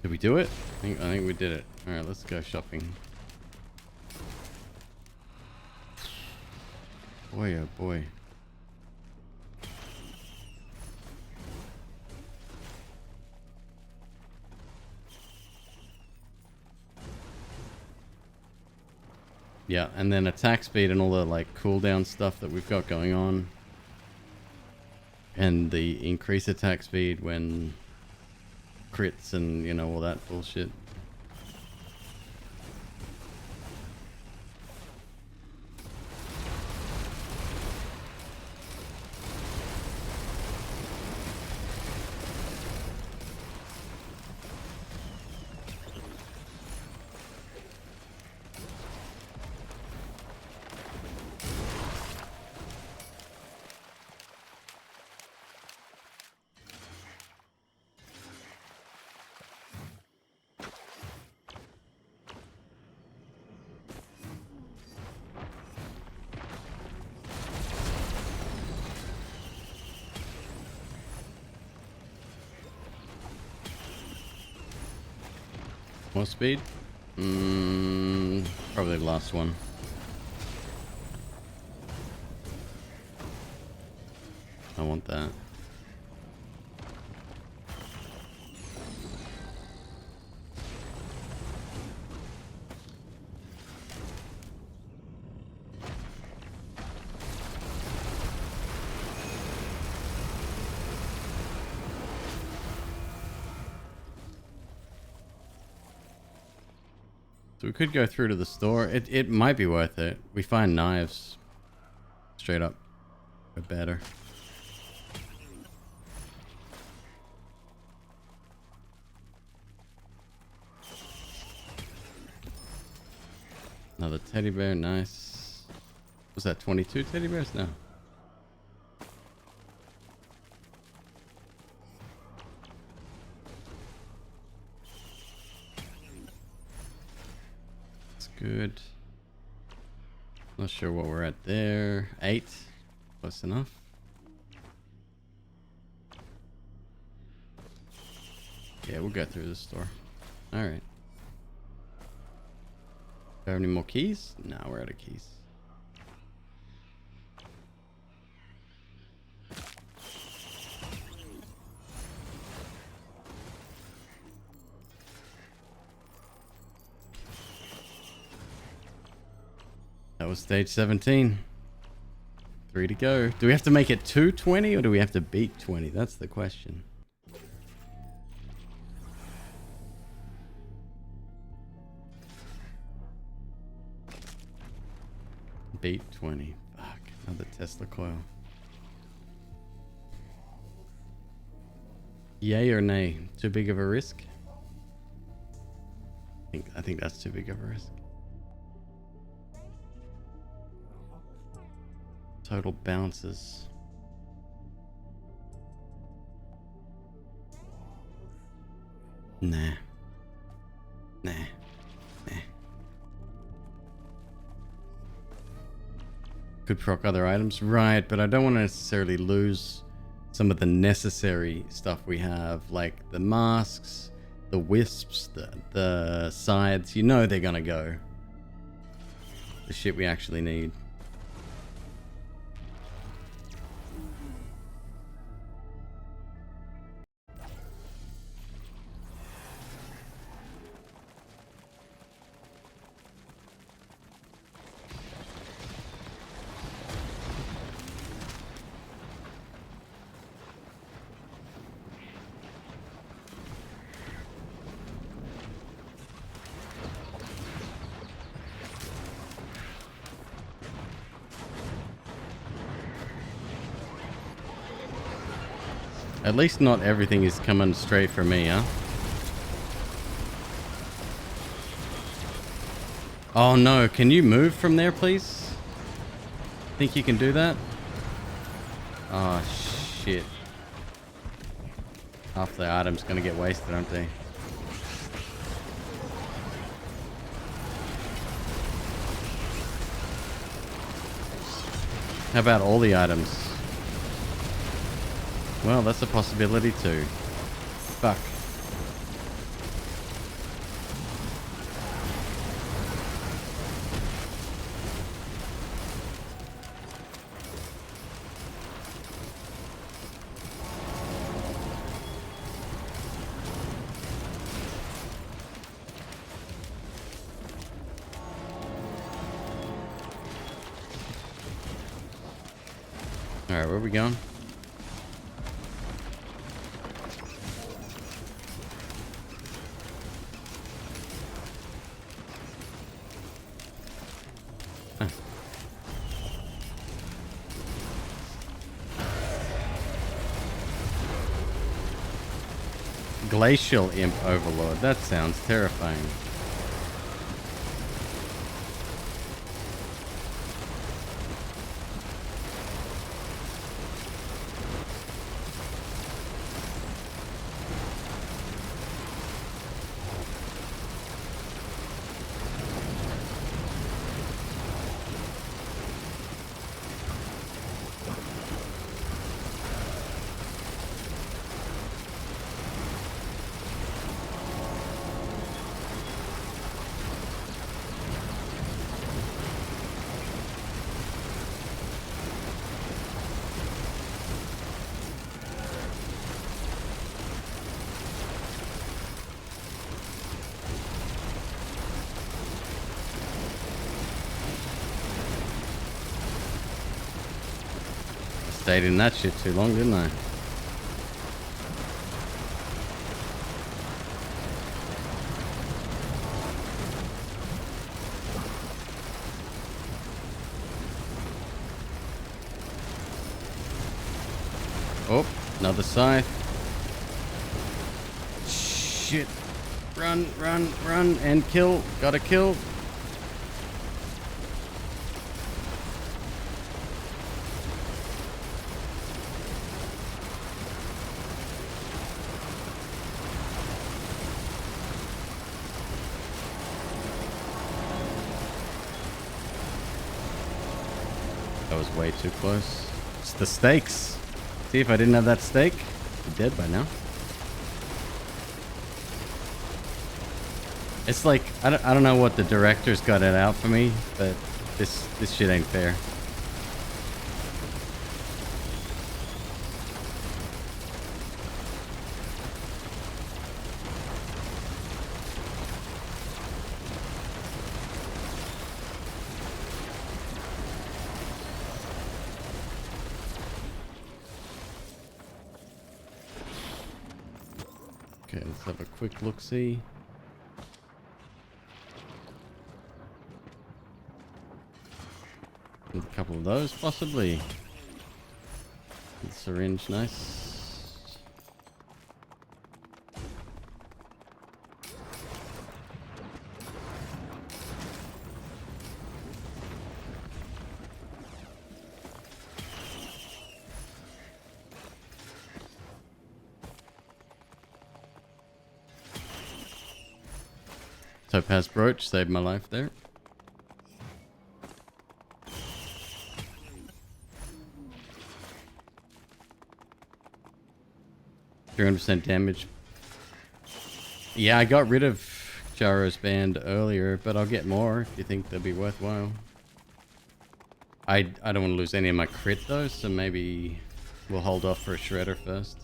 Did we do it? I think we did it. All right, let's go shopping. Boy, oh boy. Yeah, and then attack speed and all the like cooldown stuff that we've got going on. And the increased attack speed when crits and, you know, all that bullshit. More speed? Probably the last one. I want that. So we could go through to the store. It might be worth it. We find knives. Straight up. Or better. Another teddy bear, nice. Was that 22 teddy bears? No. That's good. Not sure what we're at there. 8. Close enough. Yeah, we'll go through the store. Alright. Do I have any more keys? No, we're out of keys. That was stage 17. 3 to go. Do we have to make it to 20 or do we have to beat 20? That's the question. Beat 20. Fuck. Another Tesla coil. Yay or nay? Too big of a risk? I think that's too big of a risk. Total bounces. Nah. Nah. Nah. Could proc other items. Right, but I don't want to necessarily lose some of the necessary stuff we have, like the masks, the wisps, the sides. You know they're gonna go. The shit we actually need. At least not everything is coming straight for me, huh? Oh no, can you move from there, please? Think you can do that? Oh shit. Half the items gonna get wasted, aren't they? How about all the items? Well, that's a possibility too. Fuck. Alright, where are we going? Glacial Imp Overlord. That sounds terrifying. Stayed in that shit too long, didn't I? Oh, another scythe. Shit. Run, run, run, and kill. Gotta kill. That was way too close. It's the stakes. See, if I didn't have that stake, I'd be dead by now. It's like, I don't know what the director's got it out for me, but this shit ain't fair. Okay, let's have a quick look-see. A couple of those, possibly. The syringe, nice. Topaz brooch saved my life there. 300% damage. Yeah, I got rid of Jaro's band earlier, but I'll get more if you think they'll be worthwhile. I don't want to lose any of my crit though, so maybe we'll hold off for a shredder first.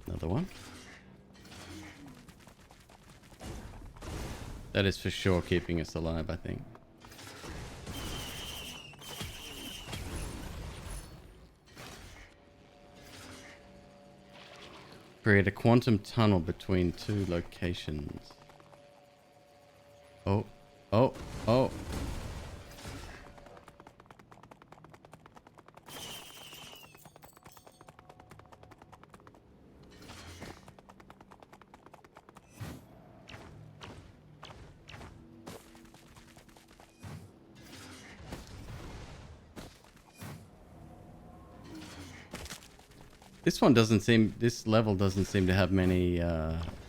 Another one. That is for sure keeping us alive, I think. Create a quantum tunnel between two locations. Oh, oh, oh. This level doesn't seem to have many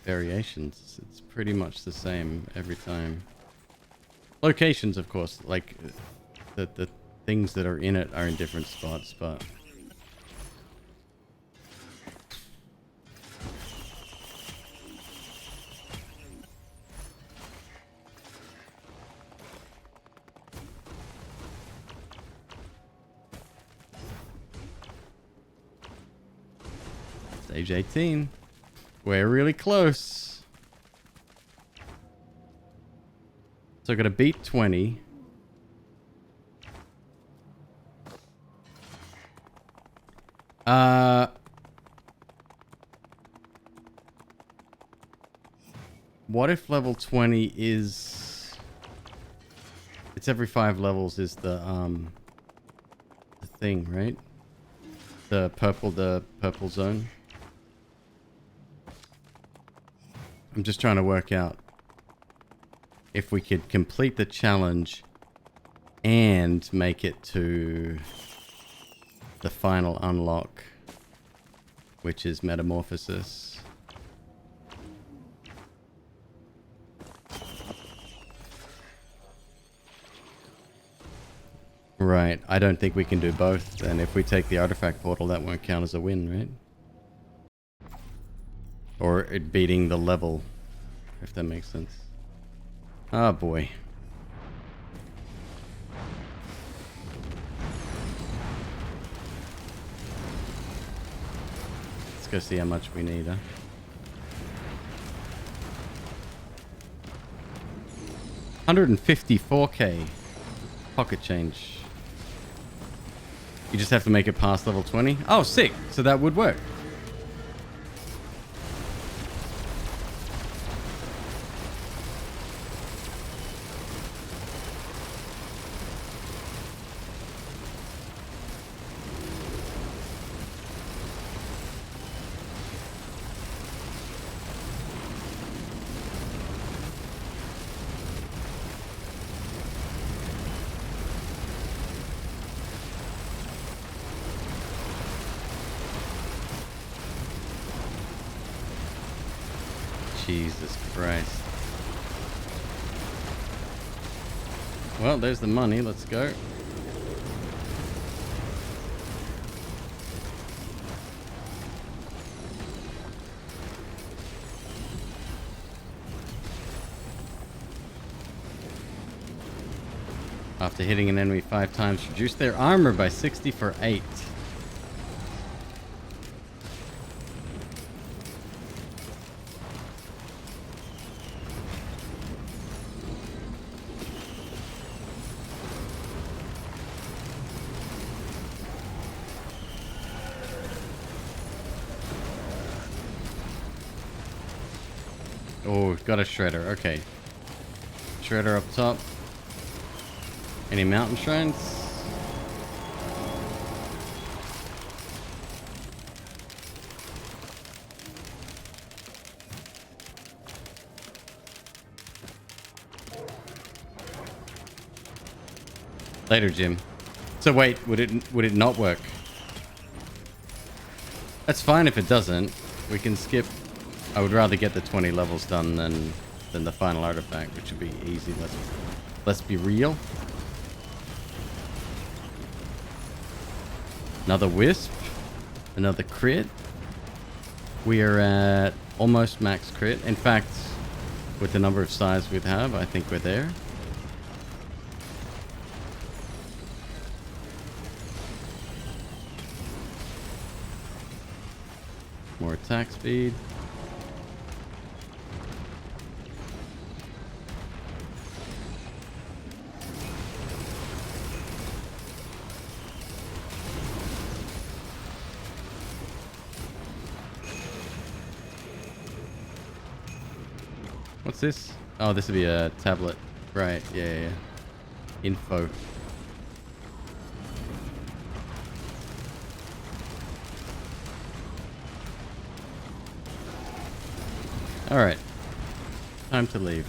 variations. It's pretty much the same every time. Locations, of course, like the things that are in it are in different spots, but Stage 18. We're really close. So I gotta beat 20. What if level 20 is... It's every 5 levels is the thing, right? The purple zone. I'm just trying to work out if we could complete the challenge and make it to the final unlock, which is Metamorphosis. Right. I don't think we can do both. And if we take the artifact portal, that won't count as a win, right? Or it beating the level, if that makes sense. Oh boy. Let's go see how much we need, huh? $154K pocket change. You just have to make it past level 20. Oh, sick. So that would work. Jesus Christ. Well, there's the money. Let's go. After hitting an enemy 5 times, reduce their armor by 60 for 8. Oh, we've got a shredder. Okay. Shredder up top. Any mountain shrines? Later, Jim. So wait, would it not work? That's fine if it doesn't. We can skip. I would rather get the 20 levels done than the final artifact, which would be easy. Let's be real. Another wisp. Another crit. We are at almost max crit. In fact, with the number of sides we have, I think we're there. More attack speed. What's this? Oh, this would be a tablet. Right, yeah. Info. Alright. Time to leave.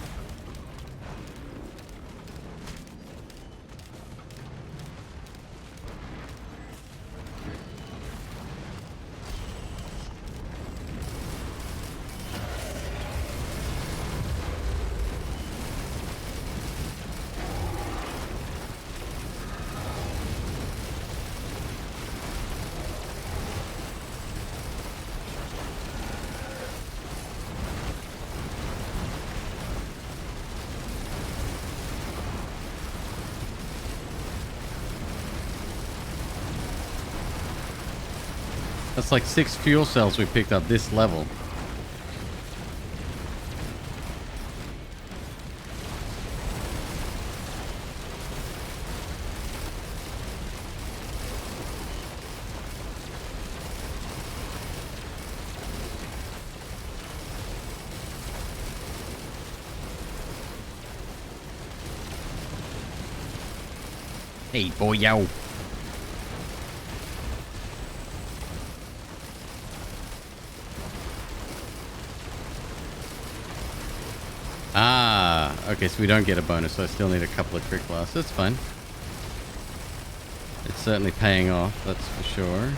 That's like 6 fuel cells we picked up this level. Hey, boy, yo. Ah, okay, so we don't get a bonus, so I still need a couple of crit blasts. That's fine. It's certainly paying off, that's for sure.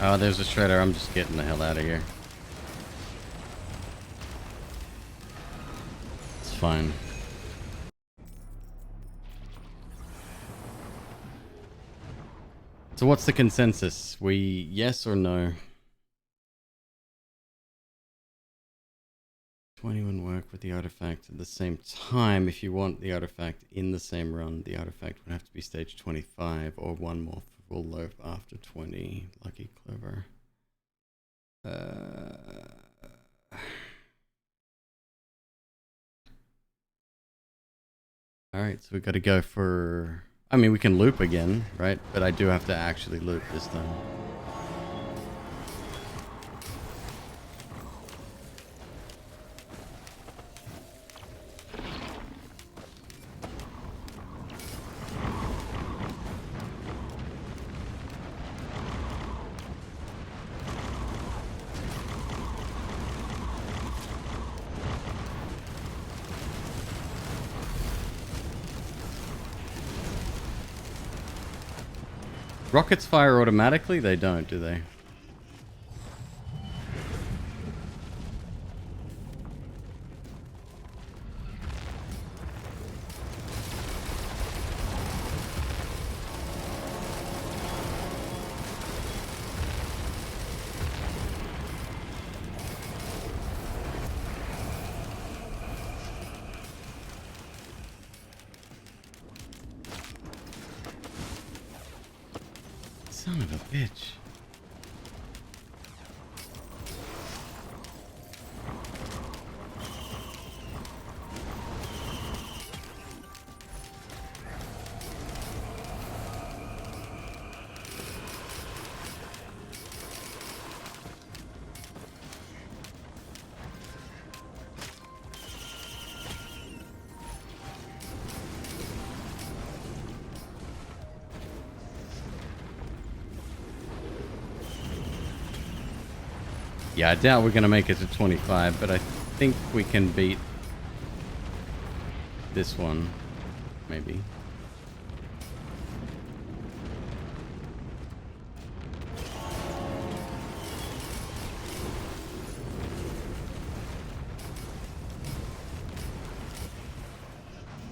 Oh, there's a shredder. I'm just getting the hell out of here. It's fine. So what's the consensus? We yes or no? 21 work with the artifact at the same time. If you want the artifact in the same run, the artifact would have to be stage 25 or one more full loaf after 20. Lucky clever. Alright, so we got to go for... I mean, we can loop again, right? But I do have to actually loop this time. Rockets fire automatically? They don't, do they? Son of a bitch. Yeah, I doubt we're going to make it to 25, but I think we can beat this one, maybe.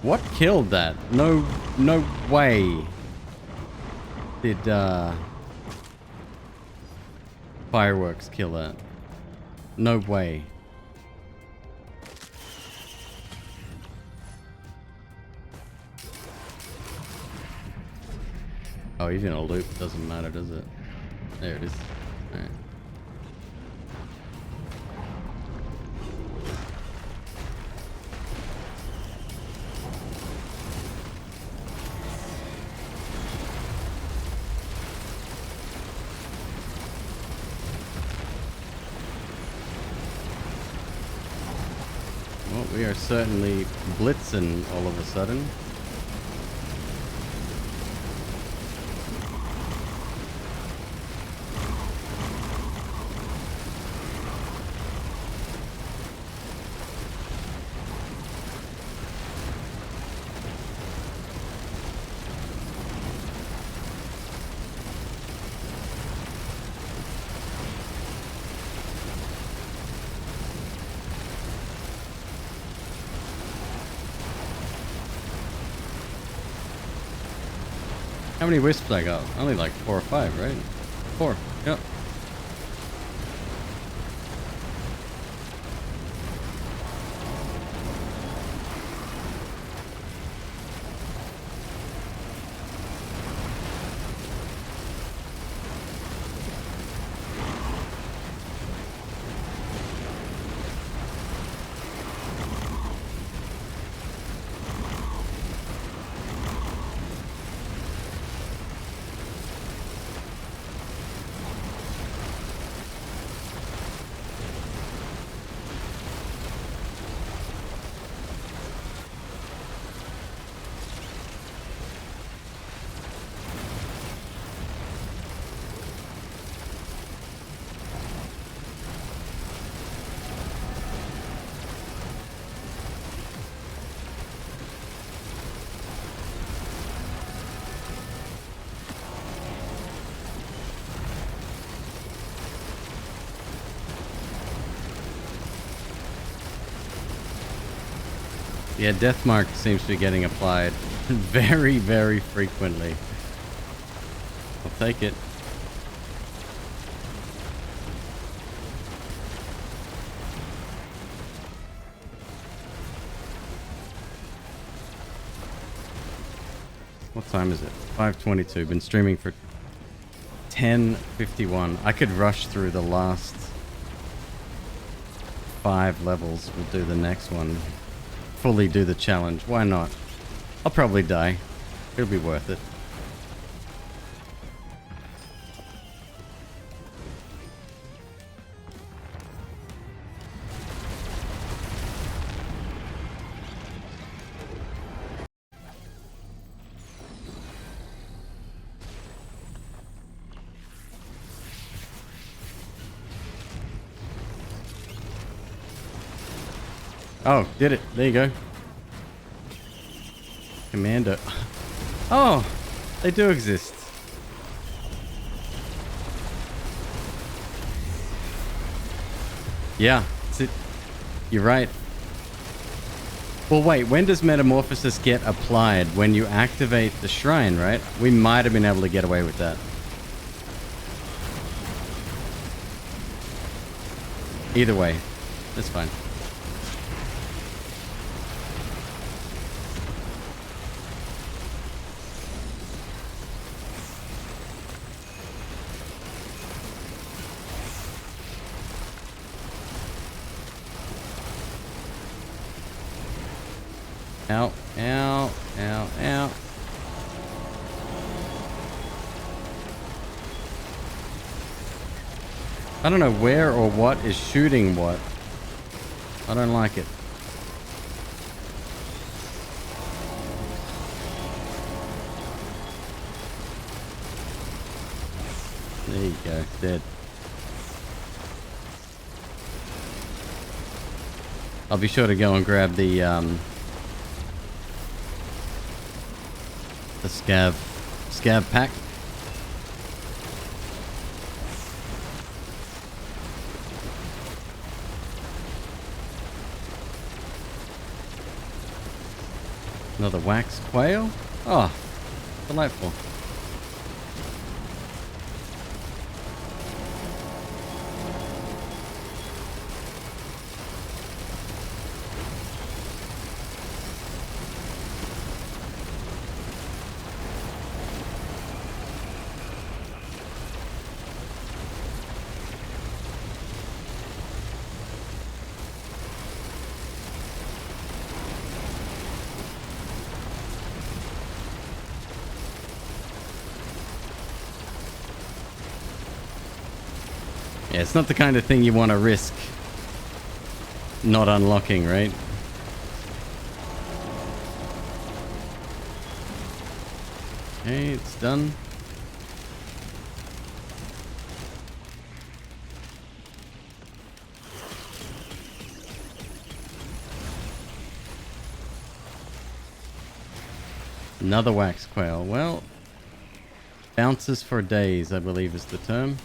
What killed that? No way did fireworks kill that. No way. Oh, even a loop doesn't matter, does it? There it is. Alright. Well, we are certainly blitzing all of a sudden. How many wisps I got? Only like 4 or 5, right? 4. Yep. Yeah, Deathmark seems to be getting applied very, very frequently. I'll take it. What time is it? 5:22. Been streaming for 10:51. I could rush through the last 5 levels. We'll do the next one. Fully do the challenge. Why not? I'll probably die. It'll be worth it. Oh, did it. There you go. Commando. Oh, they do exist. Yeah, you're right. Well, wait, when does Metamorphosis get applied? When you activate the shrine, right? We might have been able to get away with that. Either way, that's fine. Ow, ow, ow, ow. I don't know where or what is shooting what. I don't like it. There you go, dead. I'll be sure to go and grab the scav pack. Another wax quail? Oh, delightful. Yeah, it's not the kind of thing you want to risk not unlocking, right? Okay, it's done. Another wax quail. Well, bounces for days, I believe is the term.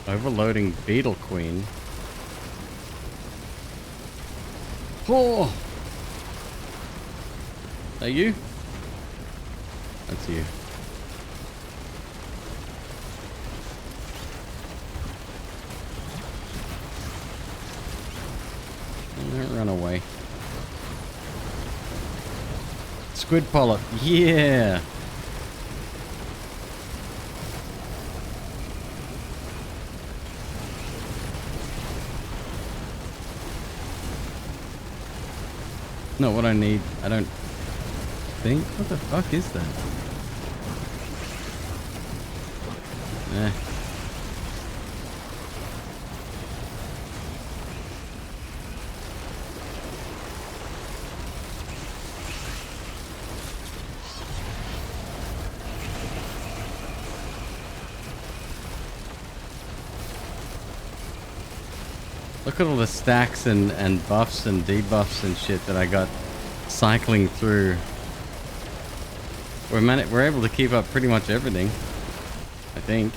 Overloading Beetle Queen. Oh! Are you? That's you. Don't run away. Squid polyp. Yeah! Not what I need. I don't think. What the fuck is that? Eh. Look at all the stacks and buffs and debuffs and shit that I got cycling through. We're able to keep up pretty much everything, I think.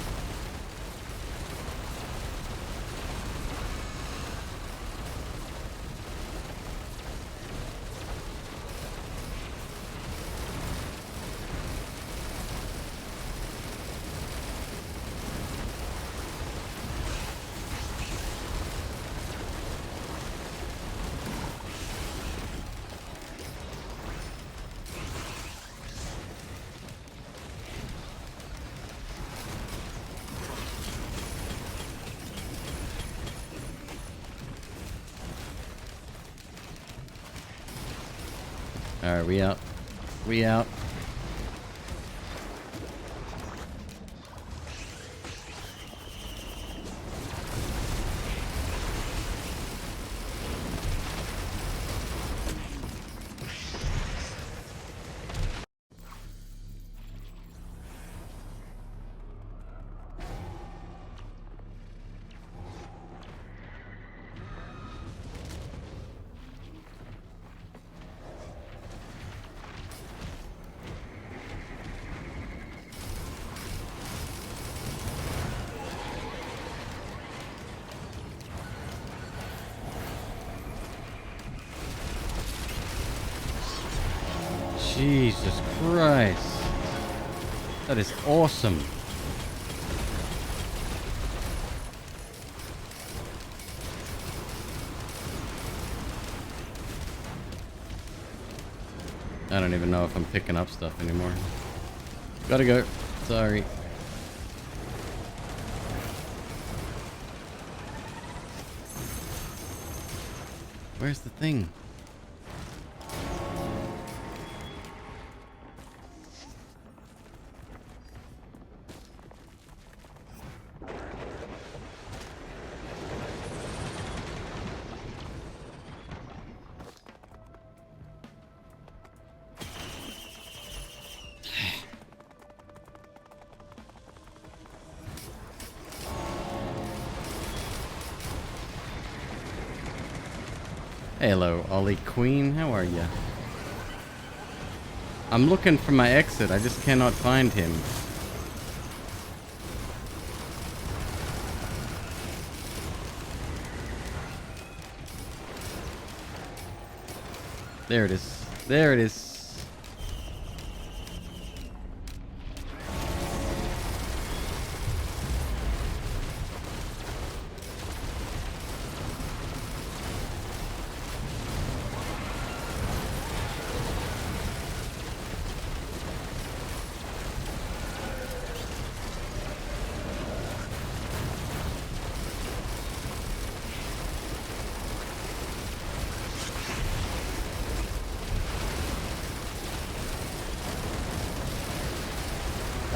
Alright, we out. We out. Jesus Christ. That is awesome. I don't even know if I'm picking up stuff anymore. Gotta go. Sorry. Where's the thing? Hello, Ollie Queen. How are ya? I'm looking for my exit. I just cannot find him. There it is. There it is.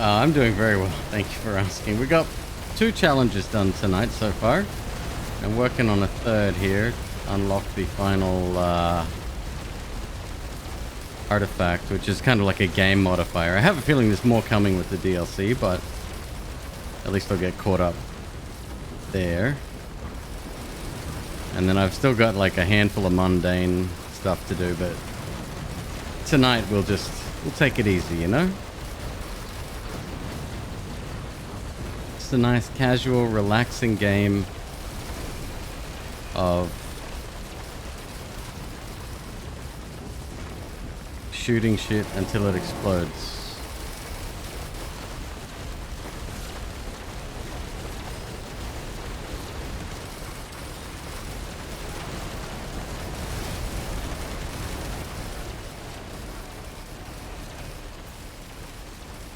I'm doing very well, thank you for asking. We got 2 challenges done tonight so far. I'm working on a 3rd here. Unlock the final artifact, which is kind of like a game modifier. I have a feeling there's more coming with the DLC, but at least I'll get caught up there. And then I've still got like a handful of mundane stuff to do, but tonight we'll take it easy, you know? A nice casual relaxing game of shooting shit until it explodes.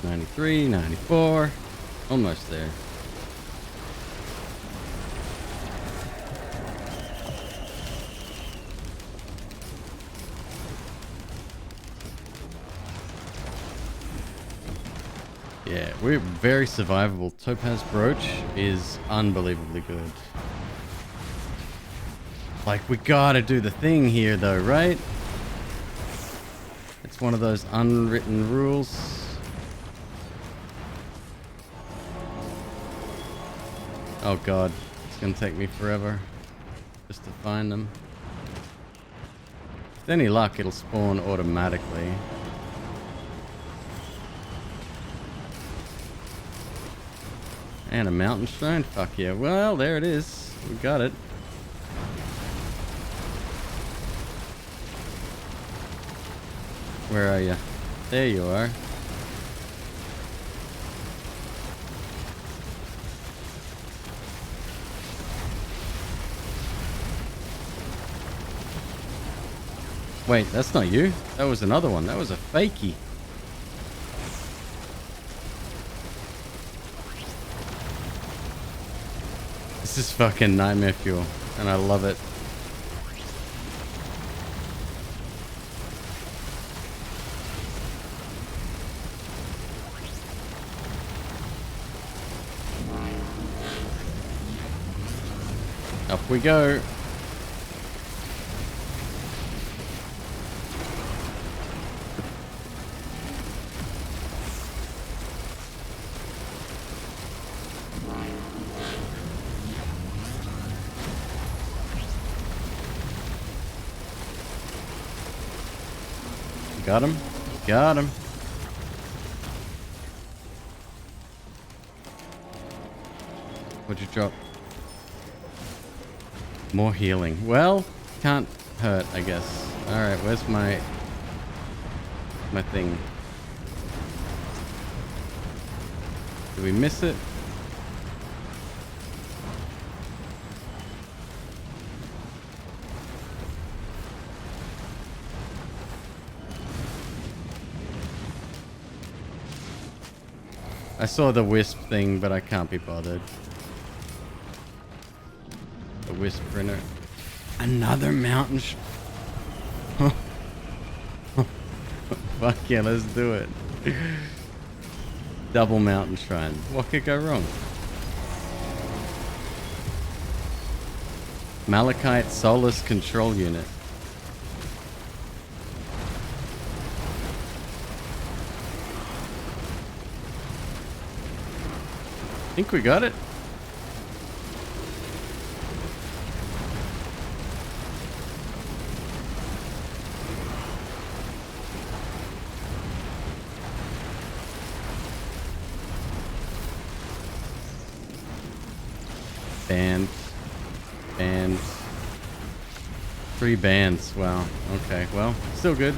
$93, $94, almost there. Yeah, we're very survivable. Topaz Brooch is unbelievably good. Like, we gotta do the thing here though, right? It's one of those unwritten rules. Oh god, it's gonna take me forever just to find them. With any luck, it'll spawn automatically. And a mountain shrine? Fuck yeah. Well, there it is. We got it. Where are you? There you are. Wait, that's not you. That was another one. That was a fakie. This is fucking nightmare fuel, and I love it. Up we go. Got him. Got him. What'd you drop? More healing. Well, can't hurt, I guess. Alright, where's my thing? Did we miss it? I saw the wisp thing, but I can't be bothered. The wisp printer. Another mountain Fuck yeah, let's do it. Double mountain shrine. What could go wrong? Malachite Solus Control Unit. I think we got it. Bands. 3 bands. Wow. Okay. Well, still good.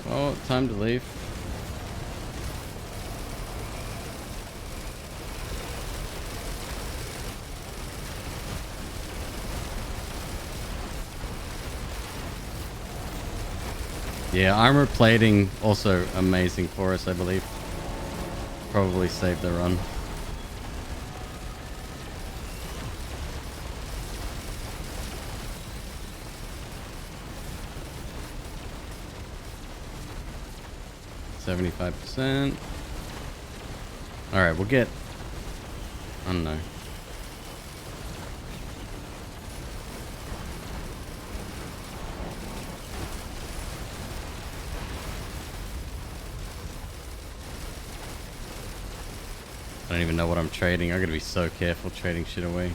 Oh, time to leave. Yeah, armor plating also amazing for us, I believe. Probably saved the run. %. Alright, we'll get... I don't know. I don't even know what I'm trading. I gotta be so careful trading shit away.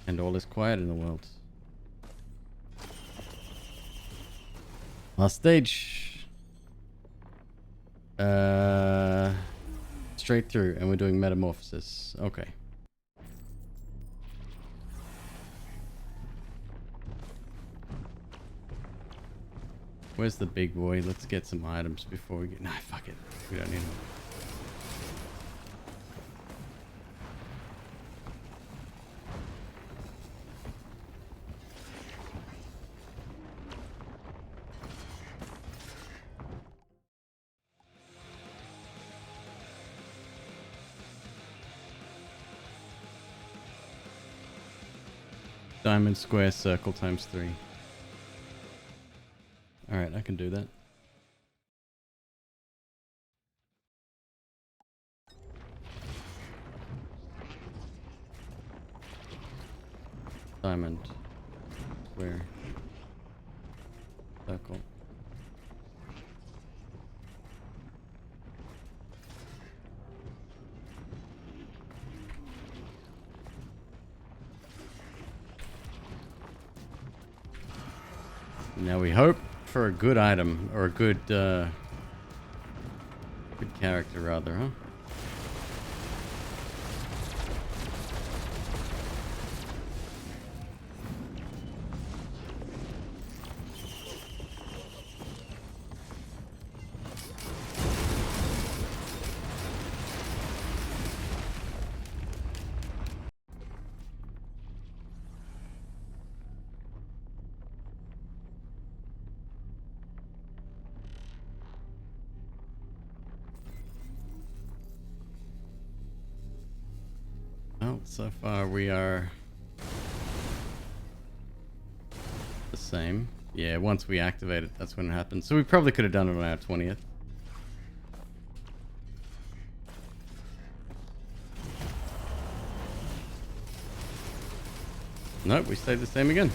And all is quiet in the world. Last stage. Straight through, and we're doing metamorphosis. Okay. Where's the big boy? Let's get some items before we get... Nah, fuck it. We don't need them. Diamond, square, circle times 3. Alright, I can do that. Diamond, square, circle. Now we hope for a good item, or a good character rather, huh? Well, so far we are the same. Yeah, once we activate it, that's when it happens. So we probably could have done it on our 20th. Nope, we stayed the same again.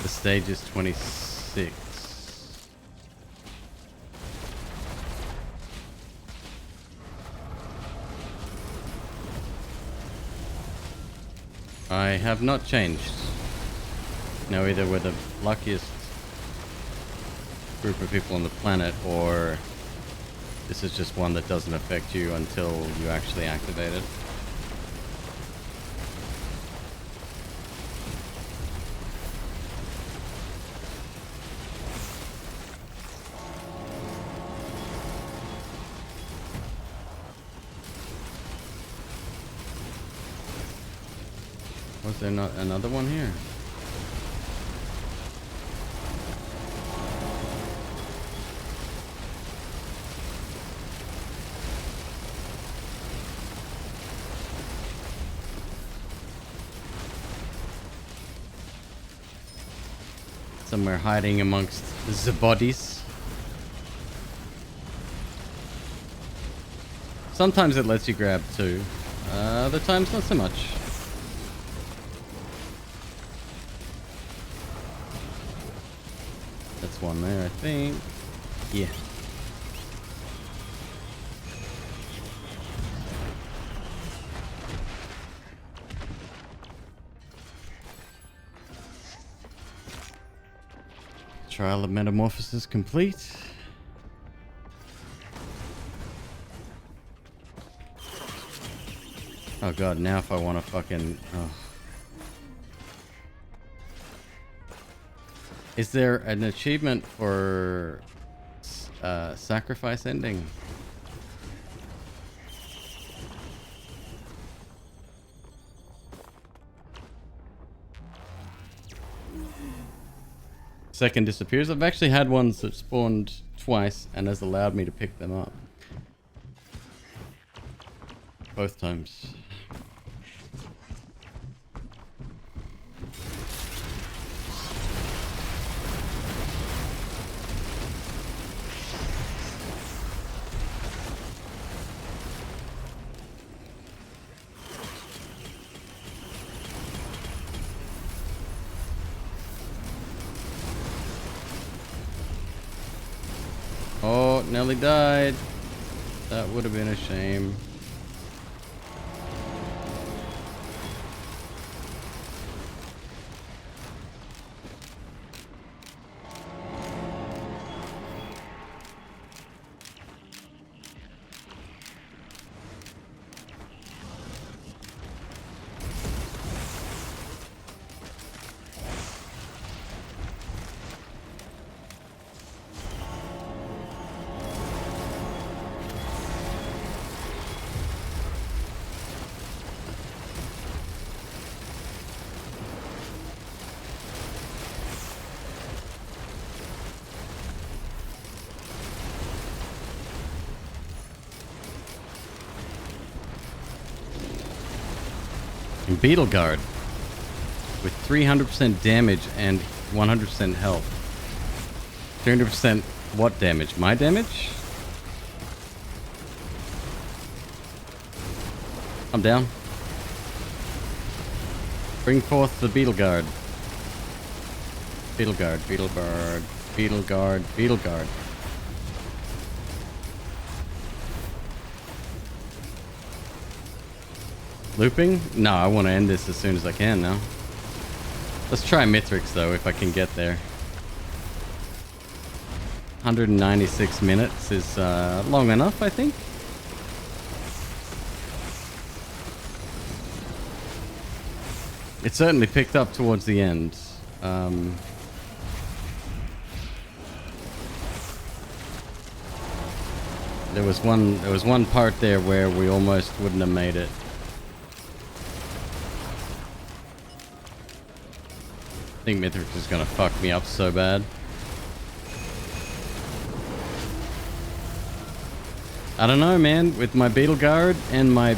The stage is 26. I have not changed. Now either we're the luckiest group of people on the planet, or this is just one that doesn't affect you until you actually activate it. Was there not another one here? Somewhere hiding amongst the bodies. Sometimes it lets you grab two. Other times not so much. That's one there, I think. Yeah. Trial of Metamorphosis complete. Oh god, now if I want to fucking... Oh. Is there an achievement for sacrifice ending? Second disappears. I've actually had ones that spawned twice and has allowed me to pick them up. Both times. Oh, Nelly died. That would have been a shame. And Beetle Guard with 300% damage and 100% health. 300% what damage? My damage? I'm down. Bring forth the Beetle Guard. Beetle Guard, Beetle Guard, Beetle Guard, Beetle Guard. Looping? No, I want to end this as soon as I can now. Let's try Mithrix though, if I can get there. 196 minutes is long enough, I think. It certainly picked up towards the end. There was one part there where we almost wouldn't have made it. I think Mithrix is gonna fuck me up so bad. I don't know, man. With my Beetle Guard and my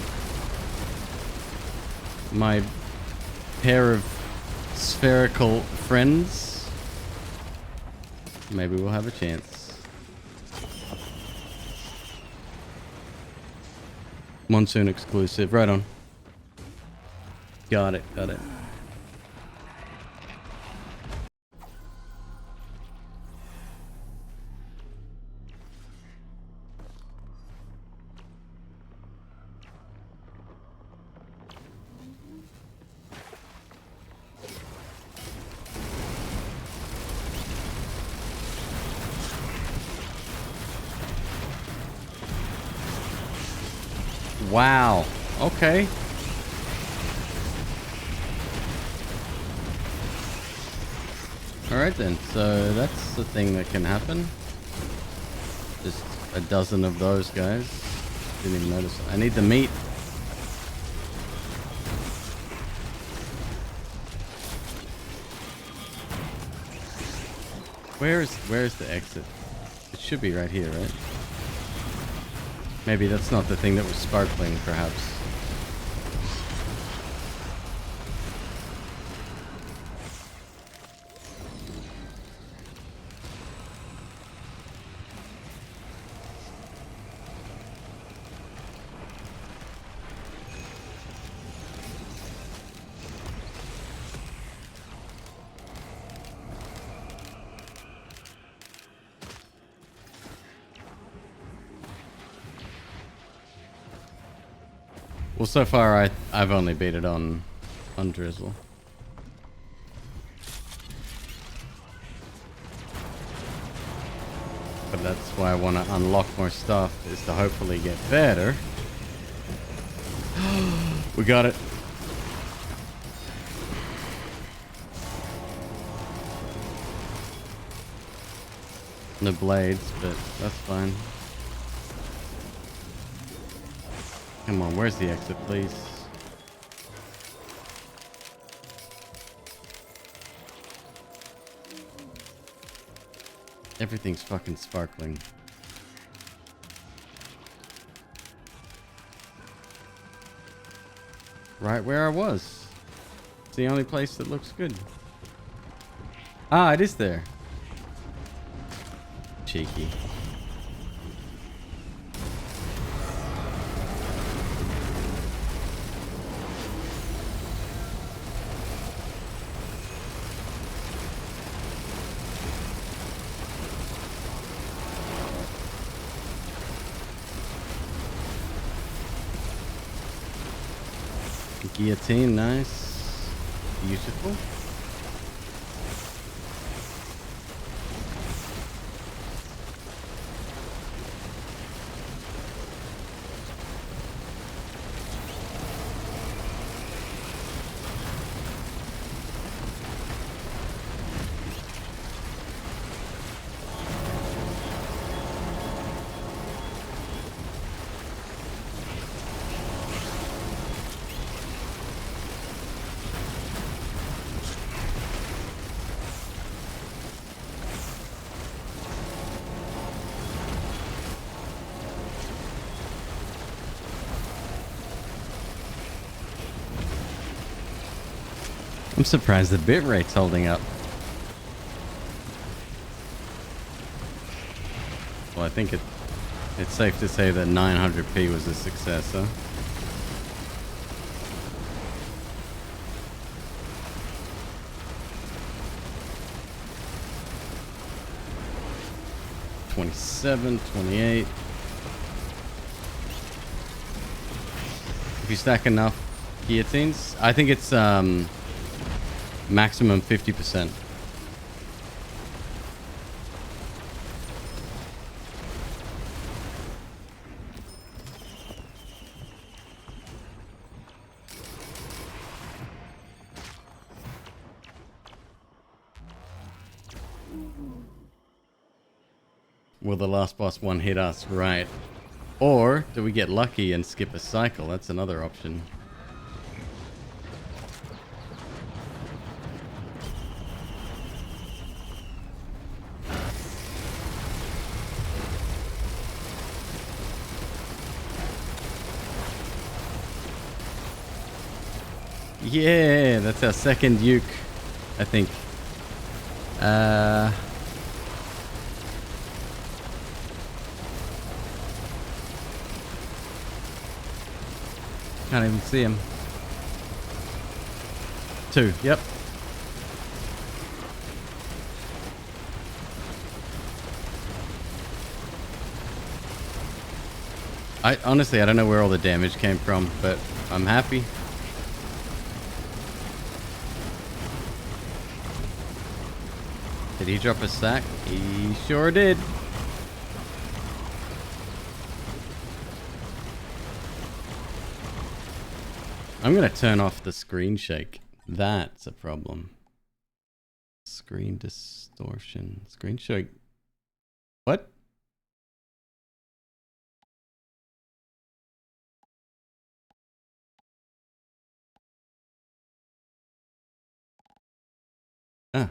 pair of spherical friends, maybe we'll have a chance. Monsoon exclusive, right on. Got it, got it. Wow. Okay. Alright then, so that's the thing that can happen. Just a dozen of those guys. Didn't even notice. I need the meat. Where's the exit? It should be right here, right? Maybe that's not the thing that was sparkling, perhaps. Well, so far I've only beat it on Drizzle. But that's why I want to unlock more stuff, is to hopefully get better. We got it. No blades, but that's fine. Come on, where's the exit, please? Everything's fucking sparkling. Right where I was. It's the only place that looks good. Ah, it is there. Cheeky. Guillotine, nice. Beautiful. I'm surprised the bitrate's holding up. Well, I think it's safe to say that 900p was a success, huh? $27, $28. If you stack enough guillotines, I think it's maximum 50%. Will the last boss one hit us? Right. Or do we get lucky and skip a cycle? That's another option. Yeah, that's our second uke, I think. Can't even see him. 2, yep. Honestly, I don't know where all the damage came from, but I'm happy. Did he drop a sack? He sure did. I'm gonna turn off the screen shake. That's a problem. Screen distortion. Screen shake. What? Ah.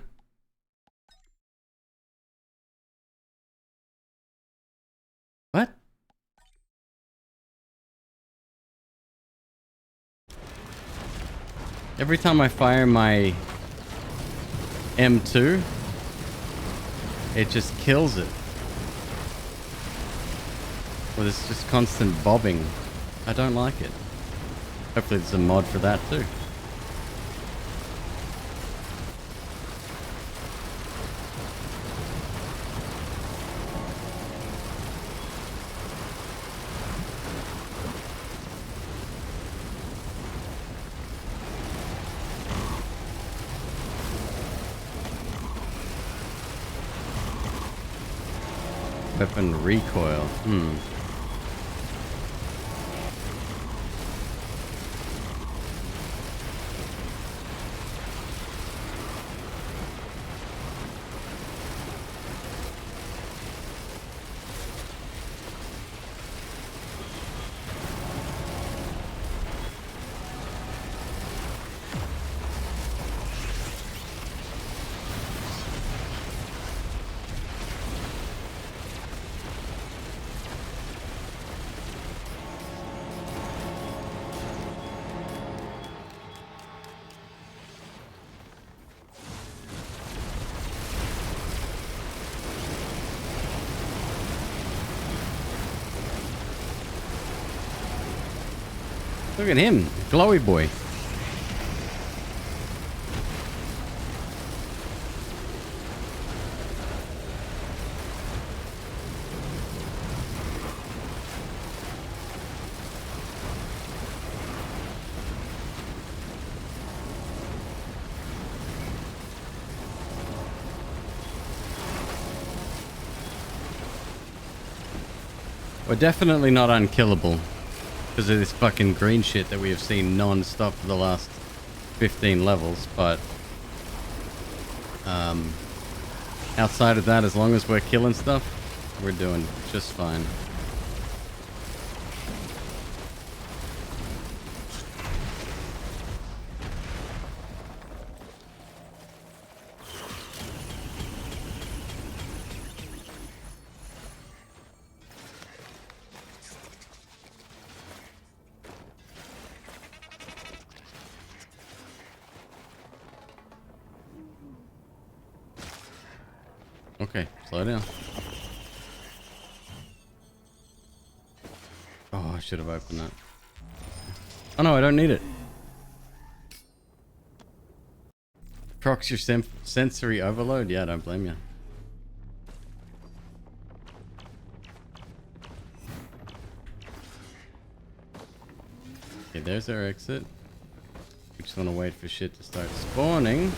What? Every time I fire my M2, it just kills it. Well, it's just constant bobbing. I don't like it. Hopefully there's a mod for that too. Weapon recoil. Look at him, glowy boy. We're definitely not unkillable because of this fucking green shit that we have seen non-stop for the last 15 levels, but outside of that, as long as we're killing stuff, we're doing just fine. Okay, slow down. Oh, I should have opened that. Oh no, I don't need it. Procs your sensory overload? Yeah, I don't blame you. Okay, there's our exit. We just want to wait for shit to start spawning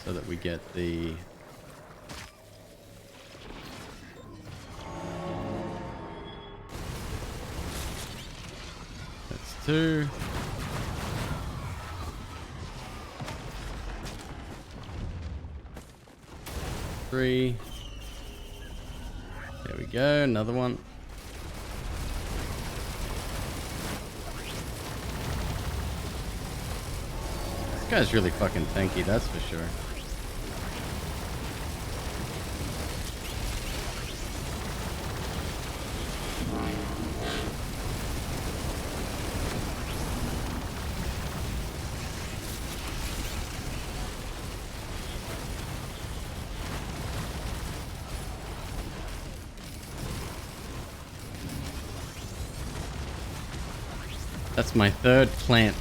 so that we get the... That's 2. Three. There we go, another one. This guy's really fucking tanky, that's for sure. That's my 3rd plant.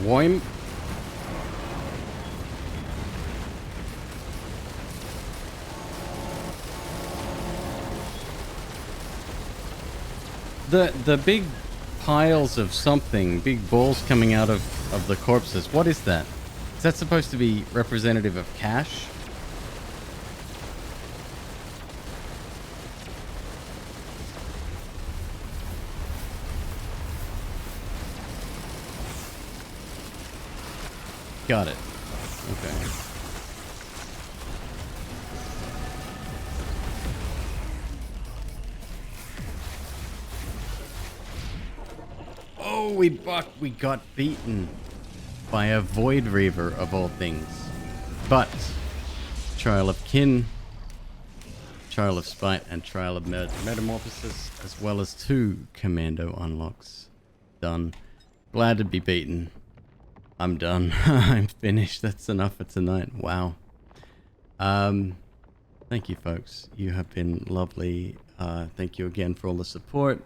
Woim. The big piles of something, big balls coming out of the corpses. What is that? Is that supposed to be representative of cash? Got it. Okay. Oh, we got beaten by a Void Reaver of all things. But Trial of Kin, Trial of Spite, and Trial of Metamorphosis, as well as 2 Commando unlocks. Done. Glad to be beaten. I'm done. I'm finished. That's enough for tonight. Wow. Thank you, folks. You have been lovely. Thank you again for all the support.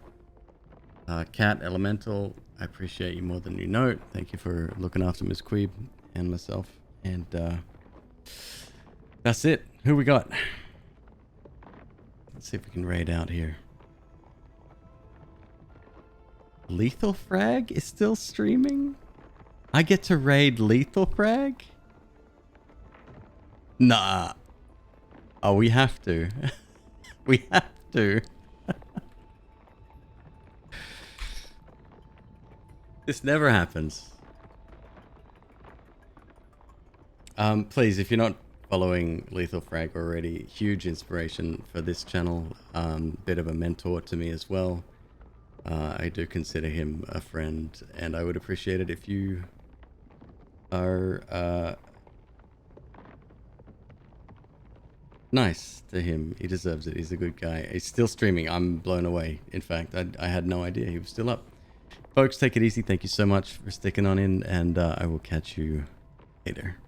Cat, Elemental, I appreciate you more than you know. Thank you for looking after MzQueeb and myself. And that's it. Who we got? Let's see if we can raid out here. Lethal Frag is still streaming? I get to raid Lethal Frag? Nah. Oh, we have to. We have to. This never happens. Please, if you're not following Lethal Frag already, huge inspiration for this channel. Bit of a mentor to me as well. I do consider him a friend, and I would appreciate it if you are nice to him. He deserves it. He's a good guy. He's still streaming. I'm blown away. In fact, I had no idea he was still up. Folks, take it easy. Thank you so much for sticking on in, and I will catch you later.